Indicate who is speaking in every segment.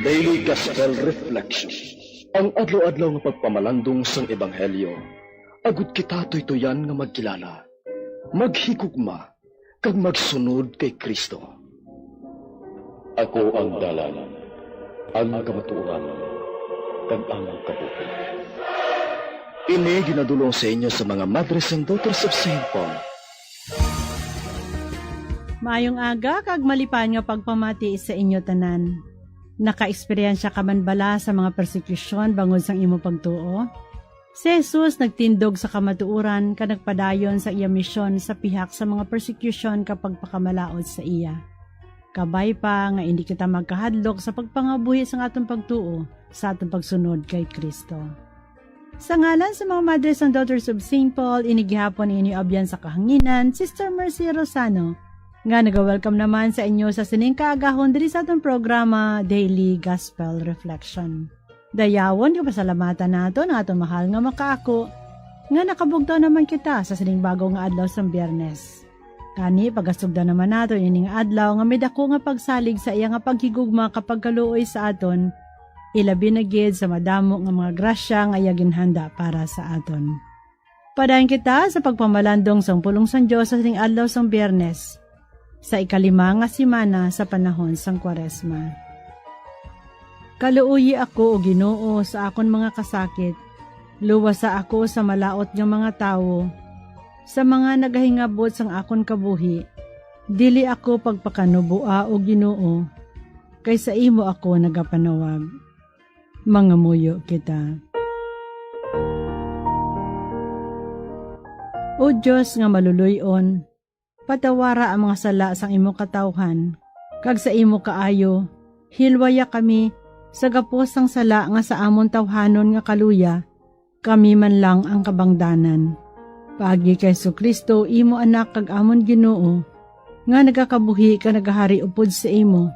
Speaker 1: Daily Gospel Reflection. Ang adlaw-adlaw nga pagpamalandong sang Ebanghelyo, agud kita tuytoyan nga magkilala, maghigugma, kag magsunod kay Kristo. Ako ang dalan, ang kamatuoran, kag ang kabuhi. Ini ginadulong sa inyo sa mga Mothers and Daughters of St. Paul.
Speaker 2: Maayong aga kag malipan nga pagpamati sa inyo tanan. Naka-eksperyensya ka man bala sa mga persekusyon bangod sang imo pagtuo? Si Jesus nagtindog sa kamatuoran ka nagpadayon sa iya misyon sa pihak sa mga persekusyon kapag pakamalaod sa iya. Kabay pa nga hindi kita magkahadlok sa pagpangabuhi sa atong pagtuo sa atong pagsunod kay Kristo. Sa ngalan sa mga Mothers and Daughters of St. Paul, inigihapon ini abyan sa kahanginan, Sister Mercy Rosano, nga nag-welcome naman sa inyo sa sining kaagahon diri sa atong programa Daily Gospel Reflection. Dayawon nga pasalamatan nato ng atong mahal nga makaako nga nakabugtaw naman kita sa sining bago nga adlaw sa Biyernes. Kani pagasugda naman nato ining adlaw nga midako nga pagsalig sa iya nga paghigugma kapag kaluoy sa aton, ilabi na gid sa madamo nga mga grasya nga iya ginhanda para sa aton. Padayon kita sa pagpamalandong sang pulong sang Dios sa sining adlaw sang Biyernes, sa ikalima nga simana sa panahon sang Kwaresma. Kaluoyi ako o Ginoo sa akon mga kasakit, luwasa ako sa malaot nga mga tawo, sa mga nagahingabot sang akon kabuhi, dili ako pagpakanubua o Ginoo, kay sa imo ako nagapanawag. Mangamuyo kita. O Diyos nga maluluyon, patawara ang mga sala sang imo katawhan, kag sa imo kaayo, hilwaya kami sa gapos sang sala nga sa amon tawhanon nga kaluya, kami man lang ang kabangdanan. Paagi kay Jesucristo, imo anak kag amon Ginoo, nga nagakabuhi ka nagahari upod sa imo,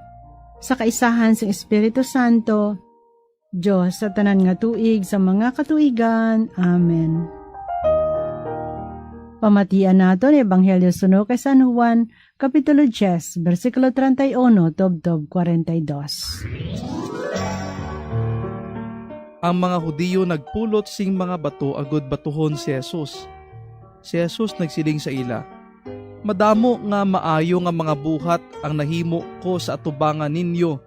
Speaker 2: sa kaisahan sang Espiritu Santo, Diyos sa tanan nga tuig sa mga katuigan. Amen. Pamatian nato ni Ebanghelyo suno kay San Juan, Kapitulo 10, versikulo 31, tubtob 42.
Speaker 3: Ang mga Hudiyo nagpulot sing mga bato agud batuhon si Jesus. Si Jesus nagsiling sa ila, madamo nga maayo nga mga buhat ang nahimo ko sa atubangan ninyo,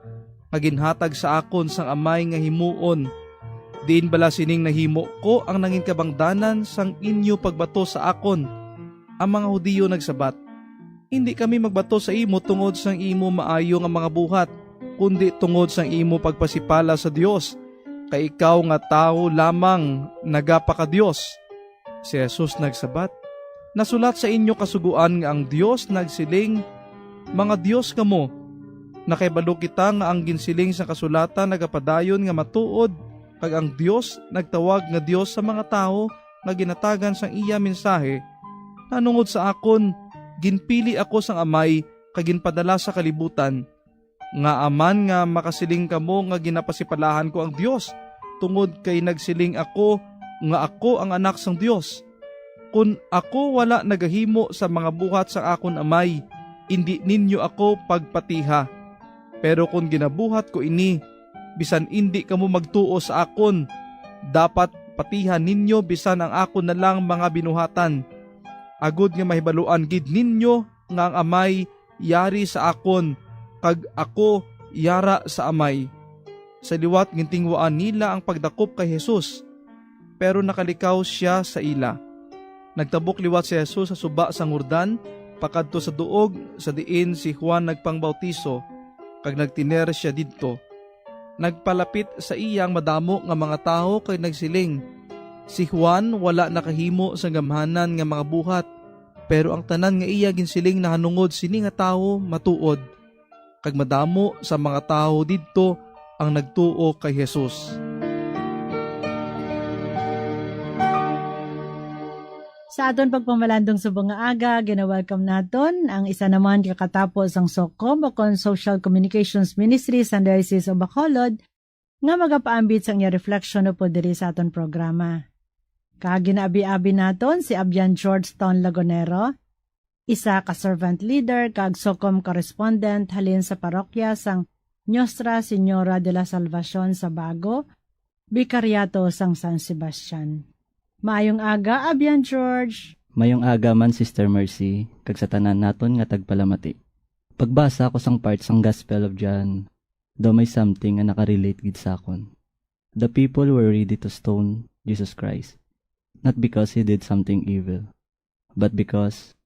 Speaker 3: nga ginhatag sa akon sang amay nga himuon. Diin bala sining nahimo ko ang nangin kabangdanan sang inyo pagbato sa akon. Ang mga Hudiyo nagsabat, hindi kami magbato sa imo tungod sang imo maayo nga mga buhat, kundi tungod sang imo pagpasipala sa Dios, kay ikaw nga tao lamang nagapaka-Dios. Si Jesus nagsabat, nasulat sa inyo kasuguan nga ang Dios nagsiling, mga Dios kamo, nakaibalo kita nga ang ginsiling sa kasulatan nagapadayon nga matuod, pag ang Dios nagtawag nga Dios sa mga tao nga ginatagan sang iya mensahe, nanungod sa akon, ginpili ako sang amay kag ginpadala sa kalibutan, nga aman nga makasiling kamo nga ginapasipalahan ko ang Dios, tungod kay nagsiling ako nga ako ang anak sang Dios. Kun ako wala nagahimo sa mga buhat sa akon amay, hindi ninyo ako pagpatiha. Pero kung ginabuhat ko ini, bisan hindi kamo magtuo sa akon, dapat patihan ninyo bisan ang akon na lang mga binuhatan. Agud nga mahibaluan gid ninyo nga ang amay yari sa akon, kag ako yara sa amay. Sa liwat gintingwaan nila ang pagdakop kay Jesus, pero nakalikaw siya sa ila. Nagtabok liwat si Jesus sa suba sang Jordan, pakadto sa duog sa diin si Juan nagpangbautiso, kag nagtiner siya didto. Nagpalapit sa iyang madamo nga mga tao kay nagsiling, si Juan wala nakahimo sa gamhanan nga mga buhat, pero ang tanan nga iya ginsiling nahanungod sini nga tawo matuod. Kag madamo sa mga tao didto ang nagtuo kay Jesus.
Speaker 2: Sa aton pagpamalandong subong nga aga, gina-welcome naton ang isa naman kakatapos ang SOCOM o Social Communications Ministry sa Diocese of Bacolod nga magapaambit sa iya reflection po diri sa aton programa. Kaginabi-abi naton si Abyan George Ton Lagonero, isa ka servant leader kag SOCOM correspondent halin sa parokya sang Nuestra Señora de la Salvacion sa Bago, Vicariato sang San Sebastian. Maayong aga, Abian George.
Speaker 4: Mayong aga man, Sister Mercy, kag sa tanan naton nga tagpalamati. Pagbasa ko sang part sang Gospel of John, daw may something nga nakarelate gid sa akon. The people were ready to stone Jesus Christ, not because he did something evil, but because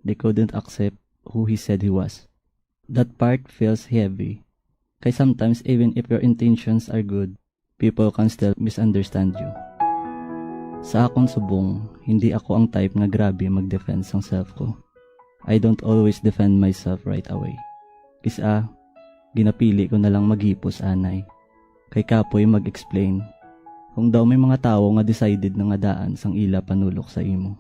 Speaker 4: they couldn't accept who he said he was. That part feels heavy, kaya sometimes even if your intentions are good, people can still misunderstand you. Sa akong subong, hindi ako ang type nga grabe mag-defend sang self ko. I don't always defend myself right away. Kisa, ginapili ko na lang maghipos anay. Kay kapoy mag-explain kung daw may mga tao nga decided na nga daan sang ila panulok sa imo.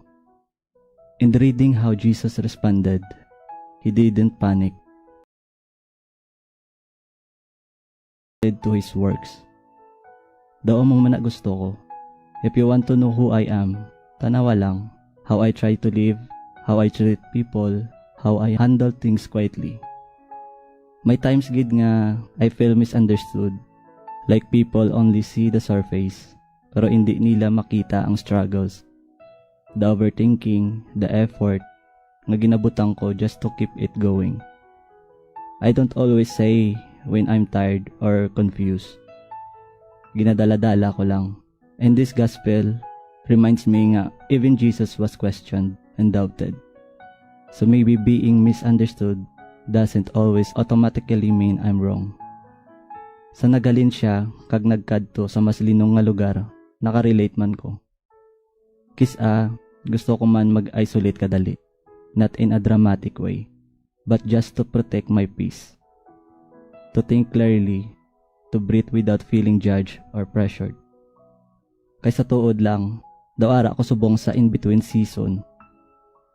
Speaker 4: In reading how Jesus responded, he didn't panic. To his works. Daw among mana gusto ko, if you want to know who I am, tanawa lang how I try to live, how I treat people, how I handle things quietly. May times gid nga I feel misunderstood, like people only see the surface, pero hindi nila makita ang struggles, the overthinking, the effort nga ginabutang ko just to keep it going. I don't always say when I'm tired or confused. Ginadala-dala ko lang. And this gospel reminds me nga even Jesus was questioned and doubted. So maybe being misunderstood doesn't always automatically mean I'm wrong. Sa nagalin siya kag nagkadto sa mas linong nga lugar, nakarelate man ko. Kisa, gusto ko man mag-isolate kadali. Not in a dramatic way, but just to protect my peace. To think clearly, to breathe without feeling judged or pressured. Kaysa tuod lang, daw ara ko subong sa in-between season.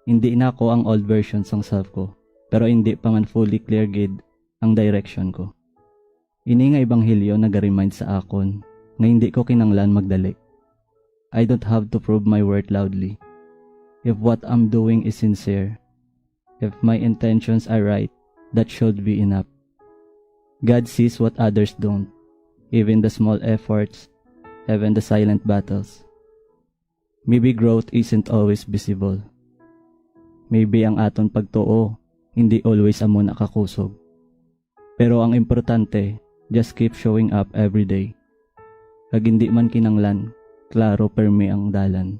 Speaker 4: Hindi na ako ang old version sang self ko, pero hindi pa man fully clear gid ang direction ko. Ini nga ebanghelyo nag-remind sa akon nga hindi ko kinanglan magdali. I don't have to prove my worth loudly. If what I'm doing is sincere, if my intentions are right, that should be enough. God sees what others don't, even the small efforts, even the silent battles. Maybe growth isn't always visible. Maybe ang aton pagtuo hindi always amo nakakusog. Pero ang importante, just keep showing up every day. Kag hindi man kinanglan, klaro permi ang dalan.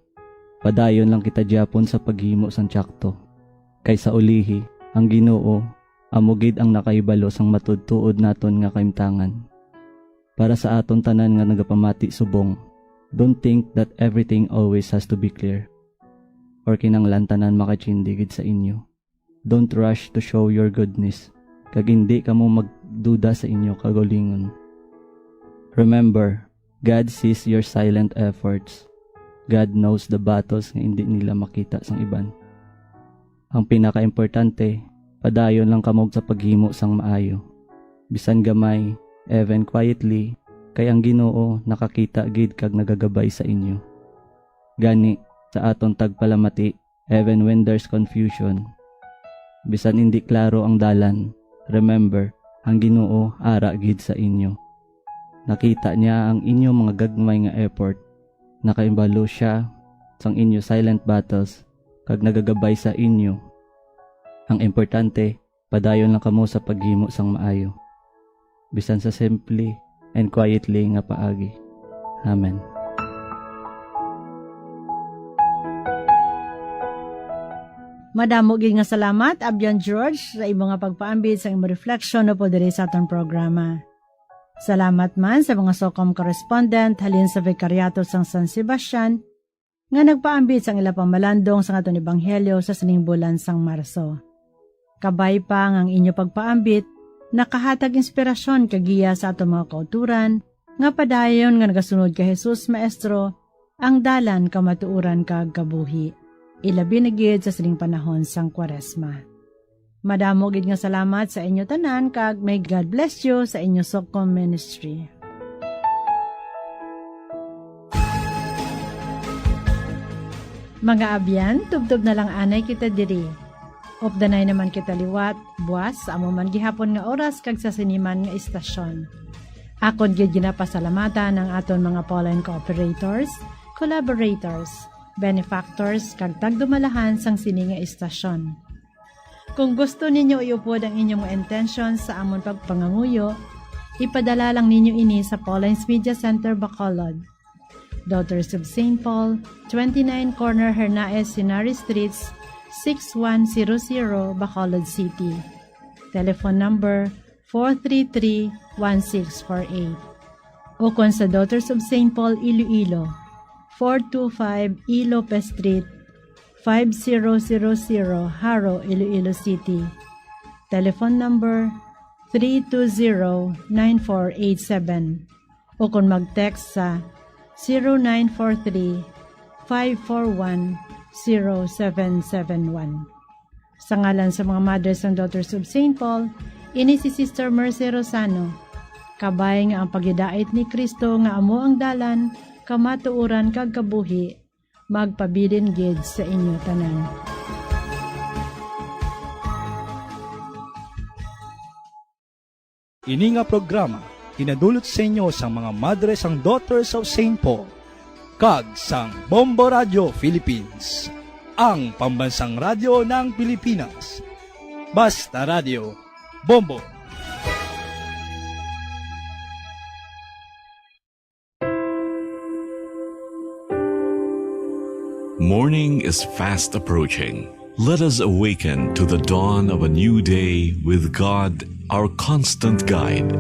Speaker 4: Padayon lang kita Japon sa paghimo sang tiyakto. Kaysa ulihi, ang Ginoo, amugid ang nakaibalo sang matudtuod naton nga kaimtangan. Para sa aton tanan nga nagapamati subong, don't think that everything always has to be clear. Or kinanglan tanan makachindigid sa inyo. Don't rush to show your goodness, kag hindi kamo magduda sa inyo kagalingon. Remember, God sees your silent efforts. God knows the battles nga hindi nila makita sang iban. Ang pinaka-importante, padayon lang kamog sa paghimo sang maayo. Bisan gamay, even quietly, kay ang Ginoo nakakita gid kag nagagabay sa inyo. Gani, sa aton tagpalamati, even when there's confusion, bisan hindi klaro ang dalan, remember, ang Ginoo ara gid sa inyo. Nakita niya ang inyo mga gagmay nga effort, nakaimbalo siya sang inyo silent battles, kag nagagabay sa inyo. Ang importante, padayon lang kamo sa paghimo sang maayo. Bisan sa simply and quietly nga paagi. Amen.
Speaker 2: Madamo gid nga salamat, Abian George, sa imo nga pagpaambit sa imo reflection no po diri sa atong programa. Salamat man sa mga SOCOM correspondent halin sa Vicariato sang San Sebastian nga nagpaambit sang ila pamalandong sa atong ebanghelyo sa sining bulan sang Marso. Kabay pa ang inyo pagpaambit, nakahatag inspirasyon kagiya sa atong mga kauturan nga padayon nga nagasunod kay Jesus Maestro ang dalan kamatuuran kag kabuhi. Ilabi na gid sa sining panahon sang Kwaresma. Madamo gid nga salamat sa inyo tanan kag may God bless you sa inyo SOCOM ministry. Mga abyan, tubtob na lang anay kita diri. Updanay naman kita liwat, buwas, sa amo man gihapon nga oras kag sa siniman nga istasyon. Akon gyud ginapasalamatan ang aton mga Pauline cooperators, collaborators, benefactors kag tagdumalahan sang sini nga istasyon. Kung gusto ninyo iupod ang inyong mga intentions sa amon pagpanganguyo, ipadala lang ninyo ini sa Pauline's Media Center, Bacolod, Daughters of St. Paul, 29 Corner Hernaez Sinari Streets, 6100 Bacolod City. Telephone number 433-1648. O kung sa Daughters of St. Paul, Iloilo, 425 E. Lopez Street, 5000 Haro, Iloilo City. Telephone number 320-9487. O kung mag-text sa 0943-541-0771. Sa ngalan sa mga mothers and daughters of St. Paul, ini si Sister Mercy Rosano. Kabay nga ang pagidait ni Kristo nga amo ang dalan, kamatuuran kag kabuhi, magpabilin gid sa inyo tanan.
Speaker 5: Ini nga programa hinadulot sa inyo sa mga Madres and Daughters of St. Paul kag sang Bombo Radio Philippines, ang pambansang radyo ng Pilipinas. Basta Radio, Bombo!
Speaker 6: Morning is fast approaching. Let us awaken to the dawn of a new day with God, our constant guide.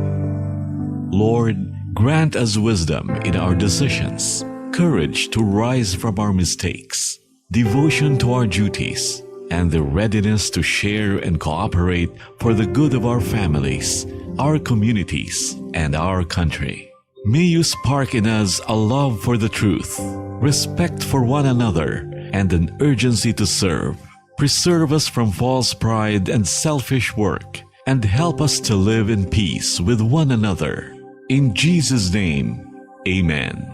Speaker 6: Lord, grant us wisdom in our decisions, courage to rise from our mistakes, devotion to our duties, and the readiness to share and cooperate for the good of our families, our communities, and our country. May you spark in us a love for the truth, respect for one another, and an urgency to serve. Preserve us from false pride and selfish work, and help us to live in peace with one another. In Jesus' name, Amen.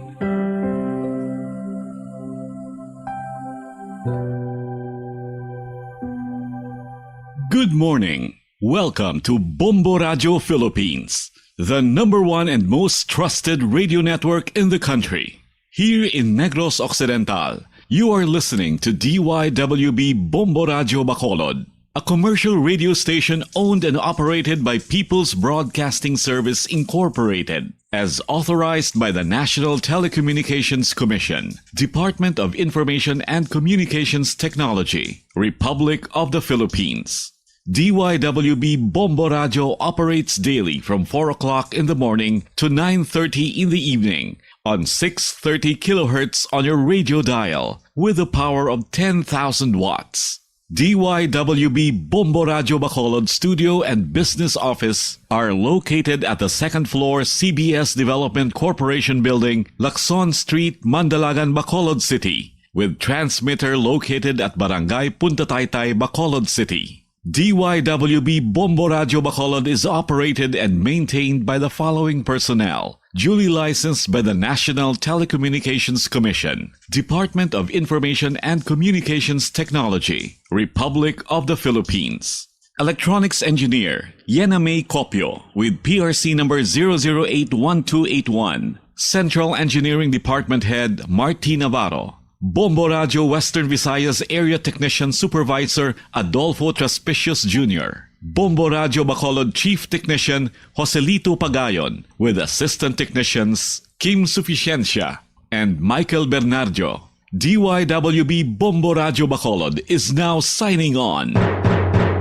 Speaker 6: Good morning. Welcome to Bombo Radio Philippines, the #1 and most trusted radio network in the country. Here in Negros Occidental, you are listening to DYWB Bombo Radio Bacolod, a commercial radio station owned and operated by People's Broadcasting Service Incorporated, as authorized by the National Telecommunications Commission, Department of Information and Communications Technology, Republic of the Philippines. DYWB Bombo Radio operates daily from 4 o'clock in the morning to 9:30 in the evening on 630 kilohertz on your radio dial with a power of 10,000 watts. DYWB Bombo Radio Bacolod Studio and Business Office are located at the second floor CBS Development Corporation Building, Lacson Street, Mandalagan, Bacolod City, with transmitter located at Barangay Punta Taytay, Bacolod City. DYWB Bombo Radio Bacolod is operated and maintained by the following personnel, duly licensed by the National Telecommunications Commission, Department of Information and Communications Technology, Republic of the Philippines. Electronics Engineer, Yena May Copio, with PRC number 0081281. Central Engineering Department Head, Martin Navarro. Bombo Radio Western Visayas Area Technician Supervisor Adolfo Traspicius Jr. Bombo Radio Bacolod Chief Technician Joselito Pagayon, with Assistant Technicians Kim Suficiencia and Michael Bernardo. DYWB Bombo Radio Bacolod is now signing on.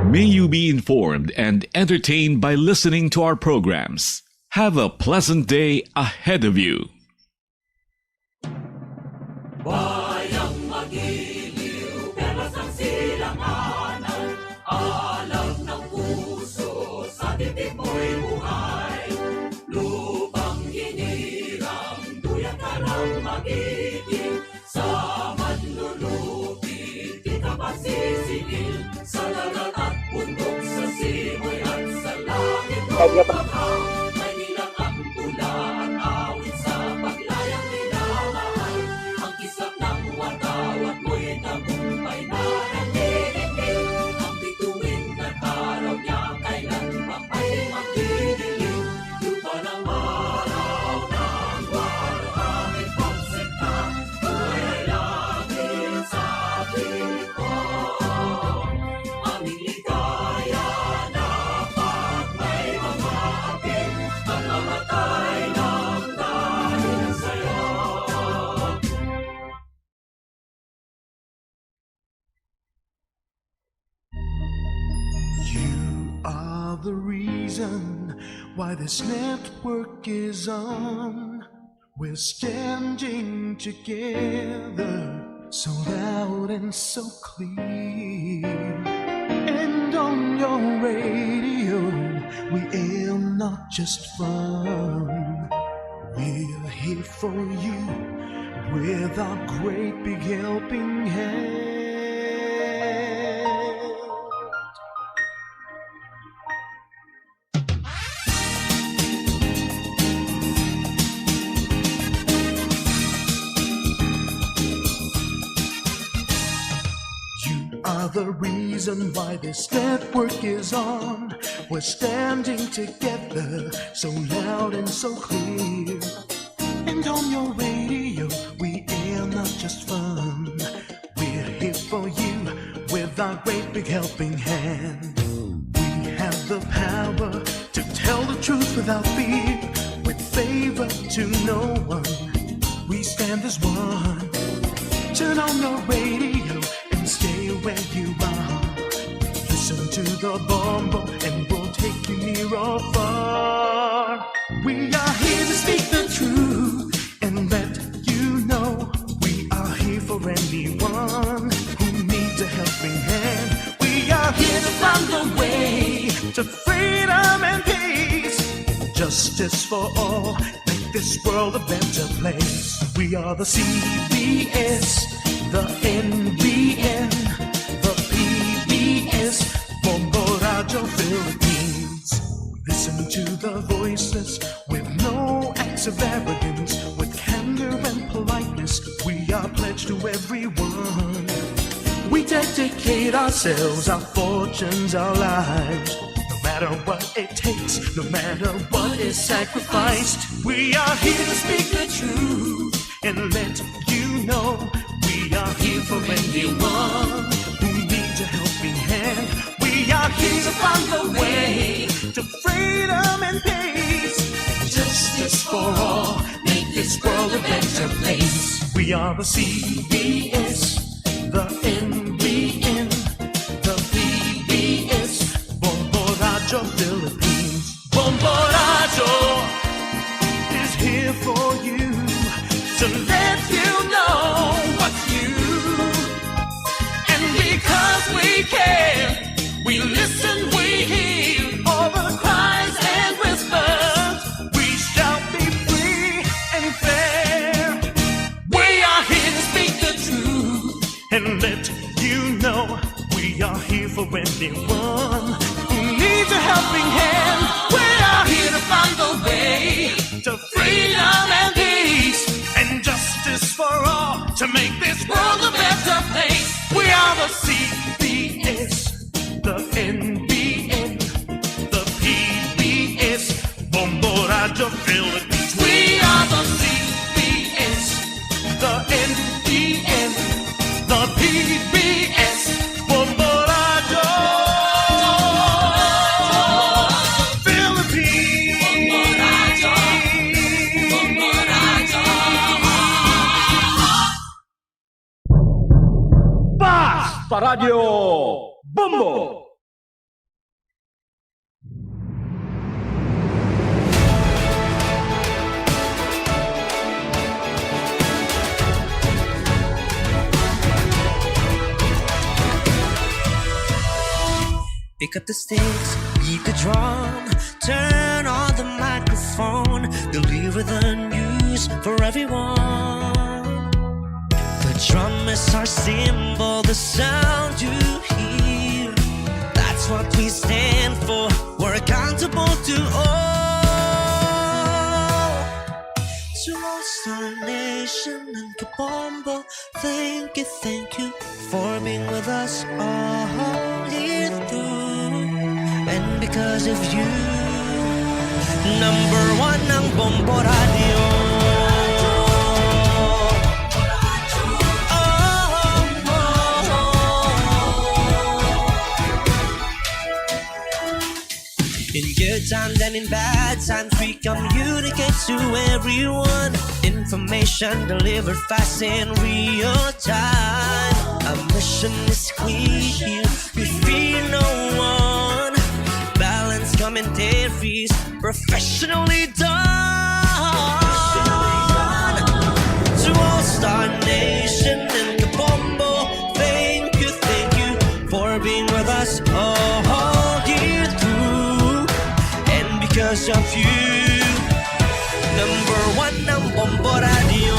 Speaker 6: May you be informed and entertained by listening to our programs. Have a pleasant day ahead of you.
Speaker 7: Bayang magiliw, pero sa silanganan, alam ng puso, sa titik mo'y buhay. Lupang hinirang, duyan ka lang magiging, sa manlulupit, di ka pasisingil, sa dagat at bundok, sa simoy at sa langit. May nilang ang tula at awit sa paglayang minamahal. Ang kisap ng watawat mo'y tagumpay na nagdidikit. Ang
Speaker 8: the reason why this network is on. We're standing together, so loud and so clear. And on your radio, we aim not just fun. We're here for you with our great big helping hand. Are the reason why this network is on. We're standing together, so loud and so clear. And on your radio, we air not just fun. We're here for you with our great big helping hand. We have the power to tell the truth without fear, with favor to no one. We stand as one. Turn on your radio and stay where you are. Listen to the Bombo and we'll take you near or far. We are here to speak the truth and let you know we are here for anyone who needs a helping hand. We are here to find the way to freedom and peace, justice for all, make this world a better place. We are the CBS, the NBN, the PBS, Bombo Radio Philippines. Listen to the voices with no acts of arrogance, with candor and politeness. We are pledged to everyone. We dedicate ourselves, our fortunes, our lives. No matter what it takes, no matter what is sacrificed. We are here to speak the truth and let you know we are here for anyone who needs a helping hand. We are here to find the way to freedom and peace, justice for all, make this world a better place. We are the CBS, the NBN, the PBS, Bombo Radio Philippines. Bombo Radio is here for you to let you know what's new. And because we care, we listen, we hear all the cries and whispers. We shall be free and fair. We are here to speak the truth and let you know we are here for anyone who needs a helping hand. We are here to find the way to freedom and peace and justice for all, to make this world a better place. We are the CBS, the NBN, the PBS, Bombo Radio Philippines. We are the CBS, the NBN, the PBS, Bombo Radio Philippines. Bombo Radio,
Speaker 1: Paradyo Bombo!
Speaker 9: Pick up the sticks, beat the drum, turn on the microphone, deliver the news for everyone. The drum is our symbol, the sound you hear. That's what we stand for, we're accountable to all. To all Star Nation and Kabombo, thank you for being with us all year through. And because of you, number one ang Bombo Radio. In good times and in bad times, we communicate to everyone. Information delivered fast in real time. Our mission is clear, we fear no one. Balance commentaries professionally done. To All-Star Nation and Kabombo, thank you for being with us all year through. And because of you, number one ng Bombo Radio.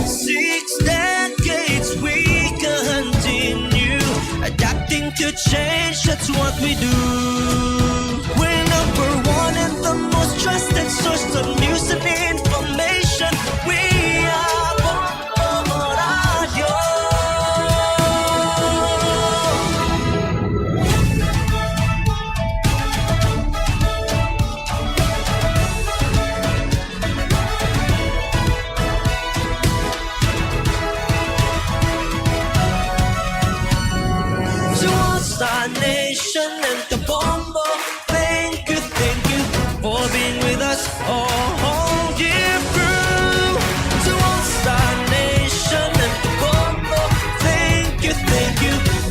Speaker 9: 6 decades we continue adapting to change, that's what we do. We're number one and the most trusted source of news and information. We are Bombo Radio. To All-Star Nation and Kabombo, thank you for being with us all year through. To All-Star Nation and Kabombo, thank you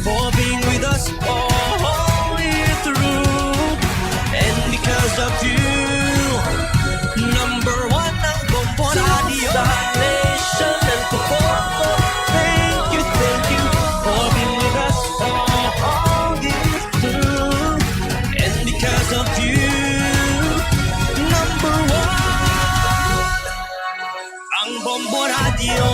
Speaker 9: for being with us all year through. And because of you, number one ang Bombo Radio. All-Star Nation and Kabombo, thank you for being with us all year through. And because of you, number one ang Bombo Radio.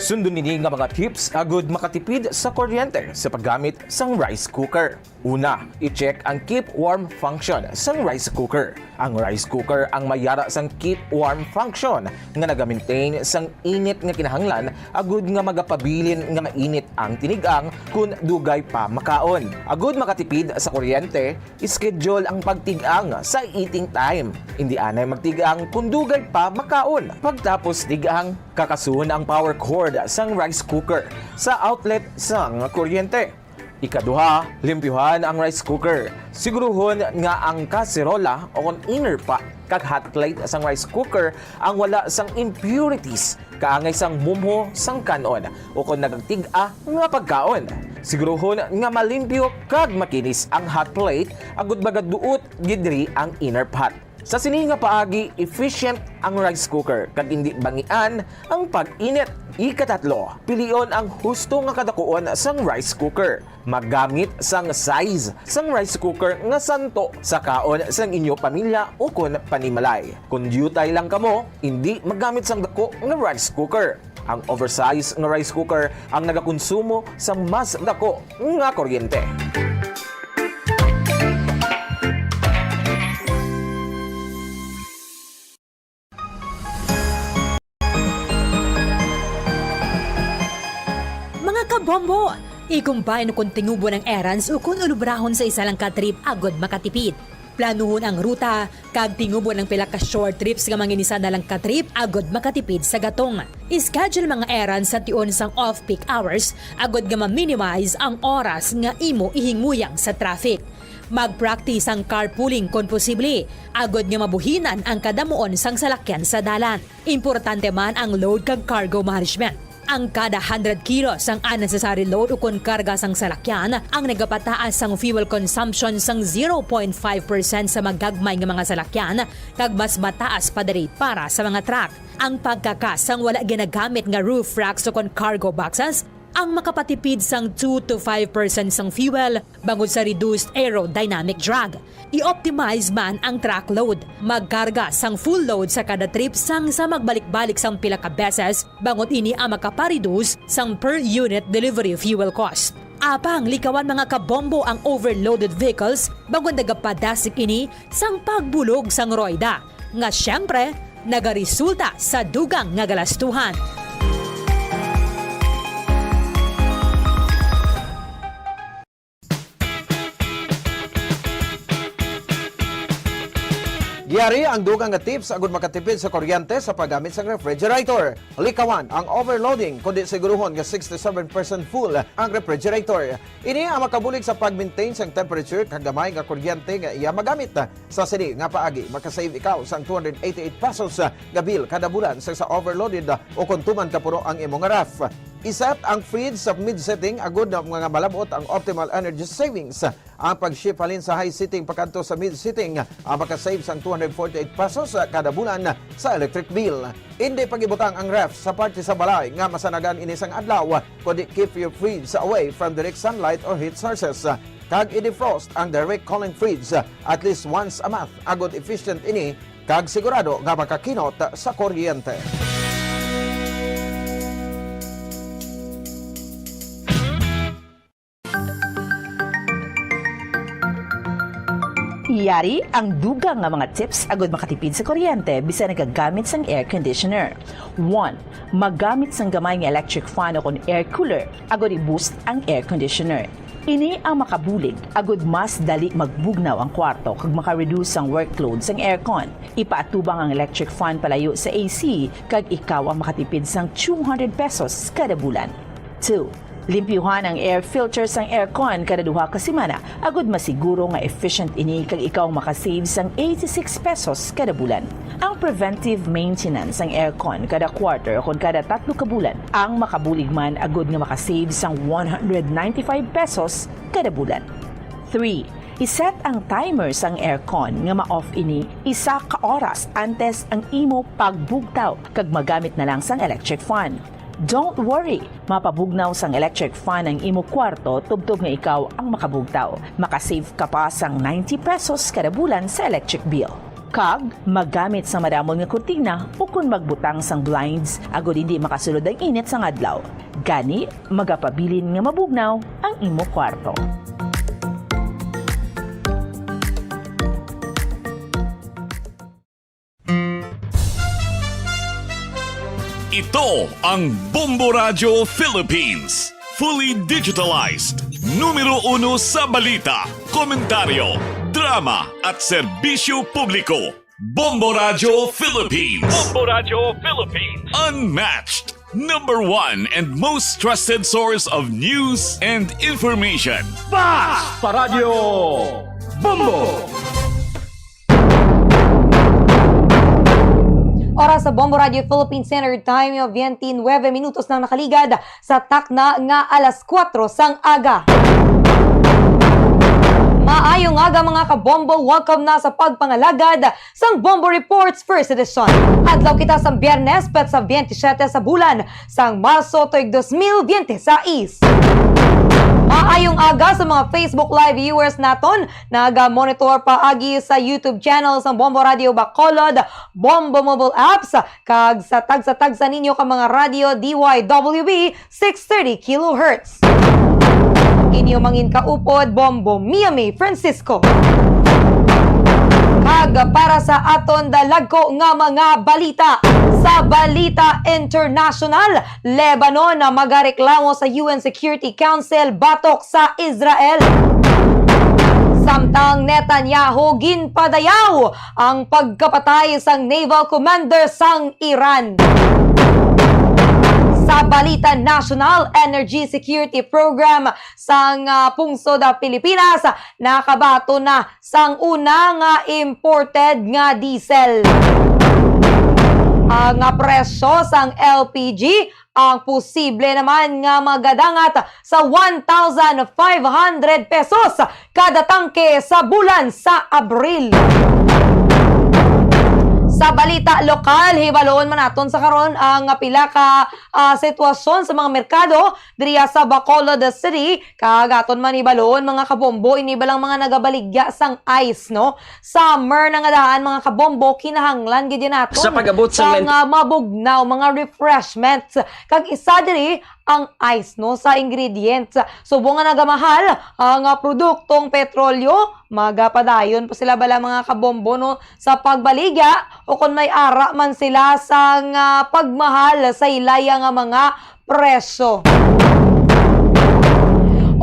Speaker 10: Sundon nini nga mga tips agud makatipid sa kuryente sa paggamit sang rice cooker. Una, i-check ang keep warm function sang rice cooker. Ang rice cooker ang mayara sang keep warm function nga naga-maintain sang init nga kinahanglan agud nga magapabilin nga mainit ang tinigang kun dugay pa makaon. Agud makatipid sa kuryente, ischedule ang pagtigang sa eating time. Hindi anay magtigang kun dugay pa makaon. Pagtapos tigang, kakasun ang power cord sang rice cooker sa outlet sang kuryente. Ikaduha, limpyuhan ang rice cooker. Siguruhon nga ang kaserola o kung inner pa kag hot plate sang rice cooker ang wala sang impurities kaangay sang mumho sang kanon o kung nagagtig-a nga pagkaon. Siguruhon nga malimpyo kag makinis ang hot plate agud magaduot gidri ang inner pot. Sa sini nga paagi, efficient ang rice cooker kag hindi bangian ang pag-init. Ikatatlo, pilion ang husto nga kadakuon sang rice cooker. Maggamit sang size sang rice cooker nga santo sa kaon sang inyo pamilya o kun panimalay. Kung diyutay lang kamo, hindi maggamit sang dako nga rice cooker. Ang oversized nga rice cooker ang nagakonsumo sang mas dako nga kuryente.
Speaker 11: Kabombo! Ikumpay no kung tingubo ng errands o kung ulubrahon sa isa lang ka-trip agod makatipid. Planuhon ang ruta, kag tingubo ng pila ka short trips nga manginisa na lang ka-trip agod makatipid sa gatong. Ischedule mga errands sa tion sang off-peak hours agod nga ma-minimize ang oras nga imo ihingmuyang sa traffic. Mag-practice ang carpooling kung posible, agod nga mabuhinan ang kadamuon sang salakyan sa dalan. Importante man ang load kag cargo management. Ang kada 100 kilos ang unnecessary load o kung karga sang salakyan ang nagapataas sang fuel consumption sang 0.5% sa magagmay nga mga salakyan kag mas mataas pa diri para sa mga truck. Ang pagkakas sang wala ginagamit nga roof racks o kung cargo boxes ang makapatipid sang 2 to 5% sang fuel bangod sa reduced aerodynamic drag. I-optimize man ang truck load. Magkarga sang full load sa kada trip sang sa magbalik-balik sang pila ka beses bangod ini ang makapareduce sang per unit delivery fuel cost. Apang likawan mga kabombo ang overloaded vehicles bangod nagapadasik ini sang pagbulog sang roida nga syempre nagaresulta sa dugang nga galastuhan.
Speaker 12: Yari ang dugang nga tips agud makatipid sa kuryente sa paggamit sa refrigerator. Likawan ang overloading kundi siguruhon nga 67% full ang refrigerator. Ini ang makabulig sa pag-maintain sang temperature kag gamay nga kuryente nga iya magamit. Sa sini nga paagi makasave ikaw sang 288 pesos nga bill kada bulan sa overloaded o kung tuman ka puro ang imong ref. Iset ang fridge sa mid-setting agud na mga malabot ang optimal energy savings. Ang pag-shift halin sa high setting pakanto sa mid-setting ang makasave sang 248 pesos kada bulan sa electric bill. Hindi pagibutang ang ref sa parte sa balay nga masanagan inisang adlaw kundi keep your fridge away from direct sunlight or heat sources. Kag i-defrost ang direct cooling fridge at least once a month agud efficient ini kag sigurado nga makakinot sa kuryente.
Speaker 13: Yari ang dugang nga mga tips agud makatipid sa kuryente bisan nagagamit sang air conditioner. 1. Magamit sang gamay nga electric fan o kon air cooler agud i-boost ang air conditioner. Ini ang makabulig agud mas dali magbugnaw ang kwarto kag maka-reduce ang workload sang aircon. Ipaatubang ang electric fan palayo sa AC kag ikaw ang makatipid sang 200 pesos kada bulan. 2. Limpyuhan ang air filter sang aircon kada duha ka semana agud masiguro nga efficient ini kag ikaw makasave sang 86 pesos kada bulan. Ang preventive maintenance sang aircon kada quarter o kada 3 ka bulan ang makabulig man agud nga makasave sang 195 pesos kada bulan. 3. Iset ang timer sang aircon nga ma-off ini 1 ka oras antes ang imo pagbugtaw kag magamit na lang sang electric fan. Don't worry, mapabugnaw sang electric fan ang imo kwarto tubtob nga ikaw ang makabugtaw. Makasave ka pa sang 90 pesos kada bulan sa electric bill. Kag, magamit sa madamol nga kurtina o kung magbutang sang blinds agud hindi makasulod ang init sang adlaw. Gani, magapabilin nga mabugnaw ang imo kwarto.
Speaker 6: Ito ang Bombo Radio Philippines. Fully digitalized. Numero 1 sa balita, komentaryo, drama at serbisyo publiko. Bombo Radio Philippines. Bombo Radio Philippines. Unmatched. Number 1 and most trusted source of news and information.
Speaker 1: Fast Paradio Bombo!
Speaker 14: Oras sa Bombo Radio Philippines Standard Time, 29 minutos nang nakaligad sa takna nga alas 4 sang aga. Maayong aga mga kabombo, welcome na sa pagpangalagad sang Bombo Reports First Edition. Adlaw kita sa Biyernes, pet sa 27 sa bulan sang Marso tuig 2026. Maayong aga sa mga Facebook Live viewers naton, naga-monitor paagi sa YouTube channel sa Bombo Radio Bacolod, Bombo Mobile Apps, kag sa tagsa ninyo ka mga radio DYWB 630 kHz. Inyo mangin kaupod, Bombo Miami Francisco. Kag para sa aton dalagko nga mga balita. Sa Balita International, Lebanon na magareklamo sa UN Security Council batok sa Israel. Samtang Netanyahu ginpadayaw ang pagkapatay sang naval commander sang Iran. Sa Balita National, Energy Security Program sang pungsod sa Pilipinas nakabato na sang una nga imported nga diesel. Ang presyo sang LPG ang posible naman nga magadangat sa 1,500 pesos kada tangke sa bulan sa Abril. Sa balita lokal, hibaloon man naton sa karon ang pila ka sitwasyon sa mga merkado diriya sa Bacolod City. Kagaton man hibaloon mga kabombo, inibalang mga nagabaligya sang ice, no? Summer na nga daan mga kabombo, kinahanglan gid naton
Speaker 1: sa pag-abot
Speaker 14: sang mabugnaw mga refreshments. Kag isa diri ang ice, no, sa ingredients. Subo nga nagamahal ang produktong petrolyo, magapadayon pa sila bala mga kabombo, no, sa pagbaligya o kung may ara man sila sa pagmahal sa ilaya nga mga presyo.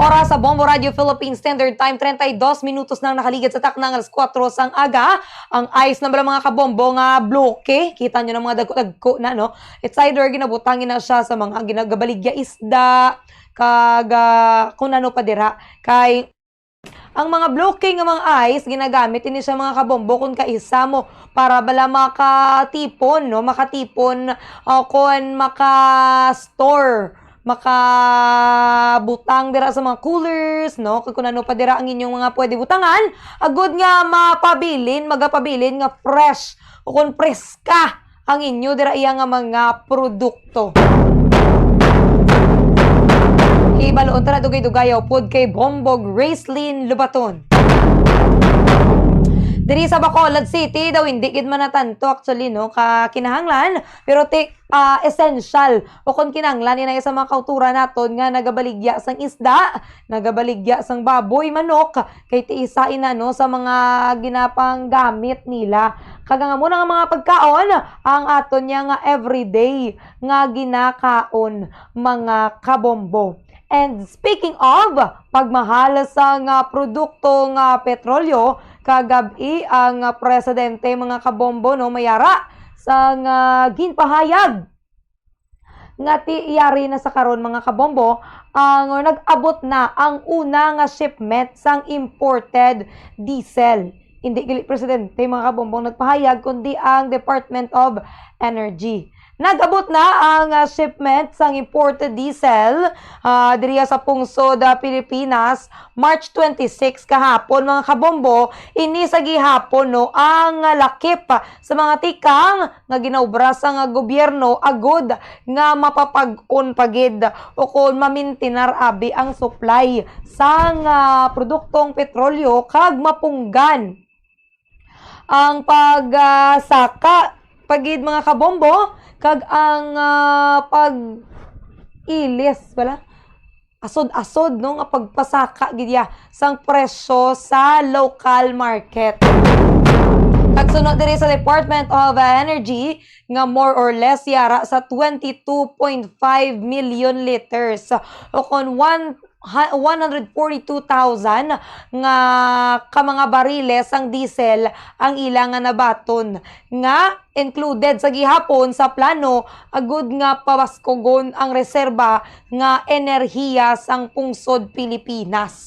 Speaker 14: Oras sa Bombo Radio Philippines Standard Time, 32 minutos nang nakaligid sa taknang alas 4 sang aga. Ang ice na bala mga kabombo nga bloke. Kita nyo ng mga dagko na, no? It's either ginabutangin na siya sa mga ginagabaligya isda, kag kung ano pa dira. Kay ang mga bloke nga mga ice, ginagamit ini siya mga kabombo kung kaisa mo para bala makatipon, no? Makatipon kung maka-store, makabutang dira sa mga coolers, no? Kung ano pa dira ang inyong mga pwede butangan, agud nga magapabilin nga fresh o kung preska ang inyo dira iya nga mga produkto. Ibaloon tara dugay-dugayaw pod kay Bombog Racelyn Lubaton. Diri sa Bacolod City daw hindi gid man natanto actually, no, kinahanglan pero essential o kung kinahanglan ina sa mga kautura naton nga nagabaligya sang isda, nagabaligya sang baboy, manok kay tiisa ina, no, sa mga ginapang gamit nila. Kaga nga muna nga mga pagkaon ang aton niya nga everyday nga ginakaon mga kabombo. And speaking of pagmahal sa produkto nga petrolyo, kagabi ang presidente mga kabombo, no, mayara sa ginpahayag nga tiyari na sa karon mga kabombo ang nag-abot na ang una nga shipment sang imported diesel. Hindi gili presidente mga kabombo nagpahayag kundi ang Department of Energy. Nag-abot na ang shipment sang imported diesel diriya sa pungsod Pilipinas March 26 kahapon mga kabombo. Ini sa gihapon, no, ang lakip sa mga tikang nga ginaubra sa gobyerno agud nga mapapag-on pagid o kung mamintinar abi ang supply sang produktong petrolyo kag mapunggan ang pagsaka pagid mga kabombo kag ang pag-ilis wala asod-asod, no, nga pagpasaka gidya sang presyo sa local market. Kag sunod diri sa Department of Energy nga more or less yara sa 22.5 million liters o kon 142,000 nga ka mga bariles ang diesel ang ilang nga nabaton nga included sa gihapon sa plano agud nga pawaskogon ang reserba nga enerhiya sang pungsod Pilipinas.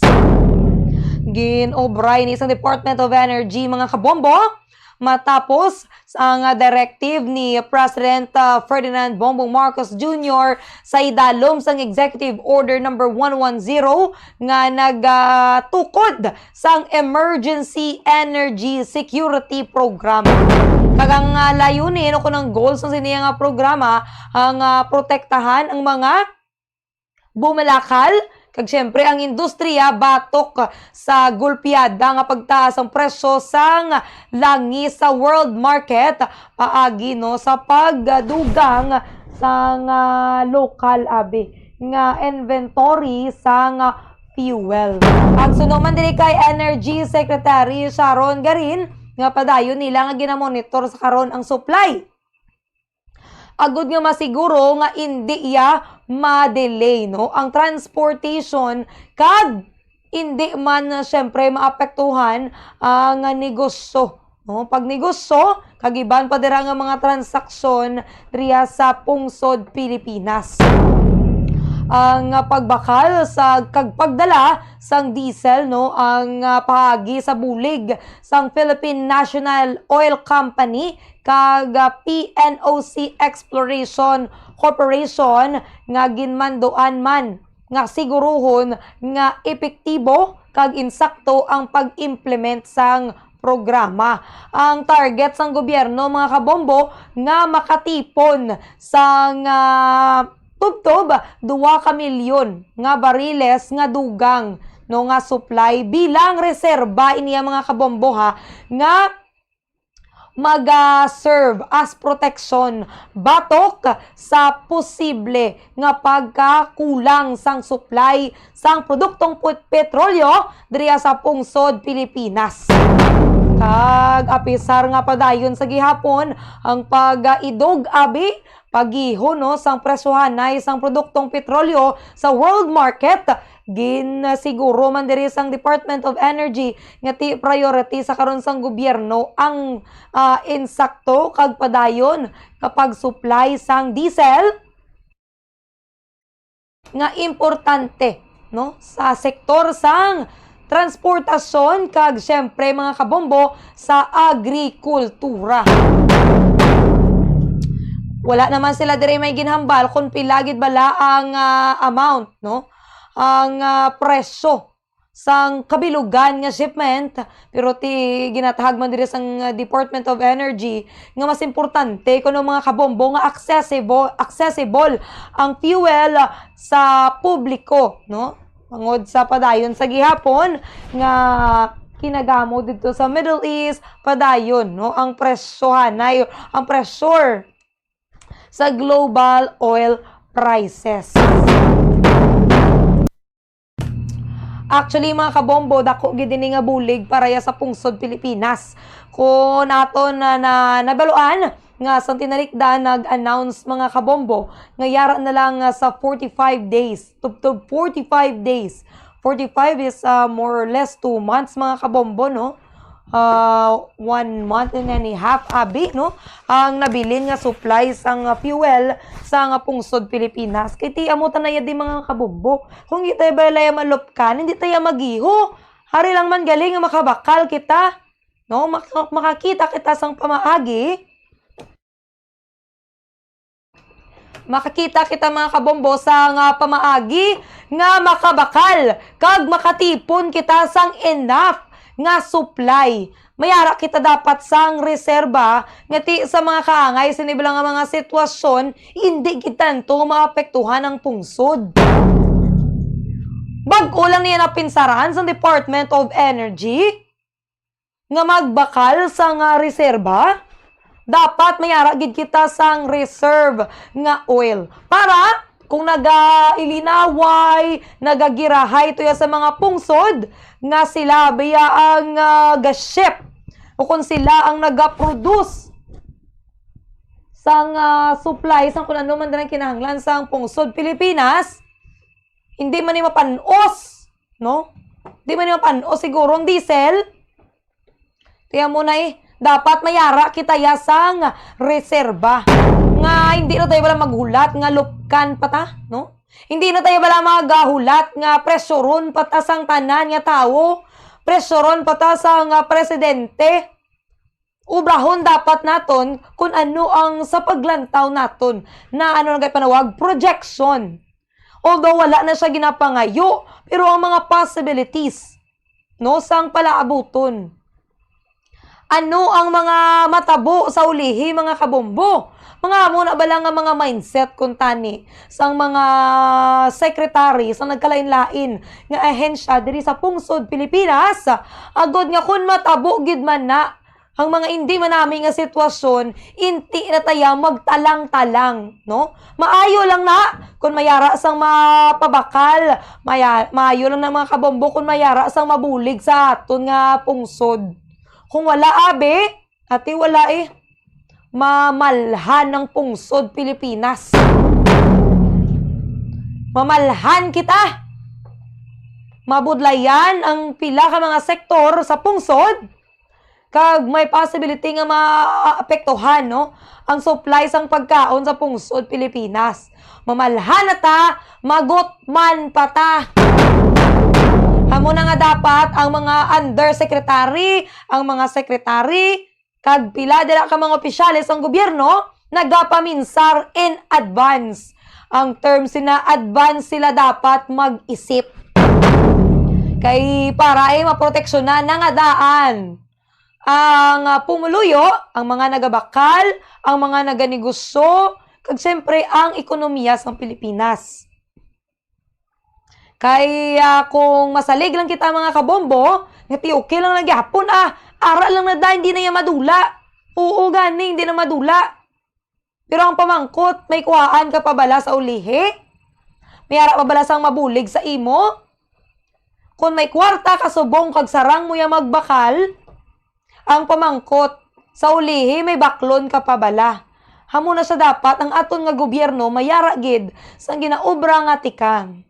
Speaker 14: Ginobray ni sa Department of Energy mga kabombo matapos ang directive ni President Ferdinand Bongbong Marcos Jr. sa idalom sang Executive Order number 110 nga nagtukod sang Emergency Energy Security Program. Kagang layunin o kunang goals ng siniya nga programa ang protektahan ang mga bumalakal kag syempre ang industriya batok sa gulpiyada nga pagtaas ang presyo sang langis sa world market paagi, no, sa pagdugang sang local abi nga inventory sang fuel. Ang sunod man diri kay Energy Secretary Sharon Garin nga padayon nila nga ginamonitor sa karon ang supply agud nga masiguro nga hindi iya ma-delay, no, ang transportation kag hindi man syempre maapektuhan ang negosyo, no, pag negosyo kag iban pa dira nga mga transaksyon riya sa pungsod Pilipinas. Ang pagbakal sa pagdala sang diesel, no, ang pahagi sa bulig sang Philippine National Oil Company kag PNOC Exploration Corporation nga ginmandoan man nga siguruhon nga epektibo kag insakto ang pag-implement sang programa. Ang target sang gobyerno mga kabombo nga makatipon sang tubtob 2 ka milyon nga bariles nga dugang, no, nga supply bilang reserba iniya mga kabombo ha nga mag-serve as protection batok sa posible nga pagkakulang sang supply sang produktong petrolyo diriya sa pungsod Pilipinas. Kag apisar nga padayon sa gihapon ang pag-idog abi pagiho, no, sang presyohanay sang produktong petrolyo sa world market siguro man diri sang Department of Energy nga ti priority sa karon sang gobyerno ang insakto kag padayon kapag supply sang diesel nga importante no sa sektor sang transportasyon kag syempre mga kabombo sa agrikultura. Wala naman sila dire may ginhambal kung pilagid bala ang amount, no? Ang presyo sang kabilugan nga shipment, pero ti ginatahag man dire sang Department of Energy nga mas importante kuno mga kabombo nga accessible ang fuel sa publiko, no? Mangod sa padayon sa gihapon nga kinagamo dito sa Middle East, padayon, no? Ang presyohan ay ang pressure sa global oil prices. Actually, mga kabombo, dako gid ini nga bulig para sa pungsod Pilipinas. Kung naton na nabaluan nga sa tinalikda nag-announce mga kabombo nga yara na lang sa 45 days. Tubtob 45 days. 45 is more or less 2 months mga kabombo, no? 1 month and a half abi, no? Ang nabilin nga supplies ang fuel sa nga pungsod Pilipinas. Kay ti amo tanaya di mga kabombo. Kung di tayo balaya malupkan, hindi tayo magiho. Hari lang man galing nga makabakal kita, no? Makakita kita sang pamaagi. Makakita kita mga kabombo sa nga pamaagi nga makabakal kag makatipon kita sang enough nga supply. Mayara kita dapat sang reserba nga ti sa mga kaangay sinibilang nga mga sitwasyon hindi kita nito maapektuhan ang pungsod. Bago lang niya napinsaran sa Department of Energy nga magbakal sa nga reserba, dapat mayara gid kita sang reserve nga oil para kung nagailinaway, nagagirahay ito sa mga pungsod, nga sila biya ang gaship o kung sila ang nagaproduce sang supply sang kung ano man din ang kinahanglan sang pungsod Pilipinas, hindi man ni mapanos, no? Hindi man ni mapanos siguro ang diesel. Kaya muna dapat mayara kita sang reserba nga hindi na tayo bala maghulat nga lupkan pata, no? Hindi na tayo bala magahulat nga presyoron pata sang tanan nga tao, presyoron pata sang presidente. Ubrahon dapat naton kung ano ang sa paglantaw naton na ano nagay panawag projection. Although wala na siya ginapangayo, pero ang mga possibilities, no, sang palaabuton. Ano ang mga matabo sa ulihi mga kabombo? Mga muna ba lang ang mga mindset kung tani sang mga secretary sa nagkalain-lain nga ahensya diri sa pungsod Pilipinas, agod nga kun matabo gid man na ang mga hindi man namin nga sitwasyon, inti na tayo magtalang-talang, no? Maayo lang na kung mayara sang mapabakal, maayo lang na mga kabombo kung mayara sang mabulig sa aton nga pungsod. Kung wala abe, ati wala mamalhan ng pungsod Pilipinas. Mamalhan kita. Mabudlayan ang pila ka mga sektor sa pungsod. Kag may possibility nga maapektuhan, no, ang supply sang pagkaon sa pungsod Pilipinas. Mamalhan na ta, magutman pa ta. Hamo na nga dapat ang mga undersecretary, ang mga secretary, kag pila dira ka mga opisyales ang gobyerno, nagapaminsar in advance. Ang term sina advance sila dapat mag-isip. Kay para maproteksyonan ng adaan ang pumuluyo, ang mga nagabakal, ang mga naganegosyo, kag siyempre ang ekonomiya sa Pilipinas. Kaya kung masalig lang kita mga kabombo, ngati okay lang nagyapon ara lang na hindi na yan madula. Oo gani, hindi na madula. Pero ang pamangkot, may kuhaan ka pabala sa ulihi? May ara pabala sang mabulig sa imo? Kung may kwarta kasubong kag sarang mo yung magbakal, ang pamangkot, sa ulihi may baklon ka pabala. Hamo na sa dapat ang aton nga gobyerno mayara gid sang ginaobra nga tikang.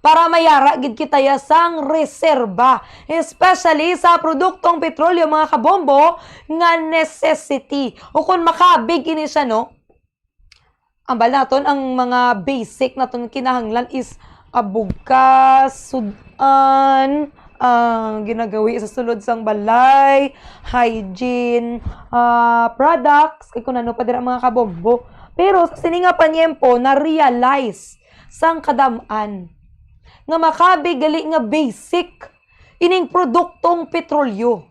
Speaker 14: para mayara gid kita ya sang reserba, especially sa produktong petrolyo mga kabombo nga necessity. O kung makabig ini siya, no, ang balaton ang mga basic naton kinahanglan is bugas, sudan, ginagawi sa sulod sang balay, hygiene, products, kay kung ano pa dira mga kabombo. Pero sa sininga panyempo, na-realize sang kadamaan nga makabig gali nga basic ining produktong petrolyo,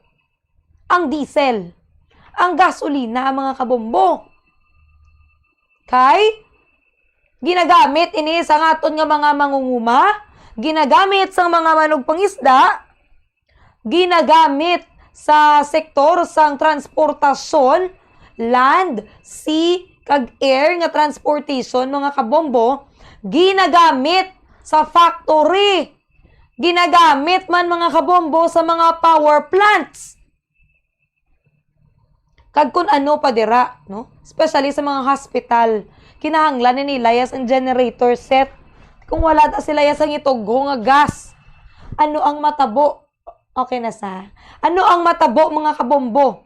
Speaker 14: ang diesel, ang gasolina mga kabombo. Kay ginagamit ini sa aton nga mga mangunguma, ginagamit sa mga manugpangisda, ginagamit sa sektor sang transportasyon, land, sea, kag air nga transportation mga kabombo, ginagamit sa factory, ginagamit man mga kabombo sa mga power plants, kag kun ano pa dira, no? Especially sa mga hospital, kinahanglan ni nila ang generator set. Kung wala ta sila ang itugo nga gas, ano ang matabo? Okay na sa. Ano ang matabo mga kabombo?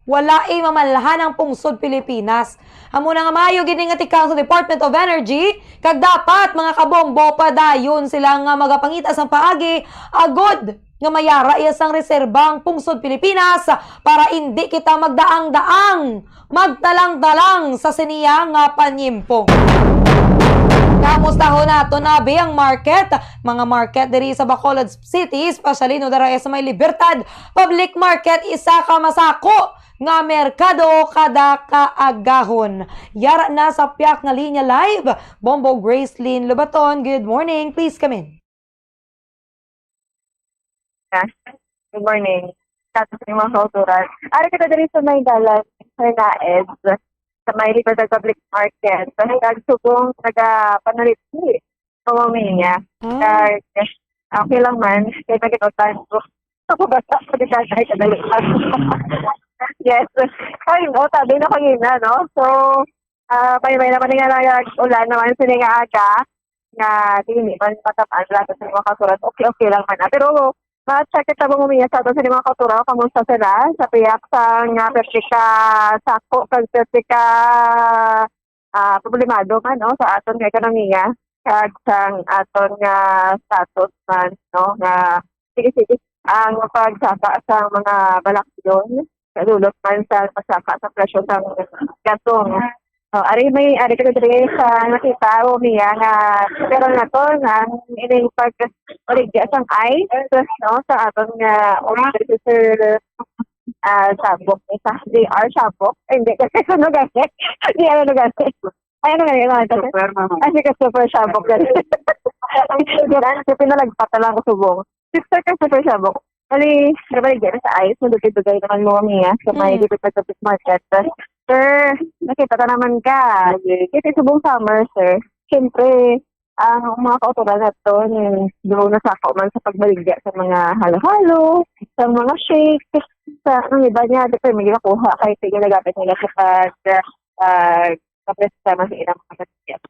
Speaker 14: Wala mamalahan ang pungsod Pilipinas. Amo na nga maayo gini nga tikang sa Department of Energy, kag dapat mga kabombo padayon sila nga magapangita sang paagi agod nga mayara isang reserbang pungsod Pilipinas para hindi kita magdaang-daang, magtalang-talang sa siniya nga panyimpo. Kamusta ho nato nabi ang market? Mga market diri sa Bacolod City, especially no dara sa may Libertad Public Market, isa ka masako nga merkado kada kaagahon. Yara na sa piyak nga linya live, Bombo Gracelyn Lobaton. Good morning, please come in.
Speaker 15: Good morning. Tapos yung mga kauturan. Ari kita diri sa may dalan, sa Naed, sa may Libertad Public Market. So, nagsubong, nagpanulit-ulit. Pumaminya. Okay lang man. Kaya nagkitotan ko. Ako ba sa pagkakasay kadalian? Yes. Ay, no, tabi na kanina, no? So, may naman nga ulan naman sa nga aga na hindi man matapaan lahat sa mga kauturan. Okay lang man. Pero, ma-check kita mo umiya sa ato sa mga kauturan. Kamusta sila? Sa piyak sang pertika sako, kag pertika problemado man, no? Sa aton nga ekonomiya. Kag sang aton nga status man, no? Nga sige ang pagsaka sa mga balakyon. Kadulot man sa pagsaka sa presyo ng gasong. Ari ka diri sa nakita umiya nga pero na to na ining pag-origya sang ice, no? Sa aton nga officer sabok isa DR sabok hindi kasi ano gani di ano gani ay ano gani kasi ka super sabok gani kasi pinalagpata lang ko subong sister ka super sabok ali nabalik sa ice dugay naman mo miya sa may Libertad Public Market. Sir, nakita ka naman ka kasi subong summer sir, siyempre ang mga kauturan na ito doon nasako man sa pagbaligya sa mga halo-halo, sa mga shake, sa ang iba niya, dito may ginakuha kahit ginagamit nila sa pag-presama sa ilang kapatid.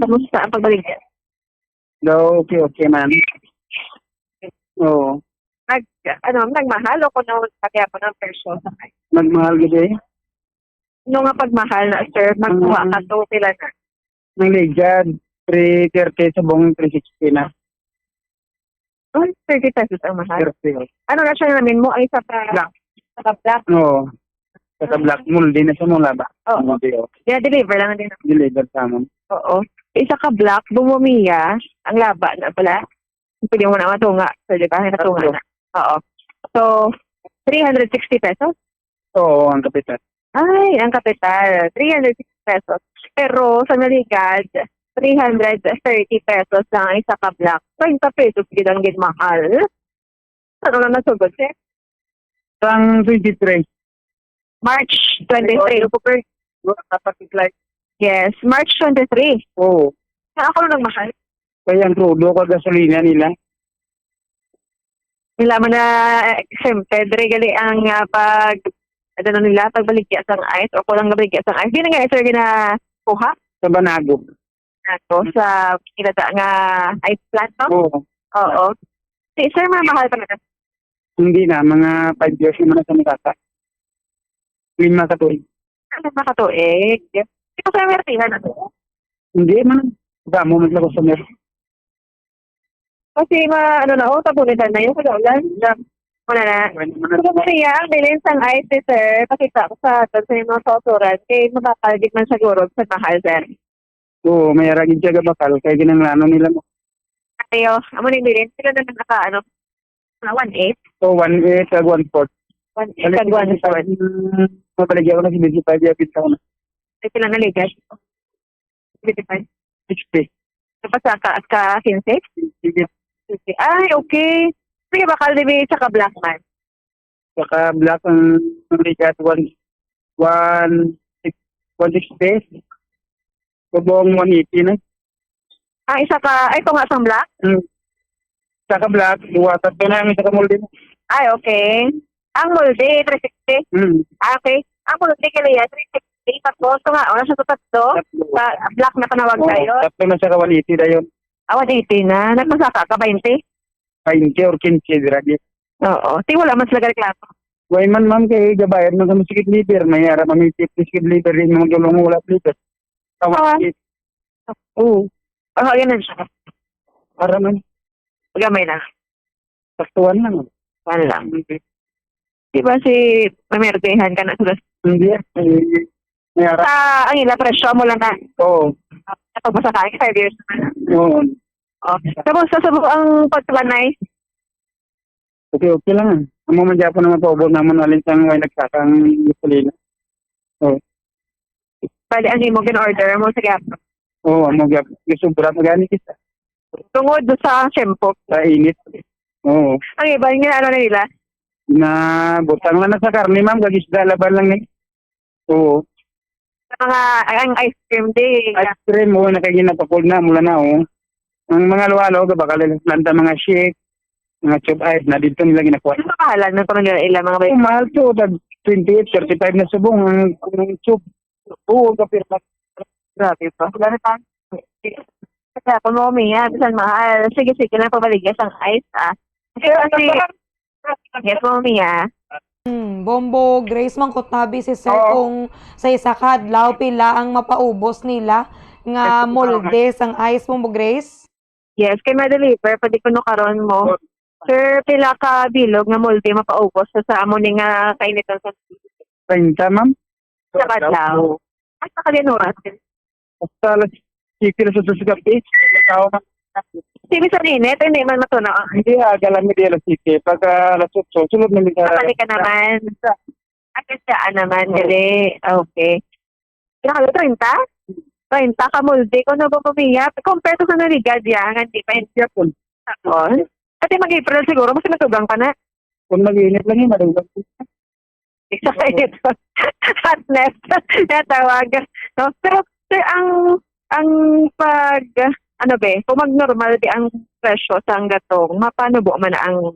Speaker 15: Kamusta ang pagbaligya?
Speaker 16: Okay man. Oo.
Speaker 15: Nagmahal o kung kaya po ng persyo sa kayo?
Speaker 16: Nagmahal gede?
Speaker 15: Nung nga pagmahal na sir, magkuha ka to pila na?
Speaker 16: Nang legyan, 330 sa buong 360 na.
Speaker 15: Oh, 30 pesos ang mahal.
Speaker 16: 30.
Speaker 15: Ano na siya namin mo? Ay sa black. Sa black?
Speaker 16: Oo. Sa black mold din na sa mula ba?
Speaker 15: Oo. Deliver lang din.
Speaker 16: Deliver sa amin.
Speaker 15: Oo. Isa ka black, bumumiya, ang laba na pala. Pwede mo na matunga. So, di ba? Natunga na. Oo. So, 360 pesos?
Speaker 16: Oo, ang kapital.
Speaker 15: Ay, ang kapital. 360 pesos. Pero sa naligad, 330 pesos lang ang isa ka black. 20 pesos gidang mahal. Ano na nasugod siya?
Speaker 16: Ang 23.
Speaker 15: March 23. Yes, March 23.
Speaker 16: Oo.
Speaker 15: Ako na nagmahal.
Speaker 16: Kaya ang crudo ko gasolina nila.
Speaker 15: Nila man na, siyempre, gali ang pagbaligya sang ice o kulang nabaligya sang ice. Di na nga, sir, ginakuha?
Speaker 16: Sa Banago.
Speaker 15: nato sa kinada nga ice plant, no?
Speaker 16: Oo.
Speaker 15: Oo. Si sir, mahal pa na.
Speaker 16: Hindi na, mga 5 years naman na sa Mikata. 5 katuig.
Speaker 15: Ano makatuig? Ito sa mertihan na to.
Speaker 16: Hindi man. Damo maglago sa mer.
Speaker 15: Kasi ano na, tabulitan na yung kagaulan. Wala na. Kung niya, ang bilin sang ice, sir, pakita ko sa atin sa mga sauturan, kaya makakalgit man siguro sa mahal, sir.
Speaker 16: Oo, may aragin siya bakal. Kaya ginanglano nila mo.
Speaker 15: Ayo, amo ning bilin, sila na naka, 1.8?
Speaker 16: So, 1.8 kag 1.4.
Speaker 15: 1.8 kag 1.4.
Speaker 16: Mabaligyan ko na si 25 yapit ako na.
Speaker 15: Ay, sila naligas. 55.
Speaker 16: 60.
Speaker 15: Tapos ka 15?
Speaker 16: Sige.
Speaker 15: Ay, okay. Sige, bakal din sa ka-black man.
Speaker 16: Saka black ang ligat 160. Kubong 180 na.
Speaker 15: Isa ka, ito nga sang black?
Speaker 16: Saka black, 2 na yung isa ka molde.
Speaker 15: Ay, okay. Ang molde, 360? Okay. Ang molde kaya 360. Tapos, nga, wala siya tatlo. Black na panawag tayo.
Speaker 16: Tatlo na siya ka 180 na yun.
Speaker 15: 180 na. Nagmasaka ka 20?
Speaker 16: 20 or 15, diragi.
Speaker 15: Oo. Di wala man sila reklamo.
Speaker 16: Way man ma'am kay gabayad man sa musikit liver. May harap may tip musikit liver rin mga tulong wala liver. Tawag. Oo.
Speaker 15: Ganun siya.
Speaker 16: Para man.
Speaker 15: Gamay na.
Speaker 16: Saktuan lang.
Speaker 15: Wala lang. Di ba si mamertehan ka na sila?
Speaker 16: Hindi. May harap.
Speaker 15: Ang ila presyo mo lang na.
Speaker 16: Oo.
Speaker 15: Kapag basa ka, 5 years na.
Speaker 16: Oo.
Speaker 15: Tapos sasabog ang pagtulanay?
Speaker 16: Okay lang. Ang mga Japon naman po, naman alin sang way nagsakang gasolina. Oo.
Speaker 15: Bali, ang imo gin-order mo sa Gap?
Speaker 16: Oo, ang mga sobra magani kita.
Speaker 15: Tungod sa shampoo?
Speaker 16: Sa init. Oo.
Speaker 15: Ang iba, yung ano na nila?
Speaker 16: Na butang lang na sa karne, ma'am. Gagisda, laban lang eh. Oo.
Speaker 15: Ang ice cream din.
Speaker 16: Ice cream, oo, nakaginapapod na, mula na, oo. Ang mga luwalo, baka lanta mga shake, mga chop ice, na dito nila ginakuha.
Speaker 15: Ano makahalan ng kung ilang mga bayo?
Speaker 16: Mahal to, 28, 35 na subong, ang chop. Oo, kapirma.
Speaker 15: Grabe pa. Wala na pa. Kaya kung mo umiya, bisan mahal. Sige, lang pabaligas ang ice, Kasi, yes, mo umiya.
Speaker 14: Bombo, Grace, mangkotabi si sir kung sa isa kadlaw pila ang mapaubos nila nga molde sang ice, Bombo Grace?
Speaker 15: Yes, kay ma-deliver, pwede ko no karon mo. Sir, pila ka bilog nga molde mapaubos sa amo ni nga kainitan sa
Speaker 16: 30, ma'am?
Speaker 15: sa kadlaw. Ay, sa kalinurat.
Speaker 16: Basta alas sikil sa susugapi.
Speaker 15: Sige sa init, hindi man matunaw.
Speaker 16: Hindi, galamit di alas sikil. Pag alas 8, sunod na nila.
Speaker 15: Kapali ka naman. At isaan naman, gali. Okay. Kaya ka 30? 30 ka molde ko na ba pamiyap? Compare to sa narigad yan, hindi pa hindi po. Tapos, at mag-April siguro, mas natugang ka na.
Speaker 16: Kung mag-init lang yun, madugang.
Speaker 15: Isa ka ito. Hotness. Natawag. No? Pero, sir, ang pag, kung mag-normal di ang presyo sa gatong, mapano po man ang...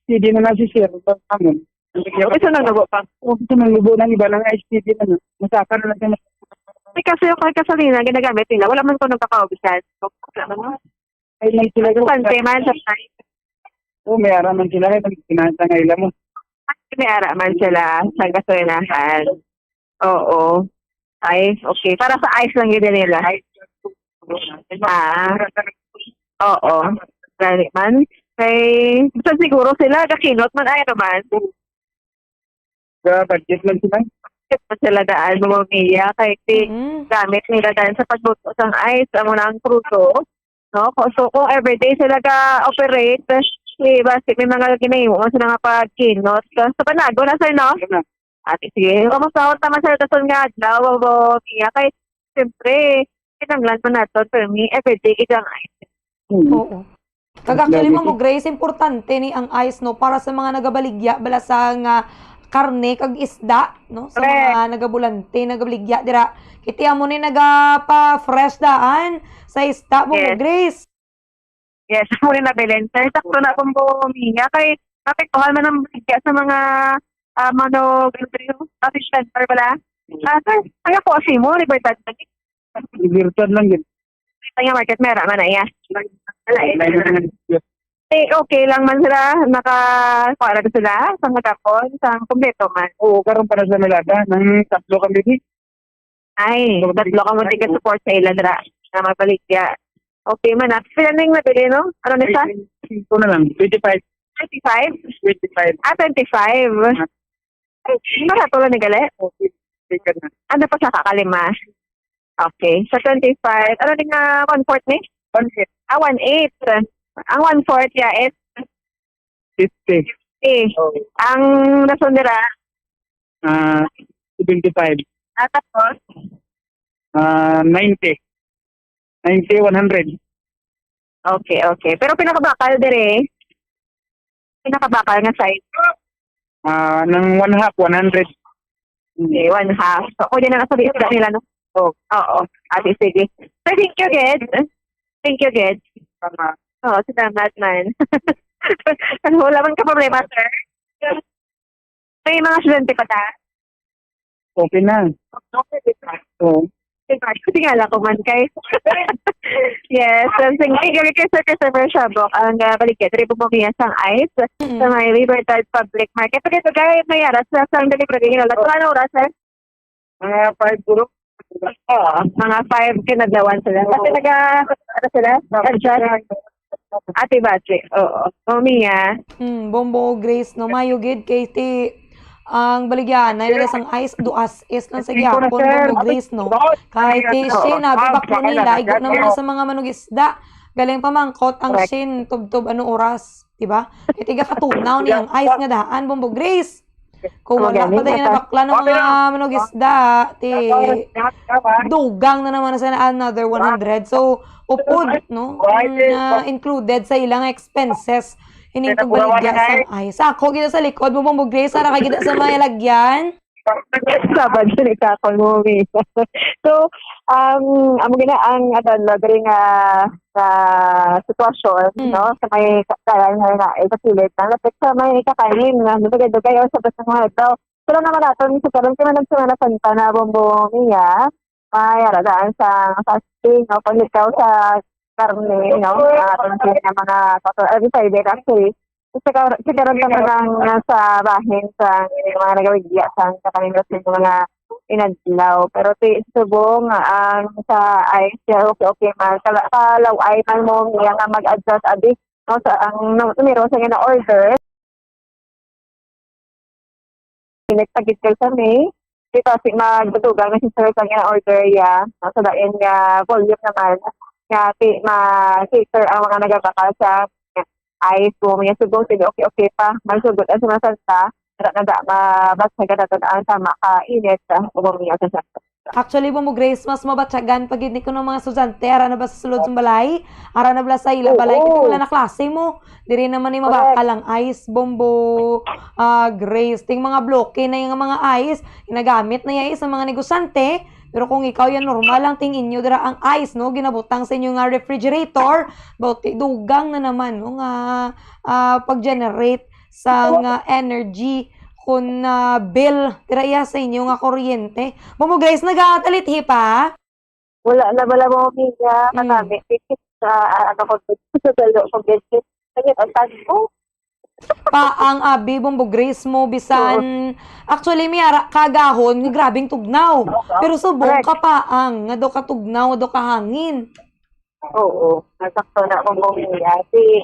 Speaker 16: Hindi na nasisir. Amin.
Speaker 15: Isa na nabo pa.
Speaker 16: Isa na nabo ng iba ng STD na. Masaka na lang.
Speaker 15: Kasi yung kasalina, ginagamit nila. Wala man ko nagkakaubisan.
Speaker 16: Ay, may sila.
Speaker 15: Pante man sa tayo.
Speaker 16: Oo, may araman sila. Kaya pinasa nga ila mo.
Speaker 15: May araman sila sa gasolinahan. Oo. Ay, okay. Para sa ice lang yun nila. Oo. Gani man. Kay, basta siguro sila, kakinot man ay naman.
Speaker 16: Budget lang sila.
Speaker 15: Sila daan bumamiya kay gamit nila daan sa pagbuto ng ice amo na ang pruto, no? So kung everyday sila ka-operate, basi may mga ginahimo sila nga pagkinot sa panago na sir, no? Ate, sige, masahot naman sila kason nga adlaw bumamiya kay siyempre kinanglan pa nato for me everyday itang ice.
Speaker 14: Oo. Kag-actually mo Grace, importante ni ang ice, no, para sa mga nagabaligya bala sa nga karne kag isda, no, sa mga nagabulante, nagabaligya dira. Kiti amo ni nagapa-fresh daan sa isda, Bombo Grace.
Speaker 15: Yes, muli na Belen. Sir, sakto na akong bumiya kay napektuhan man ang baligya sa mga fish center pala. Sir, kaya po kasi mo, libertad na.
Speaker 16: Libertad lang yun.
Speaker 15: Nga market mera man na iya. Okay lang man sila, naka-para sila, sa matapon, sa kumpleto man.
Speaker 16: Oo, karon para sa nilada, nang tatlo kami di.
Speaker 15: Ay, tatlo ka mo tiga-support sa ila, dra, na mapaligya. Okay man, pila na yung mabili, no? Ano na siya?
Speaker 16: Ito na lang, 25.
Speaker 15: 25?
Speaker 16: 25.
Speaker 15: 25. Ay, barato lang ni Gali.
Speaker 16: Okay, na.
Speaker 15: Ano pa sa kakalima? Okay, sa 25, ano din nga 1/4 ni?
Speaker 16: 1/8.
Speaker 15: 1/8. Ang 1/4 ya is
Speaker 16: 50.
Speaker 15: 50. Ang nasundira?
Speaker 16: 75.
Speaker 15: Tapos?
Speaker 16: 90. 90, 100.
Speaker 15: Okay. Pero pinakabakal dire. Pinakabakal nga size.
Speaker 16: Ng 1/2, 100.
Speaker 15: Okay, 1/2. So, kung na nasa isda nila, no? Oo. Ate, sige. So, thank you, Ged. Thank you, Ged. Oo, salamat man. Wala man ka problema, sir. May mga estudyante pa ta?
Speaker 16: Okay na. Oo.
Speaker 15: Tingala ko man kay. Yes, thank you kay Sir Christopher Shabok. Ang baligya, diri po pumiya sang ice sa may Libertad Public Market. Pero ito guys, may aras sa sang delivery nila. Ano oras, sir?
Speaker 16: Mga 5 guro.
Speaker 15: Oo, mga 5 kinadlawan sila. Kasi ano sila? Adjust. Ate Batri, oo. Pumiya.
Speaker 14: Bombo Grace, no? Mayo gid kay ti ang baligyan na nila sang ice duas is lang sa gyapon Bombo Grace, no? Kahit ti Shin bibak mo nila igo naman sa mga manugisda. Galing pamangkot ang Shin tubtob ano oras, di ba? Itiga katunaw niyang ice nga daan Bombo Grace. Kung wala pa tayo na bakla ng mga manugisda, ti dugang na naman sa another 100. So, upod, no? Included sa ilang expenses. Hinintog baligya sa ice. Ako, gina sa likod mo, Bombo Grace, para kagida sa mga lagyan.
Speaker 15: Sabad sa ikakol mo, So, amo gina ang lagari nga sa sitwasyon, no? Sa may kaya nga ikapilit na lapit sa may kakainin na dugay-dugay sa basta mga ito. Pero naman natin sa karon kaya Semana Santa na Bombo Mia, may aradaan sa fasting, no? Pag ikaw sa karne, no? Aton sa mga every Friday actually. Sa karon naman ang sa bahin sa mga nagawigya sa kanilang mga inadlaw. Pero subong ang sa ice, okay man. Kalaw ay man mo niya nga mag-adjust abi. No, sa ang numero sa nga order. Pinagtagit kayo sa May. Dito si magdudugang na si sir sa nga order ya. No, sa dain nga volume naman. Nga ma-cater ang mga nagabakal sa ice mo mga subong sige okay pa. Magsugod ang Semana Santa. Nada mabasyagan natin ang sama kainit sa umiya sa sakto.
Speaker 14: Actually, Bombo Grace, mas mabatsagan pag hindi ko ng mga estudyante, ara na ba sa sulod sa balay? Ara na ba sa ila balay? Kita wala na klase mo. Di rin naman yung mabakalang ice, Bombo Grace. Ting mga bloke na yung mga ice, ginagamit na yung sa mga negosyante. Pero kung ikaw yan, normal lang tingin nyo dira ang ice, no? Ginabutang sa inyo nga refrigerator. Dugang na naman, no? Nga pag-generate sa nga energy kun bill tira sa inyo nga kuryente. Bombo Grace, nag-aatalit pa?
Speaker 15: Wala na bala mo miya kanami tikit sa ko sa dalo ko gadget. Kaya ang
Speaker 14: pa ang abi Bombo Grace mo bisan actually miyara kagahon ni grabing tugnaw. Pero subong ka pa ang nga do ka tugnaw do ka hangin.
Speaker 15: Oo, nasakto na mo miya si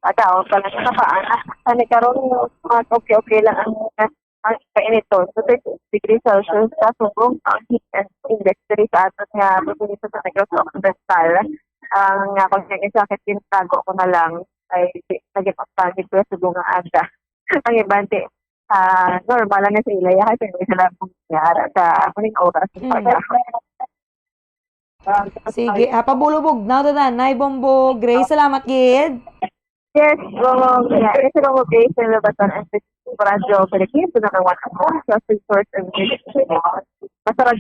Speaker 15: Ataw, pala sa kapaan, sani karon okay lang ang kainit to. So, 30 degrees Celsius sa subong ang heat and index diri sa aton nga pagpunito sa Negros Occidental. Ang kung yung sakit din tago ko na lang ay naging expanded ko sa subong nga aga. Ang ibante, normal lang na sa ilaya kasi may sila pong nangyara sa muling oras.
Speaker 14: Sige, pabulubog na Nay Bombo Grace, salamat gid.
Speaker 15: Yes, it's a location of Baton and Radyo Philippines, the number one trusted source of music. Masarap.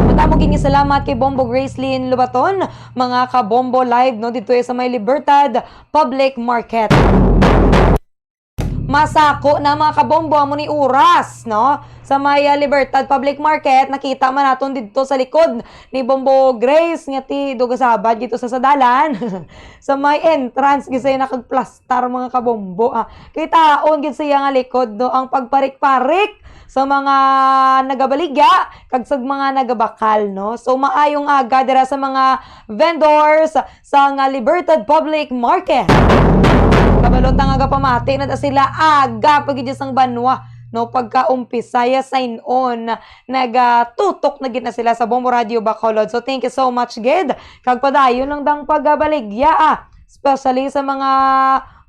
Speaker 14: Matamo kini salamat kay Bombo Gracelyn Lubaton, mga ka-Bombo live no dito sa may Libertad Public Market. masako na mga kabombo amo ni oras, no? Sa may Libertad Public Market, nakita man naton dito sa likod ni Bombo Grace nga ti dugasabad dito sa sadalan. Sa may entrance gisay nakagplastar mga kabombo. Kitaon gid siya nga likod no ang pagparik-parik sa mga nagabaligya kag sa mga nagabakal, no? So maayong aga dira sa mga vendors sa nga Libertad Public Market. Kabalot ang aga pamati na sila aga pagidya sang banwa. No, pagka-umpisaya sign on, nagatutok na gid na sila sa Bombo Radio Bacolod. So thank you so much gid. Kag padayon lang dang pagbaligya especially sa mga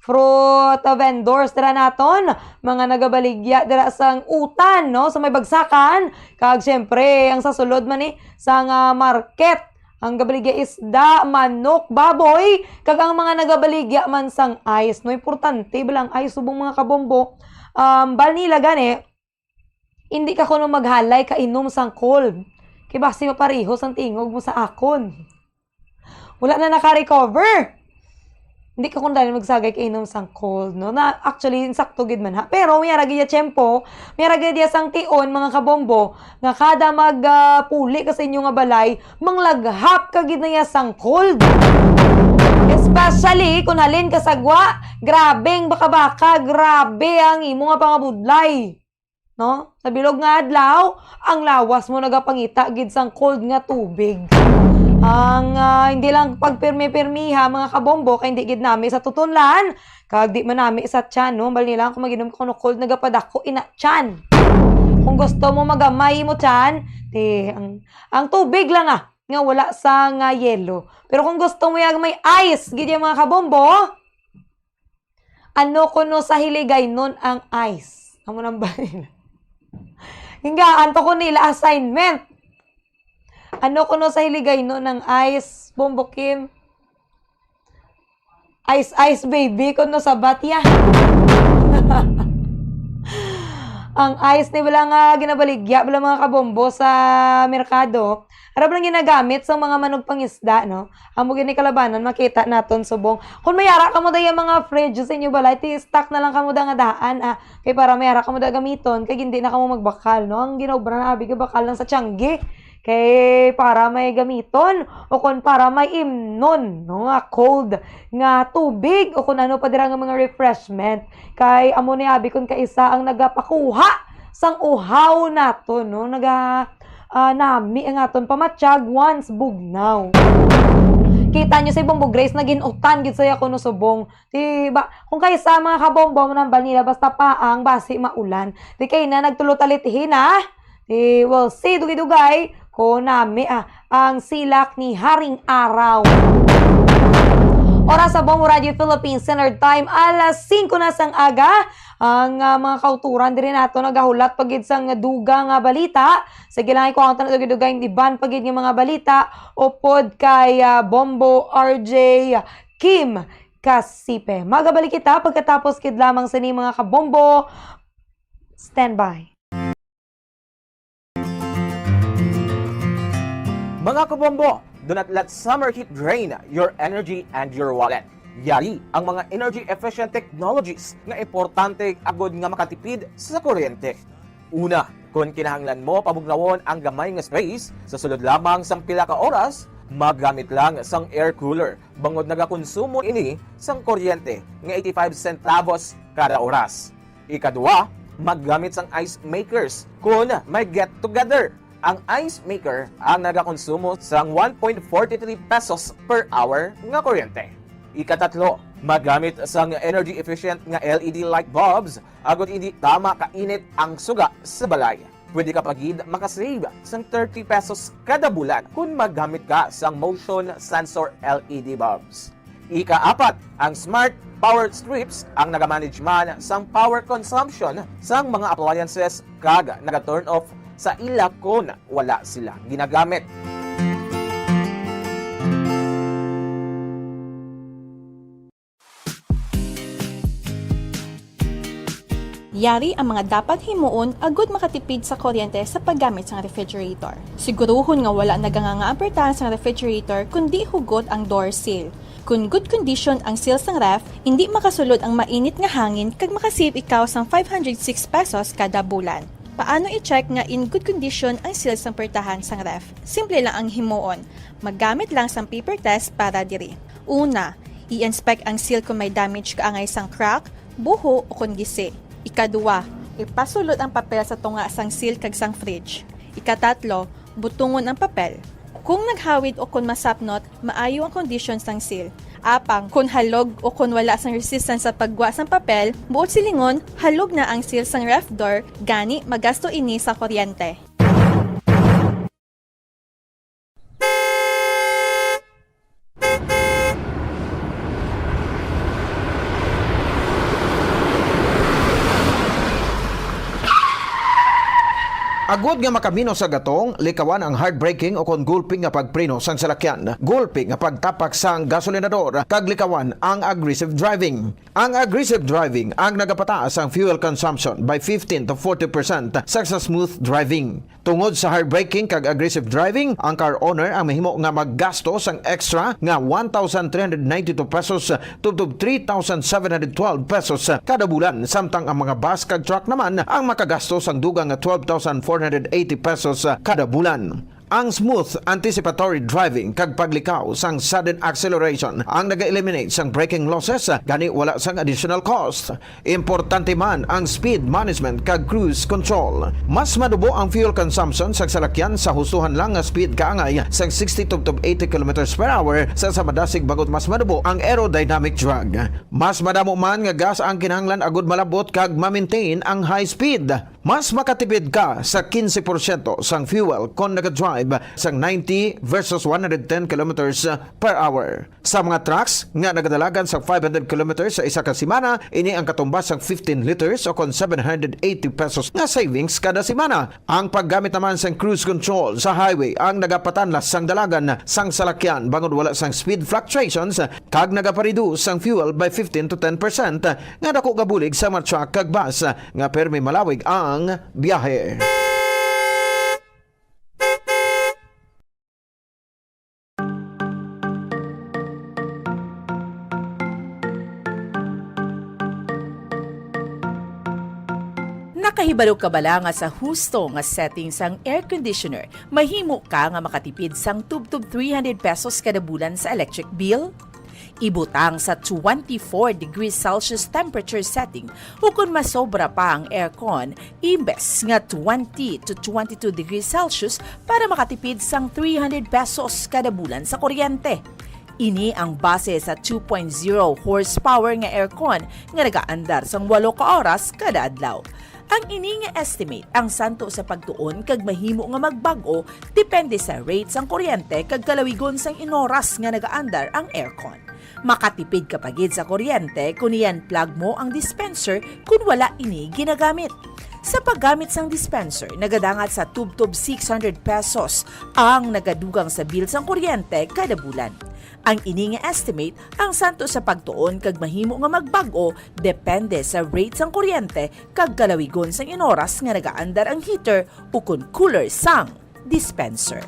Speaker 14: fruit vendors dira naton, mga nagabaligya dira sang utan, no, sa may bagsakan. Kag syempre ang sasulod man sa nga market, ang gabaligya isda, manok, baboy, kag ang mga nagabaligya man sang ice, no, importante bilang ice subong mga kabombo. Bal nila gani, hindi ka kuno maghalay kainom sang cold. Kaya basi maparihos ang tingog mo sa akon. Wala na naka-recover. Hindi ka kuno dahil magsagay kainom sang cold, no? Na actually, insakto gid man ha. Pero may aragi ya tiyempo, may aragi ya sang tion, mga kabombo, nga kada magpuli ka sa inyo nga balay, manglaghap ka gid na ya sang cold. Especially kung halin ka sagwa, grabeng baka-baka, grabe ang imo nga pangabudlay. No? Sa bilog nga adlaw, ang lawas mo nagapangita gid sang cold nga tubig. Ang hindi lang pagpirmi-pirmiha mga kabombo, kay hindi gid nami sa tutunlan, kag di man nami sa tiyan, no? Bali lang kung maginom ko no cold nagapadako ina tiyan. Kung gusto mo magamay mo tiyan, ang tubig lang nga wala sa nga yelo. Pero kung gusto mo yung may ice, gid mga kabombo, ano kuno sa hiligay nun ang ice? Amo nang ba nila? Hingga, anto ko nila assignment. Ano kuno sa hiligay nun ang ice, Bombo Kim? Ice baby, kuno sa batya. Ang ice ni wala nga ginabaligya, wala mga kabombo sa merkado. Harap lang ginagamit sa mga manog pangisda, no? Amo gini kalabanan, makita naton subong. Kung mayara ka mo da yung mga fridge sa inyo balay, stock na lang ka mo da nga daan, kay para mayara ka mo da gamiton, kay hindi na ka mo magbakal, no? Ang ginobra na abi, bakal lang sa tiyanggi. Kay para may gamiton, o kung para may imnon, no? Nga cold, nga tubig, o kung ano pa dira nga mga refreshment. Kay amo ni abi kung kaisa ang nagapakuha sang uhaw nato, no? Nami ang aton pamatsyag once bugnaw. Kita nyo sa Bombo Grace na ginutan gid saya kuno subong. Diba? Kung kaysa mga kabombo mo nang balnila basta paang basi maulan. Di kay na nagtulot-alitihin we'll see dugay-dugay ko nami ang silak ni Haring Araw. Oras sa Bombo Radio Philippines Standard Time, alas 5 na sang aga. Ang mga kauturan diri nato nagahulat pagid sang dugang nga balita. Sige lang ko ang tanong dugay iban pagid nga mga balita upod kay Bombo RJ Kim Kasipe. Magabalik kita pagkatapos kid lamang sa ni mga kabombo. Stand by.
Speaker 10: Mga kabombo, do not let summer heat drain your energy and your wallet. Yari ang mga energy-efficient technologies nga importante agod nga makatipid sa kuryente. Una, kung kinahanglan mo pabugnawon ang gamay nga space, sa sulod lamang sang pila ka oras, maggamit lang sang air cooler. Bangod nagakonsumo ini sang kuryente nga 85 centavos kada oras. Ikadua, maggamit sang ice makers kung may get together. Ang ice maker ang nagakonsumo sang 1.43 pesos per hour nga kuryente. Ikatatlo, magamit sang energy efficient nga LED light bulbs agod hindi tama kainit ang suga sa balay. Pwede ka pagid makasave sang 30 pesos kada bulan kung magamit ka sang motion sensor LED bulbs. Ikaapat, ang smart power strips ang nagamanage man sang power consumption sang mga appliances kag naga-turn off sa ila kung wala sila ginagamit.
Speaker 17: Yari ang mga dapat himuon agud makatipid sa kuryente sa paggamit sa refrigerator. Siguruhon nga wala nagangangaapertahan sa refrigerator kundi hugot ang door seal. Kung good condition ang seal sang ref, hindi makasulod ang mainit nga hangin kag makasave ikaw sang 506 pesos kada bulan. Paano i-check nga in good condition ang seal sang pertahan sang ref? Simple lang ang himuon. Maggamit lang sang paper test para diri. Una, i-inspect ang seal kung may damage kaangay sang crack, buho o kung gisi. Ikadua, ipasulod ang papel sa tunga sang seal kag sang fridge. Ikatatlo, butungon ang papel. Kung naghawid o kung masapnot, maayo ang condition sang seal. Apang, kung halog o kung wala sang resistance sa pagwa sang papel, buot silingon, halog na ang seal sang ref door, gani magasto ini sa kuryente.
Speaker 12: Agud nga makamino sa gatong, likawan ang hard braking o kon gulping nga pagpreno sang salakyan, gulping nga pagtapak sang gasolinador, kag likawan ang aggressive driving. Ang aggressive driving ang nagapataas ang fuel consumption by 15 to 40% sa smooth driving. Tungod sa hard braking kag aggressive driving, ang car owner ang mahimo nga maggasto sang extra nga 1,392 pesos tubtob 3,712 pesos kada bulan, samtang ang mga bus kag truck naman ang makagasto sang dugang nga 12,480 pesos kada bulan. Ang smooth anticipatory driving kag paglikaw sang sudden acceleration ang naga-eliminate sang braking losses, gani wala sang additional cost. Importante man ang speed management kag cruise control. Mas madubo ang fuel consumption sa salakyan sa hustuhan lang nga speed kaangay sang 60 to 80 km per hour sa madasig bagot mas madubo ang aerodynamic drag. Mas madamo man nga gas ang kinahanglan agud malabot kag ma-maintain ang high speed. Mas makatipid ka sa 15% sang fuel kung nag-drive sang 90 versus 110 km per hour. Sa mga trucks nga nagadalagan sa 500 km sa isa ka semana, ini ang katumbas sang 15 liters o kon 780 pesos nga savings kada semana. Ang paggamit naman sang cruise control sa highway ang nagapatanlas sang dalagan sang salakyan bangod wala sang speed fluctuations kag nagapareduce sang fuel by 15 to 10% nga dako gabulig sa mga truck kag bus nga permi malawig ang biyahe.
Speaker 13: Nakahibalo ka bala nga sa husto nga setting sang air conditioner, mahimo ka nga makatipid sang tubtob 300 pesos kada bulan sa electric bill? Ibutang sa 24 degrees Celsius temperature setting o kung masobra pa ang aircon, imbes nga 20 to 22 degrees Celsius para makatipid sang 300 pesos kada bulan sa kuryente. Ini ang base sa 2.0 horsepower nga aircon nga nagaandar sang 8 ka oras kada adlaw. Ang ini nga estimate ang santo sa pagtuon kag mahimo nga magbago depende sa rate sang kuryente kag kalawigon sang inoras nga nagaandar ang aircon. Makatipid ka pagid sa kuryente kung iyan plug mo ang dispenser kung wala ini ginagamit. Sa paggamit sang dispenser, nagadangat sa tubtob 600 pesos ang nagadugang sa bill sang kuryente kada bulan. Ang ini nga estimate ang santo sa pagtuon kag mahimo nga magbago depende sa rate sang kuryente kag kalawigon sang inoras nga nagaandar ang heater o kun cooler sang dispenser.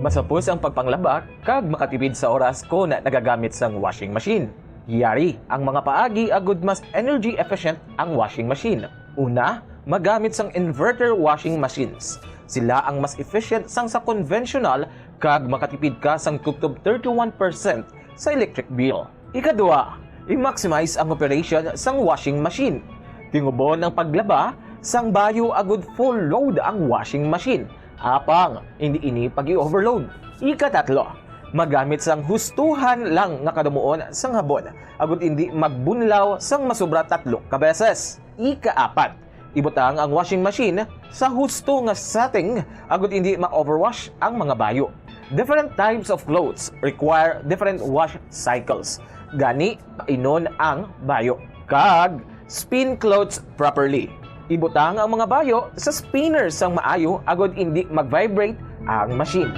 Speaker 10: Masapos ang pagpanglaba kag makatipid sa oras ko na nagagamit sang washing machine. Yari ang mga paagi agud mas energy efficient ang washing machine. Una, magamit sang inverter washing machines. Sila ang mas efficient sang sa conventional kag makatipid ka sang tubtob 31% sa electric bill. Ikadua, i-maximize ang operation sang washing machine. Tingubon ang paglaba sang bayo agud full load ang washing machine. Apang hindi ini pag-i-overload. Ikatatlo, magamit sang hustuhan lang nga kadumuon sang habon agud hindi magbunlaw sang masobra 3 ka beses. Ikaapat, ibutang ang washing machine sa husto nga setting agud hindi ma-overwash ang mga bayo. Different types of clothes require different wash cycles. Gani inon ang bayo. Kag spin clothes properly. Ibutang ang mga bayo sa spinner sang maayo agud hindi mag-vibrate ang machine.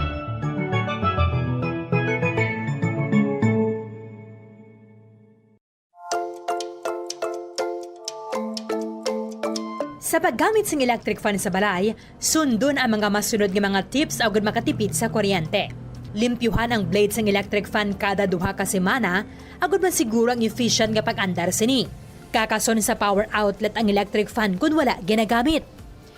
Speaker 11: Sa paggamit ng electric fan sa balay, sundon ang mga masunod nga mga tips agad makatipid sa kuryente. Limpyuhan ang blades ng electric fan kada 2 ka semana, agad masiguro ang efficient nga pag-andar sini. Kakason sa power outlet ang electric fan kung wala ginagamit.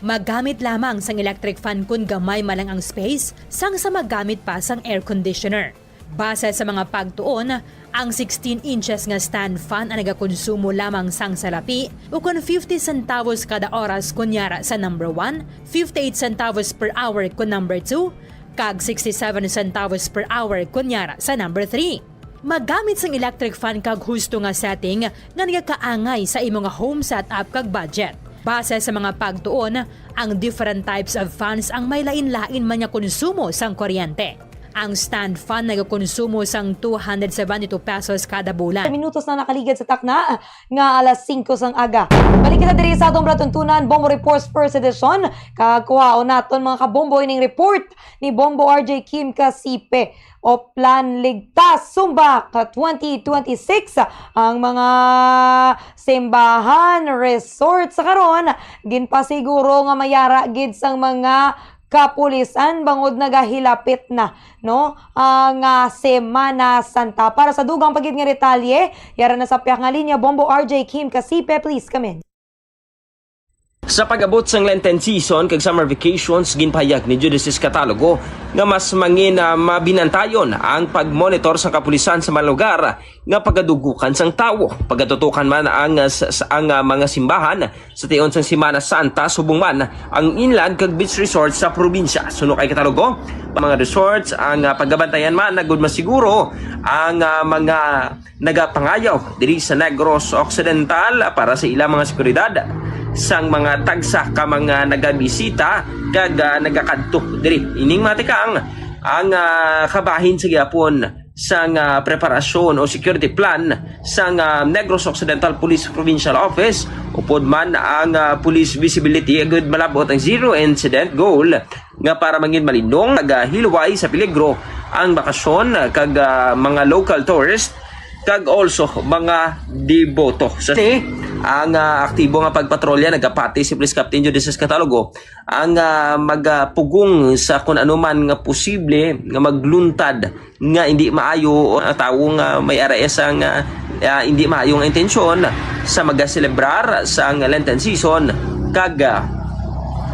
Speaker 11: Maggamit lamang sang electric fan kung gamay malang ang space, sang sa maggamit pa sang air conditioner. Base sa mga pagtuon, ang 16 inches nga stand fan ang nagakonsumo lamang sang salapi o kung 50 centavos kada oras kunyara sa number 1, 58 centavos per hour kung number 2, kag 67 centavos per hour kunyara sa number 3. Maggamit sang electric fan kag husto nga setting nga nagakaangay sa imong home setup kag budget. Base sa mga pagtuon, ang different types of fans ang may lain-lain man nga konsumo sang kuryente. Ang stand fan nagakonsumo sang 272 pesos kada bulan.
Speaker 14: Minutos na nakaligid sa takna nga alas 5 sang aga. Balik kita diri sa atong bratuntunan Bombo Reports First Edition. Kakuhaon naton mga kabombo ining report ni Bombo RJ Kim Kasipe o Plan Ligtas Sumbak 2026. Ang mga simbahan, resort sa karon ginpasiguro nga mayara gid sang mga kapulisan bangod nagahilapit na ang Semana Santa. Para sa dugang pagid nga detalye, yara na sa piyak nga linya Bombo RJ Kim Kasipe, please come in.
Speaker 18: Sa pag-abot sang Lenten season kag summer vacations, ginpahayag ni Judices Catalogo nga mas mangin mabinantayon ang pagmonitor sa kapulisan sa mga lugar nga pagadugukan sang tawo. Pagatutukan man ang mga simbahan sa tiyon sang Semana Santa, subong man ang inland kag beach resort sa probinsya. Suno kay Catalogo, mga resorts ang paggabantayan man nagud masiguro ang mga nagapangayaw diri sa Negros Occidental para sa ilang mga seguridad sang mga tagsa ka mga nagabisita kag nagakadto diri ining matikang ang kabahin sa gyapon sang preparasyon o security plan sang Negros Occidental Police Provincial Office upod man ang police visibility agud malabot ang zero incident goal nga para mangin malindong nagahilway sa peligro ang bakasyon kag mga local tourists kag also mga deboto. Sa ang aktibo nga pagpatrolya nagapati si Police Captain Judices Catalogo ang magpugong sa kung ano man nga posible nga magluntad nga hindi maayo tawo nga may RS ang hindi maayo nga intensyon sa magaselebrar sa Lenten season kag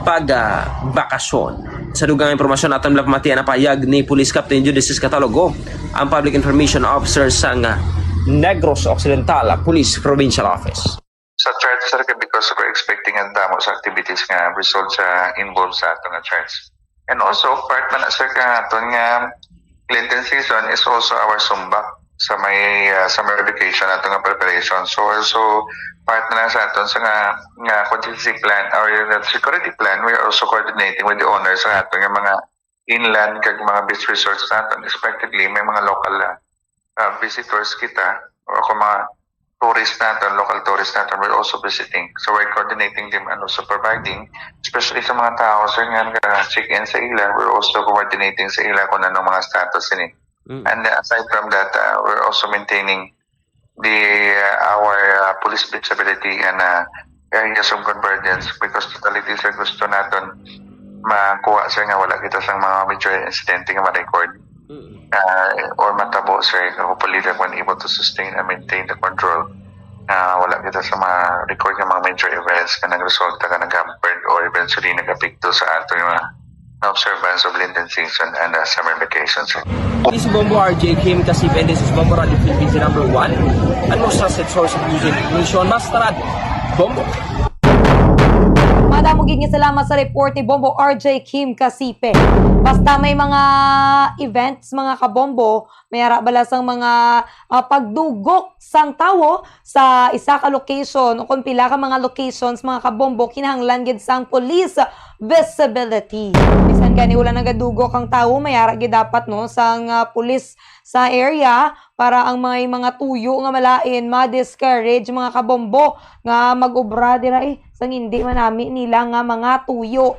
Speaker 18: pagbakasyon. Sa dugang impormasyon natin pamatian na payag ni Police Captain Judices Catalogo, ang Public Information Officer sa Negros Occidental Police Provincial Office.
Speaker 19: Sa church, sir, because we're expecting ang damo sa activities nga result sa involved sa ato nga church. And also, part na sir ka ato nga Lenten season is also our sumbak sa may summer vacation ato nga preparation. So also, part na sa aton sa nga contingency plan or the security plan, we are also coordinating with the owners sa ato nga mga inland kag mga beach resorts natin. Expectedly, may mga local visitors kita o kung mga tourists natin, local tourists natin, we're also visiting. So we're coordinating them and also providing, especially sa mga tao sir nga check-in sa ila, we're also coordinating sa ila kung anong mga status ini. And aside from that, we're also maintaining our police visibility and areas of convergence because totality sir gusto natin makuha sir nga wala kita sa mga major incident nga ma-record or matabo sir hopefully that when able to sustain and maintain the control wala kita sa mga record ng mga major events na nagresulta ka nag-hampered or eventually nag-apikto sa ato yung observance of Lenten season and summer vacations.
Speaker 18: This is Bombo RJ Kim Kasipe and this is Bombo Radio Philippines number 1 and most trusted source of news and information. Masterad, Bombo.
Speaker 14: Madamong gid nga salamat sa report ni Bombo RJ Kim Kasipe. Basta may mga events, mga kabombo, mayara bala sang mga pagdugok sang tawo sa isa ka location o kung pila ka mga locations, mga kabombo, kinahanglan gid sang police visibility. Bisan gani wala nagadugok ang tawo, mayara gid dapat sang police sa area para ang mga tuyo nga malain ma-discourage mga kabombo nga mag-obra dira sang hindi manami nila nga mga tuyo.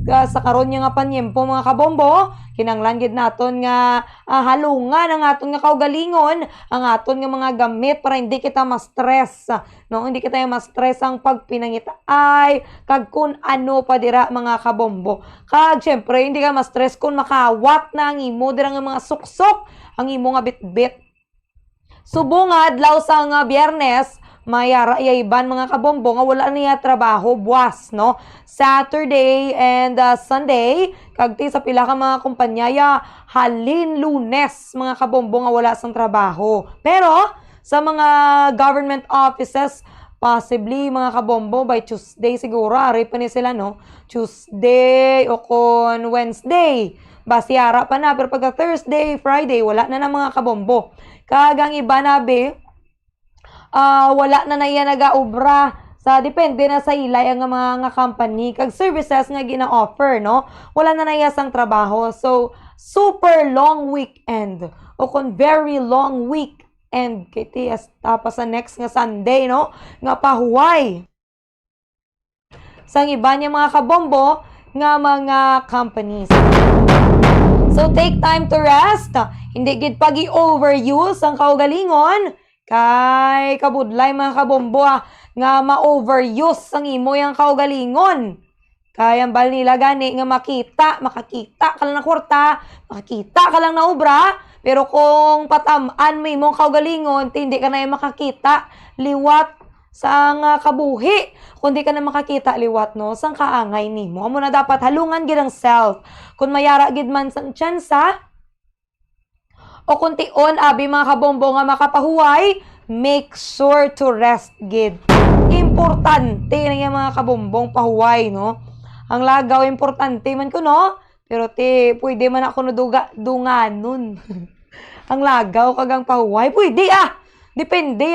Speaker 14: sa karon nga panyempo mga kabombo, kinanglan gid naton nga halungan ang aton nga kaugalingon, ang aton nga mga gamit para hindi kita ma-stress, no? Hindi kita ma-stress ang pagpinangitaay kag kun ano pa dira mga kabombo. Kag syempre hindi ka ma-stress kung makawat na ang imo dira nga mga suksok, ang imo nga bitbit. Subong adlaw sa nga Biyernes, mayara iban mga kabombo nga wala niya trabaho buwas, no? Saturday and Sunday kagti sa pila ka mga kumpanya halin Lunes mga kabombo nga wala sang trabaho. Pero sa mga government offices possibly mga kabombo by Tuesday siguro ari pa ni sila, no? Tuesday o kon Wednesday basiara pa na, pero pagka Thursday, Friday wala na mga kabombo. Kagang iba na be wala na iya nagaobra sa depende na sa ilay ang mga company kag services nga gina-offer, no? Wala na iya sang trabaho. So super long weekend o kon very long weekend kiti tapos sa next nga Sunday, no? Nga pahuway sang iba niya mga kabombo nga mga companies. So take time to rest. Hindi gid pag i-overuse ang kaugalingon kay kabudlay mga kabombo nga ma-overuse ang imo yang kaugalingon. Kay ang bal nila gani nga makakita ka lang na kwarta, makakita ka lang na obra, pero kung patamaan mo imong kaugalingon, hindi ka na makakita liwat sa kabuhi. Kung di ka na makakita liwat, no, sang kaangay nimo. Amo na dapat halungan gid ang self. Kung mayara gid man sang tsansa o kuntion abi mga kabombo nga makapahuway, make sure to rest gid. Importante na yung mga kabombong pahuway, no? Ang lagaw importante man ko, no? Pero pwede man ako dunganon. Ang lagaw kagang pahuway, pwede depende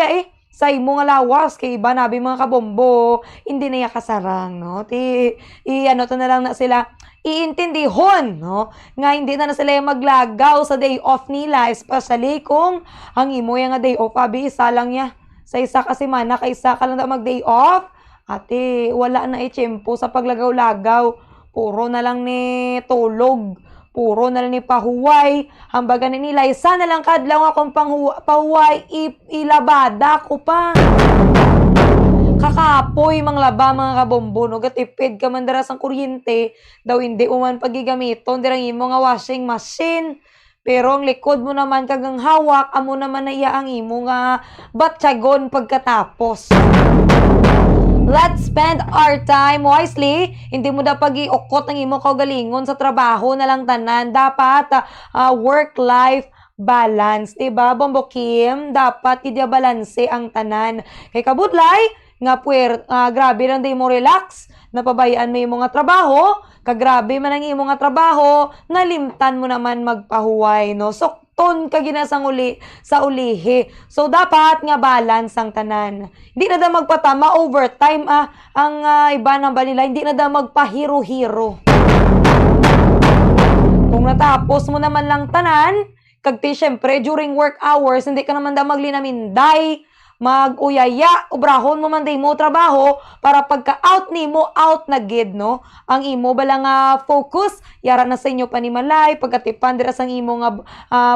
Speaker 14: sa imo nga lawas kay iba nabi mga kabombo hindi na kasarang, no? Ano to na lang na sila iintindihon, no? Nga hindi na sila maglagaw sa day off nila, especially kung ang imo nga day off abi isa lang ya sa isa ka semana, kaysa ka lang na mag day off wala na tiyempo sa paglagaw-lagaw, puro na lang ni tulog, puro na lang ni pahuway. Hambaga ni nila, isa na lang kadlaw akong pahuway, ilabada ko pa. Kakapoy mang laba mga kabombo, no? Gatipid ka man dara sang kuryente, daw hindi uman pagigamiton, dirang imo nga washing machine. Pero ang likod mo naman kagang hawak, amo naman na iya ang imo nga batyagon pagkatapos. Let's spend our time wisely. Hindi mo dapat iokot ang imo kaugalingon sa trabaho na lang tanan. Dapat work-life balance, diba? Bombo Kim, dapat balanse ang tanan. Kay kabudlay, nga grabe lang di mo relax, napabayaan mo yung mga trabaho, kagrabe man ang imo nga trabaho, nalimtan mo naman magpahuway, no? Sokton ka ginasang sa ulihi. So, dapat nga balance ang tanan. Hindi na da magpatama overtime, ang iba ng balila, hindi na da magpahiro-hiro. Kung natapos mo naman lang tanan, kagti syempre, during work hours, hindi ka naman da maglinaminday, mag-uyaya, ubrahon mo man day mo trabaho para pagka-out ni mo, out na gid, no? Ang imo bala nga focus, yara na sa inyo panimalay, pagkatipan dira sang imo nga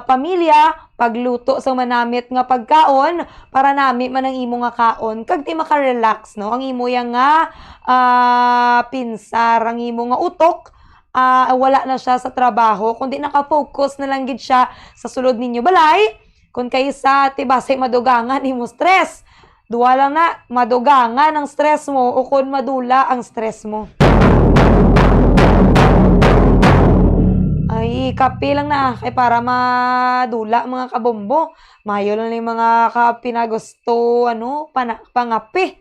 Speaker 14: pamilya, pagluto sa manamit nga pagkaon, para nami man ang imo nga kaon, kag ti maka-relax, no? Ang imo yang nga pinsar, ang imo nga utok, wala na siya sa trabaho, kundi naka-focus na lang gid siya sa sulod ninyo balay. Kung kaysa base madugangan imo stress, duwa lang na madugangan ang stress mo o kung madula ang stress mo. Ay, kape lang na kay para madula mga kabombo. Mayo lang yung mga kapinagusto, pangapi.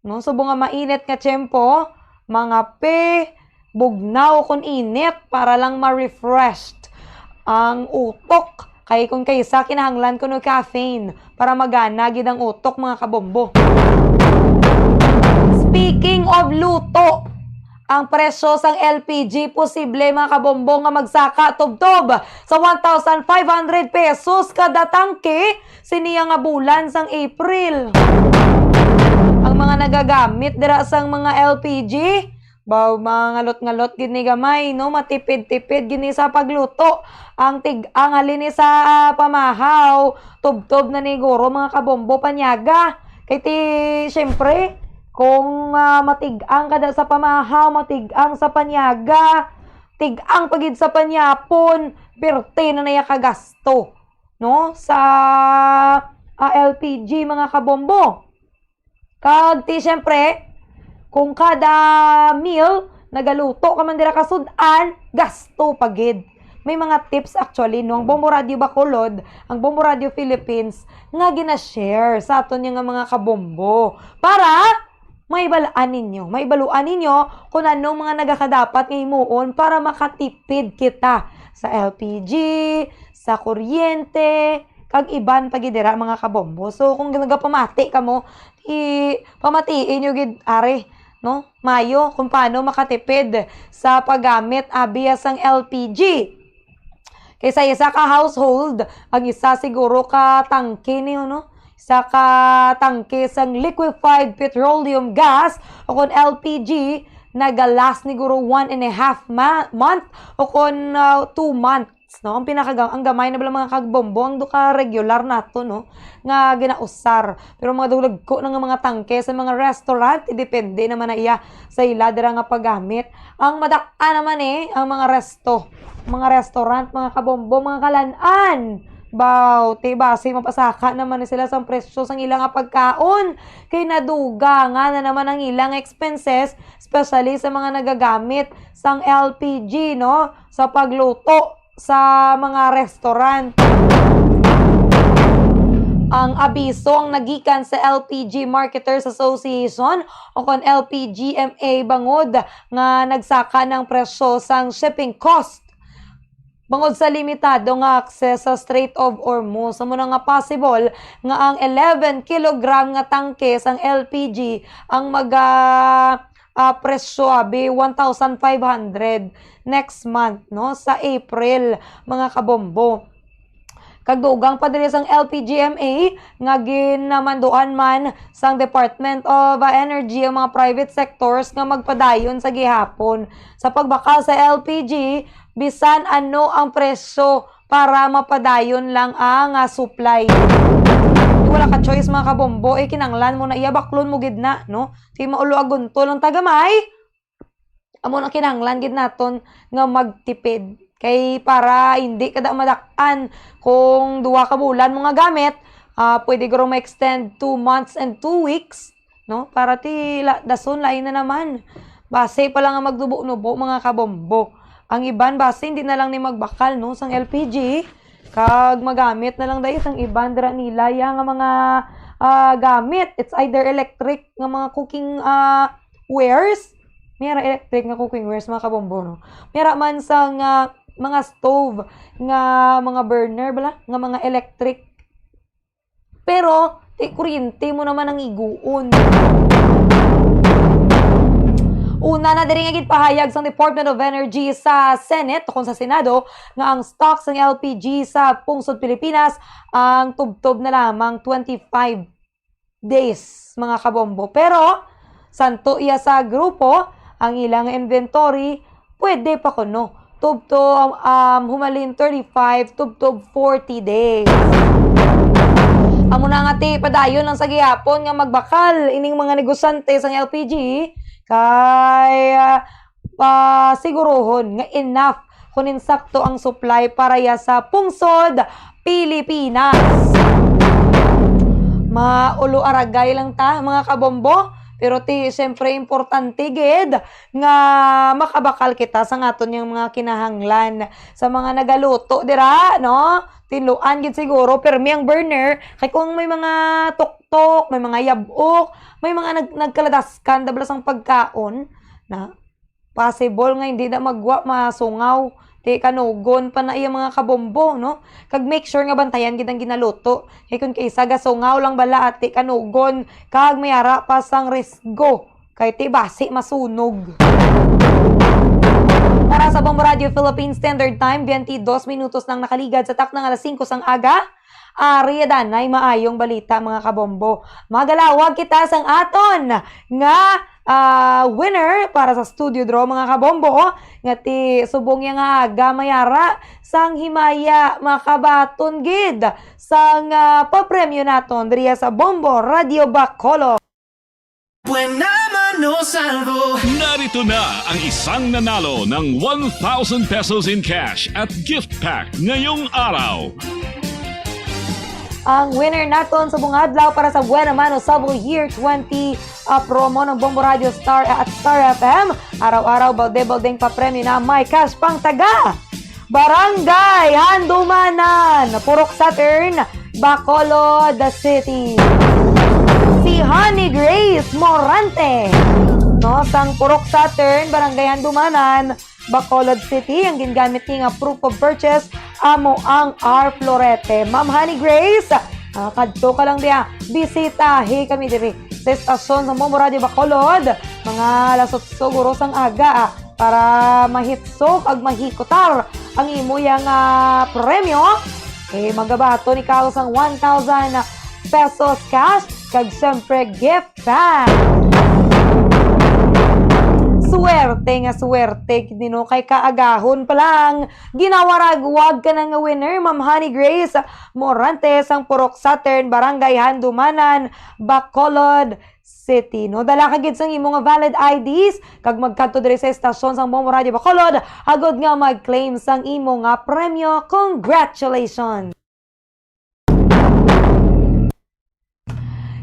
Speaker 14: No? So, nga mainit nga tiyempo, mangapi, bugnaw kung init para lang ma-refreshed ang utok. Kay kung kaysa kinahanglan ko no caffeine para magana gid ang utok mga kabombo. Speaking of luto, ang presyo sang LPG posible mga kabombo nga magsaka tubtob sa 1,500 pesos kada tangke siniya nga bulan sang April. Ang mga nagagamit dira sang mga LPG, Mangalot-ngalot gini gamay, no? Matipid-tipid gini sa pagluto. Ang halin ni sa pamahaw, tubtob na ni guro mga kabombo panyaga. Kay ti, syempre, kung matig-ang kada sa pamahaw, matig-ang sa panyaga, tig-ang pagid sa panyapon, birte na naya kagasto, no? Sa LPG mga kabombo. Kag ti, syempre, kung kada meal, nagaluto ka man dira kasudan, gasto pagid. May mga tips actually, no? Ang Bombo Radio Bacolod, ang Bombo Radio Philippines, nga gina-share sa aton nga mga kabombo. Para maibalaan ninyo kung anong mga nagakadapat ngayon para makatipid kita sa LPG, sa kuryente, kag iban pagidira mga kabombo. So, kung nagapamati ka mo, pamatiin nyo gid, are, no? Mayo kung paano makatipid sa paggamit abiyas ng LPG. Kaysa isa ka household, ang isa siguro ka tangke niyo, no? Isa ka tangke sang liquefied petroleum gas o kung LPG nagalas ni guro 1.5 month o kung 2 months. No, ang ang gamay na bala mga kagbombo ang duka regular nato, no, nga ginausar. Pero mga dulag ko ng mga tangke sa mga restaurant, depende naman na iya sa ila dira nga paggamit. Ang madaka naman ang mga restaurant, mga kabombo, mga kalan-an. Basi mapasaka naman sila sa presyo sang ilang nga pagkaon. Kay naduga nga na naman ang ilang expenses, especially sa mga nagagamit sang LPG, no, sa pagluto sa mga restaurant. Ang abiso ang nagikan sa LPG Marketers Association o kon LPGMA bangod nga nagsaka ng presyo sang shipping cost. Bangod sa limitado nga access sa Strait of Hormuz, amo na nga possible nga ang 11 kilogram nga tangke sang LPG ang presyo 1,500 next month, no, sa April mga kabombo. Kagdugang pa diri sang LPGMA nga ginamanduan man sang Department of Energy ang mga private sectors nga magpadayon sa gihapon sa pagbakal sa LPG bisan ano ang presyo para mapadayon lang ang supply. Wala ka choice mga kabombo, kinanglan mo na iya baklon mo gid na, no? Di maulo agunto lang tagamay. Amo na kinanglan gid naton nga magtipid. Kay para hindi kada madakan kung 2 ka bulan mga gamit, pwede guro ma-extend 2 months and 2 weeks, no? Para ti dason lain na naman. Base pa lang nga magdubo-nubo mga kabombo. Ang iban base hindi na lang ni magbakal, no, sang LPG. Kag magamit na lang dahil sang iban dira nila yang mga gamit. It's either electric nga mga cooking wares. Mera electric nga cooking wares mga kabombo, no. Mera man sang mga stove nga mga burner bala nga mga electric. Pero kuryente mo naman ang iguon. Una na diri nga gid pahayag sang Department of Energy sa Senate o sa Senado nga ang stocks ng LPG sa pungsod Pilipinas ang tubtob na lamang 25 days mga kabombo. Pero santo iya sa grupo ang ilang inventory pwede pa kuno tubtob humalin 35 tubtob 40 days. Amo na nga ti padayon lang sa gihapon nga magbakal ining mga negosante sang LPG kay sigurohon nga enough kung insakto ang supply para ya sa pungsod Pilipinas. Maulo aragay lang ta mga kabombo, pero siyempre importante gid nga makabakal kita sa aton yung mga kinahanglan sa mga nagaluto dira, no? Tinuan gid siguro permi ang burner kay kung may mga tuktok, may mga yabok, may mga nagkaladaskan dablas ang pagkaon na possible nga hindi na magwa masungaw ti kanugon pa na iya mga kabombo, no? Kag make sure nga bantayan gid ang ginaluto kay kun kaysa gasungaw lang bala at ti kanugon kag mayara pa sang risgo kay ti basi masunog. Para sa Bombo Radio Philippines Standard Time, 22 minutos nang nakaligad sa taknang alas 5 sang aga. Ariadan ay maayong balita mga kabombo. Magalawag kita sang aton nga winner para sa studio draw mga kabombo. Nga ti subong nga aga mayara sang himaya makabaton gid sang papremyo naton diriya sa Bombo Radio Bacolod.
Speaker 6: Narito na ang isang nanalo ng 1,000 pesos in cash at gift pack ngayong araw.
Speaker 14: Ang winner naton sa buong adlaw para sa Buena Mano Sabo Year 20 promo ng Bombo Radio Star at Star FM. Araw-araw balde-baldeng papremyo na may cash pang taga. Barangay Handumanan, Purok Saturn, Bacolod City. Si Honey Grace Morante, no, sang Purok Saturn, Barangay Handumanan, Bacolod City, ang gingamit niya proof of purchase amo ang R. Florete. Ma'am Honey Grace, kadto ka lang diya, bisitahi kami diri sa estasyon sa Bombo Radio Bacolod, mga lasot siguro sang aga para mahitsok ag mahikotar ang imuyang premyo. Magabaton ikaw sang 1,000 pesos cash kag siyempre gift pack. Swerte dino kay kaagahon pa lang ginawaragwag ka na nga winner Ma'am Honey Grace Morante sang Purok Saturn, Barangay Handumanan, Bacolod City. No, dala ka gid sang imong valid IDs kag magkadto diri sa estasyon sang Bombo Radio Bacolod agod nga mag-claim sang imong premyo. Congratulations.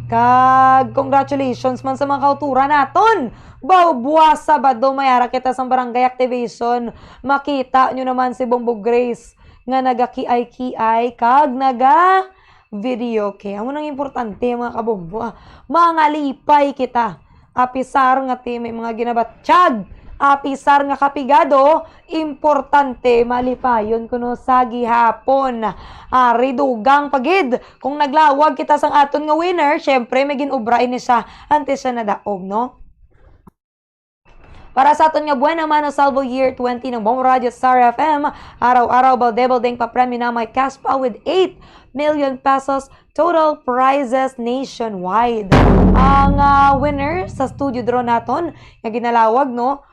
Speaker 14: Kag congratulations man sa mga kautura naton. Buwas Sabado mayara kita sa barangay activation. Makita nyo naman si Bombo Grace nga naga-kiay-kiay kag naga video. Kaya mo nang importante mga kabombo. Mga lipay kita. Apisar nga ti may mga ginabatsyag. Apisar nga kapigado. Importante malipayon kuno sa gihapon. Ridugang pagid. Kung naglawag kita sang aton nga winner, syempre may ginubrain ni siya. Ante siya nadaog, no? Para sa aton nga Buena Mano Salvo Year 20 ng Bombo Radio Star FM, araw-araw balde-baldeng papremyo na may cash pa with 8 million pesos total prizes nationwide. Ang winner sa studio draw naton nga ginalawag, no,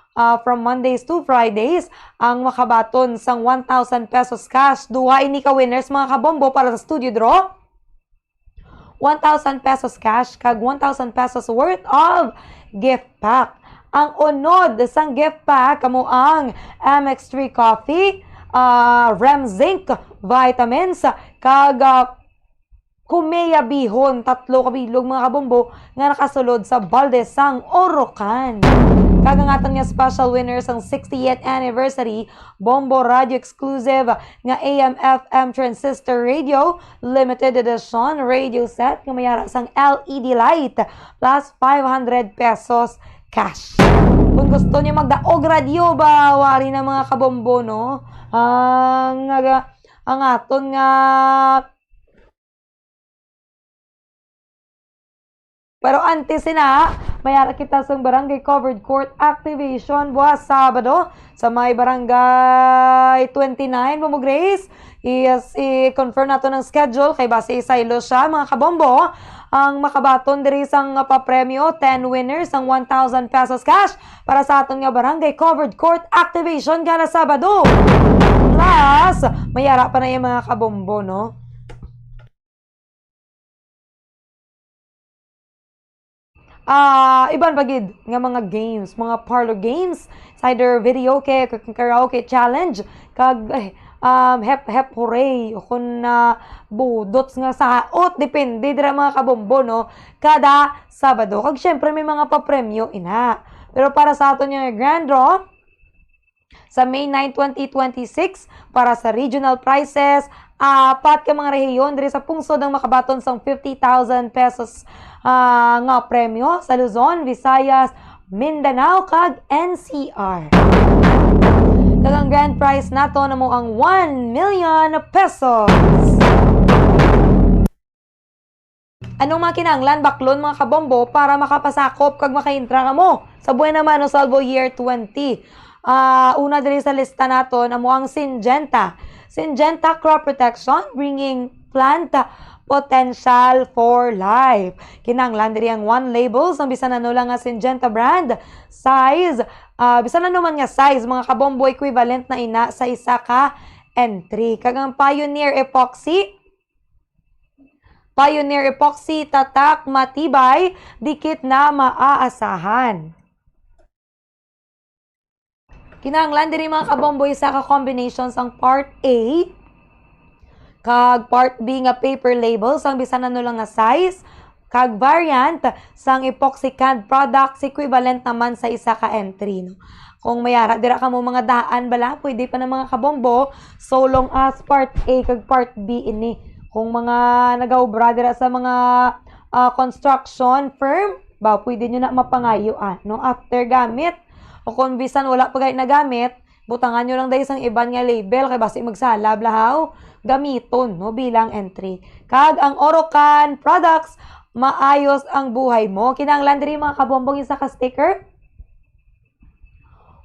Speaker 14: from Mondays to Fridays, ang makabaton sang 1,000 pesos cash. Duha ini ka winners mga kabombo para sa studio draw. 1,000 pesos cash kag 1,000 pesos worth of gift pack. Ang unod sang gift pack kamo ang MX3 Coffee, Rem Zinc Vitamins, kag Kumeya Bihon, 3 kabilog mga kabombo nga nakasulod sa balde sang Orocan. Kagangatan nga special winners ang 60th anniversary Bombo Radio exclusive nga AM/FM transistor radio limited edition radio set nga mayara sang LED light plus 500 pesos cash. Kung gusto niyo magdaog radio ba, wari na mga kabombo, no? Ang aton nga pero antes na, mayara kita sa barangay covered court activation buwas Sabado sa may barangay 29, Bombo Grace. I-confirm nato ng schedule kay base isaylo siya mga kabombo. Ang makabaton diri sang papremyo 10 winners ang 1,000 pesos cash para sa aton nga barangay covered court activation kada Sabado. Plus, mayara pa na yung mga kabombo, no? Iban bagid nga mga games, mga parlor games, either video karaoke challenge, kag hep hooray kun budots nga saot depende dira mga kabombo, no, kada Sabado. Kag syempre may mga papremyo ina. Pero para sa aton yung grand draw sa May 9, 2026 para sa regional prizes, apat ka mga rehiyon diri sa pungsod ang makabaton sang 50,000 pesos nga premyo sa Luzon, Visayas, Mindanao kag NCR. Kagang grand prize nato na mo ang 1 million pesos. Anong makinanglan baklon mga kabombo para makapasakop kag makaintra ka mo sa Buena Mano Salvo Year 20? Una diri sa lista naton amo ang Syngenta. Syngenta Crop Protection, bringing plant potential for life. Kinahanglan diri ang one labels ang bisan ano lang nga Syngenta brand, size, bisan ano man nga size, mga kabombo equivalent na ina sa isa ka entry. Kagang Pioneer Epoxy, tatak, matibay, dikit na maaasahan. Kinahanglan diri mga kabomboy sa ka-combinations ang Part A kag Part B nga paper labels ang bisan ano lang nga size kag variant sang epoxy cad products equivalent naman sa isa ka entry, no? Kung mayara dira ka mo mga daan bala, pwede pa na mga kabombo so long as Part A kag Part B ini. Kung mga nagaubra dira sa mga construction firm, ba pwede nyo na mapangayuan, no? After gamit, o kung bisan wala pa kayo nagamit, butangan nyo lang dahil isang iban nga label, kaya basi magsalab lahaw, gamiton, no? Bilang entry. Kag ang Orocan products, maayos ang buhay mo. Kinahanglan diri mga kabombong isa ka sticker,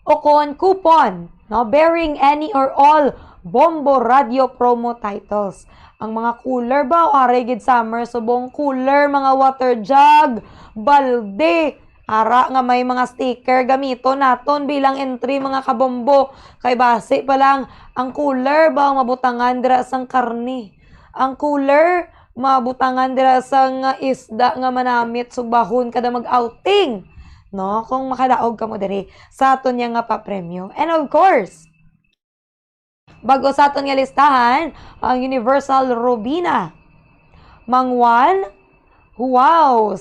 Speaker 14: o kung coupon, no? Bearing any or all Bombo Radio promo titles. Ang mga cooler ba, arigid summer, subong cooler, mga water jug, balde, ara nga may mga sticker, gamito naton bilang entry mga kabombo. Kay base pa lang, ang cooler ba, mabutangan dira sang karni. Ang cooler, mabutangan dira sang isda nga manamit, subahon kada mag-outing. No? Kung makadaog ka mo diri, sa aton niya nga pa-premyo. And of course, bago sa aton nga listahan, ang Universal Robina. Mangwan, huwaw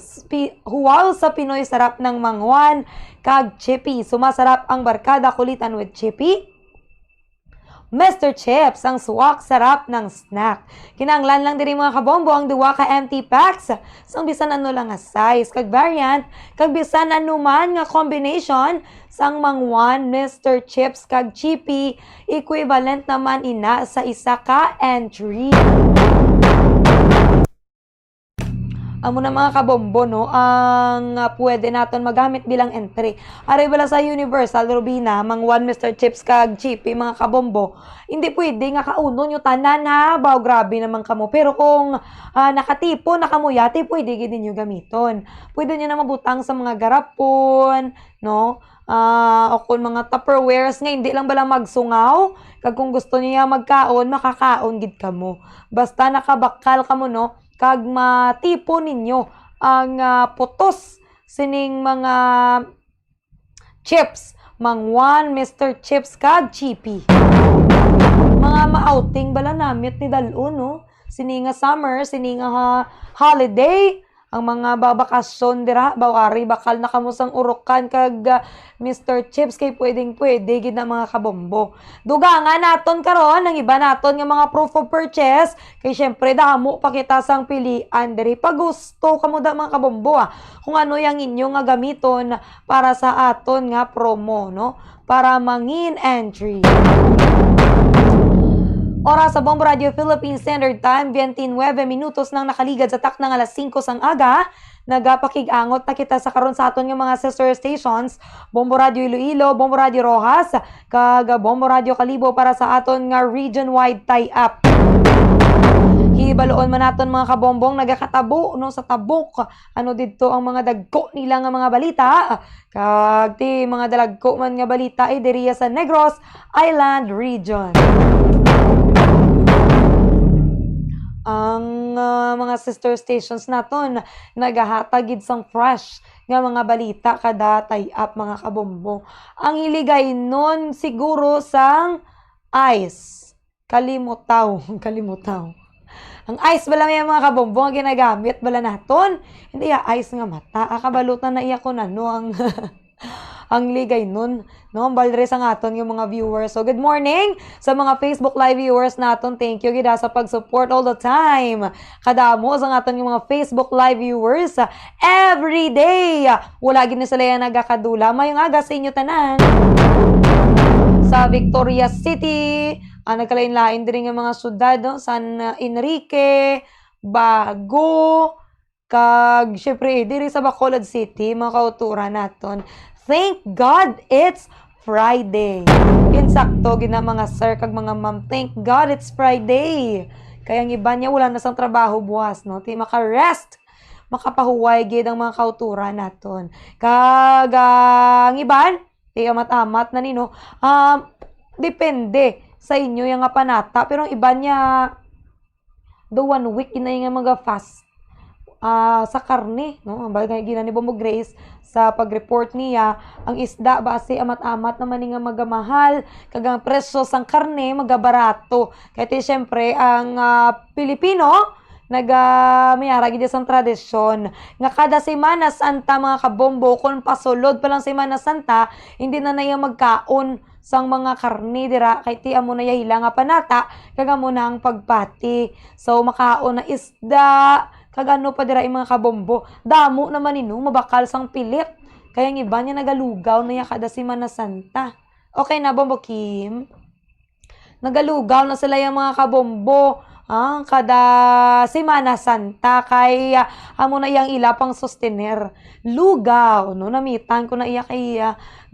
Speaker 14: sa Pinoy sarap ng mangwan, kag chippy. Sumasarap ang barkada kulitan with chippy. Mr. Chips, ang suwak sarap ng snack. Kinahanglan lang diri mga kabombo ang duwa ka empty packs. Sang bisan ano lang nga size, kag variant, kag bisan ano man nga combination sang mangwan, Mr. Chips, kag chippy, equivalent naman ina sa isa ka entry. Amo na mga kabombo, no, ang pwede naton magamit bilang entry. Aray bala sa Universal Robina, mangwan, Mr. Chips, kag chippy, mga kabombo, hindi pwede nga kauno nyo tanan ha, baw grabe naman kamo. Pero kung nakatipo, nakamuyati, pwede gid ninyo gamiton. Pwede nyo na mabutang sa mga garapon, no, o kung mga Tupperwares nga, hindi lang bala magsungaw, kag kung gusto niya magkaon, makakaon gid kamo. Basta nakabakal kamo, no, kag matipo ninyo ang putos sining mga chips, mangwan, Mr. Chips, kag chippy. Mga ma-outing bala namit ni dalon, no? Sininga summer, sininga holiday, ang mga babakasyon dira, bawari bakal na kamo sang Orocan kag Mr. Chips kay pwedeng-pwede gid na mga kabombo. Dugangan naton karon ang iba naton nga mga proof of purchase kay syempre damo pa kita sang pilian diri pag gusto kamo da mga kabombo kung ano yang inyo nga gamiton para sa aton nga promo, no? Para mangin entry. Oras sa Bombo Radio Philippine Standard Time, 29 minutos nang nakaligad sa taknang alas 5 sang aga. Nagapakig-angot na kita sa karon sa aton nga mga sister stations, Bombo Radio Iloilo, Bombo Radio Rojas, kag Bombo Radio Kalibo para sa aton nga region-wide tie-up. Hibaloon man naton mga kabombong nagakatabo no sa tabok. Ano didto ang mga dagko nila nga mga balita. Kag ti mga dalagko man nga balita ay diriya sa Negros Island region. Ang mga sister stations naton nagahatagid sang fresh nga mga balita kada tie-up mga kabombo. Ang iligay nun siguro sang ice. Kalimutaw. Ang ice bala may mga kabombo nga ginagamit bala naton. Hindi ice nga mata. Akabalutan na iya ko na no ang ang ligay nun, no? Balre sa aton yung mga viewers. So, good morning sa mga Facebook Live viewers naton. Thank you, gida, sa pag-support all the time. Kadamo sa aton yung mga Facebook Live viewers every day. Wala gid na sila yung nagakadula. Mayong aga sa inyo tanan. Sa Victoria City, nagkalain-lain din ng mga syudad, no? San Enrique, Bago, kag, syempre, diri sa Bacolod City, mga kauturan naton. Thank God it's Friday. Insakto gina mga sir kag mga ma'am. Thank God it's Friday. Kaya ang iba niya wala na sang trabaho buwas, no? Ti maka-rest, makapahuway gid ang mga kauturan naton. Kag ang iban, ti amat-amat na nino. Depende sa inyo yung nga panata, pero ang iba niya do 1 week ina yung mga fast sa karne, no? Bagay gina ni Bombo Grace sa pag-report niya, ang isda base amat-amat naman nga magamahal, kag ang presyo sang karne magabarato. Kaya syempre ang Pilipino mayara gid sang tradisyon nga kada Semana Santa mga kabombo kon pasulod pa lang Semana Santa hindi na naya magkaon sang mga karne dira kay ti amo na hila nga panata kag amo na ang pagpati. So makaon na isda kagano pa dira mga kabombo. Damo naman nino mabakal sang pilit. Kaya ang iba niya nagalugaw na kada Semana Santa. Okay na Bombo Kim? Nagalugaw na sila yung mga kabombo. Kada Semana Santa kay amo na iyang ila pang sustener. Lugaw, no? Namitan ko na iya kay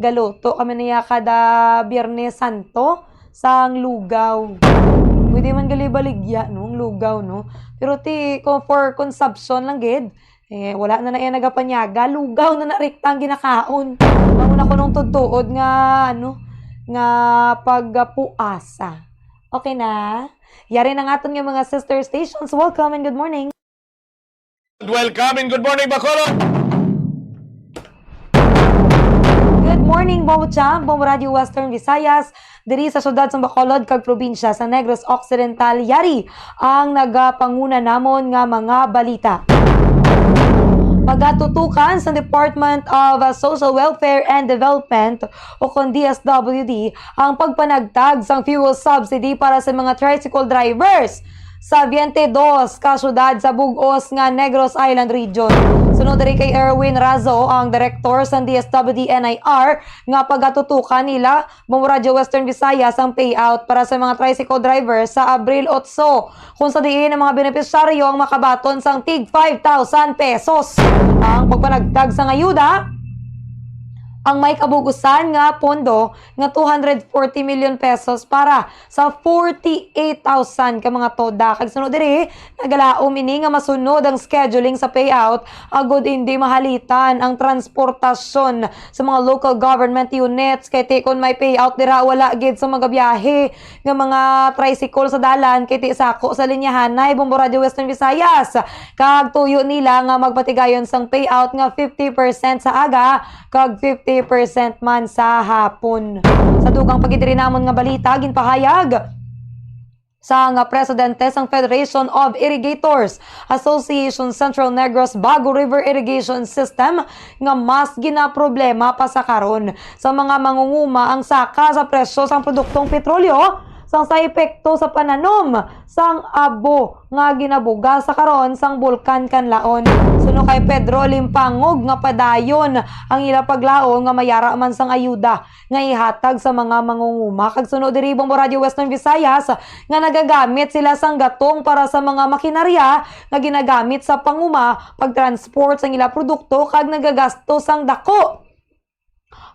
Speaker 14: galuto. Kami na iya kada Biyernes Santo sang lugaw. Pwede man gali-baligya, no? Ang lugaw, no? Pero for consumption lang gid. Wala na iya nagapanyaga. Lugaw na nariktang ginakaon. Mamuna ko nung tutuod nga, nga pagpuasa. Okay na? Yari na nga nga mga sister stations. Welcome and good morning.
Speaker 20: Welcome and good morning, Bacolod!
Speaker 14: Good morning, Bombo Champ, Bombo Radio Western Visayas. Diri sa syudad sa Bacolod, kag probinsya sa Negros Occidental. Yari ang nagapanguna namon nga mga balita. Pagatutukan sa Department of Social Welfare and Development o kon DSWD ang pagpanagtag sang fuel subsidy para sa mga tricycle drivers sa 22 ka syudad sa bug-os nga Negros Island Region. Sunod diri kay Erwin Razo, ang director sa DSWD NIR, nga pagatutukan nila Bombo Radio Western Visayas ang payout para sa mga tricycle drivers sa Abril 8, kung sa diin ang mga benepisyaryo ang makabaton sang tig 5,000 pesos. Ang pagpanagtag sa ayuda ang may kabugusan nga pondo nga 240 million pesos para sa 48,000 ka mga toda. Kag sunod diri nagalaom ini nga masunod ang scheduling sa payout agud hindi mahalitan ang transportasyon sa mga local government units kay kon may payout dira wala gid sa mga biyahe nga mga tricycle sa dalan kay sako sa linyahan na Bombo Radio Western Visayas. Kag tuyo nila nga magpatigayon sang payout nga 50% sa aga kag 50% man sa hapon. Sa dugang pagidiri namon nga balita ginpahayag sa nga presidente sang Federation of Irrigators Association Central Negros Bago River Irrigation System nga mas ginaproblema pa sa karon sa mga mangunguma ang saka sa presyo sang produktong petrolyo sang sa epekto sa pananom sang abo nga ginabuga sa karon sang Bulkan Kanlaon. Suno kay Pedro Limpangog nga padayon ang ila paglaom nga mayara man sang ayuda nga ihatag sa mga mangunguma. Kag sunod diri Bombo Radio Western Visayas nga nagagamit sila sang gatong para sa mga makinarya nga ginagamit sa panguma, pagtransport sang ila produkto kag nagagasto sang dako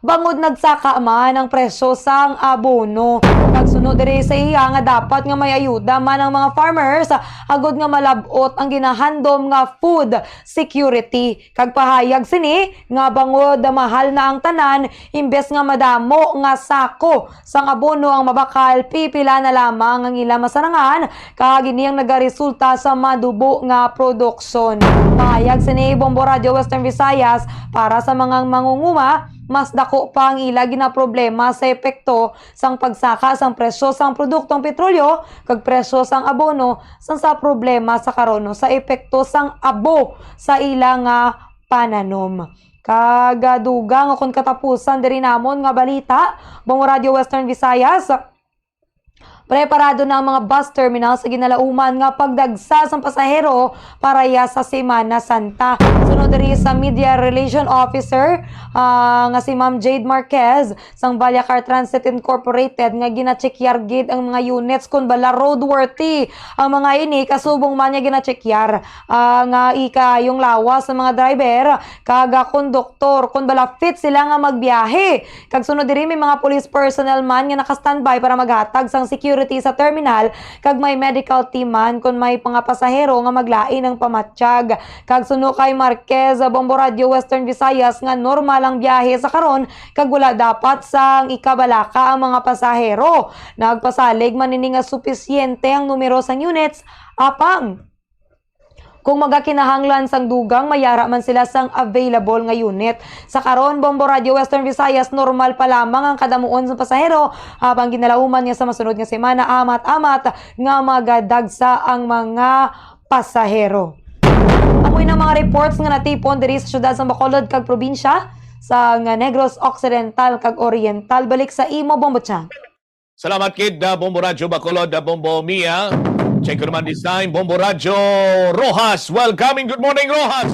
Speaker 14: bangod nagsaka man ang presyo sang abono. Pagsunod diri sa iya nga dapat nga may ayuda man ang mga farmers agud nga malabot ang ginahandom nga food security. Kag pahayag sini nga bangod mahal na ang tanan imbes nga madamo nga sako sang abono ang mabakal pipila na lamang ang ila masarangan kag ini ang nagaresulta sa madubo nga produksyon. Pahayag sini Bombo Radio Western Visayas para sa mga mangunguma mas dako pa ang ila ginaproblema sa epekto sang pagsaka sang presyo sang produktong petrolyo kag presyo sang abono sang sa problema sa karon sa epekto sang abo sa ila nga pananom. Kagadugang akong katapusan diri namon nga balita Bombo Radio Western Visayas. Preparado na ang mga bus terminal sa ginalauman nga pagdagsa sang pasahero para sa Semana Santa. Sunod diri sa Media Relation Officer nga si Ma'am Jade Marquez sang Vallecar Transit Incorporated nga gina-checkyar gid ang mga units kung bala roadworthy. Ang mga ini kasubong man niya gina-checkyar nga ika yung lawas sa mga driver kaga konduktor kung bala fit sila nga magbiyahe. Kag sunod diri may mga police personnel man nga naka-standby para maghatag sang security sa terminal kag may medical team man kung may mga pasahero nga maglain ng pamatsyag. Kag suno kay Marquez Bombo Radio Western Visayas nga normal ang biyahe sa karon kag wala dapat sang ikabalaka ang mga pasahero. Nagpasalig man ini nga supisyente ang numero sang units apang kung magakinahanglan sang dugang, mayara man sila sang available nga unit. Sa karon, Bombo Radio Western Visayas, normal pa lamang ang kadamuon sa pasahero habang ginalauman niya sa masunod nga semana amat-amat nga magadagsa ang mga pasahero. Amoy ng mga reports nga natipon diri sa syudad sa Bacolod kag probinsya sa Negros Occidental kag Oriental. Balik sa imo, Bombo Chang.
Speaker 20: Salamat kid Bombo Radyo Bacolod, Bombo Mia. Check ko naman this time, Bombo Radyo Rojas. Welcoming, good morning Rojas.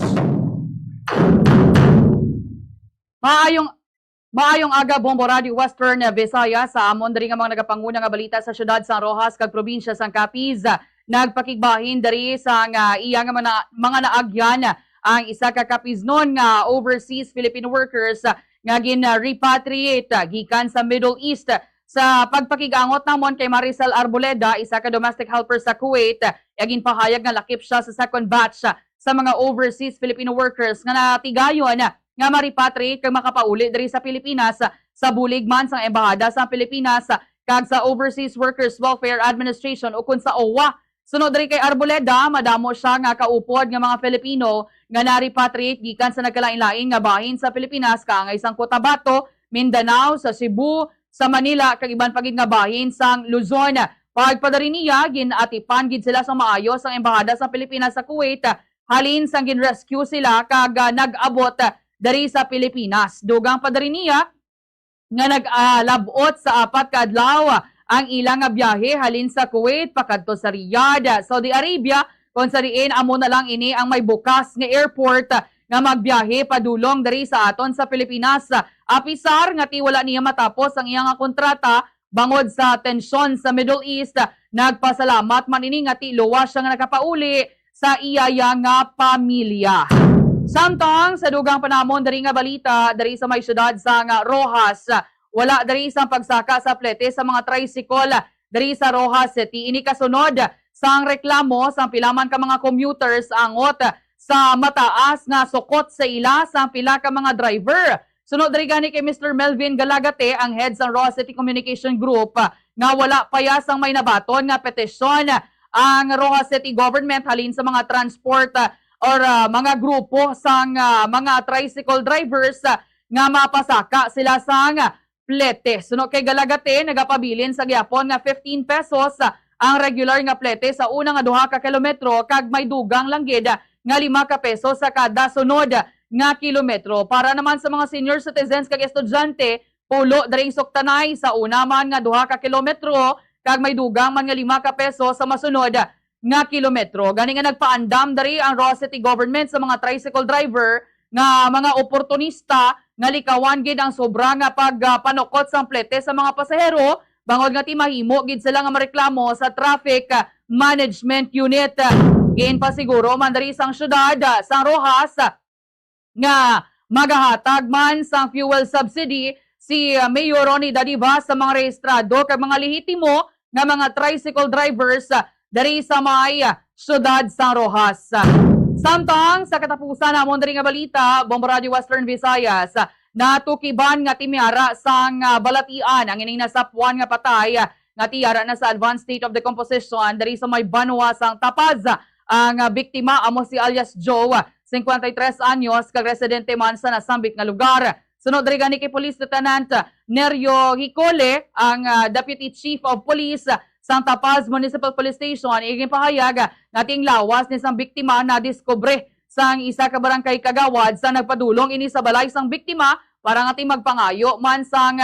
Speaker 21: Maayong aga Bombo Radio Western Visayas sa amon diri nga mga nagapanguna nga balita sa syudad sa Rojas kag probinsya sang Capiz. Nagpakigbahin diri sa iya nga mga naagyan ang isa ka Capiznon nga overseas Filipino workers nga gin-repatriate gikan sa Middle East. Sa pagpakigangot namon kay Maricel Arboleda, isa ka domestic helper sa Kuwait, yagin pahayag nga lakip siya sa second batch sa mga overseas Filipino workers nga natigayon nga maripatriate kag makapauli diri sa Pilipinas sa bulig man sang embahada sa Pilipinas kag sa Overseas Workers Welfare Administration o kun sa OWA. Sunod diri kay Arboleda, madamo siya nga kaupod nga mga Filipino nga naripatriate gikan sa nagkalain-lain nga bahin sa Pilipinas kaangay sang Cotabato, Mindanao, sa Cebu, sa Manila kag iban pagid nga bahin sang Luzon. Pagpadari niya ginatipan gid sila sa maayos ang embahada sa Pilipinas sa Kuwait halin sang gin-rescue sila kag nag-abot dari sa Pilipinas. Dugang padari niya nga nag-labot sa 4 ka adlaw ang ilang nga biyahe halin sa Kuwait pakadto sa Riyadh, Saudi Arabia kung sa diin amo na lang ini ang may bukas nga airport nga magbiyahe padulong dari sa aton sa Pilipinas. Apisar nga tiwala niya matapos ang iyang kontrata bangod sa tensyon sa Middle East. Nagpasalamat man ini nga tiluwa siya nga nakapauli sa iyaya nga pamilya. Samtang sa dugang panamon dari nga balita dari sa may syudad sa Rojas, wala dari isang pagsaka sa plete sa mga tricycle dari sa Rojas City. Ini kasunod sang reklamo sang pilaman ka mga commuters angot sa mataas nga sukot sa ila sa pila ka mga driver. Sunod diri gani kay Mr. Melvin Galagate, ang head sa Rojas City Communication Group, nga wala payasang may nabaton nga petisyon ang Rojas City government halin sa mga transport or mga grupo sang mga tricycle drivers nga mapasaka sila sang plete. Sunod kay Galagate, nagapabilin sa gyapon nga 15 pesos ang regular nga plete sa unang 2 ka kilometro kag may dugang lang gid nga 5 ka peso sa kada sunod nga kilometro. Para naman sa mga senior citizens kag estudyante, pulo daring suktanay sa una man nga 2 ka kilometro kag may dugang man nga 5 ka peso sa masunod nga kilometro. Gani nga nagpaandam dari ang Rojas City government sa mga tricycle driver nga mga oportunista nga likawan gid ang sobra nga pagpanukot sang plete sa mga pasahero bangod nga ti mahimo gid sila nga mareklamo sa Traffic Management Unit. Gain pa siguro man dari sang syudad sang Rojas nga magahatag man sang fuel subsidy si Mayor Ronnie Dadiva sa mga rehistrado kag mga lehitimo nga mga tricycle drivers dari sa may syudad sang Rojas. Samtang sa katapusan namon diri nga balita, Bombo Radio Western Visayas, natukiban nga timiara sang balatian ang ining nasapuan nga patay nga tiyara na sa advanced state of decomposition dari sa may Banwa sang Tapaz. Ang biktima amo si alias Joe, 53 anyos, kag residente man sa nasambit nga lugar. Sunod diri gani kay Police Lieutenant Nerio Hicole, ang Deputy Chief of Police sang Tapaz Municipal Police Station, iging pahayag nating lawas ni sang biktima na diskubre sang isa ka barangay kagawad sa nagpadulong ini sa balay sang biktima para nga magpangayo man sang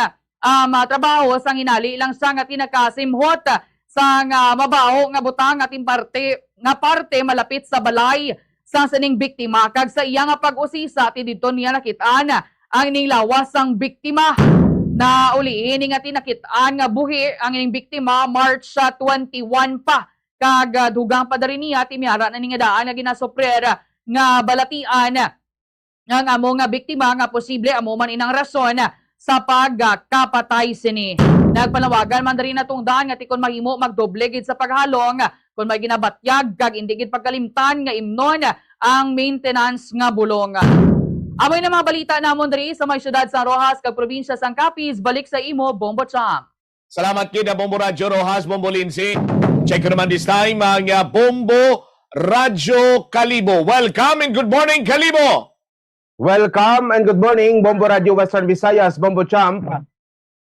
Speaker 21: trabaho sang hinali lang siya nga tinakasimhot sa nga mabaho nga butang ating parte malapit sa balay sa sining biktima kag sa iya nga pag-usisa ti didto niya nakitaan ang ining lawas sang biktima na uliin nga tinakitaan nga buhi ang ining biktima March 21 pa kag dugang pa dari niya ti miyara na ning daan nga ginasoprer nga balatian nga amo nga biktima nga posible amo man inang rason sa pagkapatay sini. Nagpanawagan man diri natong daan nga tikon mahimo magdoble gid sa paghalong kung may ginabatyag kag indi gid pagkalimtan nga imnon ang maintenance nga bulong. Amoy na mga balita namon diri sa may syudad sa Rojas kag probinsya sang Capiz, balik sa imo Bombo Cham.
Speaker 20: Salamat kida Bombo Radyo Rojas, Bombo Lindsay. Check ko naman this time ang Bombo Radyo Kalibo. Welcome and good morning, Kalibo!
Speaker 12: Welcome and good morning, Bombo Radio Western Visayas, Bombo Champ.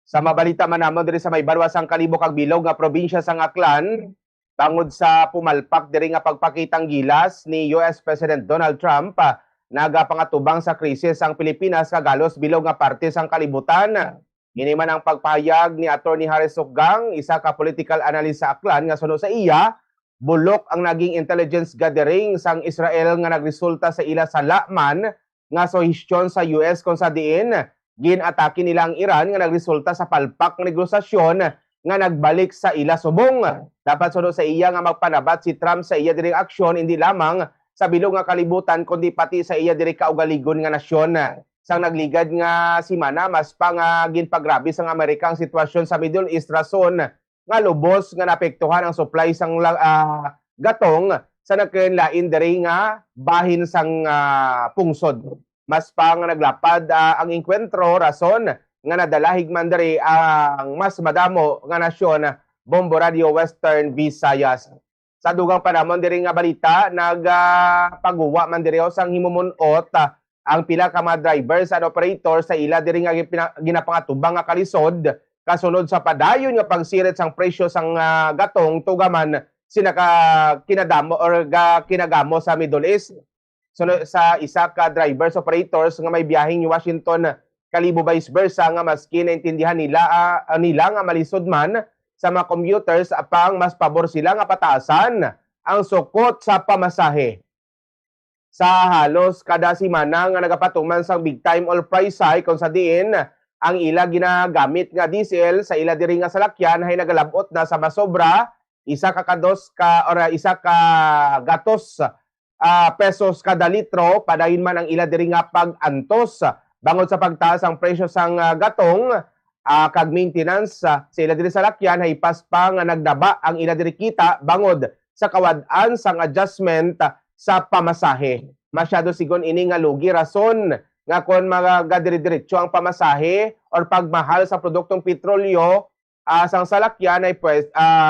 Speaker 12: Sa mabalita man namon diri sa may barwasang Kalibo kag Bilog nga probinsya sa Aklan, bangod sa pumalpak diri nga pagpakitang gilas ni US President Donald Trump, nagapangatubang sa krisis ang Pilipinas kag halos bilog nga parte sang kalibutan. Ini man ang pagpahayag ni Attorney Harry Sukgang, isa ka political analyst sa Aklan nga sunod sa iya, bulok ang naging intelligence gathering sang Israel nga nagresulta sa ila sa laman nga sohisyon sa US kung sa diin ginatake nila ang Iran nga nagresulta sa palpak negosasyon nga nagbalik sa ila subong. Dapat sunod sa iya nga magpanabat si Trump sa iya diring aksyon hindi lamang sa bilog nga kalibutan kundi pati sa iya diri kaugaligon nga nasyon. Sang nagligad nga simana mas pa nga ginpagrabe sang Amerika ang sitwasyon sa Middle East rason nga lubos nga naapektuhan ang supply sang gatong sa nagkainlain diri nga bahin sang pungsod. Mas pa nga naglapad ang enkwentro rason nga nadalahig man diri ang mas madamo nga nasyon Bombo Radio Western Visayas. Sa dugang panahon diri nga balita nagpaguwa man diri sang himumunot ang pila ka mga drivers and operators sa ila diri nga ginapangatubang nga kalisod kasunod sa padayon nga pagsirit sang presyo sang gatong tugaman kinagamo sa Middle East. So, sa isa ka drivers operators nga may biyaheng Washington Kalibo vice versa nga maski naintindihan nila nga malisod man sa mga commuters apang mas pabor sila nga pataasan ang sukot sa pamasahe. Sa halos kada semana nga nagapatuman sang big time oil price hike kung sa diin ang ila ginagamit nga diesel sa ila diri nga salakyan hay nagalabot na sa masobra isa ka gatos pesos kada litro padayon man ang ila diri nga pag-antos bangod sa pagtaas ang presyo sang gatong kag maintenance sa ila diri sa lakyan hay paspa nga nagdaba ang ila diri kita bangod sa kawad-an sang adjustment sa pamasahe. Masyado sigon ini nga lugi rason nga kon magadiri-diretso ang pamasahe or pagmahal sa produktong petrolyo sang salakyan ay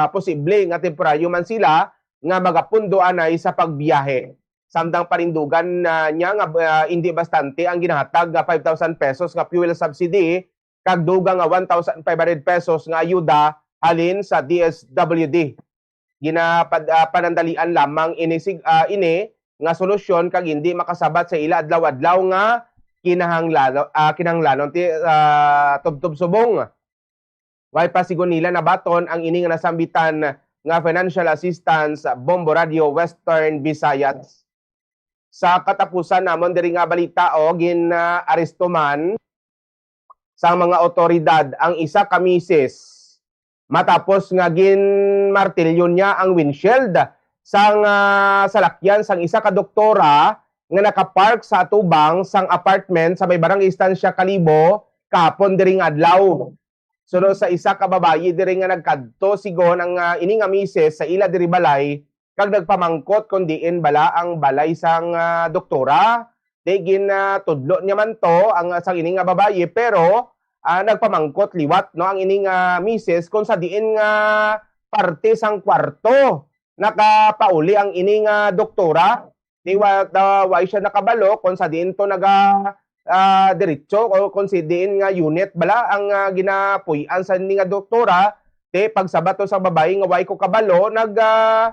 Speaker 12: posible nga temporaryo man sila nga magapundoan ay sa pagbiyahe. Samdang parindugan niya nga hindi bastante ang ginahatag nga 5,000 pesos nga fuel subsidy kag dugang nga 1,500 pesos nga ayuda halin sa DSWD. Panandalian lamang ini nga solusyon kag hindi makasabat sa ila adlaw-adlaw nga kinahanglanon ti tubtub subong. Way pasigon nila na baton ang ini nga nasambitan nga financial assistance Bombo Radio Western Visayas. Sa katapusan namon diri nga balita gin-aresto man sa mga otoridad ang isa ka misis matapos nga gin-martilyo niya ang windshield sang salakyan sang isa ka doktora nga nakapark sa atubang sang apartment sa may barangay Estancia Kalibo kahapon diri nga adlaw. Sunod sa isa ka babayi diri nga nagkadto sigon ang ini nga misis sa ila diri balay kag nagpamangkot kun diin bala ang balay sang doktora. Digin tudlo niya man to ang sang ini nga babayi pero nagpamangkot liwat no ang ini nga misis kung sa diin nga parte sang kwarto nakapauli ang ini nga doktora. Way siya nakabalo kung sa diin to diretso o konsidiin nga unit bala ang ginapuy-an sa ni nga doktora pagsabat to sa babae nga way ko kabalo naglakat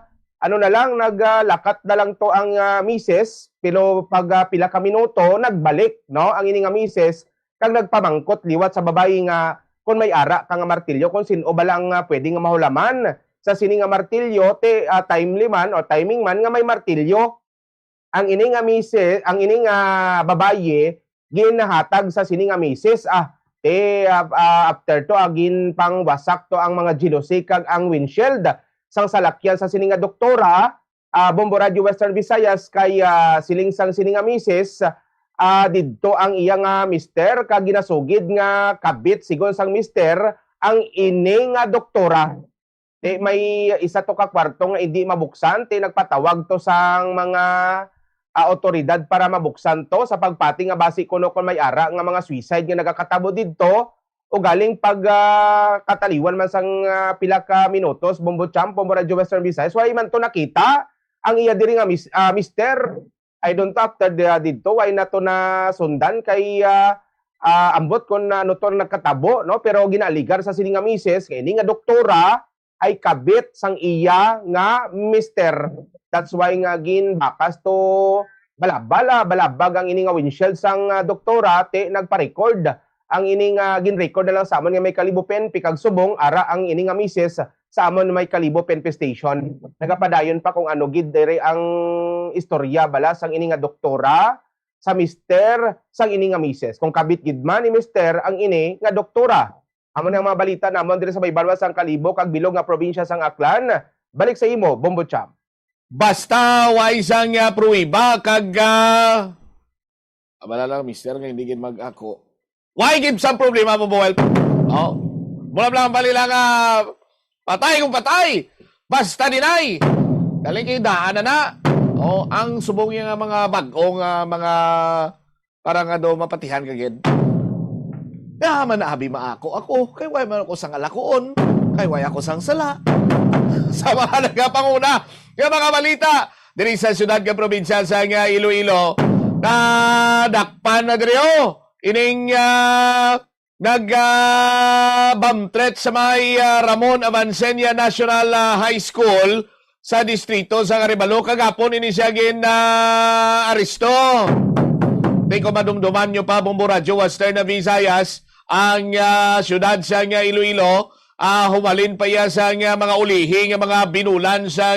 Speaker 12: na lang to ang misis pero pag pila ka minuto nagbalik no ang ini nga misis kag nagpamangkot liwat sa babae nga kung may ara ka nga martilyo kung sino balang pwede nga mahulaman
Speaker 3: sa sini nga martilyo timely man o timing man nga may martilyo. Ang ini nga misis, ang ini nga babaye ginahatag sa sini nga misis after to agin pang wasak to ang mga jealousy kag ang windshield sang salakyan sa sini nga doktora. Bombo Radio Western Visayas kay siling sang sini nga misis didto ang iya nga mister kag ginasugid nga kabit sigon sang mister ang ini nga doktora. May isa to ka kwarto nga hindi mabuksan, nagpatawag to sang mga otoridad para mabuksan to sa pagpati nga basi kuno kon may ara nga mga suicide nga nagakatabo didto o galing pag kataliwan man sang pila ka minutos. Bombo Champ, Bombo Radio Western Visayas, why man to nakita ang iya diri nga mister. I don't know after didto why na to na sundan kay ambot kon ano to nagkatabo, no? Pero ginaligar sa sini nga misis kay ini nga doktora ay kabit sang iya nga mister. That's why nga ginbakas to balabag ang ini nga windshield sang doktora nagpa-record. Ang ini nga gin-record na lang sa amon nga may Kalibo PNP kag subong ara ang ini nga misis sa amon may Kalibo PNP station. Nagapadayon pa kung ano gid dire ang istorya bala sang ini nga doktora sa mister sang ini nga misis. Kung kabit gid man ni mister ang ini nga doktora. Amon ang mga balita namon dire sa Baybalwa sang Kalibo kag bilog nga probinsya sang Aklan. Balik sa imo, Bombo Champ.
Speaker 20: Basta way sang pruiba kag abala lang mister nga hindi gid mag-ako. Why give some problema mo Boel? Oh. Mula lang bali lang patay kung patay. Basta dinay. Daling kay daan na. Oh, ang subong nga mga bag-ong mga parang do mapatihan kagid. Man abi maako ako kay way man ako sang alakoon, kay way ako sang sala. Sa mga nagapanguna, nga mga balita diri sa syudad nga probinsya sa Iloilo na dakpan na diri ining nag-bump sa may Ramon Avancenia National High School sa distrito sa Arevalo. Kagapon ini siya aresto. Di ko madumduman nyo pa, Bombo Radio Western Visayas, ang syudad sa Iloilo. Humalin pa ya sa mga ulihi, mga binulan sa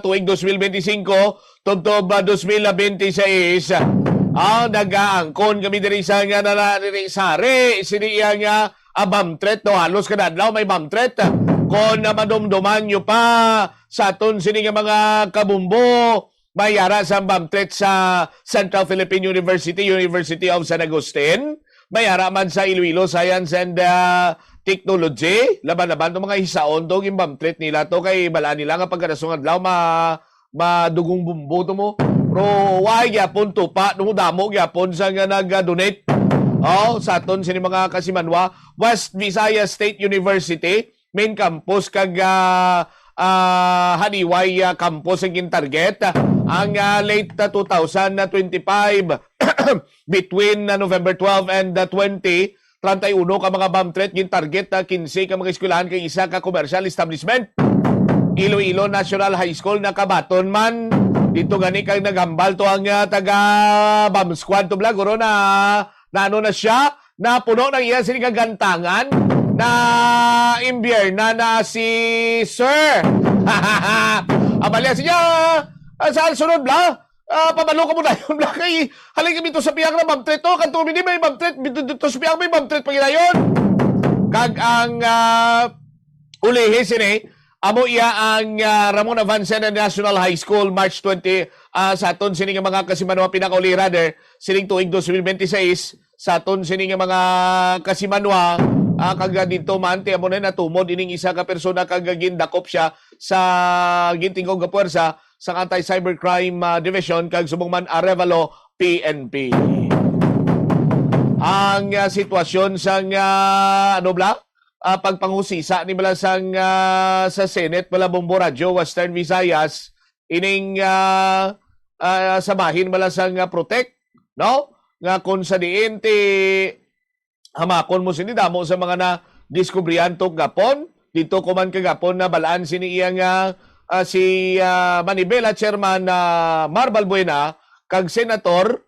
Speaker 20: tuwing 2025, tubtob 2026. Nag-aangkon kami diri sa sari, siniya nga bump-threat, no? Halos kadadlaw may bump-threat. Kung madumduman nyo pa sa aton sini nga mga kabumbo, mayara sa bump-threat sa Central Philippine University, University of San Agustin, mayara man sa Iloilo Science and Technology, laban-laban itong mga hisaon to, yung bump-threat nila to, kay bala nila nga pagkadasong adlaw, madugong bumbo to mo. Pero why gyapon to pa nung damo gyapon sa nga nag-donate sa aton sini mga kasimanwa. West Visayas State University main campus kag Haniway campus ang target ang late 2025 between November 12 and 20 31 ka mga bomb threat gin target 15 ka mga eskwelahan kay isa ka commercial establishment. Iloilo National High School na kabaton man dito gani kay naghambal to ang taga bomb squad to blagoro na ano na siya na puno ng iya sini kagantangan na imbierna na si Sir. Abalya siya saan sunod bla? Pabalo ka mo na yun bla kay halay kami to sa piyang na bomb threat to kanto hindi may bomb threat dito sa piyang may bomb threat paginayon kag ang ulihi sini amo iya ang Ramon Avancenia National High School March 20 sa aton sini nga mga kasimanwa pinakauli rather sining tuig 2026 sa aton sini nga mga kasimanwa kag dito maante amo na natumod ining isa ka persona kag gindakop siya sa gintingog nga puwersa sa Anti-Cybercrime Division kag subong man Arevalo PNP. Ang sitwasyon sa ano bla pagpanghusisa ni bala sa Senate bala Bombo Radio Western Visayas ining samahin bala sa protect no nga kun sa diin ti hamakon mo sini damo sa mga na diskubrihan to gapon dito ko man kagapon na balaan sini iyang si Manibela Chairman Mar Balbuena kag Senator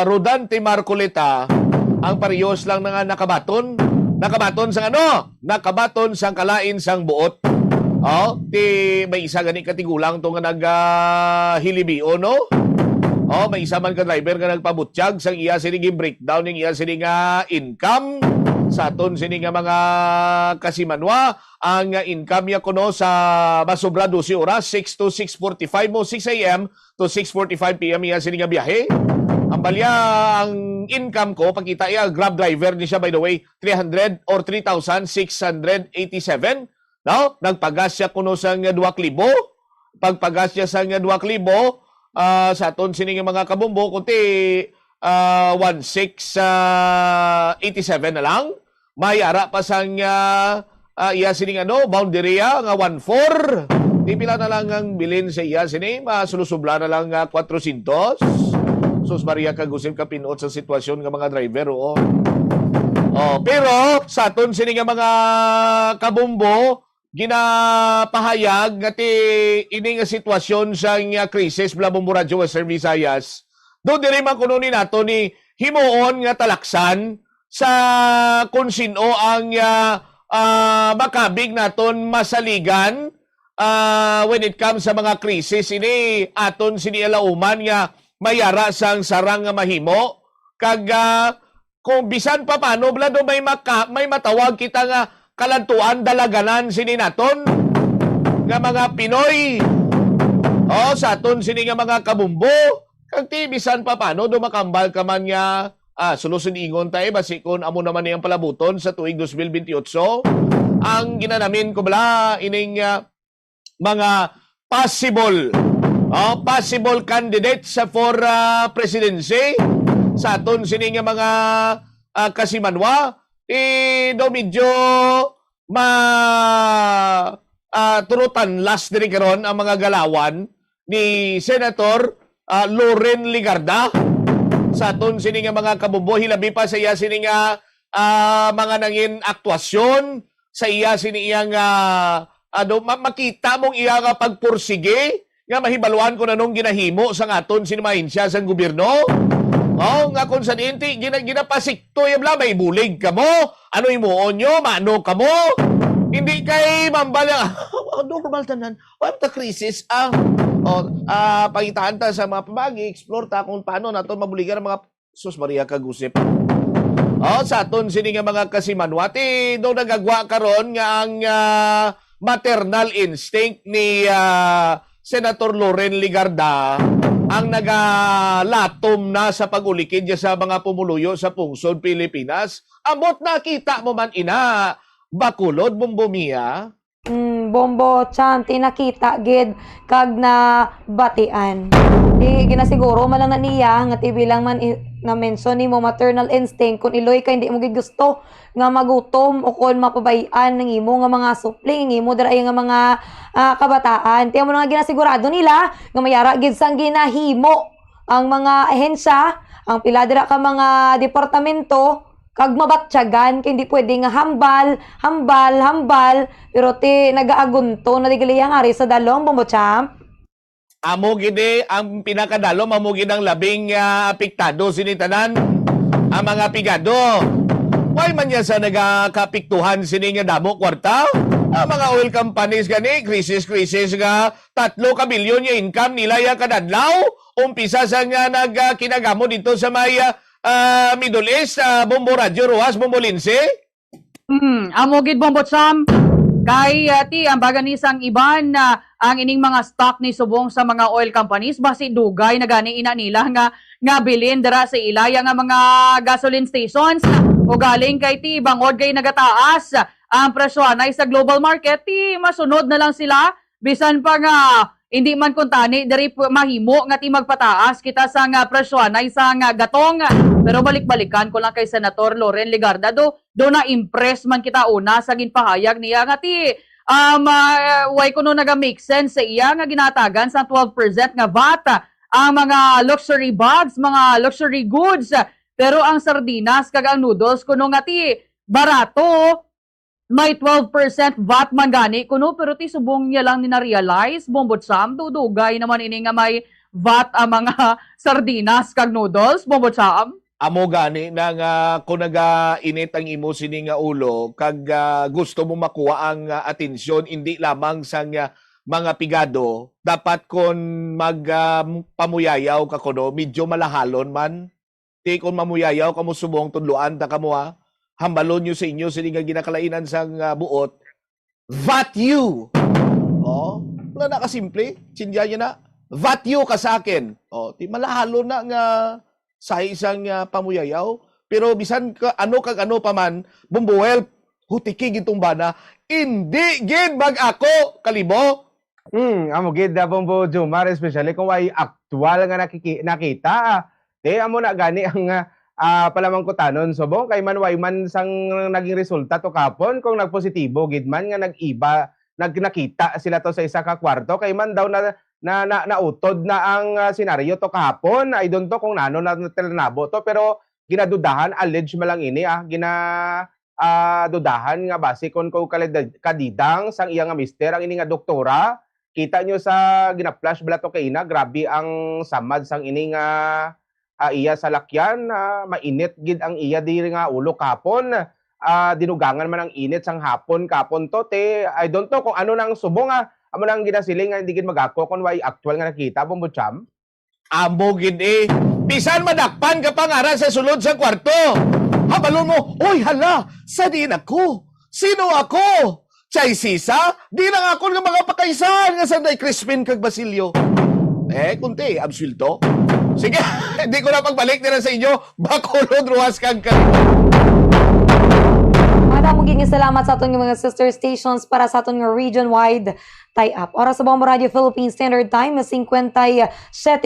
Speaker 20: Rodante Marcoleta ang parehas lang nga nakabaton sa ano? Nakabaton sang kalain sang buot. May isa gani katigulang to nga naghilibio, no? May isa man ka driver nga nagpabutsyag sang iya sini breakdown ng iya sini nga income sa aton sini nga mga kasimanwa. Ang income niya kuno sa masobra 12 oras, 6 to 6:45 mo, 6 a.m. to 6:45 p.m. iya sini nga biyahe. Ang balya, ang income ko, pagkita iya, Grab driver ni siya, by the way, 300 or 3,687. No? Nagpagas siya kuno sa 2,000. Pagpagas siya sa 2,000, sa aton sini nga mga kabumbo, kunti 1,687 na lang. May ara pa sang iya sini boundary nga 1,400. Di pila na lang ang bilin sa iya sini, masulusubla na lang 400. Sus Maria kagusim ka pinuot sa sitwasyon ng mga driver, pero sa aton sini nga mga kabumbo, ginapahayag nga ini nga sitwasyon sa krisis bla Bombo Radio Western Visayas. Do diri man kuno ni nato ni himuon nga talaksan sa kung sino ang makabig naton masaligan when it comes sa mga krisis ini aton sini alauman nga mayara sang sarang nga mahimo kag kung bisan pa paano blado may matawag kita nga kalantuan dalaganan sini naton nga mga Pinoy sa aton sini nga mga kabumbo kag ti bisan pa paano dumakambal ka man nga sulusun ingon tayo basikon amo naman niyang palabuton sa tuig 2028 ang ginanamin ko bala ining mga possible candidates for presidency sa aton sini nga mga kasimanwa do medyo turutan last diri karon ang mga galawan ni Senator Loren Ligarda sa aton sini nga mga kabumbo hilabi pa sa iya sini nga mga nangin aktwasyon sa iya sini iyang makita mong iya nga pagpursige nga mahibaluan ko na nung ginahimo sa aton sinimahensya sa gobyerno. Nga kung saan inti, ginapasikto yung may bulig ka mo. Ano imuon nyo? Mano ka mo? Hindi kay mambala. Ano kumaltanan? Wala ta krisis. Pagitahan ta sa mga pamagi, explore ta kung paano natin mabuligan ang mga Sus Maria kagusip. Sa aton sini nga mga kasimanwati, do nagagwa karon nga ang maternal instinct ni Senator Loren Ligarda ang nagalatom na sa pagulikid niya sa mga pumuluyo sa pungsod Pilipinas. Amot nakita mo man ina, bakulod, Bombomia?
Speaker 14: Bombo, Cham, tinakita, gid, kag na batian. Ginasiguro malang na niya, nga tibilang man na-mention ni mo maternal instinct, kung iloy ka hindi mo gusto nga magutom o kung mapabayan ng imo nga mga supling, imo daray nga mga kabataan. Tiyan mo na nga ginasigurado nila nga mayara gid sang ginahimo ang mga ahensya, ang pila dira ka mga departamento kag mabatsyagan kay hindi pwede nga hambal pero ti nagaagunto na digaliyang ari sa dalong Bombocham.
Speaker 20: Amo gid ang pinakadalom amo gid ang labing apektado sinitanan ang mga pigado. Why man yan sa nagakapiktuhan sini nga damo kwarta? Ang mga oil companies gani, krisis nga 3 kabilyon yung income nila ya kadadlaw. Umpisa sa nga nagkinagamo dito sa may Middle East, Bombo Radio, Rojas, Bombo Lince.
Speaker 21: Amo gid Bombo Sam. Kay ang baga ni sang iban na ang ining mga stock ni subong sa mga oil companies basi dugay na gani ina nila nga bilin dira sa ilaya nga mga gasoline stations o galing kay ti bangod kay nagataas ang presyo anay sa global market ti masunod na lang sila bisan pa nga hindi man kuntani diri mahimo nga ti magpataas kita sa nga presyo anay sa nga gatong. Pero balik-balikan ko lang kay Senator Loren Ligarda do na impress man kita una sa ginpahayag niya nga ti way kuno naga-make sense sa iya nga ginatagan sa 12% nga VAT ang mga luxury bags, mga luxury goods. Pero ang sardinas kag ang noodles kuno nga ti barato may 12% VAT man gani kuno pero ti subong niya lang ni na-realize Bombot Sam dudugay naman ini nga may VAT ang mga sardinas kag noodles Bombot Sam.
Speaker 20: amo gani na nga kung naga-init ang imo sini nga ulo kag gusto mo makuha ang atensyon hindi lamang sa mga pigado, dapat kon pamuyayaw ka kuno medyo malahalon man. Ti kon mamuyayaw kamo subong tudloan ta kamo hambalon nyo sa inyo sini nga ginakalainan sang buot. Vat you. Oh, wala na kasimple. Tsindiya niya na. Vat you ka sa akin. Oh, ti malahalo na nga sa isang pamuyayaw. Pero bisan ka ano kag ano pa man, bumbuel, hutikig itong bana, hindi gid bag ako, kalibo.
Speaker 3: Amo gid da Bombo Jomar, especially kung ay actual nga nakita. Amo na gani ang palamang kutanon. Subong kay manway man sang naging resulta to kapon kung nagpositibo gid man nga nag-iba, nakita sila to sa isa ka kwarto kay man daw nautod na ang senaryo to kahapon. I don't know kung nano na telenabo to pero ginadudahan, alleged malang ini dudahan nga base kon ko kadidang sang iya nga mister ang ini nga doktora. Kita nyo sa gina-flash bala to kay ina, grabe ang samad sang ini nga iya sa lakyan, mainit gid ang iya diri nga ulo kapon. Dinugangan man ang init sang hapon kapon to te. I don't know kung ano nang subong amo nang ginasiling nga hindi gid magako kon way actual nga nakita Bombo Cham.
Speaker 20: Amo gid bisan madakpan ka pangaran sa sulod sa kwarto. Habalon mo, oy hala, sa din ako. Sino ako? Chay Sisa? Di na ako nga mga pakaisan nga sanday Crispin kag Basilio. Kunti, absulto. Sige, hindi ko na pagbalik nila sa inyo. Bakulod, ruwas kag
Speaker 14: Muging salamat sa atong mga sister stations para sa atong region-wide tie-up. Oras sa Bombo Radio Philippine Standard Time, 57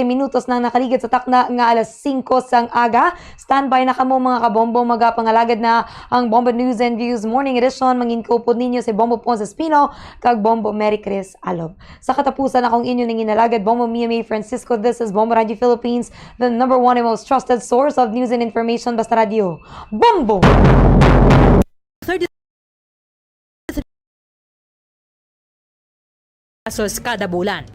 Speaker 14: minutos na nakaligid sa takna nga alas 5 sang aga. Standby na kamo mga kabombo, magapangalagad na ang Bombo News and Views Morning Edition. Manginkupod ninyo si Bombo Ponce Espino kag Bombo Mary Chris Alob. Sa katapusan akong inyo nang inalagad, Bombo Mia May Francisco. This is Bombo Radio Philippines, the #1 and most trusted source of news and information. Basta Radio Bombo!
Speaker 11: Pesos kada bulan.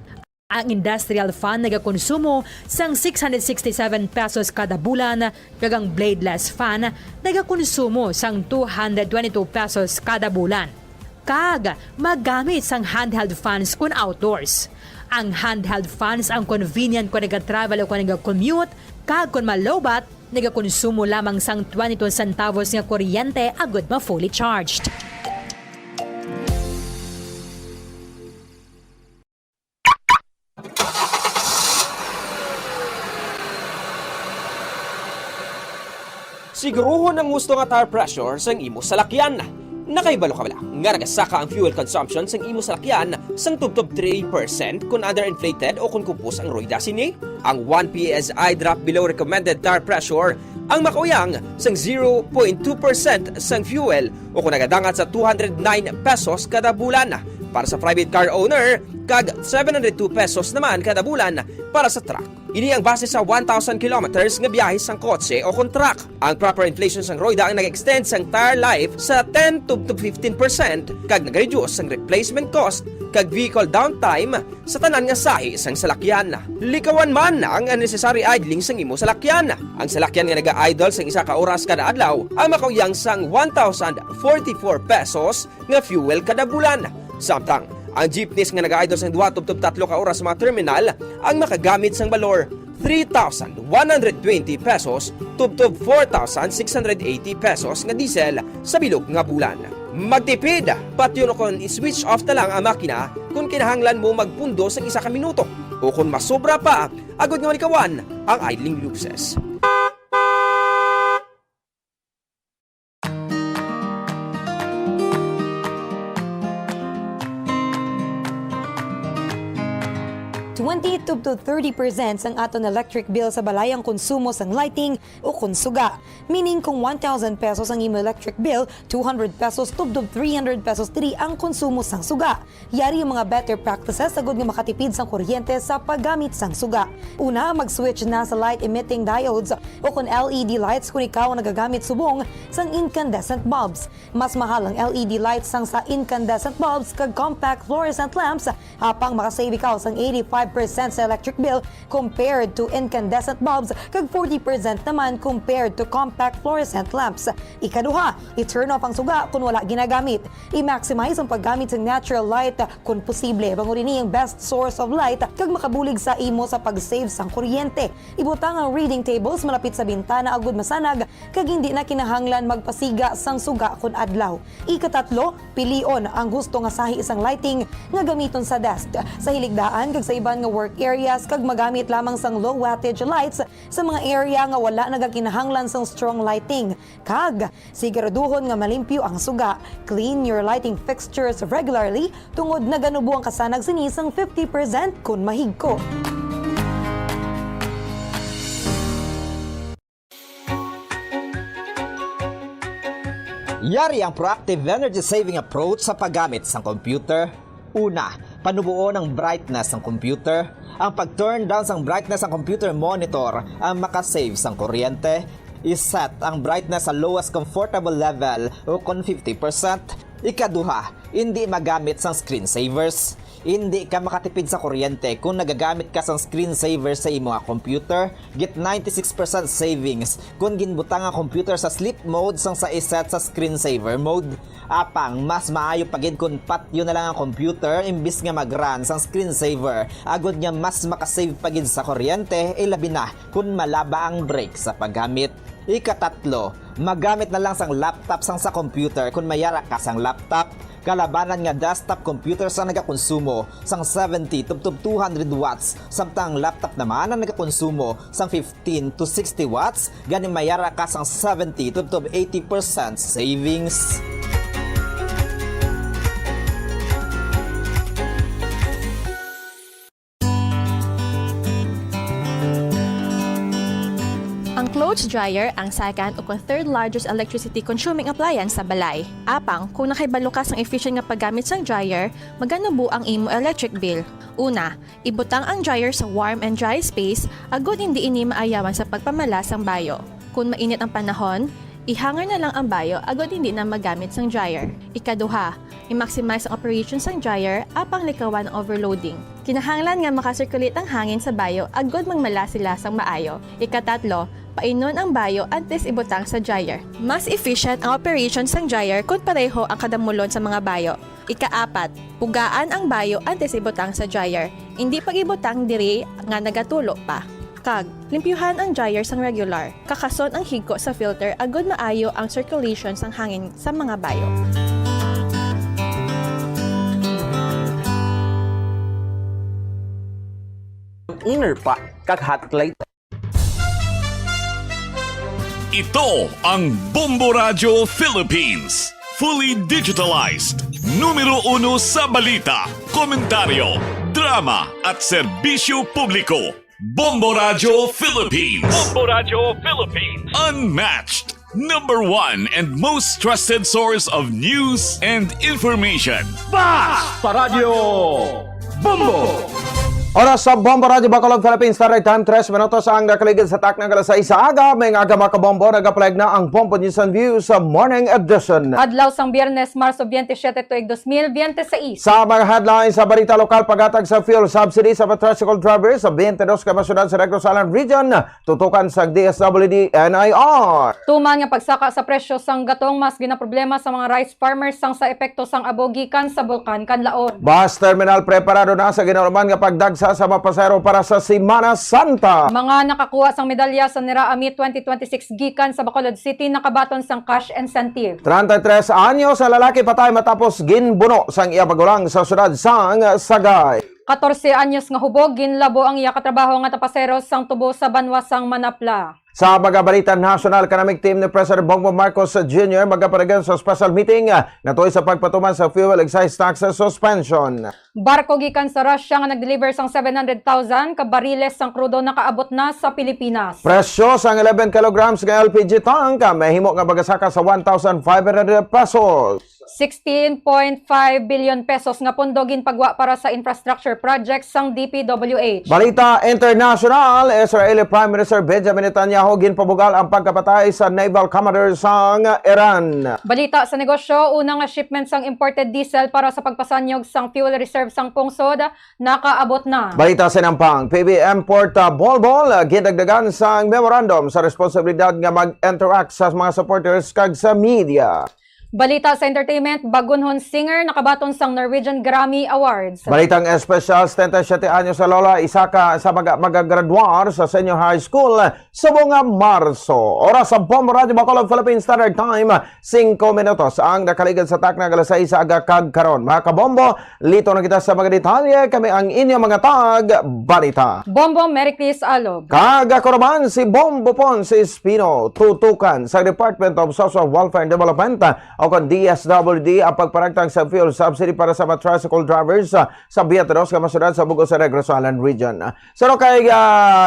Speaker 11: Ang industrial fan nagakonsumo sang 667 pesos kada bulan, kagang bladeless fan nagakonsumo sang 222 pesos kada bulan. Kag magamit sang handheld fans kun outdoors. Ang handheld fans ang convenient kung nag-travel o kung nag-commute, kag kung malobat, nagakonsumo lamang sang 22 centavos nga kuryente agad ma fully charged.
Speaker 18: Siguruhon ang gusto nga tire pressure sang imo salakyan. Nakaibalo ka bala nga nagasaka ang fuel consumption sang imo salakyan sang tubtob 3% kung underinflated o kung kupos ang rueda sini. Ang 1 PSI drop below recommended tire pressure ang makauyang sang 0.2% sang fuel o kung nagadangat sa 209 pesos kada bulan para sa private car owner kag 702 pesos naman kada bulan para sa truck. Ini ang base sa 1,000 kilometers nga biyahe sang kotse o kung truck. Ang proper inflation sang rueda ang nag-extend sang tire life sa 10 to 15% kag nag-reduce sang replacement cost kag vehicle downtime sa tanan nga sahi sang salakyan. Likawan man ang unnecessary idling sang imo salakyan. Ang salakyan nga naga-idle sang isa ka oras kada adlaw ang makauyang sang 1,044 pesos nga fuel kada bulan. Samtang ang jeepneys nga nag-idle sang 2 to 3 ka oras sa mga terminal ang makagamit sang balor 3,120 pesos tubtob 4,680 pesos nga diesel sa bilog nga bulan. Magtipid, pati yun kung i-switch off na lang ang makina kung kinahanglan mo magpundo sa isa ka minuto o kung masobra pa, agad nga malikawan ang idling luxes.
Speaker 14: to 30% ang aton electric bill sa balayang konsumo sang lighting o konsuga. Meaning kung 1,000 pesos ang imo electric bill, 200 pesos tubdob 300 pesos diri ang konsumo sang suga. Yari ang mga better practices sagod nga makatipid sang kuryente sa paggamit sang suga. Una, mag-switch na sa light emitting diodes o kung LED lights kung ikaw ang nagagamit subong sang incandescent bulbs. Mas mahal ang LED lights sang sa incandescent bulbs kag compact fluorescent lamps hapang makasave ikaw sang 85% sa electric bill compared to incandescent bulbs kag 40% naman compared to compact fluorescent lamps. Ikaduha, i-turn off ang suga kung wala ginagamit. I-maximize ang paggamit ng natural light kung posible. Bangon ini ang best source of light kag makabulig sa imo sa pag-save sang kuryente. Ibutang ang reading tables malapit sa bintana agud masanag kag hindi na kinahanglan magpasiga sang suga kun adlaw. Ikatatlo, pilion ang gusto nga sahi isang lighting nga gamiton sa desk, sa hiligdaan kag sa iban nga work areas kag magamit lamang sang low wattage lights sa mga area nga wala nagakinahanglan sang strong lighting. Kag siguraduhon nga malimpyo ang suga. Clean your lighting fixtures regularly tungod na ganubo ang kasanag sinisang 50% kun mahigko.
Speaker 4: Yari ang proactive energy-saving approach sa paggamit ng computer. Una, panubuo ng brightness ng computer. Ang pag-turn down ng brightness ng computer monitor ang makasave ng kuryente. I-set ang brightness sa lowest comfortable level o kung 50%. Ikaduha, hindi magamit ng screensavers. Hindi ka makatipid sa kuryente kung nagagamit ka ng screensaver sa imong computer. Get 96% savings kung ginbutang ang computer sa sleep mode sang sa iset sa screensaver mode. Apang, mas maayo pagid kung patyo na lang ang computer imbis nga mag-run sang screensaver. Agod nga mas makasave pagid sa kuryente, ilabi na kung malaba ang break sa paggamit. Ikatatlo, magamit na lang sang laptop sang sa computer kung mayara ka sang laptop. Kalabanan nga desktop computer sa nagakonsumo sang 70 to 200 watts samtang laptop naman ang nagakonsumo sang 15 to 60 watts ganing mayara ka sang 70 to 80% savings.
Speaker 17: Ang clothes dryer ang second o third largest electricity consuming appliance sa balay. Apang, kung nakibalo ka sang efficient nga paggamit sang dryer, maganubo ang imo electric bill. Una, ibutang ang dryer sa warm and dry space agud hindi ini maayawan sa pagpamala sang bayo. Kung mainit ang panahon, ihangar na lang ang bayo agud hindi na magamit sang dryer. Ikaduha, i-maximize ang operation sang dryer apang likawan ang overloading. Kinahanglan nga makasirculate ang hangin sa bayo agud magmala sila sang maayo. Ikatatlo, painon ang bayo antes ibutang sa dryer. Mas efficient ang operation sang dryer kung pareho ang kadamulon sa mga bayo. Ikaapat, pugaan ang bayo antes ibutang sa dryer. Hindi pag-ibutang diri nga nagatulo pa. Kag, limpyuhan ang dryer sang regular. Kakason ang higko sa filter agud maayo ang circulation sang hangin sa mga bayo.
Speaker 10: Inner pa, kag hot plate.
Speaker 6: Ito ang Bombo Radio Philippines. Fully digitalized. Numero 1 sa balita, komentaryo, drama at serbisyo publiko. Bombo Radio Philippines. Bombo Radio Philippines. Unmatched. Number 1 and most trusted source of news and information.
Speaker 3: Sa Radyo Bombo! Oras sa Bombo Radio Bacolod, Philippines. Taray time, 3 minutos ang nakaligid sa tak ng alas 6 sa aga. May aga makabombo, nagapalag na ang Bombo News and Views sa Morning Edition.
Speaker 14: Adlaw sang Biyernes, Marso 27 tuig 2026.
Speaker 3: Sa mga headlines sa balita lokal, pagatag sa fuel subsidy sa tricycle drivers sa 22 ka masyudad sa Negros Island Region, tutukan sa DSWD NIR.
Speaker 14: Tuman nga pagsaka sa presyo sang gatong mas ginaproblema sa mga rice farmers sang sa epekto sang abogikan sa bulkan kanlaon.
Speaker 3: Bus terminal preparado na sa ginauman nga pagdagsa sa mapasero para sa Semana Santa.
Speaker 14: Mga nakakuha sang medalya sa Niraami 2026 gikan sa Bacolod City nakabaton sang cash incentive.
Speaker 3: 33 anyos sa lalaki patay matapos ginbuno sang iya pagulang sa syudad sang Sagay.
Speaker 14: 14 anyos nga hubog ginlabo ang iya katrabaho nga tapasero sang tubo sa banwa sang Manapla.
Speaker 3: Sa mga balita national, kanamig team ni President Bongbong Marcos Jr. magkaparagan sa special meeting natuloy sa pagpatuman sa fuel excise tax suspension.
Speaker 14: Barko gikan sa Russia nga nag-deliver sang 700,000 ka bariles sang krudo nakaabot na sa Pilipinas.
Speaker 3: Presyo sang 11 kilograms nga LPG tank mahimo nga bagasaka sa 1,500 pesos.
Speaker 14: 16.5 billion pesos nga pondo ginpagwa para sa infrastructure projects sang DPWH.
Speaker 3: Balita international, Israeli Prime Minister Benjamin Netanyahu ginpabugal ang pagkapatay sa naval commander sang Iran.
Speaker 14: Balita sa negosyo, unang shipment sang imported diesel para sa pagpasanyog sang fuel reserve Reserve sang Pungsod nakaabot na.
Speaker 12: Balita sa Nampang, PBM Port Bolbol gidagdagan sang memorandum sa responsibilidad nga mag-interact sa mga supporters kag sa media.
Speaker 14: Balita sa entertainment, bagunhon singer nakabaton sang Norwegian Grammy Awards.
Speaker 12: Balitang espesyal, 77 anyos sa lola, isa ka sa magagraduar sa senior high school sa buong Marso. Oras sa Bombo Radio Bacolod Philippine Standard Time, 5 minutos ang nakaligad sa takna alas 6 aga kag karon. Mga kabombo, lito na kita sa mga detalye, kami ang inyong mga balita.
Speaker 14: Bombo Meriklis Alob.
Speaker 12: Kagakoraman si Bombo Ponce Espino, tutukan sa Department of Social Welfare and Development o kon DSWD ang pagparagtang sa fuel subsidy para sa mga tricycle drivers sa Biatros, Kamasunod sa Bugos sa Negros Island Region. Saro kay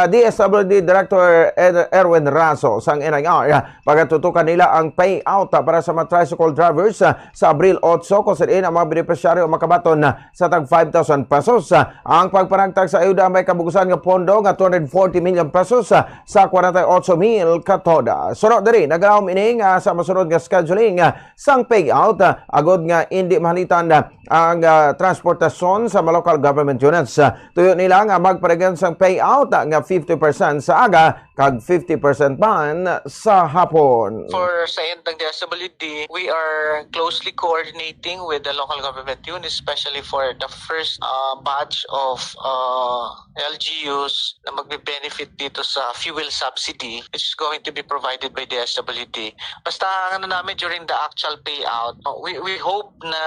Speaker 12: DSWD Director Erwin Raso sang NIR, pagatutukan nila ang payout para sa mga tricycle drivers sa Abril 8 kung saan ang mga benepisyaryo makabaton sa tag 5,000 pesos. Ang pagparagtang sa ayuda may kabugusan nga pondo nga 240 million pesos sa 48,000 katoda. Sunod diri nagawom ining sa masunod nga scheduling sang payout agod nga hindi mahalitan ang transportasyon sa mga local government units. Tuyo nila nga magparegan sang payout nga 50% sa aga kag 50% man sa hapon.
Speaker 2: For sa end ng DSWD, we are closely coordinating with the local government units, especially for the first batch of LGUs na magbe-benefit dito sa fuel subsidy, which is going to be provided by DSWD. Basta ano namin during the actual payout, we hope na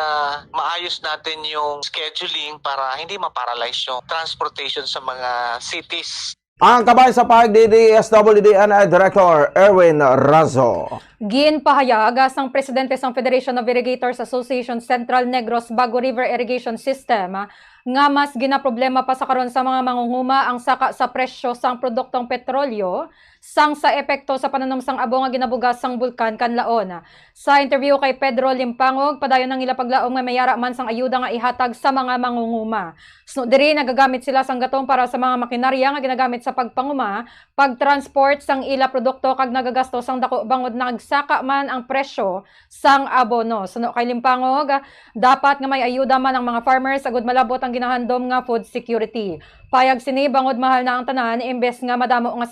Speaker 2: maayos natin yung scheduling para hindi ma-paralyze yung transportation sa mga cities.
Speaker 12: Ang kabay sa DSWD Director Erwin Razo.
Speaker 14: Ginpahayag sang presidente sang Federation of Irrigators Association Central Negros Bago River Irrigation System nga mas ginaproblema pa sa karon sa mga mangunguma ang saka sa presyo sang produktong petrolyo sang sa epekto sa pananom sang abo nga ginabugas sang bulkan kanlaon. Sa interview kay Pedro Limpangog, padayon ng ila paglaom nga mayara man sang ayuda nga ihatag sa mga mangunguma. So diri nagagamit sila sang gatong para sa mga makinarya nga ginagamit sa pagpanguma, pagtransport sang ila produkto kag nagagasto sang dako bangod nagsaka man ang presyo sang abono. Suno kay Limpangog, dapat nga may ayuda man ang mga farmers agud malabot ang ginahandom nga food security. Payag sini bangod mahal na ang tanan imbes nga madamo nga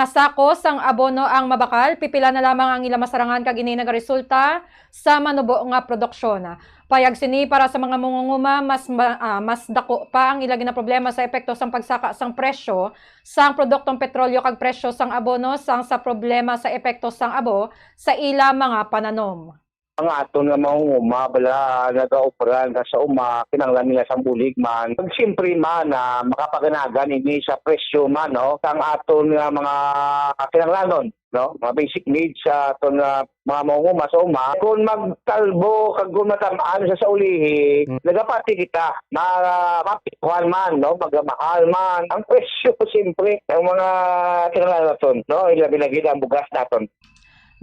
Speaker 14: sako sang abono ang mabakal, pipila na lamang ang ila masarangan kag ini nagaresulta sa manubo nga produksyon. Payag sini para sa mga mungunguma mas dako pa ang ila ginaproblema sa epekto sang pagsaka sang presyo sang produktong petrolyo kag presyo sang abono sang sa problema sa epekto sang abo sa ila mga pananom.
Speaker 16: Ang aton nga mangunguma bala nagaoperan sa kinanglan nila sa bulig man. Siyempre man makapaganagan ini sa presyo man no sang aton nga mga kinanglanon no, mga basic needs sa aton nga mga mangunguma sa kung magkalbo kag kung matamaan sa ulihi, nagapati kita mapikuhan man no, magamahal man ang presyo siyempre ng mga kinanglanon naton no, ilabi lagi ang bugas naton.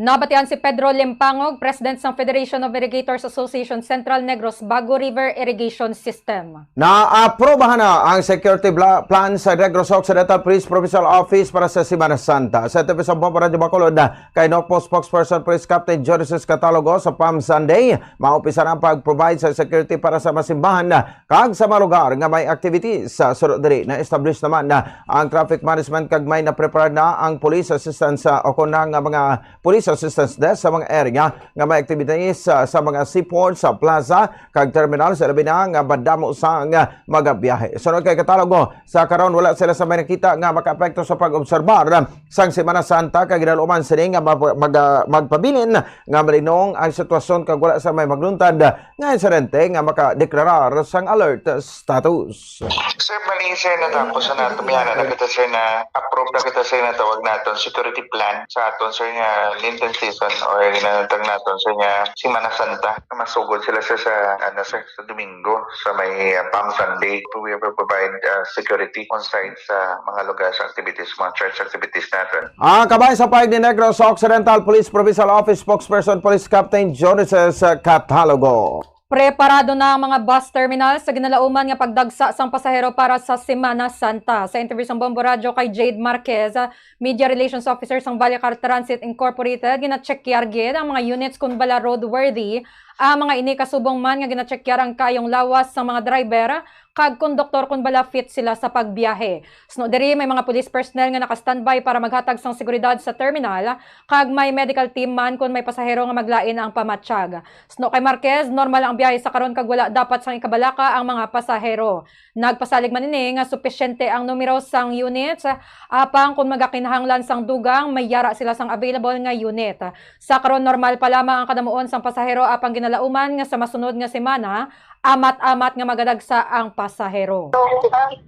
Speaker 14: Nabatian si Pedro Limpangog, President ng Federation of Irrigators Association Central Negros Bago River Irrigation System.
Speaker 12: Naaprobahan na ang security plan sa Negros Occidental Police Provincial Office para sa Semana Santa. Sa TV sa Bombo Radio Bacolod, kay NOCPO spokesperson Police Captain Joris Catalogo sa Palm Sunday, maupisa na ang pag-provide sa security para sa masimbahan kag sa mga lugar nga may activities sa sunod diri. Na-establish naman na ang traffic management kag may na-prepare na ang police assistance o kunang mga police assistance desk sa mga area nga may activities sa mga seaport, sa plaza, kag terminal sa labi na nga madamo sa mga biyahe. Sunod kay Catalogo, sa karon wala sila sa may nakita nga makaapekto sa pag-obserbar sang Semana Santa kag ginaluman sini nga magpabilin nga malinong ang sitwasyon kag wala sa may magluntad nga insidente nga makadeklarar sang alert status.
Speaker 19: Sir, mali sir na tapos na tumiyana na kita sir na approve na kita sir na tawag natin security plan sa aton sir nga Lenten season or ginatag natin sa nga Semana Santa. Masugod sila sir sa sa Domingo sa may Palm Sunday. We will provide security on site sa mga lugar sa activities, mga church activities natin.
Speaker 12: Kabay sa pahig ni Negros Occidental Police Provincial Office spokesperson Police Captain Joris Catalogo.
Speaker 14: Preparado na ang mga bus terminal sa ginalauman nga pagdagsa sang pasahero para sa Semana Santa. Sa interview sa Bombo Radio kay Jade Marquez, Media Relations Officer sang Vallecar Transit Incorporated, gina-check gyud ang mga units kung bala roadworthy Ang mga ini kasubong man nga ginachekyar ang kayong lawas sa mga driver kag konduktor kung bala fit sila sa pagbiyahe. Sno diri may mga police personnel nga naka-standby para maghatag sang seguridad sa terminal kag may medical team man kung may pasahero nga maglain ang pamatsyag. Sno kay Marquez, normal ang biyahe sa karon kag wala dapat sang ikabalaka ang mga pasahero. Nagpasalig man ini nga supisyente ang numero sang units apang kung magakinahanglan sang dugang may yara sila sang available nga unit. Sa karon normal pa lamang ang kadamuon sang pasahero apang ginalauman nga sa masunod nga semana amat-amat nga magadagsa ang pasahero.
Speaker 5: So,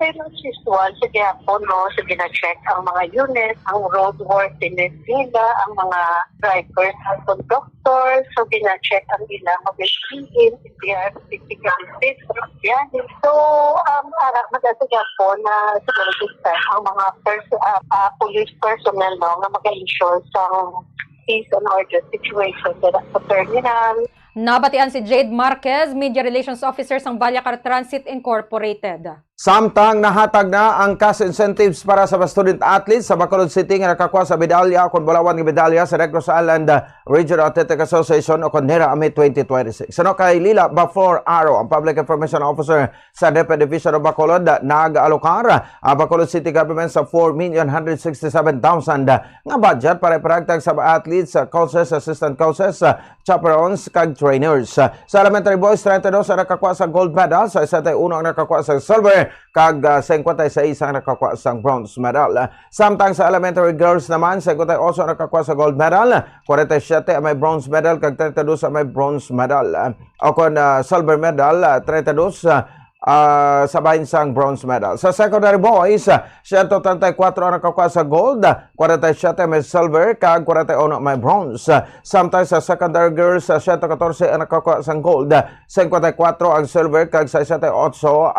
Speaker 5: same as usual, sige ako, no, so gina-check ang mga unit, ang roadworthiness nila, ang mga drivers at conductors, so gina-check ang ilang mabilisin, if they are physically fit, yan. So, mag-asig ako na siguro ang mga police personnel, no, na mag-ensure sa peace and order situation sa terminal.
Speaker 14: Nabatian si Jade Marquez, Media Relations Officer sa Valyacar Transit Incorporated.
Speaker 12: Samtang nahatag na ang cash incentives para sa student athletes sa Bacolod City nga nakakuha sa medalya kung balawan ng medalya sa Negros Island Regional Athletic Association o Conera Ami 2026. Sano kay Lila Bafor Aro, ang Public Information Officer sa DepEd Division of Bacolod, nag-alokar ang Bacolod City Government sa 4,167,000 nga budget para iparagtag sa athletes, coaches, assistant coaches, chaperones, kag trainers. Sa elementary boys, 32 ang nakakuha sa gold medal, sa 71 ang nakakuha sa silver, kag 56 ang nakakuha sa bronze medal. Samtang sa elementary girls naman, 58 ang nakakuha sa gold medal, 47 ang may bronze medal, kag 32 ang may bronze medal. O kung silver medal, 32 sabayin sang bronze medal. Sa secondary boys, 134 ang nakakuha sa gold, 47 may silver, kag 41 may bronze. Samtang sa secondary girls, 114 ang nakakuha sa gold, 54 ang silver, kag 68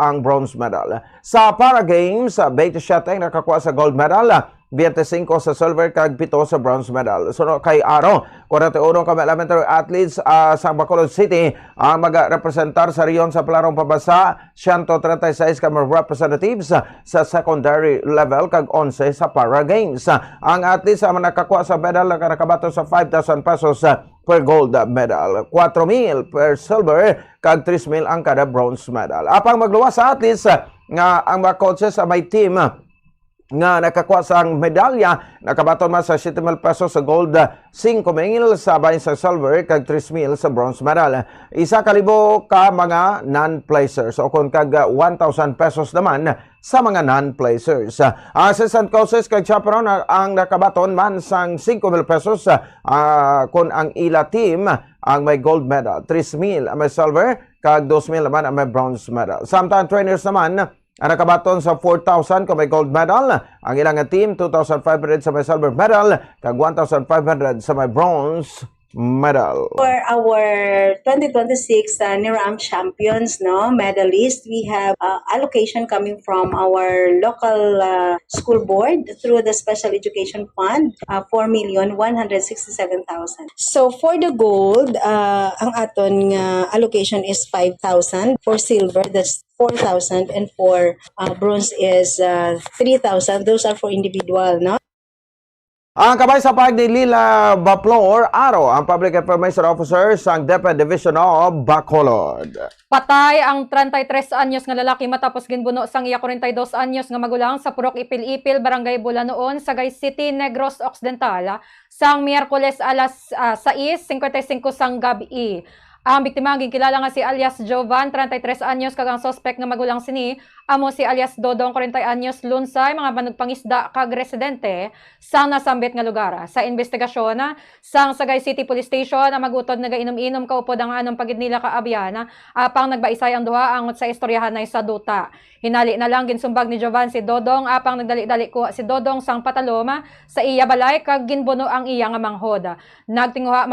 Speaker 12: ang bronze medal. Sa para games, 27 ang nakakuha sa gold medal, 25 sa silver, kag 7 sa bronze medal. So kay Aro, 41 kami elementary athletes sa Bacolod City ang mag-representar sa riyon sa Palarong Pabasa, 136 kami representatives sa secondary level, kag 11 sa para games. Ang athletes ang nakakuha sa medal nakabato sa 5,000 pesos per gold medal, 4,000 per silver, kag 3,000 ang kada bronze medal. Apang magluwas sa athletes nga ang mga coaches may team nga nakakuha sa medalya, nakabaton man sa 7,000 pesos sa gold, 5,000 sa bayin sa silver, kag 3,000 sa bronze medal. 1,000 ka mga non-placers o kung kag 1,000 pesos naman sa mga non-placers. Assistant coaches kag chaperon ang nakabaton man sang 5,000 pesos kung ang ila team ang may gold medal, 3,000 ang may silver, kag 2,000 naman ang may bronze medal. Samtang trainers naman ang nakabaton sa 4,000 kung may gold medal, ang ilang team 2,500 sa may silver medal, kag 1,500 sa may bronze medal.
Speaker 22: For our 2026 NIRAM champions, medalists, we have allocation coming from our local school board through the Special Education Fund, 4,167,000. So for the gold, ang aton allocation is 5,000. For silver, that's 4,000, and for bronze is 3,000. Those are for individual,
Speaker 12: Ang kabay sa pag ni Lila Baplor Aro, ang Public Information Officer sa DepEd Division of Bacolod.
Speaker 14: Patay ang 33 anyos nga lalaki matapos ginbuno sang iya 42 anyos nga magulang sa Purok Ipil-Ipil, Barangay Bulanon, Sagay City, Negros Occidental, sang Miyerkules alas 6:55 sang gabi. Ang biktima ginkilala nga si alias Jovan, 33 anyos, kag ang suspect nga magulang sini amo si alias Dodong, 40 anyos, lunsay, mga manugpangisda kag residente sang nasambit nga lugar. Sa investigasyon sang Sagay City Police Station, ang magutod nagainom-inom kaupod ang anong pagid nila kaabyan, apang nagbaisay ang duha angot sa istoryahan nay sa duta. Hinali na lang ginsumbag ni Jovan si Dodong, apang nagdali-dali ko si Dodong sang pataloma sa iya balay kag ginbuno ang iya nga manghod. Nagtinguha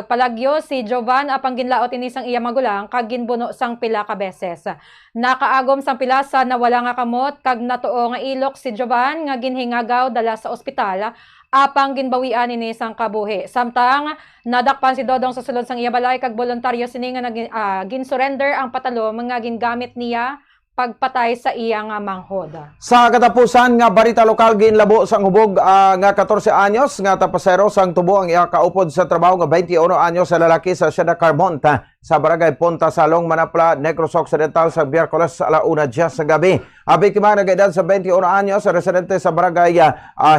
Speaker 14: palagyo si Jovan apang ginlaot ini sang iya magulang kag ginbuno sang pila ka beses. Nakaagom sang pilasa na wala nga kamot kag natuo nga ilok si Jovan nga ginhingagaw dala sa ospital apang ginbawian ini sang kabuhi. Samtang nadakpan si Dodong sa sulod sang iya balay kag voluntaryo sini nga ginsurrender ang patalom nga gingamit niya pagpatay sa iya nga manghod.
Speaker 12: Sa katapusan nga barita lokal, ginlabo sang hubog nga 14 anyos nga tapasero sang tubo ang iya kaupod sa trabaho nga 21 anyos sa lalaki sa Siyada Carbon sa barangay Punta Salong, Manapla, Negros Occidental sa Biyerkules alauna 10 sa gabi. Ang biktima nag-edad sa 21 anyos, residente sa barangay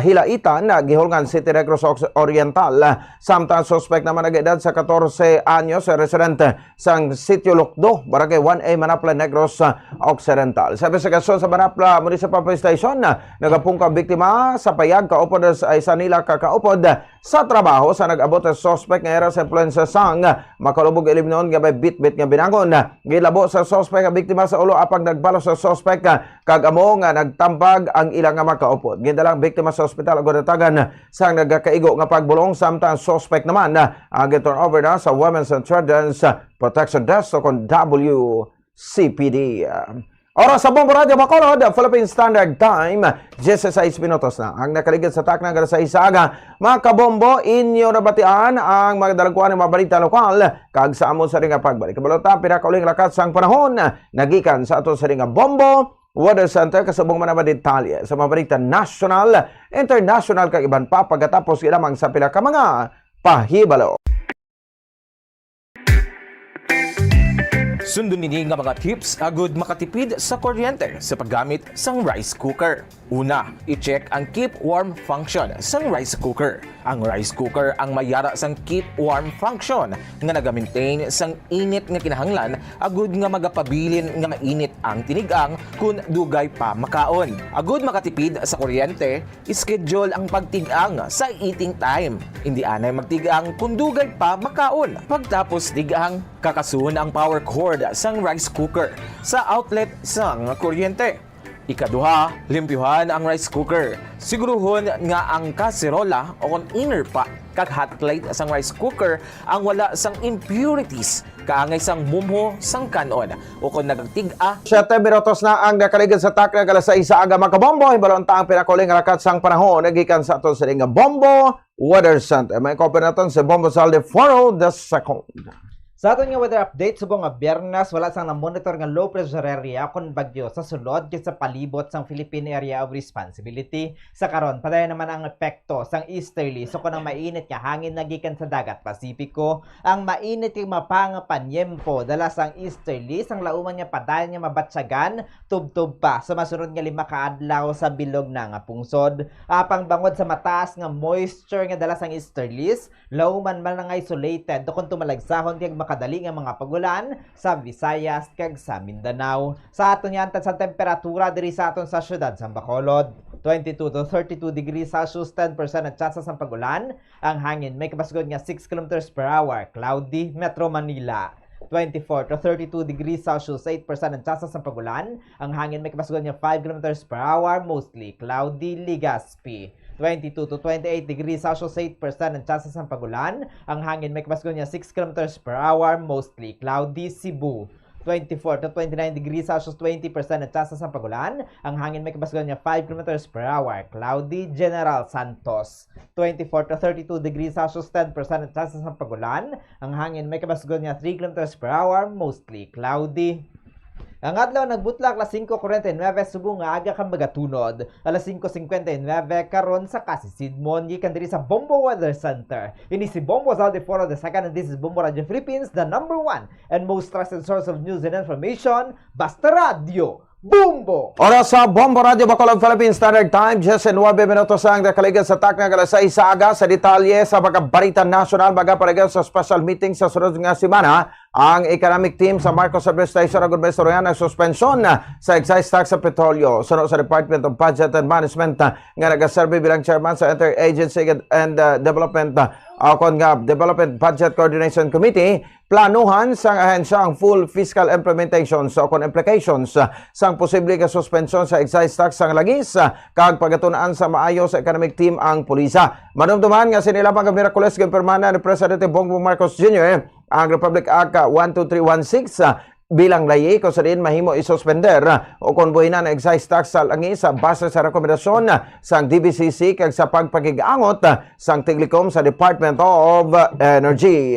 Speaker 12: Hilaitan, Gihulngan City, Negros Oriental. Samtang suspect naman nag-edad sa 14 anyos, residente sa Sitio Lukdo, barangay 1A, Manapla, Negros Occidental. Sa investigasyon sa Manapla Municipal Police Station, nagapungka biktima sa payag kaupod sa isa nila kakaupod sa trabaho sa nag-abot sa suspect nga era sa influenza sang makalubog ilimnon nga may bit-bit nga binangon. Gilabo sa suspect ang biktima sa ulo apang nagbalo sa suspect kag amo nga nagtambag ang ilang nga makaupod. Gindalang biktima sa ospital ug natagan sang nagakaigo nga pagbulong, samtang suspect naman ang turn over na sa Women's and Children's Protection Desk o kon WCPD. Oras sa Bombo Radio Bacolod, Philippine Standard Time, 16 minutos na. Ang nakaligid sa takna sa isaga, mga kabombo, inyo nabatian ang mga dalagkuan ng mga balita lokal, kag sa amon sa ringa pagbalik. Kabalota, pinakauling lakat sa panahon, nagikan sa ato sa ringa Bombo Weather Center, kasubong man naman detalye sa mga balita national, international, kag iban pa, pagkatapos ilamang sa pila ka mga pahibalo.
Speaker 10: Sundon nini nga mga tips agud makatipid sa kuryente sa paggamit sang rice cooker. Una, i-check ang keep warm function sang rice cooker. Ang rice cooker ang mayara sang keep warm function nga naga-maintain sang init nga kinahanglan agud nga magapabilin nga mainit ang tinigang kun dugay pa makaon. Agud makatipid sa kuryente, schedule ang pagtigang sa eating time. Hindi anay magtigang kun dugay pa makaon. Pagtapos tigang, kakasun ang power cord sang rice cooker sa outlet sang kuryente. Ikaduha, limpyuhan ang rice cooker. Siguruhon nga ang kaserola o kung inner pot kag hot plate sang rice cooker ang wala sang impurities kaangay sang mumho sang kanon o kung nagtiga.
Speaker 12: 7 minutos na ang nakaligid sa takna kala sa isa aga mga kabombo. Hibalon ta ang pinakuling rakat sang panahon nagikan sa ato sa ringa Bombo Weather Center. May kopya natin sa Bombo Salde Foro the second.
Speaker 4: Sa aton nga weather update, subong nga Biyernes, wala sang na-monitor nga low pressure area kon bagyo sa sulod kaysa palibot sang Philippine Area of Responsibility. Sa karon, padayon naman ang epekto sang easterly. So kung ang mainit nga hangin nagikan sa dagat Pasipiko, ang mainit yung mapangapanyempo dala sang easterly, sang lauman nga padayon nga mabatsagan, tubtub pa sa masunod nga 5 kaadlaw sa bilog na nga pungsod. Apang bangod sa mataas nga moisture nga dala sang easterlies, lauman man nga isolated dokon tumalagsahon kag makadali nga mga pagulan sa Visayas kag sa Mindanao. Sa aton yan sa temperatura diri sa aton sa syudad sa Bacolod, 22 to 32 degrees Celsius, 10% ang tsansa sa pagulan. Ang hangin may kapasgod nga 6 km per hour, cloudy. Metro Manila, 24 to 32 degrees Celsius, 8% ang tsansa sa pagulan. Ang hangin may kapasgod nga 5 km per hour, mostly cloudy. Legazpi, 22 to 28 degrees Celsius, 8% ang tsansa sa pagulan. Ang hangin may kapasgod nga 6 km per hour, mostly cloudy. Cebu, 24 to 29 degrees Celsius, 20% ang tsansa sa pagulan. Ang hangin may kapasgod nga 5 km per hour, cloudy. General Santos, 24 to 32 degrees Celsius, 10% ang tsansa sa pagulan. Ang hangin may kapasgod nga 3 km per hour, mostly cloudy. Ang adlaw nagbutlak alas 5:49 subong nga aga kang magatunod. Alas 5:59 karon sa Kasisidmon gikan diri sa Bombo Weather Center. Ini si Bombo Zalde Foro the second, and this is Bombo Radio Philippines, the #1 and most trusted source of news and information. Basta Radio Bombo!
Speaker 12: Oras sa Bombo Radio Bacolod, Philippine Standard Time, 19 minutos ang nakaligid sa takna kala sa isaga sa detalye sa mga balita national baga paregan sa special meeting sa sunod nga semana. Ang economic team sa Marcos Administration agud may istorya ng suspensyon sa excise tax sa petrolyo. Sunod sa Department of Budget and Management nga nagaserve bilang chairman sa Interagency and Development Development Budget Coordination Committee, planuhan sang ahensya ang full fiscal implementation sa implications sang posible ka suspensyon sa excise tax sang lagis kag pagatunaan sa maayo sa economic team ang pulisa. Manumduman nga sinilabang ang Miraculous Gimpermana ni Presidente Bongbong Marcos Jr. ang Republic Act 12316 bilang layi kung sa din mahimo isuspender o konbuhinan ang excise tax sa langis sa base sa rekomendasyon sang DBCC kag sa pagpakigangot sang tiglikom sa Department of Energy.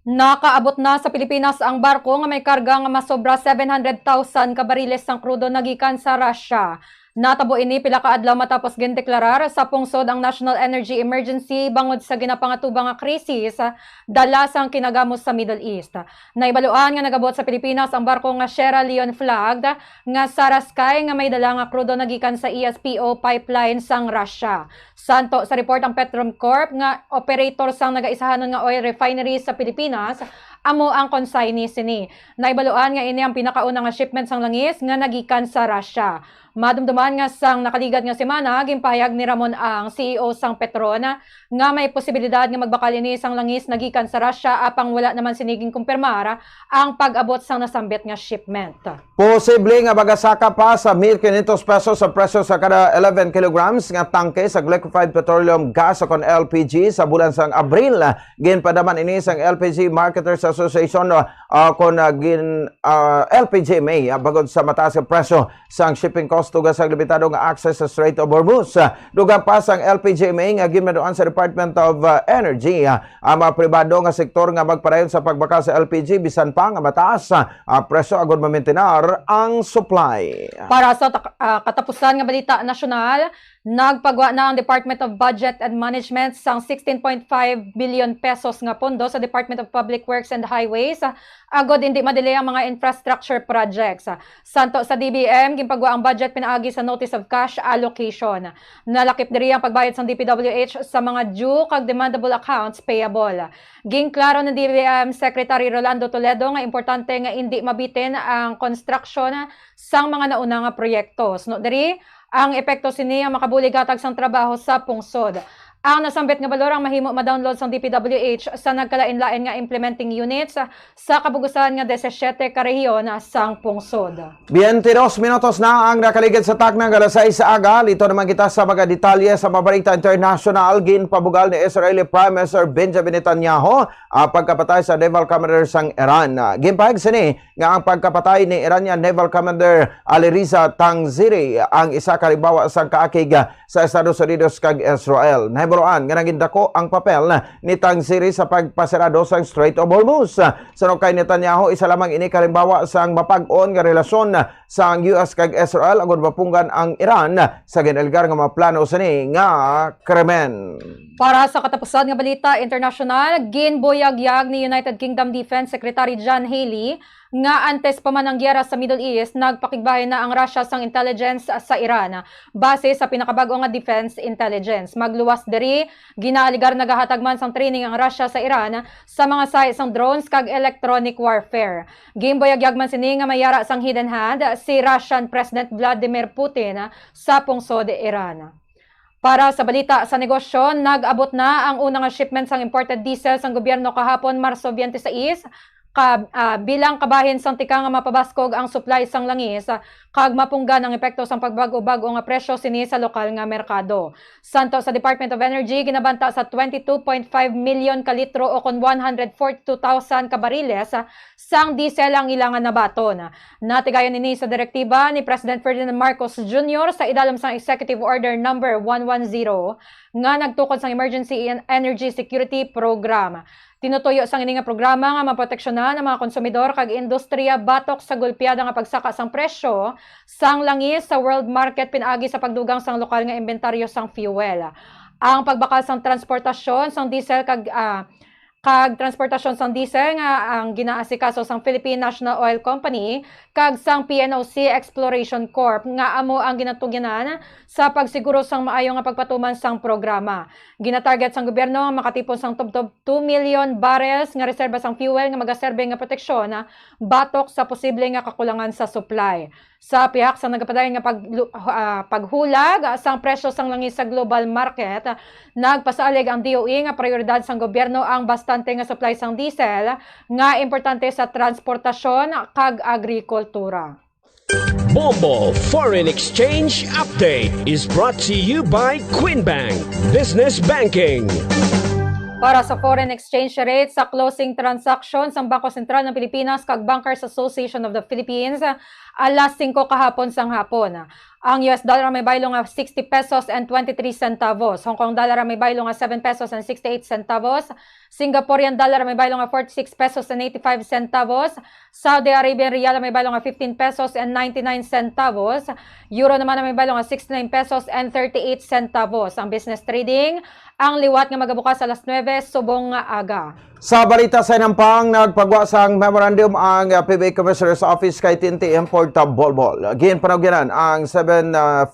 Speaker 14: Nakaabot na sa Pilipinas ang barko nga may karga nga masobra 700,000 ka bariles sang krudo nagikan sa Russia. Natabo ini pila ka adlaw matapos gindeklarar sa pungsod ang National Energy Emergency bangod sa ginapangatubang nga krisis dala sang kinagamos sa Middle East. Naibaluan nga nagabot sa Pilipinas ang barko nga Sierra Leone flagged nga Saraskay nga may dala nga krudo nagikan sa ESPO pipeline sang Russia. Santo sa report ang Petrom Corp nga operator sang nagaisahanon nga oil refinery sa Pilipinas amo ang consignee sini. Naibaluan nga ini ang pinakauna nga shipment sang langis nga nagikan sa Russia. Madumduman nga sang nakaligad nga semana, gimpahayag ni Ramon ang CEO sang Petron nga may posibilidad nga magbakal ini sang langis nagikan sa Russia apang wala naman siniging kumpirmar ang pag-abot sang nasambit nga shipment.
Speaker 12: Posible nga bagasaka pa sa 1,500 pesos sa presyo sa kada 11 kilograms nga tangke sa liquefied petroleum gas o kon LPG sa bulan sang Abril. Ginpadaman ini sang LPG Marketers Association kon LPGMA bagod sa mataas nga presyo sang shipping cost tugas sa limitado nga access sa Strait of Hormuz. Dugang pa sang LPGMA nga ginmaduan sa Department of Energy ang mga pribado nga sektor nga magpadayon sa pagbakal sa LPG bisan pa nga mataas presyo agud mamintenar ang supply.
Speaker 14: Para sa katapusan nga balita nasyonal, nagpagwa na ang Department of Budget and Management sang 16.5 billion pesos nga pondo sa Department of Public Works and Highways agod hindi madili ang mga infrastructure projects. Santo sa DBM, gimpagwa ang budget pinaagi sa Notice of Cash Allocation. Nalakip diri ang pagbayad sa DPWH sa mga due kag demandable accounts payable. Ginklaro ng DBM Secretary Rolando Toledo nga importante nga hindi mabitin ang construction sang mga nauna nga proyekto. No diri ang epekto sini ang makabulig hatag sang trabaho sa pungsod. Ang nasambit nga balor ang mahimo ma-download sa DPWH sa nagkalain-lain nga implementing units sa kabugusan nga 17 ka rehiyon sang pungsod.
Speaker 12: 22 minutos na ang nakaligid sa taknang alas 6 sa aga. Lito naman kita sa mga detalye sa Mabarita International. Ginpabugal ni Israeli Prime Minister Benjamin Netanyahu ang pagkapatay sa Naval Commander sang Iran. Ginpahig sini nga ang pagkapatay ni Iranian Naval Commander Alireza Tangziri ang isa ka halimbawa sang kaakig sa Estados Unidos kag Israel. Nahibaluan nga nagindako ang papel ni Tangziri sa pagpasarado sa Strait of Hormuz. Sunod kay Netanyahu, isa lamang ini kalimbawa sang mapag-on nga relasyon sa US kag Israel agud mapunggan ang Iran sa ginalgar nga mga plano sini nga krimen.
Speaker 14: Para sa katapusan nga balita international, ginboyagyag ni United Kingdom Defense Secretary John Healey nga antes pa man ang giyera sa Middle East, nagpakigbahin na ang Russia sang intelligence sa Iran base sa pinakabago nga defense intelligence. Magluwas diri, ginaaligar nagahatag man sang training ang Russia sa Iran sa mga sites sang drones kag electronic warfare. Gimboyagyag man sini nga mayara sang hidden hand si Russian President Vladimir Putin sa pungsod Iran. Para sa balita sa negosyo, nag-abot na ang unang shipment sang imported diesel sang gobyerno kahapon Marso 26 bilang kabahin sang tika nga mapabaskog ang supply sang langis kag mapunggan ang epekto sang pagbago-bago nga presyo sini sa lokal nga merkado. Santo sa Department of Energy, ginabanta sa 22.5 million ka litro o kon 142,000 ka bariles sang diesel ang ilangan na baton. Natigayon ini sa direktiba ni President Ferdinand Marcos Jr. sa idalom sang Executive Order number 110 nga nagtukod sang Emergency Energy Security Program. Tinutuyo sang ini nga programa nga maproteksyonan ang mga konsumidor kag industriya batok sa gulpiyada nga pagsaka sang presyo sang langis sa world market pinaagi sa pagdugang sang lokal nga inventaryo sang fuel. Ang pagbakal sang transportasyon sang diesel kag transportasyon sang diesel nga ang ginaasikaso sang Philippine National Oil Company kag sang PNOC Exploration Corp nga amo ang ginatugyanan sa pagsiguro sang maayo nga pagpatuman sang programa. Ginatarget sang gobyerno nga makatipon sang tubtob 2 million barrels nga reserba sang fuel nga magaserbe nga proteksyon batok sa posible nga kakulangan sa supply. Sa pihak sa nagapadayon nga paghulag sang presyo sang langis sa global market, nagpasalig ang DOE nga prioridad sang gobyerno ang bastante nga supply sang diesel nga importante sa transportasyon kag agrikultura.
Speaker 7: Bombo Foreign Exchange Update is brought to you by Quinbank Business Banking.
Speaker 14: Para sa foreign exchange rate sa closing transactions ang Bangko Sentral ng Pilipinas kag Bankers Association of the Philippines alas 5 kahapon sang hapon. Ang US dollar may baylo nga 60 pesos and 23 centavos. Hong Kong dollar may baylo nga 7 pesos and 68 centavos. Singaporean dollar may baylo nga 46 pesos and 85 centavos. Saudi Arabian rial may baylo nga 15 pesos and 99 centavos. Euro naman may baylo nga 69 pesos and 38 centavos. Ang business trading, ang liwat nga magabukas alas 9 subong nga aga.
Speaker 12: Sa balita sa Inampang, nagpagwa sang memorandum ang PBA Commissioner's Office kay TNT Import Bolbol. Again, panagyanan ang 7'3"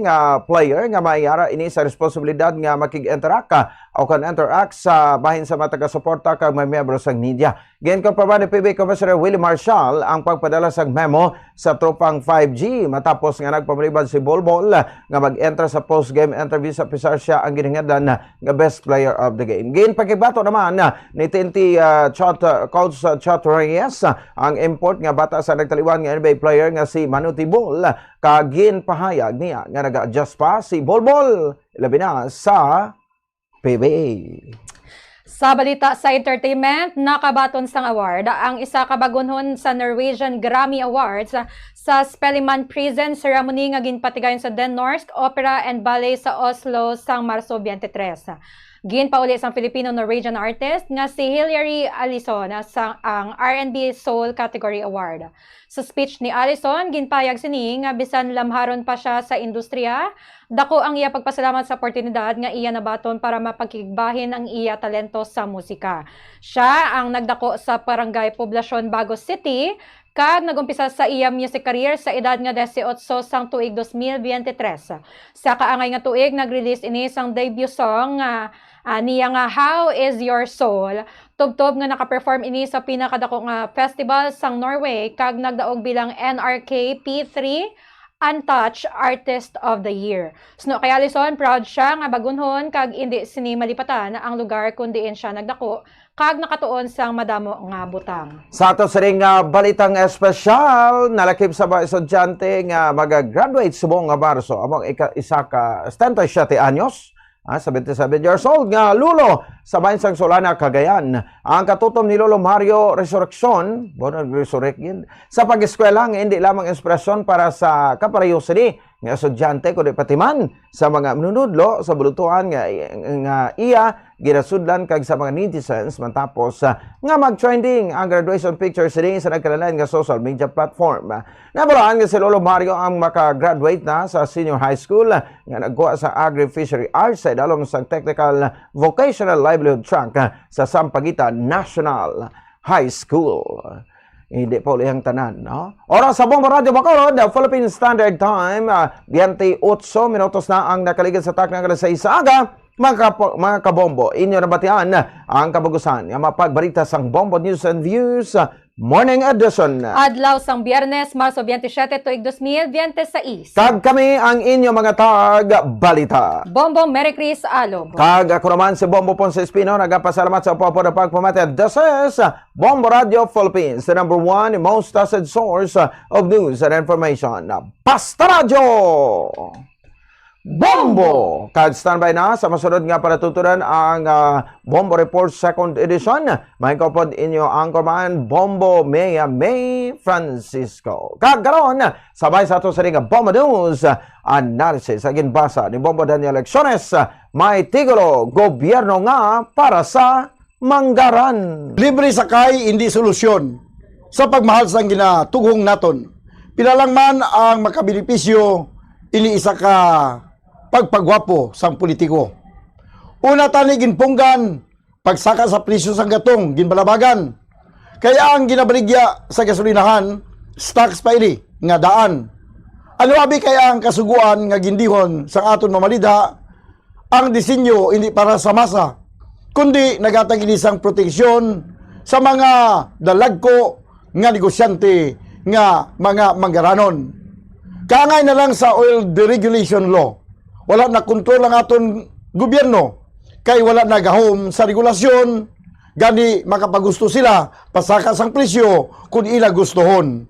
Speaker 12: nga player nga mayara ini sa responsibilidad nga makig-interact o kan interact sa bahin sa mataga-suporta kag may miyembro sang media. Again, kompirma ni PBA Commissioner Willie Marshall ang pagpadala sang memo sa tropang 5G matapos nga nagpamilibad si Bolbol nga mag-enter sa post-game interview sa Pisar siya ang ginhingadan nga best player of the game. Again, pakibato naman ni TNT Coach Chot Reyes ang import nga bata sa nagtaliwan nga NBA player nga si Manu Tibol kagin pahayag niya nga nag-adjust pa si Bolbol labi na sa PBA.
Speaker 14: Sa balita sa entertainment, nakabaton sang award ang isa ka bagunhon sa Norwegian Grammy Awards sa Spellemann Prison ceremony nga ginpatigayon sa Den Norsk Opera and Ballet sa Oslo sang Marso 23. Ginpauli sang Filipino-Norwegian artist nga si Hilary Allison sa ang R&B Soul Category Award. Sa speech ni Allison, ginpayag sini nga bisan lamharon pa siya sa industriya, dako ang iya pagpasalamat sa oportunidad nga iya nabaton para mapakigbahin ang iya talento sa musika. Siya ang nagdako sa Barangay Poblacion Bagos City kag nagumpisa sa iya music career sa edad nga 18 sang tuig 2023. Sa kaangay nga tuig nag-release ini sang debut song niya nga How Is Your Soul. Tubtob nga naka-perform ini sa pinakadako nga festival sang Norway kag nagdaog bilang NRK P3 Untouched Artist of the Year. Sno kay Allison, proud siya nga bagunhon kag hindi sini malipatan ang lugar kundiin siya nagdako kag nakatuon sang madamo nga butang.
Speaker 12: Sa ato sa ring balitang espesyal, nalakip sa mga estudyante nga mag-graduate subong nga Marso. Among isa ka 77 anyos, sa 27 years old nga lulo sa bahin sang Solana, Cagayan. Ang katutom ni Lolo Mario Resurrection, sa pag-eskwela nga hindi lamang inspirasyon para sa kaparayo sini nga estudyante kundi pati man sa mga manunudlo sa bulutuan nga iya ginasudlan kag sa mga netizens matapos nga mag-trending ang graduation picture sini sa nagkalain nga social media platform. Nabalaan nga si Lolo Mario ang maka-graduate na sa senior high school nga nagkuha sa Agri-Fishery Arts sa dalong sa Technical Vocational Livelihood track sa Sampaguita National High School. Hindi pa ulihang tanan, no? Oras sa Bombo Radio Bacolod, Philippine Standard Time, 28 minutos na ang nakaligid sa taknang alas 6 aga. Mga kabombo, inyo nabatian ang kabagusan ng mapagbalita sang Bombo News and Views Morning Edition.
Speaker 14: Adlaw sang Biyernes, Marso 27, tuig 2026.
Speaker 12: Kag kami ang inyo mga tag-balita.
Speaker 14: Bombo Merry Chris Alob.
Speaker 12: Kag ako naman si Bombo Ponce Espino, nagpasalamat sa upo na pagpamatid. This is Bombo Radio Philippines, the number one most trusted source of news and information. Basta Radio! Bombo! Kag standby na sa masunod nga para tutunan ang Bombo Report 2nd Edition. May kapod inyo ang command Bombo May Francisco. Kag karon sabay sa ato sa ring Bombo News Analysis. Agin basa ni Bombo Daniel Lecciones, may tigulo gobyerno nga para sa Manggaran.
Speaker 8: Libre sakay hindi solusyon sa pagmahal sang ginatugong naton. Pilalang man ang makabenepisyo iniisa ka pagpagwapo sang politiko. Una tani ginpunggan, pagsaka sa presyo sang gatong, ginbalabagan. Kaya ang ginabaligya sa gasolinahan, stocks pa ini, nga daan. Ano abi kaya ang kasuguan nga gindihon sang aton mamalida, ang disenyo hindi para sa masa, kundi nagatag ini sang proteksyon sa mga dalagko nga negosyante nga mga manggaranon. Kaangay na lang sa oil deregulation law. Wala na kontrol ang aton gobyerno. Kay wala na gahom sa regulasyon. Gani makapagusto sila pasaka sang presyo kung ila gustohon.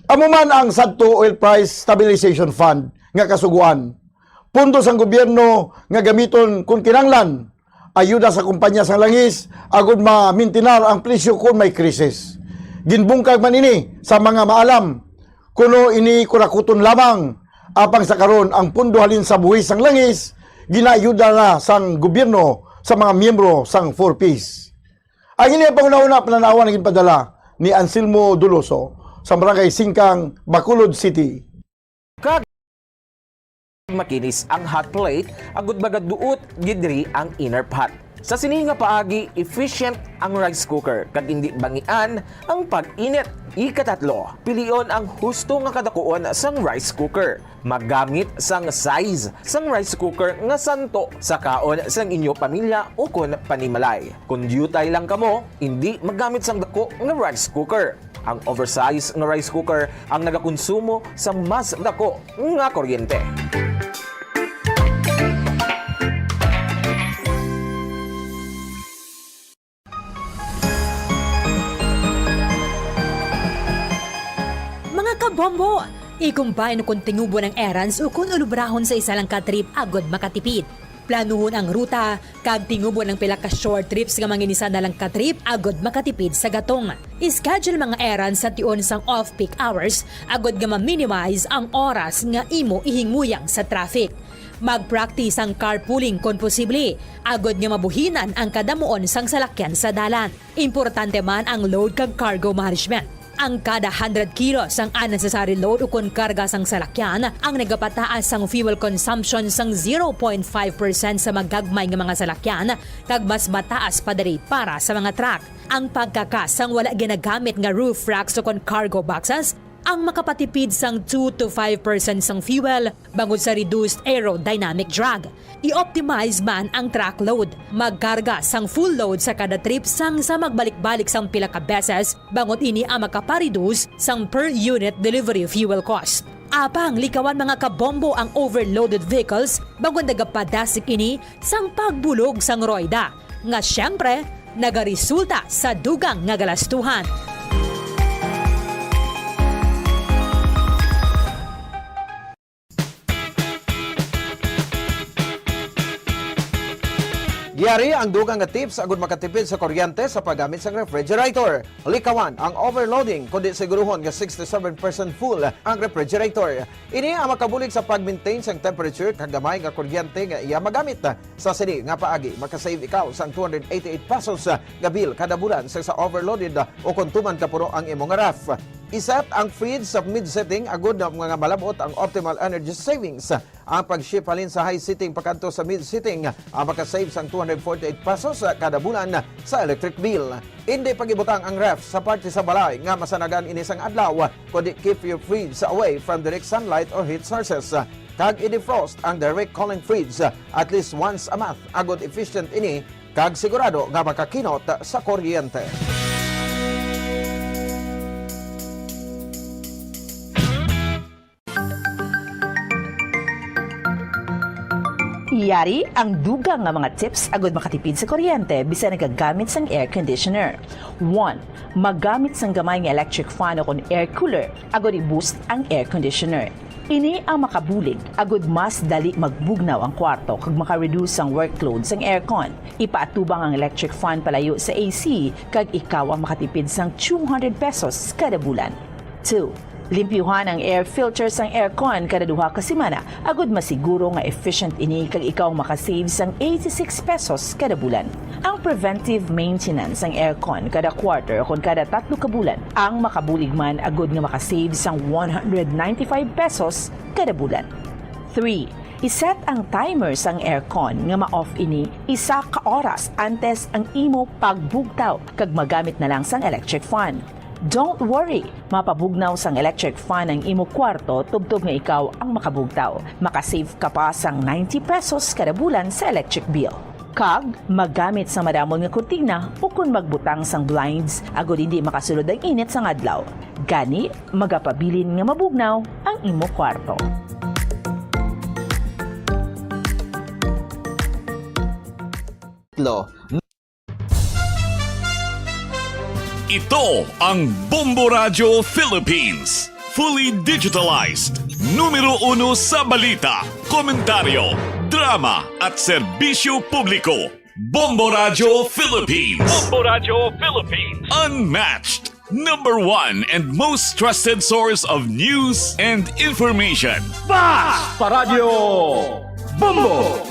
Speaker 8: Amo man ang Sadto Oil Price Stabilization Fund nga kasuguan. Puntos ang gobyerno nga gamiton kung kinanglan. Ayuda sa kumpanya sang langis agud ma-maintinar ang presyo kung may krisis. Ginbungkag man ini sa mga maalam kuno ini kurakuton lamang Apang sa karon ang pundo halin sa buhis sang langis, ginayuda na sang gobyerno sa mga miyembro sang 4Ps. Ang ini ang pangunauna pananawan naging padala ni Anselmo Duloso sa Barangay Singkang, Bacolod City.
Speaker 10: Makinis ang hot plate, agud magaduot gidri ang inner pot. Sa sini nga paagi, efficient ang rice cooker kag hindi bangian ang pag-init. Ikatatlo, pilion ang husto nga kadakuon sang rice cooker. Maggamit sang size sang rice cooker nga santo sa kaon sang inyo pamilya o kun panimalay. Kung dutay lang kamo, hindi maggamit sang dako nga rice cooker. Ang oversized nga rice cooker ang nagakonsumo sa mas dako nga kuryente.
Speaker 11: Kabombo! Ikumbay no kung tingubo ng errands o kung ulubrahon sa isa lang ka-trip agod makatipid. Planuhon ang ruta, kag tingubo ng pila ka short trips nga manginisa na lang ka-trip agod makatipid sa gatong. Ischedule mga errands sa tion sang off-peak hours agod nga ma-minimize ang oras nga imo ihingmuyang sa traffic. Mag-practice ang carpooling kung posible, agod nga mabuhinan ang kadamuon sang salakyan sa dalan. Importante man ang load kag cargo management. Ang kada 100 kilos ang unnecessary load o kung karga sang salakyan ang nagapataas sang fuel consumption sang 0.5% sa magagmay nga mga salakyan kag mas mataas pa diri para sa mga truck. Ang pagkakas sang wala ginagamit nga roof racks o kung cargo boxes ang makapatipid sang 2 to 5% sang fuel bangod sa reduced aerodynamic drag. I-optimize man ang truck load. Magkarga sang full load sa kada trip sang sa magbalik-balik sang pila ka beses bangod ini ang makapareduce sang per unit delivery fuel cost. Apang likawan mga kabombo ang overloaded vehicles bangod nagapadasik ini sang pagbulog sang roida nga syempre nagaresulta sa dugang nga galastuhan.
Speaker 12: Giyari ang dugang nga tips agud makatipid sa kuryente sa paggamit sa refrigerator. Likawan ang overloading kundi siguruhon nga 67% full ang refrigerator. Ini ang makabulig sa pag-maintain sang temperature kag gamay nga kuryente nga iya magamit. Sa sini nga paagi makasave ikaw sang 288 pesos nga bill kada bulan sa overloaded o kung tuman kapuro ang imong ref. Iset ang fridge sa mid-setting agud na mga malabot ang optimal energy savings. Ang pag-ship halin sa high setting pakanto sa mid-setting ang makasave sang 248 pesos kada bulan sa electric bill. Hindi pag-ibutang ang ref sa parte sa balay nga masanagan inisang adlaw kundi keep your fridge away from direct sunlight or heat sources. Kag i-defrost ang direct cooling fridge at least once a month agud efficient ini kag sigurado nga makakinot sa kuryente.
Speaker 13: Yari ang dugang nga mga tips agud makatipid sa kuryente bisan nagagamit sang air conditioner. 1. Magamit sang gamay nga electric fan o air cooler agud i-boost ang air conditioner. Ini ang makabulig agud mas dali magbugnaw ang kwarto kag maka-reduce ang workload sang aircon. Ipaatubang ang electric fan palayo sa AC kag ikaw ang makatipid sang 200 pesos kada bulan. 2. Limpyuhan ang air filter sang aircon kada duha ka semana agud masiguro nga efficient ini kag ikaw makasave sang 86 pesos kada bulan. Ang preventive maintenance sang aircon kada quarter kon kada 3 ka bulan ang makabulig man agud nga makasave sang 195 pesos kada bulan. 3. Iset ang timer sang aircon nga ma-off ini isa ka oras antes ang imo pagbugtaw kag magamit na lang sang electric fan. Don't worry, mapabugnaw sang electric fan ang imo kwarto tubtob nga ikaw ang makabugtaw. Makasave ka pa sang 90 pesos kada bulan sa electric bill. Kag, magamit sa madamon nga kurtina o kung magbutang sang blinds agud hindi makasulod ang init sang adlaw. Gani, magapabilin nga mabugnaw ang imo kwarto.
Speaker 6: Ito ang Bombo Radio Philippines. Fully digitalized. Numero 1 sa balita, komentaryo, drama at serbisyo publiko. Bombo Radio Philippines.
Speaker 7: Bombo Radio Philippines.
Speaker 6: Unmatched. number one and most trusted source of news and information.
Speaker 7: Basta Radio Bombo!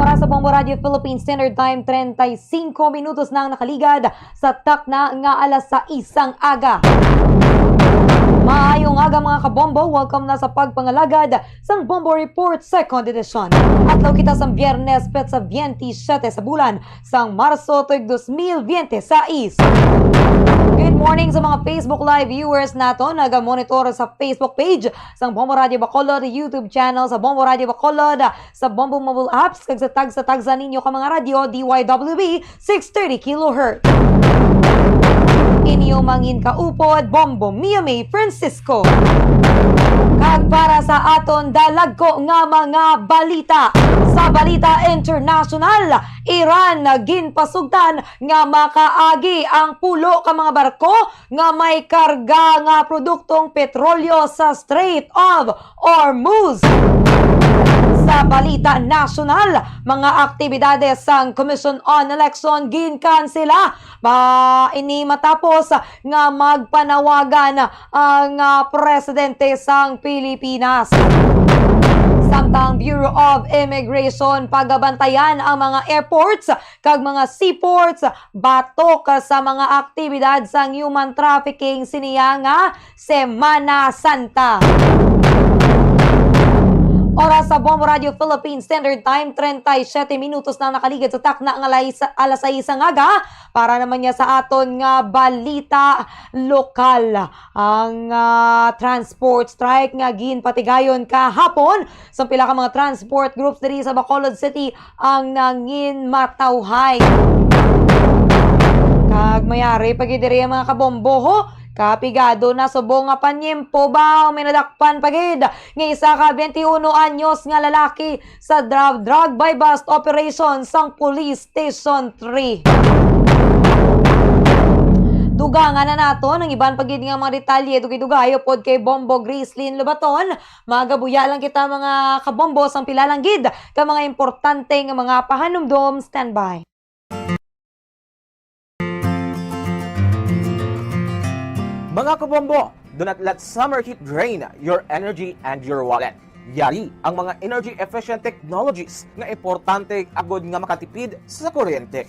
Speaker 14: Oras sa Bombo Radio Philippines Standard Time, 35 minutos na ang nakaligad sa takna nga alas 6 aga. Maayong aga mga kabombo, welcome na sa pagpangalagad sang Bombo Report 2nd edition. Adlaw kita sang Biyernes petsa 27 sa bulan sang Marso tuig 2026. Good morning sa mga Facebook Live viewers nato, naga-monitor sa Facebook page sang Bombo Radio Bacolod, YouTube channel sa Bombo Radio Bacolod, sa Bombo mobile apps kag sa tagsa ninyo ka mga radio DYWB 630 kHz. Inyo mangin kaupod Bombo Mia May Francisco. Kag para sa aton dalagko nga mga balita. Sa balita international, Iran ginpasugtan nga makaagi ang pulo ka mga barko nga may karga nga produktong petrolyo sa Strait of Hormuz. Sa balita national, mga aktibidades sang Commission on Election ginkansela ini matapos nga magpanawagan ang presidente sang Pilipinas. Samtang Bureau of Immigration pagabantayan ang mga airports kag mga seaports batok sa mga aktibidad sang human trafficking siniya nga Semana Santa. Oras sa Bombo Radio Philippines Standard Time, 37 minutos na nakaligid sa takna ng alas 6 aga para naman niya sa aton nga balita lokal. Ang transport strike nga ginpatigayon kahapon sa pila ka mga transport groups diri sa Bacolod City ang nangin matawhay. Kag mayari pag diri mga kabombo ho, kapigado na subong nga panyempo ba o minadakpan pagid nga isa ka 21 anyos nga lalaki sa drug by bust operation sang Police Station 3. Dugangan na nato ng iban pagid nga mga detalye dugay-dugayo pod kay Bombo Grizzlyn Lubaton. Magabuya lang kita mga kabombo sang pilalang gid ka mga importante nga mga pahanumdom. Standby.
Speaker 10: Mga kabombo, do not let summer heat drain your energy and your wallet. Yari ang mga energy-efficient technologies nga importante agod nga makatipid sa kuryente.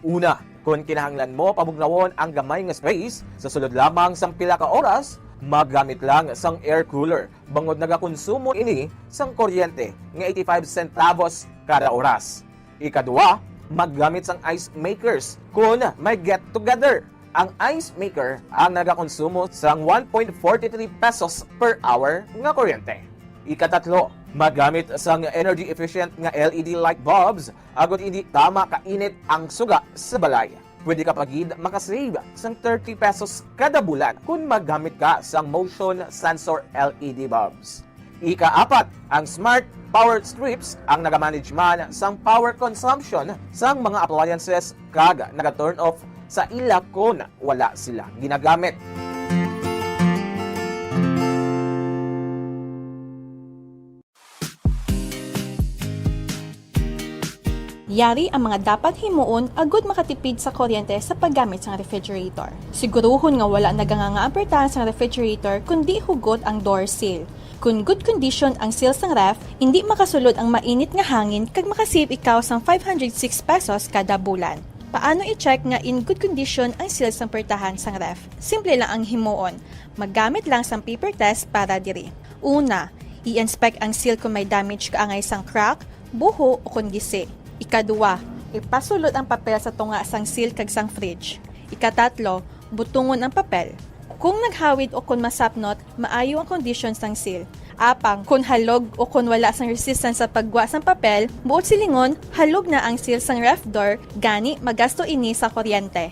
Speaker 10: Una, kung kinahanglan mo pabugnawon ang gamay nga space, sa sulod lamang sang pila ka oras, maggamit lang sang air cooler. Bangod nagakonsumo ini sang kuryente nga 85 centavos kada oras. Ikadua, maggamit sang ice makers kung may get together. Ang ice maker ang nagakonsumo sang 1.43 pesos per hour nga kuryente. Ikatatlo, magamit sang energy efficient nga LED light bulbs agod hindi tama kainit ang suga sa balay. Pwede ka pagid makasave sang 30 pesos kada bulan kung magamit ka sang motion sensor LED bulbs. Ikaapat, ang smart power strips ang nagamanage man sang power consumption sang mga appliances kag naga-turn off sa ila kung wala sila ginagamit.
Speaker 17: Yari ang mga dapat himuon agud makatipid sa kuryente sa paggamit sa refrigerator. Siguruhon nga wala naganganga-apertahan sa refrigerator kundi hugot ang door seal. Kung good condition ang seal sang ref, hindi makasulod ang mainit nga hangin kag makasave ikaw sang 506 pesos kada bulan. Paano i-check nga in good condition ang seal sang pertahan sang ref? Simple lang ang himuon. Maggamit lang sang paper test para diri. Una, i-inspect ang seal kung may damage kaangay sang crack, buho o kung gisi. Ikadua, ipasulod ang papel sa tunga sang seal kag sang fridge. Ikatatlo, butungon ang papel. Kung naghawid o kung masapnot, maayo ang condition sang seal. Apang, kung halog o kung wala sang resistance sa pagwa sang papel, buot silingon, halog na ang seal sang ref door, gani magasto ini sa kuryente.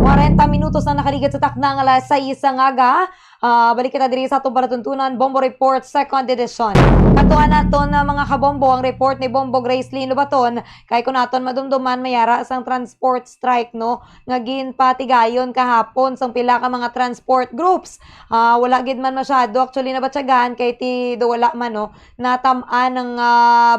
Speaker 14: 40 minutos na nakaligid sa takna nga alas 6 aga. Balik kita diri sa atong panatuntunan, Bombo Report 2nd edition. Katuan naton na mga kabombo ang report ni Bombo Gracelyn Lubaton kay kun aton madumduman mayara sang transport strike no nga ginpatigayon kahapon sang pila ka mga transport groups. Wala gid man masyado actually nabatyagan kay ti do wala man no natam-an ng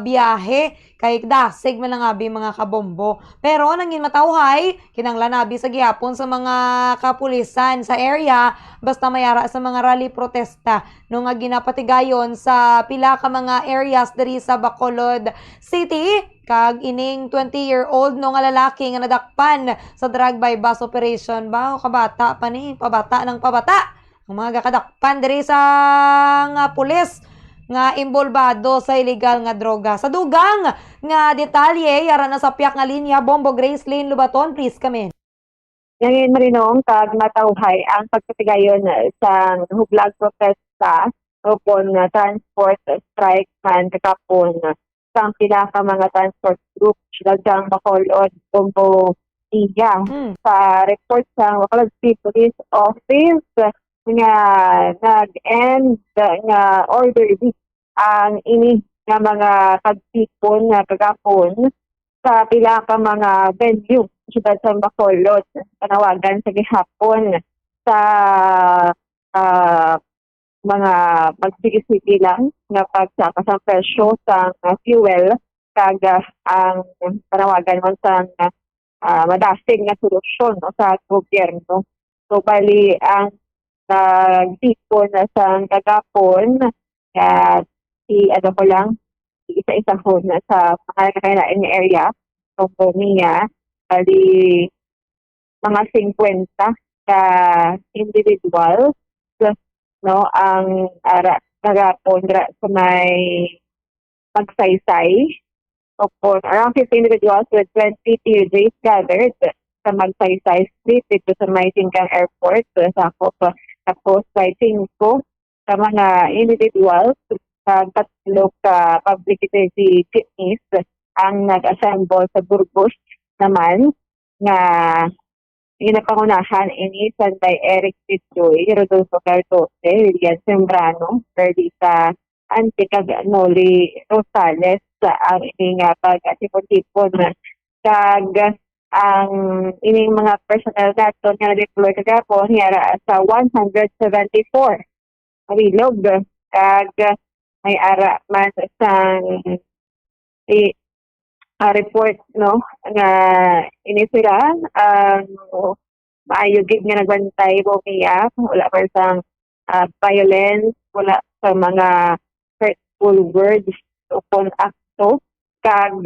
Speaker 14: biyahe kay dasig man lang abi mga kabombo. Pero nangin matawhay kinanglan abi sa gihapon sa mga kapulisan sa area basta mayara sa mga rally protesta no nga ginapatigayon sa pila ka mga areas diri sa Bacolod City kag ining 20-year-old no nga lalaki nga nadakpan sa drug by bus operation ba o kabata pa ni pabata ng pabata ang mga kadakpan diri sa nga pulis nga imbolbado sa illegal nga droga. Sa dugang nga detalye yara na sa piyak nga linya Bombo Gracelyn Lubaton, please come in.
Speaker 15: Ngayon marinong kag matawhay ang pagkatigayon sa hublag protesta upon transport strike man kakapon sa pila ka mga transport group daghang Bacolod, Bombo, Iya. Sa report sa Bacolod City Police Office nga nag-end nga orderly ang ini nga mga kagtipon nga kagapon sa pila ka mga venue siyudad sa Bacolod, panawagan sa gihapon sa mga magsige-sige lang na pagsaka sa presyo sa fuel kag ang panawagan man sa madasig nga solusyon no, sa gobyerno. So bali ang nagtipon sa kagapon si isa-isa ho na sa mga nakailaing area so niya bali mga 50 ka individuals no ang nagapon sa may magsaysay so around 50 individuals with 20 TJs gathered sa magsaysay street dito sa may Singkang Airport sa tapos by 5 sa mga individuals sa tatlo ka public utility jeepneys ang nag-assemble sa Burgos naman nga ginapangunahan ini by Eric Pitjoy, Rodolfo Cardoce, Lilian Sembrano, Perdita Antica Noli Rosales ang ining pag-atipon-tipon kag ang ining mga personnel nato nga na-deploy kagapon yara sa 174 bilog kag may ara man sang report no nga ini sila maayo gid nga nagbantay bumiya wala pa sang violence wala sa mga hurtful words upon akto kag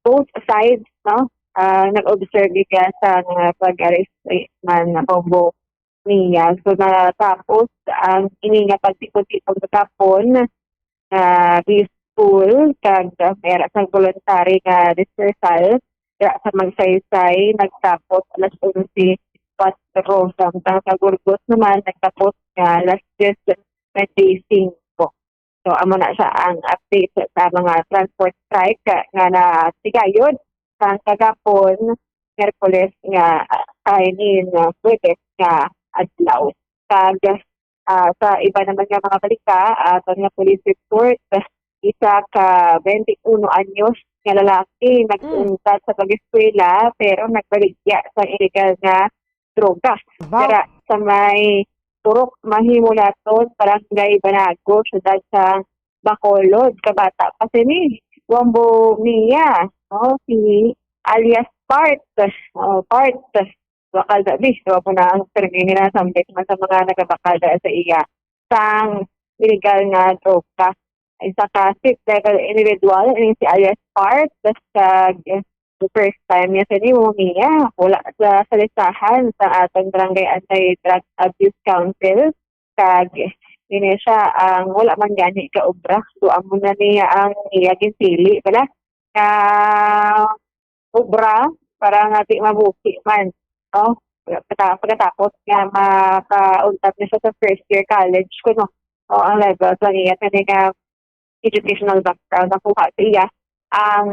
Speaker 15: both sides no nag-observe ka sa pag-arrest man na Bombo niya so natapos ang ini nga pagtipon-tipon kapon peaceful kag mera sang voluntary nga dispersal sa magsaysay nagtapos alas 11:04 samtang sa Burgos naman nagtapos nga alas 10:25 so amo na siya ang update sa mga transport strike nga natigayon sa kagapon Miyerkules nga kainin Webes nga adlaw kag sa iba naman nga mga balita aton nga police report isa ka 21 anyos nga lalaki nag-untat sa pag-eskwela pero nagbaligya sa illegal nga droga. Pero sa may Turok Mahimulaton, Barangay Banago, siyudad sa Bacolod, kabata kasi ni Bombo Mia, no? Si alias Part, bakal dabi, so po na ang termini na sambit man sa mga nagabakada sa iya sang illegal nga droga. Isa ka 6th level individual, si alias Part, the first time niya sa niya, wala sa listahan sa atong Barangay Anti-Drug Abuse Council, kag ini siya ang wala man gani ka obra, duam mo na niya ang iyagin sili, pala, obra, para nga di mabuki man. Oh, pagkatapos nga makauntat na siya sa first year college ko no. O ang level lang iya nga educational background na kuha siya ang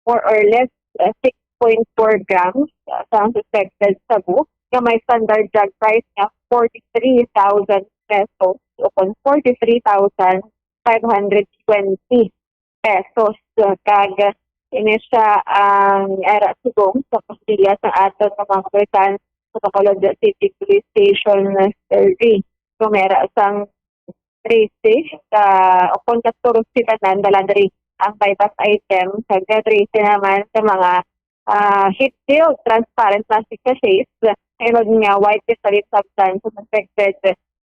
Speaker 15: more or less 6.4 grams sa suspected sabu nga may standard drug price nga 43,000 pesos o kung 43,520 pesos. Kag ini siya ang era sugong sa pastilya sa aton ng mga kapitan sa Bacolod City Police Station Survey. So meron sang 13 o kung katuro sila dalandari ang bypass item. Kag 13 naman sa mga heat shield, transparent plastic sachets, ayun nga white crystalline substance, suspected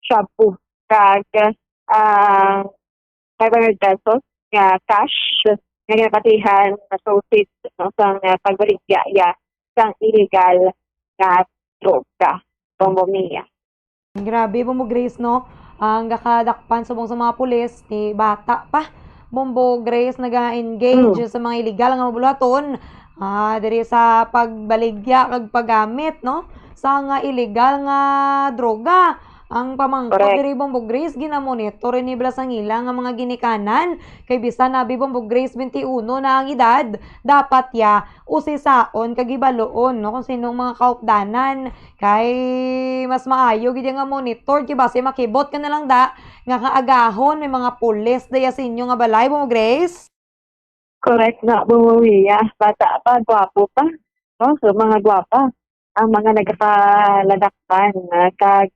Speaker 15: shampoo. Kag 500 pesos nga cash nga ginapatihan na proceeds no, sa pagbaligya sang illegal na droga. Bombomiya.
Speaker 14: Grabe, Bombo Grace, no? Ang kakadakpan sa mga pulis, ni bata pa. Bombo Grace nag-engage sa mga illegal nga mabulaton. Diri sa pagbaligya kag paggamit, no? Sa nga illegal nga droga. Ang pamangkot diri Bombo Grace ginamonitor ni Blas ang ilang nga mga ginikanan kay bisan nabi Bombo Grace 21 na ang edad dapat ya usisaon kag ibaloon no kung sinong mga kaupdanan kay mas maayo gid nga monitor kay base makibot ka na lang da nga kaagahon may mga pulis daya sa inyo nga balay Bombo Grace.
Speaker 15: Correct na Bumiya, bata pa, gwapo pa. No? So mga gwapa ang mga nagkaladakpan kag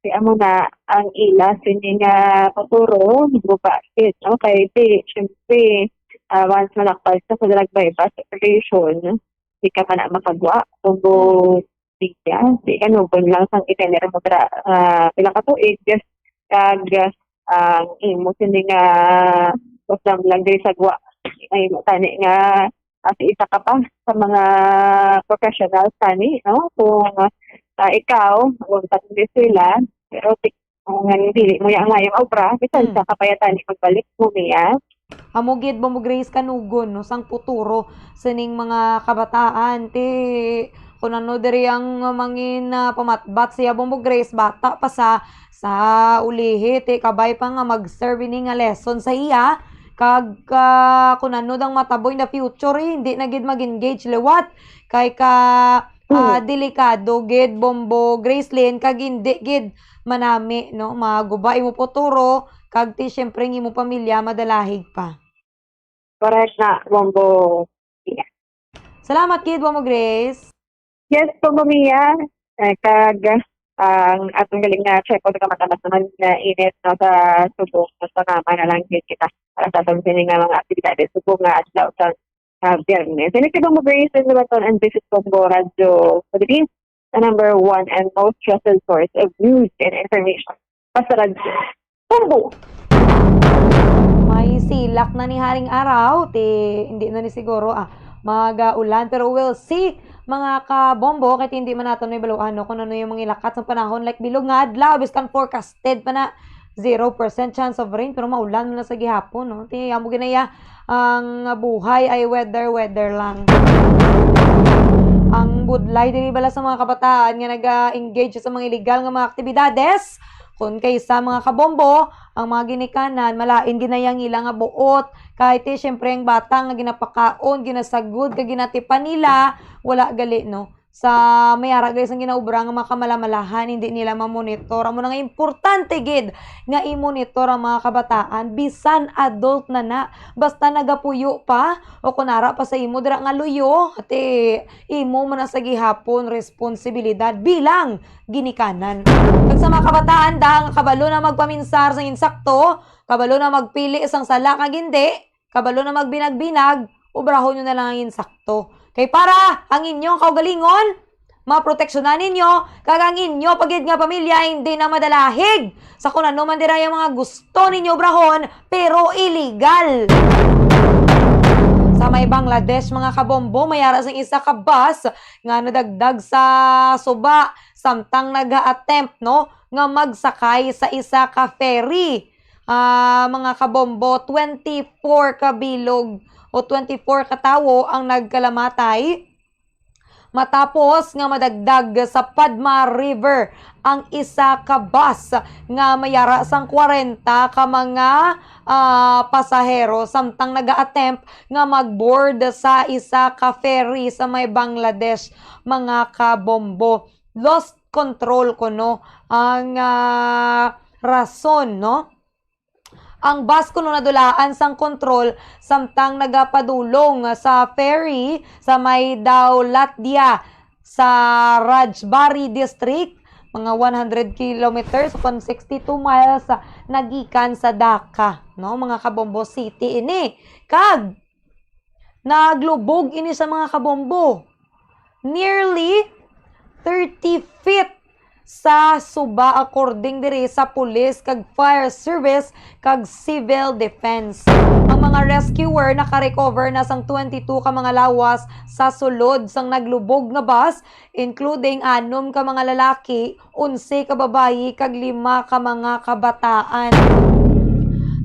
Speaker 15: kaya mo na ang ila sini nga paturo bakit okay syempre once malakpas sa drug bypass operation di ka pa na makagwa kundo di ka nubon lang sang itenera mo tra pila ka tuig kag ang imo sini nga kusam lang diri sa gwa ay mo tani nga as isa ka pa sa mga professionals tani no kung ikaw wag patindi sila pero kung hindi mo yung ngayong obra bisan sa kapayatan pagbalik mo niya
Speaker 14: Amugid Bombo Grace kanugon no sang puturo sining mga kabataan ti kun ano diri ang mangin pamatbat siya Bombo Grace bata pa sa ulihi ti kabay pa nga mag-serve ni nga lesson sa iya kag kun ano dang mataboy na future hindi na gid mag-engage liwat kay delikado gid Bombo Gracelyn kag hindi gid manami no magubay mo puturo kag ti syempre ng imo pamilya madalahig pa.
Speaker 15: Correct na Bombo. Yeah.
Speaker 14: Salamat gid Bombo Grace.
Speaker 15: Yes Bombo Mia kag ang atong galing na check ko matamas naman na init no sa subong sa naman na lang kita para sa atong sining nga mga aktibidades subong nga adlaw sa Biyernes. Ini si Bombo Grace and Lubaton and this is Bombo Radio Philippines, the number one and most trusted source of news and information. Basta Radio Bombo!
Speaker 14: May silak na ni Haring Araw, hindi na ni siguro mag-ulan pero we'll see mga ka-bombo kahit hindi man natin may baluan kung ano yung mga ilakat sa panahon like bilog nga adlaw biskan forecasted pa na 0% chance of rain pero maulan mo na sa gihapon no tiyan mo ginaya ang buhay ay weather lang ang budlay dili bala sa mga kabataan nga nag-engage sa mga illegal nga mga aktibidades kun kaysa mga kabombo ang mga ginikanan malain ginayang ilang nga buot kahit syempre ang bata nga ginapakaon ginasagud kag ginatipan nila wala gali no sa mayara guys ang ginaubra nga makamalamalaan hindi nila mamonitor mo na nga importante gid nga i-monitor ang mga kabataan bisan adult na basta nagapuyo pa o kunara pa sa imo dira nga luyo ati imo man sa gihapon responsibilidad bilang ginikanan kag sa mga kabataan dang kabalo na magpaminsar sa insakto kabalo na magpili isang sala kag hindi kabalo na magbinag-binag ubrahon nyo na lang ang insakto kay para ang inyong kaugalingon, maproteksyonan ninyo, kag ang inyo pagid nga pamilya hindi na madalahig sa kung ano man dira yung mga gusto ninyo brahon pero illegal. Sa may Bangladesh mga kabombo, mayara sang isa ka bus nga nadagdag sa suba samtang naga-attempt no nga magsakay sa isa ka ferry. Mga kabombo, 24 kabilog o 24 katawo ang nagkalamatay matapos nga madagdag sa Padma River ang isa ka bus nga mayara sang 40 ka mga pasahero samtang naga-attempt nga magboard sa isa ka ferry sa may Bangladesh mga kabombo lost control ko no ang rason no ang bus ko no nadulaan sang control samtang nagapadulong sa ferry sa may Latdia sa Rajbari District mga 100 kilometers upon 62 miles nagikan sa Dhaka no mga kabombo city ini kag naglubog ini sa mga kabombo nearly 30 feet sa suba according diri sa police kag fire service kag civil defense. Ang mga rescuer naka-recover na sang 22 ka mga lawas sa sulod sang naglubog nga bus including 6 ka mga lalaki, 11 ka babayi kag 5 ka mga kabataan.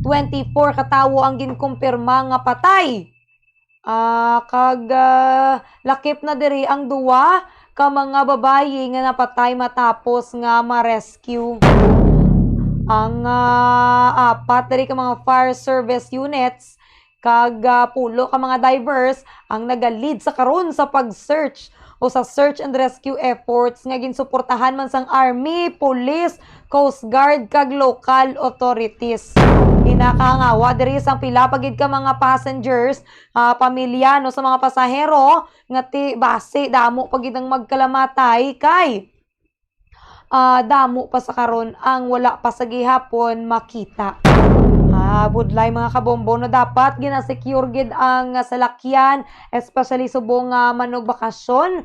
Speaker 14: 24 ka tawo ang ginkumpirma nga patay. Lakip na diri ang 2 ka mga babayi nga napatay matapos nga ma-rescue. Ang 4 diri ka mga fire service units kag 10 ka mga divers ang nagalid sa karon sa pag-search o sa search and rescue efforts nga ginsuportahan man sang army, police, coast guard kag local authorities. Inakangawa diri sang pila pagid ka mga passengers, pamilya no sa mga pasahero nga ti base damo pagid ang magkalamatay kay damo pa sa karon ang wala pa sa gihapon makita. Budlay mga kabombo no dapat ginasecure gid ang salakyan especially subong manog bakasyon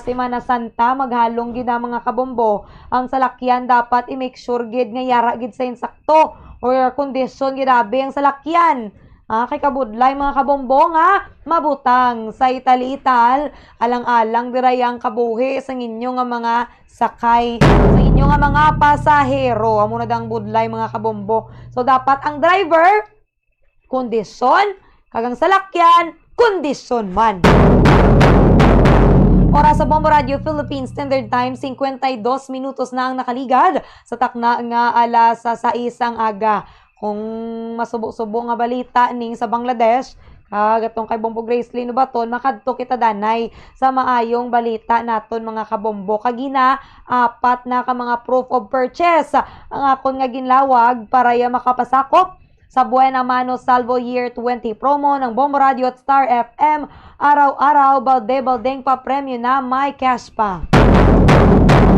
Speaker 14: Semana Santa maghalong gid ang mga kabombo ang salakyan dapat i-make sure gid nga yara gid sa insakto or condition girabe ang salakyan. Kay kabudlay mga kabombo nga mabutang sa italiital alang-alang diray ang kabuhi sa inyo nga mga sakay sa inyo nga mga pasahero amo na dang budlay mga kabombo. So dapat ang driver kondisyon kagang salakyan kondisyon man. Oras sa Bombo Radio Philippines Standard Time 52 minutos na ang nakaligad sa takna nga alas 6 ang aga. Kung masubo-subo nga balita ning sa Bangladesh, gatong kay Bombo Gracelyn Baton, makadto kita danay sa maayong balita naton mga kabombo. Kagina, 4 na ka mga proof of purchase ang akon nga ginlawag para ya makapasakop sa Buena Mano Salvo Year 20 promo ng Bombo Radio at Star FM. Araw-araw, balde-baldeng pa premyo na may cash pa.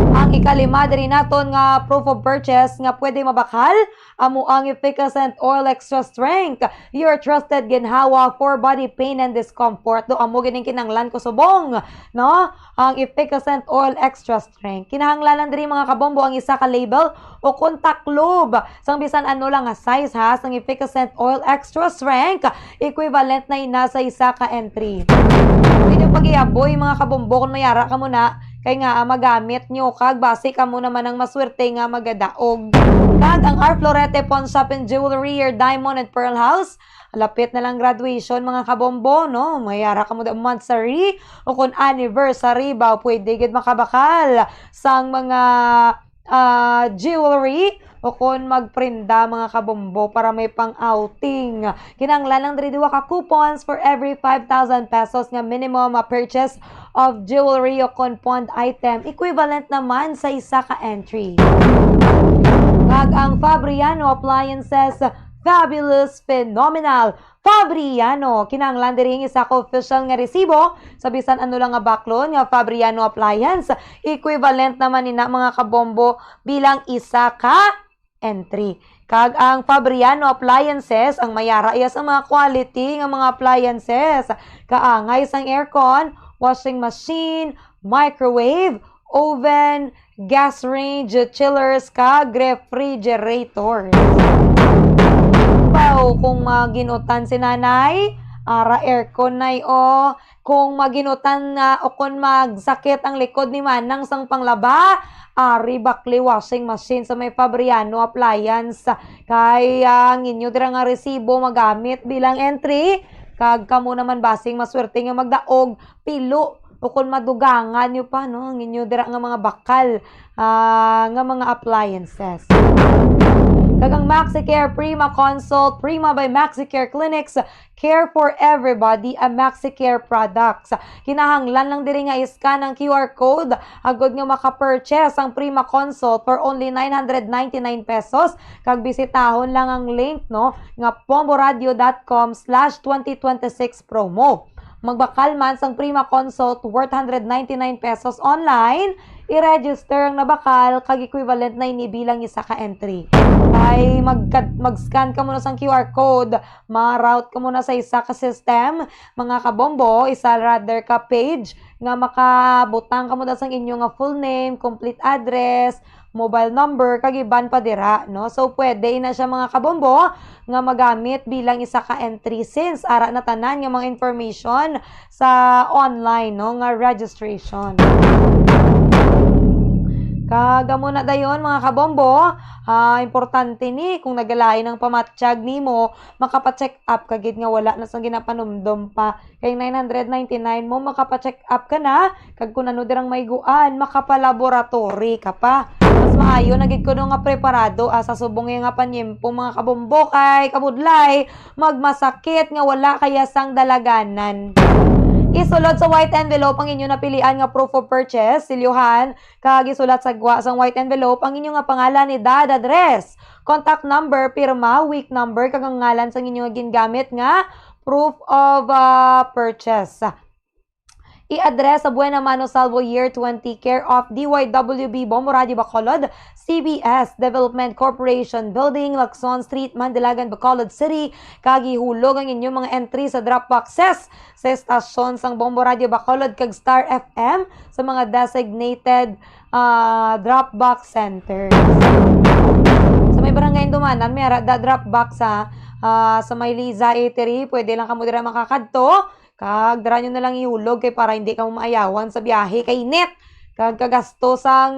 Speaker 14: Ang ikalima diri naton nga proof of purchase nga pwede mabakal amo ang Efficacent Oil Extra Strength, your trusted ginhawa for body pain and discomfort. Do amo gining kinahanglan ko subong no ang Efficacent Oil Extra Strength. Kinahanglan diri mga kabombo ang isa ka label o contact lube sang bisan ano lang nga size ha sang Efficacent Oil Extra Strength equivalent na ina sa isa ka entry. Pwede pag-iaboy mga kabombo kung mayara ka muna kay nga magamit nyo kag base ka mo naman ang maswerte nga magadaog. Kag ang R. Florete Pawn Shop and Jewelry, your Diamond and Pearl House. Lapit na lang graduation mga kabombo, no? Mayara ka mo da monthsary o kung anniversary ba pwede gid makabakal sang mga jewelry o kung magprinda mga kabombo para may pang-outing. Kinahanglan lang diri 2 ka coupons for every 5,000 pesos nga minimum purchase of jewelry o kung pawned item. Equivalent naman sa isa ka entry. Kag ang Fabriano Appliances, fabulous, phenomenal. Fabriano, kinahanglan diri isa ka official nga resibo sa bisan ano lang nga baklon nga Fabriano Appliance. Equivalent naman nina mga kabombo bilang isa ka entry. Kag ang Fabriano Appliances, ang mayara iya sa mga quality nga mga appliances. Kaangay sang aircon, washing machine, microwave, oven, gas range, chillers, kag refrigerator. Kung maginutan si nanay, ara aircon na o kung maginutan o kung magsakit ang likod ni manang sang panglaba, ari bakli washing machine sa may Fabriano Appliance. Kaya ang inyo dira nga resibo magamit bilang entry. Kag kamo naman basing maswerte nga magdaog pilo o kung madugangan nyo pa no ang inyo dira nga mga bakal nga mga appliances. Kagang MaxiCare Prima Consult, Prima by MaxiCare Clinics, Care for Everybody, a MaxiCare products. Kinahanglan lang diri nga iscan ang QR code agod nga maka-purchase ang Prima Consult for only 999 pesos. Kag bisitahon lang ang link no nga bomboradio.com/2026 promo. Magbakal man sang Prima Consult worth 199 pesos online, i-register ang nabakal kag equivalent na inibilang isa ka entry. Ay mag-scan ka muna sa QR code, ma-route ka muna sa isa ka system, mga kabombo, isa rather ka page nga makabutang ka muna sa inyo nga full name, complete address, mobile number, kag iban pa dira, no? So pwede na siya mga kabombo nga magamit bilang isa ka entry since ara na tanan nga mga information sa online, no, nga registration. Kagamo na dayon mga kabombo, importante ni kung nagalain ng pamatsyag nimo, makapacheck up kagid nga wala na sang ginapanumdum pa. Kay 999 mo makapacheck up ka na, kag kun ano dirang maiguan, makapalaboratory ka pa. Mas maayo nagid ko nga preparado sa subong nga panyempo mga kabombo kay kabudlay, magmasakit nga wala kaya sang dalaganan. Isulod sa white envelope ang inyo napilian nga proof of purchase, silyuhan, kag isulat sa white envelope ang inyo nga pangalan, edad, address, contact number, pirma, week number, kag ang ngalan sa inyo nga gingamit nga proof of purchase. I-address sa Buena Mano Salvo Year 20, care of DYWB Bombo Radio Bacolod, CBS Development Corporation Building, Lacson Street, Mandalagan, Bacolod City. Kagihulog ang inyong mga entry sa drop boxes sa estasyon sang Bombo Radio Bacolod kag Star FM sa mga designated drop box centers. Sa may barangay Dumanan, may drop box sa may Liza Eatery, pwede lang kamo dira makakadto. Kag dara nyo na lang ihulog kay para hindi ka maayawan sa biyahe kay net. Kag kagasto sang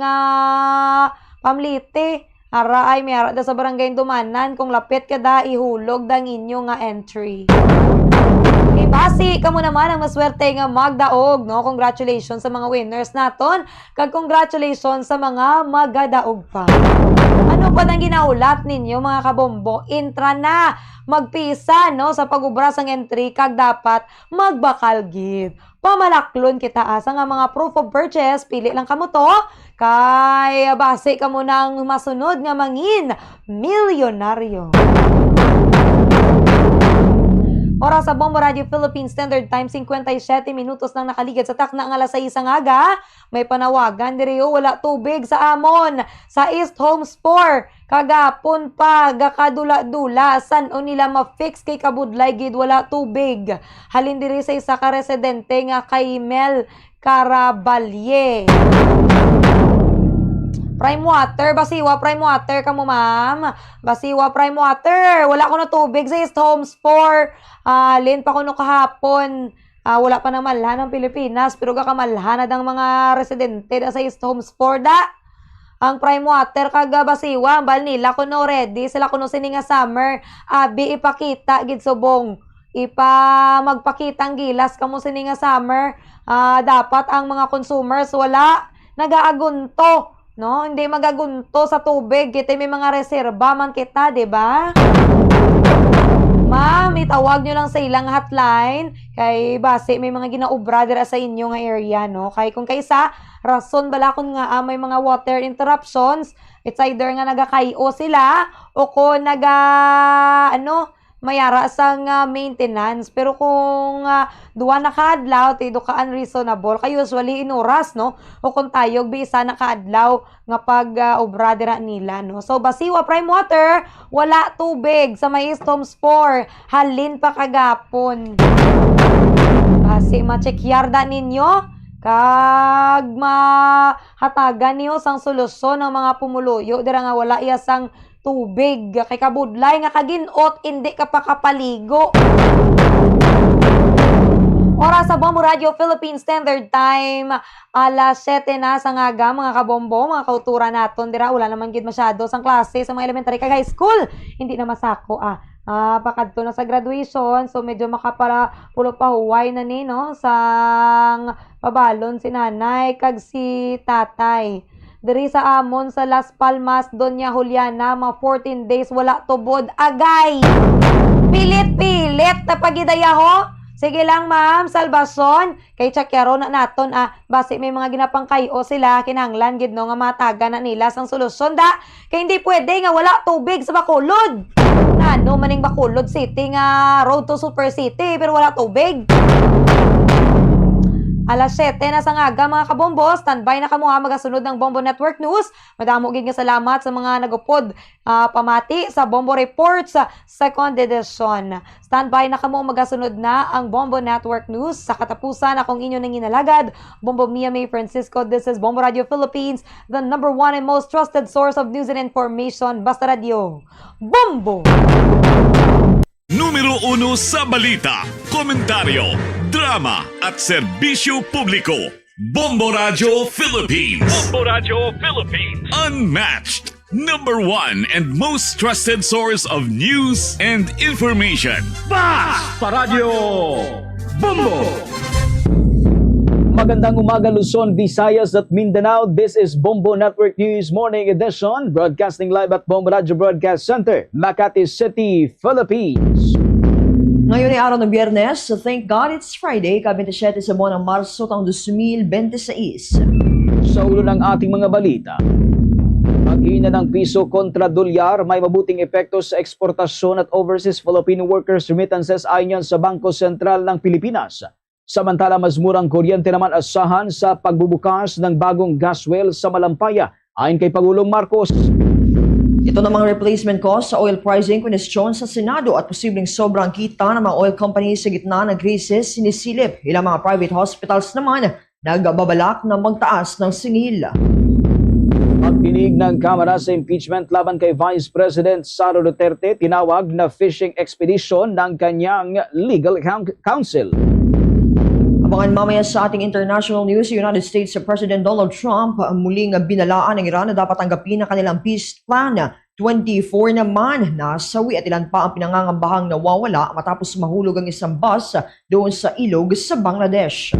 Speaker 14: pamlite. Ara ay may ara da sa barangay Dumanan kung lapit ka da ihulog dang inyo nga entry. Okay, basi kamo naman ang maswerte nga magdaog, no? Congratulations sa mga winners naton. Kag congratulations sa mga magadaog pa. Ano ba nang ginaulat ninyo mga kabombo? Intra na, magpisa no sa pag-ubra sang entry kag dapat magbakal gid. Pamalaklon kita asa nga mga proof of purchase, pili lang kamo to kay base kamo nang masunod nga mangin milyonaryo. Oras sa Bombo Radio Philippines Standard Time, 57 minutos nang nakaligid sa takna nga alas 6 aga. May panawagan diriyo, wala tubig sa amon. Sa East Homes 4, kagapon pa, gakadula-dula. San o nila ma-fix kay kabudlay gid wala tubig. Halin diri sa isa ka residente nga kay Mel Carabalye. Prime water, basiwa prime water ka mo ma'am. Basiwa prime water. Wala ko na tubig sa East Homes 4. Lin pa ko no kahapon. Wala pa na malhan ng Pilipinas. Pero gakamalhan na ng mga residente sa East Homes 4 da. Ang prime water kaga basiwa. Bal nila ko no ready. Sila ko no sininga summer. Abi ipakita gid subong. Magpakita ang gilas kamo sininga summer. Dapat ang mga consumers wala nagaagunto. No, hindi magagunto sa tubig. Kita may mga reserba man kita, 'di ba? Ma'am, itawag nyo lang sa ilang hotline kay base may mga ginaubra dira sa inyo nga area, no? Kay kung kaysa rason bala kun nga may mga water interruptions, it's either nga nagakayo sila o kung mayara sang maintenance. Pero kung duwa na kaadlaw, tido ka unreasonable, kay usually inuras, no? O kung tayog, bisa na kaadlaw nga pag-obra dira nila, no? So, basiwa prime water, wala tubig sa may East Homes 4. Halin pa kagapon. Basi, ma-checkyarda ninyo, kag mahatagan niyo sang solusyon ng mga pumuluyo dira nga wala iya sang tubig kay kabudlay nga kaginot hindi ka pa kapaligo. Oras sa Bombo Radio Philippines Standard Time, alas 7 na sa ngaga mga kabombo, mga kautura naton dira wala naman gid masyado sang klase sa mga elementary kag high school. Hindi na masako pakadto na sa graduation, so medyo makapala pulo pa huway na ni no sang pabalon si nanay kag si tatay. diri sa amon sa Las Palmas, Doña Juliana, mga 14 days wala tubod. Agay! Pilit-pilit na pagidaya ho. Sige lang ma'am, Salvason. Kay Chakyaro na naton basi may mga ginapangkayo sila kinahanglan gid no nga mataga na nila sang solusyon da. Kay hindi pwede nga wala tubig sa Bacolod. Ano maning Bacolod City nga road to Super City pero wala tubig. Alas 7 na sa ngaga mga kabombo, standby na kamo magasunod ng Bombo Network News. Madamo gid nga salamat sa mga nagupod pamati sa Bombo Reports second edition. Standby na kamo magasunod na ang Bombo Network News. Sa katapusan akong inyo nang inalagad, Bombo Mia May Francisco. This is Bombo Radio Philippines, the #1 and most trusted source of news and information. Basta Radio Bombo!
Speaker 6: Numero 1 sa balita, komentaryo, drama at serbisyo publiko. Bombo Radio Philippines.
Speaker 7: Bombo Radio Philippines.
Speaker 6: Unmatched. #1 and most trusted source of news and information.
Speaker 7: Basta Radio Bombo!
Speaker 1: Magandang umaga Luzon, Visayas at Mindanao. This is Bombo Network News Morning Edition, broadcasting live at Bombo Radio Broadcast Center, Makati City, Philippines.
Speaker 9: Ngayon ay araw ng Biyernes, so thank God it's Friday, ka-27 sa buwan ng Marso taong 2026.
Speaker 1: Sa ulo ng ating mga balita, paghina ng piso kontra dolyar may mabuting epekto sa eksportasyon at overseas Filipino workers remittances ayon sa Bangko Sentral ng Pilipinas. Samantala, mas murang kuryente naman asahan sa pagbubukas ng bagong gas well sa Malampaya ayon kay Pangulong Marcos.
Speaker 9: Ito namang replacement cost sa oil pricing question sa Senado at posibleng sobrang kita ng mga oil companies sa gitna ng krisis sinisilip. Ilang mga private hospitals naman nagbabalak na magtaas ng singil.
Speaker 1: Pagdinig ng Kamara sa impeachment laban kay Vice President Sara Duterte, tinawag na fishing expedition ng kanyang legal counsel.
Speaker 9: Abangan mamaya sa ating international news, United States President Donald Trump muling binalaan ng Iran na dapat tanggapin ang kanilang peace plan. 24 naman nasawi at ilan pa ang pinangangambahang nawawala matapos mahulog ang isang bus doon sa ilog sa Bangladesh.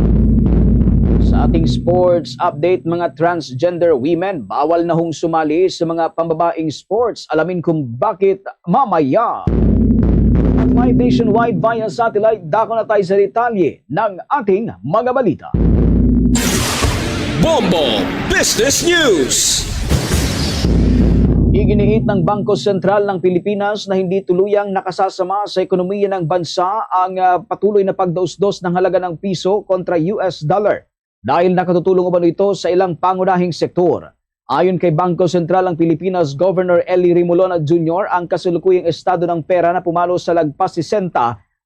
Speaker 1: Sa ating sports update, mga transgender women bawal na hong sumali sa mga pambabaing sports. Alamin kung bakit mamaya. At live nationwide via satellite, dako na tayo sa detalye ng ating mga balita.
Speaker 7: Bombo Business News.
Speaker 1: Iginiit ng Bangko Sentral ng Pilipinas na hindi tuluyang nakasasama sa ekonomiya ng bansa ang patuloy na pagdausdos ng halaga ng piso kontra US dollar dahil nakatutulong umano ito sa ilang pangunahing sektor. Ayon kay Bangko Sentral ng Pilipinas, Governor Eli Rimulona Jr., ang kasalukuyang estado ng pera na pumalo sa lagpas 60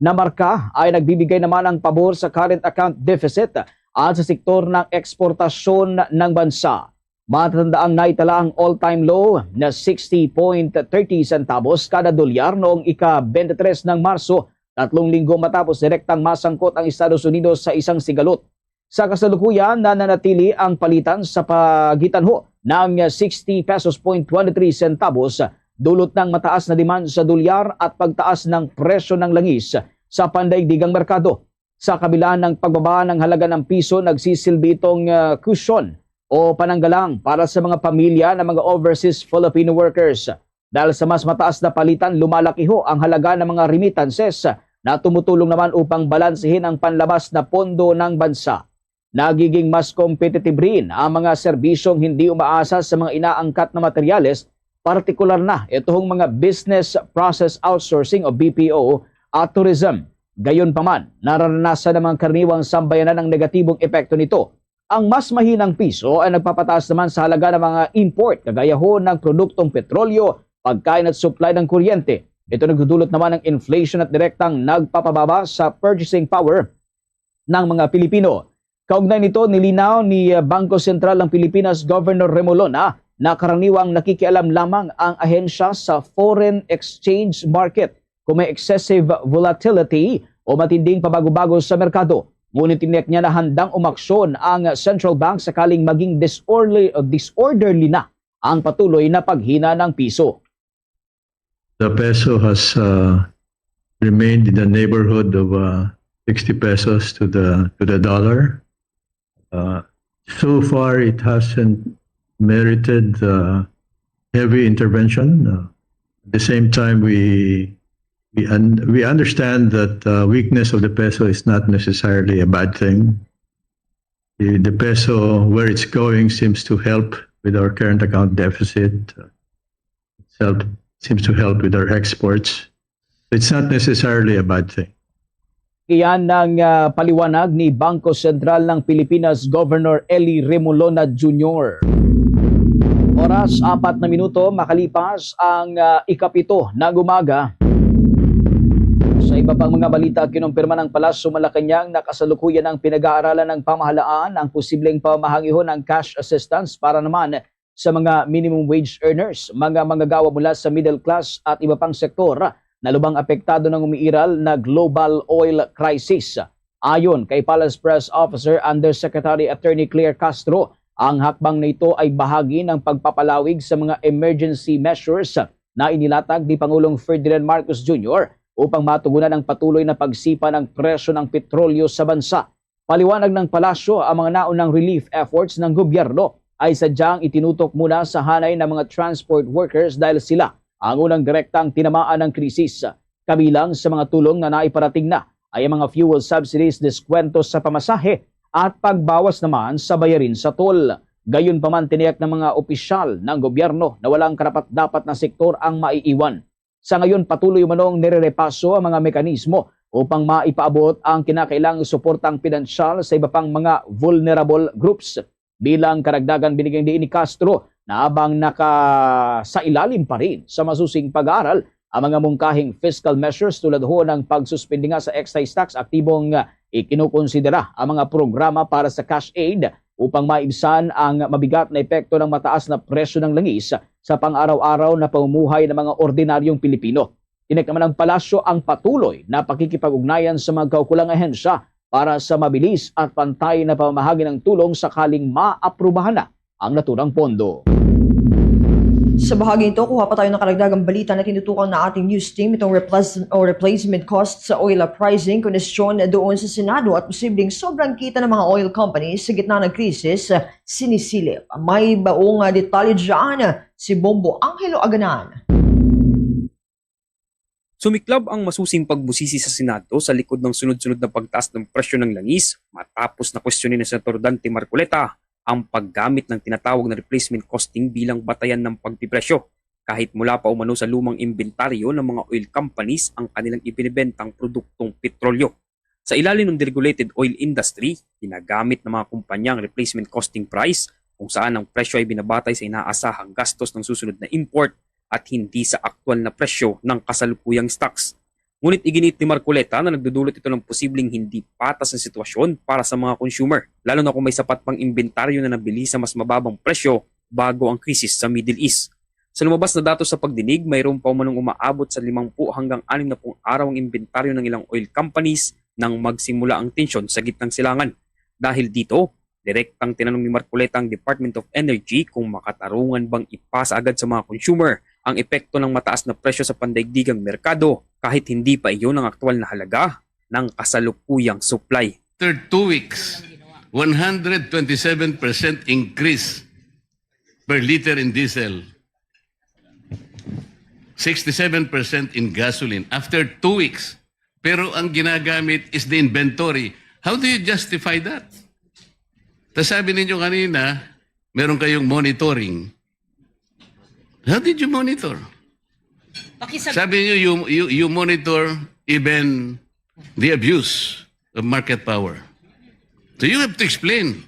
Speaker 1: na marka ay nagbibigay naman ng pabor sa current account deficit at sa sektor ng eksportasyon ng bansa. Matatandaang naitala ang all-time low na 60.30 centavos kada dolyar noong ika-23 ng Marso, 3 linggo matapos direktang masangkot ang Estados Unidos sa isang sigalot. Sa kasalukuyan, nananatili ang palitan sa pagitan ng 60 pesos 23 centavos dulot ng mataas na demand sa dolyar at pagtaas ng presyo ng langis sa pandaigdigang merkado. Sa kabila ng pagbaba ng halaga ng piso, nagsisilbi itong cushion o pananggalang para sa mga pamilya ng mga overseas Filipino workers. Dahil sa mas mataas na palitan, lumalaki ang halaga ng mga remittances na tumutulong naman upang balansehin ang panlabas na pondo ng bansa. Nagiging mas competitive rin ang mga serbisyong hindi umaasa sa mga inaangkat na materyales, partikular na itong mga business process outsourcing o BPO at tourism. Gayunpaman, nararanasan ng mga karaniwang sambayanan ang negatibong epekto nito. Ang mas mahinang piso ay nagpapataas naman sa halaga ng mga import, kagaya ng produktong petrolyo, pagkain at supply ng kuryente. Ito nagdudulot naman ng inflation at direktang nagpapababa sa purchasing power ng mga Pilipino. Kaugnay nito, nilinaw ni Bangko Sentral ng Pilipinas Governor Remolona na karaniwang nakikialam lamang ang ahensya sa foreign exchange market kung may excessive volatility o matinding pabago-bago sa merkado. Ngunit tiniyak niya na handang umaksyon ang central bank sakaling maging disorderly na ang patuloy na paghina ng piso.
Speaker 23: The peso has remained in the neighborhood of 60 pesos to the dollar. So far, it hasn't merited heavy intervention. At the same time, we understand that weakness of the peso is not necessarily a bad thing. The peso, where it's going, seems to help with our current account deficit. Seems to help with our exports. It's not necessarily a bad thing.
Speaker 1: Iyan ng paliwanag ni Bangko Sentral ng Pilipinas Governor Eli Remolona Jr. Oras 4 na minuto makalipas ang ikapito ng umaga. Sa iba pang mga balita, kinumpirma ng Palasyo Malacanang na kasalukuyan ng pinag-aaralan ng pamahalaan ang posibleng pamahangihon ng cash assistance para naman sa mga minimum wage earners, mga manggagawa mula sa middle class at iba pang sektor na lubang apektado ng umiiral na global oil crisis. Ayon kay Palace Press Officer Undersecretary Attorney Claire Castro, ang hakbang na ito ay bahagi ng pagpapalawig sa mga emergency measures na inilatag ni Pangulong Ferdinand Marcos Jr. upang matugunan ang patuloy na pagsipa ng presyo ng petrolyo sa bansa. Paliwanag ng palasyo, ang mga naunang relief efforts ng gobyerno ay sadyang itinutok muna sa hanay ng mga transport workers dahil sila ang unang direktang tinamaan ng krisis. Kabilang sa mga tulong na naiparating na ay ang mga fuel subsidies, diskwento sa pamasahe at pagbawas naman sa bayarin sa toll. Gayunpaman, tiniyak ng mga opisyal ng gobyerno na walang karapat-dapat na sektor ang maiiwan. Sa ngayon, patuloy manong nirerepaso ang mga mekanismo upang maipaabot ang kinakailangang suportang pinansyal sa iba pang mga vulnerable groups. Bilang karagdagan, binigyan din ni Castro na habang nakasailalim pa rin sa masusing pag-aaral ang mga mungkahing fiscal measures tulad ho ng pagsuspindi nga sa excise tax, aktibong ikinukonsidera ang mga programa para sa cash aid upang maibsan ang mabigat na epekto ng mataas na presyo ng langis sa pang-araw-araw na pamumuhay ng mga ordinaryong Pilipino. Tinek naman ng palasyo ang patuloy na pakikipag-ugnayan sa mga kaukulang ahensya para sa mabilis at pantay na pamamahagi ng tulong sakaling maaprubahan na ang naturang pondo.
Speaker 9: Sa bahagi ito, kuha pa tayo ng karagdagang balita na tinutukan na ating news team, itong replacement costs sa oil pricing, konesyon doon sa Senado at posibleng sobrang kita ng mga oil companies sa gitna ng krisis sinisilip. May baong detalye dyan si Bombo Angelo Aganan.
Speaker 18: Sumiklab ang masusing pagbusisi sa Senado sa likod ng sunod-sunod na pagtaas ng presyo ng langis matapos na kwestiyonin ni Senator Dante Marcoleta ang paggamit ng tinatawag na replacement costing bilang batayan ng pagpipresyo kahit mula pa umano sa lumang inventaryo ng mga oil companies ang kanilang ibinibentang produktong petrolyo. Sa ilalim ng deregulated oil industry, ginagamit ng mga kumpanya ang replacement costing price kung saan ang presyo ay binabatay sa inaasahang gastos ng susunod na import at hindi sa aktwal na presyo ng kasalukuyang stocks. Ngunit iginit ni Marcoleta na nagdudulot ito ng posibleng hindi patas na sitwasyon para sa mga consumer, lalo na kung may sapat pang inventaryo na nabili sa mas mababang presyo bago ang krisis sa Middle East. Sa lumabas na datos sa pagdinig, mayroon pa umanong umaabot sa 50 hanggang 60 araw ang inventaryo ng ilang oil companies nang magsimula ang tensyon sa gitnang silangan. Dahil dito, direktang tinanong ni Marcoleta ang Department of Energy kung makatarungan bang ipasa agad sa mga consumer ang epekto ng mataas na presyo sa pandaigdigang merkado kahit hindi pa iyon ang aktwal na halaga ng kasalukuyang supply.
Speaker 20: After 2 weeks, 127% increase per liter in diesel, 67% in gasoline after 2 weeks. Pero ang ginagamit is the inventory. How do you justify that? Tapos sabi ninyo kanina, meron kayong monitoring. How did you monitor? Sabi niyo, you monitor even the abuse of market power. So you have to explain.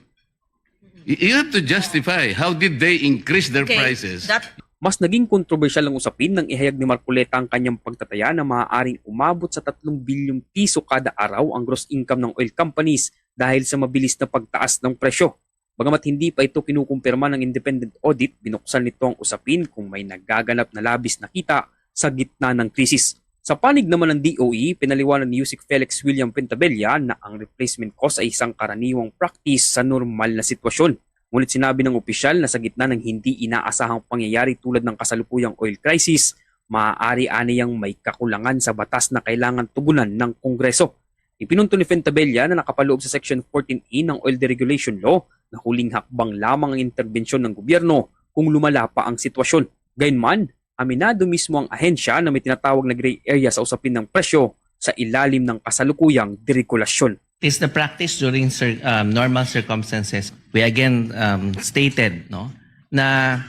Speaker 20: You have to justify how did they increase their prices.
Speaker 18: Mas naging kontrobersyal ang usapin nang ihayag ni Marcoleta ang kanyang pagtataya na maaaring umabot sa 3 bilyong piso kada araw ang gross income ng oil companies dahil sa mabilis na pagtaas ng presyo. Bagamat hindi pa ito kinukumpirma ng independent audit, binuksan nito ang usapin kung may nagaganap na labis na kita sa gitna ng krisis. Sa panig naman ng DOE, pinaliwanag ni Yusek Felix William Pentabella na ang replacement cost ay isang karaniwang practice sa normal na sitwasyon. Ngunit sinabi ng opisyal na sa gitna ng hindi inaasahang pangyayari tulad ng kasalukuyang oil crisis, maaari aniyang may kakulangan sa batas na kailangan tugunan ng Kongreso. Ipinunto ni Pentabella na nakapaloob sa Section 14E ng Oil Deregulation Law na huling hakbang lamang ang interbensyon ng gobyerno kung lumala pa ang sitwasyon. Gayunman, aminado mismo ang ahensya na may tinatawag na gray area sa usapin ng presyo sa ilalim ng kasalukuyang deregulasyon.
Speaker 2: It is the practice during normal circumstances. We again stated na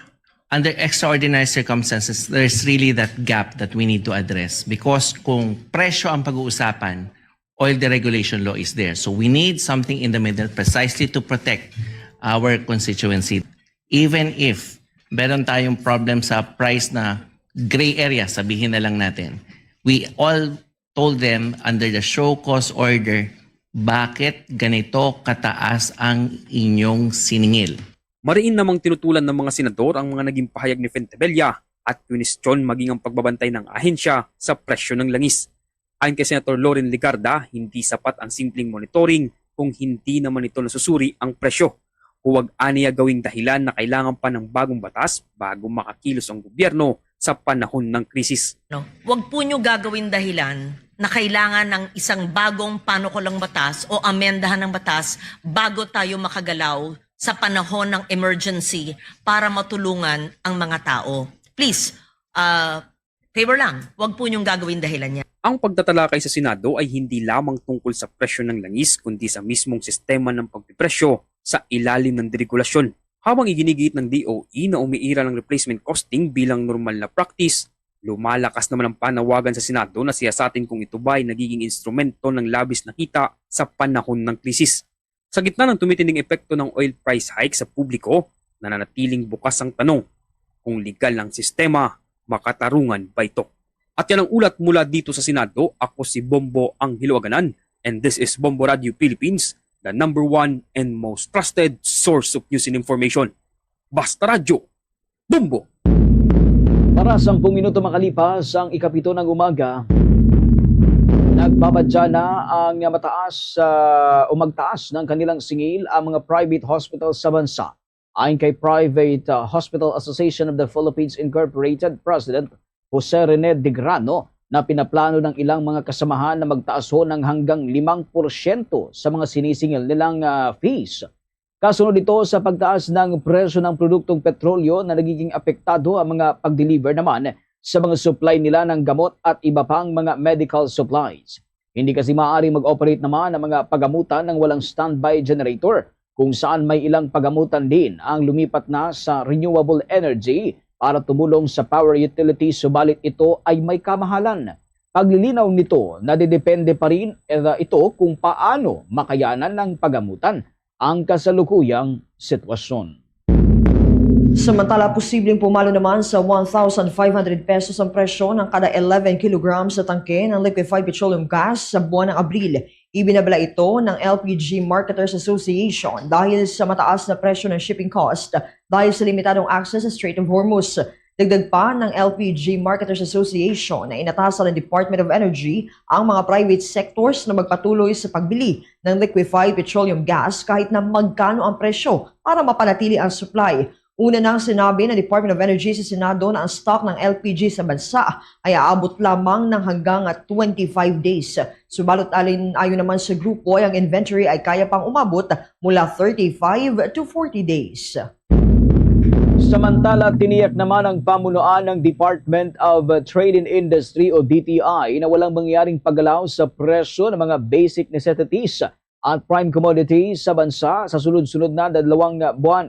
Speaker 2: under extraordinary circumstances, there's really that gap that we need to address because kung presyo ang pag-uusapan, oil deregulation law is there. So we need something in the middle precisely to protect our constituency. Even if meron tayong problem sa price na gray area, sabihin na lang natin, we all told them under the show cause order, bakit ganito kataas ang inyong siningil?
Speaker 18: Mariin namang tinutulan ng mga senador ang mga naging pahayag ni Fentebella at kwinestyon maging ang pagbabantay ng ahensya sa presyo ng langis. Ayon kay Senator Loren Legarda, hindi sapat ang simpleng monitoring kung hindi naman ito nasusuri ang presyo. Huwag aniya gawing dahilan na kailangan pa ng bagong batas bago makakilos ang gobyerno sa panahon ng krisis.
Speaker 3: Huwag po nyo gagawin dahilan na kailangan ng isang bagong panukulang batas o amendahan ng batas bago tayo makagalaw sa panahon ng emergency para matulungan ang mga tao. Please, favor lang, huwag po nyong gagawin dahilan yan.
Speaker 18: Ang pagtatalakay sa Senado ay hindi lamang tungkol sa presyo ng langis kundi sa mismong sistema ng pagpipresyo sa ilalim ng deregulasyon. Habang iginigit ng DOE na umiira ng replacement costing bilang normal na practice, lumalakas naman ang panawagan sa Senado na siyasatin kung ito ba ay nagiging instrumento ng labis na kita sa panahon ng krisis. Sa gitna ng tumitinding epekto ng oil price hike sa publiko, nananatiling bukas ang tanong kung legal ang sistema, makatarungan ba ito? At yan ang ulat mula dito sa Senado. Ako si Bombo ang Hiluaganan and this is Bombo Radio Philippines, the #1 and most trusted source of news and information. Basta Radyo, Bombo!
Speaker 1: Para 10 minuto makalipas ang ikapito ng umaga, nagbabadya na ang magtaas ng kanilang singil ang mga private hospitals sa bansa. Ayon kay Private Hospital Association of the Philippines Incorporated President Jose Rene de Grano, na pinaplano ng ilang mga kasamahan na magtaas ng hanggang 5% sa mga sinisingil nilang fees. Kasunod ito sa pagtaas ng presyo ng produktong petrolyo na nagiging apektado ang mga pag-deliver naman sa mga supply nila ng gamot at iba pang mga medical supplies. Hindi kasi maaaring mag-operate naman ang mga pagamutan ng walang standby generator, kung saan may ilang pagamutan din ang lumipat na sa renewable energy para tumulong sa power utility, subalit ito ay may kamahalan. Paglilinaw nito, nadidepende pa rin ito kung paano makayanan ng pagamutan ang kasalukuyang sitwasyon.
Speaker 9: Samantala, posibleng pumalo naman sa 1,500 pesos ang presyo ng kada 11 kilograms sa tangke ng liquefied petroleum gas sa buwan ng Abril. Ibinabala ito ng LPG Marketers Association dahil sa mataas na presyo ng shipping cost dahil sa limitadong access sa Strait of Hormuz. Dagdag pa ng LPG Marketers Association na inatasan ng Department of Energy ang mga private sectors na magpatuloy sa pagbili ng liquefied petroleum gas kahit na magkano ang presyo para mapanatili ang supply. Una nang sinabi ng Department of Energy sa Senado na ang stock ng LPG sa bansa ay aabot lamang ng hanggang 25 days. Subalot ayon naman sa grupo ay ang inventory ay kaya pang umabot mula 35 to 40 days.
Speaker 1: Samantala, tiniyak naman ang pamunuan ng Department of Trade and Industry o DTI na walang mangyaring paggalaw sa presyo ng mga basic necessities at prime commodities sa bansa sa susunod na 2 buwan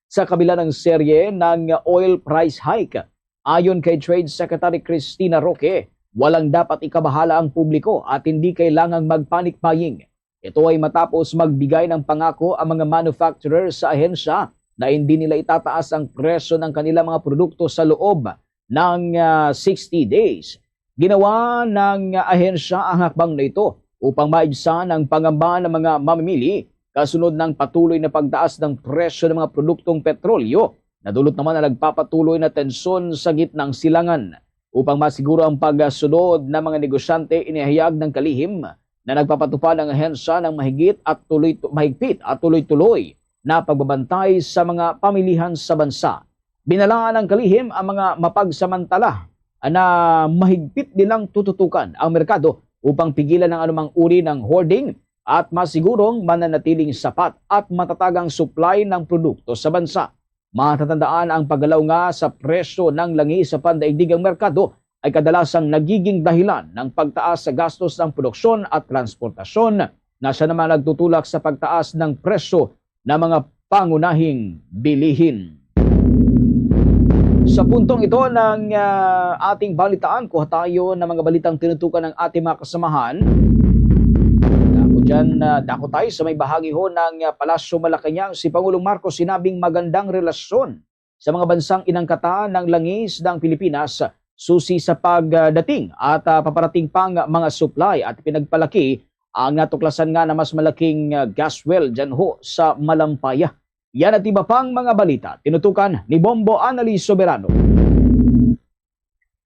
Speaker 1: sa kabila ng serye ng oil price hike. Ayon kay Trade Secretary Cristina Roque, walang dapat ikabahala ang publiko at hindi kailangang mag-panic buying. Ito ay matapos magbigay ng pangako ang mga manufacturer sa ahensya na hindi nila itataas ang presyo ng kanilang mga produkto sa loob ng 60 days. Ginawa ng ahensya ang hakbang na ito upang maibsan ang pangamba ng mga mamimili kasunod ng patuloy na pagtaas ng presyo ng mga produktong petrolyo na dulot naman na nagpapatuloy na tensyon sa gitnang silangan. Upang masiguro ang pagsunod ng mga negosyante, inihayag ng kalihim na nagpapatupad ang ahensya ng mahigpit at tuloy-tuloy na pagbabantay sa mga pamilihan sa bansa. Binalaan ng kalihim ang mga mapagsamantala na mahigpit nilang tututukan ang merkado upang pigilan ng anumang uri ng hoarding at masigurong mananatiling sapat at matatagang supply ng produkto sa bansa. Matatandaan ang paggalaw nga sa presyo ng langis sa pandaigdigang merkado ay kadalasang nagiging dahilan ng pagtaas sa gastos ng produksyon at transportasyon na siya naman nagtutulak sa pagtaas ng presyo ng mga pangunahing bilihin. Sa puntong ito ng ating balitaan, kuha tayo ng mga balitang tinutukan ng ating mga kasamahan. Dako tayo sa may bahagi ho ng Palasyo Malacanang. Si Pangulong Marcos sinabing magandang relasyon sa mga bansang inangkata ng langis ng Pilipinas, susi sa pagdating at paparating pang mga supply at pinagpalaki ang natuklasan nga na mas malaking gas well dyan ho sa Malampaya. Yan at iba pang mga balita, tinutukan ni Bombo Annalise Soberano.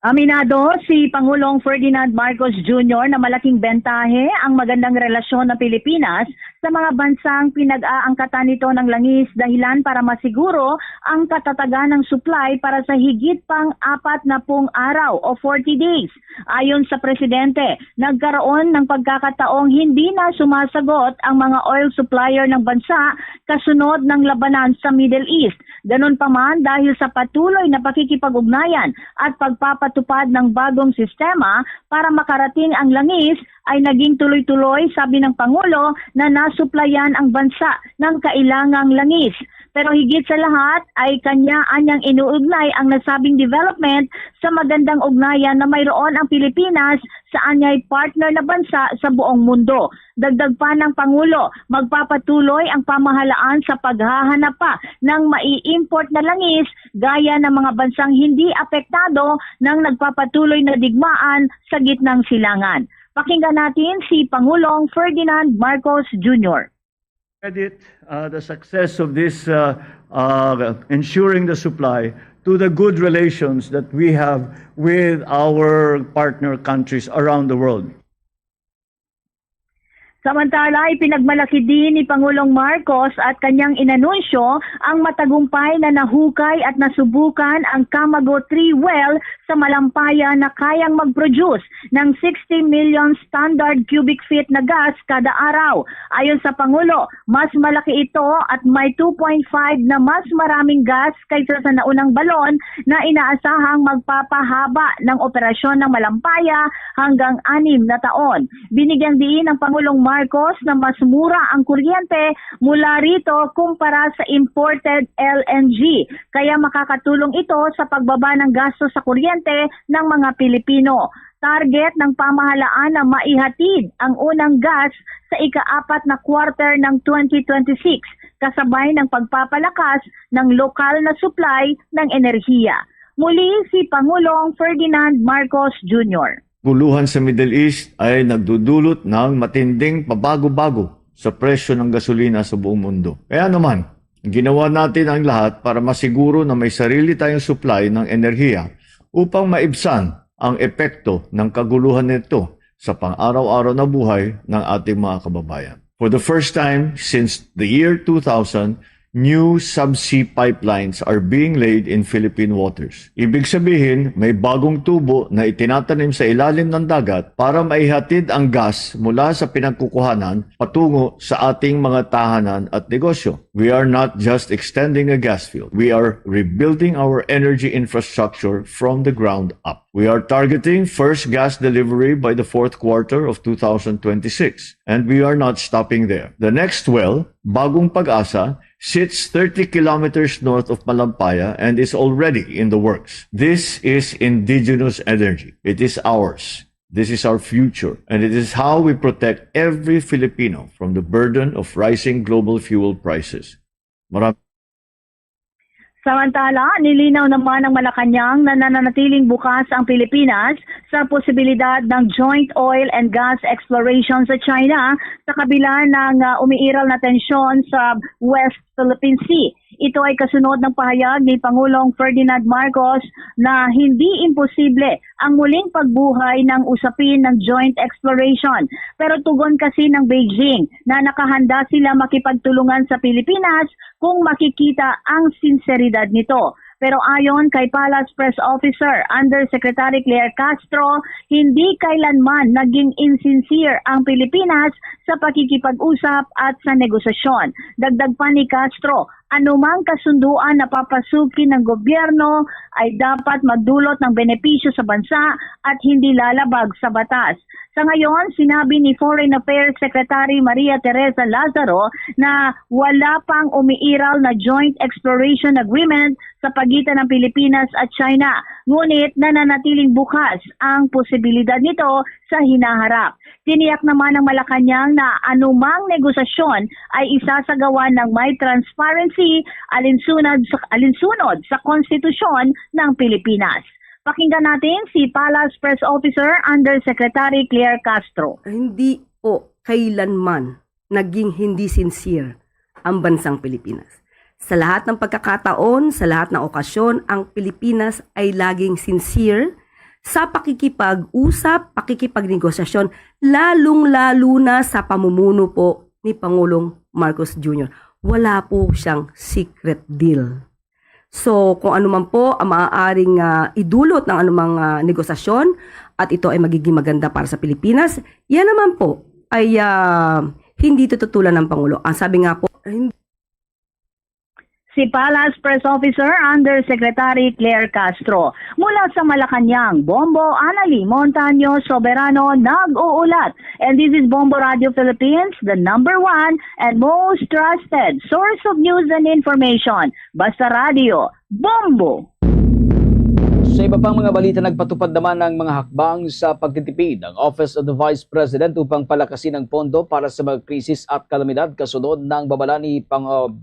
Speaker 16: Aminado si Pangulong Ferdinand Marcos Jr. na malaking bentahe ang magandang relasyon ng Pilipinas sa mga bansang pinag-aangkatan nito ng langis dahilan para masiguro ang katatagan ng supply para sa higit pang 40 araw o 40 days. Ayon sa Presidente, nagkaroon ng pagkakataong hindi na sumasagot ang mga oil supplier ng bansa kasunod ng labanan sa Middle East. Ganon pa man dahil sa patuloy na pakikipag-ugnayan at pagpapatupad ng bagong sistema para makarating ang langis ay naging tuloy-tuloy, sabi ng Pangulo, na nasuplayan ang bansa ng kailangang langis. Pero higit sa lahat ay kanya-anyang inuugnay ang nasabing development sa magandang ugnayan na mayroon ang Pilipinas sa anyay partner na bansa sa buong mundo. Dagdag pa ng Pangulo, magpapatuloy ang pamahalaan sa paghahanap pa ng mai-import na langis gaya ng mga bansang hindi apektado ng nagpapatuloy na digmaan sa gitnang silangan. Pakinggan natin si Pangulong Ferdinand Marcos Jr.
Speaker 19: Credit the success of this ensuring the supply to the good relations that we have with our partner countries around the world.
Speaker 16: Samantala, ipinagmalaki din ni Pangulong Marcos at kanyang inanunsyo ang matagumpay na nahukay at nasubukan ang Camago 3 well sa Malampaya na kayang mag-produce ng 60 million standard cubic feet na gas kada araw. Ayon sa Pangulo, mas malaki ito at may 2.5 na mas maraming gas kaysa sa naunang balon na inaasahang magpapahaba ng operasyon ng Malampaya hanggang 6 na taon. Binigyan din ng Pangulong Marcos na mas mura ang kuryente mula rito kumpara sa imported LNG. Kaya makakatulong ito sa pagbaba ng gasto sa kuryente ng mga Pilipino. Target ng pamahalaan na maihatid ang unang gas sa ika-4 na quarter ng 2026 kasabay ng pagpapalakas ng lokal na supply ng enerhiya. Muli si Pangulong Ferdinand Marcos Jr.
Speaker 21: Guluhan sa Middle East ay nagdudulot ng matinding pabago-bago sa presyo ng gasolina sa buong mundo. Kaya naman, ginawa natin ang lahat para masiguro na may sarili tayong supply ng enerhiya upang maibsan ang epekto ng kaguluhan nito sa pang-araw-araw na buhay ng ating mga kababayan. For the first time since the year 2000, new subsea pipelines are being laid in Philippine waters. Ibig sabihin, may bagong tubo na itinatanim sa ilalim ng dagat para maihatid ang gas mula sa pinagkukuhanan patungo sa ating mga tahanan at negosyo. We are not just extending a gas field. We are rebuilding our energy infrastructure from the ground up. We are targeting first gas delivery by the fourth quarter of 2026. And we are not stopping there. The next well, Bagong Pag-asa, sits 30 kilometers north of Malampaya and is already in the works. This is indigenous energy. It is ours. This is our future. And it is how we protect every Filipino from the burden of rising global fuel prices.
Speaker 16: Samantala, nilinaw naman ng Malacanang na nananatiling bukas ang Pilipinas sa posibilidad ng joint oil and gas exploration sa China sa kabila ng umiiral na tensyon sa West Philippine Sea. Ito ay kasunod ng pahayag ni Pangulong Ferdinand Marcos na hindi imposible ang muling pagbuhay ng usapin ng joint exploration. Pero tugon kasi ng Beijing na nakahanda sila makipagtulungan sa Pilipinas kung makikita ang sinseridad nito. Pero ayon kay Palace Press Officer Undersecretary Claire Castro, hindi kailanman naging insincere ang Pilipinas sa pakikipag-usap at sa negosasyon. Dagdag pa ni Castro, anumang kasunduan na papasukin ng gobyerno ay dapat magdulot ng benepisyo sa bansa at hindi lalabag sa batas. Sa ngayon, sinabi ni Foreign Affairs Secretary Maria Teresa Lazaro na wala pang umiiral na Joint Exploration Agreement sa pagitan ng Pilipinas at China. Ngunit nananatiling bukas ang posibilidad nito sa hinaharap. Tiniyak naman ng Malacanang na anumang negosasyon ay isasagawa ng may transparency alinsunod sa konstitusyon ng Pilipinas. Pakinggan natin si Palace Press Officer Undersecretary Claire Castro.
Speaker 4: Hindi po kailanman naging hindi sincere ang bansang Pilipinas. Sa lahat ng pagkakataon, sa lahat ng okasyon, ang Pilipinas ay laging sincere sa pakikipag-usap, pakikipagnegosasyon, lalong-lalo na sa pamumuno po ni Pangulong Marcos Jr. Wala po siyang secret deal. So, kung ano man po ang maaaring idulot ng anumang negosasyon at ito ay magiging maganda para sa Pilipinas, yan naman po ay hindi tututulan ng Pangulo. Ang sabi nga po,
Speaker 16: Si Palace Press Officer Undersecretary Claire Castro. Mula sa Malacanang, Bombo Anali Montaño Soberano nag-uulat. And this is Bombo Radio Philippines, the #1 and most trusted source of news and information. Basta Radio, Bombo!
Speaker 1: Sa iba pang mga balita, nagpatupad naman ng mga hakbang sa pagtitipid ang Office of the Vice President upang palakasin ang pondo para sa mga krisis at kalamidad kasunod ng babala ni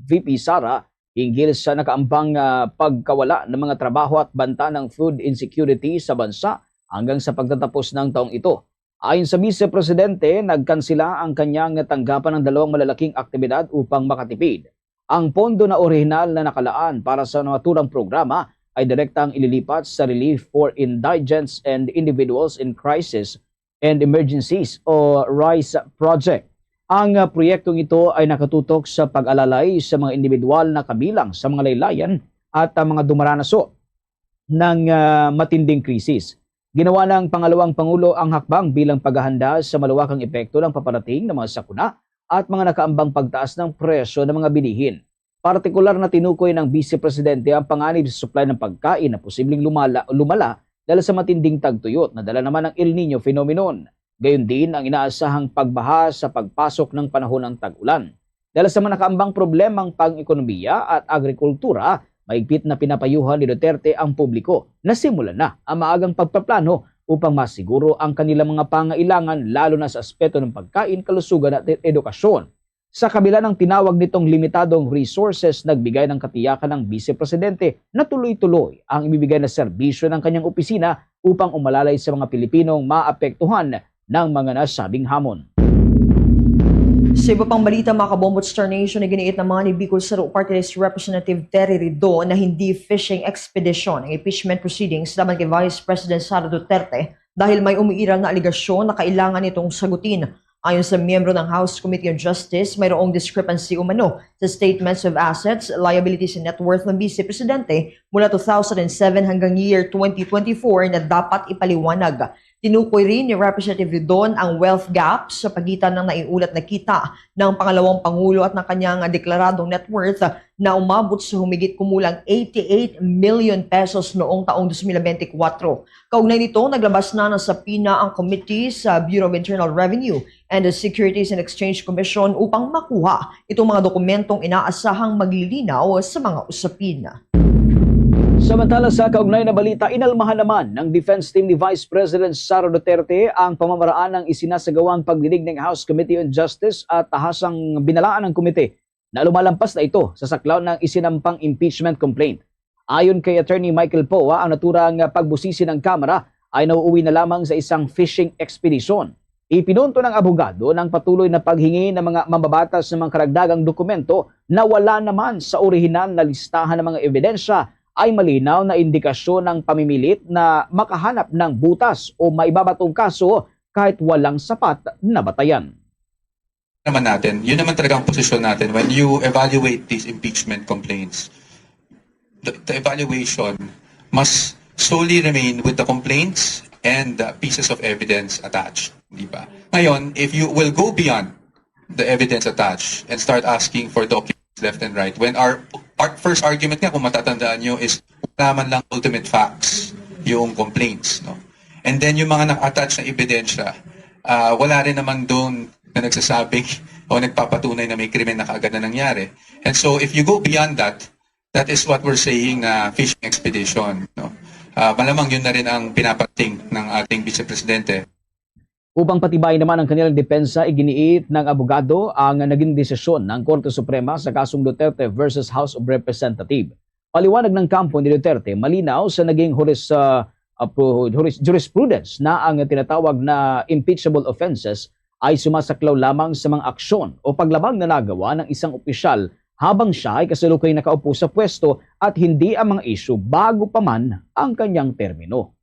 Speaker 1: VP Sara hinggil sa nakaambang pagkawala ng mga trabaho at banta ng food insecurity sa bansa hanggang sa pagtatapos ng taong ito. Ayon sa Vice Presidente, nagkansila ang kanyang tanggapan ng 2 malalaking aktibidad upang makatipid. Ang pondo na orihinal na nakalaan para sa naturang programa ay direktang ililipat sa Relief for Indigents and Individuals in Crisis and Emergencies o RISE project. Ang proyektong ito ay nakatutok sa pag-alalay sa mga individual na kabilang sa mga laylayan at mga dumaranaso ng matinding krisis. Ginawa ng pangalawang Pangulo ang hakbang bilang paghahanda sa maluwakang epekto ng paparating ng mga sakuna at mga nakaambang pagtaas ng presyo ng mga bilihin. Partikular na tinukoy ng Vice Presidente ang panganib sa supply ng pagkain na posibleng lumala dahil sa matinding tagtuyot na dala naman ng El Nino phenomenon. Gayon din ang inaasahang pagbaha sa pagpasok ng panahon ng tag-ulan. Dahil sa mga nakaambang problemang pang-ekonomiya at agrikultura, mahigpit na pinapayuhan ni Duterte ang publiko na simulan na ang maagang pagpaplano upang masiguro ang kanilang mga pangailangan lalo na sa aspeto ng pagkain, kalusugan at edukasyon. Sa kabila ng tinawag nitong limitadong resources, nagbigay ng katiyakan ng Vice Presidente na tuloy-tuloy ang ibibigay na serbisyo ng kanyang opisina upang umalalay sa mga Pilipinong maapektuhan ng mga nasabing hamon.
Speaker 9: Sa iba pang balita, mga kabombo Star Nation, na giniit naman ni Bicol Saro Party List Representative Terry Rido na hindi fishing expedition ang impeachment proceedings laban kay Vice President Sara Duterte dahil may umiiral na aligasyon na kailangan itong sagutin. Ayon sa miyembro ng House Committee on Justice, mayroong discrepancy umano sa statements of assets, liabilities and net worth ng Vice Presidente mula 2007 hanggang year 2024 na dapat ipaliwanag. Tinukoy rin ni Representative Ridon ang wealth gap sa pagitan ng naiulat na kita ng pangalawang Pangulo at ng kanyang deklaradong net worth na umabot sa humigit kumulang 88 million pesos noong taong 2024. Kaugnay nito, naglabas na ng sapina ang committee sa Bureau of Internal Revenue and the Securities and Exchange Commission upang makuha itong mga dokumentong inaasahang maglilinaw sa mga usapin.
Speaker 1: Samantala sa kaugnay na balita, inalmahan naman ng defense team ni Vice President Sara Duterte ang pamamaraan ng isinasagawang pagdinig ng House Committee on Justice at tahasang binalaan ng komite na lumalampas na ito sa saklaw ng isinampang impeachment complaint. Ayon kay Attorney Michael Poa, ang naturang pagbusisi ng Kamara ay nauuwi na lamang sa isang fishing expedition. Ipinunto ng abogado ng patuloy na paghingi ng mga mambabatas ng mga karagdagang dokumento na wala naman sa orihinal na listahan ng mga ebidensya ay malinaw na indikasyon ng pamimilit na makahanap ng butas o maibabatong kaso kahit walang sapat na batayan.
Speaker 5: Naman natin, yun naman talaga ang posisyon natin when you evaluate these impeachment complaints. the evaluation must solely remain with the complaints and the pieces of evidence attached, di ba? Ngayon, if you will go beyond the evidence attached and start asking for documents left and right, when our first argument nga, kung matatandaan nyo, is wala man lang ultimate facts yung complaints, no? And then yung mga naka-attach na ebidensya, wala rin naman doon na nagsasabing o nagpapatunay na may krimen na kaagad na nangyari. And so if you go beyond that, that is what we're saying na fishing expedition, no? Malamang yun na rin ang pinapating ng ating Vice Presidente.
Speaker 1: Upang patibayin naman ang kanilang depensa, iginiit ng abogado ang naging desisyon ng Korte Suprema sa kasong Duterte versus House of Representatives. Paliwanag ng kampo ni Duterte, malinaw sa naging jurisprudence na ang tinatawag na impeachable offenses ay sumasaklaw lamang sa mga aksyon o paglabag na nagawa ng isang opisyal habang siya ay kasalukay nakaupo sa pwesto at hindi ang mga issue bago pa man ang kanyang termino.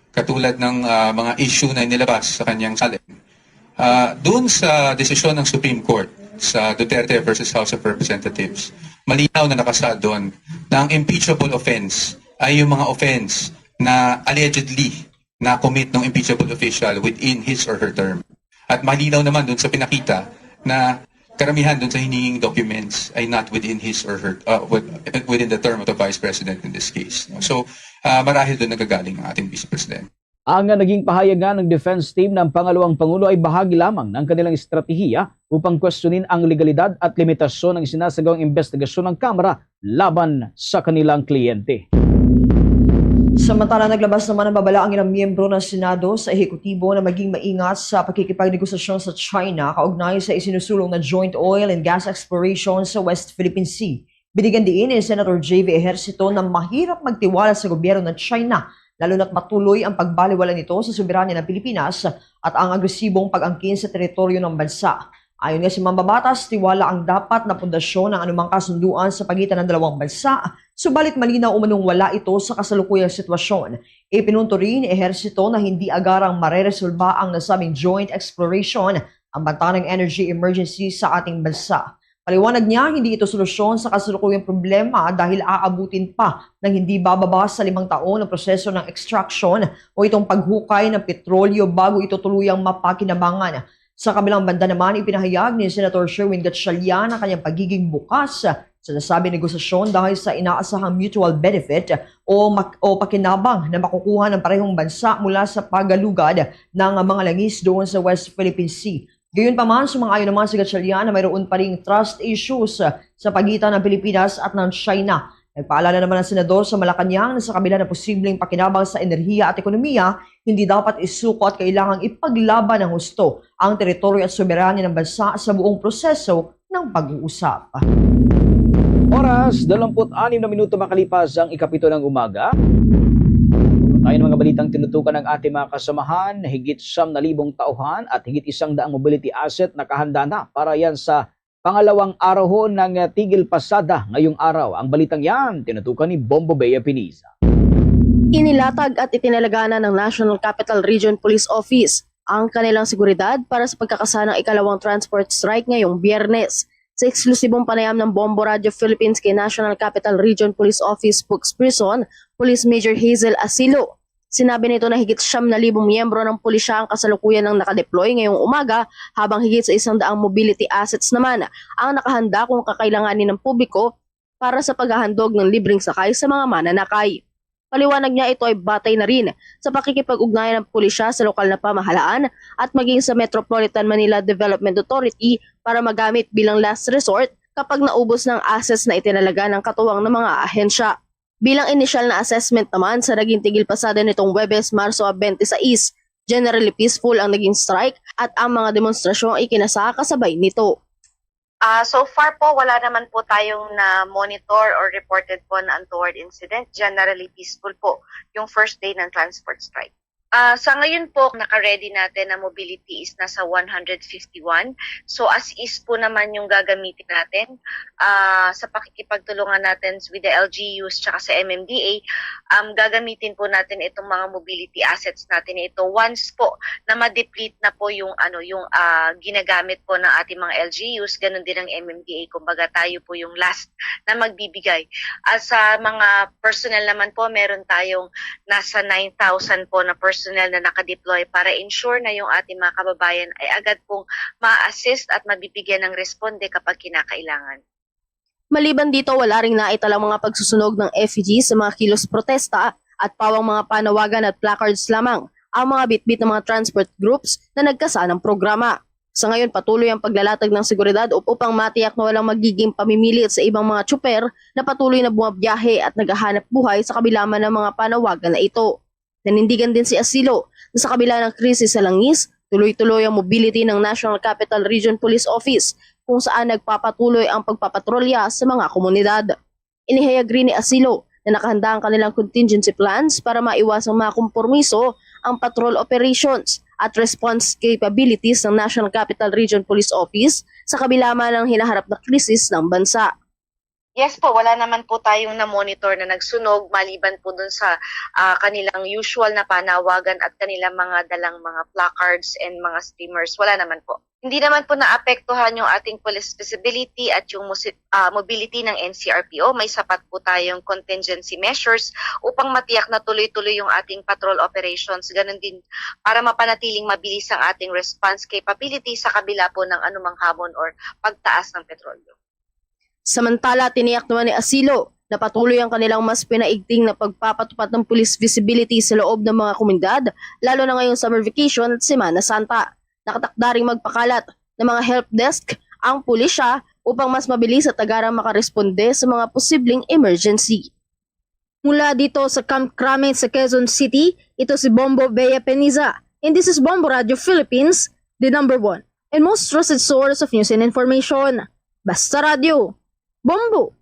Speaker 5: Katulad ng mga issue na inilabas sa kanyang salin. Doon sa desisyon ng Supreme Court sa Duterte versus House of Representatives, malinaw na nakasad doon na ang impeachable offense ay yung mga offense na allegedly na-commit ng impeachable official within his or her term. At malinaw naman doon sa pinakita na karamihan doon sa hininging documents ay not within his or her, within the term of the Vice President in this case. So, marahil doon nagagaling ang ating Vice President.
Speaker 1: Ang naging pahayag nga ng defense team ng pangalawang Pangulo ay bahagi lamang ng kanilang estratehiya upang questionin ang legalidad at limitasyon ng sinasagawang investigasyon ng Kamara laban sa kanilang kliyente.
Speaker 9: Samantala, naglabas naman ng babala ang ilang miyembro ng Senado sa ehekutibo na maging maingat sa pakikipagnegosasyon sa China kaugnay sa isinusulong na joint oil and gas exploration sa West Philippine Sea. Binigyan din ni Senator J.V. Ejercito na mahirap magtiwala sa gobyerno ng China, lalo na't patuloy ang pagbaliwala nito sa soberanya ng Pilipinas at ang agresibong pag-angkin sa teritoryo ng bansa. Ayon nga si Mambabatas, tiwala ang dapat na pundasyon ng anumang kasunduan sa pagitan ng dalawang bansa, subalit malinaw umanong wala ito sa kasalukuyang sitwasyon. Ipinunto rin ni Ejercito na hindi agarang mareresolba ang nasabing joint exploration ang banta ng energy emergency sa ating bansa. Paliwanag niya, hindi ito solusyon sa kasalukuyang problema dahil aabutin pa ng hindi bababa sa 5 taon ang proseso ng extraction o itong paghukay ng petrolyo bago ito tuluyang mapakinabangan. Sa kabilang banda naman, ipinahayag ni Senator Sherwin Gatchalian ang kanyang pagiging bukas sa nasabing negosasyon dahil sa inaasahang mutual benefit o pakinabang na makukuha ng parehong bansa mula sa pagalugad ng mga langis doon sa West Philippine Sea. Gayunpaman, sumang-ayon naman si Gatchalian na mayroon pa ring trust issues sa pagitan ng Pilipinas at ng China. Nagpaalala naman ng senador sa Malacanang na sa kabila ng posibleng pakinabang sa enerhiya at ekonomiya, hindi dapat isuko at kailangang ipaglaban ng husto ang teritoryo at soberanya ng bansa sa buong proseso ng pag-uusap.
Speaker 1: Oras, 26 na minuto makalipas ang 7 ng umaga. Tayo ng mga balitang tinutukan ng ating mga kasamahan, higit 9,000 tauhan at higit 100 mobility asset nakahanda na para yan sa pangalawang araw ho ng Tigil Pasada ngayong araw. Ang balitang yan, tinutukan ni Bombo Bea Piniza.
Speaker 8: Inilatag at itinalagana ng National Capital Region Police Office ang kanilang seguridad para sa pagkakasa ng ikalawang transport strike ngayong Biyernes. Sa eksklusibong panayam ng Bombo Radio Philippines kay National Capital Region Police Office spokesperson, Police Major Hazel Asilo, sinabi nito na higit 9,000 miyembro ng pulisya ang kasalukuyan ng nakadeploy ngayong umaga habang higit sa 100 mobility assets naman ang nakahanda kung kakailanganin ng publiko para sa paghahandog ng libreng sakay sa mga mananakay. Paliwanag niya ito ay batay na rin sa pakikipag-ugnayan ng pulisya sa lokal na pamahalaan at maging sa Metropolitan Manila Development Authority para magamit bilang last resort kapag naubos ng assets na itinalaga ng katuwang ng mga ahensya. Bilang initial na assessment naman sa naging tigil pasada nitong Huwebes, Marso 26, generally peaceful ang naging strike at ang mga demonstrasyong ikinasa kasabay nito.
Speaker 22: So far po, wala naman po tayong na-monitor or reported po na untoward incident. Generally peaceful po yung first day ng transport strike. Sa ngayon po, naka-ready natin na mobility is nasa 151. So as is po naman yung gagamitin natin sa pakikipagtulungan natin with the LGUs tsaka sa MMDA, gagamitin po natin itong mga mobility assets natin ito once po na ma-deplete na po yung ginagamit po ng ating mga LGUs, ganun din ang MMDA. Kumbaga tayo po yung last na magbibigay. Sa mga personnel naman po, meron tayong nasa 9,000 po na personnel na nakadeploy para ensure na yung ating mga kababayan ay agad pong ma-assist at mabibigyan ng responde kapag kinakailangan.
Speaker 8: Maliban dito, wala ring naitalang mga pagsusunog ng effigy sa mga kilos protesta at pawang mga panawagan at placards lamang ang mga bitbit ng mga transport groups na nagkasa ng programa. Sa ngayon, patuloy ang paglalatag ng seguridad upang matiyak na walang magiging pamimilit sa ibang mga tsuper na patuloy na bumabiyahe at naghahanap buhay sa kabila man ng mga panawagan na ito. Nanindigan din si Asilo na sa kabila ng krisis sa langis, tuloy-tuloy ang mobility ng National Capital Region Police Office kung saan nagpapatuloy ang pagpapatrolya sa mga komunidad. Inihayag rin ni Asilo na nakahanda ang kanilang contingency plans para maiwasang makompormiso ang patrol operations at response capabilities ng National Capital Region Police Office sa kabila man ng hinaharap na krisis ng bansa.
Speaker 22: Yes po, wala naman po tayong na-monitor na nagsunog maliban po dun sa kanilang usual na panawagan at kanilang mga dalang mga placards and mga streamers. Wala naman po. Hindi naman po naapektuhan yung ating police visibility at yung mobility ng NCRPO. May sapat po tayong contingency measures upang matiyak na tuloy-tuloy yung ating patrol operations. Ganon din para mapanatiling mabilis ang ating response capability sa kabila po ng anumang hamon or pagtaas ng petrolyo.
Speaker 8: Samantala, tiniyak naman ni Asilo na patuloy ang kanilang mas pinaigting na pagpapatupad ng police visibility sa loob ng mga komunidad, lalo na ngayong summer vacation at Semana Santa. Nakatakda ring magpakalat ng mga help desk ang pulisya upang mas mabilis at agarang makaresponde sa mga posibleng emergency. Mula dito sa Camp Crame sa Quezon City, ito si Bombo Bea Peniza. And this is Bombo Radio Philippines, the #1 and most trusted source of news and information. Basta Radio. Bombo!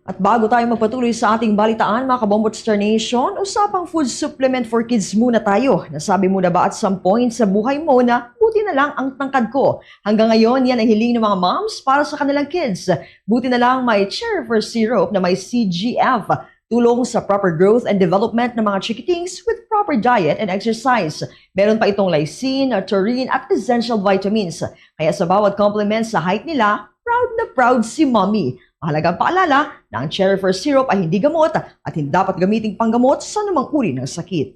Speaker 9: At bago tayo magpatuloy sa ating balitaan, mga Kabombo Star Nation, usapang food supplement for kids muna tayo. Nasabi mo na ba at some point sa buhay mo na buti na lang ang tangkad ko? Hanggang ngayon, yan ang hiling ng mga moms para sa kanilang kids. Buti na lang may Cherry First Syrup na may CGF, tulong sa proper growth and development ng mga chikitings with proper diet and exercise. Meron pa itong lysine, taurine at essential vitamins. Kaya sa bawat compliment sa height nila, proud na proud si mommy. Mahalagang paalala na ang Cherry First Syrup ay hindi gamot at hindi dapat gamiting panggamot sa anumang uri ng sakit.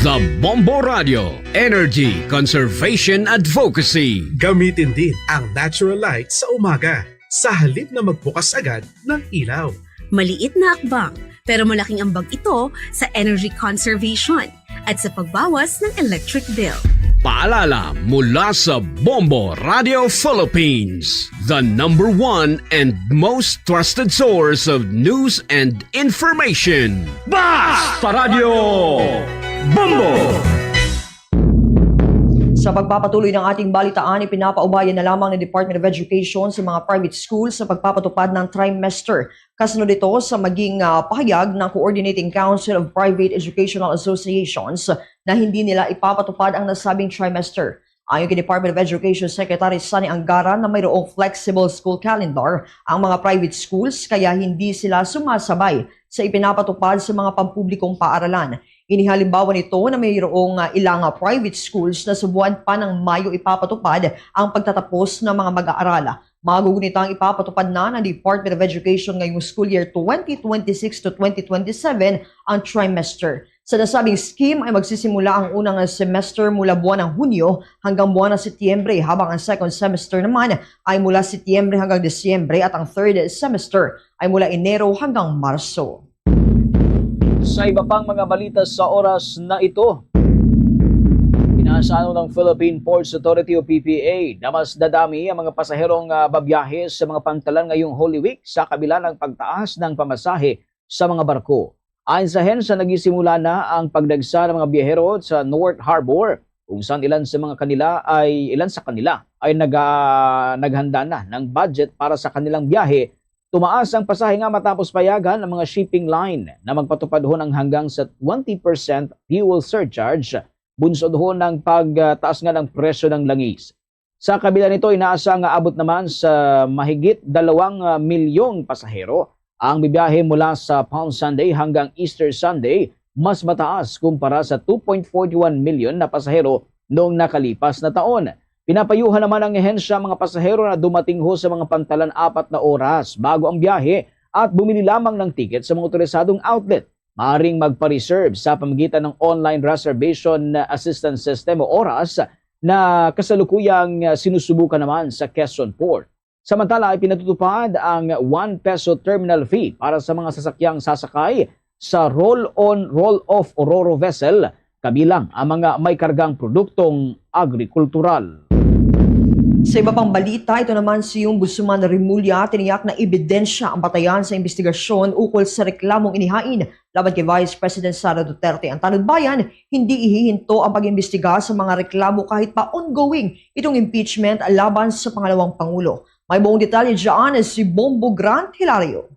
Speaker 7: The Bombo Radio Energy Conservation Advocacy.
Speaker 11: Gamitin din ang natural light sa umaga sa halip na magbukas agad ng ilaw.
Speaker 12: Maliit na akbang pero malaking ambag ito sa energy conservation at sa pagbawas ng electric bill.
Speaker 7: Paalala mula sa Bombo Radio Philippines, the #1 and most trusted source of news and information.
Speaker 11: Basta Radio Bombo!
Speaker 9: Sa pagpapatuloy ng ating balitaan, ipinapaubayan na lamang ng Department of Education sa mga private schools sa pagpapatupad ng trimester. Kasunod ito sa maging pahayag ng Coordinating Council of Private Educational Associations na hindi nila ipapatupad ang nasabing trimester. Ayon kay Department of Education Secretary Sunny Angara na mayroong flexible school calendar ang mga private schools kaya hindi sila sumasabay sa ipinapatupad sa mga pampublikong paaralan. Inihalimbawa nito na mayroong ilang private schools na sa buwan pa ng Mayo ipapatupad ang pagtatapos ng mga mag-aaral. Magugunitang ipapatupad na ng Department of Education ngayong school year 2026 to 2027 ang trimester. Sa nasabing scheme ay magsisimula ang unang semester mula buwan ng Hunyo hanggang buwan ng Setyembre, habang ang second semester naman ay mula Setyembre hanggang Disyembre at ang third semester ay mula Enero hanggang Marso.
Speaker 1: Sa iba pang mga balita sa oras na ito, inaasahan ng Philippine Ports Authority o PPA na mas dadami ang mga pasaherong babiyahe sa mga pantalan ngayong Holy Week sa kabila ng pagtaas ng pamasahe sa mga barko. Ayon sa HENSA, nagisimula na ang pagdagsa ng mga biyahero sa North Harbor kung saan ilan sa kanila ay naghanda na ng budget para sa kanilang biyahe Tumaas ang pasahe nga matapos payagan ng mga shipping line na magpatupad ho ng hanggang sa 20% fuel surcharge bunsod ho ng pagtaas nga ng presyo ng langis. Sa kabila nito, inaasang abot naman sa mahigit 2 milyong pasahero ang bibiyahe mula sa Palm Sunday hanggang Easter Sunday, mas mataas kumpara sa 2.41 milyon na pasahero noong nakalipas na taon. Pinapayuhan naman ng ehensya mga pasahero na dumating ho sa mga pantalan 4 na oras bago ang biyahe at bumili lamang ng ticket sa mga otorisadong outlet. Maaring magpa-reserve sa pamamagitan ng online reservation assistance system o ORAS na kasalukuyang sinusubukan naman sa Quezon Port. Samantala ay pinatutupad ang 1 peso terminal fee para sa mga sasakyang sasakay sa roll-on, roll-off o ro-ro vessel kabilang ang mga may kargang produktong agrikultural.
Speaker 9: Sa iba pang balita, ito naman si Ombudsman Remulla tiniyak na ebidensya ang batayan sa investigasyon ukol sa reklamong inihain laban kay Vice President Sara Duterte. Ang tanod bayan, hindi ihihinto ang pag-imbestiga sa mga reklamo kahit pa ongoing itong impeachment laban sa pangalawang Pangulo. May buong detalye dyan si Bombo Grant Hilario.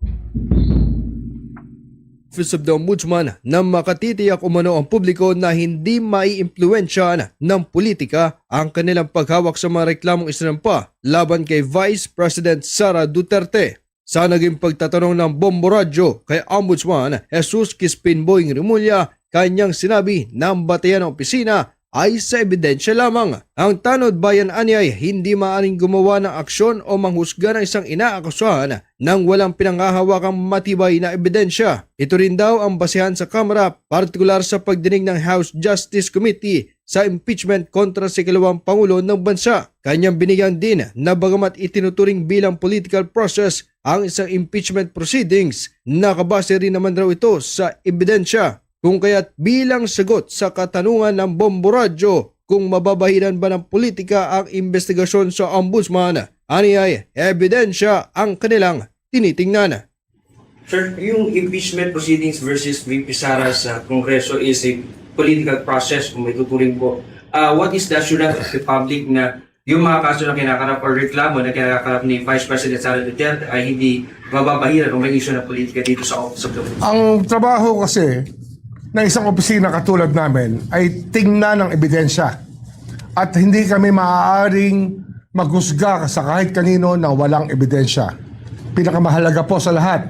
Speaker 10: Office of the Ombudsman na makatitiyak umano ang publiko na hindi maiimpluwensyahan ng politika ang kanilang paghawak sa mga reklamong isinampa laban kay Vice President Sara Duterte. Sa naging pagtatanong ng Bombo Radyo kay Ombudsman Jesus Crispin Boying Remulla, kanyang sinabi na ang batayan ng opisina ay sa ebidensya lamang. Ang tanod bayan anyay hindi maaaring gumawa ng aksyon o manghusga ng isang inaakusahan nang walang pinanghahawakang matibay na ebidensya. Ito rin daw ang basehan sa Kamara, partikular sa pagdinig ng House Justice Committee sa impeachment kontra sa ikalawang Pangulo ng bansa. Kanyang binigyan din na bagamat itinuturing bilang political process ang isang impeachment proceedings, nakabase rin naman raw ito sa ebidensya. Kung kaya't bilang sagot sa katanungan ng Bombo Radyo kung mababahiran ba ng politika ang investigasyon sa Ombudsman, aniyay ebidensya ang kanilang tinitingnan.
Speaker 13: Sir, yung impeachment proceedings versus VP Sara sa Kongreso is a political process kung may tuturing po. What is the assurance of the public na yung mga kaso na kinakarap or reklamo na kinakarap ni Vice President Sara Duterte ay hindi mababahiran o may issue na politika dito sa Office of the Ombudsman?
Speaker 17: Ang trabaho kasi ng isang opisina katulad namin ay tingnan ng ebidensya at hindi kami maaaring maghusga sa kahit kanino na walang ebidensya. Pinakamahalaga po sa lahat,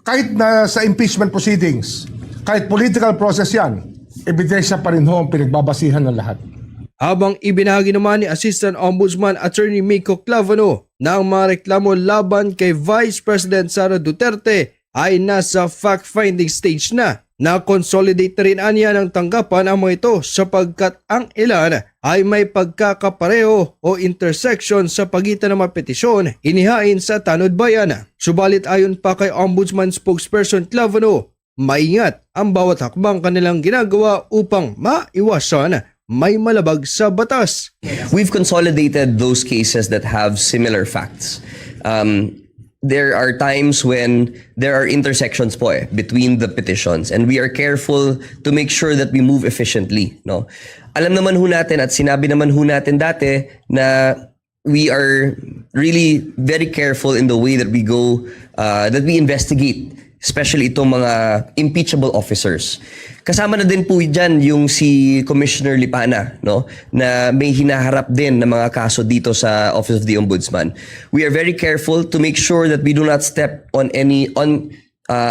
Speaker 17: kahit na sa impeachment proceedings, kahit political process yan, ebidensya pa rin ho ang pinagbabasihan ng lahat.
Speaker 10: Habang ibinahagi naman ni Assistant Ombudsman Attorney Miko Clavano na ang mga reklamo laban kay Vice President Sara Duterte ay nasa fact-finding stage na. Na-consolidate na rin anya ng tanggapan ang mga ito sapagkat ang ilan ay may pagkakapareho o intersection sa pagitan ng mga petisyon inihain sa tanod bayan. Subalit ayon pa kay Ombudsman spokesperson Clavano, maingat ang bawat hakbang kanilang ginagawa upang maiwasan may malabag sa batas.
Speaker 24: We've consolidated those cases that have similar facts. There are times when there are intersections po between the petitions and we are careful to make sure that we move efficiently. No? Alam naman ho natin at sinabi naman ho natin dati na we are really very careful in the way that we go, that we investigate, especially itong mga impeachable officers. Kasama na din po dyan yung si Commissioner Lipana, no, na may hinaharap din na mga kaso dito sa Office of the Ombudsman. We are very careful to make sure that we do not step on any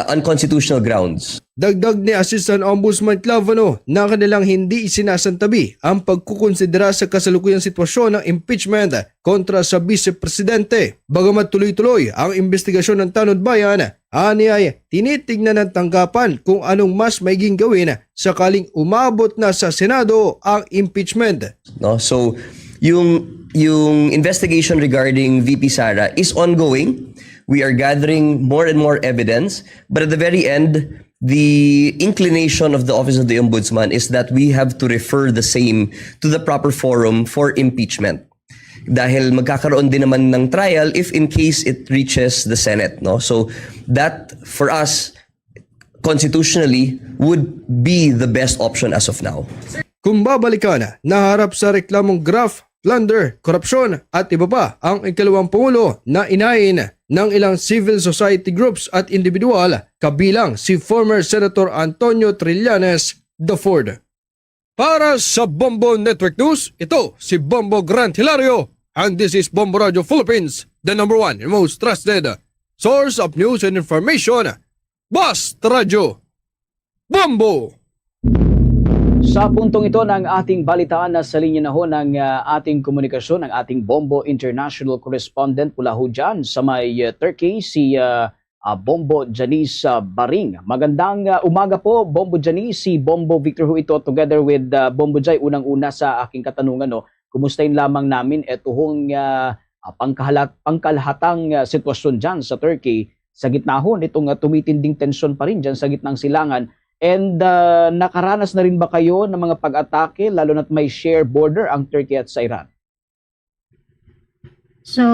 Speaker 24: unconstitutional grounds.
Speaker 10: Dagdag ni Assistant Ombudsman Clavano na kanilang hindi isinasantabi ang pagkukonsidera sa kasalukuyang sitwasyon ng impeachment kontra sa Vice Presidente. Bagamat tuloy-tuloy ang investigasyon ng Tanod Bayan, ani ay tinitignan ng tanggapan kung anong mas maiging gawin sakaling umabot na sa Senado ang impeachment.
Speaker 24: No? So, yung investigation regarding VP Sara is ongoing. We are gathering more and more evidence, but at the very end, the inclination of the Office of the Ombudsman is that we have to refer the same to the proper forum for impeachment. Dahil magkakaroon din naman ng trial if in case it reaches the Senate. No? So that, for us, constitutionally, would be the best option as of now.
Speaker 10: Kung babalikan, naharap sa reklamong graft plunder, korupsyon at iba pa ang ikalawang Pangulo na inahin ng ilang civil society groups at individual kabilang si former Senator Antonio Trillanes III. Para sa Bombo Network News, ito si Bombo Grant Hilario and this is Bombo Radio Philippines, the #1 and most trusted source of news and information. Basta Radio Bombo!
Speaker 1: Sa puntong ito ng ating balitaan, na sa linya na ho ng ating komunikasyon, ng ating Bombo International Correspondent mula ho dyan sa may Turkey, si Bombo Janice Baring. Magandang umaga po, Bombo Janice. Si Bombo Victor ho ito together with Bombo Jai. Unang-una sa aking katanungan, no, kumustahin lamang namin ito hong pangkalahatang sitwasyon dyan sa Turkey sa gitna ho nitong tumitinding tensyon pa rin dyan sa gitnang silangan. And nakaranas na rin ba kayo ng mga pag-atake, lalo na't may share border ang Turkey at sa Iran?
Speaker 6: So,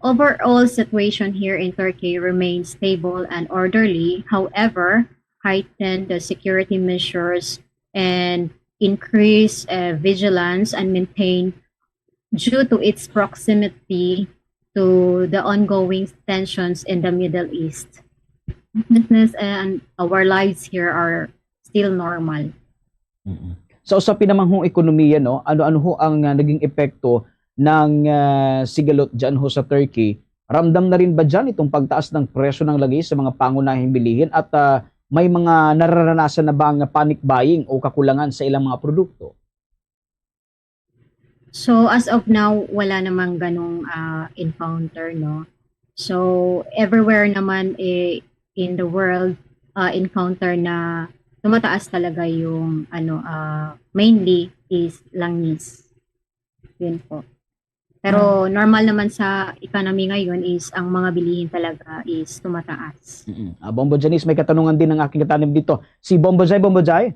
Speaker 6: overall situation here in Turkey remains stable and orderly. However, heightened security measures and increased vigilance and maintained due to its proximity to the ongoing tensions in the Middle East. Business and our lives here are still normal.
Speaker 1: Sa usapin naman hong ekonomiya, no, ano-ano ho ang naging epekto ng sigalot dyan ho sa Turkey? Ramdam na rin ba dyan itong pagtaas ng presyo ng langis sa mga pangunahing bilihin at may mga nararanasan na bang panic buying o kakulangan sa ilang mga produkto?
Speaker 6: So as of now, wala namang ganong encounter, no? So everywhere naman in the world encounter na tumataas talaga yung mainly is langis. Yun po. Pero normal naman sa economy ngayon is ang mga bilihin talaga is tumataas.
Speaker 1: Bombo Janice, may katanungan din ng aking katanim dito. Si Bombo Jai.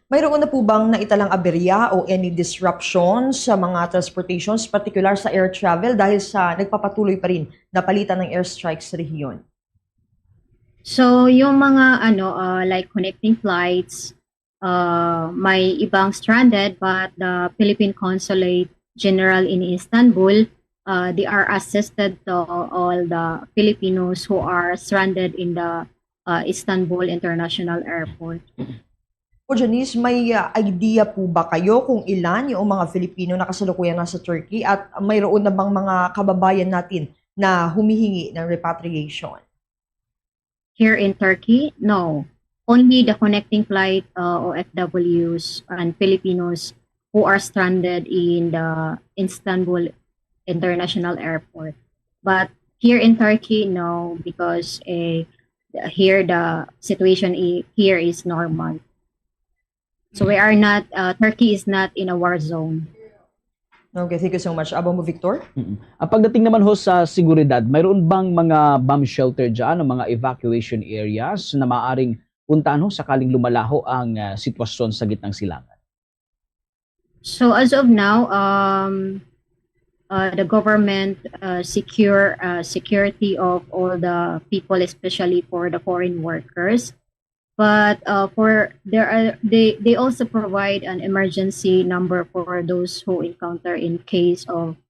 Speaker 9: Mayroon na po bang naitalang aberya o any disruption sa mga transportations, particular sa air travel dahil sa nagpapatuloy pa rin na palitan ng airstrikes sa rehiyon?
Speaker 6: So yung mga like connecting flights, may ibang stranded, but the Philippine Consulate General in Istanbul, they are assisted to all the Filipinos who are stranded in the Istanbul International Airport.
Speaker 9: O Janice, may idea po ba kayo kung ilan yung mga Filipino na kasalukuyan nasa Turkey at mayroon na bang mga kababayan natin na humihingi ng repatriation?
Speaker 6: Here in Turkey, no. Only the connecting flight OFWs and Filipinos who are stranded in the Istanbul International Airport. But here in Turkey, no, because here the situation here is normal. So we are not, Turkey is not in a war zone.
Speaker 9: Okay, thank you so much. Abang mo, Victor?
Speaker 1: Pagdating naman ho sa seguridad, mayroon bang mga bomb shelter dyan o mga evacuation areas na maaaring puntahan ho sakaling lumalaho ang sitwasyon sa gitnang silangan?
Speaker 6: So as of now, the government secure security of all the people, especially for the foreign workers. But they also provide an emergency number for those who encounter in case of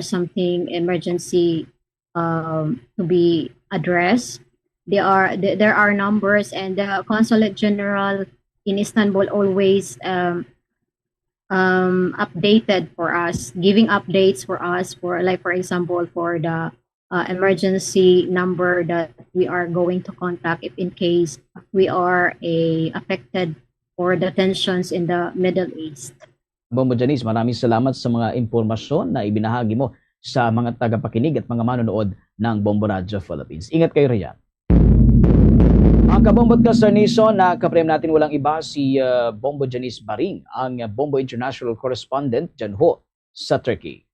Speaker 6: something emergency to be addressed. There are numbers, and the Consulate General in Istanbul always updated for us, giving updates for us for example for the emergency number that we are going to contact if in case we are affected for the tensions in the Middle East.
Speaker 1: Bombo Janice, maraming salamat sa mga impormasyon na ibinahagi mo sa mga tagapakinig at mga manonood ng Bombo Radio Philippines. Ingat kayo riyan. Ang kabombot ka sa Nison, na kaprem natin walang iba si Bombo Janice Baring, ang Bombo International Correspondent dyan ho sa Turkey.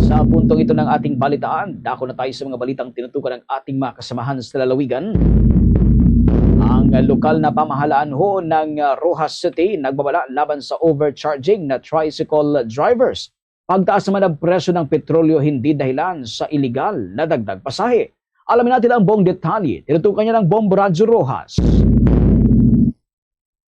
Speaker 1: Sa puntong ito ng ating balitaan, dako na tayo sa mga balitang tinutukan ng ating mga kasamahan sa lalawigan. Ang lokal na pamahalaan ho ng Rojas City nagbabala laban sa overcharging na tricycle drivers. Pagtaas naman ang presyo ng petrolyo hindi dahilan sa iligal na dagdag pasahe. Alamin natin ang buong detalye. Tinutukan niya ng Bombo Radio Rojas.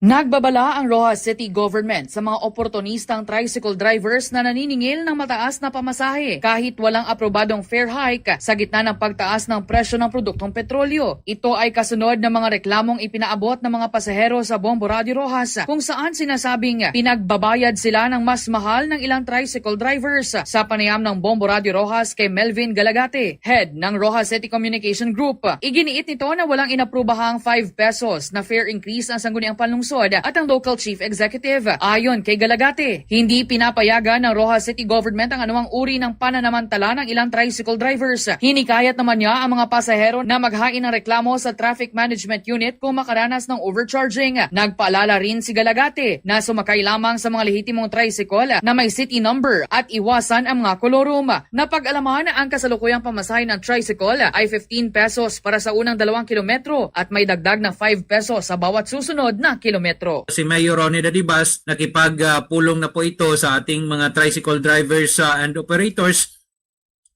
Speaker 14: Nagbabala ang Rojas City Government sa mga oportunistang tricycle drivers na naniningil ng mataas na pamasahe kahit walang aprobadong fare hike sa gitna ng pagtaas ng presyo ng produktong petrolyo. Ito ay kasunod ng mga reklamong ipinaabot ng mga pasahero sa Bombo Radio Rojas kung saan sinasabing pinagbabayad sila ng mas mahal ng ilang tricycle drivers. Sa panayam ng Bombo Radio Rojas kay Melvin Galagate, head ng Rojas City Communication Group, iginiit nito na walang inaprobahang 5 pesos na fare increase ang sangguniang panlungsod at ang local chief executive. Ayon kay Galagate, hindi pinapayagan ng Rojas City Government ang anumang uri ng pananamantala ng ilang tricycle drivers. Hinikayat naman niya ang mga pasahero na maghain ng reklamo sa Traffic Management Unit kung makaranas ng overcharging. Nagpaalala rin si Galagate na sumakay lamang sa mga lehitimong tricycle na may city number at iwasan ang mga kolorum. Napag-alaman ang kasalukuyang pamasahe ng tricycle ay 15 pesos para sa unang 2 kilometro at may dagdag na 5 pesos sa bawat susunod na kilometro.
Speaker 15: Si Mayor Ronnie Dadibas, nakipagpulong na po ito sa ating mga tricycle drivers and operators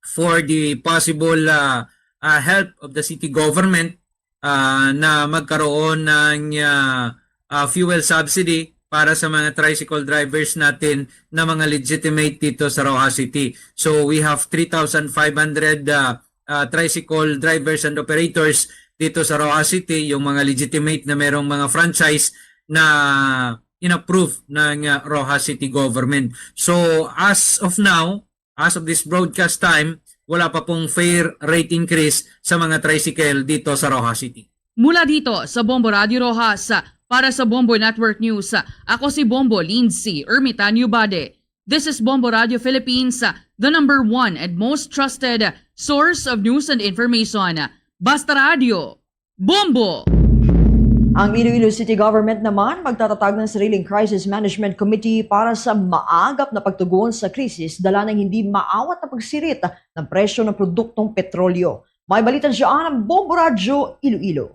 Speaker 15: for the possible help of the city government na magkaroon ng fuel subsidy para sa mga tricycle drivers natin na mga legitimate dito sa Rojas City. So we have 3,500 tricycle drivers and operators dito sa Rojas City, yung mga legitimate na merong mga franchise na in-approve ng Rojas City Government. So as of now, as of this broadcast time, wala pa pong fare rate increase sa mga tricycle dito sa Rojas City.
Speaker 14: Mula dito sa Bombo Radio Rojas, para sa Bombo Network News, ako si Bombo Lindsay Ermitanio Bade. This is Bombo Radio Philippines, the number 1 and most trusted source of news and information. Basta Radio, Bombo!
Speaker 9: Ang Iloilo City Government naman magtatatag ng sariling Crisis Management Committee para sa maagap na pagtugon sa krisis dala ng hindi maawat na pagsirit ng presyo ng produktong petrolyo. May balita dyan ang Bombo Radio Iloilo.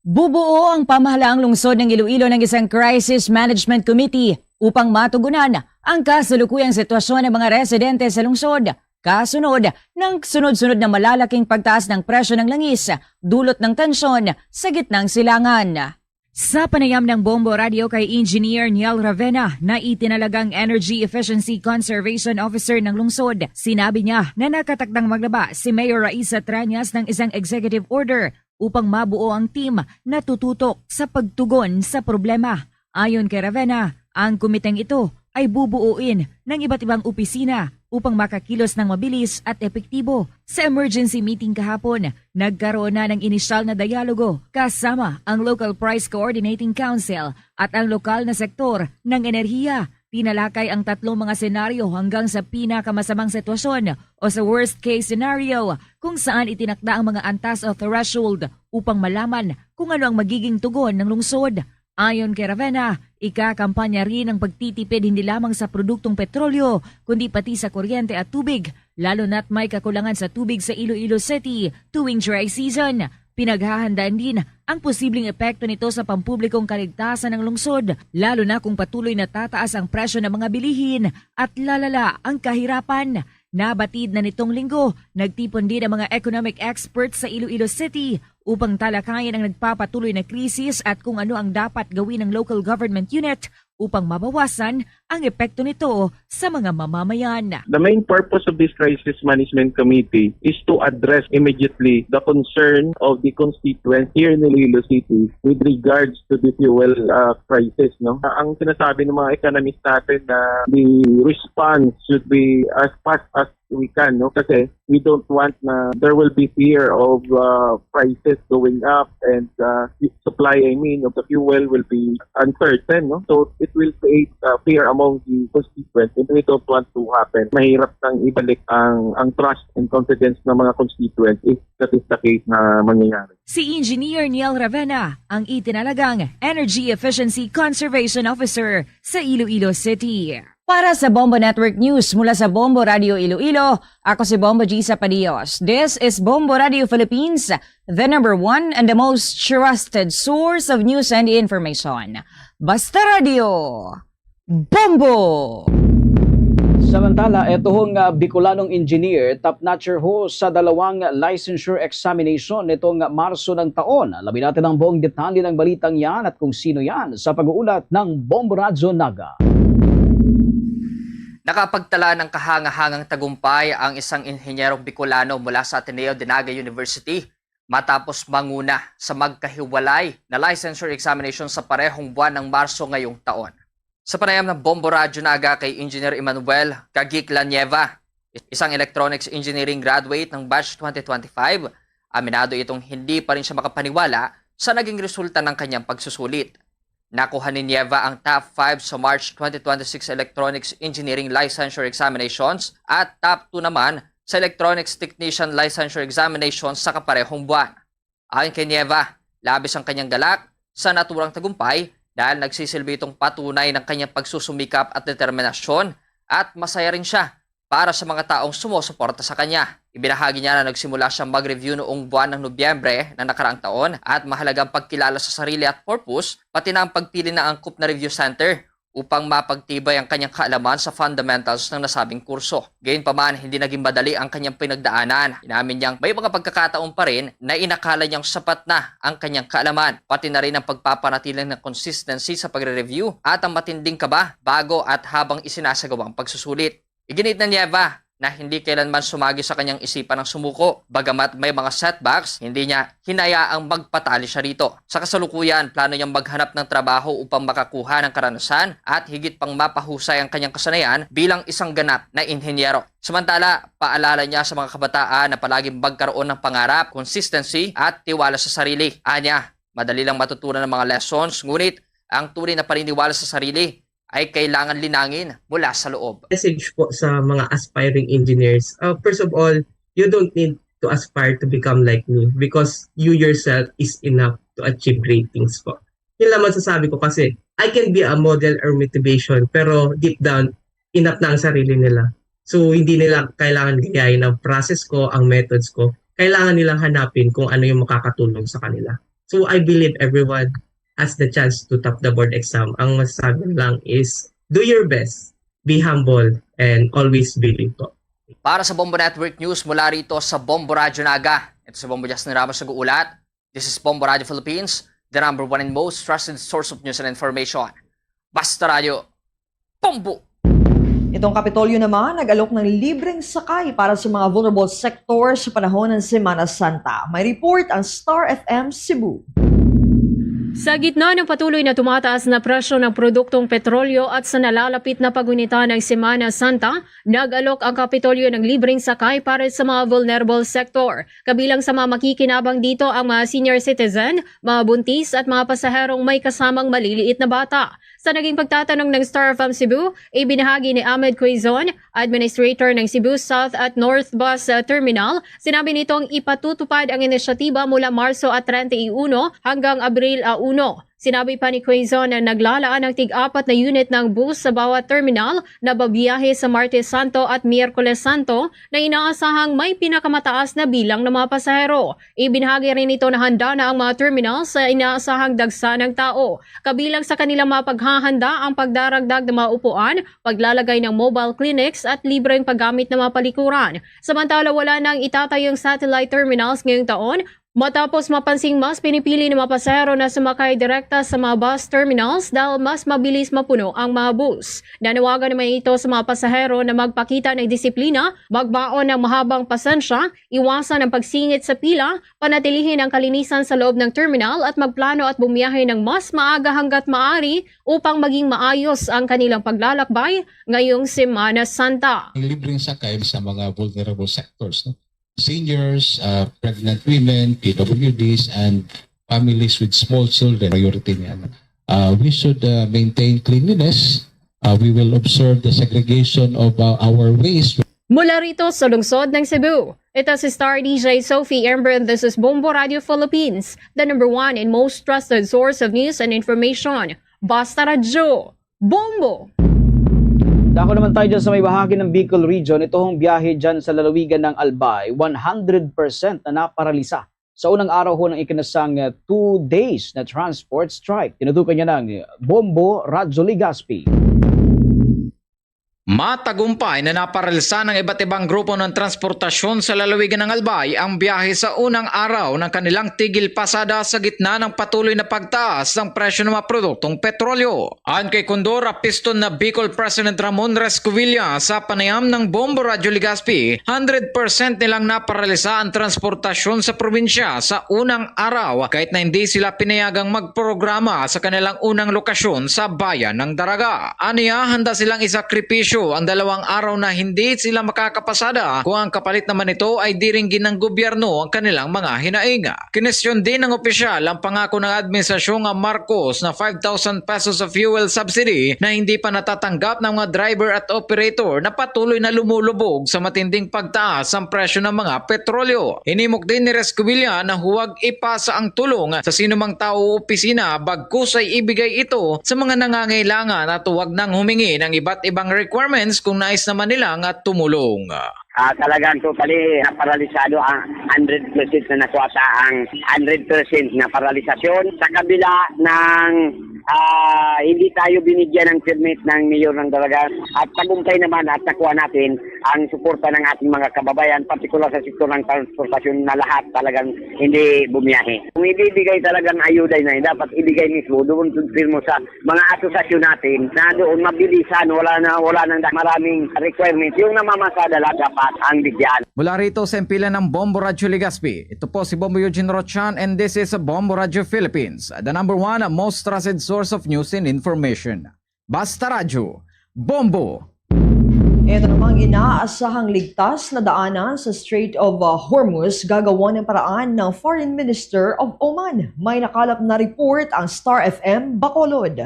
Speaker 20: Bubuo ang pamahalaang lungsod ng Iloilo ng isang Crisis Management Committee upang matugunan ang kasalukuyang sitwasyon ng mga residente sa lungsod. Kasunod ng sunod-sunod na malalaking pagtaas ng presyo ng langis, dulot ng tensyon sa gitnang silangan. Sa panayam ng Bombo Radio kay Engineer Niel Ravena na itinalagang Energy Efficiency Conservation Officer ng lungsod, sinabi niya na nakatakdang maglaba si Mayor Raisa Trañas ng isang executive order upang mabuo ang team na tututok sa pagtugon sa problema. Ayon kay Ravena, ang komiteng ito ay bubuuin ng iba't ibang opisina upang makakilos ng mabilis at epektibo. Sa emergency meeting kahapon, nagkaroon na ng inisyal na dialogo kasama ang Local Price Coordinating Council at ang lokal na sektor ng enerhiya. Tinalakay ang 3 mga senaryo hanggang sa pinakamasamang sitwasyon o sa worst case scenario kung saan itinakda ang mga antas o threshold upang malaman kung ano ang magiging tugon ng lungsod. Ayon kay Ravena, ikakampanya rin ang pagtitipid hindi lamang sa produktong petrolyo, kundi pati sa kuryente at tubig, lalo na't may kakulangan sa tubig sa Iloilo City tuwing dry season. Pinaghahandaan din ang posibleng epekto nito sa pampublikong kaligtasan ng lungsod, lalo na kung patuloy na tataas ang presyo ng mga bilihin at lalala ang kahirapan. Nabatid na nitong linggo, nagtipon din ang mga economic experts sa Iloilo City upang talakayin ang nagpapatuloy na krisis at kung ano ang dapat gawin ng local government unit upang mabawasan ang epekto nito sa mga mamamayan.
Speaker 23: The main purpose of this Crisis Management Committee is to address immediately the concern of the constituents here in Iloilo City with regards to the fuel crisis. No? Ang sinasabi ng mga economists natin na the response should be as fast as we can, no? Kasi we don't want na there will be fear of prices going up and supply, of the fuel will be uncertain, no? So it will create fear among the constituents and we don't want to happen. Mahirap nang ibalik ang trust and confidence ng mga constituents if that is the case na mangyayari.
Speaker 20: Si Engineer Niel Ravena ang itinalagang Energy Efficiency Conservation Officer sa Iloilo City. Para sa Bombo Network News mula sa Bombo Radio Iloilo, ako si Bombo Gisa Padios. This is Bombo Radio Philippines, the number 1 and the most trusted source of news and information. Basta Radio, Bombo!
Speaker 1: Sa Samantala, itong Bicolanong engineer, top-notcher ho sa dalawang licensure examination nitong Marso ng taon. Alamin natin ang buong detalye ng balitang yan at kung sino yan sa pag-uulat ng Bombo Radyo Naga.
Speaker 2: Nakapagtala ng kahanga-hangang tagumpay ang isang inhinyerong Bicolano mula sa Ateneo de Naga University matapos manguna sa magkahiwalay na licensure examination sa parehong buwan ng Marso ngayong taon. Sa panayam ng Bombo Radyo Naga kay Engineer Emmanuel Cagiclanieva, isang electronics engineering graduate ng batch 2025, aminado itong hindi pa rin siya makapaniwala sa naging resulta ng kanyang pagsusulit. Nakuha ni Nieva ang top 5 sa March 2026 Electronics Engineering Licensure Examinations at top 2 naman sa Electronics Technician Licensure Examinations sa kaparehong buwan. Ayon kay Nieva, labis ang kanyang galak sa naturang tagumpay dahil nagsisilbi itong patunay ng kanyang pagsusumikap at determinasyon at masaya rin siya para sa mga taong sumusuporta sa kanya. Ibinahagi niya na nagsimula siyang mag-review noong buwan ng Nobyembre na nakaraang taon at mahalagang pagkilala sa sarili at purpose pati na ang pagpili ng angkop na review center upang mapagtibay ang kanyang kaalaman sa fundamentals ng nasabing kurso. Gayunpaman, hindi naging madali ang kanyang pinagdaanan. Inamin niyang may mga pagkakataon pa rin na inakala niyang sapat na ang kanyang kaalaman, pati na rin ang pagpapanatili ng consistency sa pagre-review at ang matinding kaba bago at habang isinasagawa ang pagsusulit. Iginit na Nieva na hindi kailanman sumagi sa kanyang isipan ng sumuko. Bagamat may mga setbacks, hindi niya hinayaang magpatali siya rito. Sa kasalukuyan, plano niyang maghanap ng trabaho upang makakuha ng karanasan at higit pang mapahusay ang kanyang kasanayan bilang isang ganap na inhenyero. Samantala, paalala niya sa mga kabataan na palaging magkaroon ng pangarap, consistency at tiwala sa sarili. Anya, madali lang matutunan ng mga lessons, ngunit ang tunay na paniniwala sa sarili ay kailangan linangin mula sa loob.
Speaker 3: Message po sa mga aspiring engineers. First of all, you don't need to aspire to become like me because you yourself is enough to achieve great things po. Yun lang masasabi ko kasi I can be a model or motivation pero deep down, enough na ang sarili nila. So hindi nila kailangan gayahin ang process ko, ang methods ko. Kailangan nilang hanapin kung ano yung makakatulong sa kanila. So I believe everyone has the chance to top the board exam. Ang masasabi lang is, do your best, be humble, and always believe po.
Speaker 2: Para sa Bombo Network News mula rito sa Bombo Radyo Naga, ito sa Bombo Justin Ramos nag-uulat. This is Bombo Radio Philippines, the #1 and most trusted source of news and information. Basta Radio, Bombo!
Speaker 9: Itong Kapitolyo naman nag-alok ng libreng sakay para sa mga vulnerable sectors sa panahon ng Semana Santa. May report ang Star FM Cebu.
Speaker 18: Sa gitna ng patuloy na tumataas na presyo ng produktong petrolyo at sa nalalapit na pagunita ng Semana Santa, nag-alok ang Kapitolyo ng libreng sakay para sa mga vulnerable sector. Kabilang sa mga makikinabang dito ang mga senior citizen, mga buntis at mga pasaherong may kasamang maliliit na bata. Sa naging pagtatanong ng Star FM Cebu, ibinahagi ni Ahmed Quezon, Administrator ng Cebu South at North Bus Terminal, sinabi nitong ipatutupad ang inisyatiba mula Marso at 31 hanggang Abril 1. Sinabi pa ni Quezon na naglalaan ng tig-4 na unit ng bus sa bawat terminal na babiyahe sa Martes Santo at Miyerkules Santo na inaasahang may pinakamataas na bilang ng mga pasahero. Ibinahagi rin ito na handa na ang mga terminal sa inaasahang dagsa ng tao. Kabilang sa kanilang mga paghahanda ang pagdaragdag ng mga upuan, paglalagay ng mobile clinics at libreng paggamit ng mga palikuran. Samantala wala nang itatayong satellite terminals ngayong taon, matapos mapansing mas pinipili ng mga pasahero na sumakay direkta sa mga bus terminals dahil mas mabilis mapuno ang mga bus. Nanawagan naman ito sa mga pasahero na magpakita ng disiplina, magbaon ng mahabang pasensya, iwasan ang pagsingit sa pila, panatilihin ang kalinisan sa loob ng terminal at magplano at bumiyahe ng mas maaga hanggat maaari upang maging maayos ang kanilang paglalakbay ngayong Semana Santa.
Speaker 19: Libreng sakay sa mga vulnerable sectors, no? Seniors, pregnant women, PWDs, and families with small children. Priority niya. We should maintain cleanliness. We will observe the segregation of our waste.
Speaker 18: Mula rito sa lungsod ng Cebu, ito si Star DJ Sophie Ember and this is Bombo Radio Philippines, the #1 and most trusted source of news and information. Basta Radio, Bombo!
Speaker 1: Dako naman tayo dyan sa may bahagi ng Bicol Region. Ito hong biyahe dyan sa lalawigan ng Albay, 100% na naparalisa. Sa unang araw ho ng ikinasang 2 days na transport strike. Tinutukan niya ng Bombo Radyo Ligaspi.
Speaker 4: Matagumpay na naparalisa ng iba't ibang grupo ng transportasyon sa lalawigan ng Albay ang biyahe sa unang araw ng kanilang tigil pasada sa gitna ng patuloy na pagtaas ng presyo ng mga produktong petrolyo. Ayon kay Condora Piston na Bicol President Ramon Rescovilla sa panayam ng Bombo Radio Legazpi, 100% nilang naparalisa ang transportasyon sa probinsya sa unang araw kahit na hindi sila pinayagang magprograma sa kanilang unang lokasyon sa bayan ng Daraga. Aniya, handa silang isakripisyo ang 2 araw na hindi sila makakapasada kung ang kapalit naman ito ay diringgin ng gobyerno ang kanilang mga hinaing. Kinestyon din ng opisyal ang pangako ng administrasyong Marcos na 5,000 pesos of fuel subsidy na hindi pa natatanggap ng mga driver at operator na patuloy na lumulubog sa matinding pagtaas ng presyo ng mga petrolyo. Hinimok din ni Rescovilla na huwag ipasa ang tulong sa sinumang tao o opisina bagkus ay ibigay ito sa mga nangangailangan at huwag nang humingi ng iba't ibang requirements kung nais naman nilang at tumulong.
Speaker 5: Talagang totally naparalisado ang 100% na nakuwasa ang 100% na paralisasyon sa kabila ng hindi tayo binigyan ng permit ng mayor ng Daraga at tagumpay naman at nakuha natin ang suporta ng ating mga kababayan, partikular sa sektor ng transportasyon na lahat talagang hindi bumiyahe. Kung ibibigay talagang ayuda na dapat ibigay mismo doon mo sa mga asosasyon natin na doon mabilisan, wala nang maraming requirement. Yung namamasada lang dapat ang bigyan.
Speaker 4: Mula rito sa impilan ng Bombo Radio Legazpi, ito po si Bombo Eugene Rochan and this is Bombo Radio Philippines, the #1 most trusted source of news and information. Basta Radio, Bombo!
Speaker 9: Ito namang inaasahang ligtas na daanan sa Strait of Hormuz gagawa ng paraan ng Foreign Minister of Oman. May nakalap na report ang Star FM Bacolod.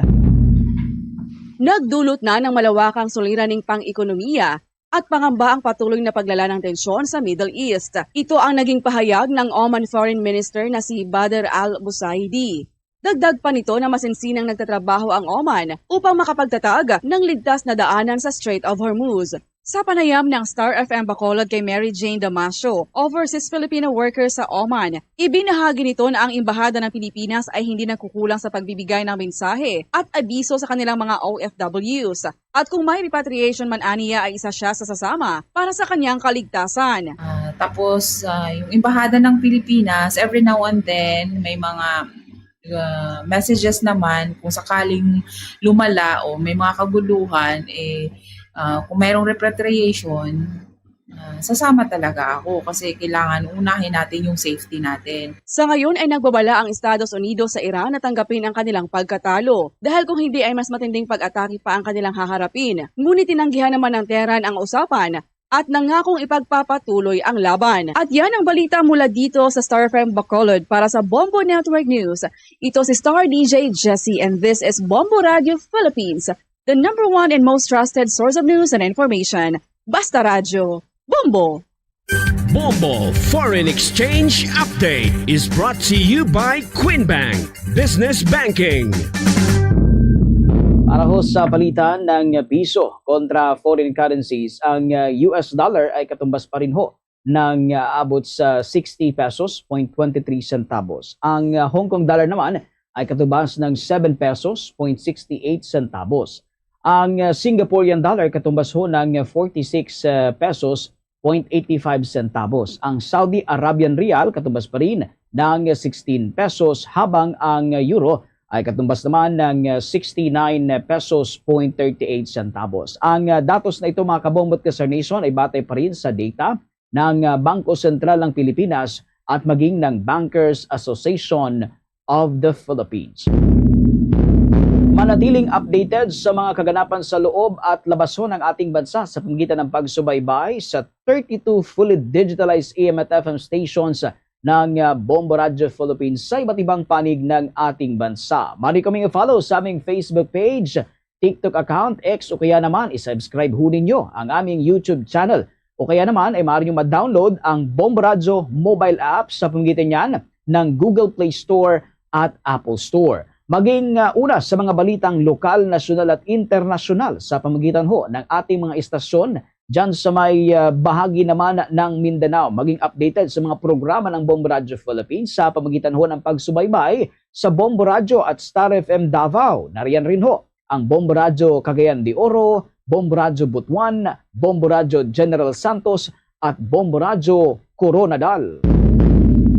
Speaker 16: Nagdulot na ng malawakang suliraning pang-ekonomiya at pangamba ang patuloy na paglala ng tensyon sa Middle East. Ito ang naging pahayag ng Oman Foreign Minister na si Badr al-Busaidi. Dagdag pa nito na masinsinang nagtatrabaho ang Oman upang makapagtatag ng ligtas na daanan sa Strait of Hormuz. Sa panayam ng Star FM Bacolod kay Mary Jane Damasio, overseas Filipino worker sa Oman, ibinahagi nito na ang Embahada ng Pilipinas ay hindi nagkukulang sa pagbibigay ng mensahe at abiso sa kanilang mga OFWs. At kung may repatriation man aniya ay isa siya sa sasama para sa kanyang kaligtasan.
Speaker 21: Tapos yung Embahada ng Pilipinas, every now and then may mga messages naman kung sakaling lumala o may mga kaguluhan, kung mayroong repatriation, sasama talaga ako kasi kailangan unahin natin yung safety natin.
Speaker 16: Sa ngayon ay nagbabala ang Estados Unidos sa Iran na tanggapin ang kanilang pagkatalo dahil kung hindi ay mas matinding pag-atake pa ang kanilang haharapin. Ngunit tinanggihan naman ng Tehran ang usapan at nangakong ipagpapatuloy ang laban. At yan ang balita mula dito sa Star FM Bacolod para sa Bombo Network News. Ito si Star DJ Jessie and this is Bombo Radio Philippines, the #1 and most trusted source of news and information. Basta Radio, Bombo!
Speaker 7: Bombo Foreign Exchange Update is brought to you by Queen Bank Business Banking.
Speaker 1: Para ho sa palitan ng piso kontra foreign currencies, ang US dollar ay katumbas pa rin ho ng abot sa 60 pesos 0.23 centavos. Ang Hong Kong dollar naman ay katumbas ng 7 pesos 0.68 centavos. Ang Singaporean dollar katumbas ho ng 46 pesos 0.85 centavos. Ang Saudi Arabian Rial katumbas pa rin ng 16 pesos habang ang euro ay katumbas naman ng 69 pesos 0.38 centavos. Ang datos na ito mga kabombot ka sa nation ay batay pa rin sa data ng Bangko Sentral ng Pilipinas at maging ng Bankers Association of the Philippines. Manatiling updated sa mga kaganapan sa loob at labas ho ng ating bansa sa pamamagitan ng pagsubaybay sa 32 fully digitalized AM at FM stations ng Bombo Radio Philippines sa iba't ibang panig ng ating bansa. Mari kaming i-follow sa aming Facebook page, TikTok account, X o kaya naman i-subscribe ho ninyo ang aming YouTube channel. O kaya naman ay maaari nyo ma-download ang Bombo Radio mobile app sa pamamagitan niyan ng Google Play Store at Apple Store. Maging una sa mga balitang lokal, nasyonal at internasyonal sa pamamagitan ho ng ating mga istasyon dyan sa may bahagi naman ng Mindanao. Maging updated sa mga programa ng Bombo Radio Philippines sa pamamagitan ho ng pagsubaybay sa Bombo Radio at Star FM Davao. Nariyan rin ho ang Bombo Radio Cagayan de Oro, Bombo Radyo Butuan, Bombo Radyo General Santos at Bombo Radyo Coronadal.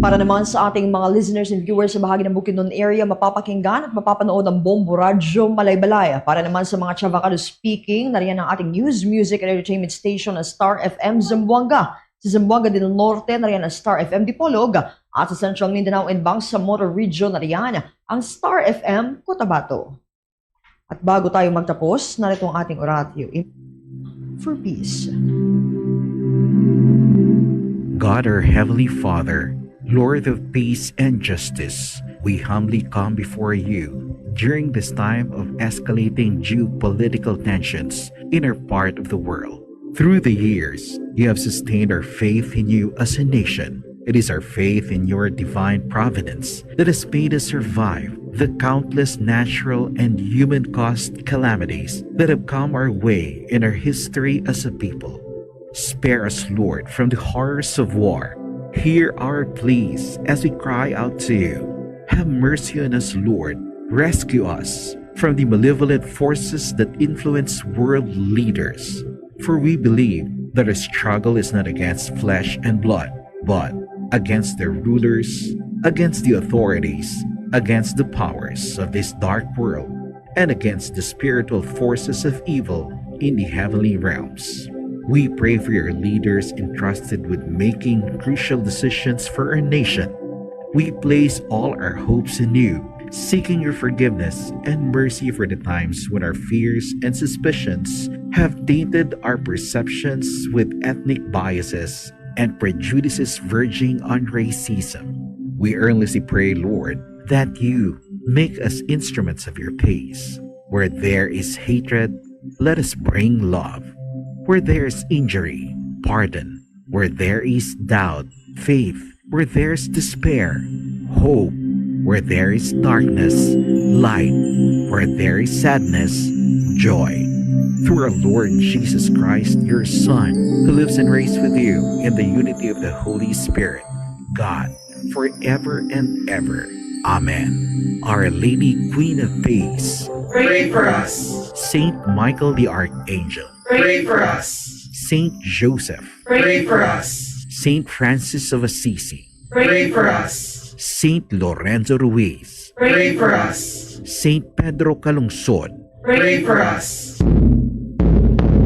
Speaker 9: Para naman sa ating mga listeners and viewers sa bahagi ng Bukidnon area, mapapakinggan at mapapanood ang Bombo Radyo Malaybalay. Para naman sa mga Chavacano speaking, nariyan ang ating news, music and entertainment station na Star FM Zamboanga. Sa Zamboanga del Norte, nariyan ang Star FM Dipolog. At sa Central Mindanao and Bangsamoro Region, nariyan ang Star FM Cotabato. At bago tayo magtapos, narito ang ating oratio for peace.
Speaker 8: God, our Heavenly Father, Lord of peace and justice, we humbly come before you during this time of escalating geopolitical tensions in our part of the world. Through the years, you have sustained our faith in you as a nation. It is our faith in your divine providence that has made us survive the countless natural and human-caused calamities that have come our way in our history as a people. Spare us, Lord, from the horrors of war. Hear our pleas as we cry out to you. Have mercy on us, Lord. Rescue us from the malevolent forces that influence world leaders. For we believe that our struggle is not against flesh and blood, but against their rulers, against the authorities, against the powers of this dark world, and against the spiritual forces of evil in the heavenly realms. We pray for your leaders entrusted with making crucial decisions for our nation. We place all our hopes in you, seeking your forgiveness and mercy for the times when our fears and suspicions have tainted our perceptions with ethnic biases and prejudices verging on racism. We earnestly pray, Lord, that you make us instruments of your peace. Where there is hatred, let us bring love. Where there is injury, pardon. Where there is doubt, faith. Where there is despair, hope. Where there is darkness, light. Where there is sadness, joy. Through our Lord Jesus Christ, your Son, who lives and reigns with you in the unity of the Holy Spirit, God, forever and ever. Amen. Our Lady, Queen of Peace,
Speaker 11: pray for us.
Speaker 8: Saint Michael the Archangel,
Speaker 11: Pray for us.
Speaker 8: Saint Joseph,
Speaker 11: Pray for us.
Speaker 8: Saint Francis of Assisi,
Speaker 11: Pray for us.
Speaker 8: Saint Lorenzo Ruiz,
Speaker 11: Pray for us.
Speaker 8: Saint Pedro Calungsod,
Speaker 11: Pray for us.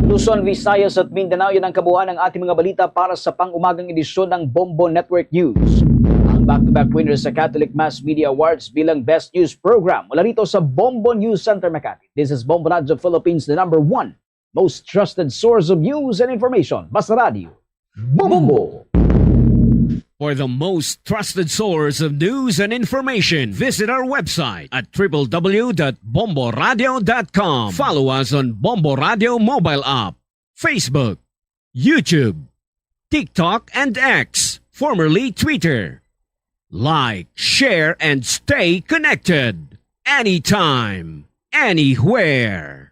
Speaker 1: Luzon, Visayas at Mindanao, yan ang kabuuan ng ating mga balita para sa pang-umagang edisyon ng Bombo Network News. Ang back-to-back winners sa Catholic Mass Media Awards bilang Best News Program mula rito sa Bombo News Center, Makati. This is Bombo Radyo Philippines, the #1 most trusted source of news and information. Basta Radio, Bombo!
Speaker 7: For the most trusted source of news and information, visit our website at www.bomboradio.com. Follow us on Bombo Radio mobile app, Facebook, YouTube, TikTok, and X, formerly Twitter. Like, share, and stay connected. Anytime, anywhere.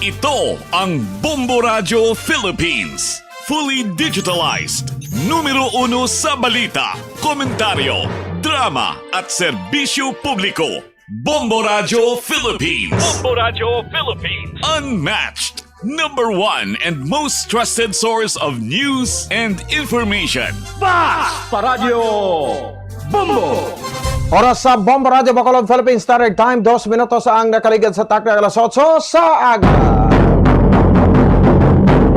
Speaker 12: Ito ang Bombo Radio Philippines. Fully digitalized. Numero 1 sa balita, komentaryo, drama at serbisyo publiko. Bombo Radio Philippines.
Speaker 22: Bombo Radio Philippines.
Speaker 12: Unmatched. #1 and most trusted source of news and information.
Speaker 22: Basta Radio Bombo!
Speaker 25: Oras sa Bombo Radio Bacolod Philippines Standard Time, 2 minutos ang nakaligid sa takna alas 8 sa aga.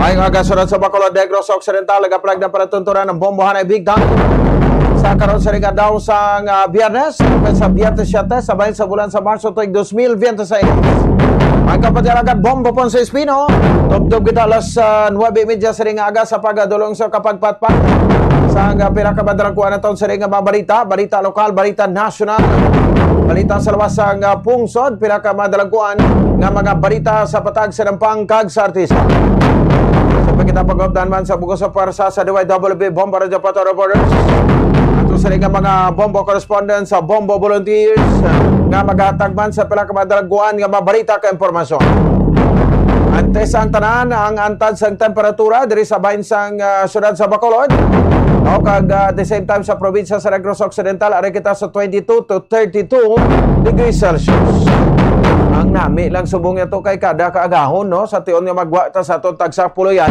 Speaker 25: Mayong aga sunod sa Bacolod Negros Occidental, nagaplag ng panatuntunan ng bombohan ay Big Dam. Sa karon sa daw sa Biyernes, sa Biyernes 7, sabay sa bulan sa Marso tuig 2026. Ang kapatiragat bombo pon sa Espino, tubdob kita alas 9:30 sa ring aga sa pagadulong sa kapagpatpat. Sa pinakabadrangkuan na taon sa ring balita, balita lokal, balita national, balita sa lawas ang pungsod, pinakamadalangkuan nga mga balita sa patag sa Dampang kag sa artista. Sa pagkita pag-updan man sa bugos sa parsa sa DYWB Bombo Radio Pato Reporters. Ato sa ring mga bombo correspondents sa Bombo Volunteers nga maghatag man sa pinakamadalangkuan nga mga balita ka impormasyon. At Test ang tanan ang antad sang temperatura diri sa bahin sang syudad sa Bacolod. No, kag at the same time sa probinsya sa Negros Occidental ari kita sa 22 to 32 degrees Celsius. Ang nami lang subong ito kay kada kaagahon no sa tion nga magwa ta sa aton tagsa puloyan.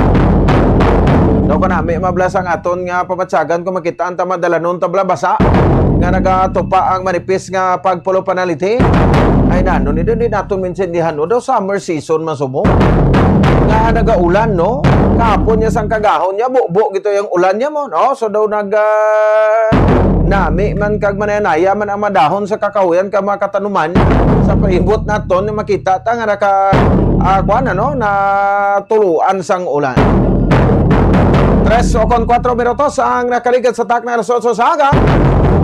Speaker 25: No kanami mablas ang aton nga pamatsagan kung makita ta madalanon tabla basa nga nagatupa ang manipis nga pagpulo panaliti. Ay nanon ni naton minsindihan no daw summer season masubong. Nga nagaulan no kahapon niya sang kagahon niya bubo gito yung ulan niya mo no so daw nami man kag mananaya man ang madahon sa kakahuyan ka mga katanuman sa paibot naton ni makita ta nga naka kuan no na tuluan sang ulan. 3 o 4 minutos ang nakaligid sa takna alas 8 sa aga.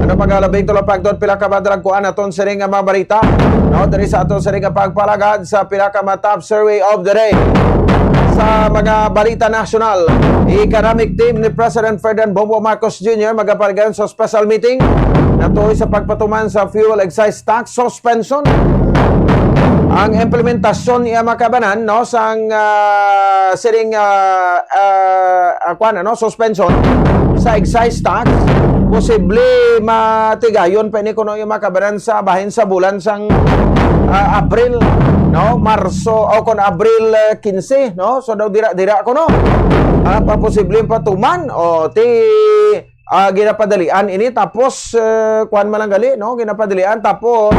Speaker 25: Ano pagalabing tulapagdod pila ka madrag kuan aton siring nga mga balita. No, diri sa aton siring nga pagpalagad sa pila ka top survey of the day. Sa mga balita nasyonal, economic team ni President Ferdinand Bongbong Marcos Jr. magapaligan sa special meeting natuloy sa pagpatuman sa fuel excise tax suspension. Ang implementasyon iya makabanan no sang siring suspension sa excise tax posible matigayon pa ni kuno iya makabanan sa bahin sa bulan sang Abril no Marso o kon Abril 15 no so daw dira ko no pa posible patuman o ti ginapadalian ini tapos kuan man lang gali no ginapadalian tapos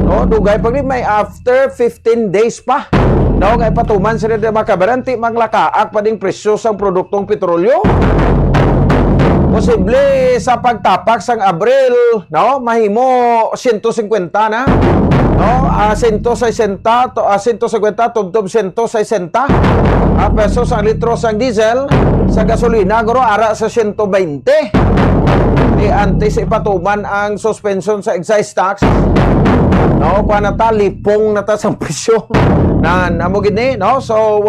Speaker 25: no dugay pag may after 15 days pa no kay patuman sila de makabaranti maglakaak pa ding presyo sa produktong petrolyo posible sa pagtapak sang Abril no mahimo 150 na no 160 to 150 tubtob 160 pesos ang litro sang diesel sa gasolina guro ara sa 120 antes ipatuman ang suspension sa excise tax no panata lipong nata sa presyo na amo gid ni no so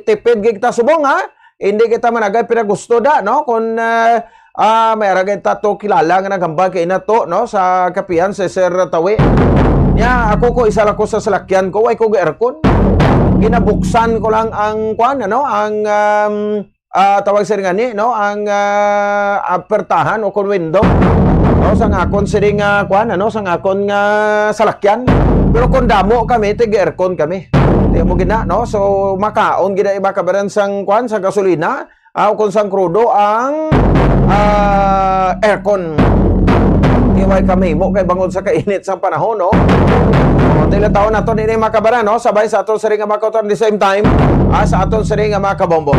Speaker 25: tipid gid ta subong ha hindi kita managay pinagusto da no kun may aragay tato kilala nga nagambag kay nato no sa kapihan sa Sir Tawi nya ako ko isa lang ko sa salakyan ko way ko aircon ginabuksan ko lang ang kuan ano ang tawag sir nga ni no ang apertahan o kon window no sang akon siring kuan ano sang akon nga salakyan pero kun damo kami tig aircon kami di mo gina no so makaon gina makabaran sang kuan sa gasolina o kun sang krudo ang aircon iway kami mo kay bangod sa kainit sa panahon no tila taon nato ni makabaran no sabay sa aton siring nga makoton the same time sa aton siring nga makabombo.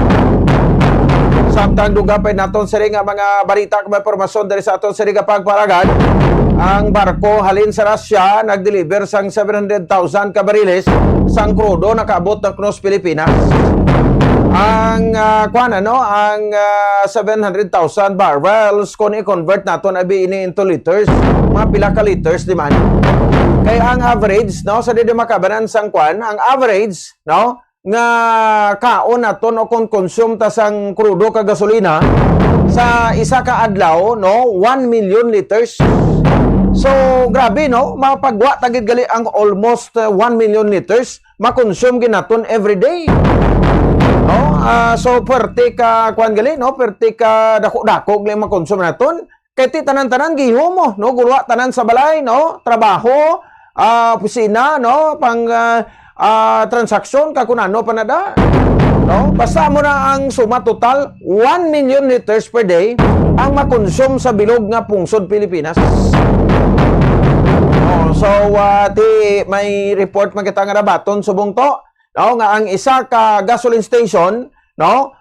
Speaker 25: Samtang dugapay naton siring nga mga balita kag impormasyon diri sa aton siring nga pagpalagad ang barko halin sa Russia nag-deliver sang 700,000 ka bariles sang krudo nakaabot ng Cross Pilipinas. Ang kuan ano ang 700,000 barrels kung i-convert naton abi ini into liters mga pila ka liters di man kay ang average no sa di makabanan sang kuan ang average no nga kaon naton o kon consume ta sang krudo ka gasolina sa isa ka adlaw no 1 million liters. So grabe no mapagwa tagid gali ang almost 1 million liters makonsume ginaton every day. No so perti ka kuan gali no perti ka dako-dako gali makonsume naton kay ti tanan-tanan gihom mo no gulwa tanan sa balay no trabaho opisina no pang transaksyon kakunano panada no basta mo na ang suma total 1 million liters per day ang makonsume sa bilog nga pungsod Pilipinas. So ti may report man kita nga nabaton subong to no nga ang isa ka gasoline station no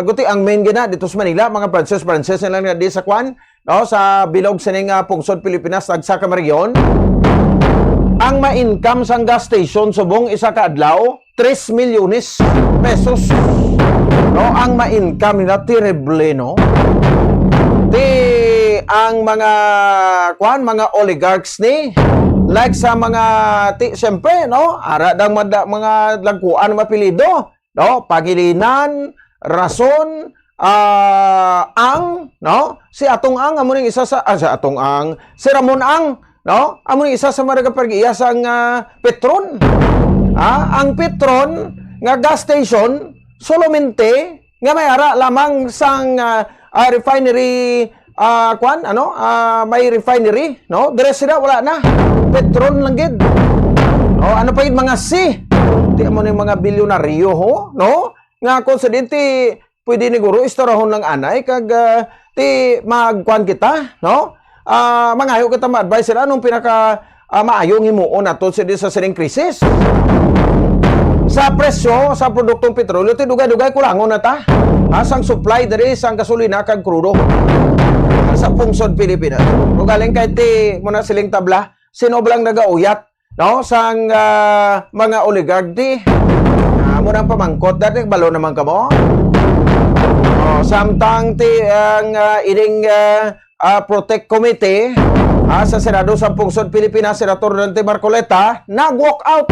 Speaker 25: guti ang main gina dito sa Manila mga branches na lang nga di sa kwan no sa bilog sining pungsod Pilipinas tagsa ka region. Ang ma-income sang gas station subong isa ka adlaw 3 milyones pesos. No, ang ma-income nila terrible no. Di ang mga kuan mga oligarchs ni like sa mga siyempre no, ara dang mga lagkuan mapilido, no, Pagilinan, Rason, Ang, no, si Atong Ang amo ning isa sa Atong Ang, si Ramon Ang, no, amo ning isa sa mga pergiya sang Petron. Ang Petron nga gas station solamente nga may ara lamang sang refinery may refinery, no? Dire sila wala na. Petron lang gid. Ano pa yung mga Di mo ni mga bilyonaryo ho, no? Nga kung sa dinti pwede ni guro istorahon ng anay kag ti magkuan kita, no? Mangayo kita ma-advise sila anong pinaka maayong himuon nato sa sining krisis. Sa presyo sa produktong petrolyo ti dugay-dugay kulangon na ta. Sang supply diri sang gasolina kag krudo sa pungsod Pilipinas. Kung galing kay ti muna siling tabla, sino blang nagauyat, no? Sang mga oligarch di munang pamangkot dati balo naman kamo. Samtang ti ang ining Protect Committee sa Senado sa pungsod Pilipinas, Senator Dante Marcoleta nag-walk out.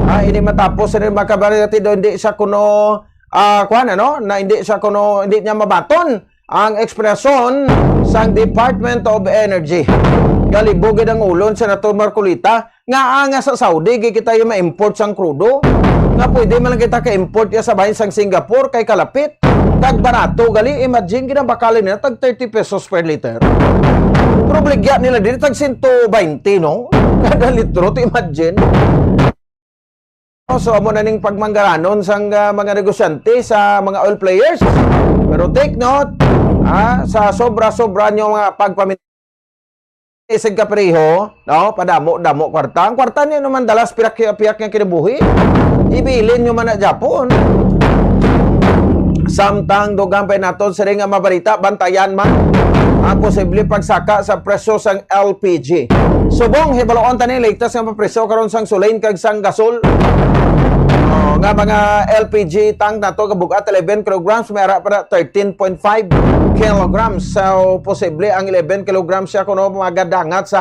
Speaker 25: Ini matapos rin makabalati do hindi sa kuno na hindi niya mabaton ang ekspresyon sang Department of Energy. Galibugid ang ulon Senator Marcoleta nga sa Saudi kita yung ma-import sang crudo nga pwede man lang kita ka-import ya sa bahin sang Singapore kay kalapit kag barato gali. Imagine ginabakalin nila tag 30 pesos per liter. Pero bligya nila dito tag 120, no? Kada litro, imagine. So amo na ning pagmanggaranon sang mga negosyante sa mga oil players. Pero take note, sa sobra-sobra nyo mga pagpaminta isig kapareho, no? Padamo-damo kwarta. Ang kwarta niyo naman dalas piyak-piyak nga kinabuhi. Ibilin nyo man na Japon. Samtang dugang pa naton sa ring mabalita, bantayan man ang posible pagsaka sa presyo sang LPG. Subong hibaloon tani ligtas nga presyo karon sang sulay kag sang gasol. Nga mga LPG tank nato kabugat 11 kilograms, may ara para 13.5 kilograms. So posible ang 11 kilograms siya kuno magadangat sa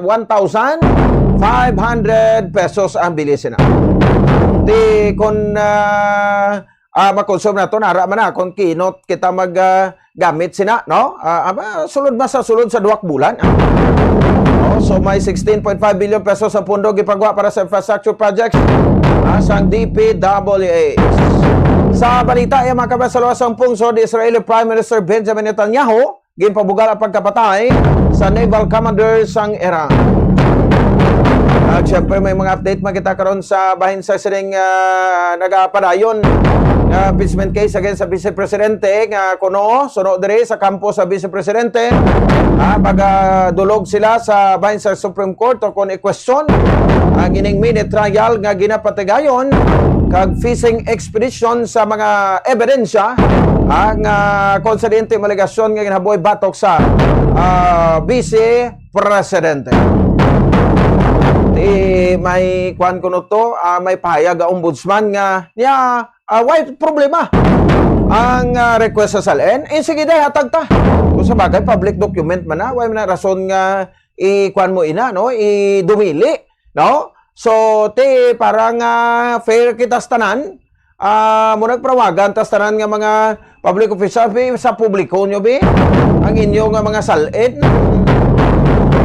Speaker 25: 1,500 pesos ang bilis na. Di kun makonsum na ito, nara man na, kung kinot kita gamit sina, no? Sulod ba sa sulod sa 2 bulan? So may 16.5 billion pesos sa pundo gipagawa para sa infrastructure projects sang DPWH. Sa balita ay mga kabasalawa sa pungsod, Israeli Prime Minister Benjamin Netanyahu ginpabugal ang pagkapatay sa naval commander sang Iran. At syempre may mga update makita karon sa bahin sa siring nagapadayon impeachment case against sa Vice Presidente nga kuno suno diri sa kampo sa Vice Presidente. Dulog sila sa bahin sa Supreme Court o kung i-question ang ining mini trial nga ginapatigayon kag fishing expedition sa mga ebidensya ang konsidente maligasyon nga ginabuhi batok sa Vice Presidente. May kuan kuno to, may pahayag ang ombudsman nga niya why problema ang request sa salin. Sige day hatag ta. Kung sa bagay public document man na, why man na rason nga i-kuan mo ina, no? I-dumili, no? So parang fair kita sa tanan. Muna prawagan tas tanan nga mga public official sa publiko nyo ang inyong mga salin.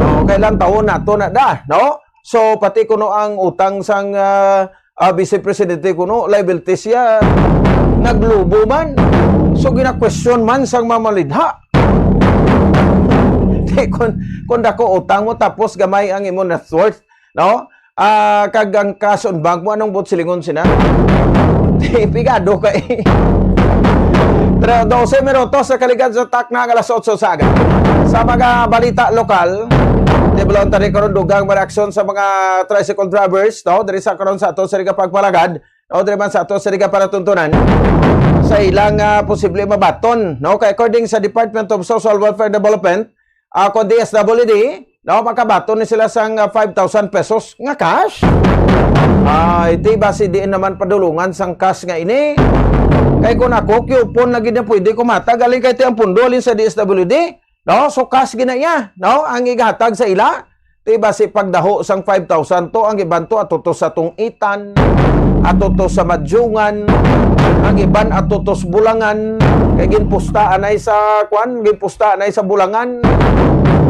Speaker 25: No, kailan taon na to na da, no? So pati kuno ang utang sang Vice Presidente kuno liability siya naglubo man. So gina-question man sang mamalidha. Kung dako utang mo tapos gamay ang imo net worth, no? Kag ang cash on bank mo anong bot silingon sina? Pigado kay 12 minutos sa kaligad sa takna alas 8 saga. Sa mga balita lokal, develop tani karon dugang reaksyon sa mga tricycle drivers, no? Diri sa karon sa ato sa pagpalagad, no? Diri man sa ato sa paratuntunan sa ilang posible mabaton, no? Kay according sa Department of Social Welfare Development, kung DSWD, no, makabaton ni sila sang 5,000 pesos nga cash. Iti basi diin naman padulungan sang cash nga ini. Kay kung ako coupon lagi na pwede kumata galing kay ti ang pundolin sa DSWD. No, so cash ginaya, no, ang igatag sa ila. Ti basi pagdaho sang 5,000 to ang ibanto atuto sa tungitan, atuto sa madyungan, ang iban atuto sa bulangan, kay ginpustaan ay sa kwan, ginpustaan ay sa bulangan.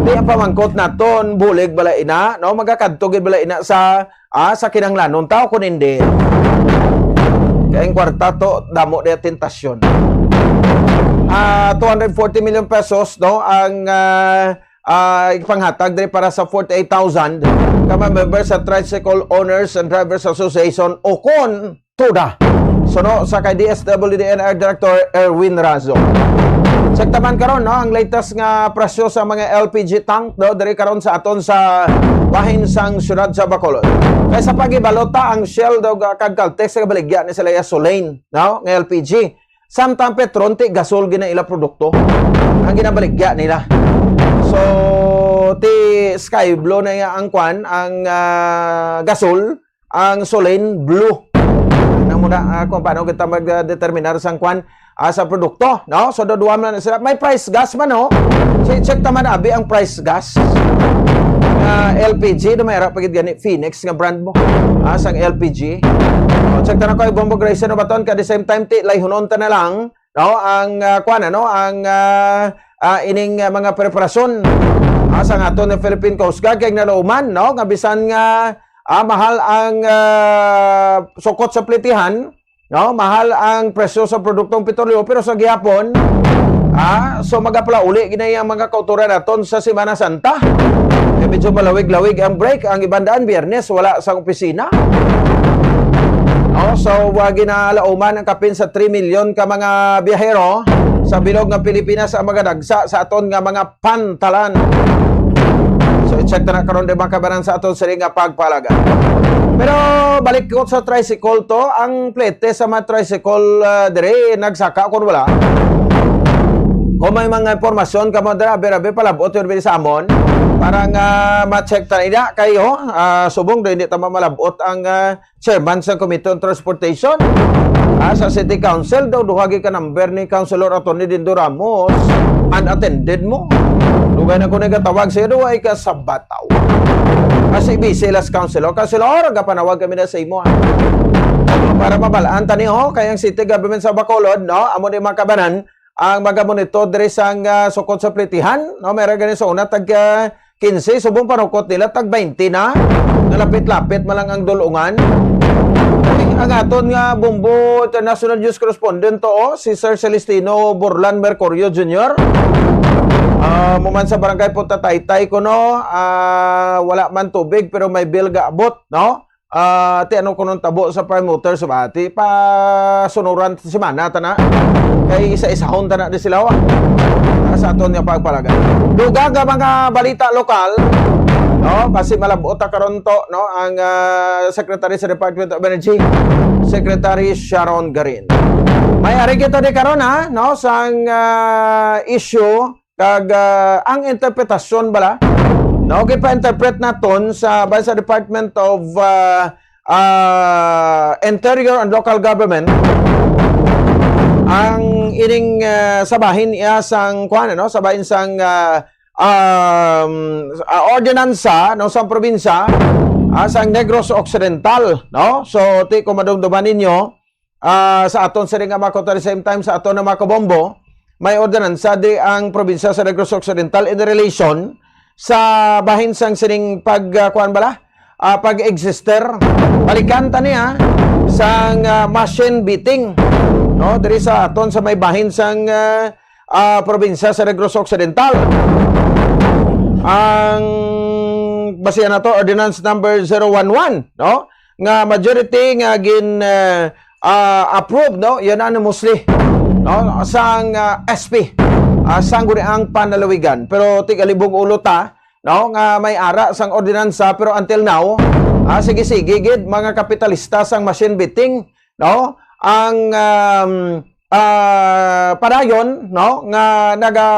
Speaker 25: Di ang pamangkot naton bulig balaina, no, magakadto gid balaina sa sa kinanglanon tao kun hindi. Kaya yung kwarta to, damo de tentasyon. 240 million pesos no ang ipanghatag diri para sa 48,000 ka member sa Tricycle Owners and Drivers Association o kon TUDA. So no, sa kay DSWD-NR Director Erwin Razo. Check taman karon no ang latest nga presyo sa mga LPG tank no diri karon sa aton sa bahin sang syudad sa Bacolod. Kay sa pagibalota ang Shell daw kag Caltex sa baligya ni sila Solane no nga LPG. Samtang Petron ti gasol gina ila produkto. Ang ginabaligya nila. So ti Sky Blue na ang kwan ang gasol, ang Solane Blue. Nang muna kung paano kita magdeterminar sang kwan sa produkto, no? So duwa man sila. May price gas man no. Check taman abi ang price gas. LPG do may ra pagid gani Phoenix nga brand mo. Sang LPG. Check ta na ko Bombo Grayson no baton ka the same time ti layhunon ta na lang no ang kwan ano ang ining mga preparasyon sa aton ng Philippine Coast Guard kay nalauman no nga bisan nga mahal ang sukot sa plitihan no mahal ang presyo sa produktong petrolyo pero sa gihapon so magapla uli ginay ang mga kauturan naton sa Semana Santa. Medyo malawig-lawig ang break ang ibandaan Biyernes wala sa opisina. So wag ginalauman ang kapin sa 3 million ka mga biyahero sa bilog nga Pilipinas ang mga dagsa sa aton nga mga pantalan. So i-check na karon de makabaran sa aton sa nga pagpalaga. Pero balik ko sa tricycle to, ang plete sa mga tricycle dire nagsaka kun wala. Kung may mga impormasyon ka mo dira abi palabot yun sa amon para nga ma-check ta ina kayo subong do hindi ta malabot ang chairman sa Committee on Transportation sa City Council daw duhagi ka number ni Councilor Atty. Dindo Ramos unattended mo dugay na ko nagatawag sa iyo ay ka sabataw kasi busy las Councilor aga panawag kami na sa imo para mabalaan tani kay ang City Government sa Bacolod no amo di makabanan ang magamonitor diri sang sukot sa plitihan no meron gani sa una tag 15 subong panukot nila tag 20 na nalapit-lapit malang ang dulungan ang aton nga Bombo International News Correspondent to si Sir Celestino Borlan Mercurio Jr. Muman sa barangay Punta Taytay ko no wala man tubig pero may bill gaabot no ti ano kunon tabo sa prime motor sa bati pa sunuran si mana tana kay isa-isahon tana di sila sa aton nga pagpalaga duga nga mga balita lokal no kasi malabot ta karon to no ang Secretary sa Department of Energy Secretary Sharon Garin may ari kita di karon no sang issue kag ang interpretasyon bala no okay pa interpret naton sa sa Department of Interior and Local Government ang ining sabahin iya sang kuan no sabahin sang ordinansa no sa probinsya sang Negros Occidental no so ti ko madumduman ninyo sa aton sa nga mako at the same time sa aton na Macabombo may ordinansa di ang probinsya sa Negros Occidental in relation sa bahin sang sining pagkuan bala pag-exister balikan ta niya sang machine beating no diri sa aton sa may bahin sang probinsya sa Negros Occidental ang basihan nato ordinance number 011 no nga majority nga gin approved no unanimously no sang SP sangguniang panalawigan pero tigalibog ulo ta no nga may ara sang ordinansa pero until now sige gid mga kapitalista sang machine beating no ang padayon no nga naga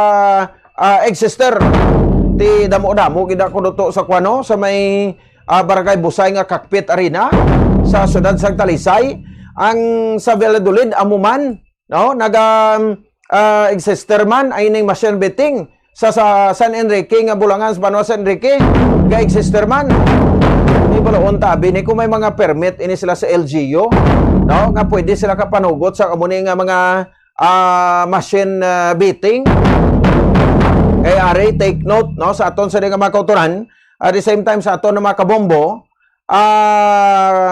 Speaker 25: exister ti damo-damo gid ako duto sa kuano sa may barangay Busay nga Cockpit Arena sa siyudad sang Talisay ang sa Valladolid amuman no naga exister man ay ning machine beating sa San Enrique nga Bulangan sa Banwa San Enrique ga exister man ni balaon tabi ni kung may mga permit ini sila sa LGU no nga pwede sila kapanugot sa amuni nga mga machine beating kay ari take note no sa aton sa nga mga kauturan at the same time sa aton na mga kabombo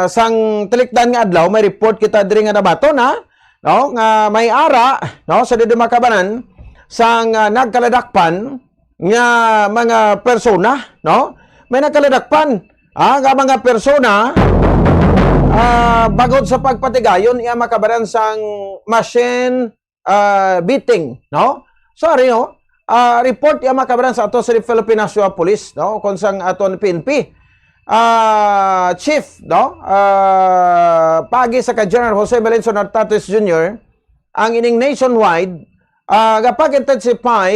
Speaker 25: sang tilikdan nga adlaw may report kita diri nga nabaton no nga may ara no sa didi makabanan sang nagkaladakpan nga mga persona no may nagkaladakpan nga mga persona bagod sa pagpatigayon iya makabanan sang machine beating no sorry no report iya makabanan sa ato sa Philippine National Police no kung sang aton PNP Chief, no? Pagi sa ka-General Jose Melencio Nartates Jr., ang ining nationwide, kapag intensify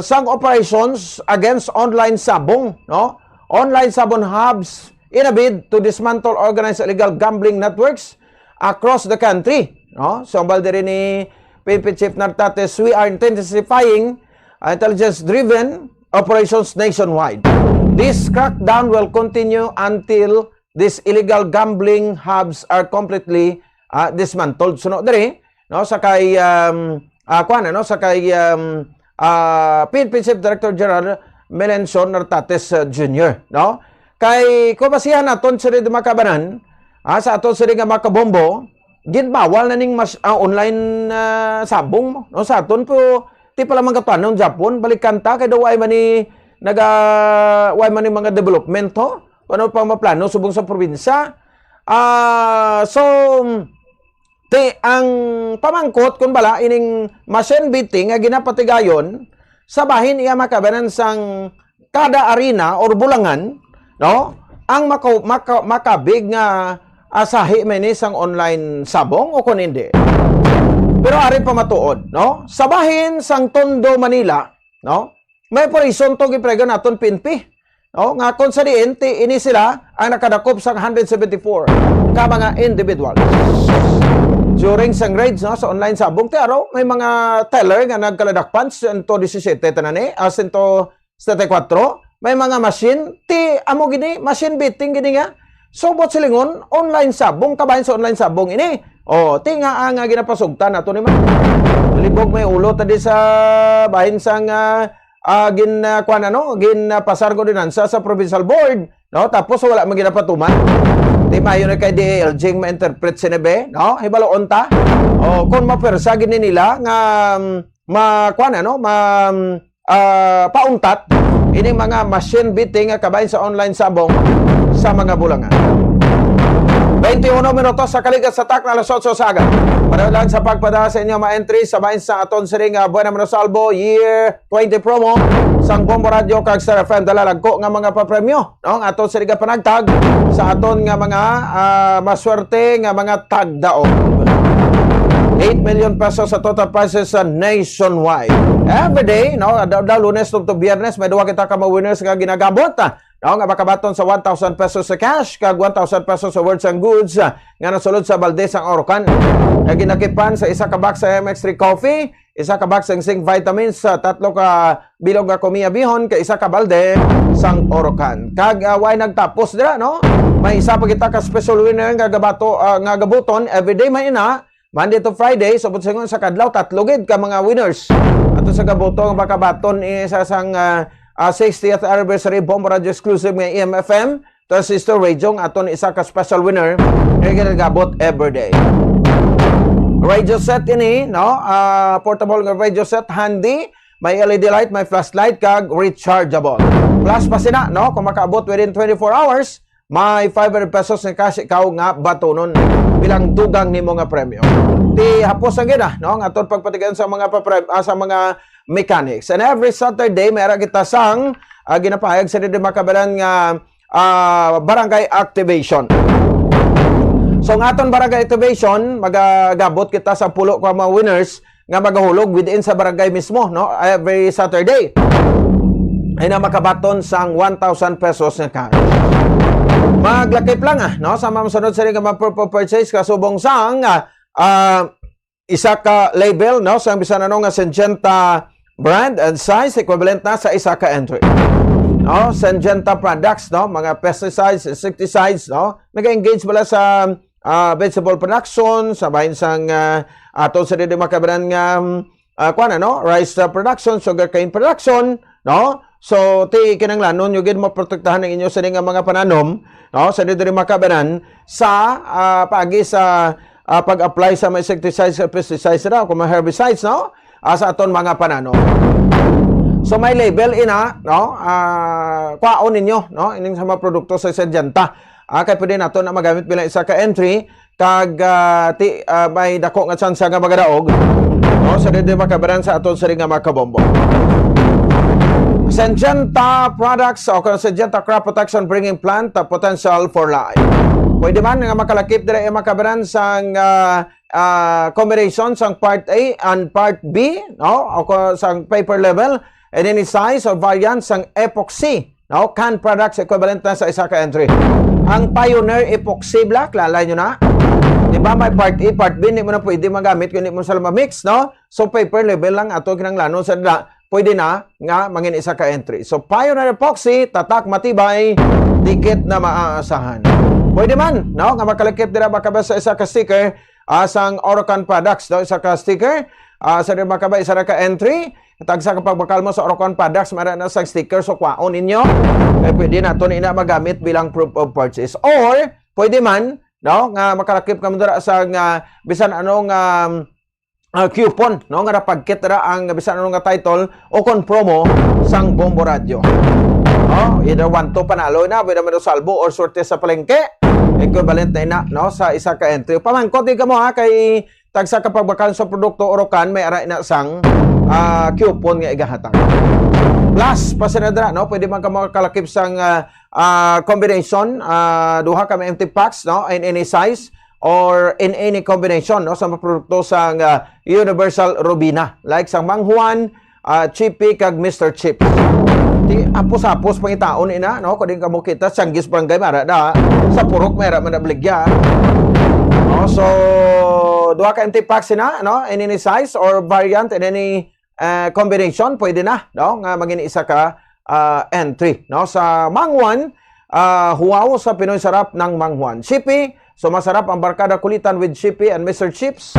Speaker 25: sang operations against online sabong, no? Online sabon hubs in a bid to dismantle organized illegal gambling networks across the country, no? So, balde rin ni PNP Chief Nartates, we are intensifying intelligence-driven operations nationwide. This crackdown will continue until these illegal gambling hubs are completely dismantled. So, dere, no, sa kay no, sa kay PNP Chief Director General Melencio Nartates Jr., no? Kay kubasihan naton sa di makabanan, sa aton sa nga makabombo, ginbawal na ning online sabong mo. No, sa aton po ti pala mga katuan ng Japon, balikan ta kay daw ay mani way man mga development ho ano pa maplano subong sa probinsya so ang pamangkot kun bala ining machine beating nga ginapatigayon sa bahin iya makabanan sang kada arena or bulangan no ang makabig nga asahi man sang online sabong o kun hindi pero ari pa matuod no sa bahin sang Tondo, Manila no may operasyon to gipregan naton PNP. No, nga kon sa diente ini sila ang nakadakop sa 174 ka mga individual. During sang raids no, sa online sabong ti araw may mga teller nga nagkaladakpan sa 17 tanani, asento 74, may mga machine ti amo gini machine beating gini nga. So bot silingon online sabong kabahin sa online sabong ini. Ti nga ang ginapasugtan nato ni man. Libog may ulo tadi sa bahin sang pasar ko dinansa sa provincial board no tapos wala man ginapatuman di mayo na kay DLG ma-interpret sinebe no hibalo onta kun mapersa gini nila nga pauntat ini mga machine beating nga kabahin sa online sabong sa mga bulangan 21 minutos sa kaligat sa tak na alas 8 sa agad. Para lang sa pagpadala sa inyo ma-entry sa bahin sa aton siring Buena Manosalvo Year 20 promo sang Bombo Radio kag Star FM dalalagko nga mga papremyo no aton siring panagtag sa aton nga mga maswerte nga mga tagdaog. 8 million pesos sa total prizes sa nationwide. Every day, no, daw Lunes to Biyernes may duwa kita ka ma-winners nga ginagabot. No, nga makabaton sa 1,000 pesos sa cash kag 1,000 pesos sa words and goods nga nasulod sa Valdez ang Orocan. Nga ginakipan sa isa ka box sa MX3 coffee, isa ka box ng zinc vitamins, sa 3 ka bilog nga kumiya bihon, ka isa ka balde sang Orocan. Kag why nagtapos dira no? May isa pa kita ka special winner nga gabuton everyday may ina. Monday to Friday, so butingon sa kadlaw, 3 gid ka mga winners. Ato sa gabuto, baka baton isa sang 60th anniversary Bombo Radio exclusive nga EMFM, Transistor Radio, aton isa ka special winner, nga gabot everyday. Radio set ini, no? Portable nga radio set, handy, may LED light, may flashlight, kag rechargeable. Plus pa sina, no? Kung makaabot within 24 hours, may 500 pesos na cash ikaw nga batonon bilang dugang nimo nga premyo. Ti hapos ang gina, no? Nga aton pagpatigan sa mga sa mga mechanics. And every Saturday mayra kita sang ginapahayag sa Didi Makabalan nga barangay activation. So ang aton barangay activation magagabot kita sa pulo ka mga winners nga magahulog within sa barangay mismo, no? Every Saturday ay na makabaton sang 1,000 pesos na cash. Maglakip lang no? Sa masunod sa rin nga purchase kasubong sang isa ka label, no? Sa bisa na nga Syngenta brand and size equivalent na sa isa ka entry. No? Syngenta products, no? Mga pesticides, insecticides, no? Nag-engage bala sa vegetable production, sa bahin sang aton sa Didi Makabalan nga no? Rice production, sugarcane production, no? So ti kinanglanon yung gid mo protektahan ng inyo sa nga mga pananom, no, sa diri makabanan sa paagi sa pag-apply sa mga insecticides at pesticides raw, kung mga herbicides, no, sa aton mga pananom. So may label ina, no, kwaon ninyo, no, ining sa mga produkto sa sedyanta. Kay pwede nato na magamit bilang isa ka entry kag may dako nga chance nga magadaog, no, sa diri makabanan sa aton sa nga makabombo. Syngenta products o Syngenta crop protection bringing plant potential for life. Pwede man nga makalakip dire makabaran sang combination sang part A and part B, no, o sang paper level, and any size or variant sang epoxy, no, canned products equivalent na sa isa ka entry. Ang Pioneer Epoxy Black, lalay nyo na. Diba may part A, part B, hindi mo na pwede magamit kung hindi mo sila ma-mix, no? So paper level lang ato kinanglanon sa pwede na nga mangin isa ka entry. So Pioneer Epoxy, tatak, matibay, dikit na maaasahan. Pwede man, no, nga makalakip dira makaba sa isa ka sticker sang Orocan products, no, isa ka sticker sa dira makaba isa ka entry. Tagsa ka pagbakal mo sa Orocan products, mara na sa sticker, so kwaon ninyo. Kaya pwede na ito na magamit bilang proof of purchase. Or pwede man, no, nga makalakip ka mo dira sa bisan anong coupon, no, nga napagkit ra ang bisan anong title o kon promo sang Bombo Radio. No, either 1 to panalo na, pwede mo salbo or sorte sa palengke. Equivalent na ina, no, sa isa ka entry. Pamangkot din ka mo ha, kay tagsa ka pagbakal sa produkto Orocan, may ara na sang coupon nga igahatang. Plus, pasinadra, no, pwede man ka makalakip sang combination, duha ka may empty packs, no, in any size or in any combination, no, sa mga produkto sang Universal Robina, like sang Mang Juan, Chippy kag Mr. Chips. Apos-apos pangitaon ina, no, kung din ka mo kita Sanggis Barangay mara da sa Purok mera man nabligya, no. So duha ka empty packs ina, no, in any size or variant in any combination, pwede na, no, nga maging isa ka entry, no. Sa Mang Juan, huwaw sa Pinoy sarap ng Mang Juan. Chippy, so masarap ang barkada kulitan with Chippy and Mr. Chips.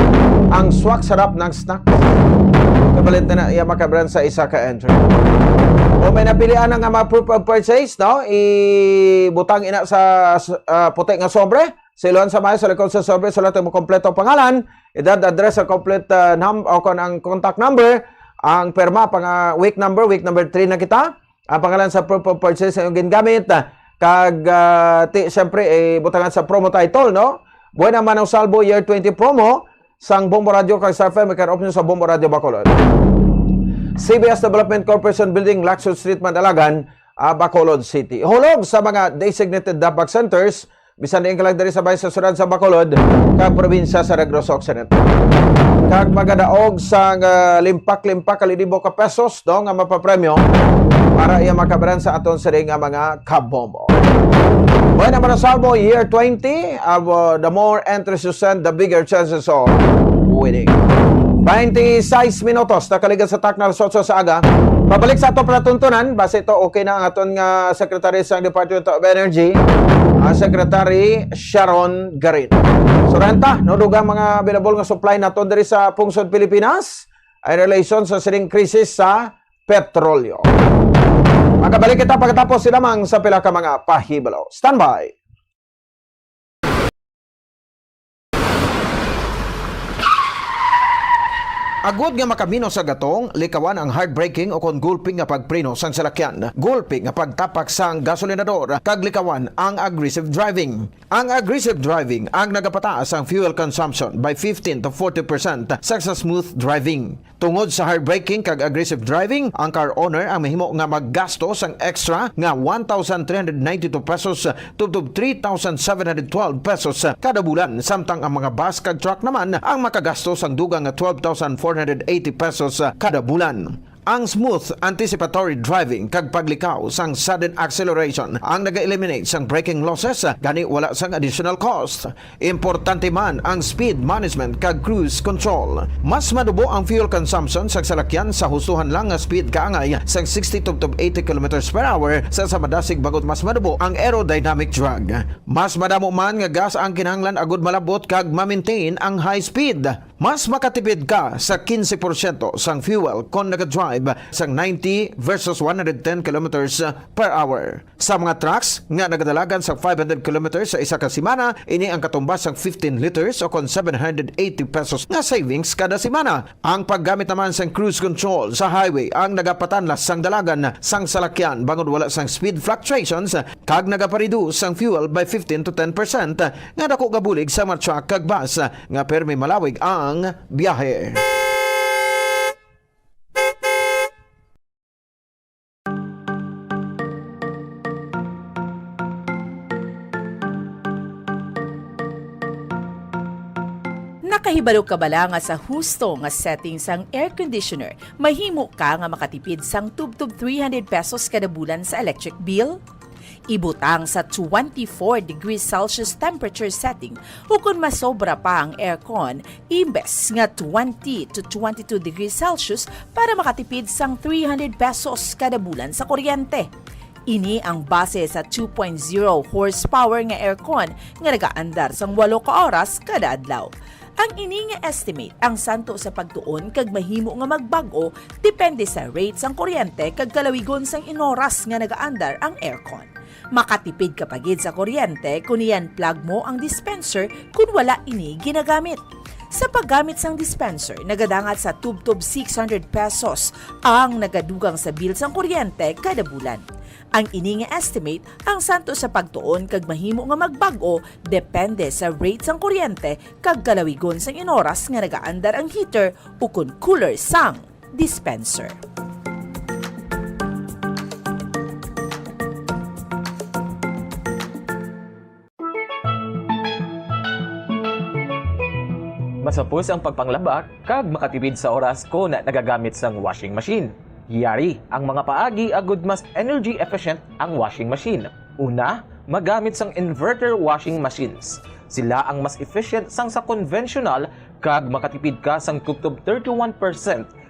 Speaker 25: Ang swak sarap ng snacks. Kabalit na iya makabrand sa isa ka entry. O may napilian nga mga proof of purchase, no, ibutang ina sa puti nga sobre. Siluan sa mayo sa likod sa sobre, sulat mo kompleto pangalan, edad, address, complete number o ang contact number, ang perma pang week number 3 na kita, ang pangalan sa proof of purchase yung gingamit, kag siyempre butangan sa promo title, no. Buena Manang Salvo Year 20 promo sang Bombo Radio kag Star FM, may option sa Bombo Radio Bacolod. CBS Development Corporation Building, Lacson Street, Mandalagan, Bacolod City. Hulog sa mga designated DAPAC centers, bisan din kalag dari sabay sa surad sa Bacolod, kag probinsya sa Negros Occident. Kag magadaog sa limpak-limpak kalidibo ka pesos, do, nga mapapremyo para iya makabaran sa aton sa nga mga kabombo. Buena Manang Salvo Year 20, the more entries you send, the bigger chances of winning. 26 minutos na kaligan sa Taknal Sotso sa aga. Pabalik sa ato palatuntunan, base ito okay na ang aton nga Secretary sa Department of Energy, Secretary Sharon Garin. So renta, no, dugang mga available nga supply naton diri sa Pungsod, Pilipinas ay relation sa siring krisis sa petrolyo. Makabalik kita pagkatapos silamang sa pila ka mga pahibalo. Standby! Agud nga makamino sa gatong, likawan ang heartbreaking o kon gulping nga pagpreno sang salakyan. Gulping nga pagtapak sang gasolinador, kag likawan ang aggressive driving. Ang aggressive driving ang nagapataas ang fuel consumption by 15 to 40% sa smooth driving. Tungod sa heartbreaking kag aggressive driving, ang car owner ang mahimo nga maggasto sang extra nga 1,392 pesos to 3,712 pesos kada bulan, samtang ang mga bus kag truck naman ang makagasto sang dugang nga 12,480 pesos kada bulan. Ang smooth anticipatory driving kag paglikaw sang sudden acceleration ang naga-eliminate sang braking losses, gani wala sang additional cost. Importante man ang speed management kag cruise control. Mas madubo ang fuel consumption sa salakyan sa hustuhan lang nga speed kaangay sang 60 to 80 km per hour sa madasig bagot mas madubo ang aerodynamic drag. Mas madamo man nga gas ang kinahanglan agud malabot kag ma-maintain ang high speed. Mas makatipid ka sa 15% sang fuel kung nag-drive sang 90 versus 110 kilometers per hour. Sa mga trucks nga nagadalagan sa 500 kilometers sa isa ka simana, ini ang katumbas sang 15 liters o kon 780 pesos nga savings kada simana. Ang paggamit naman sang cruise control sa highway ang nagapatanlas sang dalagan sang salakyan bangod wala sang speed fluctuations kag nagapareduce sang fuel by 15 to 10% nga dako gabulig sa mga truck kag bus nga permi malawig ang biyahe.
Speaker 6: Nakahibalo ka bala nga sa husto nga setting sang air conditioner, mahimo ka nga makatipid sang tubtub 300 pesos kada bulan sa electric bill? Ibutang sa 24 degrees Celsius temperature setting o kung masobra pa ang aircon, imbes nga 20 to 22 degrees Celsius para makatipid sang 300 pesos kada bulan sa kuryente. Ini ang base sa 2.0 horsepower nga aircon nga nagaandar sang 8 ka oras kada adlaw. Ang ini nga estimate ang santo sa pagtuon kag mahimo nga magbago depende sa rates ang kuryente kag kalawigon sang inoras nga nagaandar ang aircon. Makatipid ka pagid sa kuryente kung iyan plug mo ang dispenser kung wala ini ginagamit. Sa paggamit sang dispenser, nagadangat sa tubtub 600 pesos ang nagadugang sa bill sang kuryente kada bulan. Ang ini nga estimate ang santo sa pagtuon kag mahimo nga magbago depende sa rate sang kuryente kag kalawigon sang inoras nga nagaandar ang heater o kun cooler sang dispenser.
Speaker 10: Masapos ang pagpanglaba kag makatipid sa oras ko na nagagamit sang washing machine. Hiyari ang mga paagi agud mas energy efficient ang washing machine. Una, magamit sang inverter washing machines. Sila ang mas efficient sang sa conventional kag makatipid ka sang tubtob 31%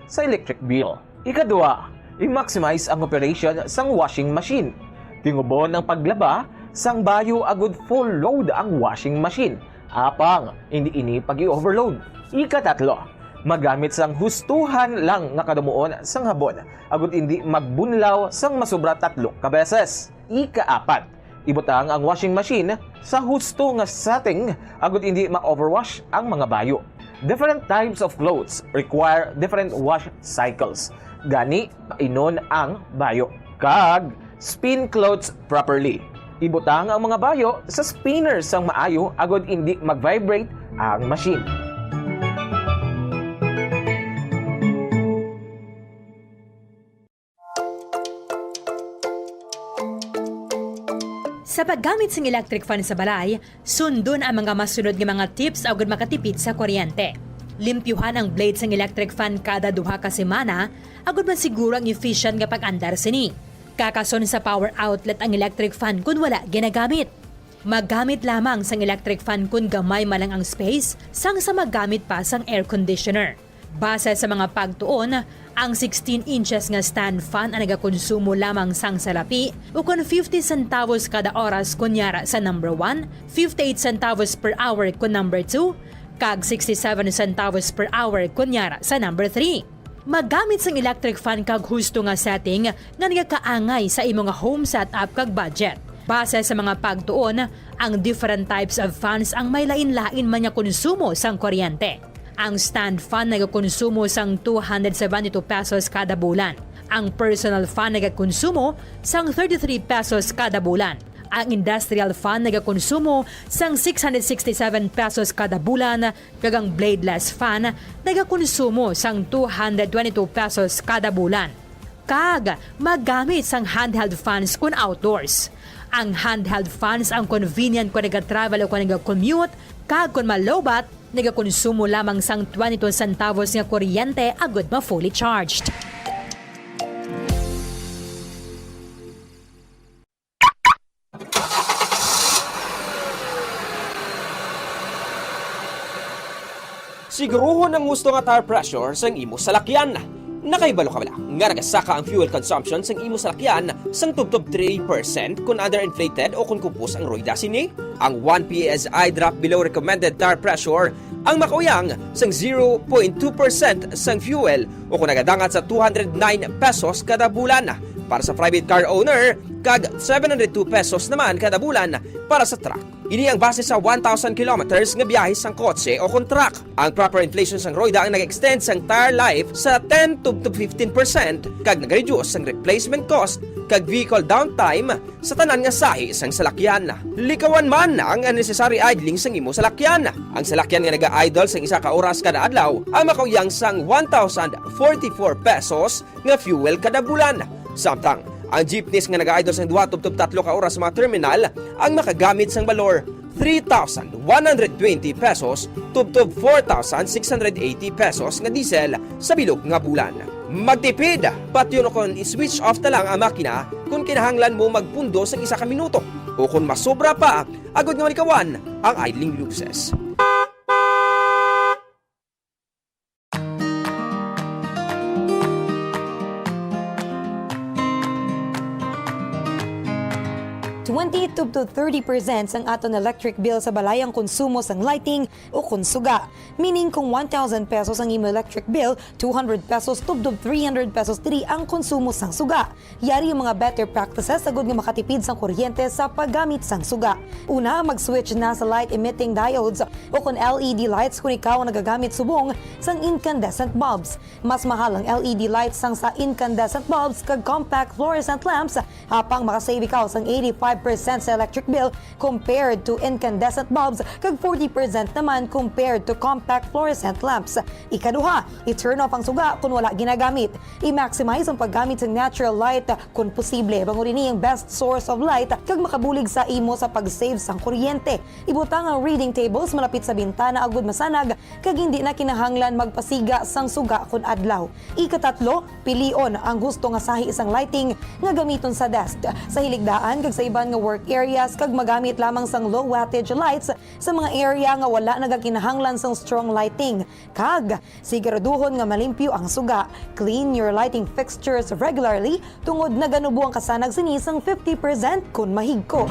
Speaker 10: sa electric bill. Ikadua, i-maximize ang operation sang washing machine. Tingubon ang paglaba sang bayo agud full load ang washing machine. Apang, hindi ini pag-i-overload. Ikatatlo, magamit sang hustuhan lang nga kadumuon sang habon, agud hindi magbunlaw sang masobra 3 ka beses. Ikaapat, ibutang ang washing machine sa husto nga setting, agud hindi ma-overwash ang mga bayo. Different types of clothes require different wash cycles. Gani, inon ang bayo. Kag, spin clothes properly. Ibutang ang mga bayo sa spinner sang maayo agud hindi mag-vibrate ang machine.
Speaker 13: Sa paggamit ng electric fan sa balay, sundon ang mga masunod nga mga tips agud makatipid sa kuryente. Limpyuhan ang blades ng electric fan kada 2 ka semana agud masiguro ang efficient nga pag-andar sini. Kakason sa power outlet ang electric fan kung wala ginagamit. Maggamit lamang sang electric fan kung gamay malang ang space sang sa maggamit pa sang air conditioner. Base sa mga pagtuon, ang 16 inches nga stand fan ang nagakonsumo lamang sang salapi o kung 50 centavos kada oras kunyara sa number 1, 58 centavos per hour kung number 2, kag 67 centavos per hour kunyara sa number 3. Maggamit sang electric fan kag husto nga setting nga nagakaangay sa imong home setup kag budget. Base sa mga pagtuon, ang different types of fans ang may lain-lain man nga konsumo sang kuryente. Ang stand fan nagakonsumo sang 272 pesos kada bulan. Ang personal fan nagakonsumo sang 33 pesos kada bulan. Ang industrial fan nagakonsumo sang 667 pesos kada bulan, kag ang bladeless fan nagakonsumo sang 222 pesos kada bulan. Kag magamit sang handheld fans kun outdoors. Ang handheld fans ang convenient kung nag-travel o kung nag-commute, kag kung malobat, nagakonsumo lamang sang 22 centavos nga kuryente agud ma fully charged.
Speaker 17: Siguruhon ang gusto nga tire pressure sang imo salakyan.
Speaker 14: Nakaibalo ka bala nga nagasaka ang fuel consumption sang imo salakyan sang tubtob 3% kung underinflated o kung kupos ang rueda sini. Ang 1 PSI drop below recommended tire pressure ang makauyang sang 0.2% sang fuel o kung nagadangat sa 209 pesos kada bulan para sa private car owner kag 702 pesos naman kada bulan para sa truck. Ini ang base sa 1,000 kilometers nga biyahe sang kotse o kung truck. Ang proper inflation sang roida ang nag-extend sang tire life sa 10 to 15% kag nag-reduce sang replacement cost kag vehicle downtime sa tanan nga sahi sang salakyan. Likawan man ang unnecessary idling sang imo salakyan. Ang salakyan nga naga-idle sang isa ka oras kada adlaw ang makauyang sang 1,044 pesos nga fuel kada bulan. Samtang ang jeepneys nga nag-idle sang 2 to 3 ka oras sa mga terminal ang makagamit sang balor 3,120 pesos tubtob 4,680 pesos nga diesel sa bilog nga bulan. Magtipid, pati yun kung i-switch off na lang ang makina kung kinahanglan mo magpundo sa 1 ka minuto o kung masobra pa, agad nga malikawan ang idling losses.
Speaker 15: to 30% ang aton electric bill sa balayang konsumo sang lighting o konsuga. Meaning kung 1,000 pesos ang imo electric bill, 200 pesos tubdob 300 pesos diri ang konsumo sang suga. Yari yung mga better practices sagud nga makatipid sang kuryente sa paggamit sang suga. Una, mag-switch na sa light emitting diodes o kung LED lights kung ikaw ang nagagamit subong sang incandescent bulbs. Mas mahal ang LED lights sang sa incandescent bulbs kag compact fluorescent lamps hapang makasave ikaw sang 85% sa electric bill compared to incandescent bulbs kag 40% naman compared to compact fluorescent lamps. Ikaduha, i-turn off ang suga kung wala ginagamit. I-maximize ang paggamit ng natural light kung posible. Bangunin niya ang best source of light kag makabulig sa imo sa pag-save sang kuryente. Ibutang ang reading tables malapit sa bintana agud masanag kag hindi na kinahanglan magpasiga sang suga kun adlaw. Ikatatlo, pilion ang gusto nga sahi isang lighting nga gamiton sa desk, sa hiligdaan kag sa iban nga work areas kag magamit lamang sang low wattage lights sa mga area nga wala nagakinahanglan sang strong lighting. Kag siguraduhon nga malimpyo ang suga. Clean your lighting fixtures regularly tungod na ganubo ang kasanag sini sang 50% kun mahigko.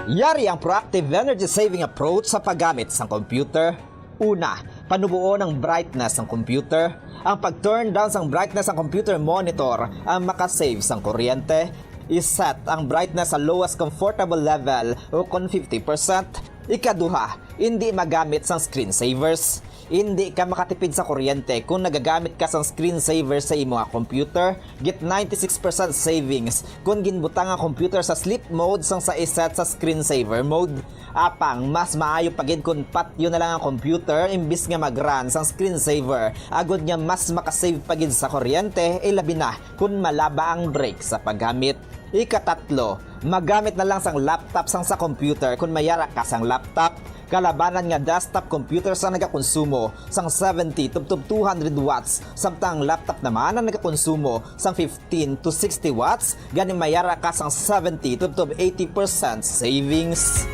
Speaker 17: Yari ang proactive energy saving approach sa paggamit ng computer. Una, panubuo ng brightness ng computer. Ang pag-turn down ng brightness ng computer monitor ang makasave ng kuryente. I-set ang brightness sa lowest comfortable level o kung 50%. Ikaduha, hindi magamit ng screensavers. Hindi ka makatipid sa kuryente kung nagagamit ka ng screensaver sa imo nga computer. Get 96% savings kung ginbutang ang computer sa sleep mode sang sa iset sa screensaver mode. Apang, mas maayo pagid kung patyo na lang ang computer imbis nga mag-run sang screensaver. Agod nga mas makasave pagid sa kuryente, ilabi na kung malaba ang break sa paggamit. Ikatatlo, magamit na lang sang laptop sang sa computer kung mayara ka sang laptop. Kalabanan nga desktop computer sa nagakonsumo sang 70 to 200 watts samtang laptop naman ang nagakonsumo sang 15 to 60 watts gani mayara ka sang 70 to 80% savings.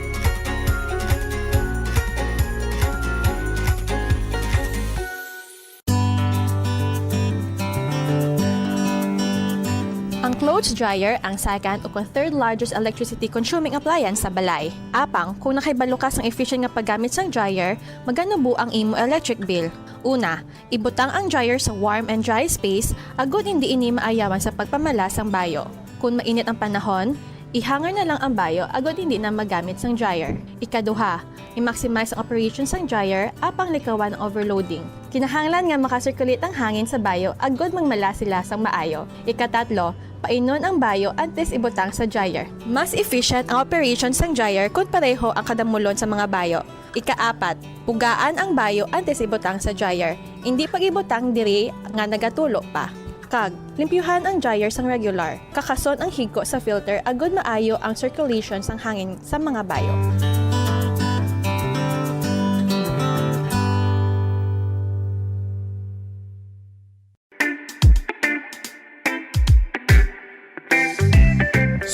Speaker 23: Clothes dryer ang second o third largest electricity consuming appliance sa balay. Apang, kung nakaibalo ka sang efficient nga paggamit sang dryer, maganubo ang imo electric bill. Una, ibutang ang dryer sa warm and dry space, agud hindi ini maayawan sa pagpamala sang bayo. Kung mainit ang panahon, ihanger na lang ang bayo agud hindi na magamit sang dryer. Ikaduha, i-maximize ang operation sang dryer apang likawan ang overloading. Kinahanglan nga makasirculate ang hangin sa bayo agud magmala sila sang maayo. Ikatatlo, painon ang bayo antes ibutang sa dryer. Mas efficient ang operation sang dryer kung pareho ang kadamulon sa mga bayo. Ikaapat, pugaan ang bayo antes ibutang sa dryer. Hindi pag-ibutang diri nga nagatulo pa. Kag, limpyuhan ang dryer sang regular. Kakason ang higko sa filter agud maayo ang circulation sang hangin sa mga bayo.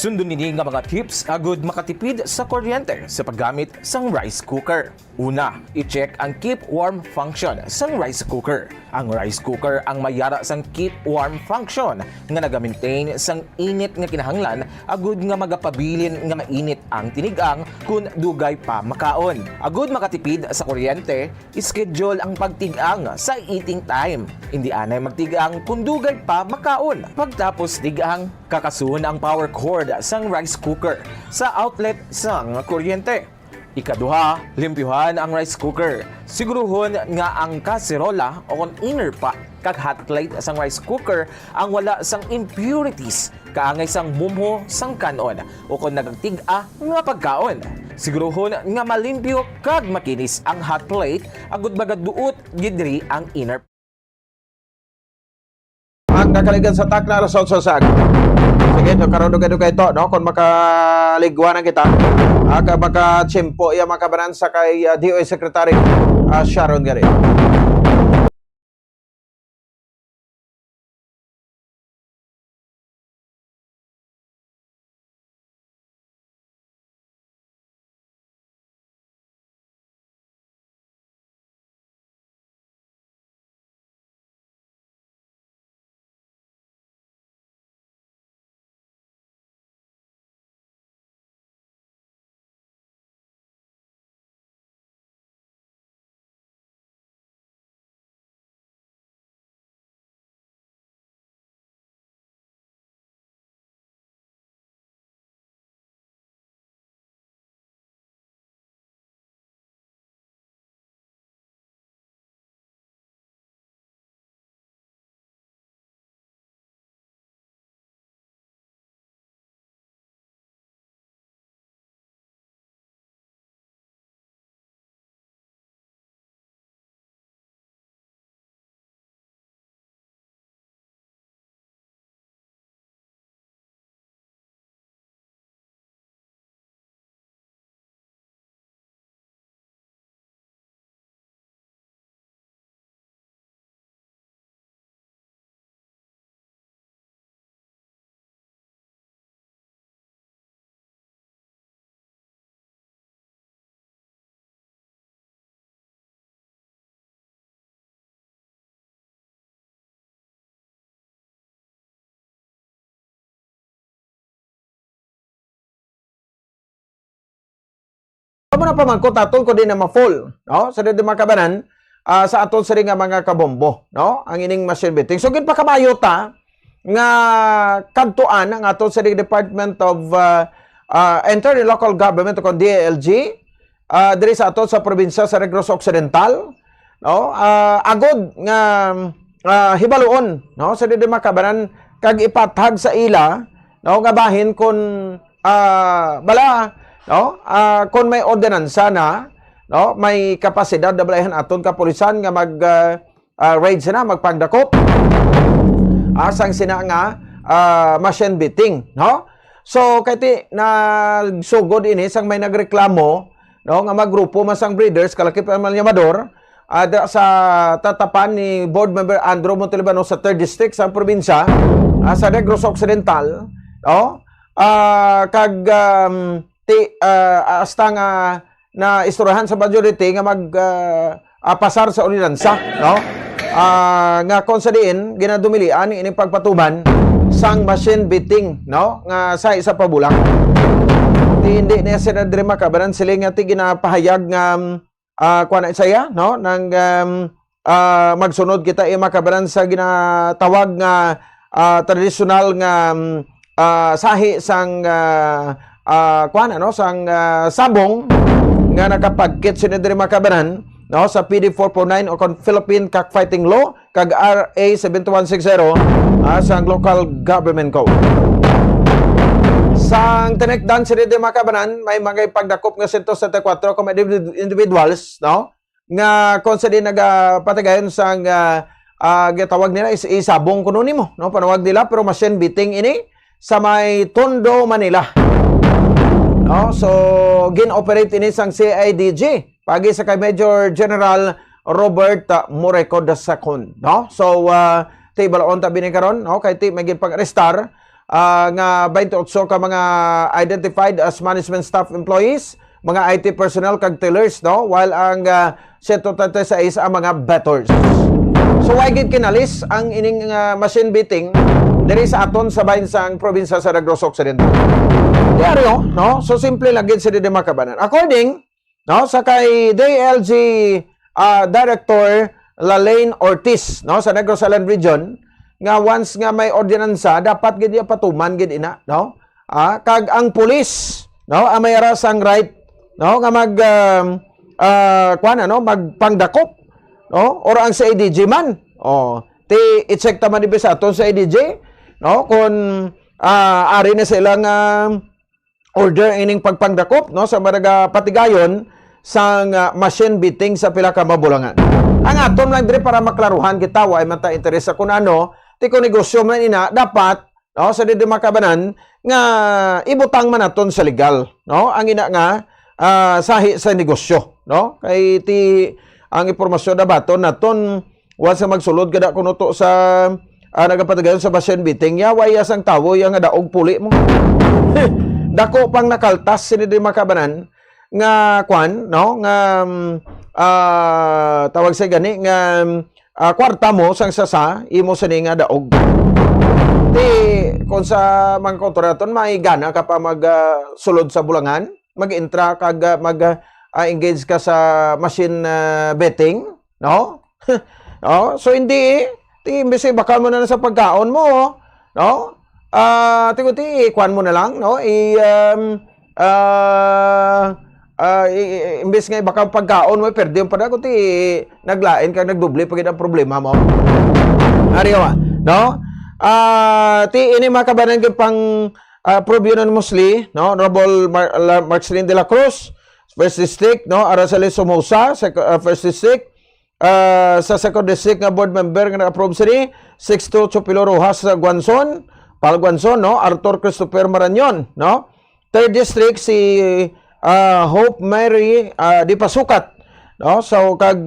Speaker 10: Sundon nini nga mga tips agud makatipid sa kuryente sa paggamit sang rice cooker. Una, i-check ang keep warm function sang rice cooker. Ang rice cooker ang mayara sang keep warm function nga naga-maintain sang init nga kinahanglan agud nga magapabilin nga mainit ang tinigang kun dugay pa makaon. Agud makatipid sa kuryente, schedule ang pagtigang sa eating time. Hindi anay magtigang kun dugay pa makaon. Pagtapos tigang, kakasun ang power cord sang rice cooker sa outlet sang kuryente. Ikaduha, limpyuhan ang rice cooker. Siguruhon nga ang kaserola o inner pot kag hot plate sang rice cooker ang wala sang impurities kaangay sang mumho sang kanon o kung nagtiga nga pagkaon. Siguruhon nga malimpyo kag makinis ang hot plate agud magaduot gidri ang inner.
Speaker 25: Ang nakaligan sa takna sa sosag. Sige, karon dugay-dugay to, no? Kung makaligwa na kita, makachimpo iya makabanan sa kay DOE Secretary Sharon Gari. Amo na pamangkot aton ko din na ma-full, no? Sa di makabanan sa aton sa nga mga kabombo, no? Ang ining machine biting. So gid pa kabayo ta nga kadtuan ang aton sa Department of Interior and Local Government o DILG diri sa aton sa probinsya sa Negros Occidental, no? Agod nga hibaluon, no? Sa di makabanan kag ipatag sa ila, no? Nga bahin kon bala, no? Kung may ordinansa na, no, may kapasidad na balayan aton kapulisan nga mag raid sina, magpagdakop asang sina nga machine beating, no? So kay nagsugod ini sang may nagreklamo, no, nga maggrupo masang breeders kalakip ang yamador sa tatapan ni board member Andrew Montalbano sa 3rd district sa probinsya sa Negros Occidental, no? Kag hasta nga na isturahan sa majority nga pasar sa ordinansa, no? Nga kon sa diin ginadumilian ini pagpatuman sang machine beating, no? Nga sa isa pa bulang. Hindi na sila dire makabanan sila nga ti ginapahayag nga kuan saya, no? Nang magsunod kita makabanan sa ginatawag nga traditional nga sahi sang kuan ano sang sabong nga nakapagkit sinidiri makabanan, no, sa PD 449 o kon Philippine Cockfighting Law kag RA 7160 sang Local Government Code. Sang tinekdan sinidiri makabanan may mga pagdakop nga 174 ka individuals, no, nga kon sa di nagapatigayon sang gitawag nila is isabong kuno nimo, no, panawag nila pero machine beating ini sa may Tondo, Manila. No, so gin-operate ini sang CIDG pagi sa kay Major General Robert Moreco II, no? So ti balaon ta bini karon, no, kay ti may pag-arrestar nga 28 ka mga identified as management staff employees, mga IT personnel kag tellers, no? While ang 136 ang mga bettors. So why gid kinalis ang ining machine beating diri sa aton sa bahin sang probinsya sa Negros Occidental. Diaryo, no? So simple lang gid sa Makabanan. According, no, sa kay DLG Director Lalaine Ortiz, no, sa Negros Island Region, nga once nga may ordinansa dapat gid patuman gid ina, no? Kag ang pulis, no, ang may arasang right, no, nga magpangdakop, no, or ang sa ADG man, i-check taman ni sa aton sa ADG, no, kung ari na silang order ining pagpangdakop, no, sa mga patigayon sang machine beating sa pila ka mabulangan. Ang aton lang dire para maklaruhan kita way man ta interes sa kun ano, ti ko negosyo man ina dapat, no, sa Makabanan nga ibutang man naton sa legal, no, ang ina nga sahi sa negosyo, no, kay ti ang impormasyon na baton naton once magsulod kada kuno to sa nagapatigayon sa machine beating ya way asang tawo yang nga daog puli mo. Dako pang nakaltas sini di Makabanan nga kwan, no, nga tawag sa gani nga kwarta mo sang sasa imo sini nga daog. Di kung sa mga kontraton may gana ka pa sulod sa bulangan, mag-intra kag mag-engage ka sa machine betting, no? So hindi imbes bakal mo na sa pagkaon mo, no? Tiguti kwan mo na lang, no? Imbes nga baka pagkaon mo perde yung pada kundi naglain ka nagdoble pagid ang problema mo. Ariwa, no? Ti ini Makabanan gid pang Provincial Musli, no? Honorable Marcelin de la Cruz, First District, no? Araceli Somoza, First District. Sa Second District nga board member nga na-approve sini, 6-2 Chupilo Rojas sa Guanzon, Pal Guanzon, no? Arthur Christopher Marañon, no? Third District si Hope Mary Di Pasukat, no? So kag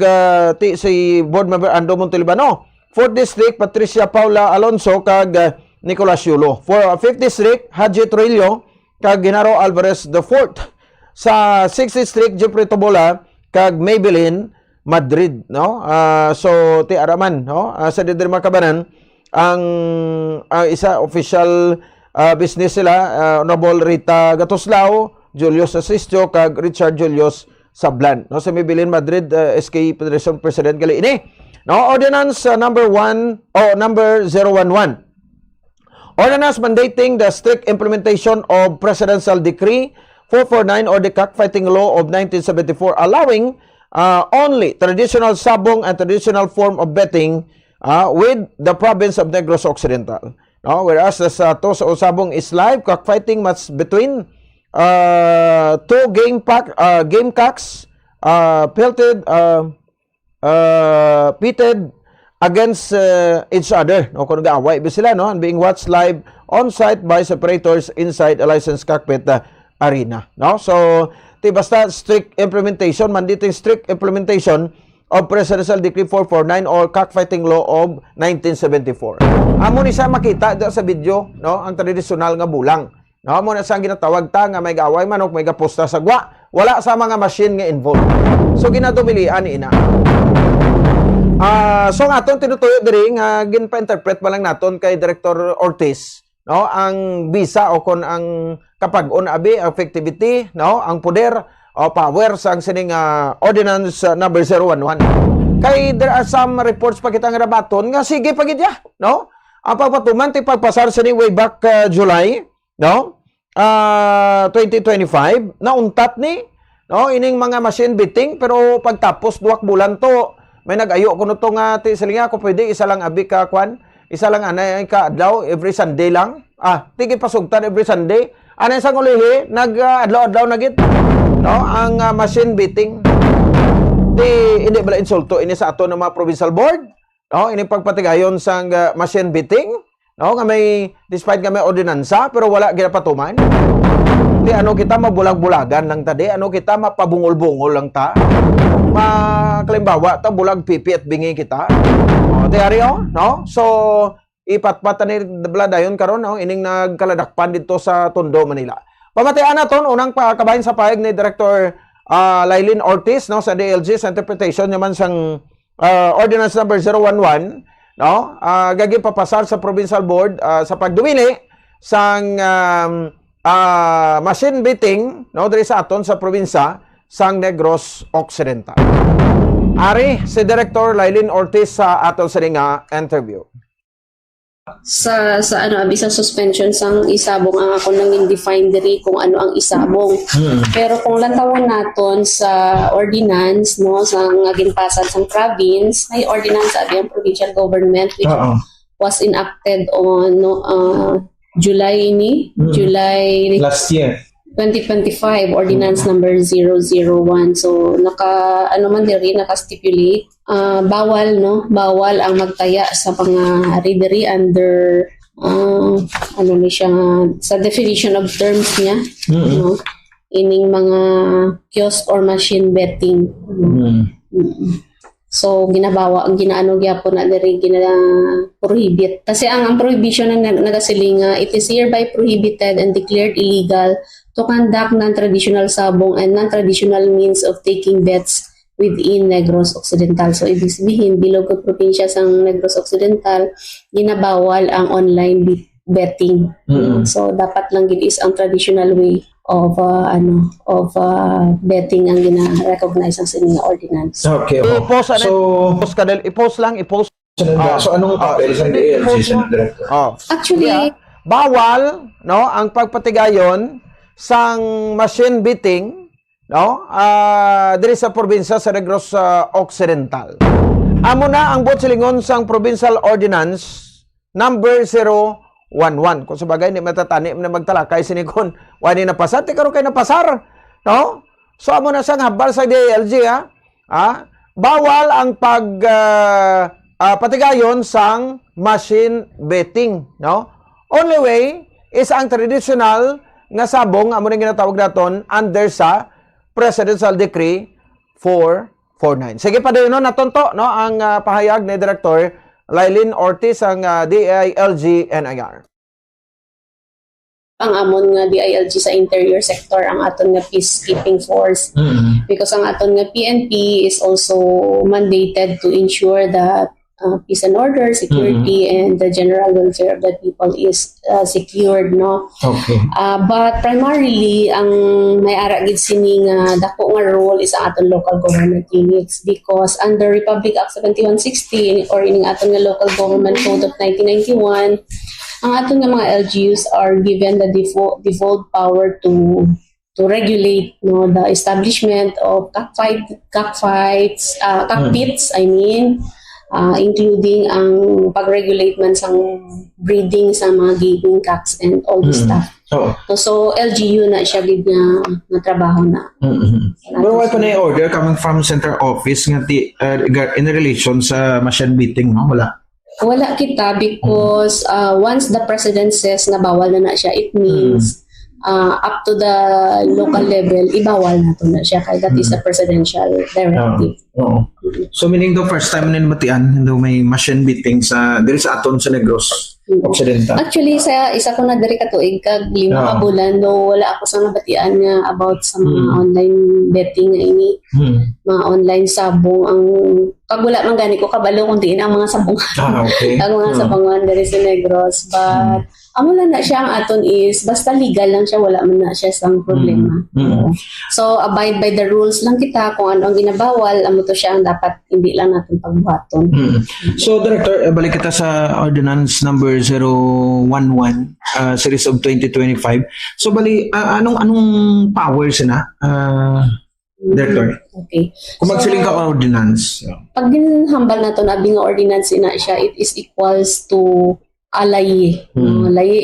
Speaker 25: si board member Ando Montelibano. Fourth District Patricia Paula Alonso kag Nicolas Yulo. For 5th District Haji Trillo kag Genaro Alvarez IV. Sa 6th District Jeffrey Tobola kag Maybelline Madrid, no? So ti araman, no? Sa Makabanan ang isa official business sila, Honorable Rita Gatoslao, Julius Asistio kag Richard Julius Sablan, no? Sa Maybelline Madrid SK Federation President gali ini, no? Ordinance number 011. Ordinance mandating the strict implementation of Presidential Decree 449 or the Cockfighting Law of 1974 allowing only traditional sabong and traditional form of betting with the province of Negros Occidental. No? Whereas sa to sa usabong is live cockfighting match between two gamecocks pitted against each other. No? Kung nag-aaway ba sila, no? And being watched live on-site by separators inside a licensed cockpit arena. No? So, basta strict implementation, mandating strict implementation of Presidential Decree 449 or Cockfighting Law of 1974. Amo ni sa makita sa video, no, ang tradisyonal nga bulang. No, amo na sa ginatawag ta nga may gaaway manok, may gaposta sa gwa, wala sa mga machine nga involved. So ginadumilian ni ina. So nga atong tinutuyo diri nga ginpa-interpret pa lang naton kay Director Ortiz, no, ang bisa o kon ang kapag-on abi effectivity, no, ang poder o power sa sining ordinance number 011. Kay there are some reports pa kita nga nabaton nga sige pagid ya, no? Ang pagpatuman ti pagpasar sa ni way back July, no? 2025 na untat ni, no, ining mga machine betting pero pagtapos duwak bulan to may nag-ayo kuno to nga ti silinga ko pwede isa lang abi ka kwan, isa lang anay ka adlaw every Sunday lang. Tigi pasugtan every Sunday. Ano sa ulihi, nag-adlaw-adlaw na git, no? Ang machine betting. Hindi bala insulto ini sa ato ng mga provincial board, no? Ini pagpatigayon sa machine betting, no? Nga may, despite nga may ordinansa, pero wala ginapatuman. Ano kita mabulag-bulagan lang tadi, ano kita mapabungol-bungol lang ta. Kalimbawa, ta bulag pipi at bingi kita. Tiaryo, no? So, ipatpatan ni Bladayon karon no ining nagkaladakpan dito sa Tondo, Manila. Pamatian naton unang pakabahin sa pahayag ni Director Lailin Ortiz no sa DLG sa interpretation naman sang Ordinance number 011 no gagi papasar sa Provincial Board sa pagdumili sang machine beating no diri sa aton sa probinsya sang Negros Occidental. Ari si Director Lailin Ortiz sa aton sa nga interview.
Speaker 2: Sa bisa suspension sang isabong ang ako nang indefine diri kung ano ang isabong. Pero kung lantawon naton sa ordinance no sang ginpasad sang province, may ordinance abi ang provincial government which was enacted on July
Speaker 25: last year
Speaker 2: 2025, ordinance number 001. So naka-stipulate bawal ang magtaya sa mga readery under sa definition of terms niya no? Ining mga kiosk or machine betting. So ang ginaano gyapon na diri prohibit kasi ang prohibition na nagasilinga, it is hereby prohibited and declared illegal to conduct non-traditional sabong and non-traditional means of taking bets within Negros Occidental. So, ibig sabihin, bilog ang probinsya sa Negros Occidental, ginabawal ang online betting. So, dapat lang gid is ang traditional way of betting ang gina-recognize ang sining ordinance.
Speaker 25: Okay. I-post lang.
Speaker 3: So, anong papel sa DLG, Senate Director?
Speaker 2: Actually,
Speaker 25: bawal no ang pagpatigayon sang machine beating no diri sa probinsya sa Negros Occidental. Amo na ang botsilingon sang Provincial Ordinance number 011. Kung sabagay ni matatani na magtalakay sinikon wani na pasar ti karon kay napasar no. So amo na sang habal sa DLG bawal ang patigayon sang machine betting no. Only way is ang traditional nga sabong amo ning ginatawag naton under sa Presidential Decree 449. Sige pa dayon natonto no ang pahayag ni Director Lailin Ortiz ang DILG NIR.
Speaker 2: Ang amon nga DILG sa interior sector ang aton nga peacekeeping force because ang aton nga PNP is also mandated to ensure that peace and order, security, and the general welfare of the people is secured, no?
Speaker 3: Okay.
Speaker 2: But primarily, ang may ara gid sini nga dako nga role is ang aton local government units because under Republic Act 7116 or ining aton nga local government code of 1991, ang aton nga mga LGUs are given the default power to regulate no the establishment of cockpits, including ang pag-regulate man sang breeding sa mga gaming cocks and all this stuff. So LGU na siya gid nga trabaho na.
Speaker 3: Pero why pa na order coming from center office nga in relation sa machine beating no? Wala
Speaker 2: kita because once the president says na bawal na siya, it means up to the local level, ibawal na to na siya kaya that is a presidential directive.
Speaker 3: So meaning the first time na nabatian daw may machine beating sa diri sa aton sa Negros Occidental.
Speaker 2: Actually sa isa ko na diri ka tuig kag 5 ka bulan no wala ako sa nabatian nga about sa mga online betting nga ini. Mga online sabong ang pag wala man gani ko kabalo kung diin ang mga sabong.
Speaker 3: Okay.
Speaker 2: Ang mga sabongan diri sa Negros but amo lang na siya ang aton is basta legal lang siya wala man na siya sang problema. So abide by the rules lang kita kung ano ang ginabawal amo to siya ang dapat hindi lang natin pagbuhaton.
Speaker 3: So Director balik kita sa ordinance number 011 series of 2025. So bali anong powers na Director?
Speaker 2: Okay.
Speaker 3: Kung magsiling ka ordinance.
Speaker 2: Pag ginhambal na to na nga ordinance ina siya it is equals to layi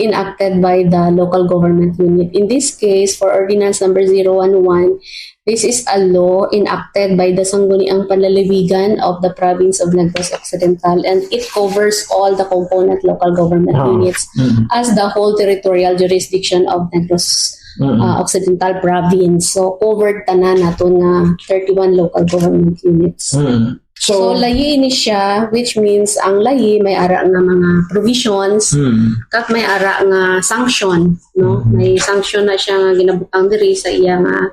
Speaker 2: enacted by the local government unit. In this case, for ordinance number 011, this is a law enacted by the Sangguniang Panlalawigan of the province of Negros Occidental and it covers all the component local government units as the whole territorial jurisdiction of Negros Occidental province. So, covered tanan nato nga 31 local government units. So layi ni siya, which means ang layi may ara nga mga provisions, kag may ara nga sanction, no? May sanction na siya nga ginabutang diri sa iya nga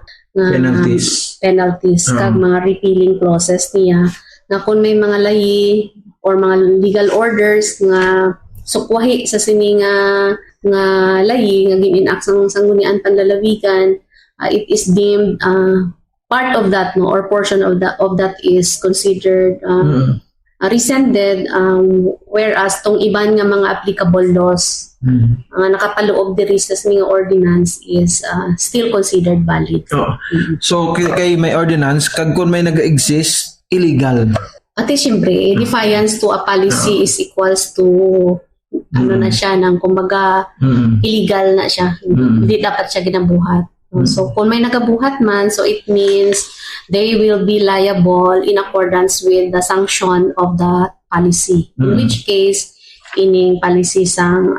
Speaker 2: penalties kag mga repealing clauses niya na kung may mga layi or mga legal orders nga sukwahi sa sini nga layi nga gin-enact sang sanggunian panlalawigan, it is deemed part of that, no, or portion of that is considered rescinded, whereas tong iban nga mga applicable laws nakapaloob diri sa mga ordinance is still considered valid.
Speaker 3: So kay may ordinance kag kun may nag-exist illegal.
Speaker 2: Ate siyempre, defiance to a policy is equals to ano na siya nang kumbaga illegal na siya. Hindi dapat siya ginabuhat. So kung may nagabuhat man, so it means they will be liable in accordance with the sanction of the policy. In which case, ining policy sang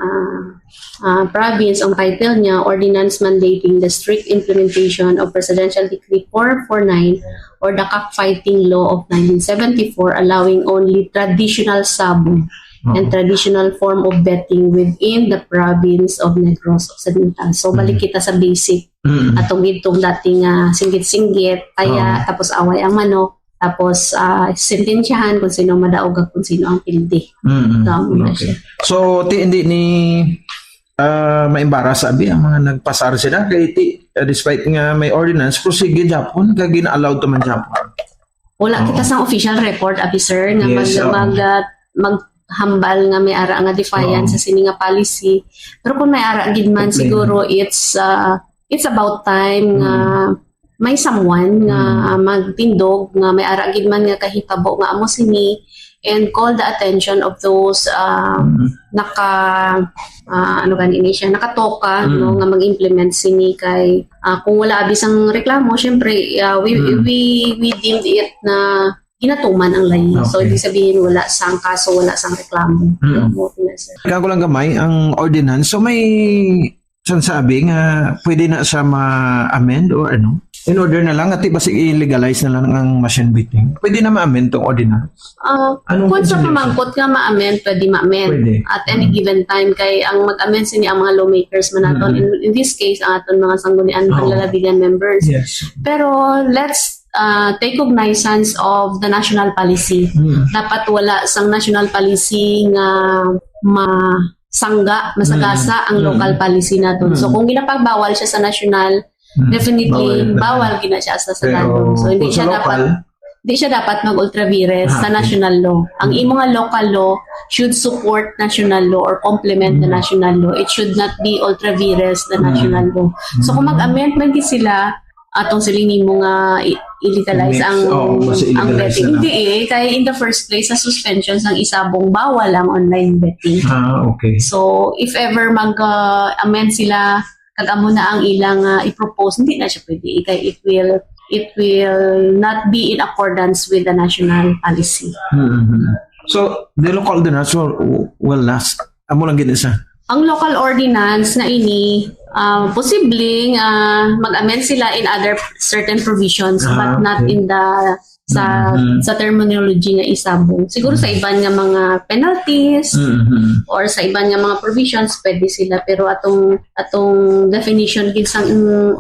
Speaker 2: province, ang title niya, Ordinance Mandating the Strict Implementation of Presidential Decree 449 or the Cockfighting Law of 1974, allowing only traditional sabong and traditional form of betting within the province of Negros Occidental. So balik kita sa basic. Atong gitong dating singgit-singgit, kaya tapos away ang manok, tapos sentensyahan kung sino madaog at kung sino ang pildi.
Speaker 3: Okay. So hindi ni maimbaras sabi ang mga nagpasar sila kay despite nga may ordinance prosige Japon kag gina-allowed to man Japon.
Speaker 2: Wala kita sang official report officer na maghambal nga may ara nga defiance sa sini nga policy. Pero kung may ara gid man siguro it's about time nga may someone nga magtindog nga may ara gid man nga kahitabo nga amo sini and call the attention of those nakatoka no nga mag-implement sini kay kung wala abisang reklamo syempre we deemed it na ginatuman ang layi. So ibig sabihin wala sang kaso, wala sang reklamo.
Speaker 3: Kaya ko lang gamay ang ordinance. So may sabi nga pwede na sa ma-amend or ano? In order na lang at basi i-legalize na lang ang machine betting. Pwede na ma-amend tong ordinance?
Speaker 2: Kung sa pamangkot nga ma-amend, pwede ma-amend. At any given time kay ang mag-amend sini ang mga lawmakers man naton. In this case, ang aton mga sanggunian panlalawigan members.
Speaker 3: Yes.
Speaker 2: Pero let's take cognizance of the national policy. Dapat wala sang national policy nga masagasa ang local policy naton. So kung ginapagbawal siya sa national, definitely bawal gina siya sa Senado. So hindi siya dapat mag-ultra vires sa national law. Ang imo nga local law should support national law or complement the national law. It should not be ultra vires the national law. So kung mag-amendment sila atong silingin mo nga i-legalize ang betting. Hindi kaya in the first place sa suspensions ng isabong bawal ang online betting.
Speaker 3: Okay.
Speaker 2: So if ever mag-amend sila kag amo na ang ilang i-propose, hindi na siya pwede. Kaya it will not be in accordance with the national policy.
Speaker 3: So the local ordinance will last. Amo lang gid isa.
Speaker 2: Ang local ordinance na ini posibleng mag-amend sila in other certain provisions but not in the sa terminology nga isabong. Siguro sa iban nga mga penalties or sa iban nga mga provisions pwede sila, pero atong definition gid sang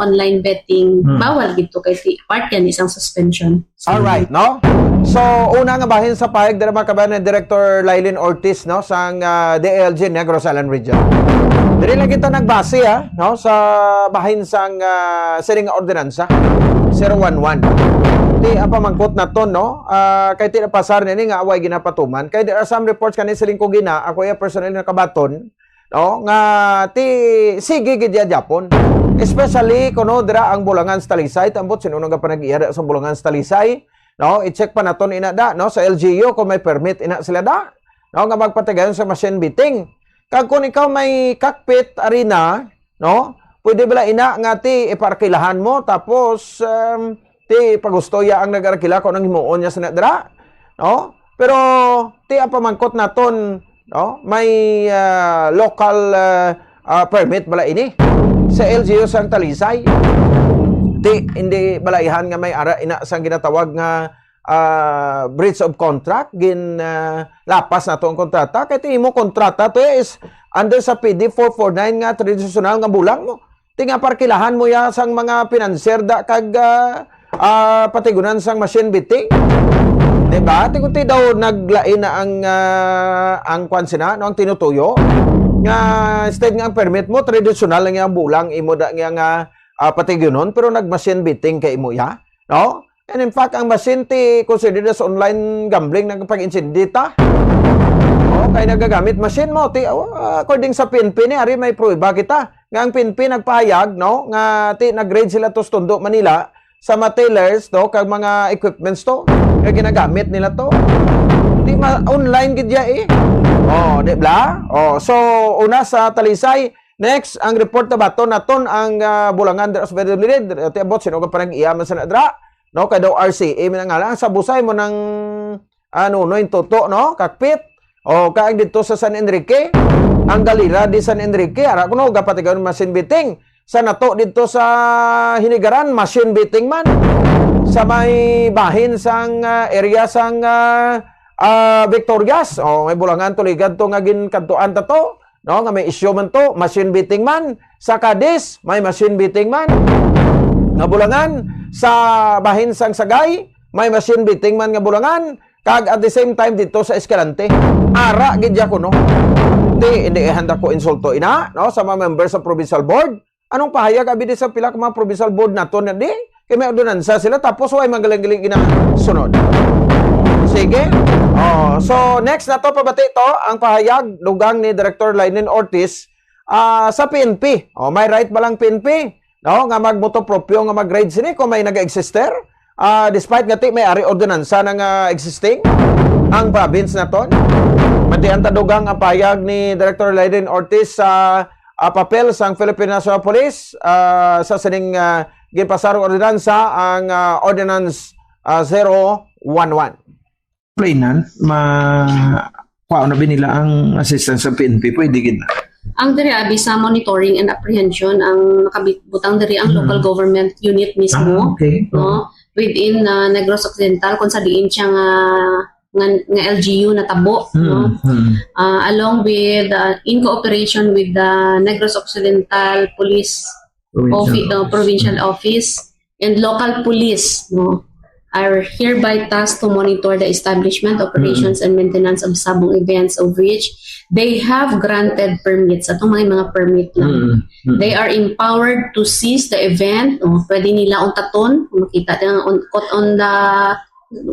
Speaker 2: online betting bawal gid to kay part yan isang suspension.
Speaker 25: All right, no? So una nga bahin sa pahayag dira mga kabayan ni Director Lailin Ortiz no sang DLG Negros Island Region. Diri lang kita nagbase no sa bahin sang sining ordinansa 011. Di apa mangkot na to no kay ti pasar ni nga away ginapatuman kay there are some reports kanhi siling ko gina ako ya personally nakabaton no nga ti sige gid Japon, especially kuno dira ang Bulangan sa Talisay tambot sinuno nga panag-iya sa Bulangan sa Talisay no i-check pa naton ina da no sa LGU kung may permit ina sila da no nga magpatigayon sa machine betting kag kung ikaw may cockpit arena no pwede bala ina nga ti iparkilahan mo tapos ti pagustoya ang nag-arakila ko nang himuon niya sa nadra no pero ti apamangkot naton no may local permit bala ini sa LGU sang Talisay ti hindi balaihan nga may ara ina sang ginatawag nga breach of contract, lapas na to ang kontrata, kaya imo kontrata to is under sa PD 449 nga traditional nga bulang mo. Tinga parkilahan mo ya sang mga pinanser da kag patigunan sang machine bidding. Diba? Tiguti daw naglain na ang kwansina, no, ang tinutuyo. Nga instead nga ang permit mo traditional lang yang bulang imo da nga patigunon pero nag-machine bidding kay imo ya, no? And in fact, ang machine ti considered as online gambling nagpag-insindita. Kay nagagamit machine mo ti according sa PNP ni ari may prueba kita nga ang PNP nagpahayag, no, nga ti nag-grade sila to Tondo, Manila sa mga tailors to kag mga equipments to kay ginagamit nila to di online gid ya di ba? So una sa Talisay. Next ang report na bato naton ang bulangan der availability ti abot sino ka parang iyaman sa nadra, no, kay daw RCA minangala sa busay mo ng noy toto, no, kakpit. Kaag dito sa San Enrique, ang galira di San Enrique, ara kuno gapatigaw machine bidding. Sa nato dito sa Hinigaran, machine bidding man. Sa may bahin sang area sang Victorias, may bulangan tuligad to nga ginkantuan ta to, no, nga may issue man to, machine bidding man. Sa Cadiz, may machine bidding man. Nga bulangan sa bahin sang Sagay, may machine bidding man nga bulangan. Kag at the same time dito sa Escalante, ara gidya ko, no. Hindi handa ko insulto ina, no, sa mga members sa provincial board. Anong pahayag abi sa pila ka mga provincial board nato na di? Kay may ordonansa sila tapos way magaling-galing ina sunod. Sige. So next na to pabati to ang pahayag dugang ni Director Lainin Ortiz sa PNP. May right ba lang PNP? No, nga magmotopropyo nga mag-grade sini kung may naga-exister? Despite nga may ari ordonansa nga existing ang province na to. Matian tadugang ang pahayag ni Director Lainin Ortiz sa papel sang Philippine National Police sa sining ginpasarong ordinansa ang Ordinance 011.
Speaker 3: Plainan, paano ba nila ang assistance sa PNP? Pwede gina.
Speaker 2: Ang diri abi sa monitoring and apprehension ang nakabutang diri ang local government unit mismo, no, within Negros Occidental kung sa diin siya nga LGU na tabo, no, along with in cooperation with the Negros Occidental Police Office, provincial office and local police, no, are hereby tasked to monitor the establishment, operations, and maintenance of sabong events of which they have granted permits. Atong mga permit lang. They are empowered to seize the event. Pwede nila untaton. Makita on the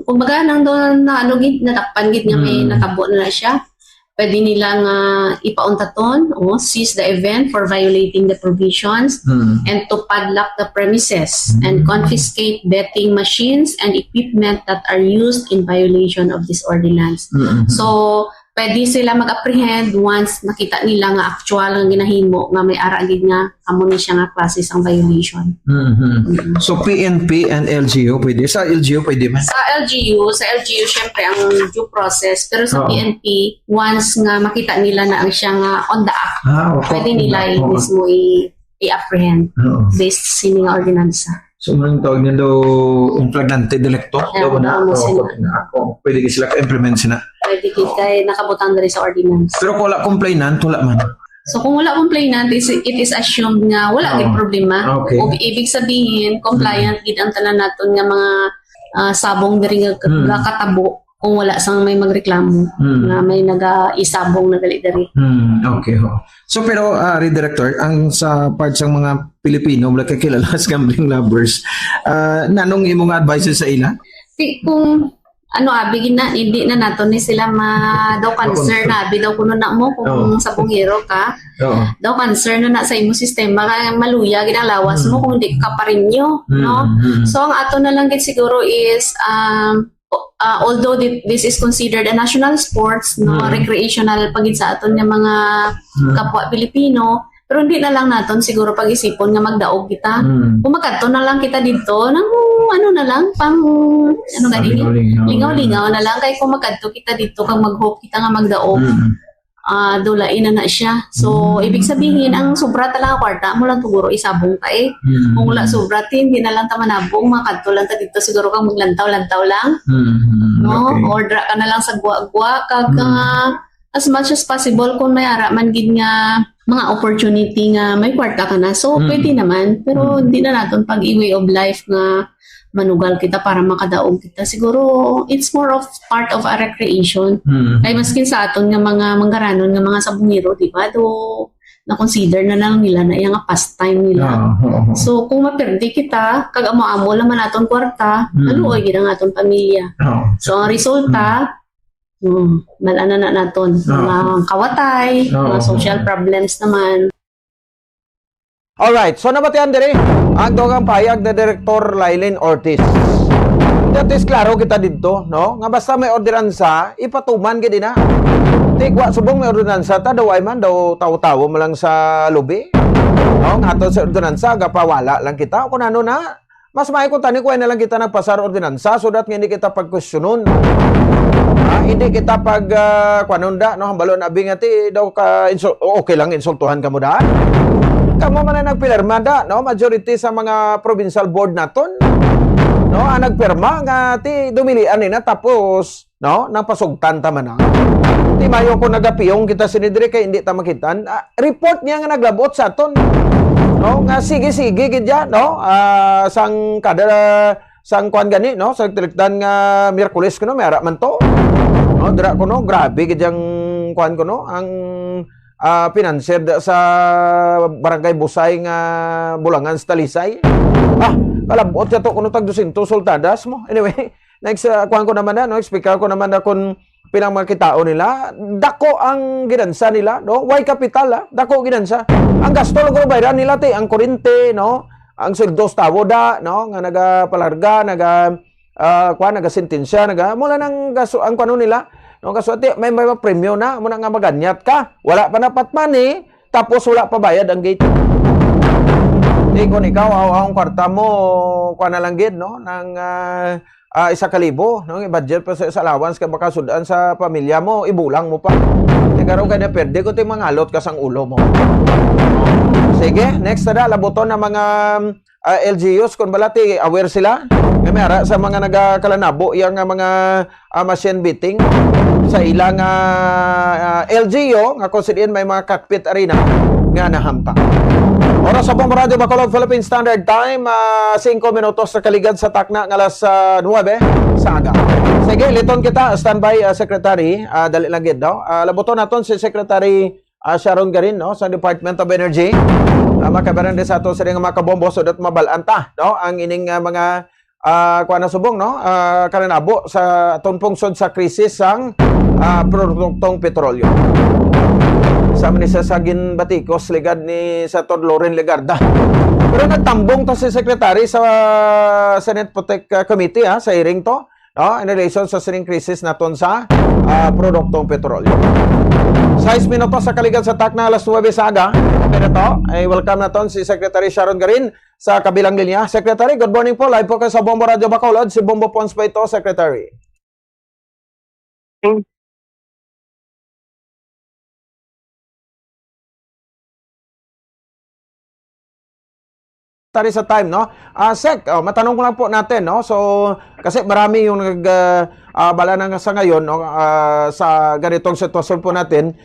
Speaker 2: kumbaga nang doon na natakpan gid nga may natabo na siya. Pwede nilang ipauntaton o seize the event for violating the provisions and to padlock the premises and confiscate betting machines and equipment that are used in violation of this ordinance. So, pwede sila mag-apprehend once nakita nila nga actual ang ginahimo nga may ara gid nga amo ni siya nga classes ang violation.
Speaker 3: So PNP and LGU pwede? Sa LGU pwede man?
Speaker 2: Sa LGU syempre ang due process, pero sa PNP once nga makita nila na ang siya nga on the act, pwede nila mismo i-apprehend based sa sining ordinansa.
Speaker 3: So, anong tawag niya daw impregnante delicto? Pwede sila ka-implement sila?
Speaker 2: Pwede kaya nakabutang na rin sa ordinance.
Speaker 3: Pero kung wala complainant, wala man?
Speaker 2: So, kung wala complainant, it is assumed nga wala gid problema. O ibig sabihin, compliant gid ang tanan naton nga mga sabong diri nga katabo kung wala sang may magreklamo nga may naga-isabong na dali-dali.
Speaker 3: Okay ho. So pero Director, ang sa part sang mga Pilipino wala kay kilala as gambling lovers, nanong imong advice sa ila?
Speaker 2: Kung abigin na hindi na nato ni sila daw concern na abi daw kuno na mo kung sabong hero ka. Daw concern na sa imo sistema kaya maluya gid ang lawas mo kung hindi ka pa rin nyo, no? So ang ato na lang gid siguro is although this is considered a national sports, no, recreational pagid sa aton nga mga kapwa Pilipino, pero hindi na lang naton siguro pag-isipon nga magdaog kita. Kung magkadto na lang kita dito nang na lang pang lingaw-lingaw na lang kay kung magkadto kita dito kang mag-hope kita nga magdaog. dulain na siya. So, ibig sabihin, ang sobra talaga kwarta, mo lang siguro isabong ka eh. Kung wala sobra, hindi na lang tamanabong, makadto lang ta dito, siguro kang maglantaw-lantaw lang. No? Order ka na lang sa gwa-gwa, kag as much as possible, kung may ara man gid nga mga opportunity nga may kwarta ka na. So, pwede naman. Pero hindi na natin pag-way of life nga manugal kita para makadaog kita. Siguro, it's more of part of a recreation. Kaya maskin sa aton nga mga manggaranon nga mga sabungiro, di ba? Do na-consider na lang nila na yung pastime nila. So, kung mapirdi kita, kag amo-amo naman aton kwarta, ano ay ginang aton pamilya. So, ang resulta, malana na naton. Mga kawatay, mga social problems naman.
Speaker 25: Alright, so nabatian diri ang dogang payag na Direktor Lailin Ortiz. That is klaro kita dito, no? Nga basta may ordinansa, ipatuman gid na. Tigwa subong may ordinansa ta daw ay man daw tawo-tawo mo lang sa lubi. No, ngato sa ordinansa gapawala lang kita kun ano na. Mas may kung tani ko na lang kita nagpasar ordinansa so that hindi kita pagkwestiyonon. Hindi kita pag kwanunda no hambalo na bingati daw ka okay lang insultuhan ka mo da. Kamo man na nagpirma da, no? Majority sa mga provincial board naton, no? Ang nagpirma nga ti dumilian nina tapos, no? Napasugtan ta man na. Ti mayo ko nagapiyong kita sinidiri kay hindi ta makitan. Report niya nga naglabot sa aton. No? Nga sige gid ya, no? Sang kwan gani, no? Sa tilikdan nga Miyerkules kuno may ara man to. No? Dira kuno grabe gid yang kwan kuno ang pinanser sa Barangay Busay nga Bulangan sa Talisay. Kalabot ka to kuno tag 200 soldadas mo. Anyway, next kuan ko naman na, no, speaker ko naman na kung pinang mga kitao nila, dako ang ginansa nila, no? Why capital, dako ginansa. Ang gasto lang ko bayran nila ti ang kurente, no? Ang sweldos tawo da, no? Nga nagapalarga, nagasintensya, mula nang gasto ang kuno nila. No, kaswati, may premyo na, muna nga maganyat ka. Wala pa napat money, tapos wala pa bayad ang gate. Di kung ikaw, ang kwarta mo, kuha na lang gid, no? Nang 1,000, no? I-budget pa sa allowance ka baka sudan sa pamilya mo, ibulang mo pa. Di karoon ka na perde, kung mangalot ka sang ulo mo. Sige, next na labuton ng mga LGUs, kung balati, aware sila. May ara sa mga nagakalanabo, yung mga machine beating sa ilang LGU, nga konsidiin may mga cockpit arena nga nahampa. Oras sa Bombo Radio Bacolod, Philippine Standard Time, 5 minutos na kaligad sa takna ng alas 9 sa aga. Sige, liton kita, standby Secretary, dali lang gid, no? Labuton naton si Secretary Sharon Garin, no, sa Department of Energy. Makabaran din sa ato sa mga kabombo so that mabalanta, no, ang ining mga kuha na subong, no, karanabo sa atong pungsod sa krisis sang produktong petrolyo. Sa manisa sa ginbatikos ligad ni sa Tod Loren Legarda. Pero nagtambong to si Secretary sa Senate Protect Committee sa hearing to, no, in relation sa sining krisis naton sa produktong petrolyo. 6 minutos sa kaligad sa takna alas 9 sa aga. Pero to, ay welcome naton si Secretary Sharon Garin sa kabilang linya. Secretary, good morning po. Live po kayo sa Bombo Radio Bacolod. Si Bombo Pons pa ito, Secretary. Sa time, no? Sec, matanong ko lang po natin, no? So, kasi marami yung bala na sa ngayon, no? Sa ganitong sitwasyon po natin,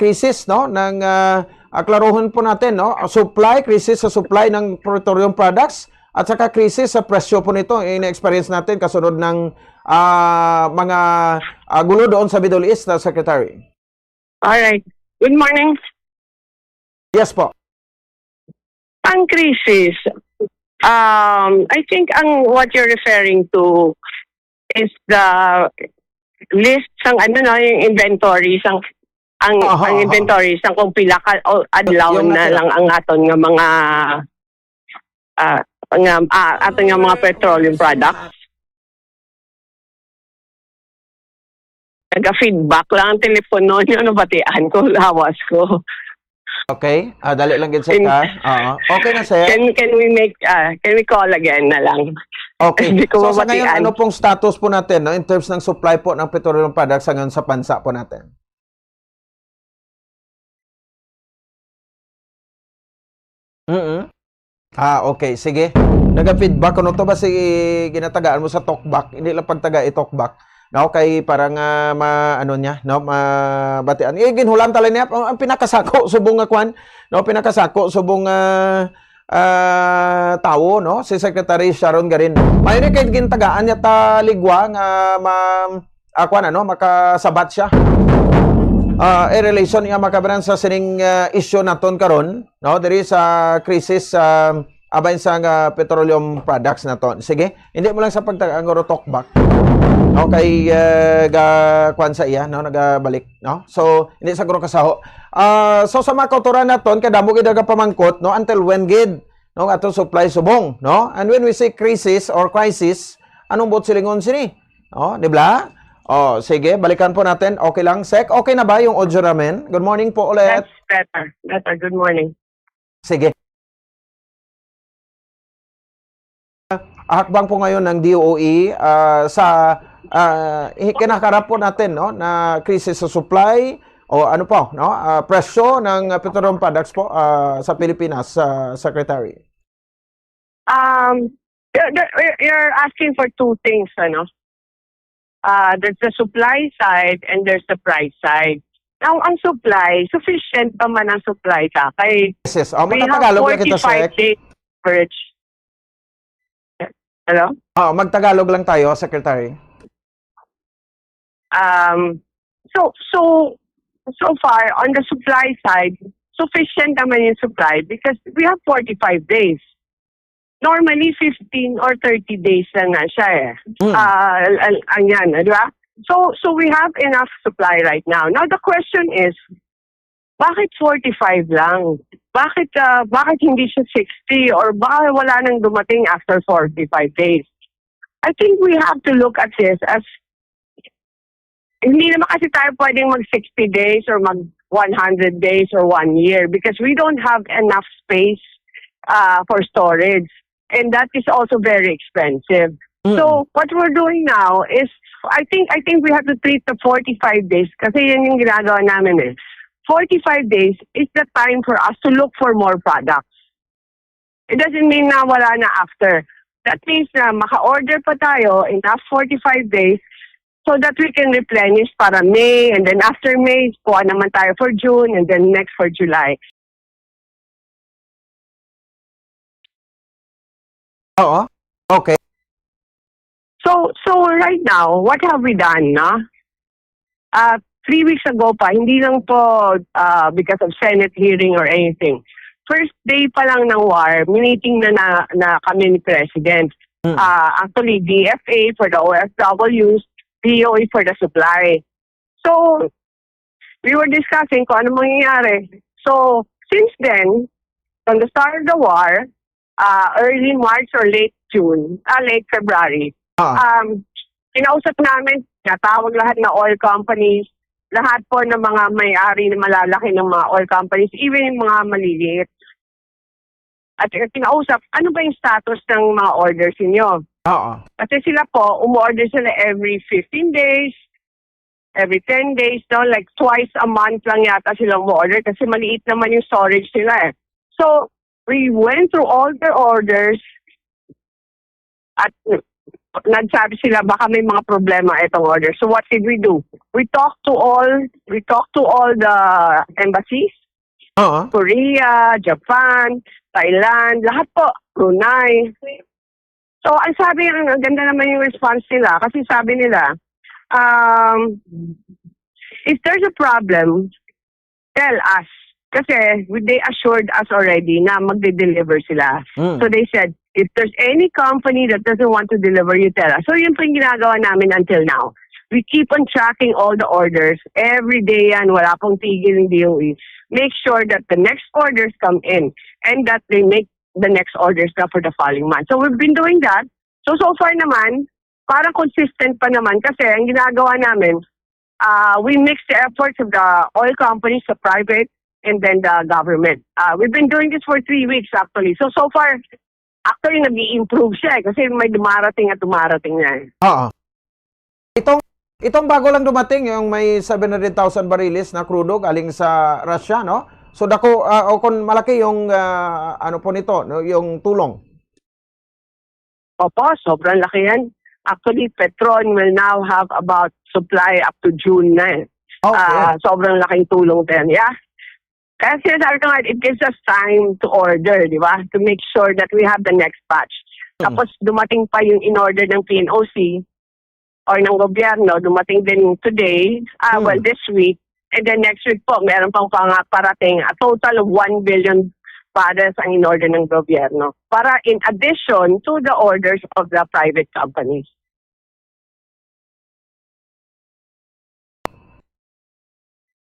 Speaker 25: krisis, no? Ng klaruhin po natin, no? Supply, krisis sa supply ng petroleum products at saka krisis sa presyo po nito. In-experience natin kasunod ng mga gulo doon sa Middle East, na Secretary.
Speaker 5: Alright. Good morning.
Speaker 25: Yes po.
Speaker 5: Ang crisis, I think what you're referring to is the list ng yung inventories ang inventories ang kung pila ka adlaw na lang ang aton nga mga aton nga mga petroleum products. Nag-feedback lang ang telepono niyo, ano batian ko, lawas ko.
Speaker 25: Okay, dali lang gid sa okay na sir.
Speaker 5: Can we call again na lang?
Speaker 25: Okay.
Speaker 5: So
Speaker 25: sa ngayon, ano pong status po natin, no, in terms ng supply po ng petroleum products sa ngayon sa bansa po natin? Okay, sige. Naga-feedback kuno to ba si ginatagaan mo sa talkback, hindi lang pagtaga i-talkback. No, kay parang ano niya, no, mabatian. Ginhulam tala niya ang pinakasako subong nga kwan, no, pinakasako subong tawo, no, si Secretary Sharon Garin. Mayroon kay gintagaan niya ta ligwa nga kwan ano, makasabat siya. Relation niya makabaran sa sining issue naton karon, no, diri sa crisis abayn sa petroleum products naton. Sige, hindi mo lang sa pagtagangoro talkback. Okay, kwan sa iya, no, nagabalik, no? So, hindi sa guro kasaho. So, sa mga kauturan naton, kadamo gid nga pamangkot, no, until when gid, no, ato supply subong, no? And when we say crisis or crisis, anong bot silingon sini? No, di ba? Oh, sige, balikan po natin. Okay lang, Sek. Okay na ba yung audio namin? Good morning po ulit.
Speaker 5: That's better. Better. Good morning.
Speaker 25: Sige. Hakbang po ngayon ng DOE sa kinakarap po natin, no, na crisis sa supply o ano po, no, presyo ng petroleum products po sa Pilipinas, Secretary.
Speaker 5: You're asking for two things, ano? There's the supply side and there's the price side. Now, ang supply, sufficient pa man ang supply ka. Kay
Speaker 25: Yes.
Speaker 5: we have 45 days average. Hello?
Speaker 25: Magtagalog lang tayo, Secretary.
Speaker 5: So far, on the supply side, sufficient naman yung supply because we have 45 days. Normally, 15 or 30 days lang nga siya eh. Ang yan, di ba? So we have enough supply right now. Now, the question is, bakit 45 lang? Bakit hindi siya 60 or bakit wala nang dumating after 45 days? I think we have to look at this as hindi naman kasi tayo pwedeng mag 60 days or mag 100 days or 1 year because we don't have enough space for storage. And that is also very expensive. So what we're doing now is, I think we have to treat the 45 days kasi yun yung ginagawa namin eh. 45 days is the time for us to look for more products. It doesn't mean na wala na after. That means na maka-order pa tayo in that 45 days so that we can replenish para May, and then after May, kuha naman tayo for June, and then next for July.
Speaker 25: Oo. Okay.
Speaker 5: So right now, what have we done, no? 3 weeks ago pa, hindi lang po because of Senate hearing or anything. First day pa lang ng war, meeting na kami ni President. Actually, DFA for the OFWs, DOE for the supply. So, we were discussing kung ano mangyayari. So, since then, from the start of the war, early March or late February, kinausap namin, natawag lahat na oil companies, lahat po ng mga may-ari na malalaki ng mga oil companies, even yung mga maliliit. At kinausap, ano ba yung status ng mga orders niyo? Kasi sila po, umu-order sila every 15 days, every 10 days, no? Like twice a month lang yata silang umu-order kasi maliit naman yung storage nila eh. So, we went through all their orders at nagsabi sila baka may mga problema itong order. So what did we do? We talked to all the embassies. Korea, Japan, Thailand, lahat po, Brunei. So ang sabi, ang ganda naman yung response nila kasi sabi nila, if there's a problem, tell us. Kasi they assured us already na magde-deliver sila. So they said, if there's any company that doesn't want to deliver, you tell us. So yun po yung ginagawa namin until now. We keep on tracking all the orders. Every day yan, wala pong tigil ng DOE. Make sure that the next orders come in and that they make the next orders na for the following month. So we've been doing that. So far naman, parang consistent pa naman kasi ang ginagawa namin, we mix the efforts of the oil companies, the private, and then the government. We've been doing this for 3 weeks actually. So far, actually nag-i-improve siya kasi may dumarating at dumarating na.
Speaker 25: Itong bago lang dumating, yung may 700,000 bariles na crudo galing sa Russia, no? So dako o kung malaki yung ano po nito, no, yung tulong.
Speaker 5: Opo, sobrang laki yan. Actually, Petron will now have about supply up to June na. Sobrang laking tulong din. Yeah. Kaya sinasabi ko nga, it gives us time to order, di ba? To make sure that we have the next batch. Tapos dumating pa yung in-order ng PNOC or ng gobyerno, dumating din today, well, this week. And then next week po, meron pang parating a total of 1 billion pares ang in-order ng gobyerno. Para in addition to the orders of the private companies.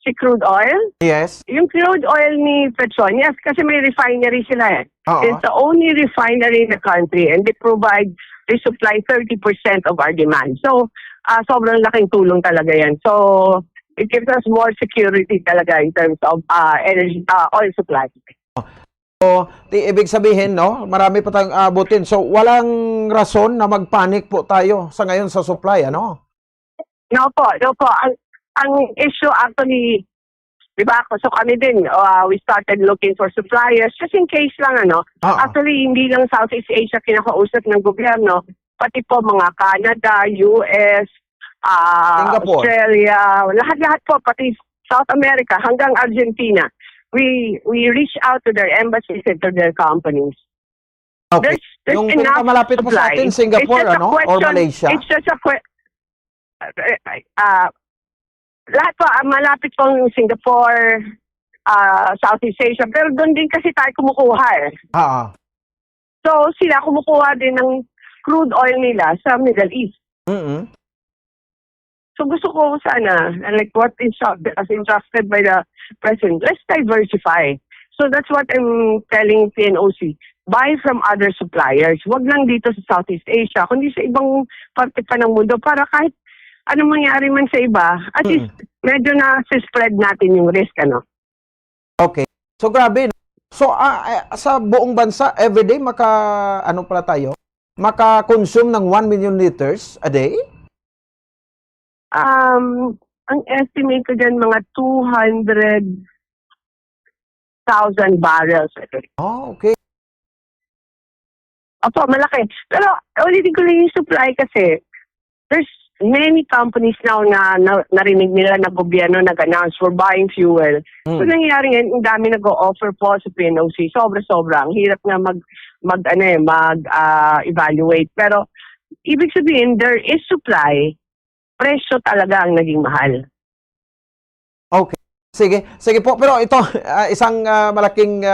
Speaker 5: Si crude oil?
Speaker 25: Yes.
Speaker 5: Yung crude oil ni Petron, yes, kasi may refinery sila eh. It's the only refinery in the country and they supply 30% of our demand. So, sobrang laking tulong talaga yan. So, it gives us more security talaga in terms of energy, oil supply.
Speaker 25: So, ibig sabihin, no, marami pa tayong abutin. So, walang rason na magpanik po tayo sa ngayon sa supply, ano?
Speaker 5: No po. Ang issue actually, di ba, so kami din, we started looking for suppliers just in case lang, ano. Actually, hindi lang Southeast Asia kinakausap ng gobyerno, pati po mga Canada, US, Australia, lahat-lahat po, pati South America, hanggang Argentina. We reach out to their embassies and to their companies.
Speaker 25: Okay.
Speaker 5: There's
Speaker 25: yung
Speaker 5: enough
Speaker 25: malapit po sa atin, Singapore, ano? Or Malaysia?
Speaker 5: It's just a question. Lahat po, malapit pong Singapore, Southeast Asia, pero doon din kasi tayo kumukuha eh. So, sila kumukuha din ng crude oil nila sa Middle East. So, gusto ko sana, like what is as entrusted by the President, let's diversify. So, that's what I'm telling PNOC. Buy from other suppliers. Wag lang dito sa Southeast Asia, kundi sa ibang parte pa ng mundo para kahit anong mangyari man sa iba, at least medyo na-spread natin yung risk, ano?
Speaker 25: Okay. So, grabe. So, sa buong bansa, everyday, maka-consume ng 1 million liters a day?
Speaker 5: Ang estimate ko dyan, mga 200,000 barrels a day.
Speaker 25: Oh, okay.
Speaker 5: Opo, malaki. Pero, ulitin ko lang yung supply kasi there's many companies now na narinig nila na gobyerno nag-announce for buying fuel. So, nangyayari ngayon, ang dami nag-o-offer po sa PNOC. Sobra-sobra. Ang hirap nga mag-evaluate. Pero, ibig sabihin, there is supply, presyo talaga ang naging mahal.
Speaker 25: Okay. Sige po. Pero ito, isang malaking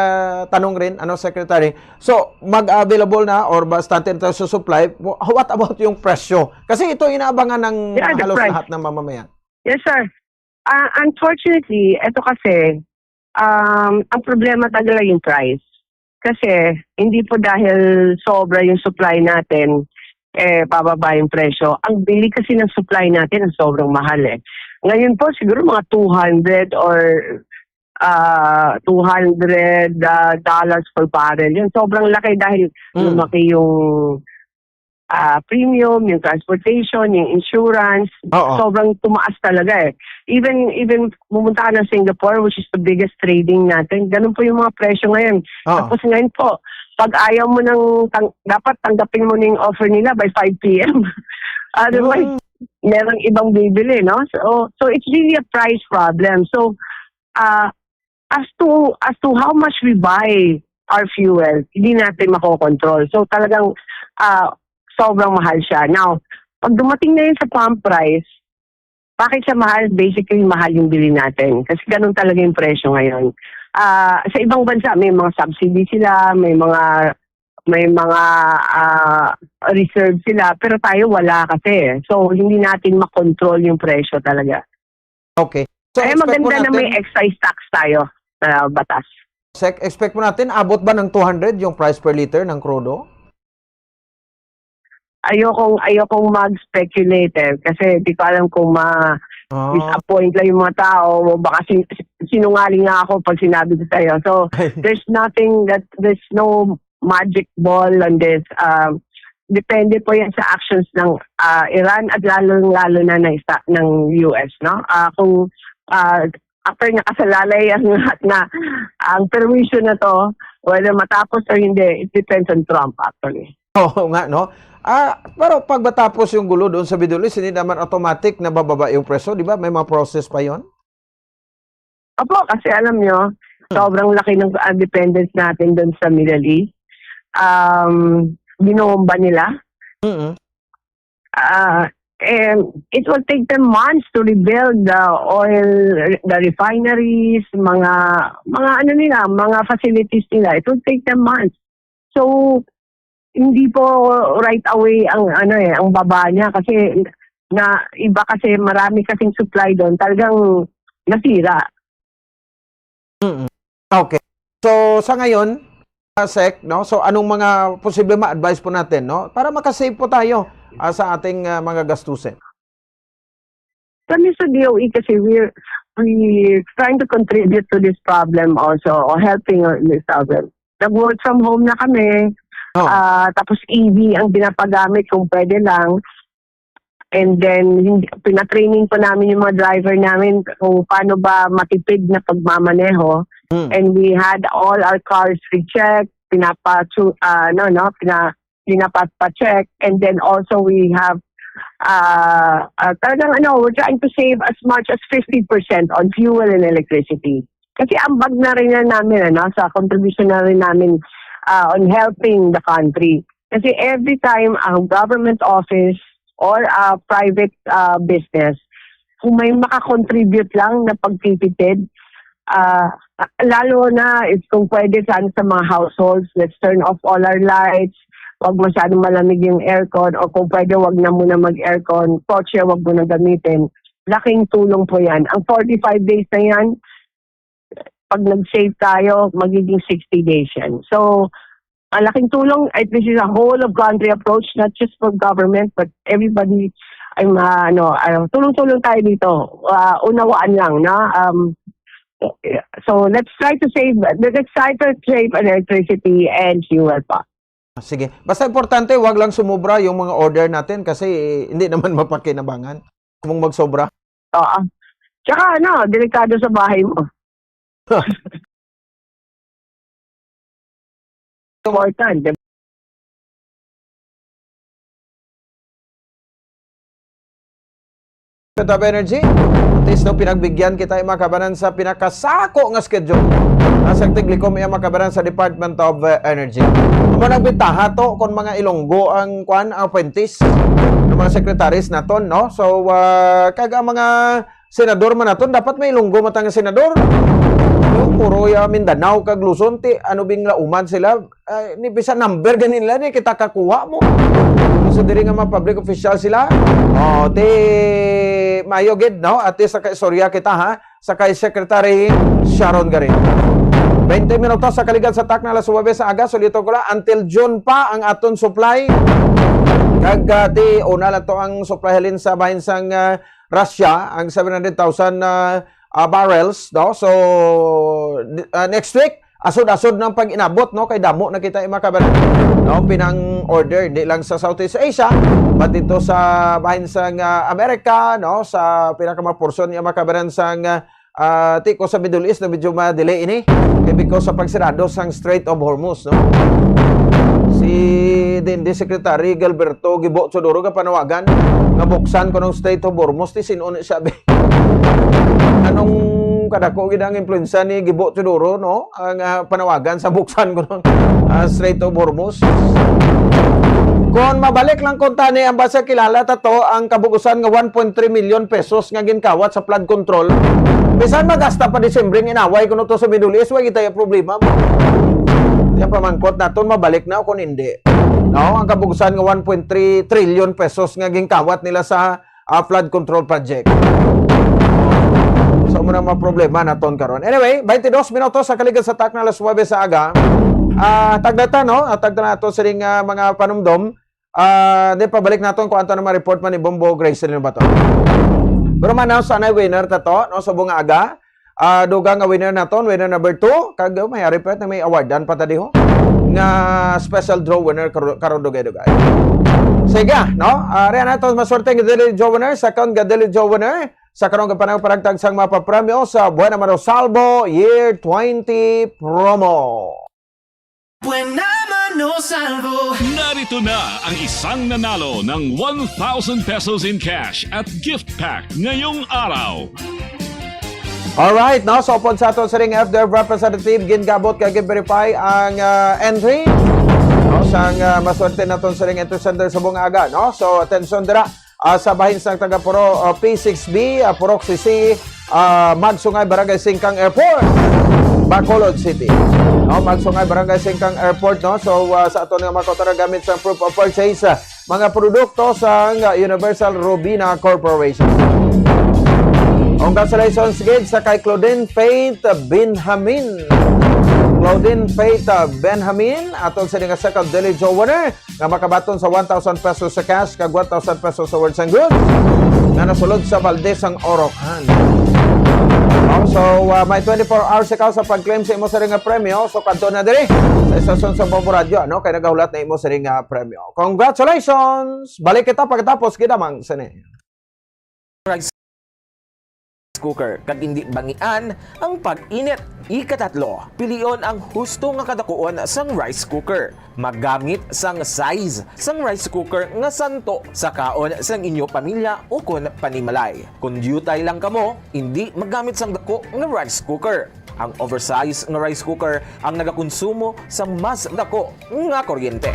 Speaker 25: tanong rin, Secretary. So, mag-available na or bastante ito sa supply, what about yung presyo? Kasi ito inaabangan ng halos lahat ng mamamayan.
Speaker 5: Yes, sir. Unfortunately, ito kasi, ang problema talaga yung price. Kasi, hindi po dahil sobra yung supply natin, bababa yung presyo. Ang bili kasi ng supply natin ang sobrang mahal eh. Ngayon po siguro mga $200 or $200 per barrel. Yun sobrang laki dahil lumaki yung premium, yung transportation, yung insurance. Sobrang tumaas talaga eh. Even pumunta ka ng Singapore, which is the biggest trading natin, ganun po yung mga presyo ngayon. Tapos ngayon po, pag ayaw mo dapat tanggapin mo na yung offer nila by 5 p.m. Otherwise, merong ibang bibili, no? So it's really a price problem. So, as to how much we buy our fuel, hindi natin makokontrol. So talagang sobrang mahal siya. Now, pag dumating na yun sa pump price, bakit siya mahal? Basically, mahal yung bili natin. Kasi ganun talaga yung presyo ngayon. Sa ibang bansa, may mga subsidy sila, may mga reserve sila, pero tayo wala kasi. So, hindi natin makontrol yung presyo talaga.
Speaker 25: Okay. So,
Speaker 5: kaya maganda na may excise tax tayo na batas.
Speaker 25: Expect mo natin, abot ba ng 200 yung price per liter ng crudo?
Speaker 5: Ayokong mag-speculate kasi di ko alam kung disappoint lang yung mga tao. Baka sinungaling nga ako pag sinabi ko sa'yo. So, there's no magic ball on this. Depende po yan sa actions ng Iran at lalo na ng US, no? Kung after nakasalalay ang lahat na ang permission na to, whether matapos or hindi, it depends on Trump actually.
Speaker 25: Oo nga, no? Pero pag matapos yung gulo doon sa Middle East, hindi naman automatic na bababa yung presyo, di ba? May mga process pa yon.
Speaker 5: Opo, kasi alam nyo, sobrang laki ng dependence natin doon sa Middle East. Binomba nila. And it will take them months to rebuild the oil, the refineries, mga ano nila, mga facilities nila. It will take them months. So, hindi po right away ang baba niya kasi na iba kasi marami kasing supply doon, talagang nasira.
Speaker 25: Okay. So, sa ngayon, Sec, no? So, anong mga posible ma-advise po natin, no? Para makasave po tayo sa ating mga gastusin.
Speaker 5: Kami sa DOE kasi we're trying to contribute to this problem also, or helping this problem. Nag-work from home na kami, tapos EV ang pinapagamit kung pwede lang. And then, pinatraining pa namin yung mga driver namin kung paano ba matipid na pagmamaneho. And we had all our cars rechecked, pinapacheck, and then also we have we're trying to save as much as 50% on fuel and electricity. Kasi ambag na rin na namin sa contribution na rin namin on helping the country. Kasi every time a government office or a private business, kung may makakontribute lang na pagtitipid, lalo na kung pwede sa mga households, let's turn off all our lights, wag masyadong malamig yung aircon, o kung pwede wag na muna mag-aircon, kotse wag muna gamitin. Laking tulong po yan. Ang 45 days na yan, pag nag-save tayo, magiging 60 days yan. So, ang laking tulong, this is a whole of country approach, not just for government, but everybody, tulong-tulong tayo dito. Unawaan lang, no? So, let's try to save electricity and fuel pa.
Speaker 25: Sige. Basta importante, wag lang sumobra yung mga order natin kasi hindi naman mapakinabangan kung magsobra.
Speaker 5: Oo. Tsaka delikado sa bahay mo. Important.
Speaker 25: Top Energy, at least pinagbigyan kita yung makabanan sa pinakasako nga schedule. Nasa tiglikom yung makabanan sa Department of Energy. Ang mga nagbitaha to kung mga Ilonggo ang apprentice ng mga secretaries naton, no? So, kaga mga senador man naton, dapat may Ilonggo matang senador. Puro Mindanao kag Luzon, ano bing lauman sila, ni bisa number ganin nila, ni kita kakuha mo. So, diri nga mga public official sila, mayogid, no? At sa kaistorya kita, ha? Sa kay Secretary Sharon Garin. 20 minutos sa kaligan sa tak na alas 9 sa aga, solito ko lang, until June pa ang aton supply. Kagati, una lang to ang supply halin sa bahinsang Russia, ang 700,000 barrels, no? So, next week, asod-asod ng pag-inabot, no? Kay damo na kita makabanan, no? Pinang order, di lang sa Southeast Asia, but dito sa bahinsang Amerika, no? Sa pinakamaporson niya makabanan sang tiko sa Middle East na medyo ma-delay ini. Because sa pagsirado sang Strait of Hormuz, no? Si Dindi Secretary Gilberto Gibo Chodoro ka panawagan nga buksan ko ng Strait of Hormuz, ti sinon sabi. Anong kadako gid ang influensya ni Gibo Chodoro, no? Ang panawagan sa buksan ko ng Strait of Hormuz. Kung mabalik lang konta ni ang basa kilala tato ang kabugusan nga 1.3 million pesos nga ginkawat sa flood control. Bisan magasta pa Disyembre inaway kuno to sa Middle East, way kita yung problema mo. Yung pamangkot naton mabalik na kung hindi. No, ang kabugusan nga 1.3 trillion pesos nga ginkawat nila sa flood control project. So muna mga problema naton karon. Anyway, 22 minutos sa kaligan sa tak na alas 9 sa aga. Tagdata, no? Tagdata nato sa ring mga panumdom. Then pabalik naton kung anto na ma-report man ni Bombo Grace ba to. Pero man-announce na winner tato, no? Sa bunga aga. Dugang nga winner naton, winner number 2. Kag may report na may awardan pa ta diho. Nga special draw winner karon dugay-dugay. Sige, no? Riyan naton maswerte nga Daily Joe winner, second nga Daily Joe winner. sa karong kapanahon paragtag sang mapapremyo sa Buena Manosalvo Year 20 promo.
Speaker 12: Narito na ang isang nanalo ng 1,000 pesos in cash at gift pack ngayong araw.
Speaker 25: Alright, no? So, upon sa ato sa ring FDF representative, gingabot kag verify ang entry. No? Sang maswerte na to sa ring entry center sa Bungaga. No? So, atensyon dira sa bahin sang taga-Puro P6B, Purok Sisi, Magsungay, Barangay Singkang Airport, Bacolod City. No, Magsungay, Barangay Singkang Airport, no? So sa ato nga makotara gamit sa proof of purchase mga produkto sa Universal Robina Corporation. Congratulations gid sa kay Claudine Faith Benjamin. Claudine Faith Benjamin atol sa nga second Daily Joe winner nga makabaton sa 1,000 pesos sa cash kag 1,000 pesos sa words and goods nga nasulod sa Valdez ang Orocan. So, may 24 hours ikaw sa pag-claim sa imo sa ring premyo. So, kanto na diri sa istasyon sa Bombo Radio, no? Kaya nagahulat na imo sa ring premyo. Congratulations! Balik kita pagkatapos, gidamang sini.
Speaker 14: Rice cooker kag hindi bangian ang pag-init. Ikatatlo, pilion ang husto nga kadakuon sang rice cooker. Magamit sang size sang rice cooker nga santo sa kaon sang inyo pamilya o kun panimalay. Kung diyutay lang kamo, hindi magamit sang dako nga rice cooker. Ang oversized nga rice cooker ang nagakonsumo sang mas dako nga kuryente.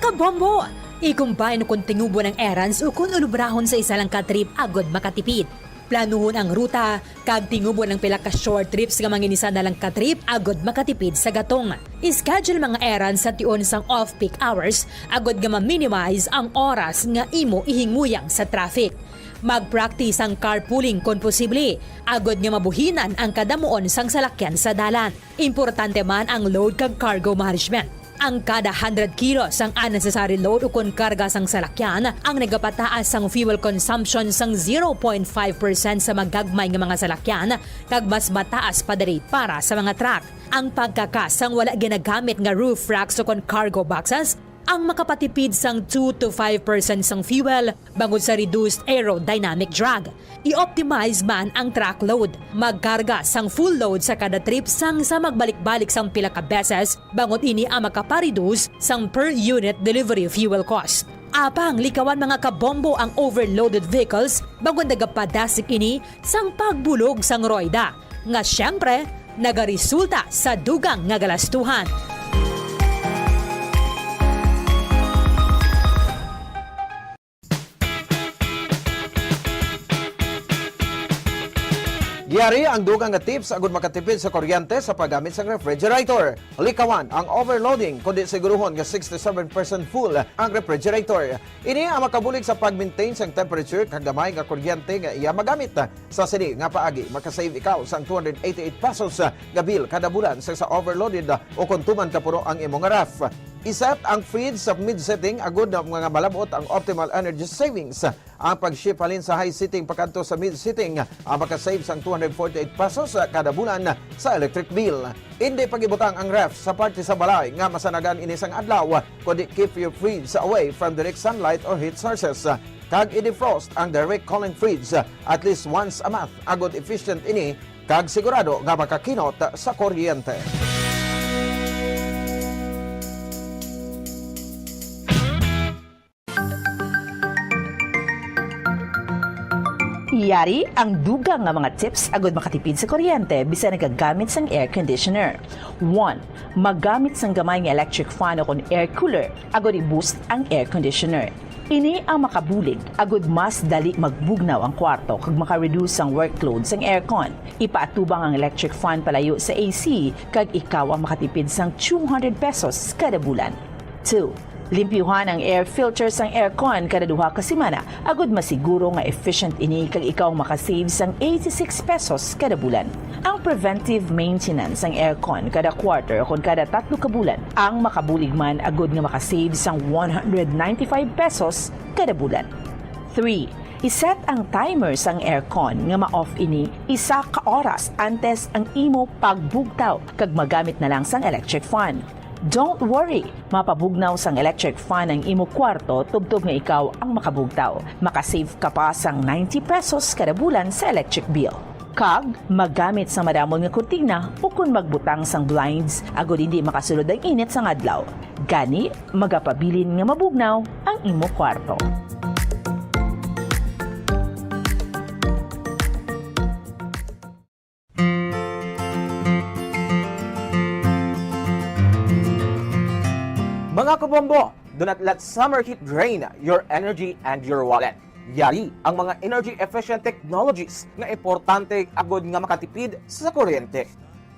Speaker 13: Kabombo! Ikumbay no kung tingubo ng errands o kung ulubrahon sa isa lang ka-trip agod makatipid. Planuhon ang ruta, kag tingubo ng pila ka short trips nga manginisa na lang ka-trip agod makatipid sa gatong. Schedule mga errands sa tion sang off-peak hours agod nga ma-minimize ang oras nga imo ihinguyang sa traffic. Mag-practice ang carpooling kung posible, agod nga mabuhinan ang kadamuon sang salakyan sa dalan. Importante man ang load kag cargo management. Ang kada 100 kilos ang unnecessary load o kung karga sang salakyan ang nagapataas sang fuel consumption sang 0.5% sa magagmay nga mga salakyan kag mas mataas pa diri para sa mga truck. Ang pagkakas sang wala ginagamit nga roof racks o kung cargo boxes ang makapatipid sang 2 to 5% sang fuel bangod sa reduced aerodynamic drag. I-optimize man ang truck load. Magkarga sang full load sa kada trip sang sa magbalik-balik sang pila ka beses bangod ini ang makapareduce sang per unit delivery fuel cost. Apang likawan mga kabombo ang overloaded vehicles bangod nagapadasik ini sang pagbulog sang roida nga syempre nagaresulta sa dugang nga galastuhan.
Speaker 25: Giyari ang dugang nga tips agud makatipid sa kuryente sa paggamit sa refrigerator. Likawan ang overloading kundi siguruhon nga 67% full ang refrigerator. Ini ang makabulig sa pag-maintain sang temperature kag gamay nga kuryente nga iya magamit. Sa sini nga paagi makasave ikaw sang 288 pesos nga bill kada bulan sa overloaded o kung tuman ka puro ang imong ref. Iset ang fridge sa mid-setting agud na mga malabot ang optimal energy savings. Ang pag-shift halin sa high setting pakanto sa mid-setting ang makasave sang 248 pesos kada bulan sa electric bill. Hindi pagibutang ang ref sa parte sa balay nga masanagan inisang adlaw kundi keep your fridge away from direct sunlight or heat sources. Kag i-defrost ang direct cooling fridge at least once a month agud efficient ini kag sigurado nga makakinot sa kuryente.
Speaker 4: Yari ang dugang nga mga tips agud makatipid sa kuryente bisan nagagamit sang air conditioner. 1. Magamit sang gamay nga electric fan o air cooler agud i-boost ang air conditioner. Ini ang makabulig agud mas dali magbugnaw ang kwarto kag maka-reduce ang workload sang aircon. Ipaatubang ang electric fan palayo sa AC kag ikaw ang makatipid sang 200 pesos kada bulan. 2. Limpyuhan ang air filter sang aircon kada duha ka semana agud masiguro nga efficient ini kag ikaw makasave sang 86 pesos kada bulan. Ang preventive maintenance sang aircon kada quarter o kada 3 ka bulan ang makabulig man agud nga makasave sang 195 pesos kada bulan. 3. Iset ang timer sang aircon nga ma-off ini isa ka oras antes ang imo pagbugtaw kag magamit na lang sang electric fan. Don't worry, mapabugnaw sang electric fan ang imo kwarto tubtob nga ikaw ang makabugtaw. Makasave ka pa sang 90 pesos kada bulan sa electric bill. Kag magamit sa maramon nga kurtina o kung magbutang sang blinds agod hindi makasulod ang init sang adlaw. Gani magapabilin nga mabugnaw ang imo kwarto.
Speaker 10: Mga kabombo, do not let summer heat drain your energy and your wallet. Yari ang mga energy-efficient technologies nga importante agod nga makatipid sa kuryente.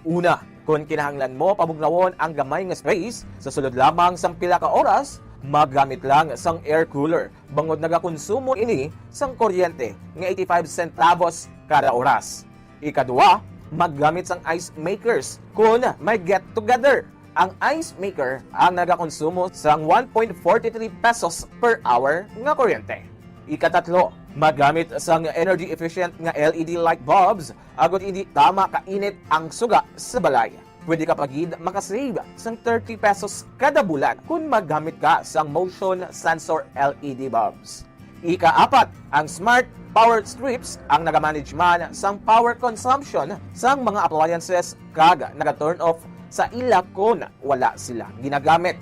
Speaker 10: Una, kung kinahanglan mo pabugnawon ang gamay nga space, sa sulod lamang sang pila ka oras, magamit lang sang air cooler bangod nagakonsumo ini sang kuryente nga 85 centavos kada oras. Ikadua, maggamit sang ice makers kung may get together. Ang ice maker ang nagakonsumo sang 1.43 pesos per hour nga kuryente. Ikatatlo, magamit sang energy efficient nga LED light bulbs agod hindi tama kainit ang suga sa balay. Pwede ka pagid makasave sang 30 pesos kada bulan kung magamit ka sang motion sensor LED bulbs. Ikaapat, ang smart power strips ang nagamanage man sang power consumption sang mga appliances kag naga-turn off sa ila kung wala sila ginagamit.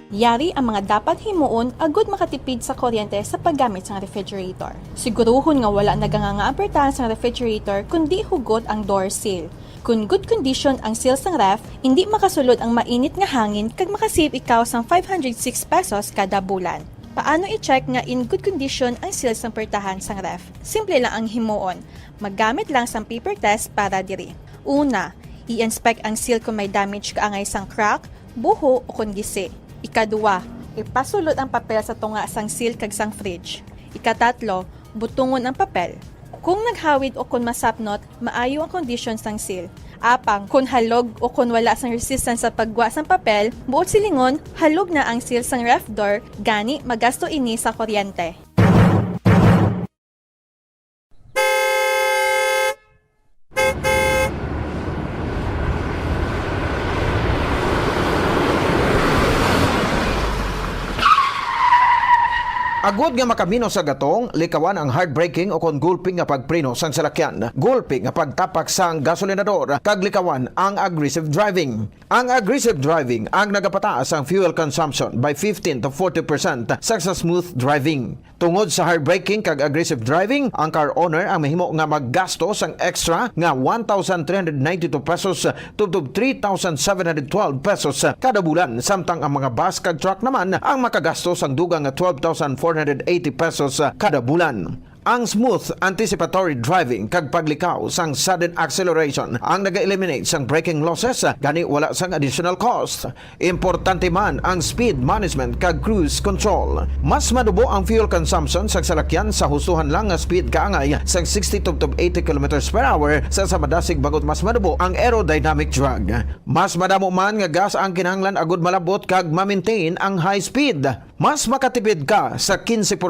Speaker 23: Yari ang mga dapat himuon agud makatipid sa kuryente sa paggamit sa refrigerator. Siguruhon nga wala nagangangaapertahan sa refrigerator kundi hugot ang door seal. Kung good condition ang seal sang ref, hindi makasulod ang mainit nga hangin kag makasave ikaw sang 506 pesos kada bulan. Paano i-check nga in good condition ang seal sang pertahan sang ref? Simple lang ang himuon. Maggamit lang sang paper test para diri. Una, i-inspect ang seal kung may damage kaangay sang crack, buho o kung gisi. Ikadua, ipasulot ang papel sa tunga sang seal kag sang fridge. Ikatatlo, butungon ang papel. Kung naghawid o kung masapnot, maayo ang condition sang seal. Apang, kung halog o kung wala sang resistance sa pagwa sang papel, buot silingon, halog na ang seal sang ref door, gani magasto ini sa kuryente.
Speaker 25: Agud nga makamino sa gatong, likawan ang hard braking o kon gulping nga pagpreno sang salakyan, gulping nga pagtapak sang gasolinador, kag likawan ang aggressive driving. Ang aggressive driving ang nagapataas ang fuel consumption by 15 to 40% sa smooth driving. Tungod sa hard braking kag aggressive driving, ang car owner ang mahimo nga maggasto sang extra nga 1,392 pesos tubtob 3,712 pesos kada bulan, samtang ang mga bus kag truck naman ang makagasto sang dugang nga 12,480 pesos kada bulan. Ang smooth anticipatory driving kag paglikaw sang sudden acceleration ang naga-eliminate sang braking losses, gani wala sang additional cost. Importante man ang speed management kag cruise control. Mas madubo ang fuel consumption sa salakyan sa hustuhan lang nga speed kaangay sang 60 to 80 km per hour sa madasig bagot mas madubo ang aerodynamic drag. Mas madamo man nga gas ang kinahanglan agud malabot kag ma-maintain ang high speed. Mas makatipid ka sa 15%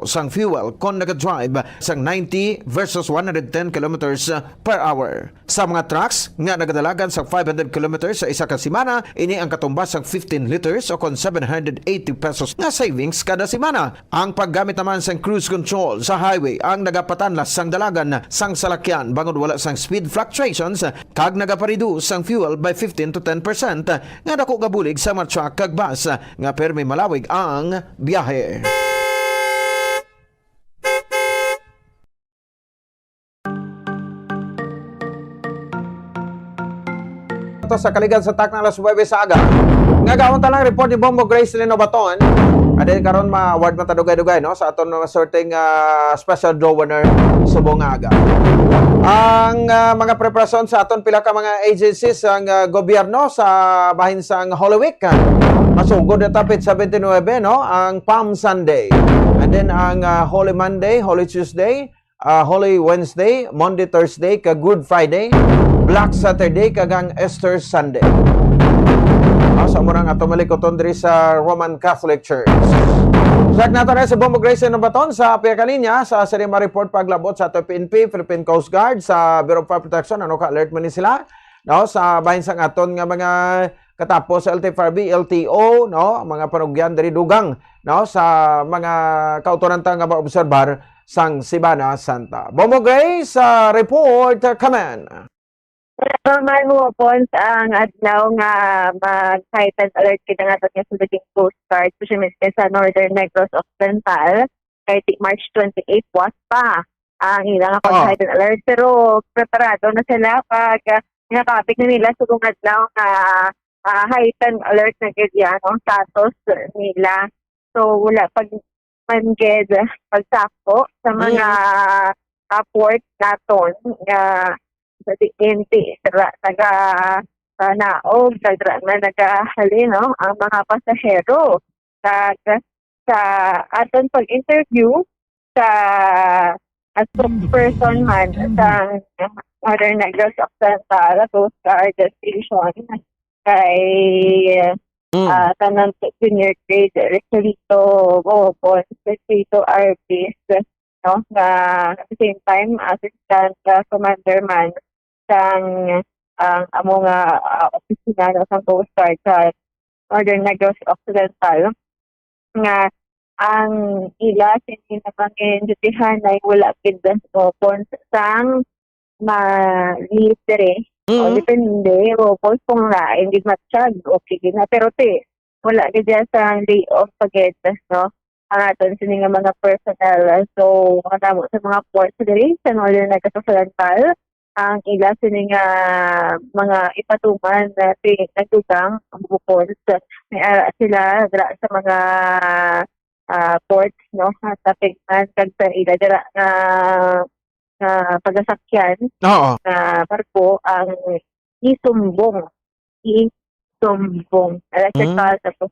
Speaker 25: sang fuel kung nag-drive sang 90 versus 110 kilometers per hour. Sa mga trucks nga nagadalagan sa 500 kilometers sa isa ka semana, ini ang katumbas sang 15 liters o kon 780 pesos nga savings kada semana. Ang paggamit naman sang cruise control sa highway ang nagapatanlas sang dalagan sang salakyan bangod wala sang speed fluctuations kag nagapareduce sang fuel by 15 to 10% nga dako gabulig sa mga truck kag bus nga permi malawig ang biyahe. Sa kaligan sa tak ng alas 9 sa aga. Ngagawon ta lang report ni Bombo Grace Linobaton. Adin karon ma-award man ta dugay-dugay no sa aton sorting special draw winner subong aga. Ang mga preparasyon sa aton pila ka mga agencies ang gobyerno sa bahin sang Holy Week. Masugod na tapit 79 no ang Palm Sunday. And then ang Holy Monday, Holy Tuesday, Holy Wednesday, Monday, Thursday, ka Good Friday. Black Saturday kagang Easter Sunday. Sa murang ato malikoton diri sa Roman Catholic Church. Check nato na si Bombo Grace ng Baton sa Piyakaninya sa Serima Report paglabot sa PNP, Philippine Coast Guard, sa Bureau of Fire Protection. Ano ka-alert man ni sila? No, sa bahin sang aton nga mga katapos sa LTFRB, LTO, no, mga panugyan diri dugang, no, sa mga kautoranta nga maobserbar sang Sibana Santa. Bombo Grace sa report, kaman.
Speaker 18: Normal mo po ang adlaw nga mag-heightened alert kita nga ito sa Philippine Coast Guard, especially sa Northern Negros Occidental, kay March 28 was pa ang ilang heightened alert. Pero preparado na sila pag nakapit na nila sa adlaw nga heightened alert na ganyan, status nila. So wala pag mangged pagsako sa mga port naton sa DNT, taga naog, nagahali, no, ang mga pasahero. Sa aton pag-interview sa spokesperson man sa Northern Negros Occidental Coast Guard Station kay Tanang Junior Grade Rectorito Bobon, Rectorito Arbis, no, na at the same time assistant commander man sang among opisina no sang Coast Guard sa Northern Negros Occidental nga ang ila sinamangin dutihan ay wala gid pon sang ma-libre o depende o kung lain gid matsyag okay gid na pero wala gid sa layoff pagid no ang aton sini nga mga personnel. So kadamo sa mga ports diri sa Northern Negros Occidental ang ila sini nga mga ipatuman na nagdugang ang bukod may ara sila dira sa mga ports no sa Pigman kag sa ila dira nga pagasakyan na barko ang isumbong electrical tapos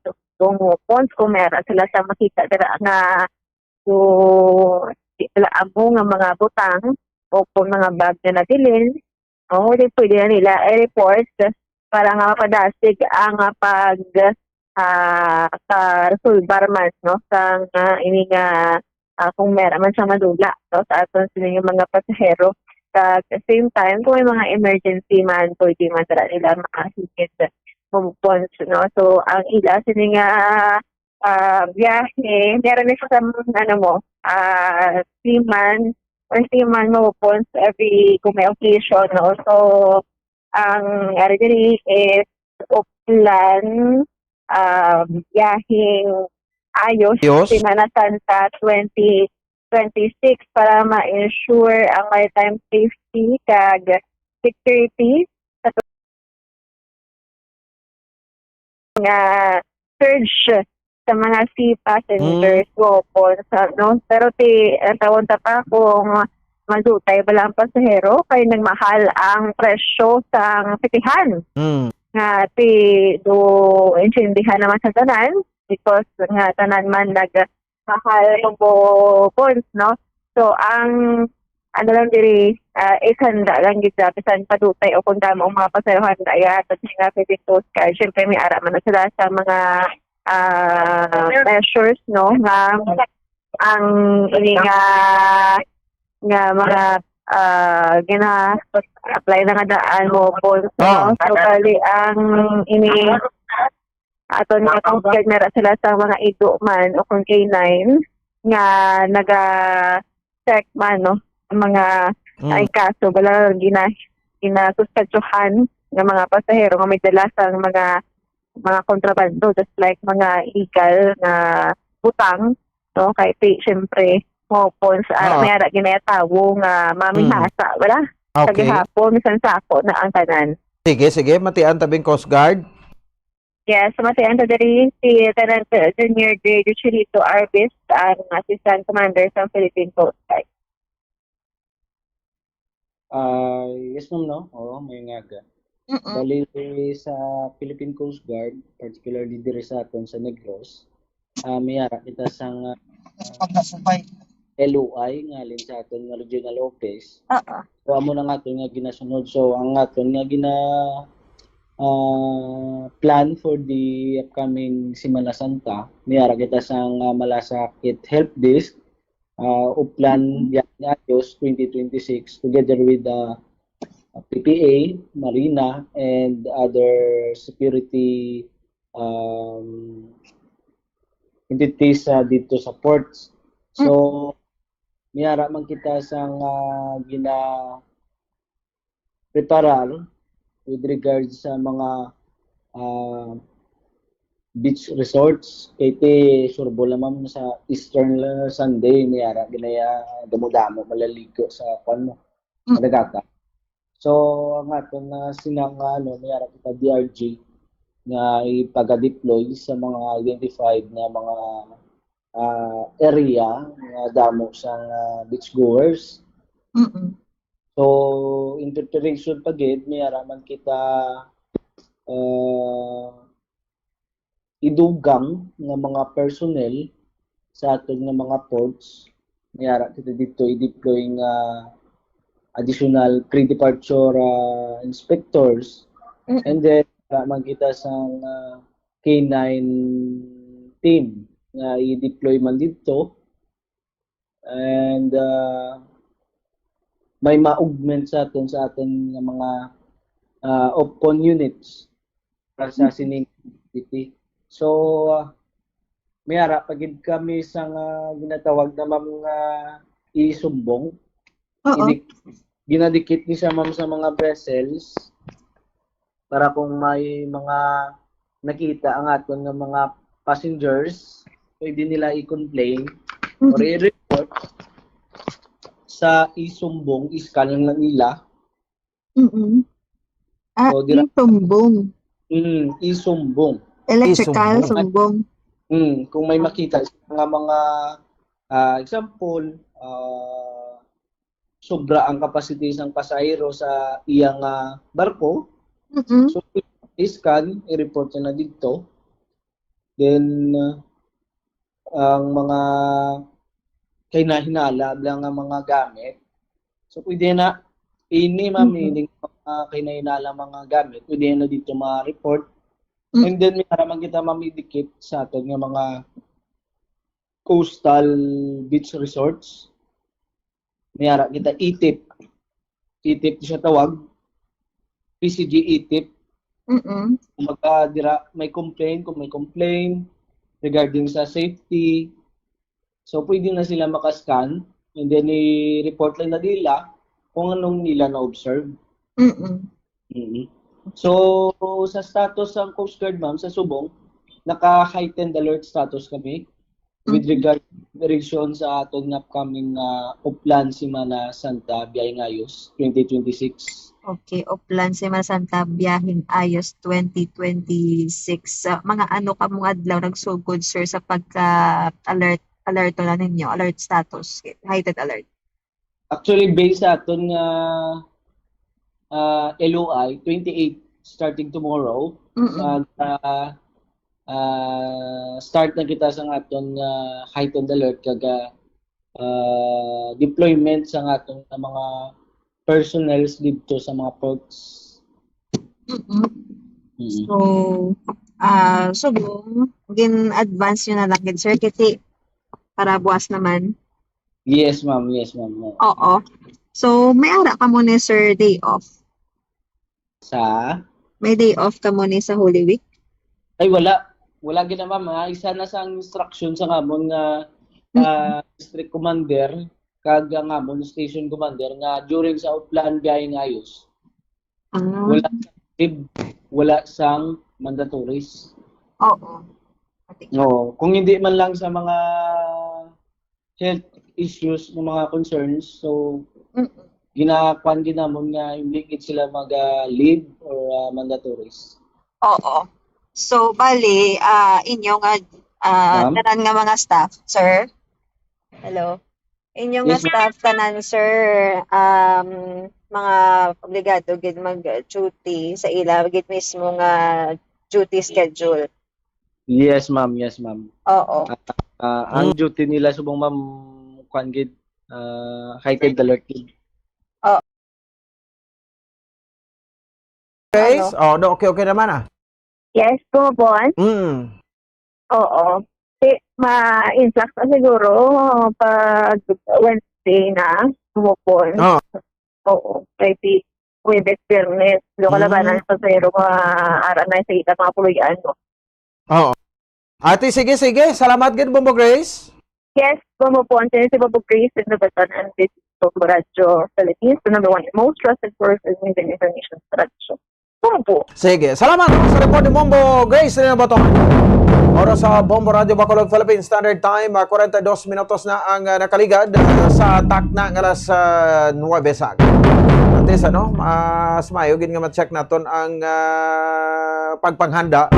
Speaker 18: pons kung meron sila sa makita dira nga sila amo nga mga butang o kung mga bag na natilin di pwede na nila i-report para nga mapadasig ang resolbar man no sang ini nga kung meron man siya madula no, sa aton sila yung mga pasahero. At the same time, kung may mga emergency man, pwede man tala nila makahigit mabupons. No? So, ang ila, sila nga biyahe, meron na siya sa seaman mabupons every kung may occasion. No? So, ang diri is uplan biyaheng ayos. Semana Santa 2026 para ma-ensure ang maritime safety kag security sa nga surge sa mga sea passengers no pero tawon ta pa kung madutay bala ang pasahero kay nagmahal ang presyo sa sitihan nga do intindihan naman sa tanan because nga tanan man nagmahal mo points, no? So, ang lang diri, 800 lang gid bisan padutay o kung damo ang mga pasahero daya at nga Philippine Coast Guard. Siyempre, may ara man na sila sa mga measures, no? Nga ang ini nga mga gina-apply na nga daan mo points, no? So, bali ang ini aton nga Coast Guard meron sila sa mga ido man o kung K9 nga naga-check man no mga ay kaso bala ginasuspetsuhan ng mga pasahero nga may dala sa mga kontrabando just like mga illegal na butang no kay syempre mo pon sa may ara ginatawo nga mamihasa wala sa gihapon bisan sako na ang tanan.
Speaker 25: Sige matian tabing Coast Guard.
Speaker 18: Yes, matayan ta diri si Lieutenant Junior Grade Chirito Arbis, ang Assistant Commander sa Philippine Coast Guard.
Speaker 19: Yes ma'am, no? Oo, may ngaga. Bali sa Philippine Coast Guard, particularly diri sa aton sa Negros, may ara kita sang LOI ngalin sa aton nga regional office.
Speaker 18: Oo.
Speaker 19: So amo na nga aton nga ginasunod. So ang aton nga plan for the upcoming Semana Santa, niyara kita sang malasakit help desk uplan Ayos 2026 together with the PPA, Marina, and other security entities dito sa ports. So, niyara man kita sang preparar with regards sa mga beach resorts. Kay te surbo lamang sa Eastern Sunday niyara ginaya damo-damo malaligo sa kwan mo. Dagata. So ang aton na sinang niyara kita DRG nga ipaga-deploy sa mga identified na mga area nga damo sa beach goers. So in preparation pagid niyara man kita idugang ng mga personnel sa aton nga mga ports. Niyara kita dito i-deploy nga additional pre-departure inspectors. And then man kita sang K9 team nga i-deploy man dito. And may ma-augment sa aton nga mga OPCON units para sa sining activity. So, mayara, pagid kami sa ginatawag na mga isumbong. Ginadikit ni siya ma'am sa mga vessels para kung may mga nakita ang aton ng mga passengers, pwede nila i-complain or i-report sa isumbong, iskan lang nila. So,
Speaker 18: isumbong.
Speaker 19: Isumbong.
Speaker 18: Electrical sumbong.
Speaker 19: Kung may makita sa mga example, sobra ang capacity ng pasahero sa iyang barko. So, iskan, i-report na dito. Then, ang mga kinahinala lang ang mga gamit. So, pwede na, ma'am, meaning mga kinahinala mga gamit, pwede na dito ma-report. And then, may haraman kita mamidikit sa atin ng mga coastal beach resorts. May harap kita ETIP. ETIP siya tawag. PCG ETIP. Kung may complaint regarding sa safety. So, pwede na sila makascan. And then, i-report lang na nila kung anong nila na-observe. So, sa status ng Coast Guard, ma'am, sa Subong, naka-heightened alert status kami with regard to sa atong upcoming Uplan Semana Santa Biyaheng Ayos 2026.
Speaker 18: Okay, Uplan Semana Santa Biyaheng Ayos 2026. Mga ano ka mong adlaw nagsugod, sir, sa pagka-alert na ninyo, alert status, heightened alert?
Speaker 19: Actually, based sa aton LOI 28 starting tomorrow, start na kita sa aton heightened alert kaga deployment sa aton mga personnels dito sa mga ports.
Speaker 18: So, Subong, gin-advance nyo na lang, sir, kasi para buwas naman.
Speaker 19: Yes, ma'am.
Speaker 18: Oo. So, may ara ka muna, sir, day off? May day off ka muna sa Holy Week?
Speaker 19: Ay, wala. Wala gina, ma'am. Isa na sa instruction sa ngamon nga district commander, kag ngamon station commander nga during sa Uplan Biyaheng Ayos. Wala sang mandatories.
Speaker 18: Oo.
Speaker 19: No, kung hindi man lang sa mga health issues ng mga concerns, so ginakuan ginamon nga hindi sila mag-leave or mandatories.
Speaker 18: Oo. So, bali, inyong tanan nga mga staff, sir. Hello. Inyong nga staff tanan, sir, mga obligado gid mag-duty sa ila, gid mismo nga duty schedule.
Speaker 19: Yes, ma'am.
Speaker 18: Oo.
Speaker 19: Ang duty nila subong ma'am kwan gid heightened alert gid.
Speaker 25: Grace? Oh, okay naman ah.
Speaker 18: Yes, bumabon. Oo. Ma-influx na siguro pag Wednesday na bumabon. Oo. Maybe Webes, Biyernes. Lokalabanan sa pero maaara na sa ita mga puluyan mo.
Speaker 25: Oo. Ate, sige. Salamat gid Bombo Grace.
Speaker 18: Yes, bumabon. Sino si Bobo Grace in the Batan and this is Bombo Radio Philippines, the number one most trusted source of news and information sa radyo. Bombo.
Speaker 25: Sige. Salamat sa report ni Bombo Grace. Rin ba ito? Oras sa Bombo Radio Bacolod Philippines Standard Time, 42 minutos na ang nakaligad sa takna ng alas 9 sag. Atis, mas mayugin nga ma-check naton ang pagpanghanda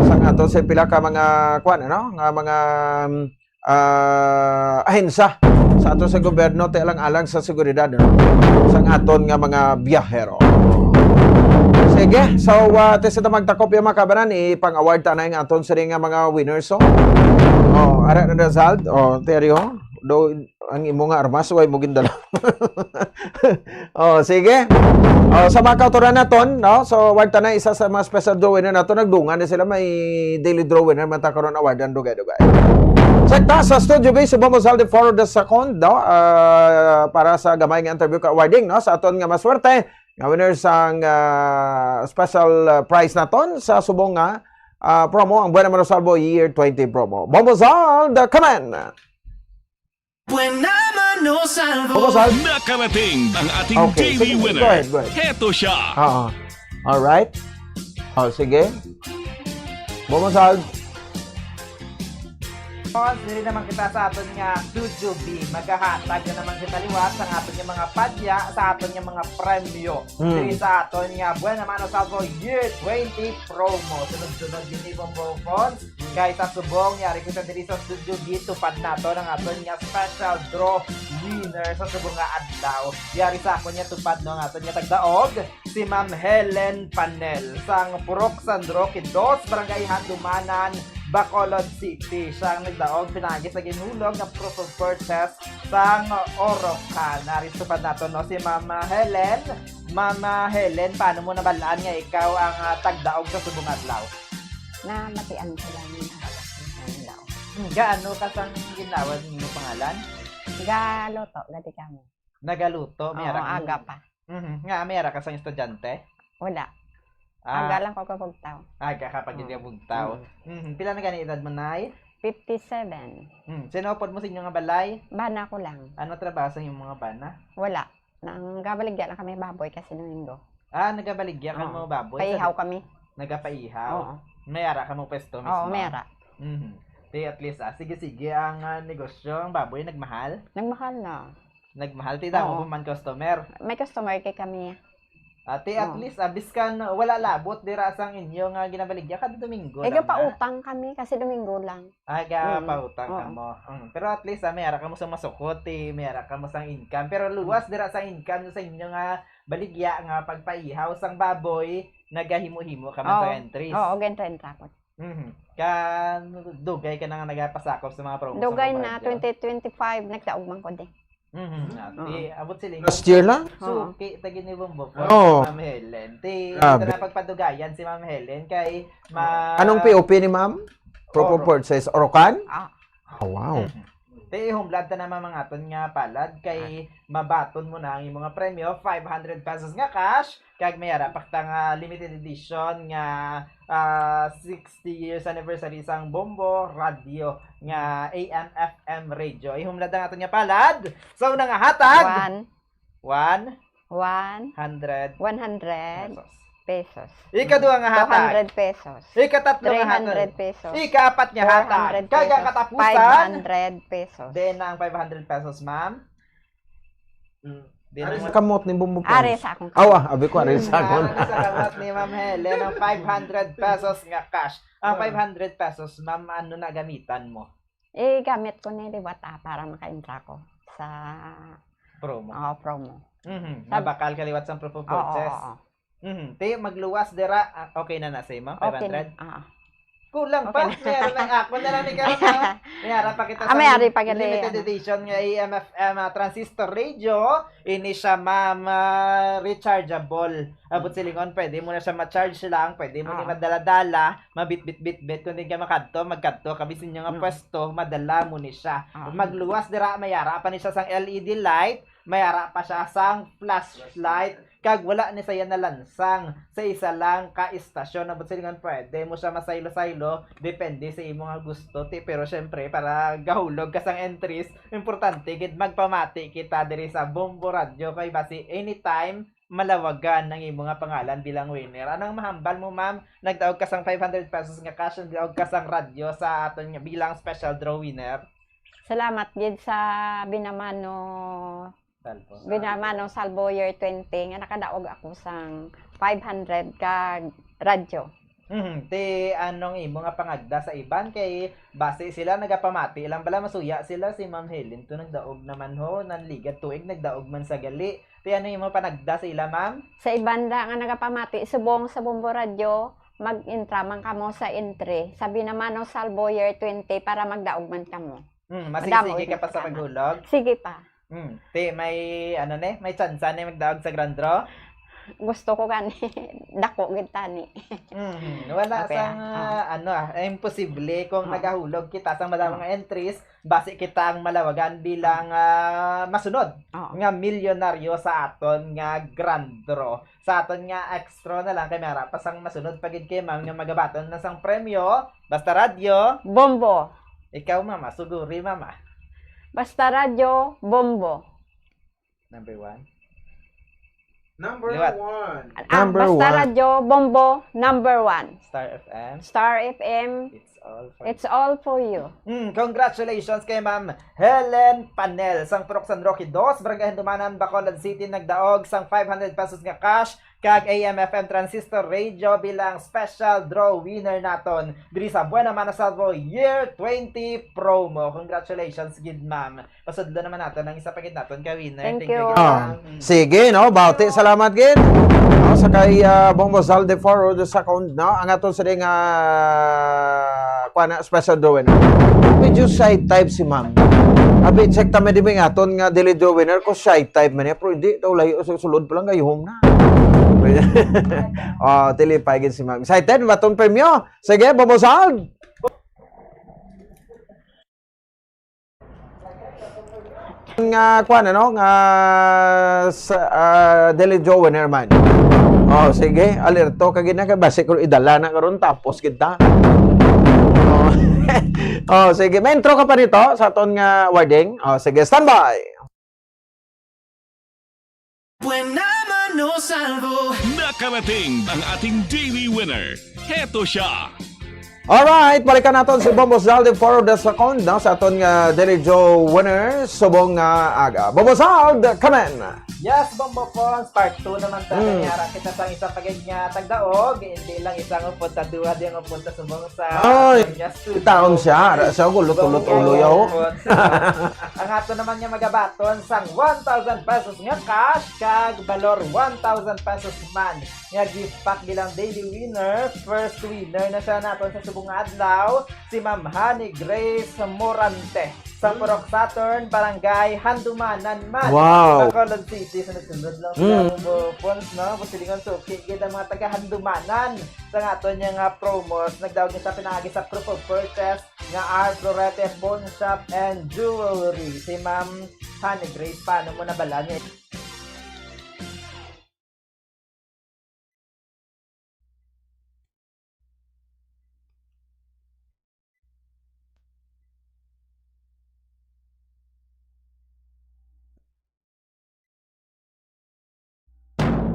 Speaker 25: sa ato sa pila ka mga nga mga ahensya sa ato sa gobyerno te alang-alang sa seguridad sa aton nga mga biyahero. Sige, so tesa magtakop yung mga kabanan, ipang-award ta na yung aton sa nga mga winners. Ara na result, teryo, do ang imo nga armas, way mo gindala. Sige. Sa mga kautoran naton, no? So, award ta na isa sa mga special draw winner naton, nagdungan na sila, may daily draw winner, matakaroon award ang dugay-dugay. Check ta sa studio base, Bombo Saldi for the second, no? Para sa gamay nga interview ka awarding, no? Sa aton nga maswerte, nga winners ang special prize naton sa subong nga promo, ang Buena Mano Salvo Year 20 promo. Bombo Saldi, come on!
Speaker 11: Buena Mano Salvo.
Speaker 25: Bombo Saldi.
Speaker 12: Nakarating ang ating daily winner.
Speaker 25: Go ahead.
Speaker 12: Heto siya.
Speaker 25: Alright. Sige. Bombo Saldi.
Speaker 9: Dili naman kita sa aton nga Studio B. Maghahatag na naman kita liwat sa aton nga mga padya, sa aton nga mga premyo. Dili sa aton nga Buena Mano Salvo Year 20 promo. Sunod-sunod yun ibang phones. Kahit sa subong, yari kita dili sa Studio B, tupad nato ng aton nga special draw winner sa subong nga adlaw. Yari sa akon nga tupad no nga aton nga tagdaog, si Ma'am Helen Panel. Sang Purok Sandro, Kidos, Barangay Handumanan, Bacolod City. Siya ang nagdaog pinagi sa ginulog ng proof of purchase sa Orocan. Narito pa nato no si Mama Helen. Mama Helen, paano mo nabalaan nga ikaw ang tagdaog sa subong adlaw?
Speaker 16: Namatian ko lang yung adlaw.
Speaker 9: Gaano ka sang ginawa ninyo pangalan?
Speaker 16: Galuto, gati kamo.
Speaker 9: Nagaluto?
Speaker 16: Oo, aga pa.
Speaker 9: Nga, mayara ka sang estudyante?
Speaker 16: Wala. Aga lang ko kapagtaw.
Speaker 9: Aga kapag hindi kapagtaw. Pila na gani edad mo, Nay?
Speaker 16: 57.
Speaker 9: Sinopod mo sa inyo nga balay?
Speaker 16: Bana ko lang.
Speaker 9: Ano trabaho sa inyong mga bana?
Speaker 16: Wala. Nanggabaligya lang kami baboy kasi Domingo.
Speaker 9: Nagabaligya ka mo baboy?
Speaker 16: Paihaw kami.
Speaker 9: Nagapaihaw?
Speaker 16: Oo.
Speaker 9: Mayara ka mo pesto mismo?
Speaker 16: Oo, mayara.
Speaker 9: At least, sige, ang negosyo, ang baboy, nagmahal?
Speaker 16: Nagmahal na.
Speaker 9: Nagmahal? Tida mo man customer?
Speaker 16: May customer kay kami.
Speaker 9: At least, biskan wala labot, dira sang inyo nga ginabaligya kada Domingo.
Speaker 16: Ega pautang kami kasi Domingo lang.
Speaker 9: Aga pautang ka mo. Pero at least, mayara ka mo sa masukot, mayara ka mo sang income. Pero luwas dira sang income sa inyo nga baligya nga pagpaihaw sang baboy, nagahimo-himo ka man sa entries.
Speaker 16: Oo, ganito ko.
Speaker 9: Dugay ka na nga nagapasakop sa mga promo.
Speaker 16: Dugay na, 2025, nagtaugman ko din.
Speaker 9: Abot sila.
Speaker 25: Last year lang?
Speaker 9: Suki, tagin ni Bombo.
Speaker 25: Oo.
Speaker 9: Ma'am Helen. Ito na pagpadugayan si Ma'am Helen kay
Speaker 25: Anong POP ni Ma'am? Proof of purchase. Orocan? Wow.
Speaker 9: Home blood ta naman mga aton nga palad kay mabaton mo na ang imong premyo 500 pesos nga cash kag mayara paktang limited edition nga 60 years anniversary sang Bombo Radio nga AM FM radio. Home blood ang aton nga palad. So una nga hatag 100
Speaker 16: pesos.
Speaker 9: Ikaduha nga hatag
Speaker 16: 200 pesos.
Speaker 9: Ikatatlo nga hatag
Speaker 16: 300 pesos.
Speaker 9: Ikaapat nga hatag kaga katapusan
Speaker 16: 500 pesos.
Speaker 9: Then ang 500 pesos, ma'am.
Speaker 25: Ari sa kamot ni Bombo.
Speaker 16: Ari sa akong
Speaker 25: kamot. Abi ko ari sa akong.
Speaker 9: Sa kamot ni Ma'am Helen ang 500 pesos nga cash. Ang 500 pesos, ma'am, ano na gamitan mo?
Speaker 16: Gamit ko ni Liwata para maka-intra ko sa
Speaker 9: promo.
Speaker 16: Promo.
Speaker 9: Nabakal kaliwat sa proof of purchase. Te magluwas dira okay na sa imo 500. Kulang pa. Meron ng ako na lang ni Karon. Mayara pa kita sa
Speaker 16: mayari pa kita,
Speaker 9: limited edition nga AM/FM transistor radio. Ini siya ma'am rechargeable. Abot silingon, pwede mo na siya ma-charge lang, pwede mo ni madala-dala, mabit-bit-bit-bit kung di ka magkadto kabisin niya nga pwesto, madala mo ni siya. Magluwas dira mayara pa ni siya sang LED light, mayara pa siya sang flashlight. Kag wala ni saya na lansang sa isa lang ka istasyon. Abot silingon, pwede mo siya masaylo-saylo, depende sa imo nga gusto. Pero syempre para gahulog ka sang entries, importante gid magpamati kita diri sa Bombo Radio kay basi anytime malawagan ng imo nga pangalan bilang winner. Anong mahambal mo, ma'am? Nagdaog ka sang 500 pesos nga cash, nagdaog ka sang radyo sa aton nga bilang special draw winner.
Speaker 16: Salamat gid sa Binamano Salvo Year 20 nga nakadaog ako sang 500 ka radyo.
Speaker 9: Ti anong imo nga pangagda sa iban kay base sila nagapamati lang bala masuya sila si Ma'am Helen to nagdaog naman ho nanligad tuig nagdaog man sa gali. Ti ano imo panagda sa ila, ma'am?
Speaker 16: Sa ibanda nga nagapamati subong sa Bombo Radio mag-intra man kamo sa entry. Sabi naman no Salvo Year 20 para magdaog man kamo.
Speaker 9: Masisige ka pa sa paghulog?
Speaker 16: Sige pa.
Speaker 9: Ti may may chance ni magdaog sa Grand Draw?
Speaker 16: Gusto ko gani dako gid tani.
Speaker 9: Wala sang imposible kung nagahulog kita sang madamang entries base kita ang malawagan bilang masunod nga milyonaryo sa aton nga Grand Draw. Sa aton nga extra na lang kay mara pa sang masunod pagid kay ma'am nga magabaton na sang premyo basta radyo
Speaker 16: Bombo.
Speaker 9: Ikaw mama suguri mama.
Speaker 16: Basta radyo Bombo.
Speaker 9: Number 1.
Speaker 25: Number
Speaker 9: Liwat.
Speaker 25: 1.
Speaker 16: Basta radyo Bombo number 1.
Speaker 9: Star FM.
Speaker 16: Star FM. It's all for you.
Speaker 9: Congratulations kay Ma'am Helen Panel sang Purok San Roque 2, Barangay Hindumanan, Bacolod City nagdaog sang 500 pesos nga cash kag AM/FM transistor radio bilang special draw winner naton diri sa Buena Mano Salvo Year 20 promo. Congratulations gid ma'am. Pasudlo naman naton ang isa pa gid naton ka winner.
Speaker 16: Thank you.
Speaker 25: Sige, no, bauti, salamat gid. Sa kay Bombo Zalde for the second, no, ang aton sa ding special drawing. Medyo side type si ma'am. Abi check ta medyo aton nga dili draw winner ko side type man pero hindi daw layo sulod pa lang gayhom na. Tilipay gid si ma'am. Excited maton premyo. Sige, Bombo Zalde. Nga dili draw winner man. Sige, alerto kag gina kay base ko idala na karon tapos kita. Sige, may intro ka pa nito sa aton nga wording. Sige, standby.
Speaker 12: Buena Mano Salvo. Nakarating ang ating daily winner. Heto siya.
Speaker 25: Alright, balikan natin si Bombo Zalde for the second, no, sa aton nga Daily Joe winner subong aga. Bombo Zalde, come in.
Speaker 9: Yes, Bombo Pons, part 2 naman tayo. Nangyara kita sa isang pagod nga tagdaog. Hindi lang isang upunta, duha din ang upunta subong sa
Speaker 25: Itaon siya. Sa gulot-ulot-ulo yaw.
Speaker 9: Ang ato naman nga magabaton sang 1,000 pesos nga cash kag balor 1,000 pesos man. Nga gift pack bilang daily winner. First winner na siya naton sa subong adlaw, si Ma'am Honey Grace Morante sa Purok Saturn, Barangay Handumanan man.
Speaker 25: Wow.
Speaker 9: Bacolod City. Sunod-sunod lang sa Bombo Pons, no? Pusilingon suki gid ang mga taga Handumanan sa aton nga promos. Nagdawag niya sa pinagi sa proof of purchase nga R. Florete Phone Shop and Jewelry. Si Ma'am Honey Grace, paano mo nabala niya?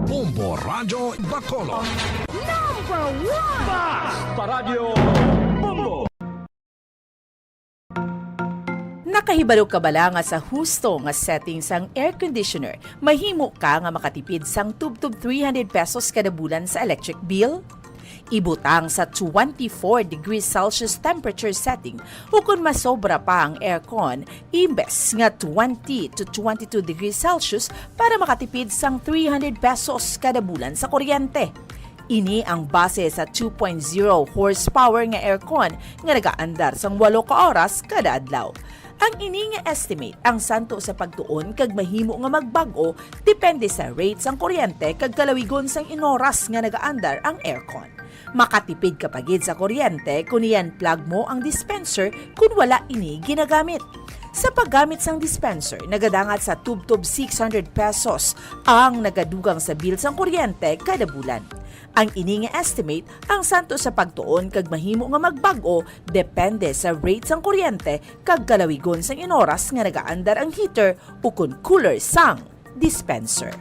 Speaker 12: Bombo Radio Bacolod.
Speaker 23: Number 1!
Speaker 12: Basta Radio Bombo.
Speaker 6: Nakahibalo ka bala nga sa husto nga settings ang air conditioner, mahimo ka nga makatipid sang tubtub 300 pesos kada bulan sa electric bill? Ibutang sa 24 degrees Celsius temperature setting o kung masobra pa ang aircon, imbes nga 20 to 22 degrees Celsius para makatipid sang 300 pesos kada bulan sa kuryente. Ini ang base sa 2.0 horsepower nga aircon nga nagaandar sang 8 ka oras kada adlaw. Ang ini nga estimate ang santo sa pagtuon kag mahimo nga magbago depende sa rate sang kuryente kag kalawigon sang inoras nga nagaandar ang aircon. Makatipid ka pagid sa kuryente kung iyan plug mo ang dispenser kung wala ini ginagamit. Sa paggamit sang dispenser, nagadangat sa tub-tub 600 pesos ang nagadugang sa bill sang kuryente kada bulan. Ang ini nga estimate ang santo sa pagtuon kag mahimo nga magbago depende sa rate sang kuryente kag kalawigon sang inoras nga nagaandar ang heater o kun cooler sang dispenser.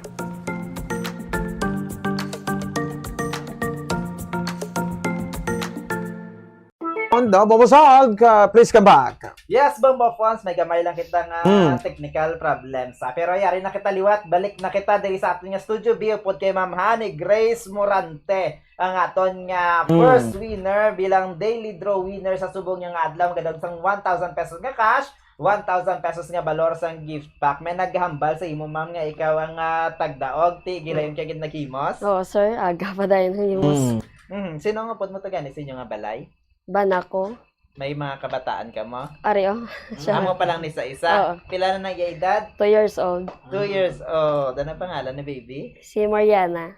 Speaker 25: Onda, bumusag, please come back.
Speaker 9: Yes, Bombo Fons, may gamay lang kita nga technical problems. Pero yari na kita liwat, balik na kita diri sa aton nga studio. Biupod kay Ma'am Honey Grace Morante, ang aton nga first winner bilang daily draw winner sa subong nga adlaw. Gadog sang 1,000 pesos nga cash, 1,000 pesos nga balor sang gift pack. May naghambal sa imo, ma'am, nga ikaw ang tagdaog. Tigilayon kay gid naghimos.
Speaker 1: Oo, sir. Aga pa dayon himos.
Speaker 9: Sino nga pod mo to gani sa inyo nga balay?
Speaker 1: Banako.
Speaker 9: May mga kabataan ka mo?
Speaker 1: Areo.
Speaker 9: Amo pa lang ni sa isa.
Speaker 1: Oo.
Speaker 9: Pila na edad?
Speaker 1: 2 years old.
Speaker 9: 2 years old. Ano pangalan ni baby?
Speaker 1: Si Mariana.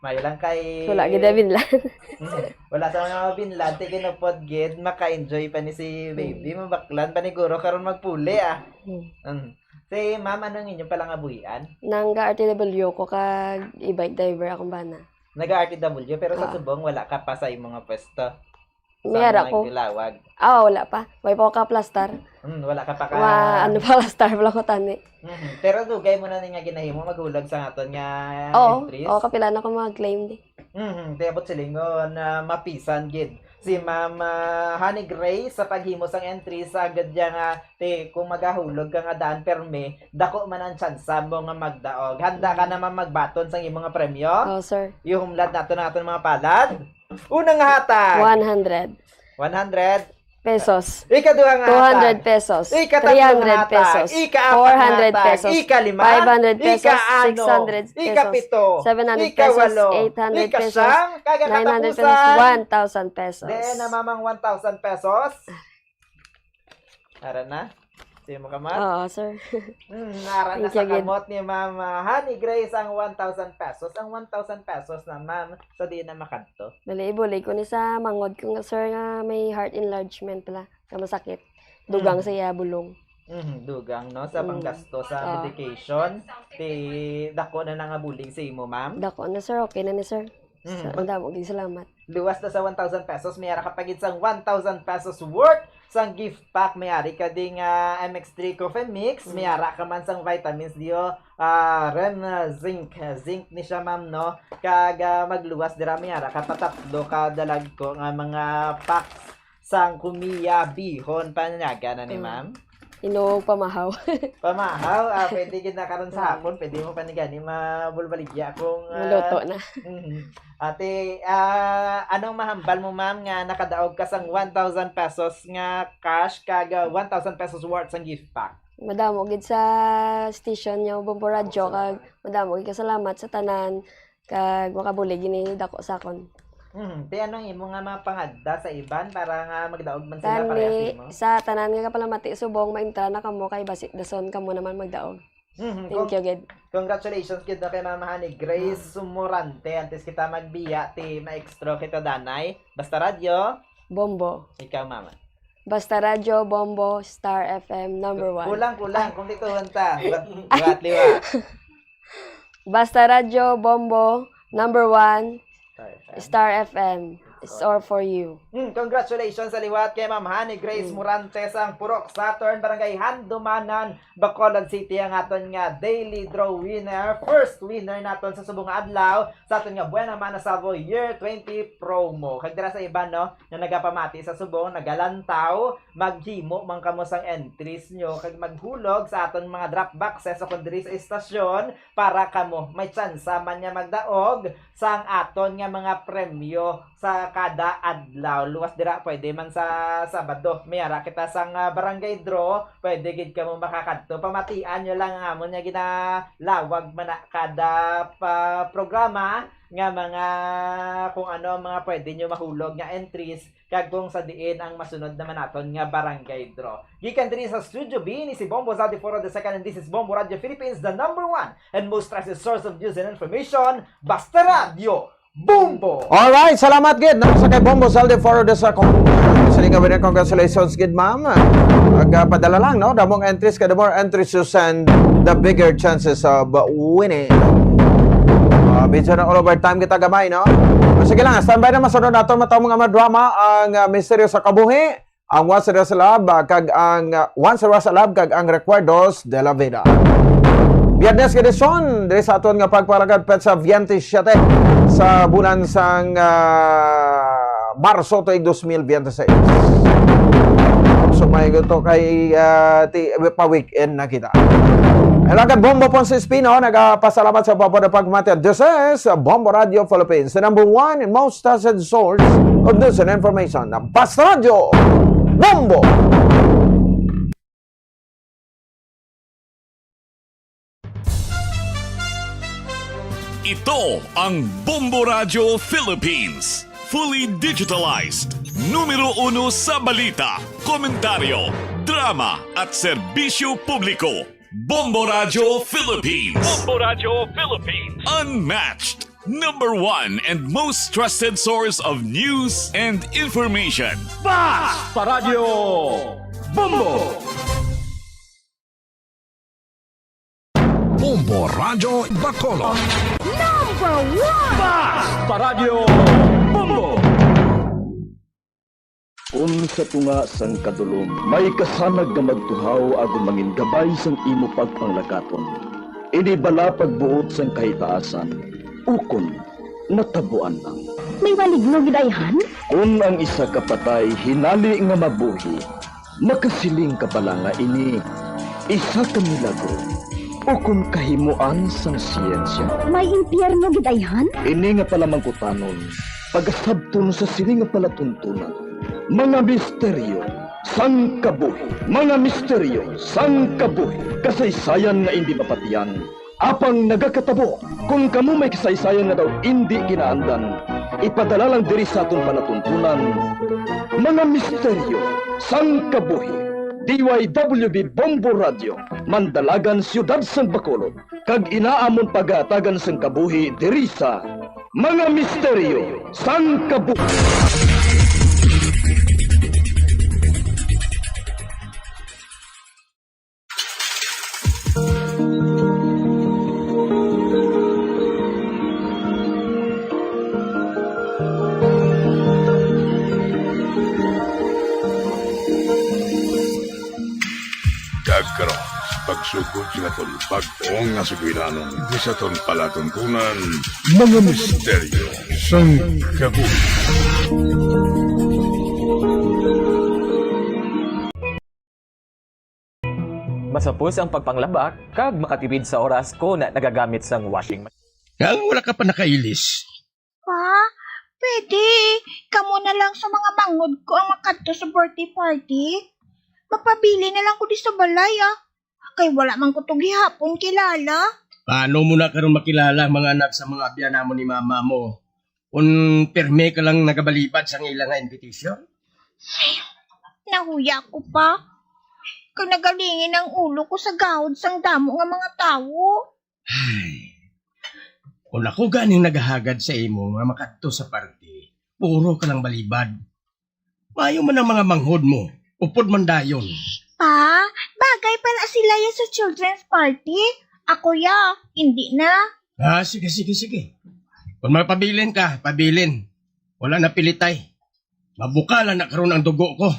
Speaker 9: May lang kay...
Speaker 1: Wala gid binlan.
Speaker 9: Wala sa mga binlan. Tikinupod gid. Maka-enjoy pa ni si baby. Mabaklan. Paniguro karon magpuli Si ma'am, anong inyong palang abuyan?
Speaker 1: Nangga RTW ko kag e-bike driver akong bana.
Speaker 9: Nag-RTW pero sa subong wala ka pa sa imong mga pwesto.
Speaker 1: Mayara ko.
Speaker 9: Gilawag.
Speaker 1: Wala pa. Way pa ka plaster.
Speaker 9: Wala ka pa ka.
Speaker 1: Ano pa plaster wala ko tani.
Speaker 9: Pero dugay mo na ni nga ginahimo maghulag sa aton nga entries.
Speaker 1: Oo, kapila na ko mag-claim di.
Speaker 9: Tebot silingon na mapisan gid. Si Ma'am Honey Grace sa paghimo sang entries agad diya nga kung magahulog ka nga daan perme, dako man ang tsansa mo nga magdaog. Handa ka naman magbaton sang imong mga premyo?
Speaker 1: Oo, sir.
Speaker 9: Yung humlad naton mga palad. Unang hatag.
Speaker 1: 100 pesos.
Speaker 9: Ikaduhang hatag.
Speaker 1: 200 pesos. 300
Speaker 9: Ikatatlong
Speaker 1: pesos.
Speaker 9: hatag. Ikaapat
Speaker 1: 400
Speaker 9: hatag.
Speaker 1: pesos.
Speaker 9: Ikalima.
Speaker 1: 500 pesos.
Speaker 9: Ika-ano.
Speaker 1: 600 pesos.
Speaker 9: Ikapito.
Speaker 1: 700 pesos.
Speaker 9: Ikawalo.
Speaker 1: 800 pesos.
Speaker 9: Ikasyam.
Speaker 1: 900 pesos. 1,000 pesos.
Speaker 9: Then, namamang 1,000 pesos. Ara na. Sige mo kamot?
Speaker 1: Oo, sir.
Speaker 9: Nara na sa kamot ni Ma'am Honey Grace ang 1,000 pesos. Ang 1,000 pesos na, ma'am, so di na makanto.
Speaker 1: Dali, ibuli ko ni sa mangod ko nga, sir, nga may heart enlargement pala. Ka masakit. Dugang sa iya bulong.
Speaker 9: Dugang, no? Sa panggasto sa medication. Dako na nga bulig sa imo, ma'am?
Speaker 1: Dako na, sir. Okay na ni, sir. Ang damo, salamat.
Speaker 9: Luwas na sa 1,000 pesos. Mayara ka pagid sang 1,000 pesos worth sang gift pack. Mayari ka ding MX3 Coffee Mix. Mayara ka man sang vitamins diyo. Ren zinc. Zinc ni siya, ma'am, no? Kag magluwas dira mayara ka patatlo ka dalag ko nga mga packs sang kumiya bihon panyaga na ni ma'am.
Speaker 1: Inuog pamahaw.
Speaker 9: Pamahaw? Pwede gid na karon sa hapon. Pwede mo pa ni gani mabulbaligya kung
Speaker 1: Maluto na.
Speaker 9: Ate, anong mahambal mo, ma'am, nga nakadaog ka sang 1,000 pesos nga cash kag 1,000 pesos worth sang gift pack?
Speaker 1: Madamo gid sa station niyo Bombo Radio kag madamo gid salamat sa tanan kag makabulig gini dako sa akon.
Speaker 9: Te anong imo nga mga pangadda sa iban para nga magdaog man sila parehas mo?
Speaker 1: Sa tanan nga kapalamati subong maintra na kamo kay basik dason kamo naman magdaog. Thank you, Gid.
Speaker 9: Congratulations, Gid, na kay Mama Honey Grace Sumurante. Antes kita magbiya, maestro kita danay. Basta Radio.
Speaker 1: Bombo.
Speaker 9: Ikaw, Mama.
Speaker 1: Basta Radio, Bombo, Star FM, number 1.
Speaker 9: Kulang. Kung dito hunta. Liwat, liwat.
Speaker 1: Basta Radio, Bombo, number 1, Star FM. It's all for you.
Speaker 9: Congratulations sa liwat kay Ma'am Honey Grace Morante sang Purok Saturn, Barangay Handumanan, Bacolod City ang aton nga daily draw winner, first winner naton sa subong adlaw sa aton nga Buena Mana Salvo Year 20 promo. Kag dira sa iba, no, nga nagapamati sa subong, nagalantaw, maghimo man kamo sang entries nyo kag maghulog sa aton mga drop boxes sa kundiri sa istasyon para kamo may tsansa man nga magdaog sang aton nga mga premyo sa kada adlaw. Luwas dira pwede man sa Sabado. Mayara kita sang barangay draw, pwede gid kamo makakadto. Pamatian nyo lang nga mo nya ginalawag man na kada programa nga mga kung ano mga pwede nyo mahulog nga entries kag kung sa diin ang masunod naman naton nga barangay draw. Gikan diri sa Studio B ni si Bombo Zadi Foro II and this is Bombo Radio Philippines, the #1 and most trusted source of news and information, Basta Radio Bombo.
Speaker 25: Alright, salamat gid na sa kay Bombo Zalde for the second. Salinga ba congratulations gid ma'am. Padala lang no, the more entries the more entries you send, the bigger chances of winning. Medyo na all over time kita gamay no. Sige lang, standby na masunod nato mataw mga drama ang misteryo sa kabuhi, ang Once Serious Love kag ang Once Serious Love kag ang Recuerdos de la Vida. Biyernes edisyon diri sa aton nga pagpalagad petsa 27 sa bulan sang Marso tuig 2026. So may gusto kay pa-weekend na kita. Elagad Bombo Ponce Espino, nagpasalamat sa papada pagmati. This is Bombo Radio Philippines, the #1 and most trusted source of news and information. Basta Radio Bombo!
Speaker 12: Ito ang Bombo Radio Philippines. Fully digitalized. Numero 1 sa balita, komentaryo, drama at serbisyo publiko. Bombo Radio Philippines.
Speaker 22: Bombo Radio Philippines.
Speaker 12: Unmatched. #1 and most trusted source of news and information.
Speaker 22: Basta Radio Bombo.
Speaker 7: Bombo Radio Bacolod.
Speaker 22: #1 Basta Radio Bombo.
Speaker 8: Sa tunga sang kadulom, may kasanag nga magtuhaw agon mangin gabay sang imo pagpanglakaton. Ini bala pagbuot sang kahitaasan, ukon natabuan lang.
Speaker 20: May maligno gidayhan?
Speaker 8: Kung ang isa ka patay hinali nga mabuhi, makasiling ka pala nga ini isa ka milagro. Ukon kahimuan sang siyensya.
Speaker 20: May impyerno gidayhan?
Speaker 8: Ini nga pala mangkutanon, pagasabton sa siling nga palatuntunan. Mga misteryo sang kabuhi. Mga misteryo sang kabuhi. Kasaysayan nga hindi mapatiyan. Apang nagakatabo, kung kamo may kasaysayan nga daw hindi kinaandan, ipadala lang diri sa atong palatuntunan. Mga misteryo sang kabuhi. DYWB Bombo Radio, Mandalagan, Siyudad sang Bacolod. Kag inaamon pagatagan sang kabuhi diri sa Mga Misteryo sang Kabuhi.
Speaker 21: Karon pagsugod sa aton pagtuong nga suginanon di sa aton palatuntunan mga misteryo sang kabuhi.
Speaker 10: Masapos ang pagpanglabak kag makatipid sa oras ko na nagagamit sang washing machine.
Speaker 7: Kaya wala ka pa nakailis.
Speaker 24: Pa, pwede. Kamo na lang sa mga mangod ko ang makadto sa birthday party. Mapabili na lang ko di sa balay Kay wala man ko to gihapon kilala.
Speaker 7: Paano mo na karon makilala ang mga anak sa mga biyana mo ni mama mo? Kung perme ka lang nagabalibad sa ilang invitation?
Speaker 24: Nahuya ko pa. Kung nagalingin ang ulo ko sa gahod sang damo nga mga tawo.
Speaker 7: Kung ako ganing naghahagad sa imo nga makadto sa party, puro ka lang balibad. Mayo man ang mga manghod mo, upod man dayon.
Speaker 24: Pa, bagay pala sila yan sa children's party. Ako hindi na.
Speaker 7: Sige. Kung mapabilin ka, pabilin. Wala na pilitay. Mabukalan na karon ang dugo ko.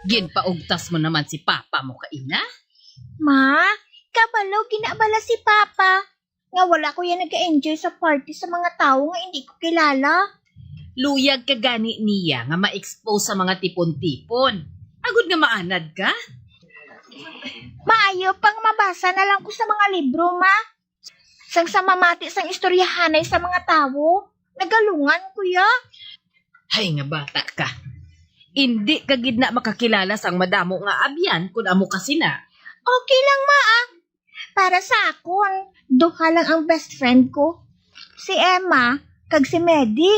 Speaker 26: Ginpaugtas mo naman si Papa mo kaina?
Speaker 24: Ma, kabalo ginabala si Papa. Nga wala ko yan nag-enjoy sa party sa mga tao nga hindi ko kilala.
Speaker 2: Luyag ka gani niya nga ma-expose sa mga tipon-tipon. Agud nga maanad ka?
Speaker 24: Maayo pang mabasa na lang ko sa mga libro, ma. Sang sa mamati sang istoryahanay sa mga tao. Nagalungan, kuya.
Speaker 2: Hay nga bata ka. Hindi ka gid na makakilala sang madamo nga abyan kun amo ka sina.
Speaker 24: Okay lang, ma. Para sa akon, duha lang ang best friend ko. Si Emma, kag si Medi.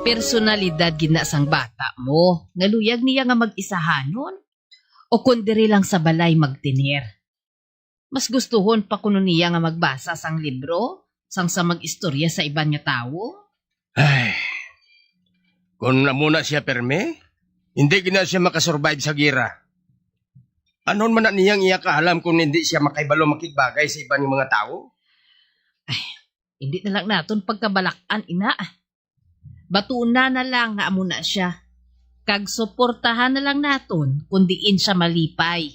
Speaker 2: Personalidad gina sang bata mo. Naluyag niya nga mag-isahanon. O kundiri lang sa balay magtinir. Mas gustuhon pa kuno niya nga magbasa sang libro, sang sa mag-istorya sa iban nga tao.
Speaker 7: Ay, kung namuna siya perme, hindi gina siya makasurvive sa gira. Anon man na niyang iya kaalam kung hindi siya makaibalo makigbagay sa iban ng mga tao?
Speaker 2: Hindi na lang naton pagkabalakan, ina. Batuna na lang nga amo na siya. Kag suportahan na lang naton kung diin siya malipay.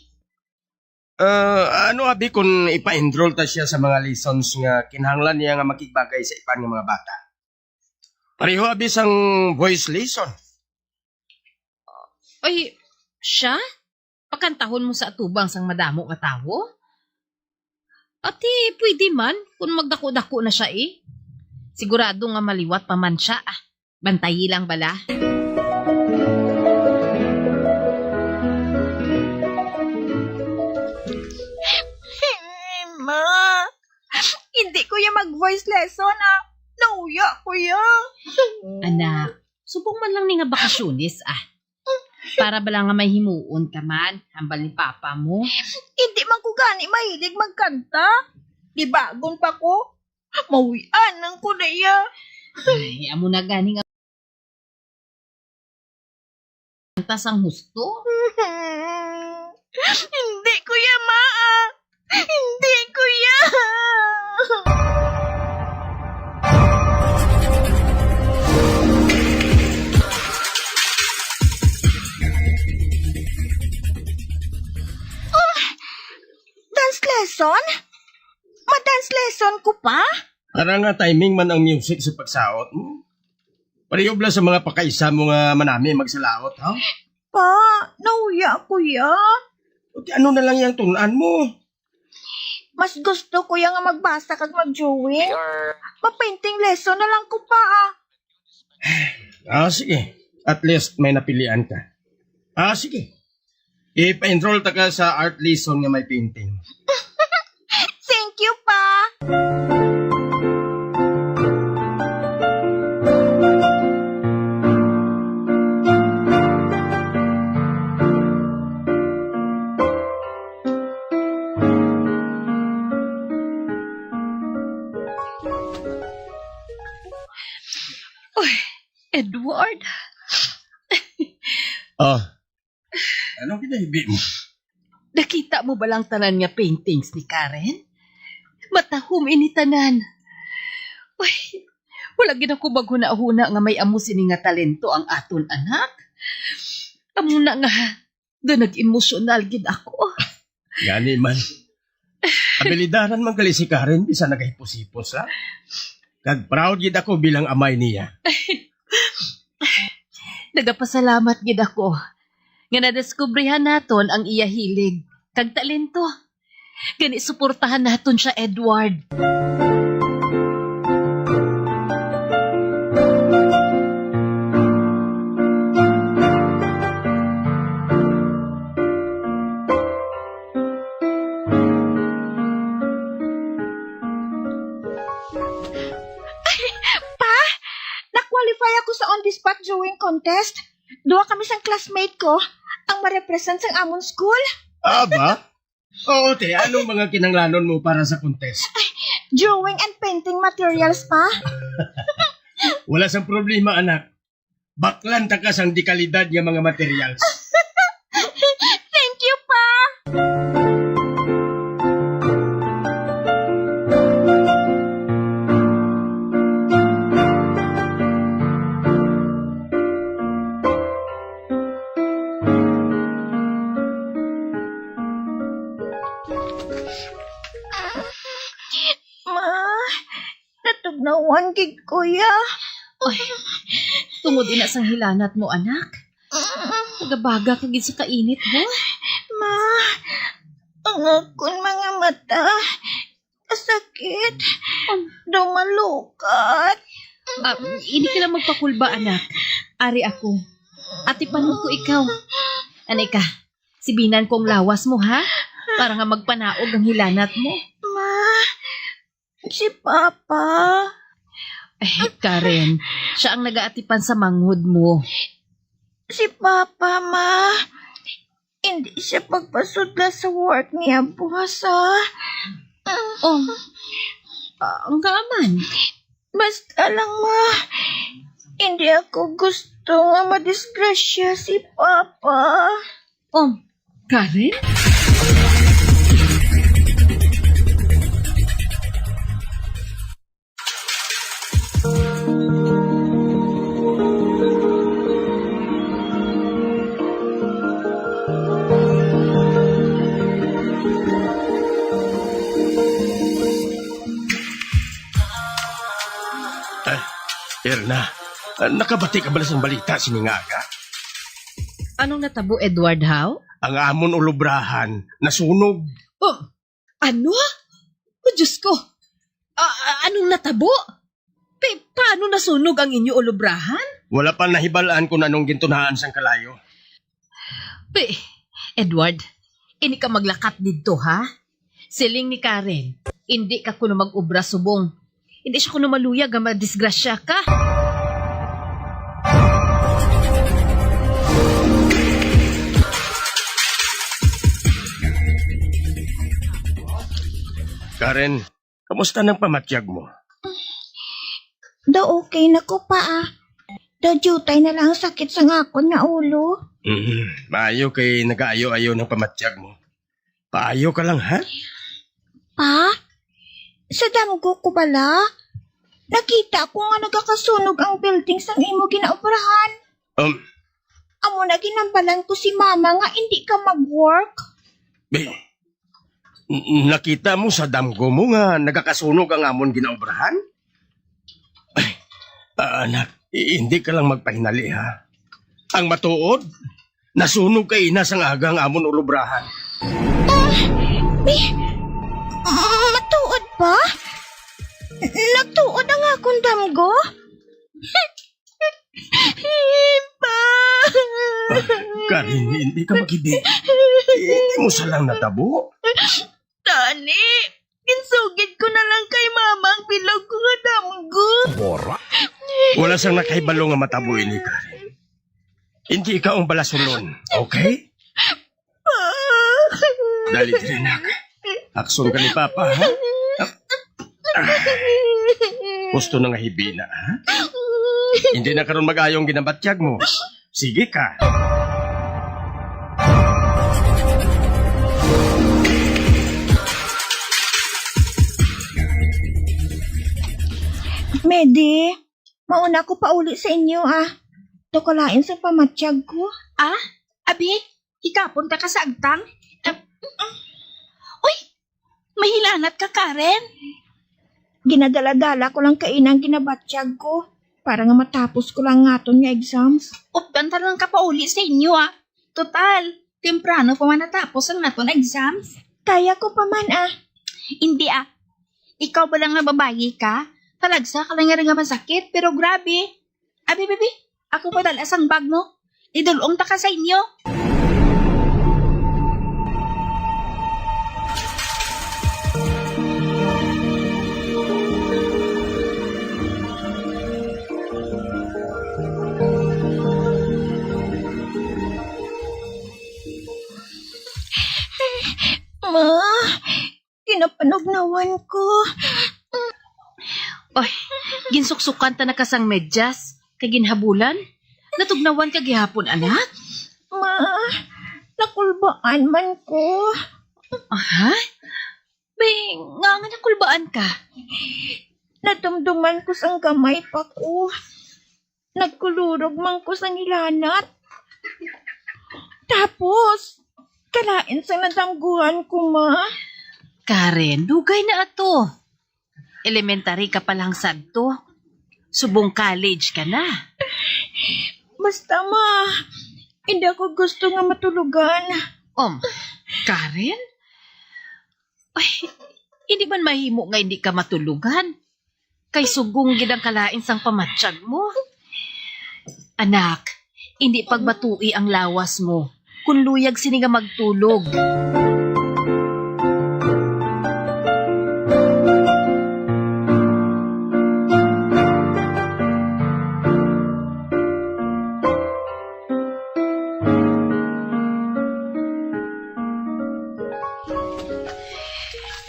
Speaker 7: Ano abi kung ipa-enroll ta siya sa mga lessons nga kinahanglan niya nga makigbagay sa iban ng mga bata? Pareho abi sang voice lesson.
Speaker 2: Ay, siya? Pakantahon mo sa atubang sang madamo nga tawo? Ati, pwede man kung magdako-dako na siya eh. Sigurado nga maliwat pa man siya ah. Bantayi lang bala.
Speaker 24: Ma, hindi ko yung mag-voice lesson, ah. Nauya, kuya.
Speaker 2: Anak, subong man lang ni nga bakasyonis ah. Para bala nga may himuon ka man, hambal ni papa mo.
Speaker 24: Hindi man ko gani mahilig magkanta. Di bagon pa ko. Mawian ng kunaya.
Speaker 2: Ay, amo na gani nga kanta sang husto.
Speaker 24: Hindi, kuya, ma. Hindi, kuya. Dance lesson? Ma-dance lesson ko pa?
Speaker 7: Para nga timing man ang music sa pagsaot mo. Pareho bla sa mga pakaisa mo nga manami magsalaot, ha?
Speaker 24: Pa, nauya, kuya.
Speaker 7: Ano na lang yung tunan mo?
Speaker 24: Mas gusto ko yung magbasa kag mag-drawing. Ma-painting lesson na lang ko pa,
Speaker 7: Sige. At least may napilian ka. Sige. Ipa-enroll ta ka sa art lesson nga may painting.
Speaker 24: Thank you, pa.
Speaker 2: Edward?
Speaker 7: Ano kinahibi mo?
Speaker 2: Nakita mo ba lang tanan nga paintings ni Karen? Matahom ini tanan. Uy, wala gid ako baghuna-huna nga may amo sini nga talento ang aton anak. Amo na nga, doon nag-emosyonal gid ako.
Speaker 7: Gani man. Abilidaran man gali si Karen, bisa nagahipos-hipos, ha? Kag proud gid ako bilang amay niya.
Speaker 2: Nagapasalamat gid ako nga nadiskubrihan naton ang iya hilig kag talento. Gani suportahan naton siya, Edward.
Speaker 24: Na-qualify ako sa on-the-spot drawing contest. Duha kami sang classmate ko ang ma-represent sang amon school.
Speaker 7: Ba? Oo, te. Anong mga kinanglanon mo para sa contest?
Speaker 24: Drawing and painting materials pa.
Speaker 7: Wala sang problema, anak. Baklan ta ka sang dekalidad nga mga materials.
Speaker 24: Thank you, pa. Ma, natugnawan gid kuya.
Speaker 2: Ay, tungod ina sang hilanat mo, anak. Nagabaga ka gid sa kainit mo.
Speaker 24: Ma, ang akong mga mata. Kasakit. Daw malukat.
Speaker 2: Hindi ka lang magpakulba, anak. Ari ako. Ati panon ko ikaw. Anay ka, sibinan kong lawas mo, ha? Para nga magpanaog ang hilanat mo.
Speaker 24: Ma, si Papa.
Speaker 2: Karen, siya ang nagaatipan sa manghod mo.
Speaker 24: Si Papa, Ma. Hindi siya pagpasudla sa work niya, buhas, ha?
Speaker 2: Ang kaaman.
Speaker 24: Basta lang, Ma. Hindi ako gusto nga madisgrasya si Papa.
Speaker 2: Karen?
Speaker 7: Erna, nakabati ka ba sa balita siningaga?
Speaker 2: Anong natabo, Edward Howe?
Speaker 7: Ang amon ulubrahan, nasunog.
Speaker 2: Ano? Diyos ko! Anong natabo? Paano nasunog ang inyo ulubrahan?
Speaker 7: Wala pa nahibalaan kung anong gintunahan sang kalayo.
Speaker 2: Edward, ini ka maglakat dito, ha? Siling ni Karen, hindi ka kuno mag-ubra subong. Hindi siya kuno maluyag nga madisgrasya ka.
Speaker 7: Karen, kamusta ng pamatyag mo?
Speaker 24: Da okay na ko pa, ah. Da jutay na lang ang sakit sa ngakon nga ulo.
Speaker 7: Maayo kay nag-aayo-ayo ng pamatyag mo. Paayo ka lang, ha?
Speaker 24: Pa? Sa damgo ko bala? Nakita ko nga nagakasunog ang building sang imo ginaobrahan. Amo na ginambalan ko si mama nga hindi ka mag-work.
Speaker 7: Nakita mo sa damgo mo nga nagakasunog ang amon ginaobrahan? Anak, hindi ka lang magpahinali, ha? Ang matuod, nasunog kay ina sang agang amon ulubrahan.
Speaker 24: Matuod ba? Nagtuod ang akong damgo? Pa!
Speaker 7: Karin, hindi ka makibi. Hindi mo salang natabo.
Speaker 24: Tani, insugid ko na lang kay mama ang bilog ko nga damgo.
Speaker 7: Wala sang nakaibalo nga matabo ini, Karin. Hindi ka ang balasulon, okay? Dali din, nak. Akson ka ni Papa, ha? Gusto na nga hibina, ha? Hindi na karon mag-ayong ginabatyag mo. Sige ka.
Speaker 24: Medi, mauna ko pa uli sa inyo, ah. Tukalain sa pamatsyag ko.
Speaker 3: Abi, ikapon ka sa agtang? Uy, mahilanat ka, Karen.
Speaker 24: Ginadala-dala ko lang kainang ginabatsyag ko. Para nga matapos ko lang ngaton nga exams.
Speaker 3: Updantaran ka pa uli sa inyo, ah. Total, temprano pa man natapos ang naton exams.
Speaker 24: Kaya ko pa man, ah.
Speaker 3: Hindi, ah. Ikaw ba lang nga babayi ka? Talagsa ka lang nga masakit, pero grabe. Abi, baby, ako pa dalas ang bag mo. Idulong ta ka sa inyo.
Speaker 24: Ma, kinapanugnawan ko.
Speaker 2: Oy, ginsuksukan ta na kasang medyas. Kay ginhabulan? Natugnawan ka gihapon, anak?
Speaker 24: Ma, nakulbaan man ko.
Speaker 2: Ha? Nga nakulbaan ka.
Speaker 24: Natumduman ko sang gamay pa ko. Nagkulurog man ko sang ilanat. Tapos, kalain sa nadamguhan ko, ma.
Speaker 2: Karen, dugay na ato. Elementary ka pa lang sadto. Subong college ka na.
Speaker 24: Basta ma, hindi ako gusto nga matulugan.
Speaker 2: Karen? Ay, hindi man mahimo nga hindi ka matulugan. Kay sugong gid ang kalain sang pamatsyag mo. Anak, hindi pagbatui ang lawas mo. Kung luyag sini nga magtulog.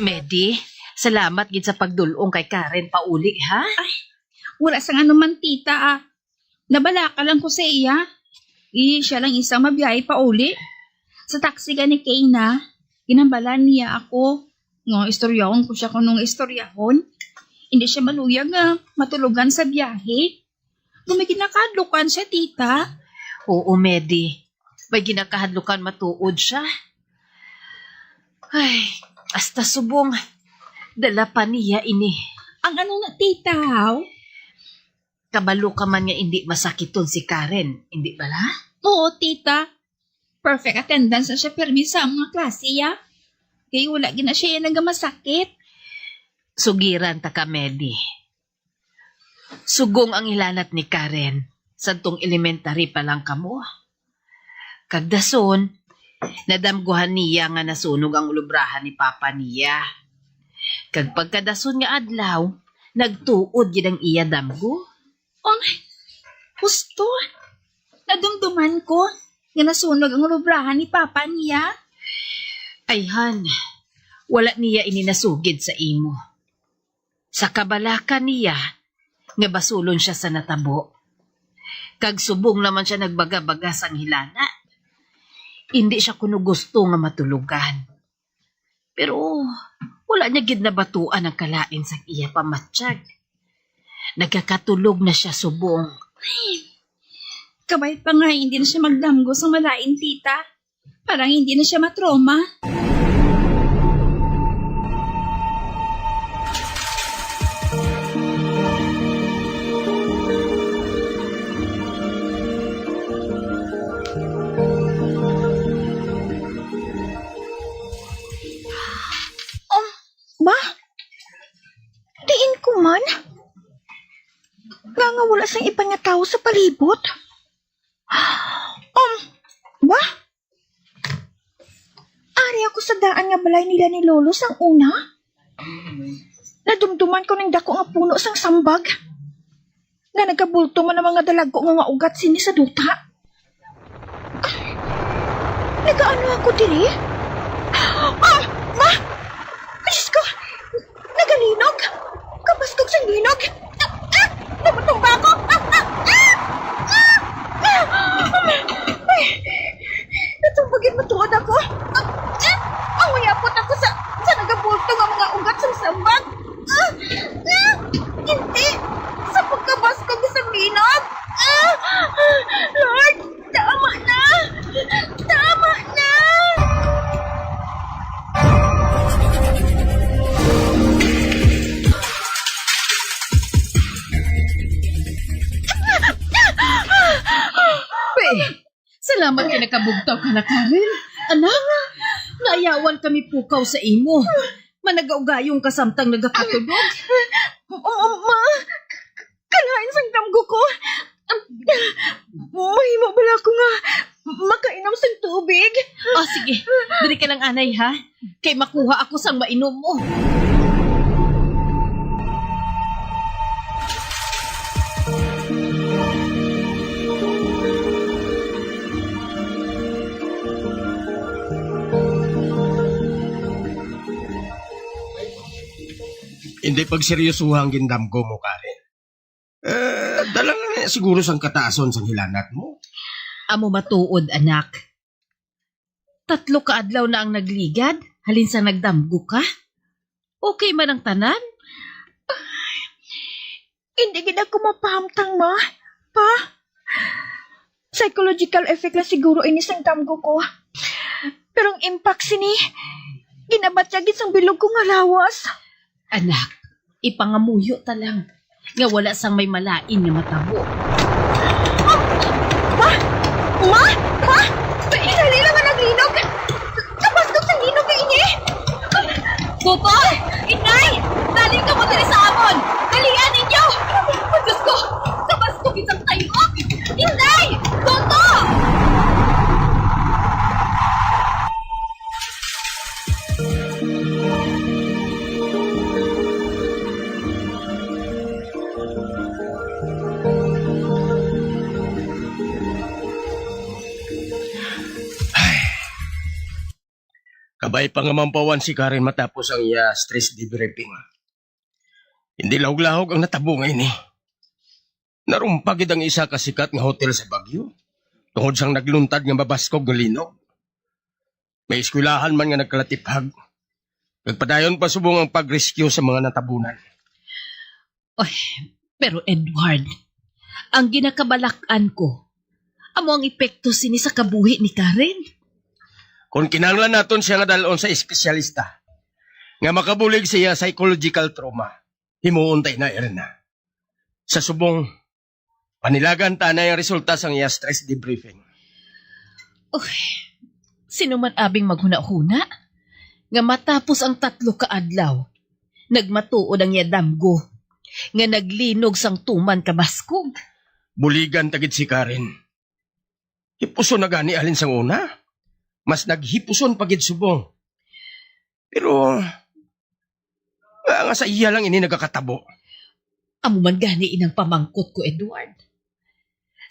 Speaker 2: Medi, salamat gid sa pagdulong kay Karen pauli, ha?
Speaker 3: Ay, wala sang anuman tita Nabala ka lang ko sa iya. Siya lang isang mabiyahe pa uli. Sa taxi ka ni Kayna, ginambalan niya ako. Nga istoryahon ko siya kunong istoryahon. Hindi siya maluyag nga matulugan sa biyahe. May ginakadlukan siya, tita.
Speaker 2: Oo, Medi. May ginakahadlukan matuod siya. Ay, hasta subong. Dala pa niya ini.
Speaker 3: Ang ano na, tita,
Speaker 2: Kabalo ka man nga hindi masakiton si Karen, hindi bala?
Speaker 3: Oo, tita. Perfect attendance na siya permi sa mga klase, ya. Kaya wala gina siya yan nagamasakit.
Speaker 2: Sugiran ta ka, Medi. Sugong ang ilanat ni Karen. Santong elementary pa lang kamo. Kagdason, nadamguhan niya nga nasunog ang ulubrahan ni Papa niya. Kag pagkadason nga adlaw, nagtuod yun ang iya damgo.
Speaker 3: Gusto. Nadumduman ko nga nasunog ang ulubrahan ni Papa niya.
Speaker 2: Ayhan, wala niya ininasugid sa imo. Sa kabalakan niya, nga basulon siya sa natabo. Kag subong naman siya nagbaga-baga sang hilana. Hindi siya kuno gusto nga matulugan. Pero wala niya gid nabatuan ang kalain sa iya pamatsyag. Nagkakatulog na siya subong.
Speaker 3: Ay, kabay pa nga hindi na siya magdamgo sa malain, tita. Parang hindi na siya matroma. Ba? Diin ko man. Nga wala sang iba nga tao sa palibot. Ba? Ari ako sa daan nga balay nila ni Lolo sang una. Nadumduman ko ng dako nga puno sang sambag. Nga nagkabulto man ang mga dalago nga ugat sini sa duta. Nagaano ako diri? Ma! Diyos ko! Nagalinog! Kapaskog sang linog! Nabatumba ako! Natumbagin matuod ako! Awayapot ako sa nagabulto ng mga ugat sa sambag! Hindi! Sa pagkabaskog sa linog! Lord! Tama na! Tama na!
Speaker 2: Salamat ka nakabugtaw ka na, Karen. Anak, naayawan kami pukaw sa imo. Managaugayong kasamtang nagakatulog.
Speaker 24: Ma, kalain sang damgo ko. Mahimo bala ko nga makainom sang tubig.
Speaker 2: Sige. Dali ka lang, anay, ha? Kay makuha ako sang mainom mo.
Speaker 7: Hindi pagseryosuhang gindamgo mo, Karen. Dala nga siguro sang kataason sang hilanat mo.
Speaker 2: Amo matuod, anak. 3 kaadlaw na ang nagligad, halin sa nagdamgo ka. Okay man ang tanan?
Speaker 24: Hindi gid ako mapahamtang, ma. Pa? Psychological effect lang siguro ini sang damgo ko. Pero ang impact sini, Ginabatyagit sang bilog ko nga lawas.
Speaker 2: Anak, ipangamuyo ta lang. Nga wala sang may malain nga matabo.
Speaker 24: Ma? Ha? Dali lang nga naglinog. Kapasok sa linog ka inye.
Speaker 2: Tutoy! Inay! Dali ka mo dali sa amon! Dalian ninyo! Diyos ko! Kapasok isang tayo! Inay! Toto!
Speaker 7: Kabay pa nga mampawan si Karen matapos ang iya stress debriefing. Hindi lahog-lahog ang natabo ngayon eh. Narumpagid ang isa kasikat nga hotel sa Baguio. Tungod sang nagluntad nga mabaskog nga linog. May eskwelahan man nga nagkalatipag. Nagpadayon pa subong ang pag-rescue sa mga natabunan.
Speaker 2: Oy, pero Edward, ang ginakabalakan ko, amo ang epekto sini sa kabuhi ni Karen.
Speaker 7: Kung kinanglan naton siya nga dalon sa espesyalista, nga makabulig siya psychological trauma, himuuntay na Erna. Sa subong, panilagan tanay ang resulta sa iya stress debriefing.
Speaker 2: Uy, sino man abing maghuna-huna? Nga matapos ang 3 ka adlaw, nagmatuod ang iya damgo, nga naglinog sang tuman kabaskog.
Speaker 7: Buligan tagid si Karen. Hipuson na gani alin sang una? Mas naghipuson pagid subong. Pero, nga sa iya lang ini nagkakatabo.
Speaker 2: Amo man gani inang pamangkot ko, Edward.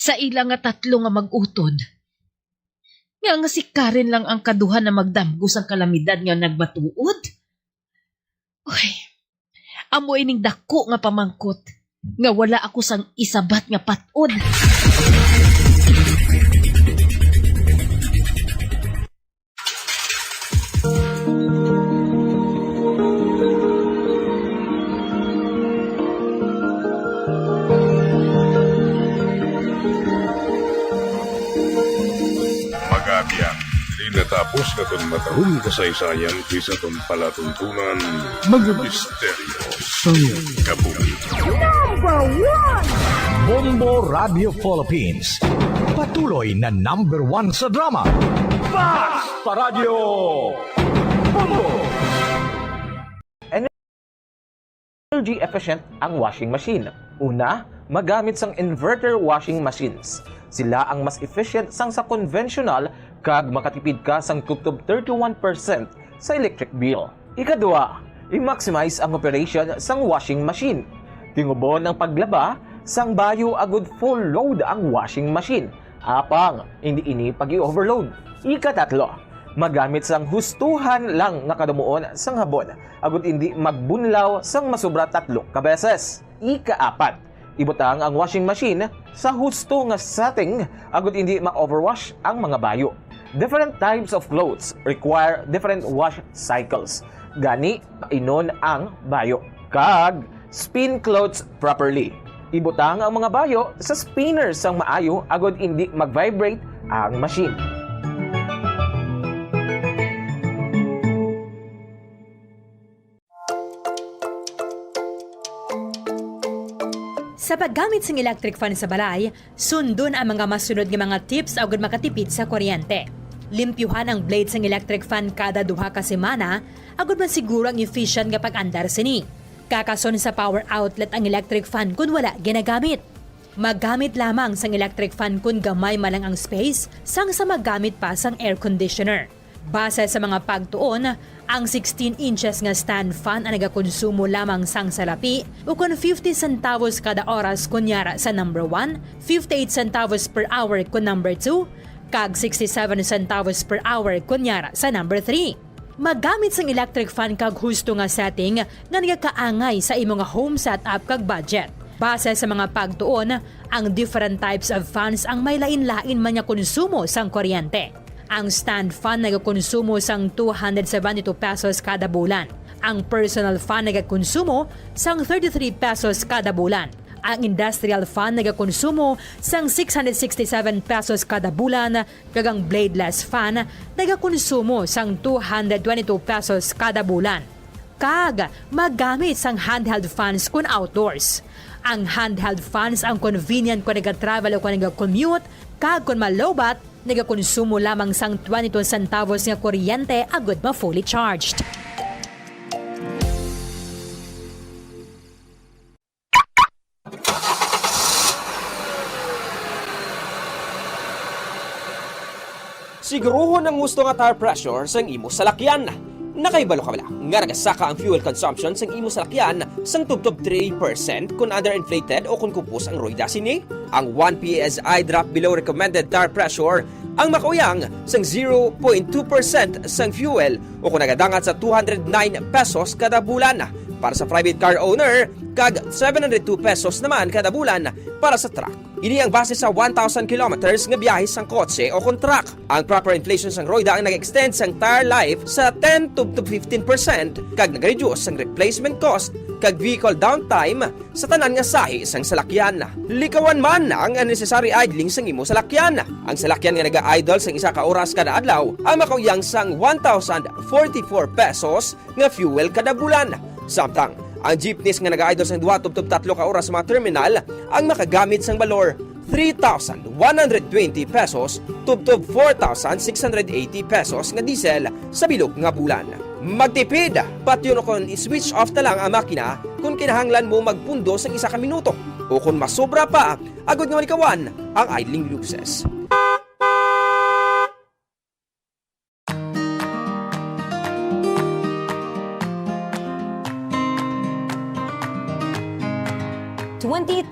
Speaker 2: Sa ilang nga 3 nga mag-utod, nga si Karen lang ang kaduhan na magdamgo sang kalamidad nga nagbatuod. Uy, amo ining dako nga pamangkot, nga wala ako sang isabat nga patod.
Speaker 21: Magabiyak, di natapos na itong matahong kasaysayan kaysa itong palatuntunan, mga misteryo sa kabuhi.
Speaker 5: Number 1! Bombo Radio Philippines. Patuloy na number 1 sa drama. Basta Radio Bombo!
Speaker 10: Energy efficient ang washing machine. Una, magamit sang inverter washing machines. Sila ang mas efficient sang sa conventional kag makatipid ka sang tubtob 31% sa electric bill. Ikadua, i-maximize ang operation sang washing machine. Tingubon ang paglaba sang bayo agud full load ang washing machine. Apang hindi ini pag-i-overload. Ikatatlo, magamit sang hustuhan lang nga kadumuon sang habon agud hindi magbunlaw sang masobra 3 ka beses. Ikaapat, ibutang ang washing machine sa husto nga setting agud hindi ma-overwash ang mga bayo. Different types of clothes require different wash cycles. Gani, inon ang bayo. Kag, spin clothes properly. Ibutang ang mga bayo sa spinner sang maayo agud hindi mag-vibrate ang machine.
Speaker 13: Sa paggamit ng electric fan sa balay, sundon ang mga masunod nga mga tips agud makatipid sa kuryente. Limpyuhan ang blades ng electric fan kada 2 ka semana, agud man siguro ang efficient nga pag-andar sini. Kakason sa power outlet ang electric fan kung wala ginagamit. Maggamit lamang sang electric fan kung gamay malang ang space sang sa maggamit pa sang air conditioner. Base sa mga pagtuon, ang 16 inches nga stand fan ang nagakonsumo lamang sang salapi o kung 50 centavos kada oras kunyara sa number 1, 58 centavos per hour kung number 2, kag 67 centavos per hour kunyara sa number 3. Maggamit sang electric fan kag husto nga setting nga nagakaangay sa imong home setup kag budget. Base sa mga pagtuon, ang different types of fans ang may lain-lain man nga konsumo sang kuryente. Ang stand fan nagakonsumo sang 272 pesos kada bulan. Ang personal fan nagakonsumo sang 33 pesos kada bulan. Ang industrial fan nagakonsumo sang 667 pesos kada bulan, kag ang bladeless fan nagakonsumo sang 222 pesos kada bulan. Kag magamit sang handheld fans kun outdoors. Ang handheld fans ang convenient kung nag-travel o kung nag-commute, kag kung malobat, nagakonsumo lamang sang 22 centavos nga kuryente agud ma fully charged.
Speaker 4: Siguruhon ang gusto nga tire pressure sang imo salakyan. Nakaibalo ka bala nga nagasaka ang fuel consumption sang imo salakyan sang tubtob 3% kung underinflated o kung kupos ang rueda sini. Ang 1 PSI drop below recommended tire pressure ang makauyang sang 0.2% sang fuel o kung nagadangat sa 209 pesos kada bulan para sa private car owner kag 702 pesos naman kada bulan para sa truck. Ini ang base sa 1,000 kilometers nga biyahe sang kotse o kung truck. Ang proper inflation sang roida ang nag-extend sang tire life sa 10 to 15% kag nag-reduce sang replacement cost kag vehicle downtime sa tanan nga sahi sang salakyan. Likawan man ang unnecessary idling sang imo salakyan. Ang salakyan nga naga-idle sang isa ka oras kada adlaw ang makauyang sang 1,044 pesos nga fuel kada bulan. Samtang ang jeepneys nga nag-idle sang 2 to 3 ka oras sa mga terminal ang makagamit sang balor 3,120 pesos tubtob 4,680 pesos nga diesel sa bilog nga bulan. Magtipid, pati yun kung i-switch off na lang ang makina kung kinahanglan mo magpundo sa isa ka minuto o kung masobra pa, agad nga malikawan ang idling luxes.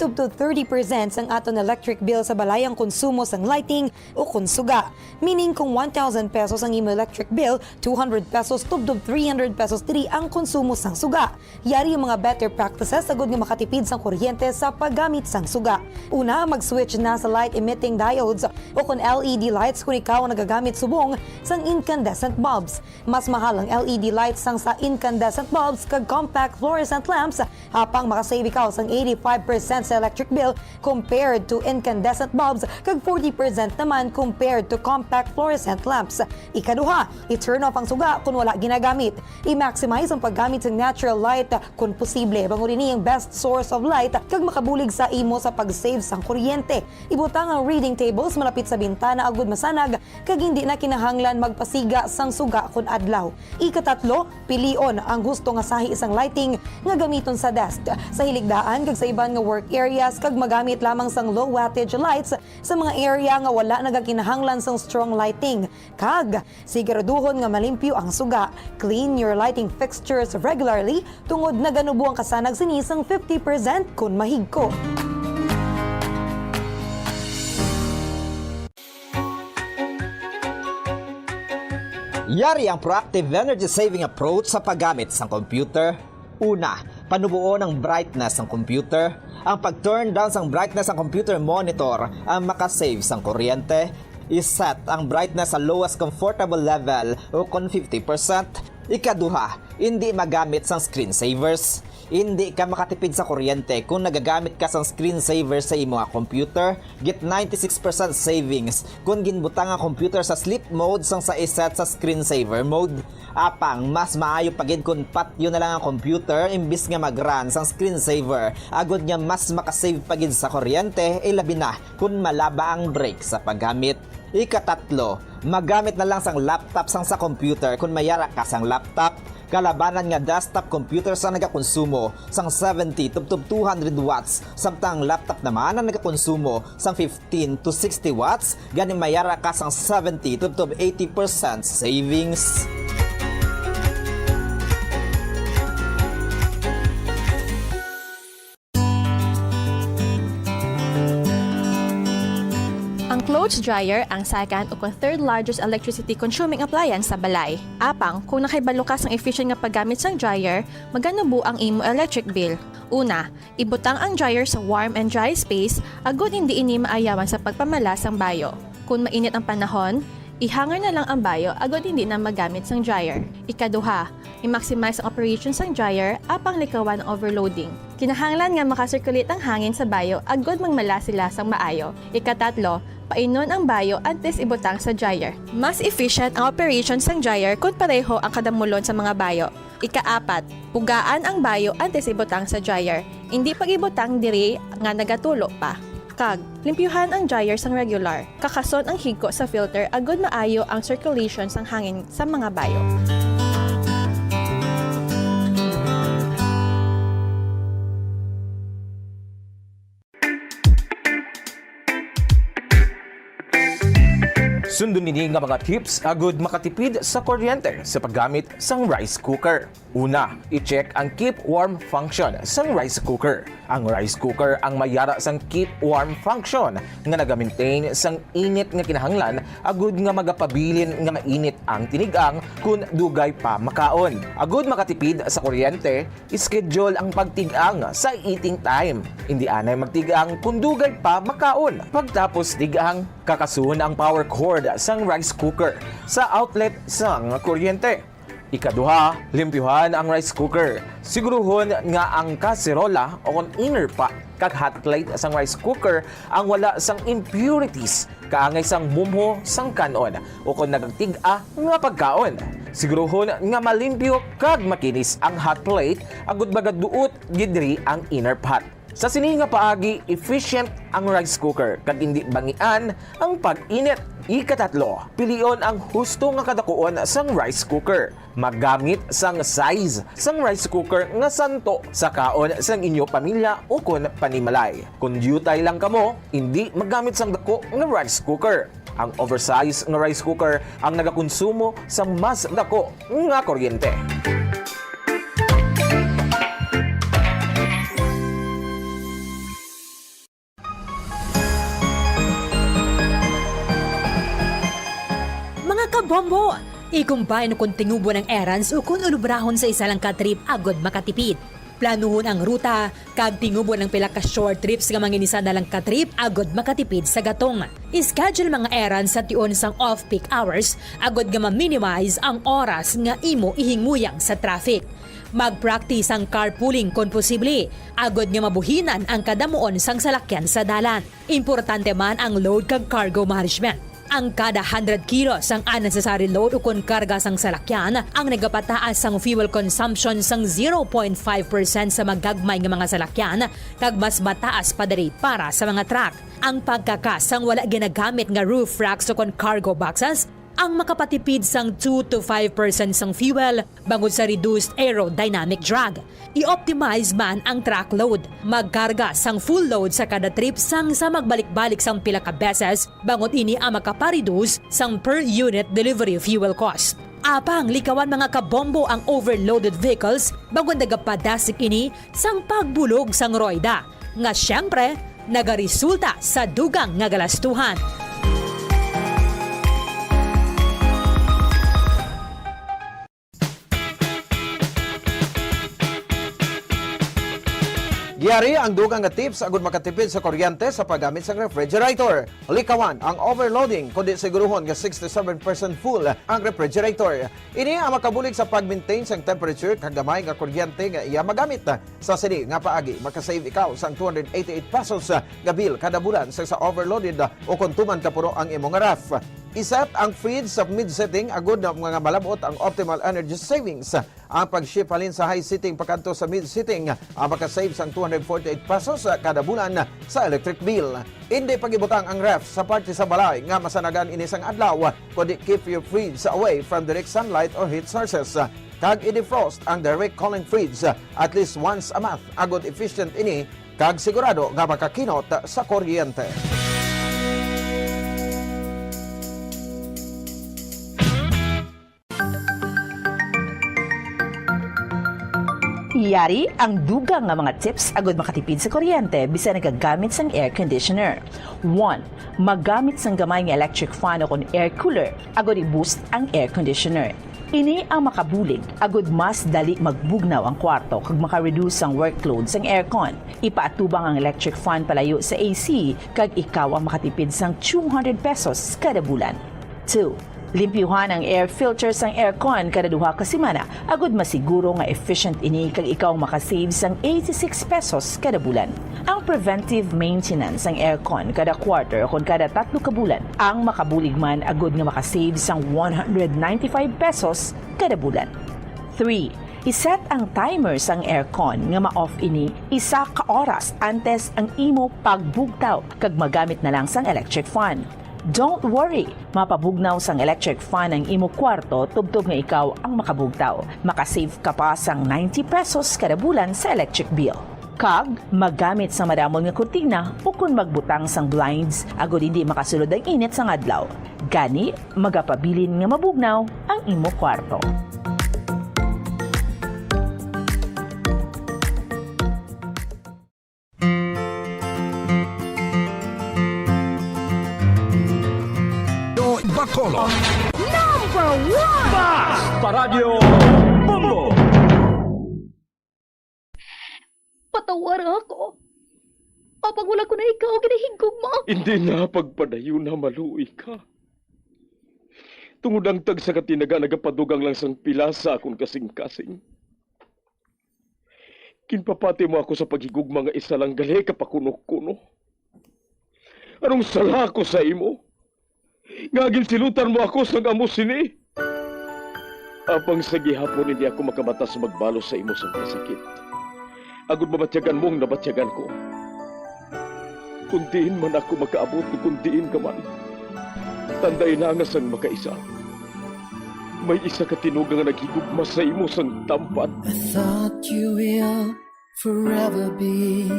Speaker 14: to 30% ang aton electric bill sa balayang konsumo sang lighting o konsuga. Meaning kung 1,000 pesos ang imo electric bill, 200 pesos tubdob 300 pesos diri ang konsumo sang suga. Yari ang mga better practices sagud nga makatipid sang kuryente sa paggamit sang suga. Una, mag-switch na sa light emitting diodes o kung LED lights kung ikaw ang nagagamit subong sang incandescent bulbs. Mas mahal ang LED lights sang sa incandescent bulbs kag compact fluorescent lamps hapang makasave ikaw sang 85% sa electric bill compared to incandescent bulbs kag 40% naman compared to compact fluorescent lamps. Ikaduha, i-turn off ang suga kung wala ginagamit. I-maximize ang paggamit ng natural light kung posible. Bangunin niya ang best source of light kag makabulig sa imo sa pag-save sang kuryente. Ibutang ang reading tables malapit sa bintana agud masanag kag hindi na kinahanglan magpasiga sang suga kun adlaw. Ikatatlo, pilion ang gusto nga sahi isang lighting nga gamiton sa desk, sa hiligdaan kag sa iban nga work areas kag magamit lamang sang low wattage lights sa mga area nga wala nagakinahanglan sang strong lighting. Kag siguraduhon nga malimpyo ang suga. Clean your lighting fixtures regularly tungod na ganubo ang kasanag sini sang 50% kun mahigko.
Speaker 15: Yari ang proactive energy saving approach sa paggamit ng computer. Una, panubuo ng brightness ng computer. Ang pag-turn down ng brightness ng computer monitor ang makasave ng kuryente. I-set ang brightness sa lowest comfortable level o kung 50%. Ikaduha, hindi magamit ng screensavers. Hindi ka makatipid sa kuryente kung nagagamit ka ng screensaver sa imo nga computer. Get 96% savings kung ginbutang ang computer sa sleep mode sang sa iset sa screensaver mode. Apang, mas maayo pagid kung patyo na lang ang computer imbis nga mag-run sang screensaver. Agod nga mas makasave pagid sa kuryente, labi na kung malaba ang break sa paggamit. Ikatatlo, magamit na lang sang laptop sang sa computer kung mayara ka sang laptop. Kalabanan nga desktop computer sa nagakonsumo sang 70 to 200 watts samtang laptop naman ang nagakonsumo sang 15 to 60 watts gani mayara ka sang 70 to 80% savings.
Speaker 23: Ang clothes dryer ang second o third largest electricity consuming appliance sa balay. Apang, kung nakahibalo ka sang efficient nga paggamit sang dryer, maganubo ang imo electric bill. Una, ibutang ang dryer sa warm and dry space agud hindi ini maayawan sa pagpamala sang bayo. Kung mainit ang panahon, Ihanger na lang ang bayo agad hindi na magamit sang dryer. Ikaduha, i-maximize ang operation sang dryer apang likawan ang overloading. Kinahanglan nga makasirculate ang hangin sa bayo agad magmalasilasang maayo. Ikatatlo, painon ang bayo antes ibutang sa dryer. Mas efficient ang operation sang dryer kung pareho ang kadamulon sa mga bayo. Ikaapat, pugaan ang bayo antes ibutang sa dryer. Hindi pag-ibutang diri nga nagatulo pa. Kag, limpyuhan ang dryer sang regular. Kakason ang higko sa filter agad maayo ang circulation sang hangin sa mga bayo.
Speaker 10: Sundon nini nga mga tips agud makatipid sa kuryente sa paggamit sang rice cooker. Una, i-check ang keep warm function sang rice cooker. Ang rice cooker ang mayara sang keep warm function nga naga-maintain sang init nga kinahanglan agud nga magapabilin nga mainit ang tinigang kun dugay pa makaon. Agud makatipid sa kuryente, schedule ang pagtigang sa eating time. Hindi anay magtigang kun dugay pa makaon. Pagtapos tigang, kakasun ang power cord sang rice cooker sa outlet sang kuryente. Ikaduha, limpyuhan ang rice cooker. Siguruhon nga ang kaserola o kung inner pa kag hot plate sang rice cooker ang wala sang impurities kaangay sang bumho sang kanon o kung nagtiga nga pagkaon. Siguruhon nga malimpyo kag makinis ang hot plate agud bagad duot gidri ang inner pot. Sa sini nga paagi, efficient ang rice cooker kag hindi bangian ang pag-init. Ikatatlo, pilion ang husto nga kadakuon sang rice cooker. Maggamit sang size sang rice cooker nga santo sa kaon sang inyo pamilya o kun panimalay. Kung dutay lang kamo, hindi maggamit sang dako nga rice cooker. Ang oversized nga rice cooker ang nagakonsumo sang mas dako nga kuryente.
Speaker 13: Bombo! Ikumpay no kung tingubo ng errands o kung ulubrahon sa isa lang ka-trip agad makatipid. Planuhon ang ruta, kag tingubo ng pila ka short trips nga manginisa na lang ka-trip agad makatipid sa gatong. Ischedule mga errands sa tion sang off-peak hours agad nga ma-minimize ang oras nga imo ihinguyang sa traffic. Mag-practice ang carpooling kung posible, agad nga mabuhinan ang kadamuon sang salakyan sa dalan. Importante man ang load kag cargo management. Ang kada 100 kilos ang unnecessary load o kung karga sang salakyan ang nagapataas sang fuel consumption sang 0.5% sa magagmay nga mga salakyan kag mas mataas pa diri para sa mga truck. Ang pagkakasang wala ginagamit nga roof racks o kung cargo boxes ang makapatipid sang 2 to 5% sang fuel bangod sa reduced aerodynamic drag. I-optimize man ang truck load. Magkarga sang full load sa kada trip sang sa magbalik-balik sang pila ka beses bangod ini ang makapareduce sang per unit delivery fuel cost. Apang likawan mga kabombo ang overloaded vehicles bangod nagapadasik ini sang pagbulog sang roida nga syempre nagaresulta sa dugang nga galastuhan.
Speaker 25: Giyari ang dugang nga tips agud makatipid sa kuryente sa paggamit sa refrigerator. Likawan ang overloading kundi siguruhon nga 67% full ang refrigerator. Ini ang makabulig sa pag-maintain sang temperature kag gamay nga kuryente nga iya magamit. Sa sini nga paagi makasave ikaw sang 288 pesos nga bill kada bulan sa overloaded o kung tuman ka puro ang imong ref. Iset ang fridge sa mid-setting agud na mga malabot ang optimal energy savings. Ang pag-shift halin sa high setting pakanto sa mid-setting ang makasave sang 248 pesos kada bulan sa electric bill. Hindi pag-ibutang ang ref sa parte sa balay nga masanagan inisang adlaw kundi keep your fridge away from direct sunlight or heat sources. Kag i-defrost ang direct cooling fridge at least once a month agud efficient ini kag sigurado nga makakinot sa kuryente.
Speaker 6: Yari ang dugang nga mga tips agud makatipid sa kuryente bisan nagagamit sang air conditioner. 1. Magamit sang gamay nga electric fan o kon air cooler agud i-boost ang air conditioner. Ini ang makabulig agud mas dali magbugnaw ang kwarto kag maka-reduce ang workload sang aircon. Ipaatubang ang electric fan palayo sa AC kag ikaw ang makatipid sang 200 pesos kada bulan. 2. Limpyuhan ang air filter sang aircon kada duha ka semana agud masiguro nga efficient ini kag ikaw makasave sang 86 pesos kada bulan. Ang preventive maintenance ang aircon kada quarter kon kada 3 ka bulan ang makabulig man agud nga makasave sang 195 pesos kada bulan. 3. Iset ang timer sang aircon nga ma-off ini 1 ka oras antes ang imo pagbugtaw kag magamit na lang sang electric fan. Don't worry, mapabugnaw sang electric fan ang imo kwarto tubtob nga ikaw ang makabugtaw. Makasave ka pa sang 90 pesos kada bulan sa electric bill. Kag, magamit sa madamon nga kurtina o kung magbutang sang blinds agud hindi makasulod ang init sang adlaw. Gani, magapabilin nga mabugnaw ang imo kwarto.
Speaker 5: Bacolod.
Speaker 22: Number 1!
Speaker 5: Basta Radio Bombo!
Speaker 11: Patawar ako. Apag wala ko na ikaw, ginahigog mo.
Speaker 8: Hindi na pagpadayo na maluoy ka. Tungod ang tag sa katinaga nagapadugang lang sang pilasa akong kasing-kasing. Kinpapati mo ako sa paghigugma nga isa lang gali kapakuno-kuno. Anong sala ko sa imo? Ngagin silutan mo ako sa amo sini. Apang sa gihapon hindi ako makabatas magbalos sa imo sa kasakit. Agud mabatyagan mong nabatyagan ko. Kundiin man ako makaabot, kundiin ka man. Tanday na nga sang makaisa. May isa ka tinugang nga naghigugma sa imo sang tampat.
Speaker 16: I thought you will forever be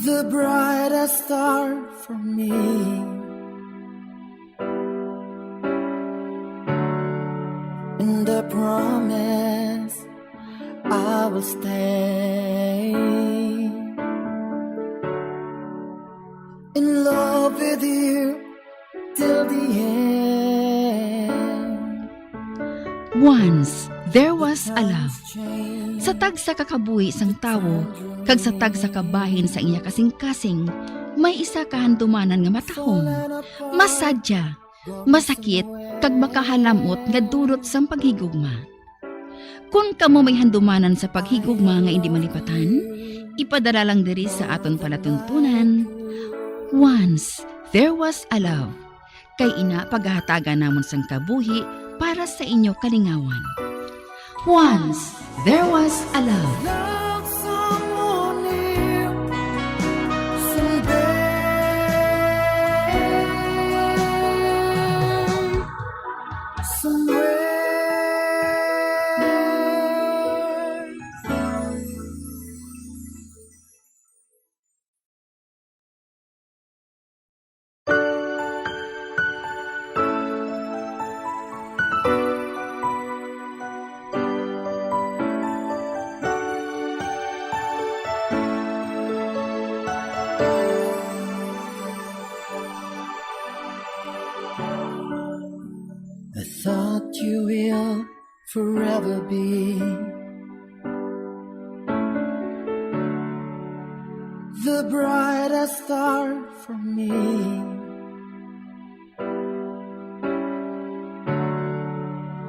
Speaker 16: the brightest star for me. And I promise I will stay in love with you till the end.
Speaker 3: Once, there was a love. Sa tag sa kakabuhi sang tawo, kag sa tag sa kabahin sa iya kasing-kasing, may isa kahandumanan nga matahong, masadya, masakit, kag makahalamot nga durot sang paghigugma. Kung kamo may handumanan sa paghigugma nga hindi malipatan, ipadala lang diri sa aton palatuntunan. Once, there was a love. Kay ina paghahatagan namon sang kabuhi para sa inyo kalingawan. Once, there was a love.
Speaker 16: Love someone new someday. Somewhere. I thought you will forever be the brightest star for me.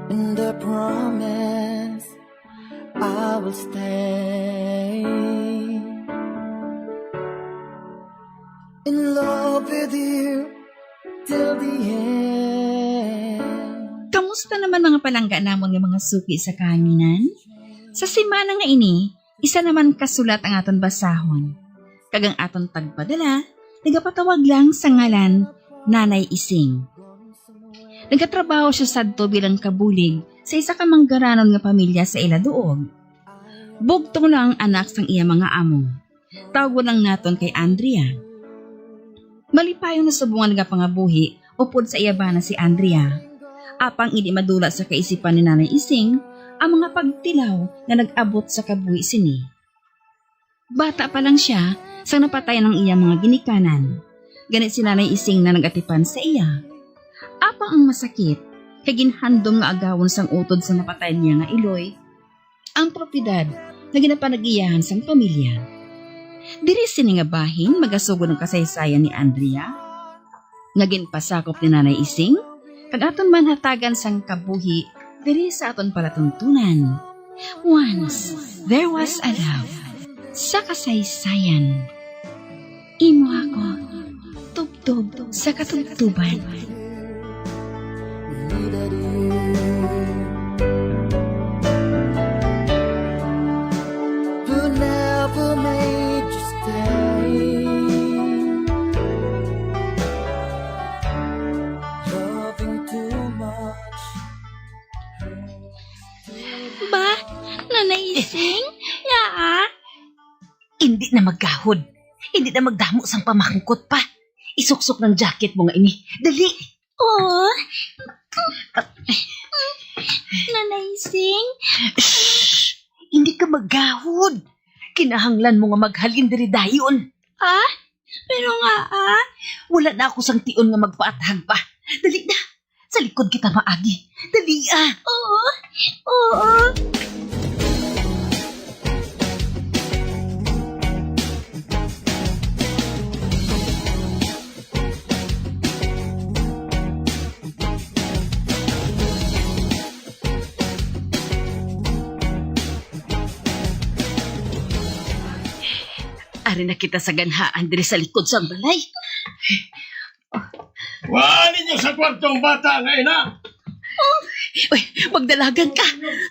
Speaker 16: And I promise I will stay in love with you till the end.
Speaker 3: Kamusta naman mga palangga namon nga mga suki sa kaminan? Sa simana nga ini, isa naman kasulat ang aton basahon. Kagang aton tagpadala, nagapatawag lang sa ngalan Nanay Ising. Nagatrabaho siya sadto bilang kabulig sa isa ka manggaranon nga pamilya sa Iladuog. Bugtong lang ang anak sang iya mga amo. Tawag lang naton kay Andrea. Malipayon na subungan nga pangabuhi upod sa iya bana si Andrea. Apang hindi madula sa kaisipan ni Nanay Ising ang mga pagtilaw na nag-abot sa kabuhi sini. Bata pa lang siya sa napatay ng iya mga ginikanan. Ganit si Nanay Ising na nag-atipan sa iya. Apang ang masakit, kaginhandom nga agawon sang utod sa napatay niya nga iloy, ang propiedad na ginapanag-iyahan sang pamilya. Diri sini nga bahin magasugod ng kasaysayan ni Andrea nga ginpasakop ni Nanay Ising, kag aton man hatagan sang kabuhi diri sa aton palatuntunan. Once there was a love sa kasaysayan. Imo ako, tubtob sa katubtuban.
Speaker 16: Who never made you stay? Loving too much.
Speaker 24: Ba, Nanay Ising? Yaa?
Speaker 2: Hindi na maggahod. Hindi na magdamo sang pamakungkot pa. Isuksok ng jacket mo nga ini. Dali!
Speaker 24: Oh. Nanay Ising?
Speaker 2: Shhh! Hindi ka maggahod. Kinahanglan mo nga maghalin diri dayon.
Speaker 24: Ah? Pero nga
Speaker 2: Wala na ako sang tion nga magpaathag pa. Dali na. Sa likod kita maagi. Dali
Speaker 24: Oo. Oo.
Speaker 2: Ari na kita sa ganhaan diri sa likod sang balay.
Speaker 7: Wala ninyo sa kwartong bata ngayon na!
Speaker 2: Uy, magdalagan ka.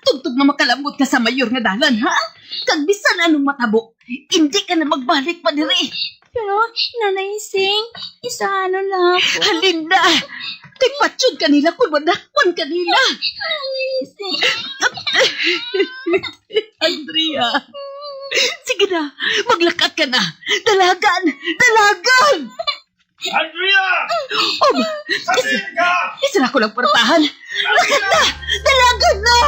Speaker 2: Tugtog na makalambot ka sa mayor nga dalan, ha? Kag bisan anong matabo, hindi ka na magbalik pa diri.
Speaker 24: Pero, Nanay Ising, isa lang ako.
Speaker 2: Halinda! Kay patsyon kanila kung madakpan kanila.
Speaker 24: Nanay Ising.
Speaker 2: Andrea, sige na, maglakat ka na. Dalagan! Dalagan!
Speaker 7: Andrea!
Speaker 2: Oh,
Speaker 7: Sabihin ka!
Speaker 2: isara ko lang portahan. Lakat na! Dalagan na!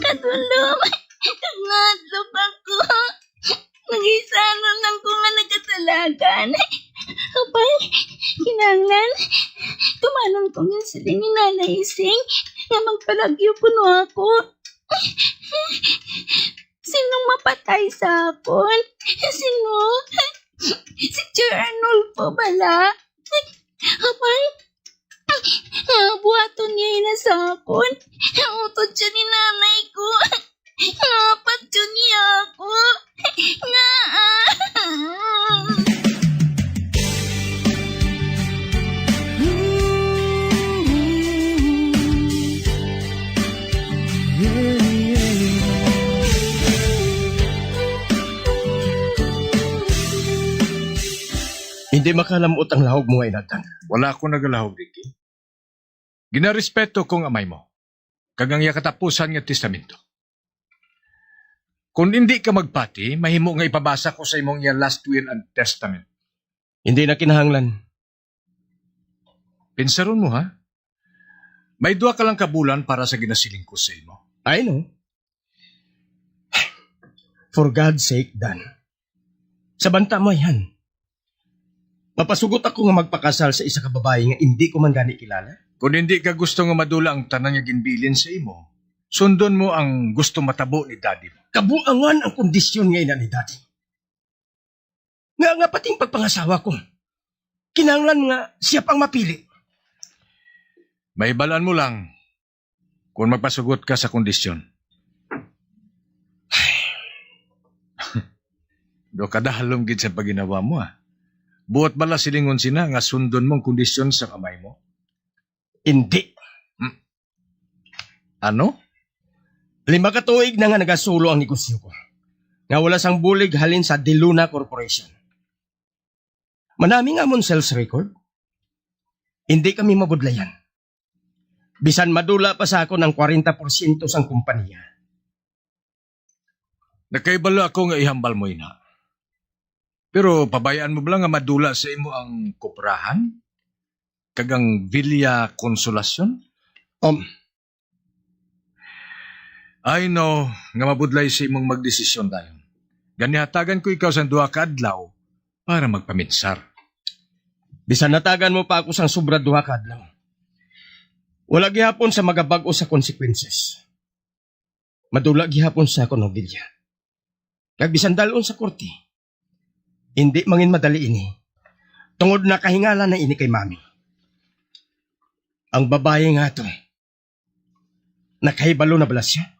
Speaker 24: Kadulom. Nangadlok ako. Nag-isanon lang ko nga nagkatalagan. Kapag kinanglan, tumanon ko nga sila ni Nanay Ising nga magpalagyo kuno ako. Sinong mapatay sa akon? Sino? Si Sir Arnulfo bala? Kapag buhaton niya na sa akon. Utod siya ni nanay ko. Apat yun niya ako. Nga.
Speaker 7: Hindi makalamot ang lahog mo ngayon, Nathan.
Speaker 1: Wala akong nagalahog, Ricky. Ginarespeto kong amay mo. Kagang iya katapusan nga testamento. Kung hindi ka magpati, mahimo nga ipabasa ko sa imong iya last will and testament.
Speaker 7: Hindi na kinahanglan.
Speaker 1: Pinsaron mo, ha? May 2 ka lang kabulan para sa ginasiling ko sa imo.
Speaker 7: I know. For God's sake, Dan. Sa banta mo yan. Mapasugot ako nga magpakasal sa isa ka babae nga hindi ko man gani kilala.
Speaker 1: Kung hindi ka gusto nga madula ang tanang nga ginbilin sa imo, sundon mo ang gusto matabo ni daddy mo.
Speaker 7: Kabuangan ang kondisyon ngayon ni daddy. Nga pating pagpangasawa ko. Kinanglan nga siya pang mapili.
Speaker 1: May balaan mo lang kung magpasugot ka sa kondisyon. Do kadahalom gid sa paginawa mo, ha? Buot bala silingon sina nga sundon mong kondisyon sa kamay mo?
Speaker 7: Hindi.
Speaker 1: Ano?
Speaker 7: 5 ka tuig na nga nagasulo ang negosyo ko. Nga wala sang bulig halin sa De Luna Corporation. Manami nga mon sales record. Hindi kami mabudlayan. Bisan madula pa sa ako ng 40% sang kumpanya.
Speaker 1: Nakaibalo ako nga ihambal mo ina. Pero pabayaan mo ba lang nga madula sa imo ang kooperahan? Kagang Villa Consolacion? I know nga mabudlay sa imong magdesisyon dayon. Ganihatagan ko ikaw sa duha ka adlaw para magpaminsar.
Speaker 7: Bisan natagan mo pa ako sang sobra duha ka adlaw. Wala gihapon sa magabag-o sa consequences. Madula gihapon sa ako no Villa. Kag bisan dalon sa korte. Hindi mangin madali ini. Tungod na kahingala na ini kay mami. Ang babae nga to. Nakahibalo na bala siya?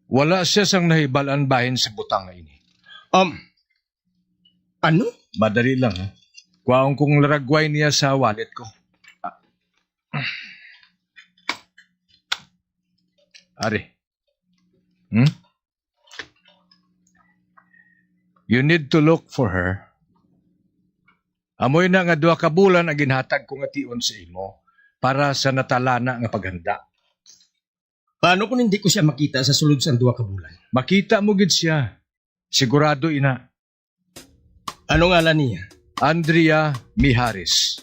Speaker 1: Wala siya sang nahibalan bahin sa butang nga ini.
Speaker 7: Ano?
Speaker 1: Madali lang, ha? Kuwaon kong laragway niya sa wallet ko. Ari. You need to look for her. Amoy na nga duha ka bulan ang ginhatag kong ation sa imo para sa natalana nga paghanda.
Speaker 7: Paano kung hindi ko siya makita sa sulod sa duha ka bulan?
Speaker 1: Makita mo gid siya. Sigurado ina.
Speaker 7: Ano ngalan niya?
Speaker 1: Andrea Mijares.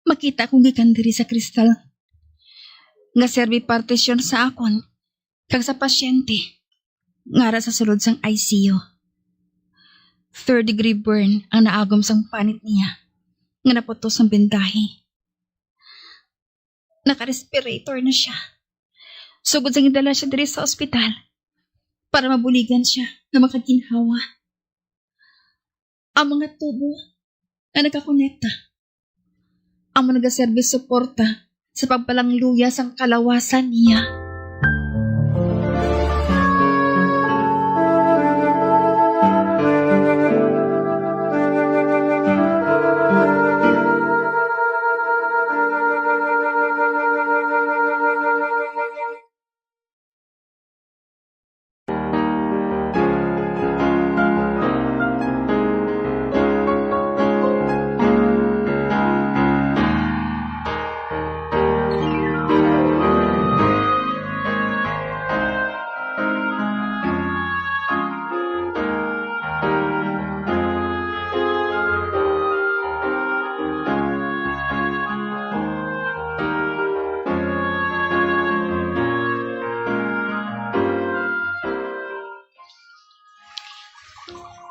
Speaker 3: Makita kong gikan diri sa kristal. Nga serbi partition sa akon, kag sa pasyente, ngara sa sulod sang ICU. 3rd degree burn ang naagom sang panit niya, nga naputos ang bindahi. Naka-respirator na siya. Sugod sang idala siya diri sa ospital, para mabuligan siya na makaginhawa. Ang mga tubo na nakakonekta ang mga nagaservice suporta sa pagpalangluya sang kalawasan niya.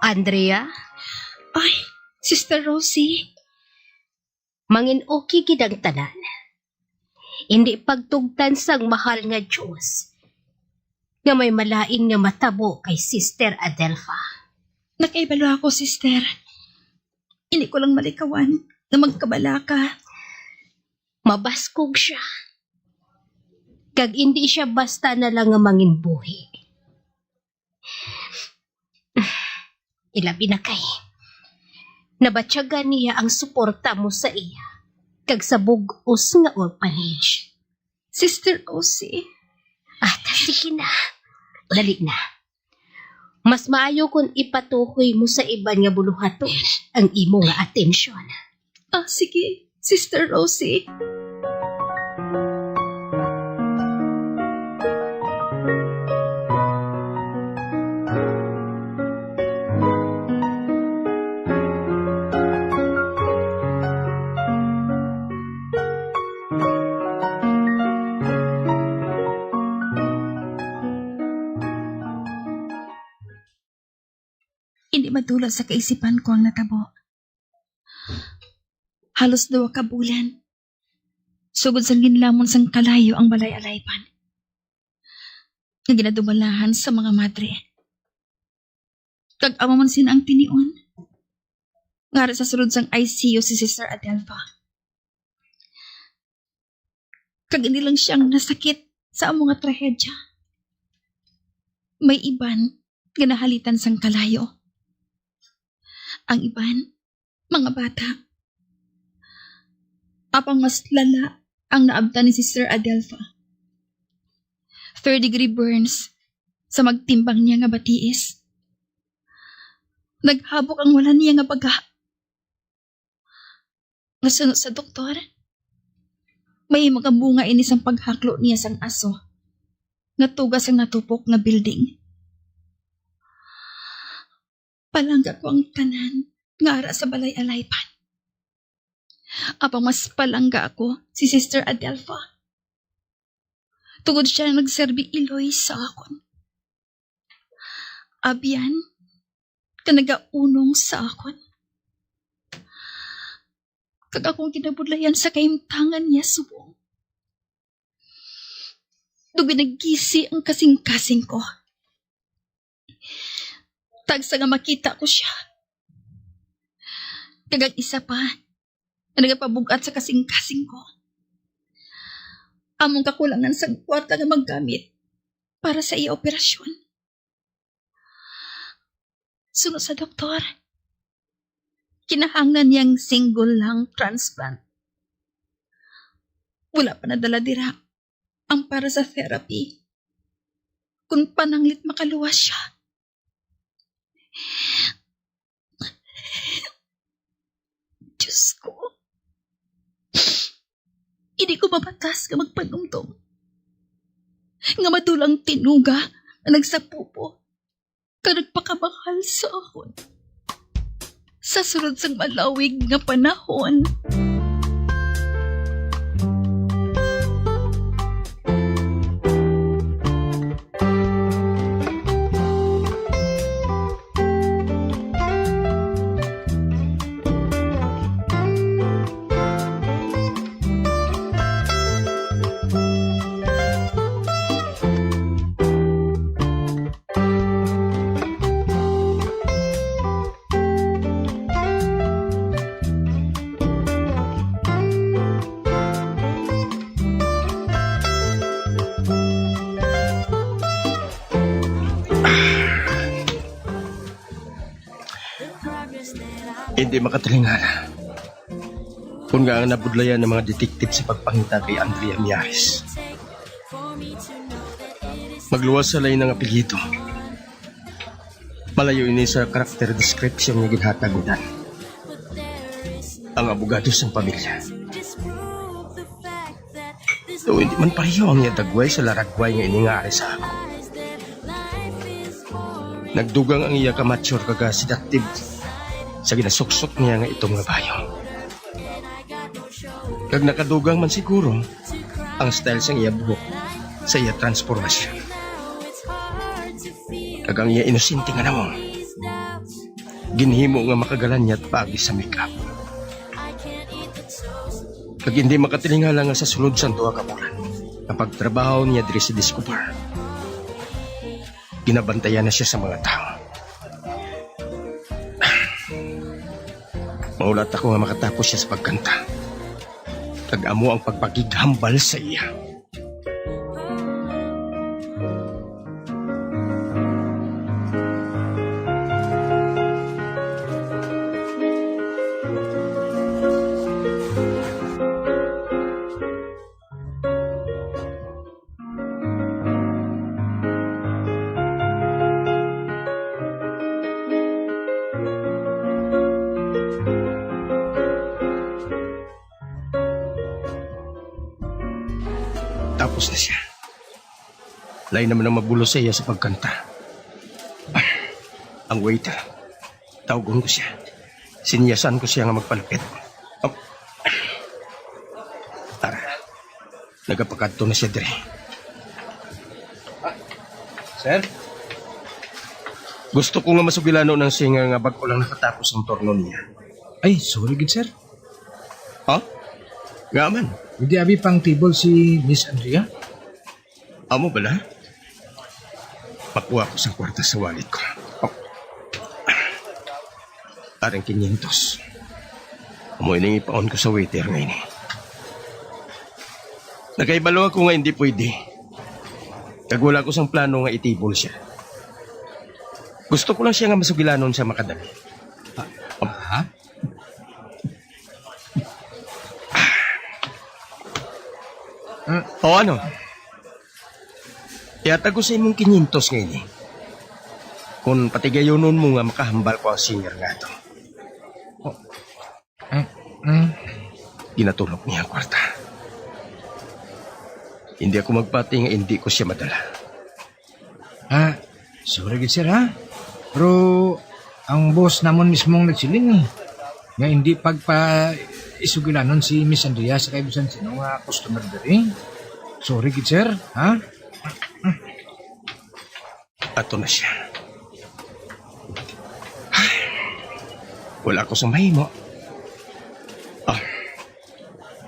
Speaker 9: Andrea?
Speaker 3: Ay, Sister Rosie.
Speaker 9: Mangin okay gidang tanan. Hindi pagtugtan sang mahal nga Diyos nga may malaing nga matabo kay Sister Adelpha.
Speaker 3: Nakaibalo ako, Sister. Hindi ko lang malikawan na magkabala ka.
Speaker 9: Mabaskog siya. Kag hindi siya basta na lang nga mangin buhi. Ilabi na kay. Nabatyagan niya ang suporta mo sa iya. Kag sa bugos nga orphanage.
Speaker 3: Sister Rosie.
Speaker 9: Sige na. Dali na. Mas maayo kung ipatuhoy mo sa iban nga buluhaton ang imo nga atensyon.
Speaker 3: Sige, Sister Rosie. Hindi madula sa kaisipan ko ang natabo. Halos 2 ka bulan. Sugod sa ginlamon sang kalayo ang balay-alaypan. Nga ginadumalahan sa mga madre. Kag amo man sin ang tinion. Ngara sa sulod sang ICU si Sister Adelpha. Kag hindi lang siyang nasakit sa among nga trahedya. May iban nga nahalitan sang kalayo. Ang iban, mga bata. Apang mas lala ang naabtan ni Sister Adelpha. 3rd-degree burns sa magtimbang niya nga batiis. Naghabok ang wala niya nga baga. Nasunod sa doktor, may mga bunga inis ang paghaklo niya sang aso. Natugas ang natupok nga building. Palangga ko ang tanan nga ara sa balay alaypan. Apang mas palangga ako si Sister Adelpha. Tugod siya nagserbi iloy sa akon. Abyan, ka nagaunong sa akon. Kag akong kinabudlayan sa kaimtangan niya subong. Dugi naggisi ang kasing-kasing ko. Tagsa nga makita ko siya. Kag isa pa, na nagapabugat sa kasing-kasing ko. Among kakulangan sa kwarta nga maggamit para sa iya operasyon. Sunod sa doktor, kinahanglan niyang single lung transplant. Wala pa nadala dira ang para sa therapy. Kung pananglit makaluwas siya. Diyos ko. Hindi ko mabatas nga magpanumdum. Nga madulang tinuga na nagsapupo ka nagpakamahal sa akon. Sa sunod sang malawig nga panahon.
Speaker 7: Hindi makatalingala. Kung nga ang nabudlayan ng mga detektif sa pagpangita kay Andrea Miares. Magluwas sa lain ng apelyido. Malayo ini sa karakter description niya ginhatagudan. Ang abogado sa pamilya. So hindi man pareho ang dagway sa laragway nga iningari sa ako. Nagdugang ang iya kamatsyor kaga sedative sa ginasuksok niya nga itong nga bayo. Kag nakadugang man siguro ang style sang iya buhok sa iya transformasyon. Kag ang iya inosente nga namon ginhimo nga makagalan niya at paagi sa makeup. Kag hindi makatilingala nga sa sulod sa tuwa ka bulan na pagtrabaho niya diri sa Discover. Ginabantayan na siya sa mga tao. Maulat ako nga makatapos siya sa pagkanta. Kag-amo ang pagpakighambal sa iya. Tapos na siya. Lain naman ang mabulo sa iya sa pagkanta. Ang waiter, tawagon ko siya. Sinyasan ko siya nga magpalapit. Oh. Tara, nagapakadto na siya dire.
Speaker 1: Sir?
Speaker 7: Gusto ko nga masubilano ng singer nga bago lang nakatapos ang torno niya.
Speaker 1: Ay, sorry good sir.
Speaker 7: Ha? Nga man.
Speaker 1: Hindi abi pang table si Miss Andrea?
Speaker 7: Amo bala? Makuha ko sa kwarta sa wallet ko. Oh. Parang 500. Amo ining ipaon ko sa waiter ngayon eh. Nakaibalo ako nga hindi pwede. Kag wala ko sang plano nga itibol siya. Gusto ko lang siya nga masugilanon sa makadali.
Speaker 1: Ha?
Speaker 7: O ano? Iyatag ko sa imong 500 ngayon eh. Kung patigayonon mo nga makahambal ko ang senior nga ito. Ginatulog niya ang kwarta. Hindi ako magpati nga hindi ko siya madala.
Speaker 12: Sorry gid sir ha. Pero ang boss namon mismong nagsiling nga hindi isugilanon si Miss Andrea sa kaibisan sino nga customer diri. Sorry gid sir ha.
Speaker 7: Ato na siya. Wala ko sa mahimo.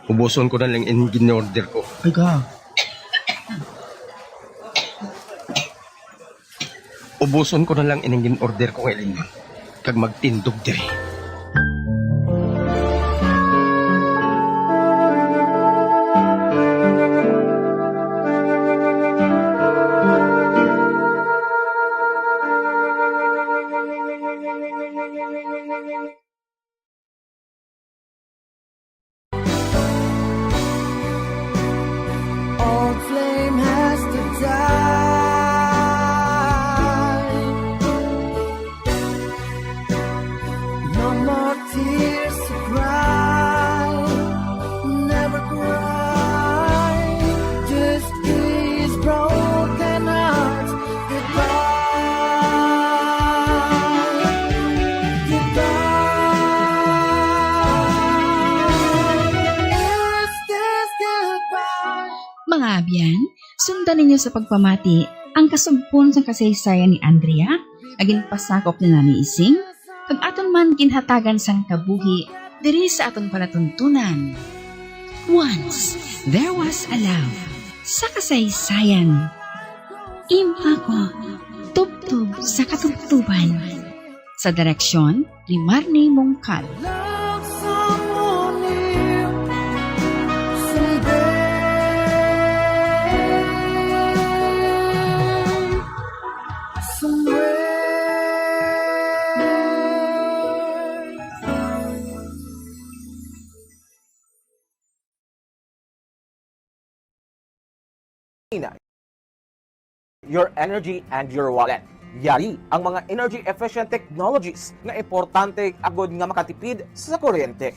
Speaker 7: Ubuson ko na lang in order ko.
Speaker 12: Ay ka.
Speaker 7: Ubuson ko na lang in order ko ngayon. Kag magtindog diri.
Speaker 16: Old flame has to die. No more tears to cry. Never cry. Just these broken hearts. Goodbye. Goodbye. Is this goodbye?
Speaker 3: Mga abyan, sundan ninyo sa pagpamati ang kasugpon sa kasaysayan ni Andrea, aging pasakop na ni Ising, kag aton man ginhatagan sang kabuhi diri sa aton palatuntunan. Once, there was a love sa kasaysayan. Impako, tubtub sa katubtuban. Sa direksyon ni Marnie Mongcal.
Speaker 16: Love someone new someday.
Speaker 10: Your energy and your wallet. Yari ang mga energy-efficient technologies nga importante agod nga makatipid sa kuryente.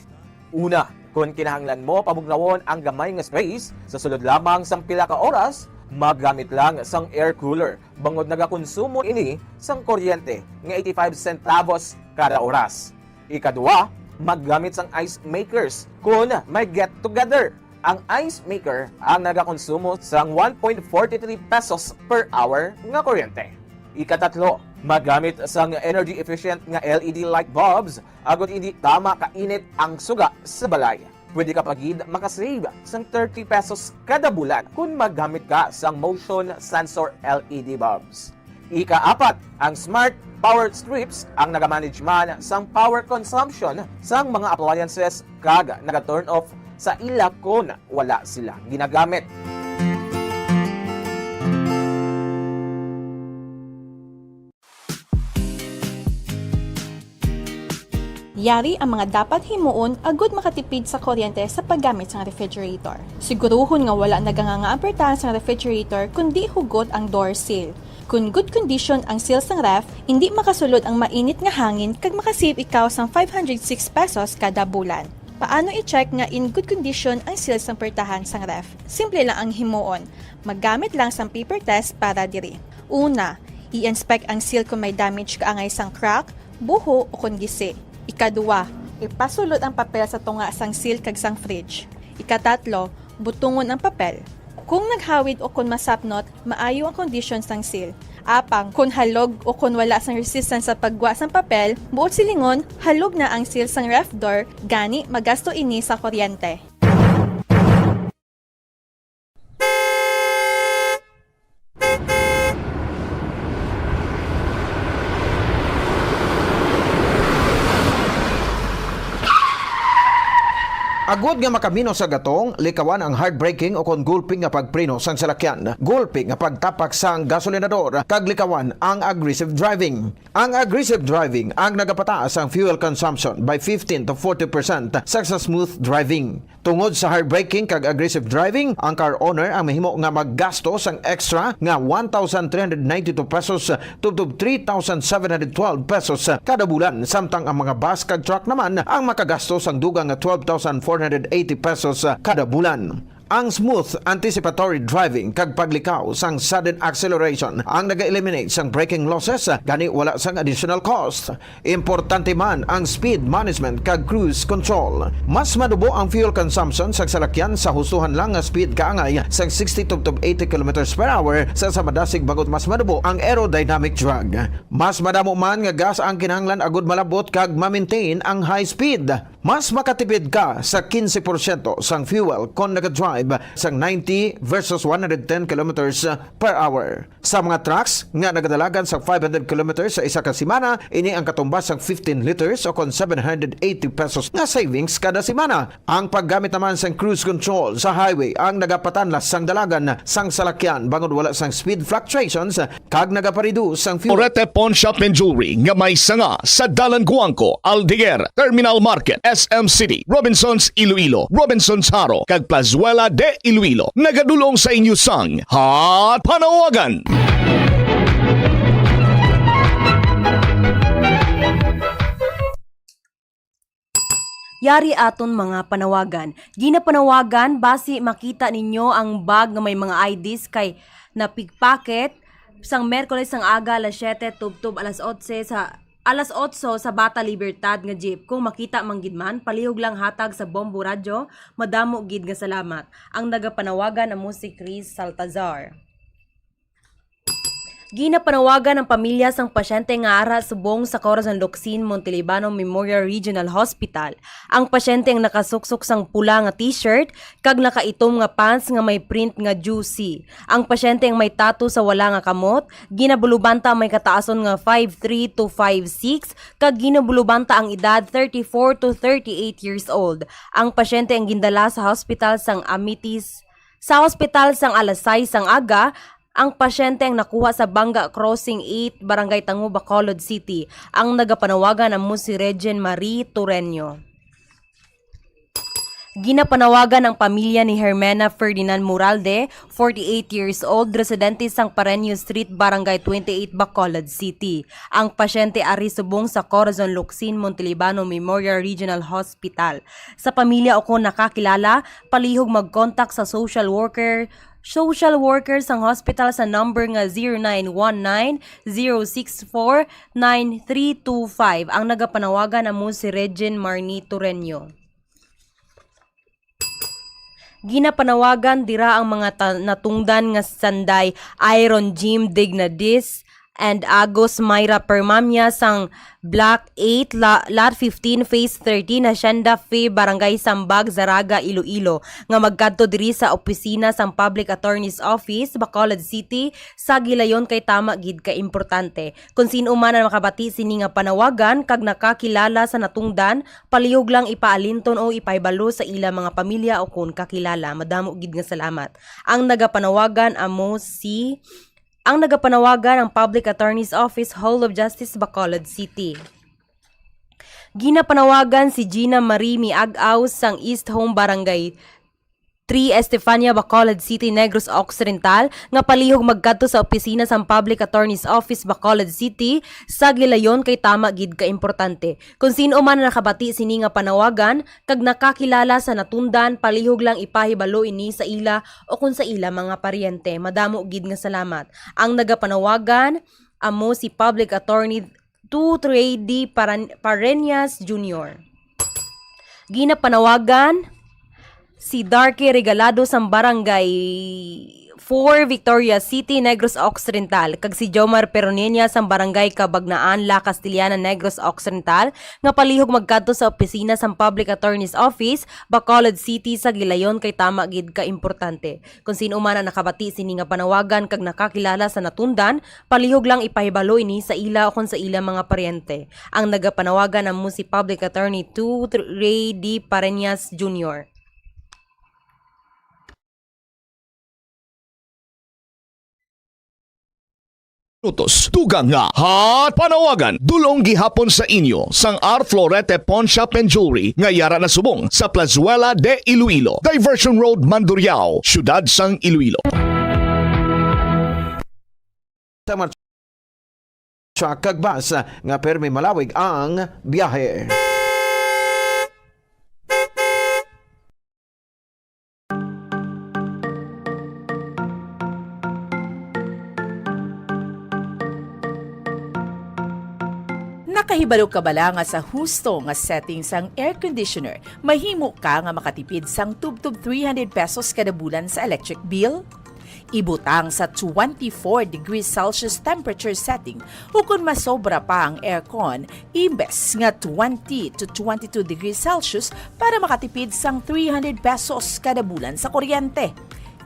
Speaker 10: Una, kung kinahanglan mo pabugnawon ang gamay nga space, sa sulod lamang sang pila ka oras, maggamit lang sang air cooler. Bangod nagakonsumo ini sang kuryente nga 85 centavos kada oras. Ikaduwa, maggamit sang ice makers kung may get together. Ang ice maker ang nagakonsumo sang 1.43 pesos per hour nga kuryente. Ikatatlo, magamit sang energy efficient nga LED light bulbs agod hindi tama kainit ang suga sa balay. Pwede ka pagid makasave sang 30 pesos kada bulan kung magamit ka sang motion sensor LED bulbs. Ikaapat, ang smart power strips ang nagamanage man sang power consumption sang mga appliances kag naga-turn off sa ila kung wala sila ginagamit.
Speaker 23: Yari ang mga dapat himuon agud makatipid sa kuryente sa paggamit sa refrigerator. Siguruhon nga wala naganganga-apertahan sa refrigerator kundi hugot ang door seal. Kung good condition ang seal sang ref, hindi makasulod ang mainit nga hangin kag makasave ikaw sang 506 pesos kada bulan. Paano i-check nga in good condition ang seal sang pertahan sang ref? Simple lang ang himuon. Maggamit lang sang paper test para diri. Una, i-inspect ang seal kung may damage kaangay sang crack, buho o kung gisi. Ikaduwa, ipasulod ang papel sa tunga sang seal kag sang fridge. Ikatatlo, butungon ang papel. Kung naghawid o kung masapnot, maayo ang condition sang seal. Apang, kung halog o kung wala sang resistance sa pagwa sang papel, buot silingon, halog na ang seal sang ref door, gani magasto ini sa kuryente.
Speaker 25: Agod nga makamino sa gatong, likawan ang hard braking o kon gulping nga pagpreno sang salakyan, gulping nga pagtapak sang gasolinador, kag likawan ang aggressive driving. Ang aggressive driving ang nagapataas ang fuel consumption by 15 to 40% sa smooth driving. Tungod sa hard braking kag aggressive driving, ang car owner ang mahimo nga maggasto sang extra nga 1,392 pesos tubtob 3,712 pesos kada bulan, samtang ang mga bus kag truck naman ang makagasto sang dugang nga 12,480 pesos kada bulan. Ang smooth anticipatory driving kag paglikaw sang sudden acceleration ang naga-eliminate sang braking losses, gani wala sang additional cost. Importante man ang speed management kag cruise control. Mas madubo ang fuel consumption sa salakyan sa hustuhan lang nga speed kaangay sang 60 to 80 km per hour sa madasig bagot mas madubo ang aerodynamic drag. Mas madamo man nga gas ang kinahanglan agud malabot kag ma-maintain ang high speed. Mas makatipid ka sa 15% sang fuel kon nag-drive sang 90 versus 110 kilometers per hour. Sa mga trucks nga nagadalagan sa 500 kilometers sa isa ka semana, ini ang katumbas sang 15 liters o kon 780 pesos nga savings kada semana. Ang paggamit naman sang cruise control sa highway ang nagapatanlas sang dalagan sang salakyan bangod wala sang speed fluctuations kag nagapariduce sang fuel.
Speaker 17: Orete Pawn Shop and Jewelry nga may sanga sa Dalan Guangco, Aldeguer, Terminal Market, SM City, Robinsons Iloilo, Robinsons Haro, kag Plazuela de Iloilo. Nagadulong sa inyo sang Hot Panawagan!
Speaker 18: Yari aton mga panawagan. Ginapanawagan basi makita ninyo ang bag nga may mga IDs kay na pickpocket sang Merkules sang aga alas 7 tubtob alas 8 sa Bata Libertad nga jeep. Kung makita manggid man, palihog lang hatag sa Bombo Radyo, madamo gid nga salamat. Ang nagapanawagan amo si Chris Saltazar. Ginapanawagan ang pamilya sang pasyente nga ara subong sa Corazon Locsin Montelibano Memorial Regional Hospital. Ang pasyente ang nakasuksok sang pula nga t-shirt kag nakaitom nga pants nga may print nga juicy. Ang pasyente ang may tattoo sa wala nga kamot, ginabulubanta may kataason nga 5'3 to 5'6 kag ginabulubanta ang edad 34 to 38 years old. Ang pasyente ang gindala sa hospital sang Amitis sang alas 6 sang aga. Ang pasyente ang nakuha sa Banga Crossing 8, Barangay Tango, Bacolod City. Ang nagapanawagan amo si Regine Marie Tureño. Ginapanawagan ang pamilya ni Hermena Ferdinand Muralde, 48 years old, residente sang Pareño Street, Barangay 28, Bacolod City. Ang pasyente ari subong sa Corazon Locsin Montelibano Memorial Regional Hospital. Sa pamilya o kung nakakilala, palihog mag-contact sa social worker sang hospital sa number nga 0919-064-9325. Ang nagapanawagan na mo si Regine Marnie Tureño. Ginapanawagan dira ang mga natungdan nga sanday Iron Jim Dignadis and Agos Myra Permamia sang Block 8, Lot 15, Phase 13, Hacienda Fe, Barangay Sambag, Zaraga, Iloilo, nga magkadto diri sa opisina sang Public Attorney's Office, Bacolod City, sa gilayon kay tama gid ka importante. Kung sino man ang makabati sini nga panawagan, kag nakakilala sa natungdan, palihog lang ipaalinton o ipaibalo sa ila mga pamilya o kung kakilala. Madamo gid nga salamat. Ang nagapanawagan amo ang nagapanawagan ang Public Attorney's Office, Hall of Justice, Bacolod City. Ginapanawagan si Gina Marie Miagaw sang East Home Barangay 3, Estefania, Bacolod City, Negros Occidental, nga palihog magkadto sa opisina sang Public Attorney's Office, Bacolod City, sa gilayon kay tama gid ka importante. Kung sino man nakabati sini nga panawagan, kag nakakilala sa natundan, palihog lang ipahibalo ini sa ila o kung sa ila mga paryente. Madamo gid nga salamat. Ang nagapanawagan amo si Public Attorney 2 3D Pareñas Jr. Ginapanawagan si Darky Regalado sa Barangay 4 Victoria City, Negros Occidental, kag si Jomar Peronenia sang Barangay Kabagnaan, La Castillana, Negros Occidental, nga palihog magkadto sa opisina sang Public Attorney's Office, Bacolod City sa Gilayon kay tama gid ka importante. Kung sino man ang nakabati sini nga panawagan kag nakakilala sa natundan, palihog lang ipahibalo ini sa ila o kung sa ila mga paryente. Ang nagapanawagan ang si Public Attorney 2 Ray D. Pareñas Jr.
Speaker 17: Minutos, tugang nga hot panawagan dulong gihapon sa inyo sang R. Florete Pawn Shop and Jewelry nga yara na subong sa Plazuela de Iloilo, Diversion Road, Mandurriao, Syudad sang Iloilo.
Speaker 25: Sa kagbas nga permi malawig ang biyahe.
Speaker 6: Nakahibalo ka bala nga sa husto nga setting sang air conditioner, mahimo ka nga makatipid sang tub-tub 300 pesos kada bulan sa electric bill? Ibutang sa 24 degrees Celsius temperature setting o kung masobra pa ang aircon, imbes nga 20 to 22 degrees Celsius para makatipid sang 300 pesos kada bulan sa kuryente.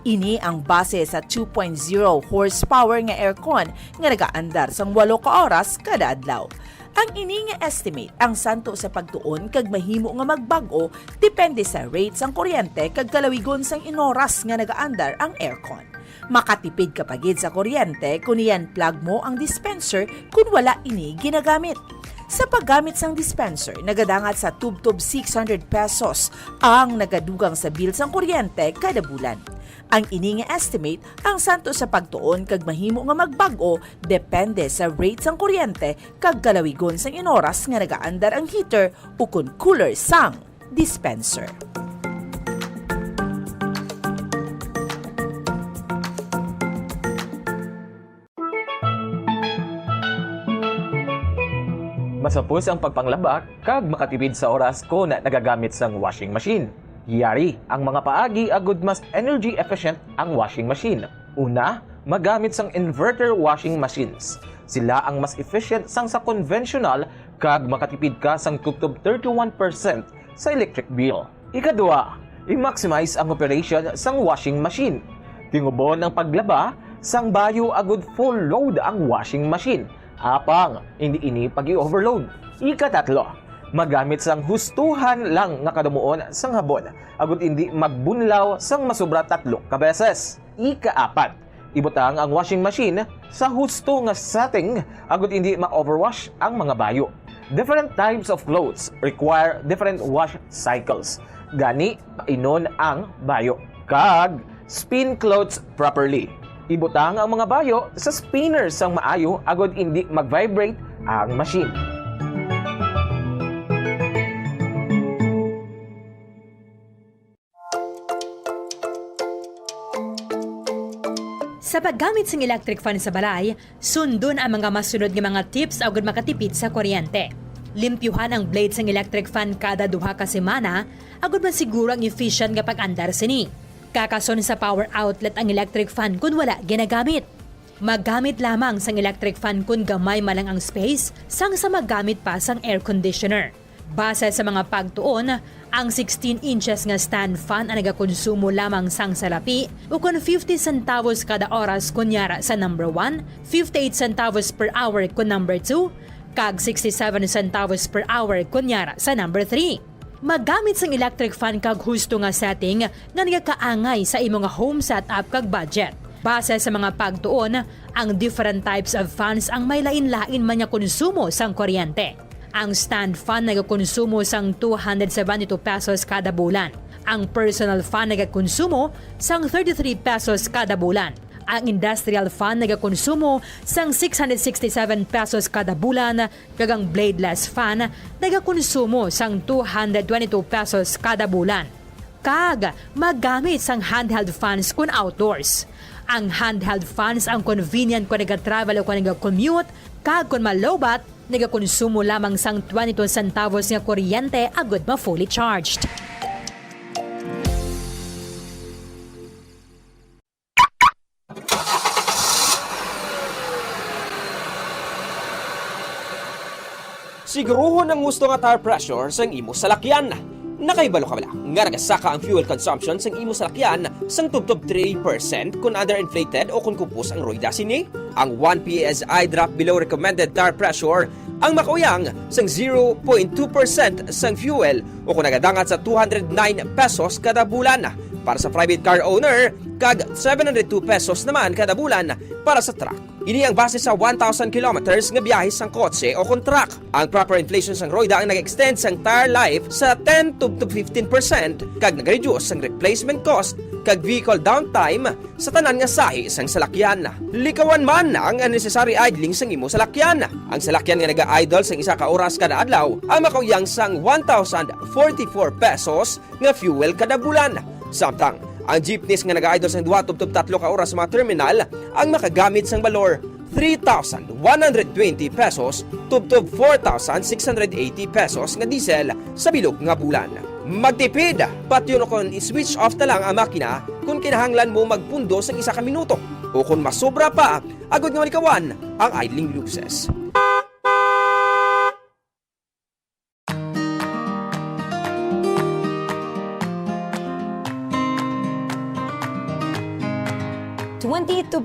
Speaker 6: Ini ang base sa 2.0 horsepower nga aircon nga nagaandar sang 8 ka oras kada adlaw. Ang ini nga estimate ang santo sa pagtuon kag mahimo nga magbago depende sa rate sang kuryente kag kalawigon sang inoras nga nagaandar ang aircon. Makatipid ka pagid sa kuryente kung iyan plug mo ang dispenser kung wala ini ginagamit. Sa paggamit sang dispenser, nagadangat sa tub-tub 600 pesos ang nagadugang sa bill sang kuryente kada bulan. Ang ini nga estimate ang santo sa pagtuon kag mahimo nga magbago depende sa rate sang kuryente kag kalawigon sang inoras nga nagaandar ang heater o kun cooler sang dispenser.
Speaker 10: Masapos ang pagpanglabak kag makatipid sa oras ko na nagagamit sang washing machine. Yari ang mga paagi agud mas energy efficient ang washing machine. Una, magamit sang inverter washing machines. Sila ang mas efficient sang sa conventional kag makatipid ka sang tub-tub 31% sa electric bill. Ikadua, i-maximize ang operation sang washing machine. Tingubon ang paglaba sang bayo agud full load ang washing machine. Apang, hindi ini pag-i-overload. Ikatatlo, magamit sang hustuhan lang nga kadumuon sang habon, agud hindi magbunlaw sang masobra 3 ka beses. Ikaapat, ibutang ang washing machine sa husto nga setting, agud hindi ma-overwash ang mga bayo. Different types of clothes require different wash cycles. Gani, inon ang bayo. Kag, spin clothes properly. Ibutang ang mga bayo sa spinner sang maayo agud hindi mag-vibrate ang machine.
Speaker 13: Sa paggamit ng electric fan sa balay, sundon ang mga masunod nga mga tips agud makatipid sa kuryente. Limpyuhan ang blades ng electric fan kada 2 ka semana agud masiguro ang efficient nga pag-andar sini. Kakason sa power outlet ang electric fan kung wala ginagamit. Maggamit lamang sang electric fan kung gamay malang ang space sang sa maggamit pa sang air conditioner. Base sa mga pagtuon, ang 16 inches nga stand fan ang nagakonsumo lamang sang salapi o kung 50 centavos kada oras kunyara sa number 1, 58 centavos per hour kung number 2, kag 67 centavos per hour kunyara sa number 3. Maggamit sang electric fan kag husto nga setting nga nagakaangay sa imong home setup kag budget. Base sa mga pagtuon, ang different types of fans ang may lain-lain man nga konsumo sang kuryente. Ang stand fan nagakonsumo sang 272 pesos kada bulan. Ang personal fan nagakonsumo sang 33 pesos kada bulan. Ang industrial fan nagakonsumo sang 667 pesos kada bulan, kag ang bladeless fan nagakonsumo sang 222 pesos kada bulan. Kag magamit sang handheld fans kun outdoors. Ang handheld fans ang convenient kung nag-travel o kung nag-commute, kag kung malobat, nagakonsumo lamang sang 22 centavos nga kuryente agud ma fully charged.
Speaker 4: Siguruhon ang gusto nga tire pressure sang imo salakyan. Nakaibalo ka bala nga nagasaka ang fuel consumption sang imo salakyan sang tubtob 3% kung underinflated o kung kupos ang rueda sini. Ang 1 PSI drop below recommended tire pressure ang makauyang sang 0.2% sang fuel o kung nagadangat sa 209 pesos kada bulan para sa private car owner kag 702 pesos naman kada bulan para sa truck. Ini ang base sa 1,000 kilometers nga biyahe sang kotse o kung truck. Ang proper inflation sang roida ang nag-extend sang tire life sa 10 to 15% kag nag-reduce sang replacement cost kag vehicle downtime sa tanan nga sahi sang salakyan. Likawan man ang unnecessary idling sang imo salakyan. Ang salakyan nga naga-idle sang isa ka oras kada adlaw ang makauyang sang 1,044 pesos nga fuel kada bulan. Samtang ang jeepneys nga nag-idle sang 2 to 3 ka oras sa mga terminal ang makagamit sang balor 3,120 pesos to 4,680 pesos nga diesel sa bilog nga bulan. Magtipid, pati yun kung i-switch off na lang ang makina kung kinahanglan mo magpundo sa isa ka minuto o kung masobra pa, agad nga malikawan ang idling losses.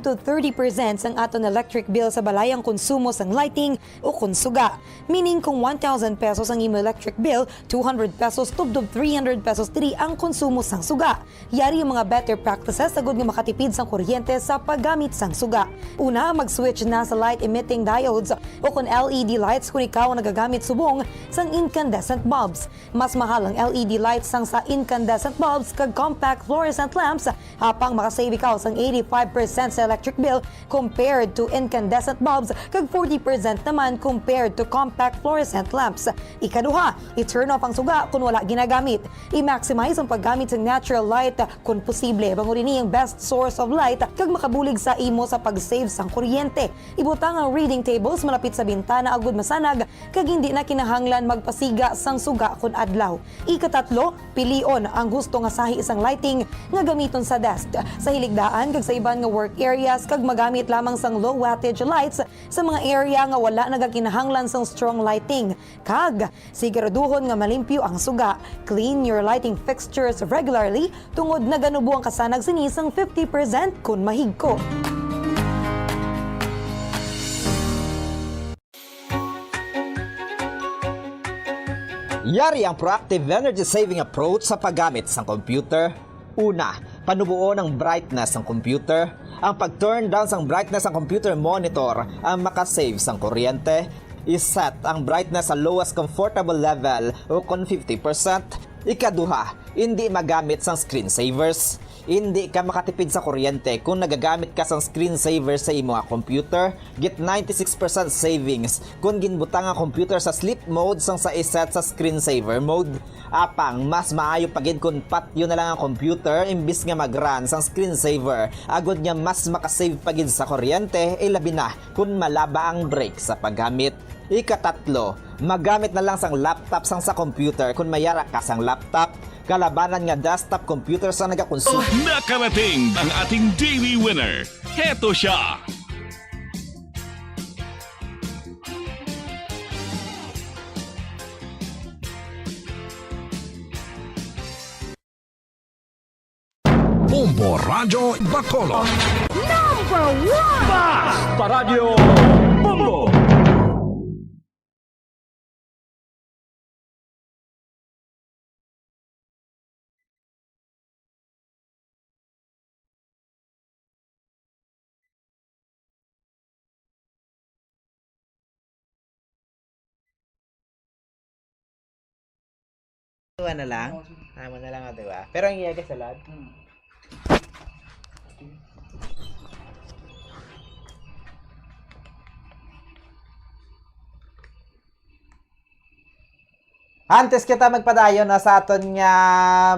Speaker 13: to 30% ang aton electric bill sa balay ang konsumo sang lighting o konsuga. Meaning kung 1,000 pesos ang imo electric bill, 200 pesos tubdob 300 pesos diri ang konsumo sang suga. Yari ang mga better practices sagud nga makatipid sang kuryente sa paggamit sang suga. Una, mag-switch na sa light emitting diodes o kung LED lights kung ikaw ang nagagamit subong sang incandescent bulbs. Mas mahal ang LED lights sang sa incandescent bulbs kag compact fluorescent lamps hapang makasave ikaw sang 85% sa electric bill compared to incandescent bulbs kag 40% naman compared to compact fluorescent lamps. Ikaduha, i-turn off ang suga kung wala ginagamit. I-maximize ang paggamit ng natural light kung posible. Bangunin ni ang best source of light kag makabulig sa imo sa pag-save sang kuryente. Ibutang ang reading tables malapit sa bintana agud masanag kag hindi na kinahanglan magpasiga sang suga kun adlaw. Ikatatlo, pilion ang gusto nga sahi isang lighting nga gamiton sa desk, sa hiligdaan kag sa iban nga work areas kag magamit lamang sang low wattage lights sa mga area nga wala nagakinahanglan sang strong lighting. Kag siguraduhon nga malimpyo ang suga. Clean your lighting fixtures regularly tungod na ganubo ang kasanag sini sang 50% kun mahigko.
Speaker 15: Yari ang proactive energy-saving approach sa paggamit ng computer. Una, panubuo ng brightness ng computer. Ang pag-turn down ng brightness ng computer monitor ang makasave ng kuryente. I-set ang brightness sa lowest comfortable level o kung 50%. Ikaduha, hindi magamit ng screensavers. Hindi ka makatipid sa kuryente kung nagagamit ka ng screensaver sa imo nga computer. Get 96% savings kung ginbutang ang computer sa sleep mode sang sa iset sa screensaver mode. Apang, mas maayo pagid kung patyo na lang ang computer imbis nga mag-run sang screensaver. Agod nga mas makasave pagid sa kuryente, labi na kung malaba ang break sa paggamit. Ikatatlo, magamit na lang sang laptop sang sa computer kung mayara ka sang laptop. Kalabanan nga desktop computer sa nagakonsumo.
Speaker 17: Nakarating ang ating daily winner. Heto siya. Bombo Radio Bacolod.
Speaker 22: Number 1!
Speaker 5: Basta Radio Bombo!
Speaker 15: Tuwa na lang? Tama na lang, diba? Pero ang iyaga salad? Antes kita magpadayon na sa aton nga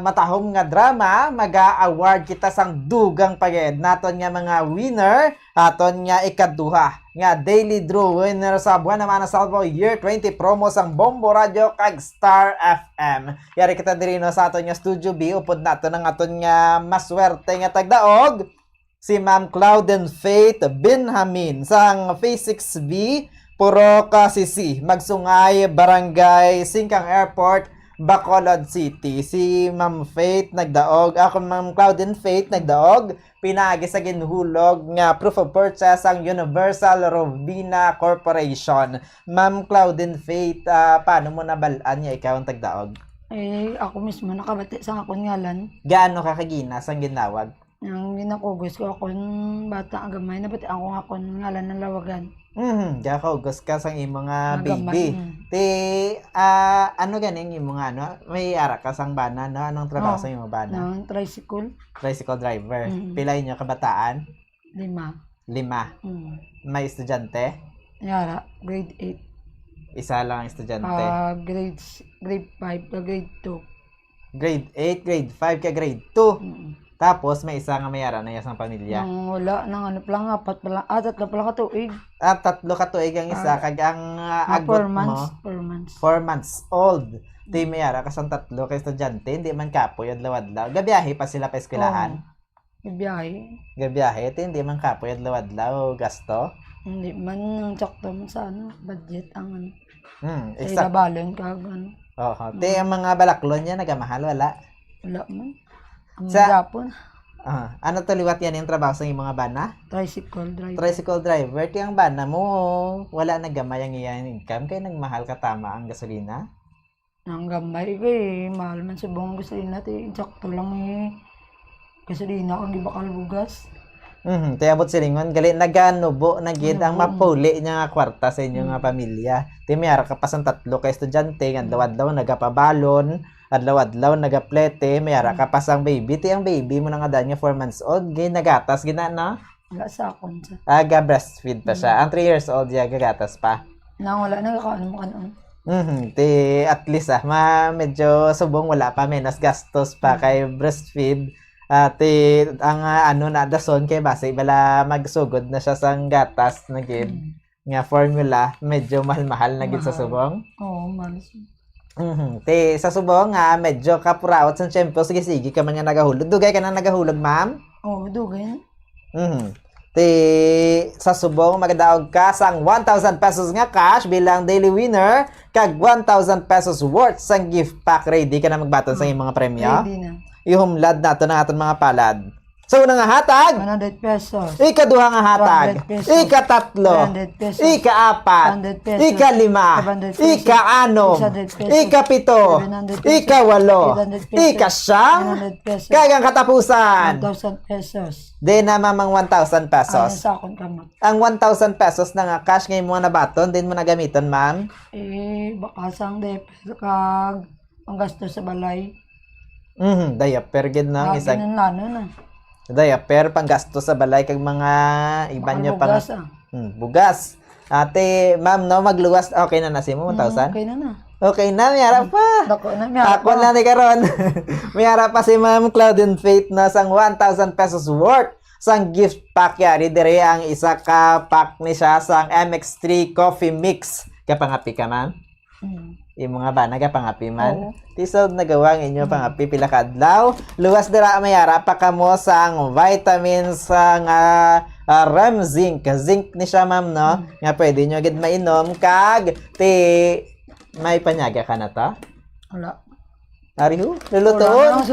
Speaker 15: matahom nga drama, maga-award kita sang dugang pagayad naton nga mga winner, aton nga ikaduha nga daily draw winner sa buwan naman sa year 20 promo sang Bombo Radio kag Star FM. Yari kita diri no sa aton nga Studio B, upod naton ang aton nga maswerte nga tagdaog si Ma'am Cloud and Faith Benjamin sang Phase 6B Puro kasisi, magsungay, barangay, Singkang Airport, Bacolod City. Si Ma'am Faith nagdaog, ako Ma'am Claudine Faith nagdaog, pinagi sa ginhulog nga proof of purchase ang Universal Robina Corporation. Ma'am Claudine Faith, paano mo nabalaan niya ikaw ang tagdaog?
Speaker 11: Ako mismo nakabati sa akong ngalan.
Speaker 15: Gaano ka kaginas ang ginawag?
Speaker 11: Ang ginakugos ko akong bata ang gamay, nabati ako akong ngalan ng lawagan.
Speaker 15: Gakaugos ka sa imong mga
Speaker 11: Gamay,
Speaker 15: baby. Ano ganing imong ano? May ara ka sang bana, no? Anong trabaho sa imong bana?
Speaker 11: Ng tricycle.
Speaker 15: Tricycle driver.
Speaker 11: Mm.
Speaker 15: Pila inyo kabataan?
Speaker 11: 5.
Speaker 15: 5. May estudyante?
Speaker 11: Yara, grade 8.
Speaker 15: Isa lang ang estudyante.
Speaker 11: Grade 5 ka grade 2.
Speaker 15: Grade 8, grade 5 ka grade 2. Tapos may isa nga mayara na isang pamilya.
Speaker 11: Wala nang ano pa lang, 4 pa lang, 3 pa lang katuig.
Speaker 15: 3 katuig ang isa kag ang agot
Speaker 11: 4 months,
Speaker 15: mo 4 months old. Di mayara ka sang 3 ka estudyante, hindi man kapoy adlaw-adlaw. Gabiyahe pa sila pa eskwelahan. Gabiyahe, hindi man kapoy adlaw-adlaw gasto.
Speaker 11: Hindi man ang sakto man sa budget ang ano.
Speaker 15: Exact.
Speaker 11: Balon kag ano.
Speaker 15: Te ang mga balaklon niya nagamahal wala.
Speaker 11: Wala man.
Speaker 15: Sa
Speaker 11: Japon.
Speaker 15: Ano to liwat yan yung trabaho sa mga bana?
Speaker 11: Tricycle driver.
Speaker 15: Tricycle driver. Ti ang bana mo, wala nagamay ang iyang income kaya nagmahal ka tama ang gasolina?
Speaker 11: Ang gamay ko mahal man sa buong gasolina. Sakto lang gasolina kung di bakal bugas.
Speaker 15: Te abot silingon, gali naganubo na gid ang mapuli niya nga kwarta sa inyo nga pamilya. Ti mayara ka pa sang 3 ka estudyante, adlaw-adlaw nagapabalon, adlaw-adlaw nagaplete, mayara ka pa sang baby. Ti ang baby mo na nga daan nga 4 months old, ginagatas gina na?
Speaker 11: Wala sa akon siya.
Speaker 15: Aga breastfeed pa siya. Ang 3 years old ya gagatas pa.
Speaker 11: Nang wala nagakaano mo kanon.
Speaker 15: Ti at least medyo subong wala pa menos gastos pa kay breastfeed. Ang ano na dason kay base bala magsugod na siya sang gatas na gid nga formula medyo mahal-mahal na gid sa subong.
Speaker 11: Oo, mahal.
Speaker 15: Sa subong medyo kapuraot sa tiyempo. Sige ka man nga nagahulog. Dugay ka na nagahulog, ma'am?
Speaker 11: Oo, dugay.
Speaker 15: Sa subong magdaog ka sang 1,000 pesos nga cash bilang daily winner kag 1,000 pesos worth sang gift pack. Ready ka na magbaton sa imong mga premyo?
Speaker 11: Ready na.
Speaker 15: Ihumlad nato ng aton mga palad. Sa unang nga hatag,
Speaker 11: 100 pesos.
Speaker 15: Ika-2 nga hatag,
Speaker 11: 200 pesos.
Speaker 15: Ika-3,
Speaker 11: 300 pesos.
Speaker 15: Ika-4,
Speaker 11: 100 pesos.
Speaker 15: Ika-5,
Speaker 11: 700 pesos.
Speaker 15: Ika-6,
Speaker 11: 600 pesos.
Speaker 15: Ika-7,
Speaker 11: 700 pesos.
Speaker 15: Ika-8,
Speaker 11: 800 pesos.
Speaker 15: Ika-9,
Speaker 11: 100 pesos.
Speaker 15: kagang katapusan.
Speaker 11: 1,000 pesos.
Speaker 15: Di na mamang 1,000 pesos.
Speaker 11: Sa akong kamot.
Speaker 15: Ang 1,000 pesos na nga cash ngayon mo na baton, din mo na gamiton, ma'am?
Speaker 11: Baka sang depes kag ang gasto sa balay.
Speaker 15: Diaper gid na isang
Speaker 11: lano na.
Speaker 15: Diaper panggasto sa balay kag mga iba nyo pang
Speaker 11: bugas,
Speaker 15: bugas. Ate, ma'am, no magluwas okay na si mo 1,000?
Speaker 11: Okay na.
Speaker 15: Okay na, may harap pa.
Speaker 11: Dako na, may harap
Speaker 15: Ako lang ni karon. May harap pa si Ma'am Claudine Faith na sang 1,000 pesos worth sang gift pack yari dire ang isa ka pack ni siya sang MX3 coffee mix. Kapangapi ka, ma'am? Yung mga bana ka pangapi man. Tisod nagawang inyo pangapi pila ka adlaw. Luwas dira mayara pa kamo sang vitamins sang Rem Zinc. Zinc ni siya, ma'am, no? Nga pwede nyo agad mainom kag may panyaga ka na ta?
Speaker 11: Wala.
Speaker 15: Ariho, lulutuon.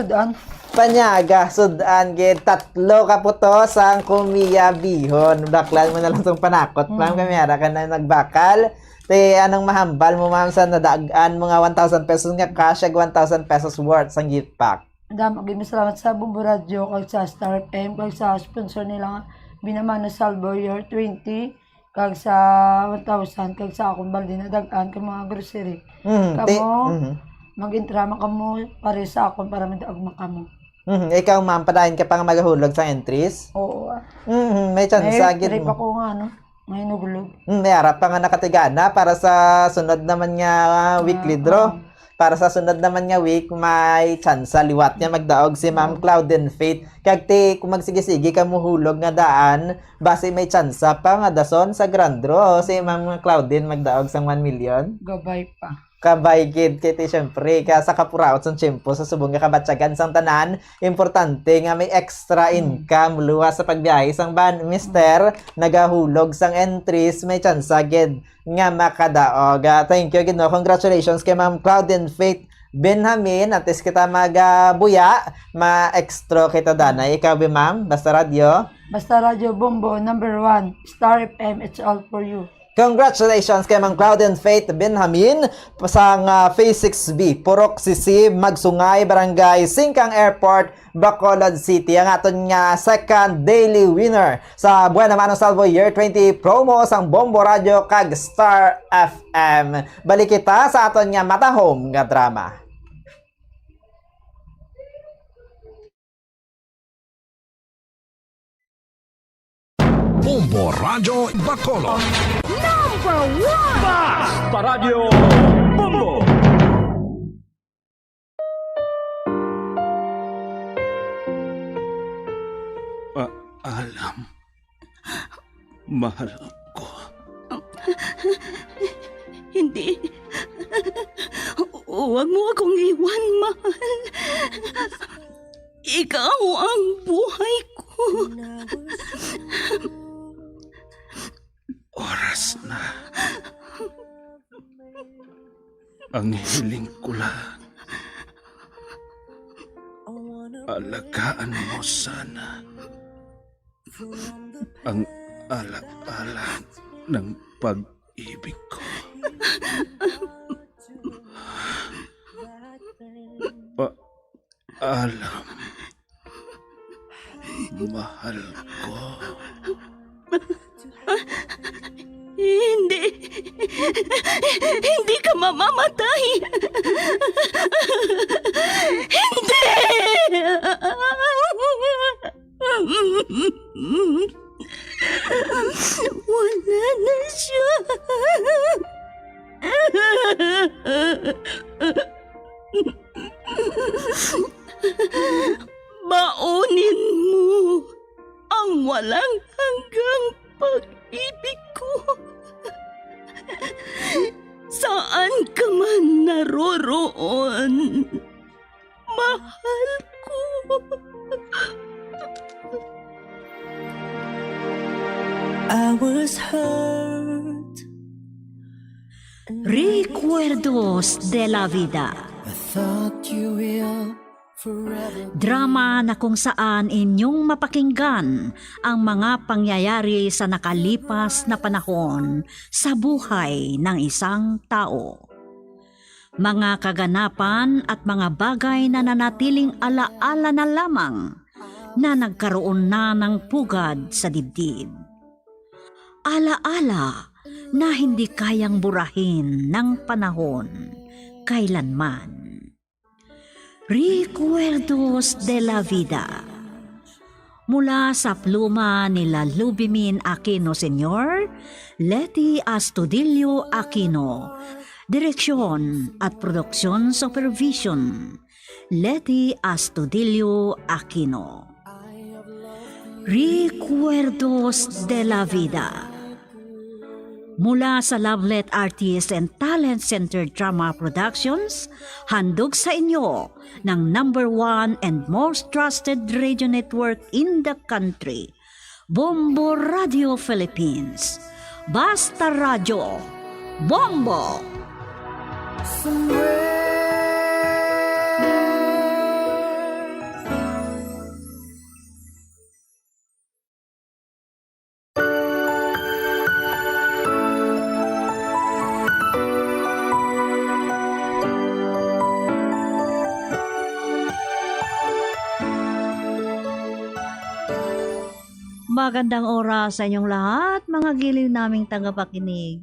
Speaker 15: Panyaga, sudan gid 3 ka puto sang kumiya bihon. Baklan mo na lang tong panakot. Ma'am, kamiyara ka na nagbakal. Anong mahambal mo, ma'am, sa nadagaan mga 1,000 pesos nga cash ag 1,000 pesos worth sang gift pack?
Speaker 11: Madam, salamat sa Bumbo Radio kag sa Star FM kag sa sponsor nila Binamano Salvo Year 20 kag sa 1,000 kag sa akong balde na dagaan kag mga grocery. Kamo mag-intrama kamo para sa akon para madaagma kamo.
Speaker 15: Ikaw, ma'am, padayon ka pa nga magahulog sa entries?
Speaker 11: Oo.
Speaker 15: May chance agad
Speaker 11: mo. May
Speaker 15: mo.
Speaker 11: ko nga ngayon nagulog.
Speaker 15: May harap pa nga nakatigana para sa sunod naman nga weekly draw. Para sa sunod naman nga week, may chance liwat niya magdaog si Ma'am Claudine Faith. Kag kung magsige-sige ka muhulog nga daan, base may chance pa nga dason sa grand draw si Ma'am Claudine magdaog sang 1 million.
Speaker 11: Gabay pa.
Speaker 15: kabaygid kiti syempre ka sa kapuraot sa tiyempo sa subong nga kabatsagan sang tanan importante nga may extra income luwas sa pagbiyahe sang ban mister nagahulog sang entries may chance gid nga makadaog. Thank you gid no, congratulations kay Ma'am Claudine Faith Benjamin, atis kita magabuya ma-extra kita danay. Ikaw ba ma'am? Basta Radio?
Speaker 11: Basta Radio Bombo, number 1, Star FM, it's all for you.
Speaker 15: Congratulations kay Ma'am Claudine Faith Benjamin sang Phase 6B, Purok Sisi, Magsungay, Barangay Singkang Airport, Bacolod City. Ang aton nga second daily winner sa Buena Mano Salvo Year 20 promo sang Bombo Radio kag Star FM. Balik kita sa aton nga matahom nga drama.
Speaker 17: Bombo Radio Bacolod.
Speaker 22: Number 1!
Speaker 5: Basta Radio Bombo!
Speaker 8: Alam, mahal ko.
Speaker 14: Hindi. Huwag mo akong iwan, mahal. Ikaw ang buhay ko.
Speaker 8: Oras na. Ang hiling ko lang. Alagaan mo sana ang alaala ng pag-ibig ko. Alam, mahal ko.
Speaker 14: Hindi. Hindi ka mamamatay. Hindi. Wala na siya. Baunin mo ang walang hanggang pag-ibig ko. Saan ka man naroroon, mahal ko.
Speaker 16: I was hurt.
Speaker 19: Recuerdos de la Vida.
Speaker 16: I thought you will forever.
Speaker 19: Drama na kung saan inyong mapakinggan ang mga pangyayari sa nakalipas na panahon sa buhay ng isang tao. Mga kaganapan at mga bagay na nanatiling alaala na lamang na nagkaroon na ng pugad sa dibdib. Alaala na hindi kayang burahin ng panahon kailanman. Recuerdos de la Vida. Mula sa pluma nila Lubimin Aquino Sr., Leti Astudillo Aquino, Direksyon at Produksyon Supervision, Leti Astudillo Aquino. Recuerdos de la Vida. Mula sa Lovelet Artist and Talent Center Drama Productions, handog sa inyo ng #1 and most trusted radio network in the country, Bombo Radio Philippines. Basta Radio, Bombo! Magandang oras sa inyong lahat, mga giliw naming tagapakinig.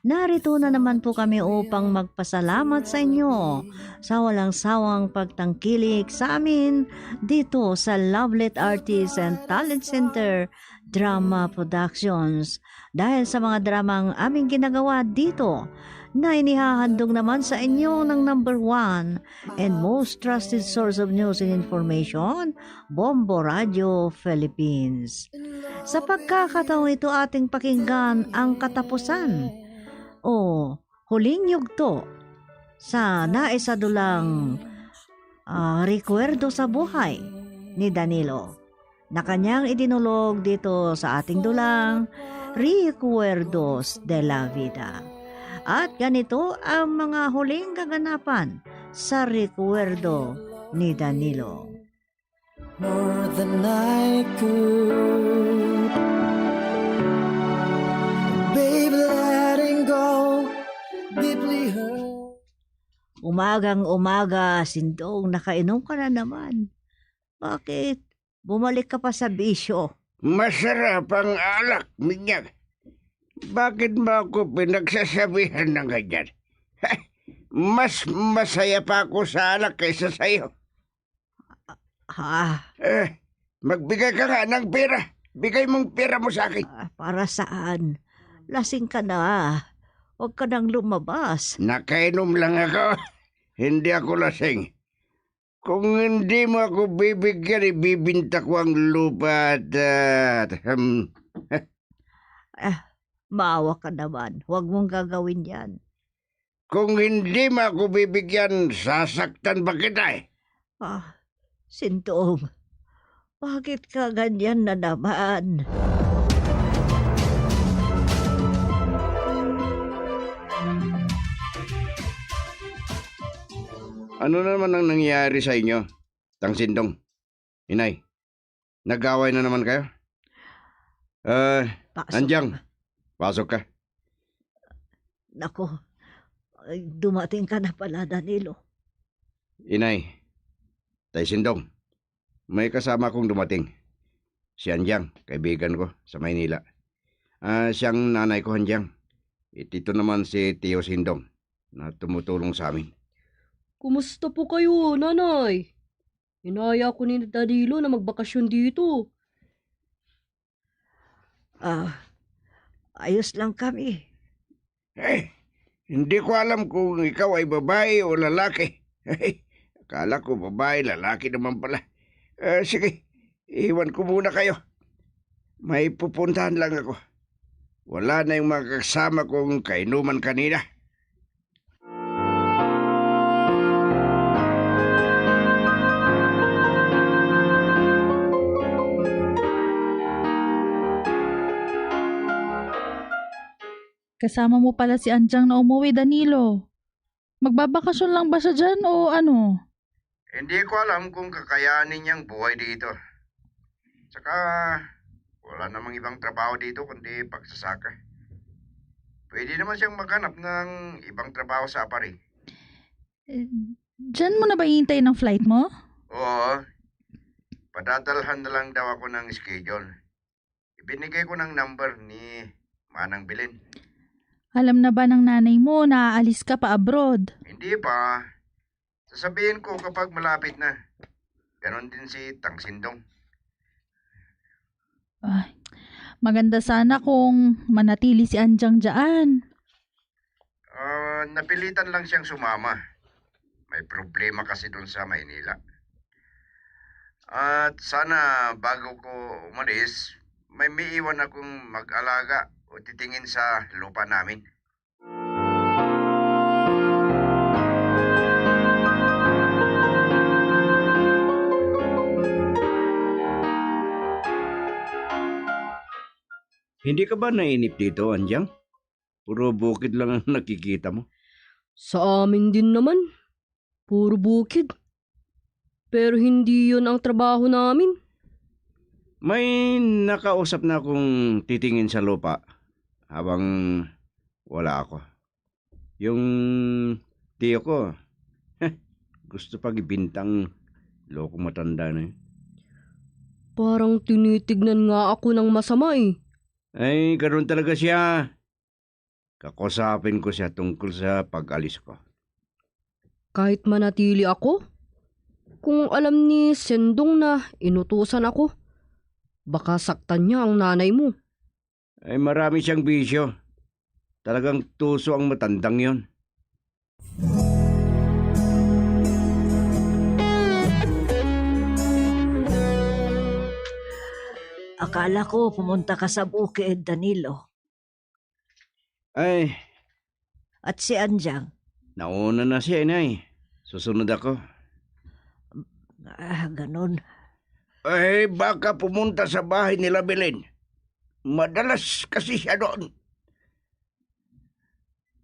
Speaker 19: Narito na naman po kami upang magpasalamat sa inyo sa walang sawang pagtangkilik sa amin dito sa Lovelet Artists and Talent Center Drama Productions. Dahil sa mga dramang aming ginagawa dito na inihahandog naman sa inyo ng #1 and most trusted source of news and information, Bombo Radio Philippines. Sa pagkakataong ito ating pakinggan ang katapusan o huling yugto sa naisadulang rekwerdo sa buhay ni Danilo na kanyang idinulog dito sa ating dulang Recuerdos de la Vida. At ganito ang mga huling kaganapan sa rekwerdo ni Danilo.
Speaker 16: More than I could. Baby, letting go deeply hurt.
Speaker 19: Umagang umaga, Sindong, nakainom ka na naman. Bakit? Bumalik ka pa sa bisyo.
Speaker 7: Masarap ang alak, Minyag. Bakit mo ako pinagsasabihan ng ganyan? Mas masaya pa ako sa alak kaysa sa'yo. Magbigay ka nga ng pera. Bigay mong pera mo sa akin.
Speaker 19: Para saan? Lasing ka na. Huwag ka nang lumabas.
Speaker 7: Nakainom lang ako. Hindi ako lasing. Kung hindi mo ako bibigyan, ibibinta ko ang lupa at...
Speaker 19: maawa ka naman. Huwag mong gagawin yan.
Speaker 7: Kung hindi mo ako bibigyan, sasaktan ba kita eh?
Speaker 19: Sintong, bakit ka ganyan na naman?
Speaker 7: Ano naman ang nangyari sa inyo, Tang Sindong? Inay, nag-away na naman kayo? Andyang, pasok ka.
Speaker 19: Nako, dumating ka na pala, Danilo.
Speaker 7: Inay, Tay Sindong, may kasama kong dumating. Si Andyang, kaibigan ko sa Maynila. Siyang nanay ko, Andyang. Ito naman si Tio Sindong na tumutulong sa amin.
Speaker 2: Kumusta po kayo, nanay? Inaya ko ni Danilo na magbakasyon dito.
Speaker 19: Ayos lang kami.
Speaker 7: Hindi ko alam kung ikaw ay babae o lalaki. Akala ko babae, lalaki naman pala. Sige, iwan ko muna kayo. May pupuntahan lang ako. Wala na yung mga kasama kong kainuman kanina.
Speaker 9: Kasama mo pala si Andyang na umuwi, Danilo. Magbabakasyon lang ba siya dyan o ano?
Speaker 7: Hindi ko alam kung kakayanin niyang buhay dito. Saka wala namang ibang trabaho dito kundi pagsasaka. Pwede naman siyang maghanap ng ibang trabaho sa Apari.
Speaker 9: Dyan mo na ba hihintay ng flight mo?
Speaker 7: Oo. Padadalhan na lang daw ako ng schedule. Ibinigay ko ng number ni Manang Bilin.
Speaker 9: Alam na ba ng nanay mo na aalis ka pa abroad?
Speaker 7: Hindi pa. Sasabihin ko kapag malapit na. Ganon din si Tang Sindong.
Speaker 9: Maganda sana kung manatili si Andyang dyan.
Speaker 7: Napilitan lang siyang sumama. May problema kasi doon sa Maynila. At sana bago ko umalis, may iwan akong mag-alaga o titingin sa lupa namin. Hindi ka ba nainip dito, Andyang? Puro bukid lang ang nakikita mo.
Speaker 2: Sa amin din naman. Puro bukid. Pero hindi yun ang trabaho namin.
Speaker 7: May nakausap na akong titingin sa lupa habang wala ako. Yung tiyo ko, gusto pag ibintang loko matanda na yun.
Speaker 2: Parang tinitignan nga ako ng masama eh.
Speaker 7: Ay, karoon talaga siya. Kakusapin ko siya tungkol sa pag-alis ko.
Speaker 2: Kahit manatili ako? Kung alam ni Sendong na inutusan ako, baka saktan niya ang nanay mo.
Speaker 7: Ay, marami siyang bisyo. Talagang tuso ang matandang yon.
Speaker 19: Akala ko pumunta ka sa bukid, Danilo.
Speaker 7: Ay.
Speaker 19: At si Andyang,
Speaker 1: Nauna na siya, inay. Susunod ako.
Speaker 19: Ganon.
Speaker 1: Eh, baka pumunta sa bahay nila Belen. Madalas kasi siya doon.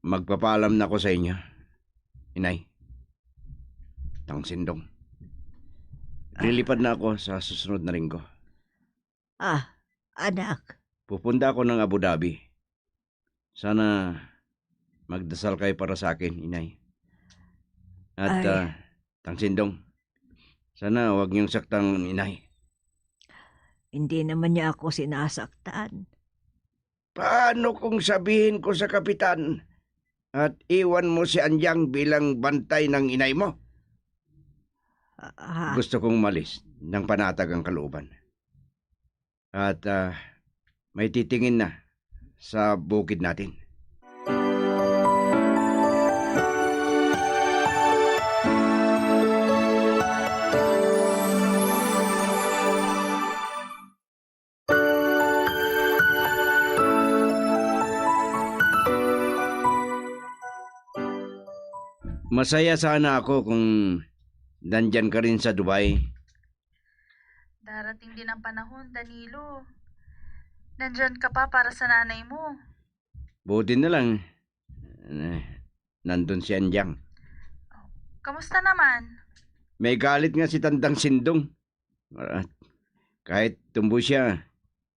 Speaker 1: Magpapaalam na ako sa inyo. Inay. Tangsindong. Lilipad na ako sa susunod na linggo.
Speaker 19: Anak.
Speaker 1: Pupunta ako ng Abu Dhabi. Sana magdasal kayo para sa akin, inay. At Tangsindong, sana huwag niyong saktang inay.
Speaker 19: Hindi naman niya ako sinasaktan.
Speaker 1: Paano kung sabihin ko sa kapitan at iwan mo si Anjang bilang bantay ng inay mo? Gusto kong umalis ng panatag ang kalooban. At may titingin na sa bukid natin. Masaya sana ako kung nandyan ka rin sa Dubai.
Speaker 9: Darating din ang panahon, Danilo. Nandyan ka pa para sa nanay mo.
Speaker 1: Buti na lang, nandun si Anjang.
Speaker 9: Kamusta naman?
Speaker 1: May galit nga si Tandang Sindong. Kahit tumbo siya,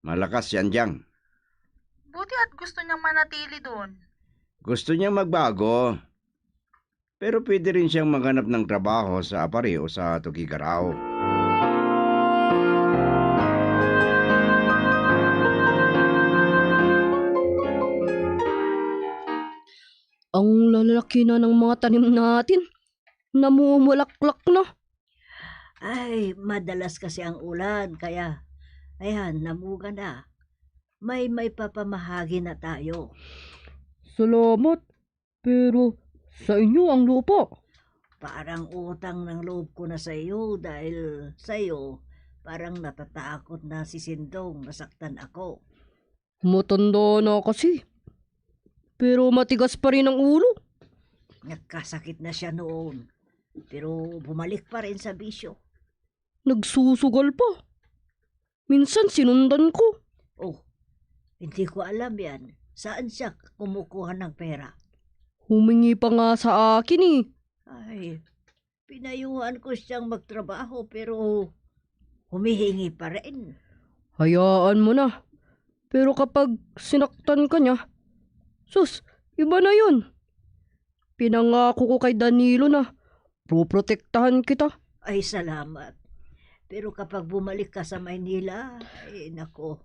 Speaker 1: malakas si Anjang.
Speaker 9: Buti at gusto niyang manatili doon.
Speaker 1: Gusto niya magbago. Pero pwede rin siyang maghanap ng trabaho sa Apari o sa Tuguegarao.
Speaker 2: Ang lalaki na ng mga tanim natin. Namumulaklak na.
Speaker 19: Ay, madalas kasi ang ulan, kaya, ayan, namuga na. May papamahagi na tayo.
Speaker 2: Salamat, pero sa inyo ang lupa.
Speaker 19: Parang utang ng loob ko na sa iyo dahil sa iyo, parang natatakot na si Sindong nasaktan ako.
Speaker 2: Matanda na kasi. Pero matigas pa rin ang ulo.
Speaker 19: Nagkasakit na siya noon, pero bumalik pa rin sa bisyo.
Speaker 2: Nagsusugal pa. Minsan sinundan ko.
Speaker 19: Oh, hindi ko alam yan. Saan siya kumukuha ng pera?
Speaker 2: Humingi pa nga sa akin eh.
Speaker 19: Ay, pinayuhan ko siyang magtrabaho pero humihingi pa rin.
Speaker 2: Hayaan mo na. Pero kapag sinaktan ka niya, sus, iba na yun. Pinangako ko kay Danilo na proprotektahan kita.
Speaker 19: Ay, salamat. Pero kapag bumalik ka sa Maynila, ay nako.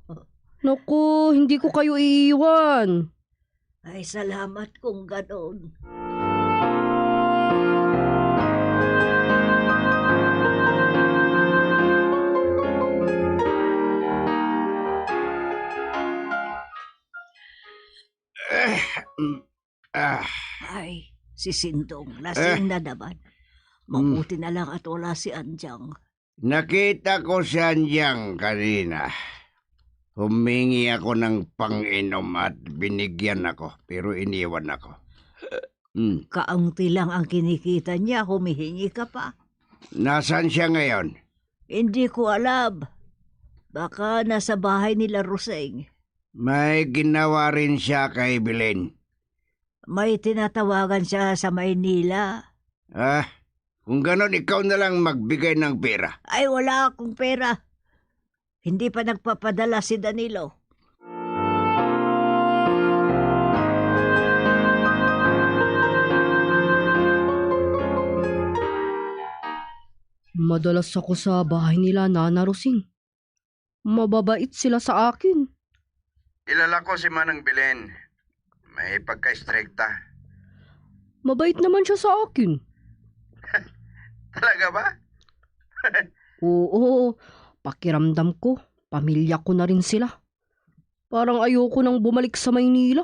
Speaker 2: Naku, hindi ko kayo iiwan.
Speaker 19: Ay, salamat kung ganoon. Ay, si Sindong, lasing na naman. Mabuti na lang at wala si Anjang.
Speaker 1: Nakita ko si Anjang kanina. Humingi ako ng pang-inom at binigyan ako, pero iniwan ako.
Speaker 19: Kaunti lang ang kinikita niya, humihingi ka pa.
Speaker 1: Nasaan siya ngayon?
Speaker 19: Hindi ko alam. Baka nasa bahay nila Roseng.
Speaker 1: May ginawa rin siya kay Belen.
Speaker 19: May tinatawagan siya sa Maynila.
Speaker 1: Kung ganon, ikaw na lang magbigay ng pera.
Speaker 19: Ay, wala akong pera. Hindi pa nagpapadala si Danilo.
Speaker 2: Madalas ako sa bahay nila Nana Rosing. Mababait sila sa akin.
Speaker 1: Kilala ko si Manang Belen. May pagka-strikta.
Speaker 2: Mabait naman siya sa akin.
Speaker 1: Talaga ba?
Speaker 2: Oo, pakiramdam ko, pamilya ko na rin sila. Parang ayoko nang bumalik sa Maynila.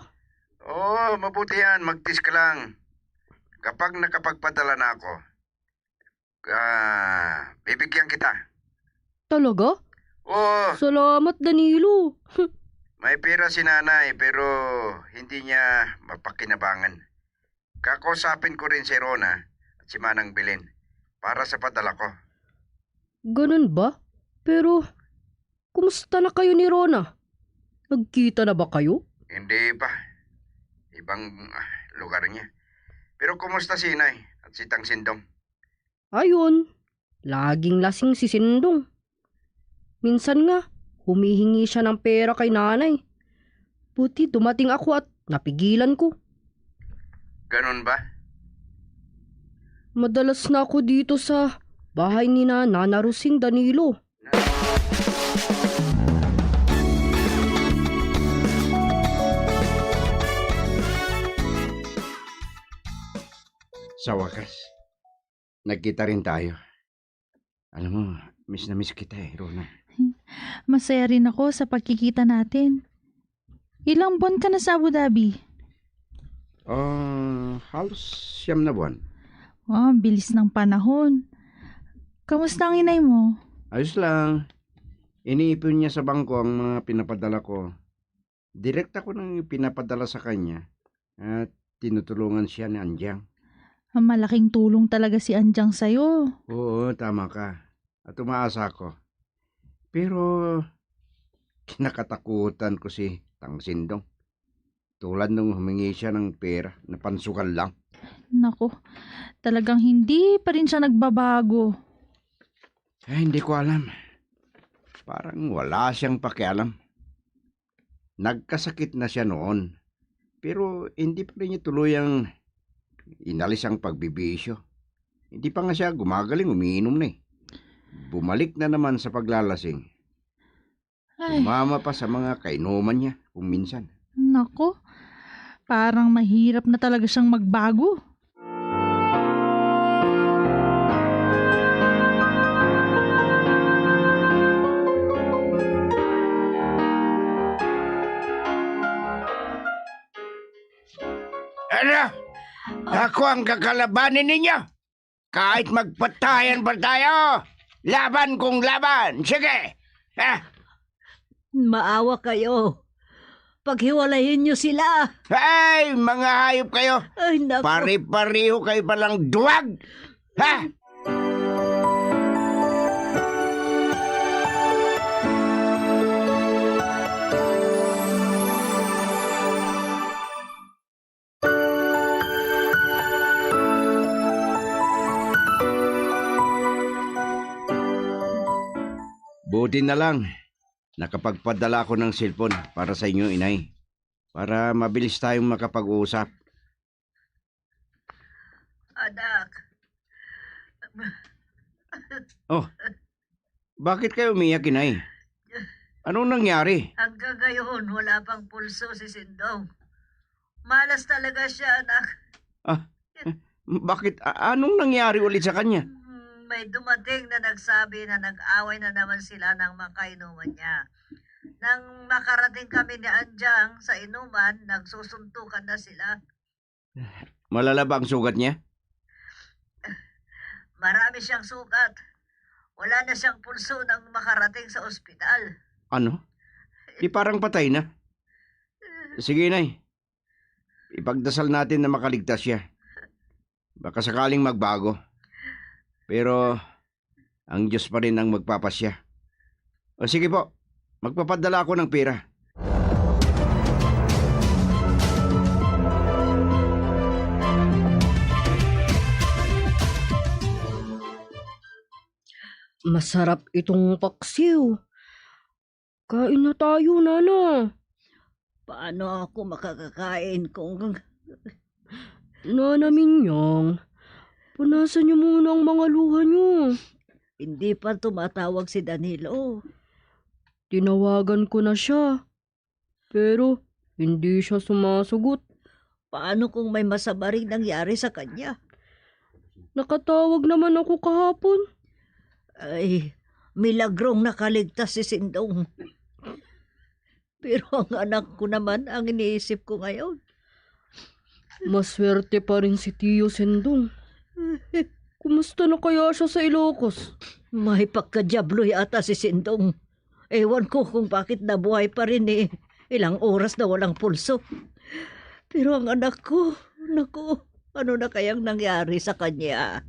Speaker 1: Oo, mabuti yan. Magtis ka lang. Kapag nakapagpadala na ako, bibigyan kita.
Speaker 2: Talaga?
Speaker 1: Oo.
Speaker 2: Salamat, Danilo.
Speaker 1: May pera si nanay pero hindi niya mapakinabangan. Kakusapin ko rin si Rona at si Manang Belen para sa padala ko.
Speaker 2: Ganun ba? Pero, kumusta na kayo ni Rona? Nagkita na ba kayo?
Speaker 1: Hindi pa. Ibang lugar niya. Pero kumusta si Inay at si Tang Sindong?
Speaker 2: Ayun, laging lasing si Sindong. Minsan nga, humihingi siya ng pera kay nanay. Buti dumating ako at napigilan ko.
Speaker 1: Ganun ba?
Speaker 2: Madalas na ako dito sa bahay ni Nana Rusing Danilo.
Speaker 1: Sa wakas, nagkita rin tayo. Alam mo, miss na miss kita Rona.
Speaker 9: Masaya rin ako sa pagkikita natin. Ilang buwan ka na sa Abu Dhabi?
Speaker 1: Halos 9 na buwan.
Speaker 9: Bilis ng panahon. Kamusta ang inay mo?
Speaker 1: Ayos lang. Iniipon niya sa bangko ang mga pinapadala ko. Direkta ko nang pinapadala sa kanya at tinutulungan siya ni Anjang.
Speaker 9: Malaking tulong talaga si Anjang sa'yo.
Speaker 1: Oo, tama ka. At umaasa ako. Pero kinakatakutan ko si Tang Sindong. Tulad nung humingi siya ng pera na pansukan lang.
Speaker 9: Naku, talagang hindi pa rin siya nagbabago.
Speaker 1: Hindi ko alam. Parang wala siyang pakialam. Nagkasakit na siya noon. Pero hindi pa rin niya tuluyang inalis ang pagbibisyo. Hindi pa nga siya gumagaling, umiinom na eh. Bumalik na naman sa paglalasing. Umama pa sa mga kainuman niya kung minsan.
Speaker 9: Naku, parang mahirap na talaga siyang magbago.
Speaker 7: Ano? Ako ang kakalabanin ninyo. Kahit magpatayan pa tayo. Laban kung laban. Sige.
Speaker 19: Maawa kayo. Paghiwalayin niyo sila.
Speaker 7: Ay, mga hayop kayo.
Speaker 19: Ay, naku.
Speaker 7: Pari-pariho kayo palang duwag. Ha?
Speaker 1: Buti na lang, nakapagpadala ako ng cellphone para sa inyo, Inay. Para mabilis tayong makapag-uusap.
Speaker 3: Anak.
Speaker 1: Oh, bakit kayo umiyak, Inay? Anong nangyari?
Speaker 3: Hanggang ngayon, wala pang pulso si Sindong. Malas talaga siya, anak.
Speaker 1: Bakit? Anong nangyari ulit sa kanya?
Speaker 3: May dumating na nagsabi na nag-away na naman sila ng makainuman niya. Nang makarating kami ni Anjang sa inuman, nagsusuntukan na sila.
Speaker 1: Malala ba ang sugat niya?
Speaker 3: Marami siyang sugat. Wala na siyang pulso nang makarating sa ospital.
Speaker 1: Ano? Di parang patay na. Sige, Nay. Ipagdasal natin na makaligtas siya. Baka sakaling magbago. Pero ang Diyos pa rin ang magpapasya. O sige po, magpapadala ako ng pera.
Speaker 2: Masarap itong paksiw. Kain na tayo, Nana.
Speaker 19: Paano ako makakakain kung...
Speaker 2: Nana Minyang, punasan niyo muna ang mga luha niyo.
Speaker 19: Hindi pa tumatawag si Danilo.
Speaker 2: Tinawagan ko na siya. Pero hindi siya sumasagot.
Speaker 19: Paano kung may masama ring nangyari sa kanya?
Speaker 2: Nakatawag naman ako kahapon.
Speaker 19: Ay, milagrong nakaligtas si Sindong. Pero ang anak ko naman ang iniisip ko ngayon.
Speaker 2: Maswerte pa rin si Tio Sindong. Kumusta na kaya siya sa Ilocos?
Speaker 19: May pagkadyablo yata si Sindong. Ewan ko kung bakit nabuhay pa rin eh. Ilang oras na walang pulso. Pero ang anak ko, naku, Ano na kayang nangyari sa kanya?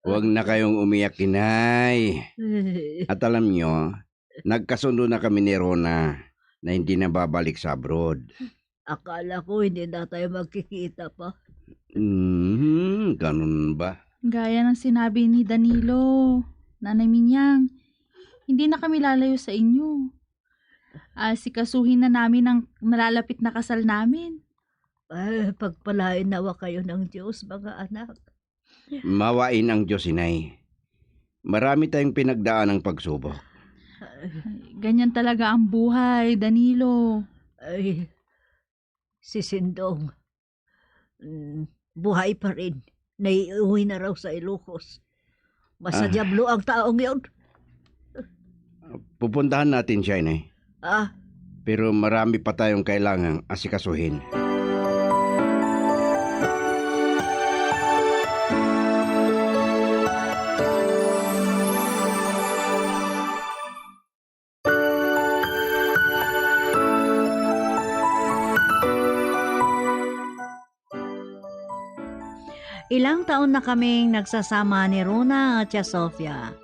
Speaker 1: Huwag na kayong umiyak, inay. At alam nyo, nagkasundo na kami ni Rona na hindi na babalik sa abroad.
Speaker 19: Akala ko hindi na tayo magkikita pa.
Speaker 1: Ganun ba?
Speaker 9: Gaya ng sinabi ni Danilo, Nanay Minyang, hindi na kami lalayo sa inyo. Sikasuhin na namin ang nalalapit na kasal namin.
Speaker 19: Pagpalain nawa kayo ng Diyos, mga anak.
Speaker 1: Mawain ang Diyos, inay. Marami tayong pinagdaan ng pagsubok.
Speaker 9: Ganyan talaga ang buhay, Danilo.
Speaker 19: Ay, si Sindong, buhay pa rin. Naiuwi na raw sa Ilocos. Masadyablo ang taong yun.
Speaker 1: Pupuntahan natin siya, inay. Pero marami pa tayong kailangang asikasuhin.
Speaker 19: Ilang taon na kaming nagsasama ni Rona at Sofia.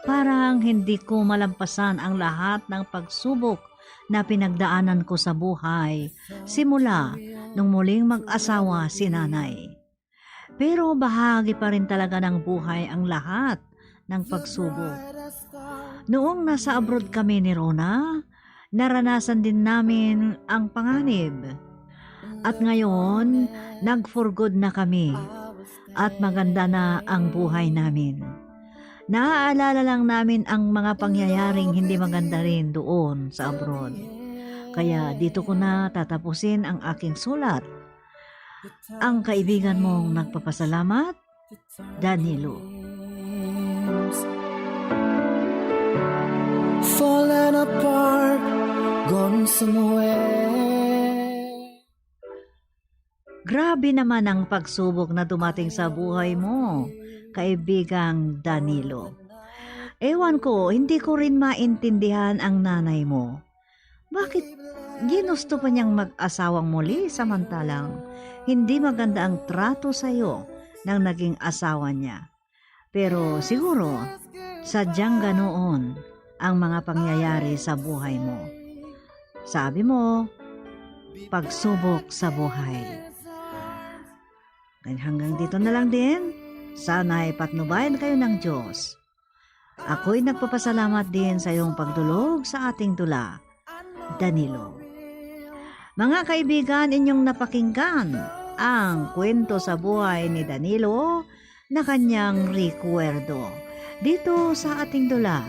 Speaker 19: Parang hindi ko malampasan ang lahat ng pagsubok na pinagdaanan ko sa buhay simula nung muling mag-asawa si nanay. Pero bahagi pa rin talaga ng buhay ang lahat ng pagsubok. Noong nasa abroad kami ni Rona, naranasan din namin ang panganib. At ngayon, nag-for good na kami. At maganda na ang buhay namin. Naaalala lang namin ang mga pangyayaring hindi maganda rin doon sa abroad. Kaya dito ko na tatapusin ang aking sulat. Ang kaibigan mong nagpapasalamat, Danilo.
Speaker 16: Falling apart, gone somewhere.
Speaker 19: Grabe naman ang pagsubok na dumating sa buhay mo, kaibigang Danilo. Ewan ko, hindi ko rin maintindihan ang nanay mo. Bakit ginusto pa niyang mag-asawang muli samantalang hindi maganda ang trato sa iyo ng naging asawa niya? Pero siguro, sadyang ganoon ang mga pangyayari sa buhay mo. Sabi mo, pagsubok sa buhay. Hanggang dito na lang din. Sana ay patnubayan kayo ng Diyos. Ako'y nagpapasalamat din sa iyong pagdulog sa ating dula, Danilo. Mga kaibigan, inyong napakinggan ang kwento sa buhay ni Danilo na kanyang recuerdo dito sa ating dula,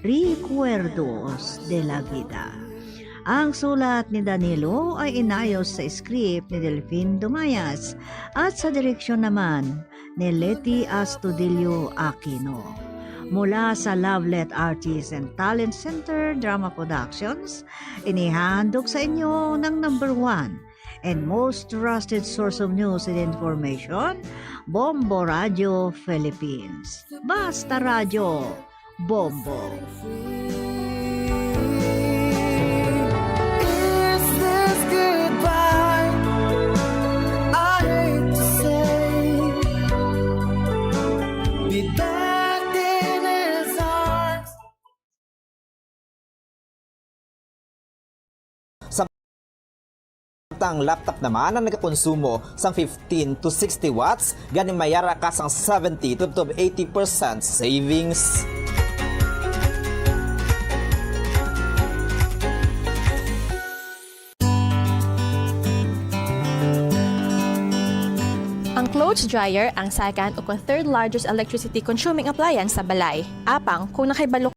Speaker 19: Recuerdos de la Vida. Ang sulat ni Danilo ay inayos sa script ni Delphine Dumayas at sa direksyon naman ni Leti Astudillo Aquino. Mula sa Lovelet Artists and Talent Center Drama Productions, inihandog sa inyo ng #1 and most trusted source of news and information, Bombo Radio Philippines. Basta Radio, Bombo.
Speaker 15: Ang laptop naman ang nagkonsumo sang 15 to 60 watts, ganing mayara ka sang 70 to 80% savings.
Speaker 12: Ang clothes dryer ang second o third largest electricity consuming appliance sa balay. Apang kung nakibalo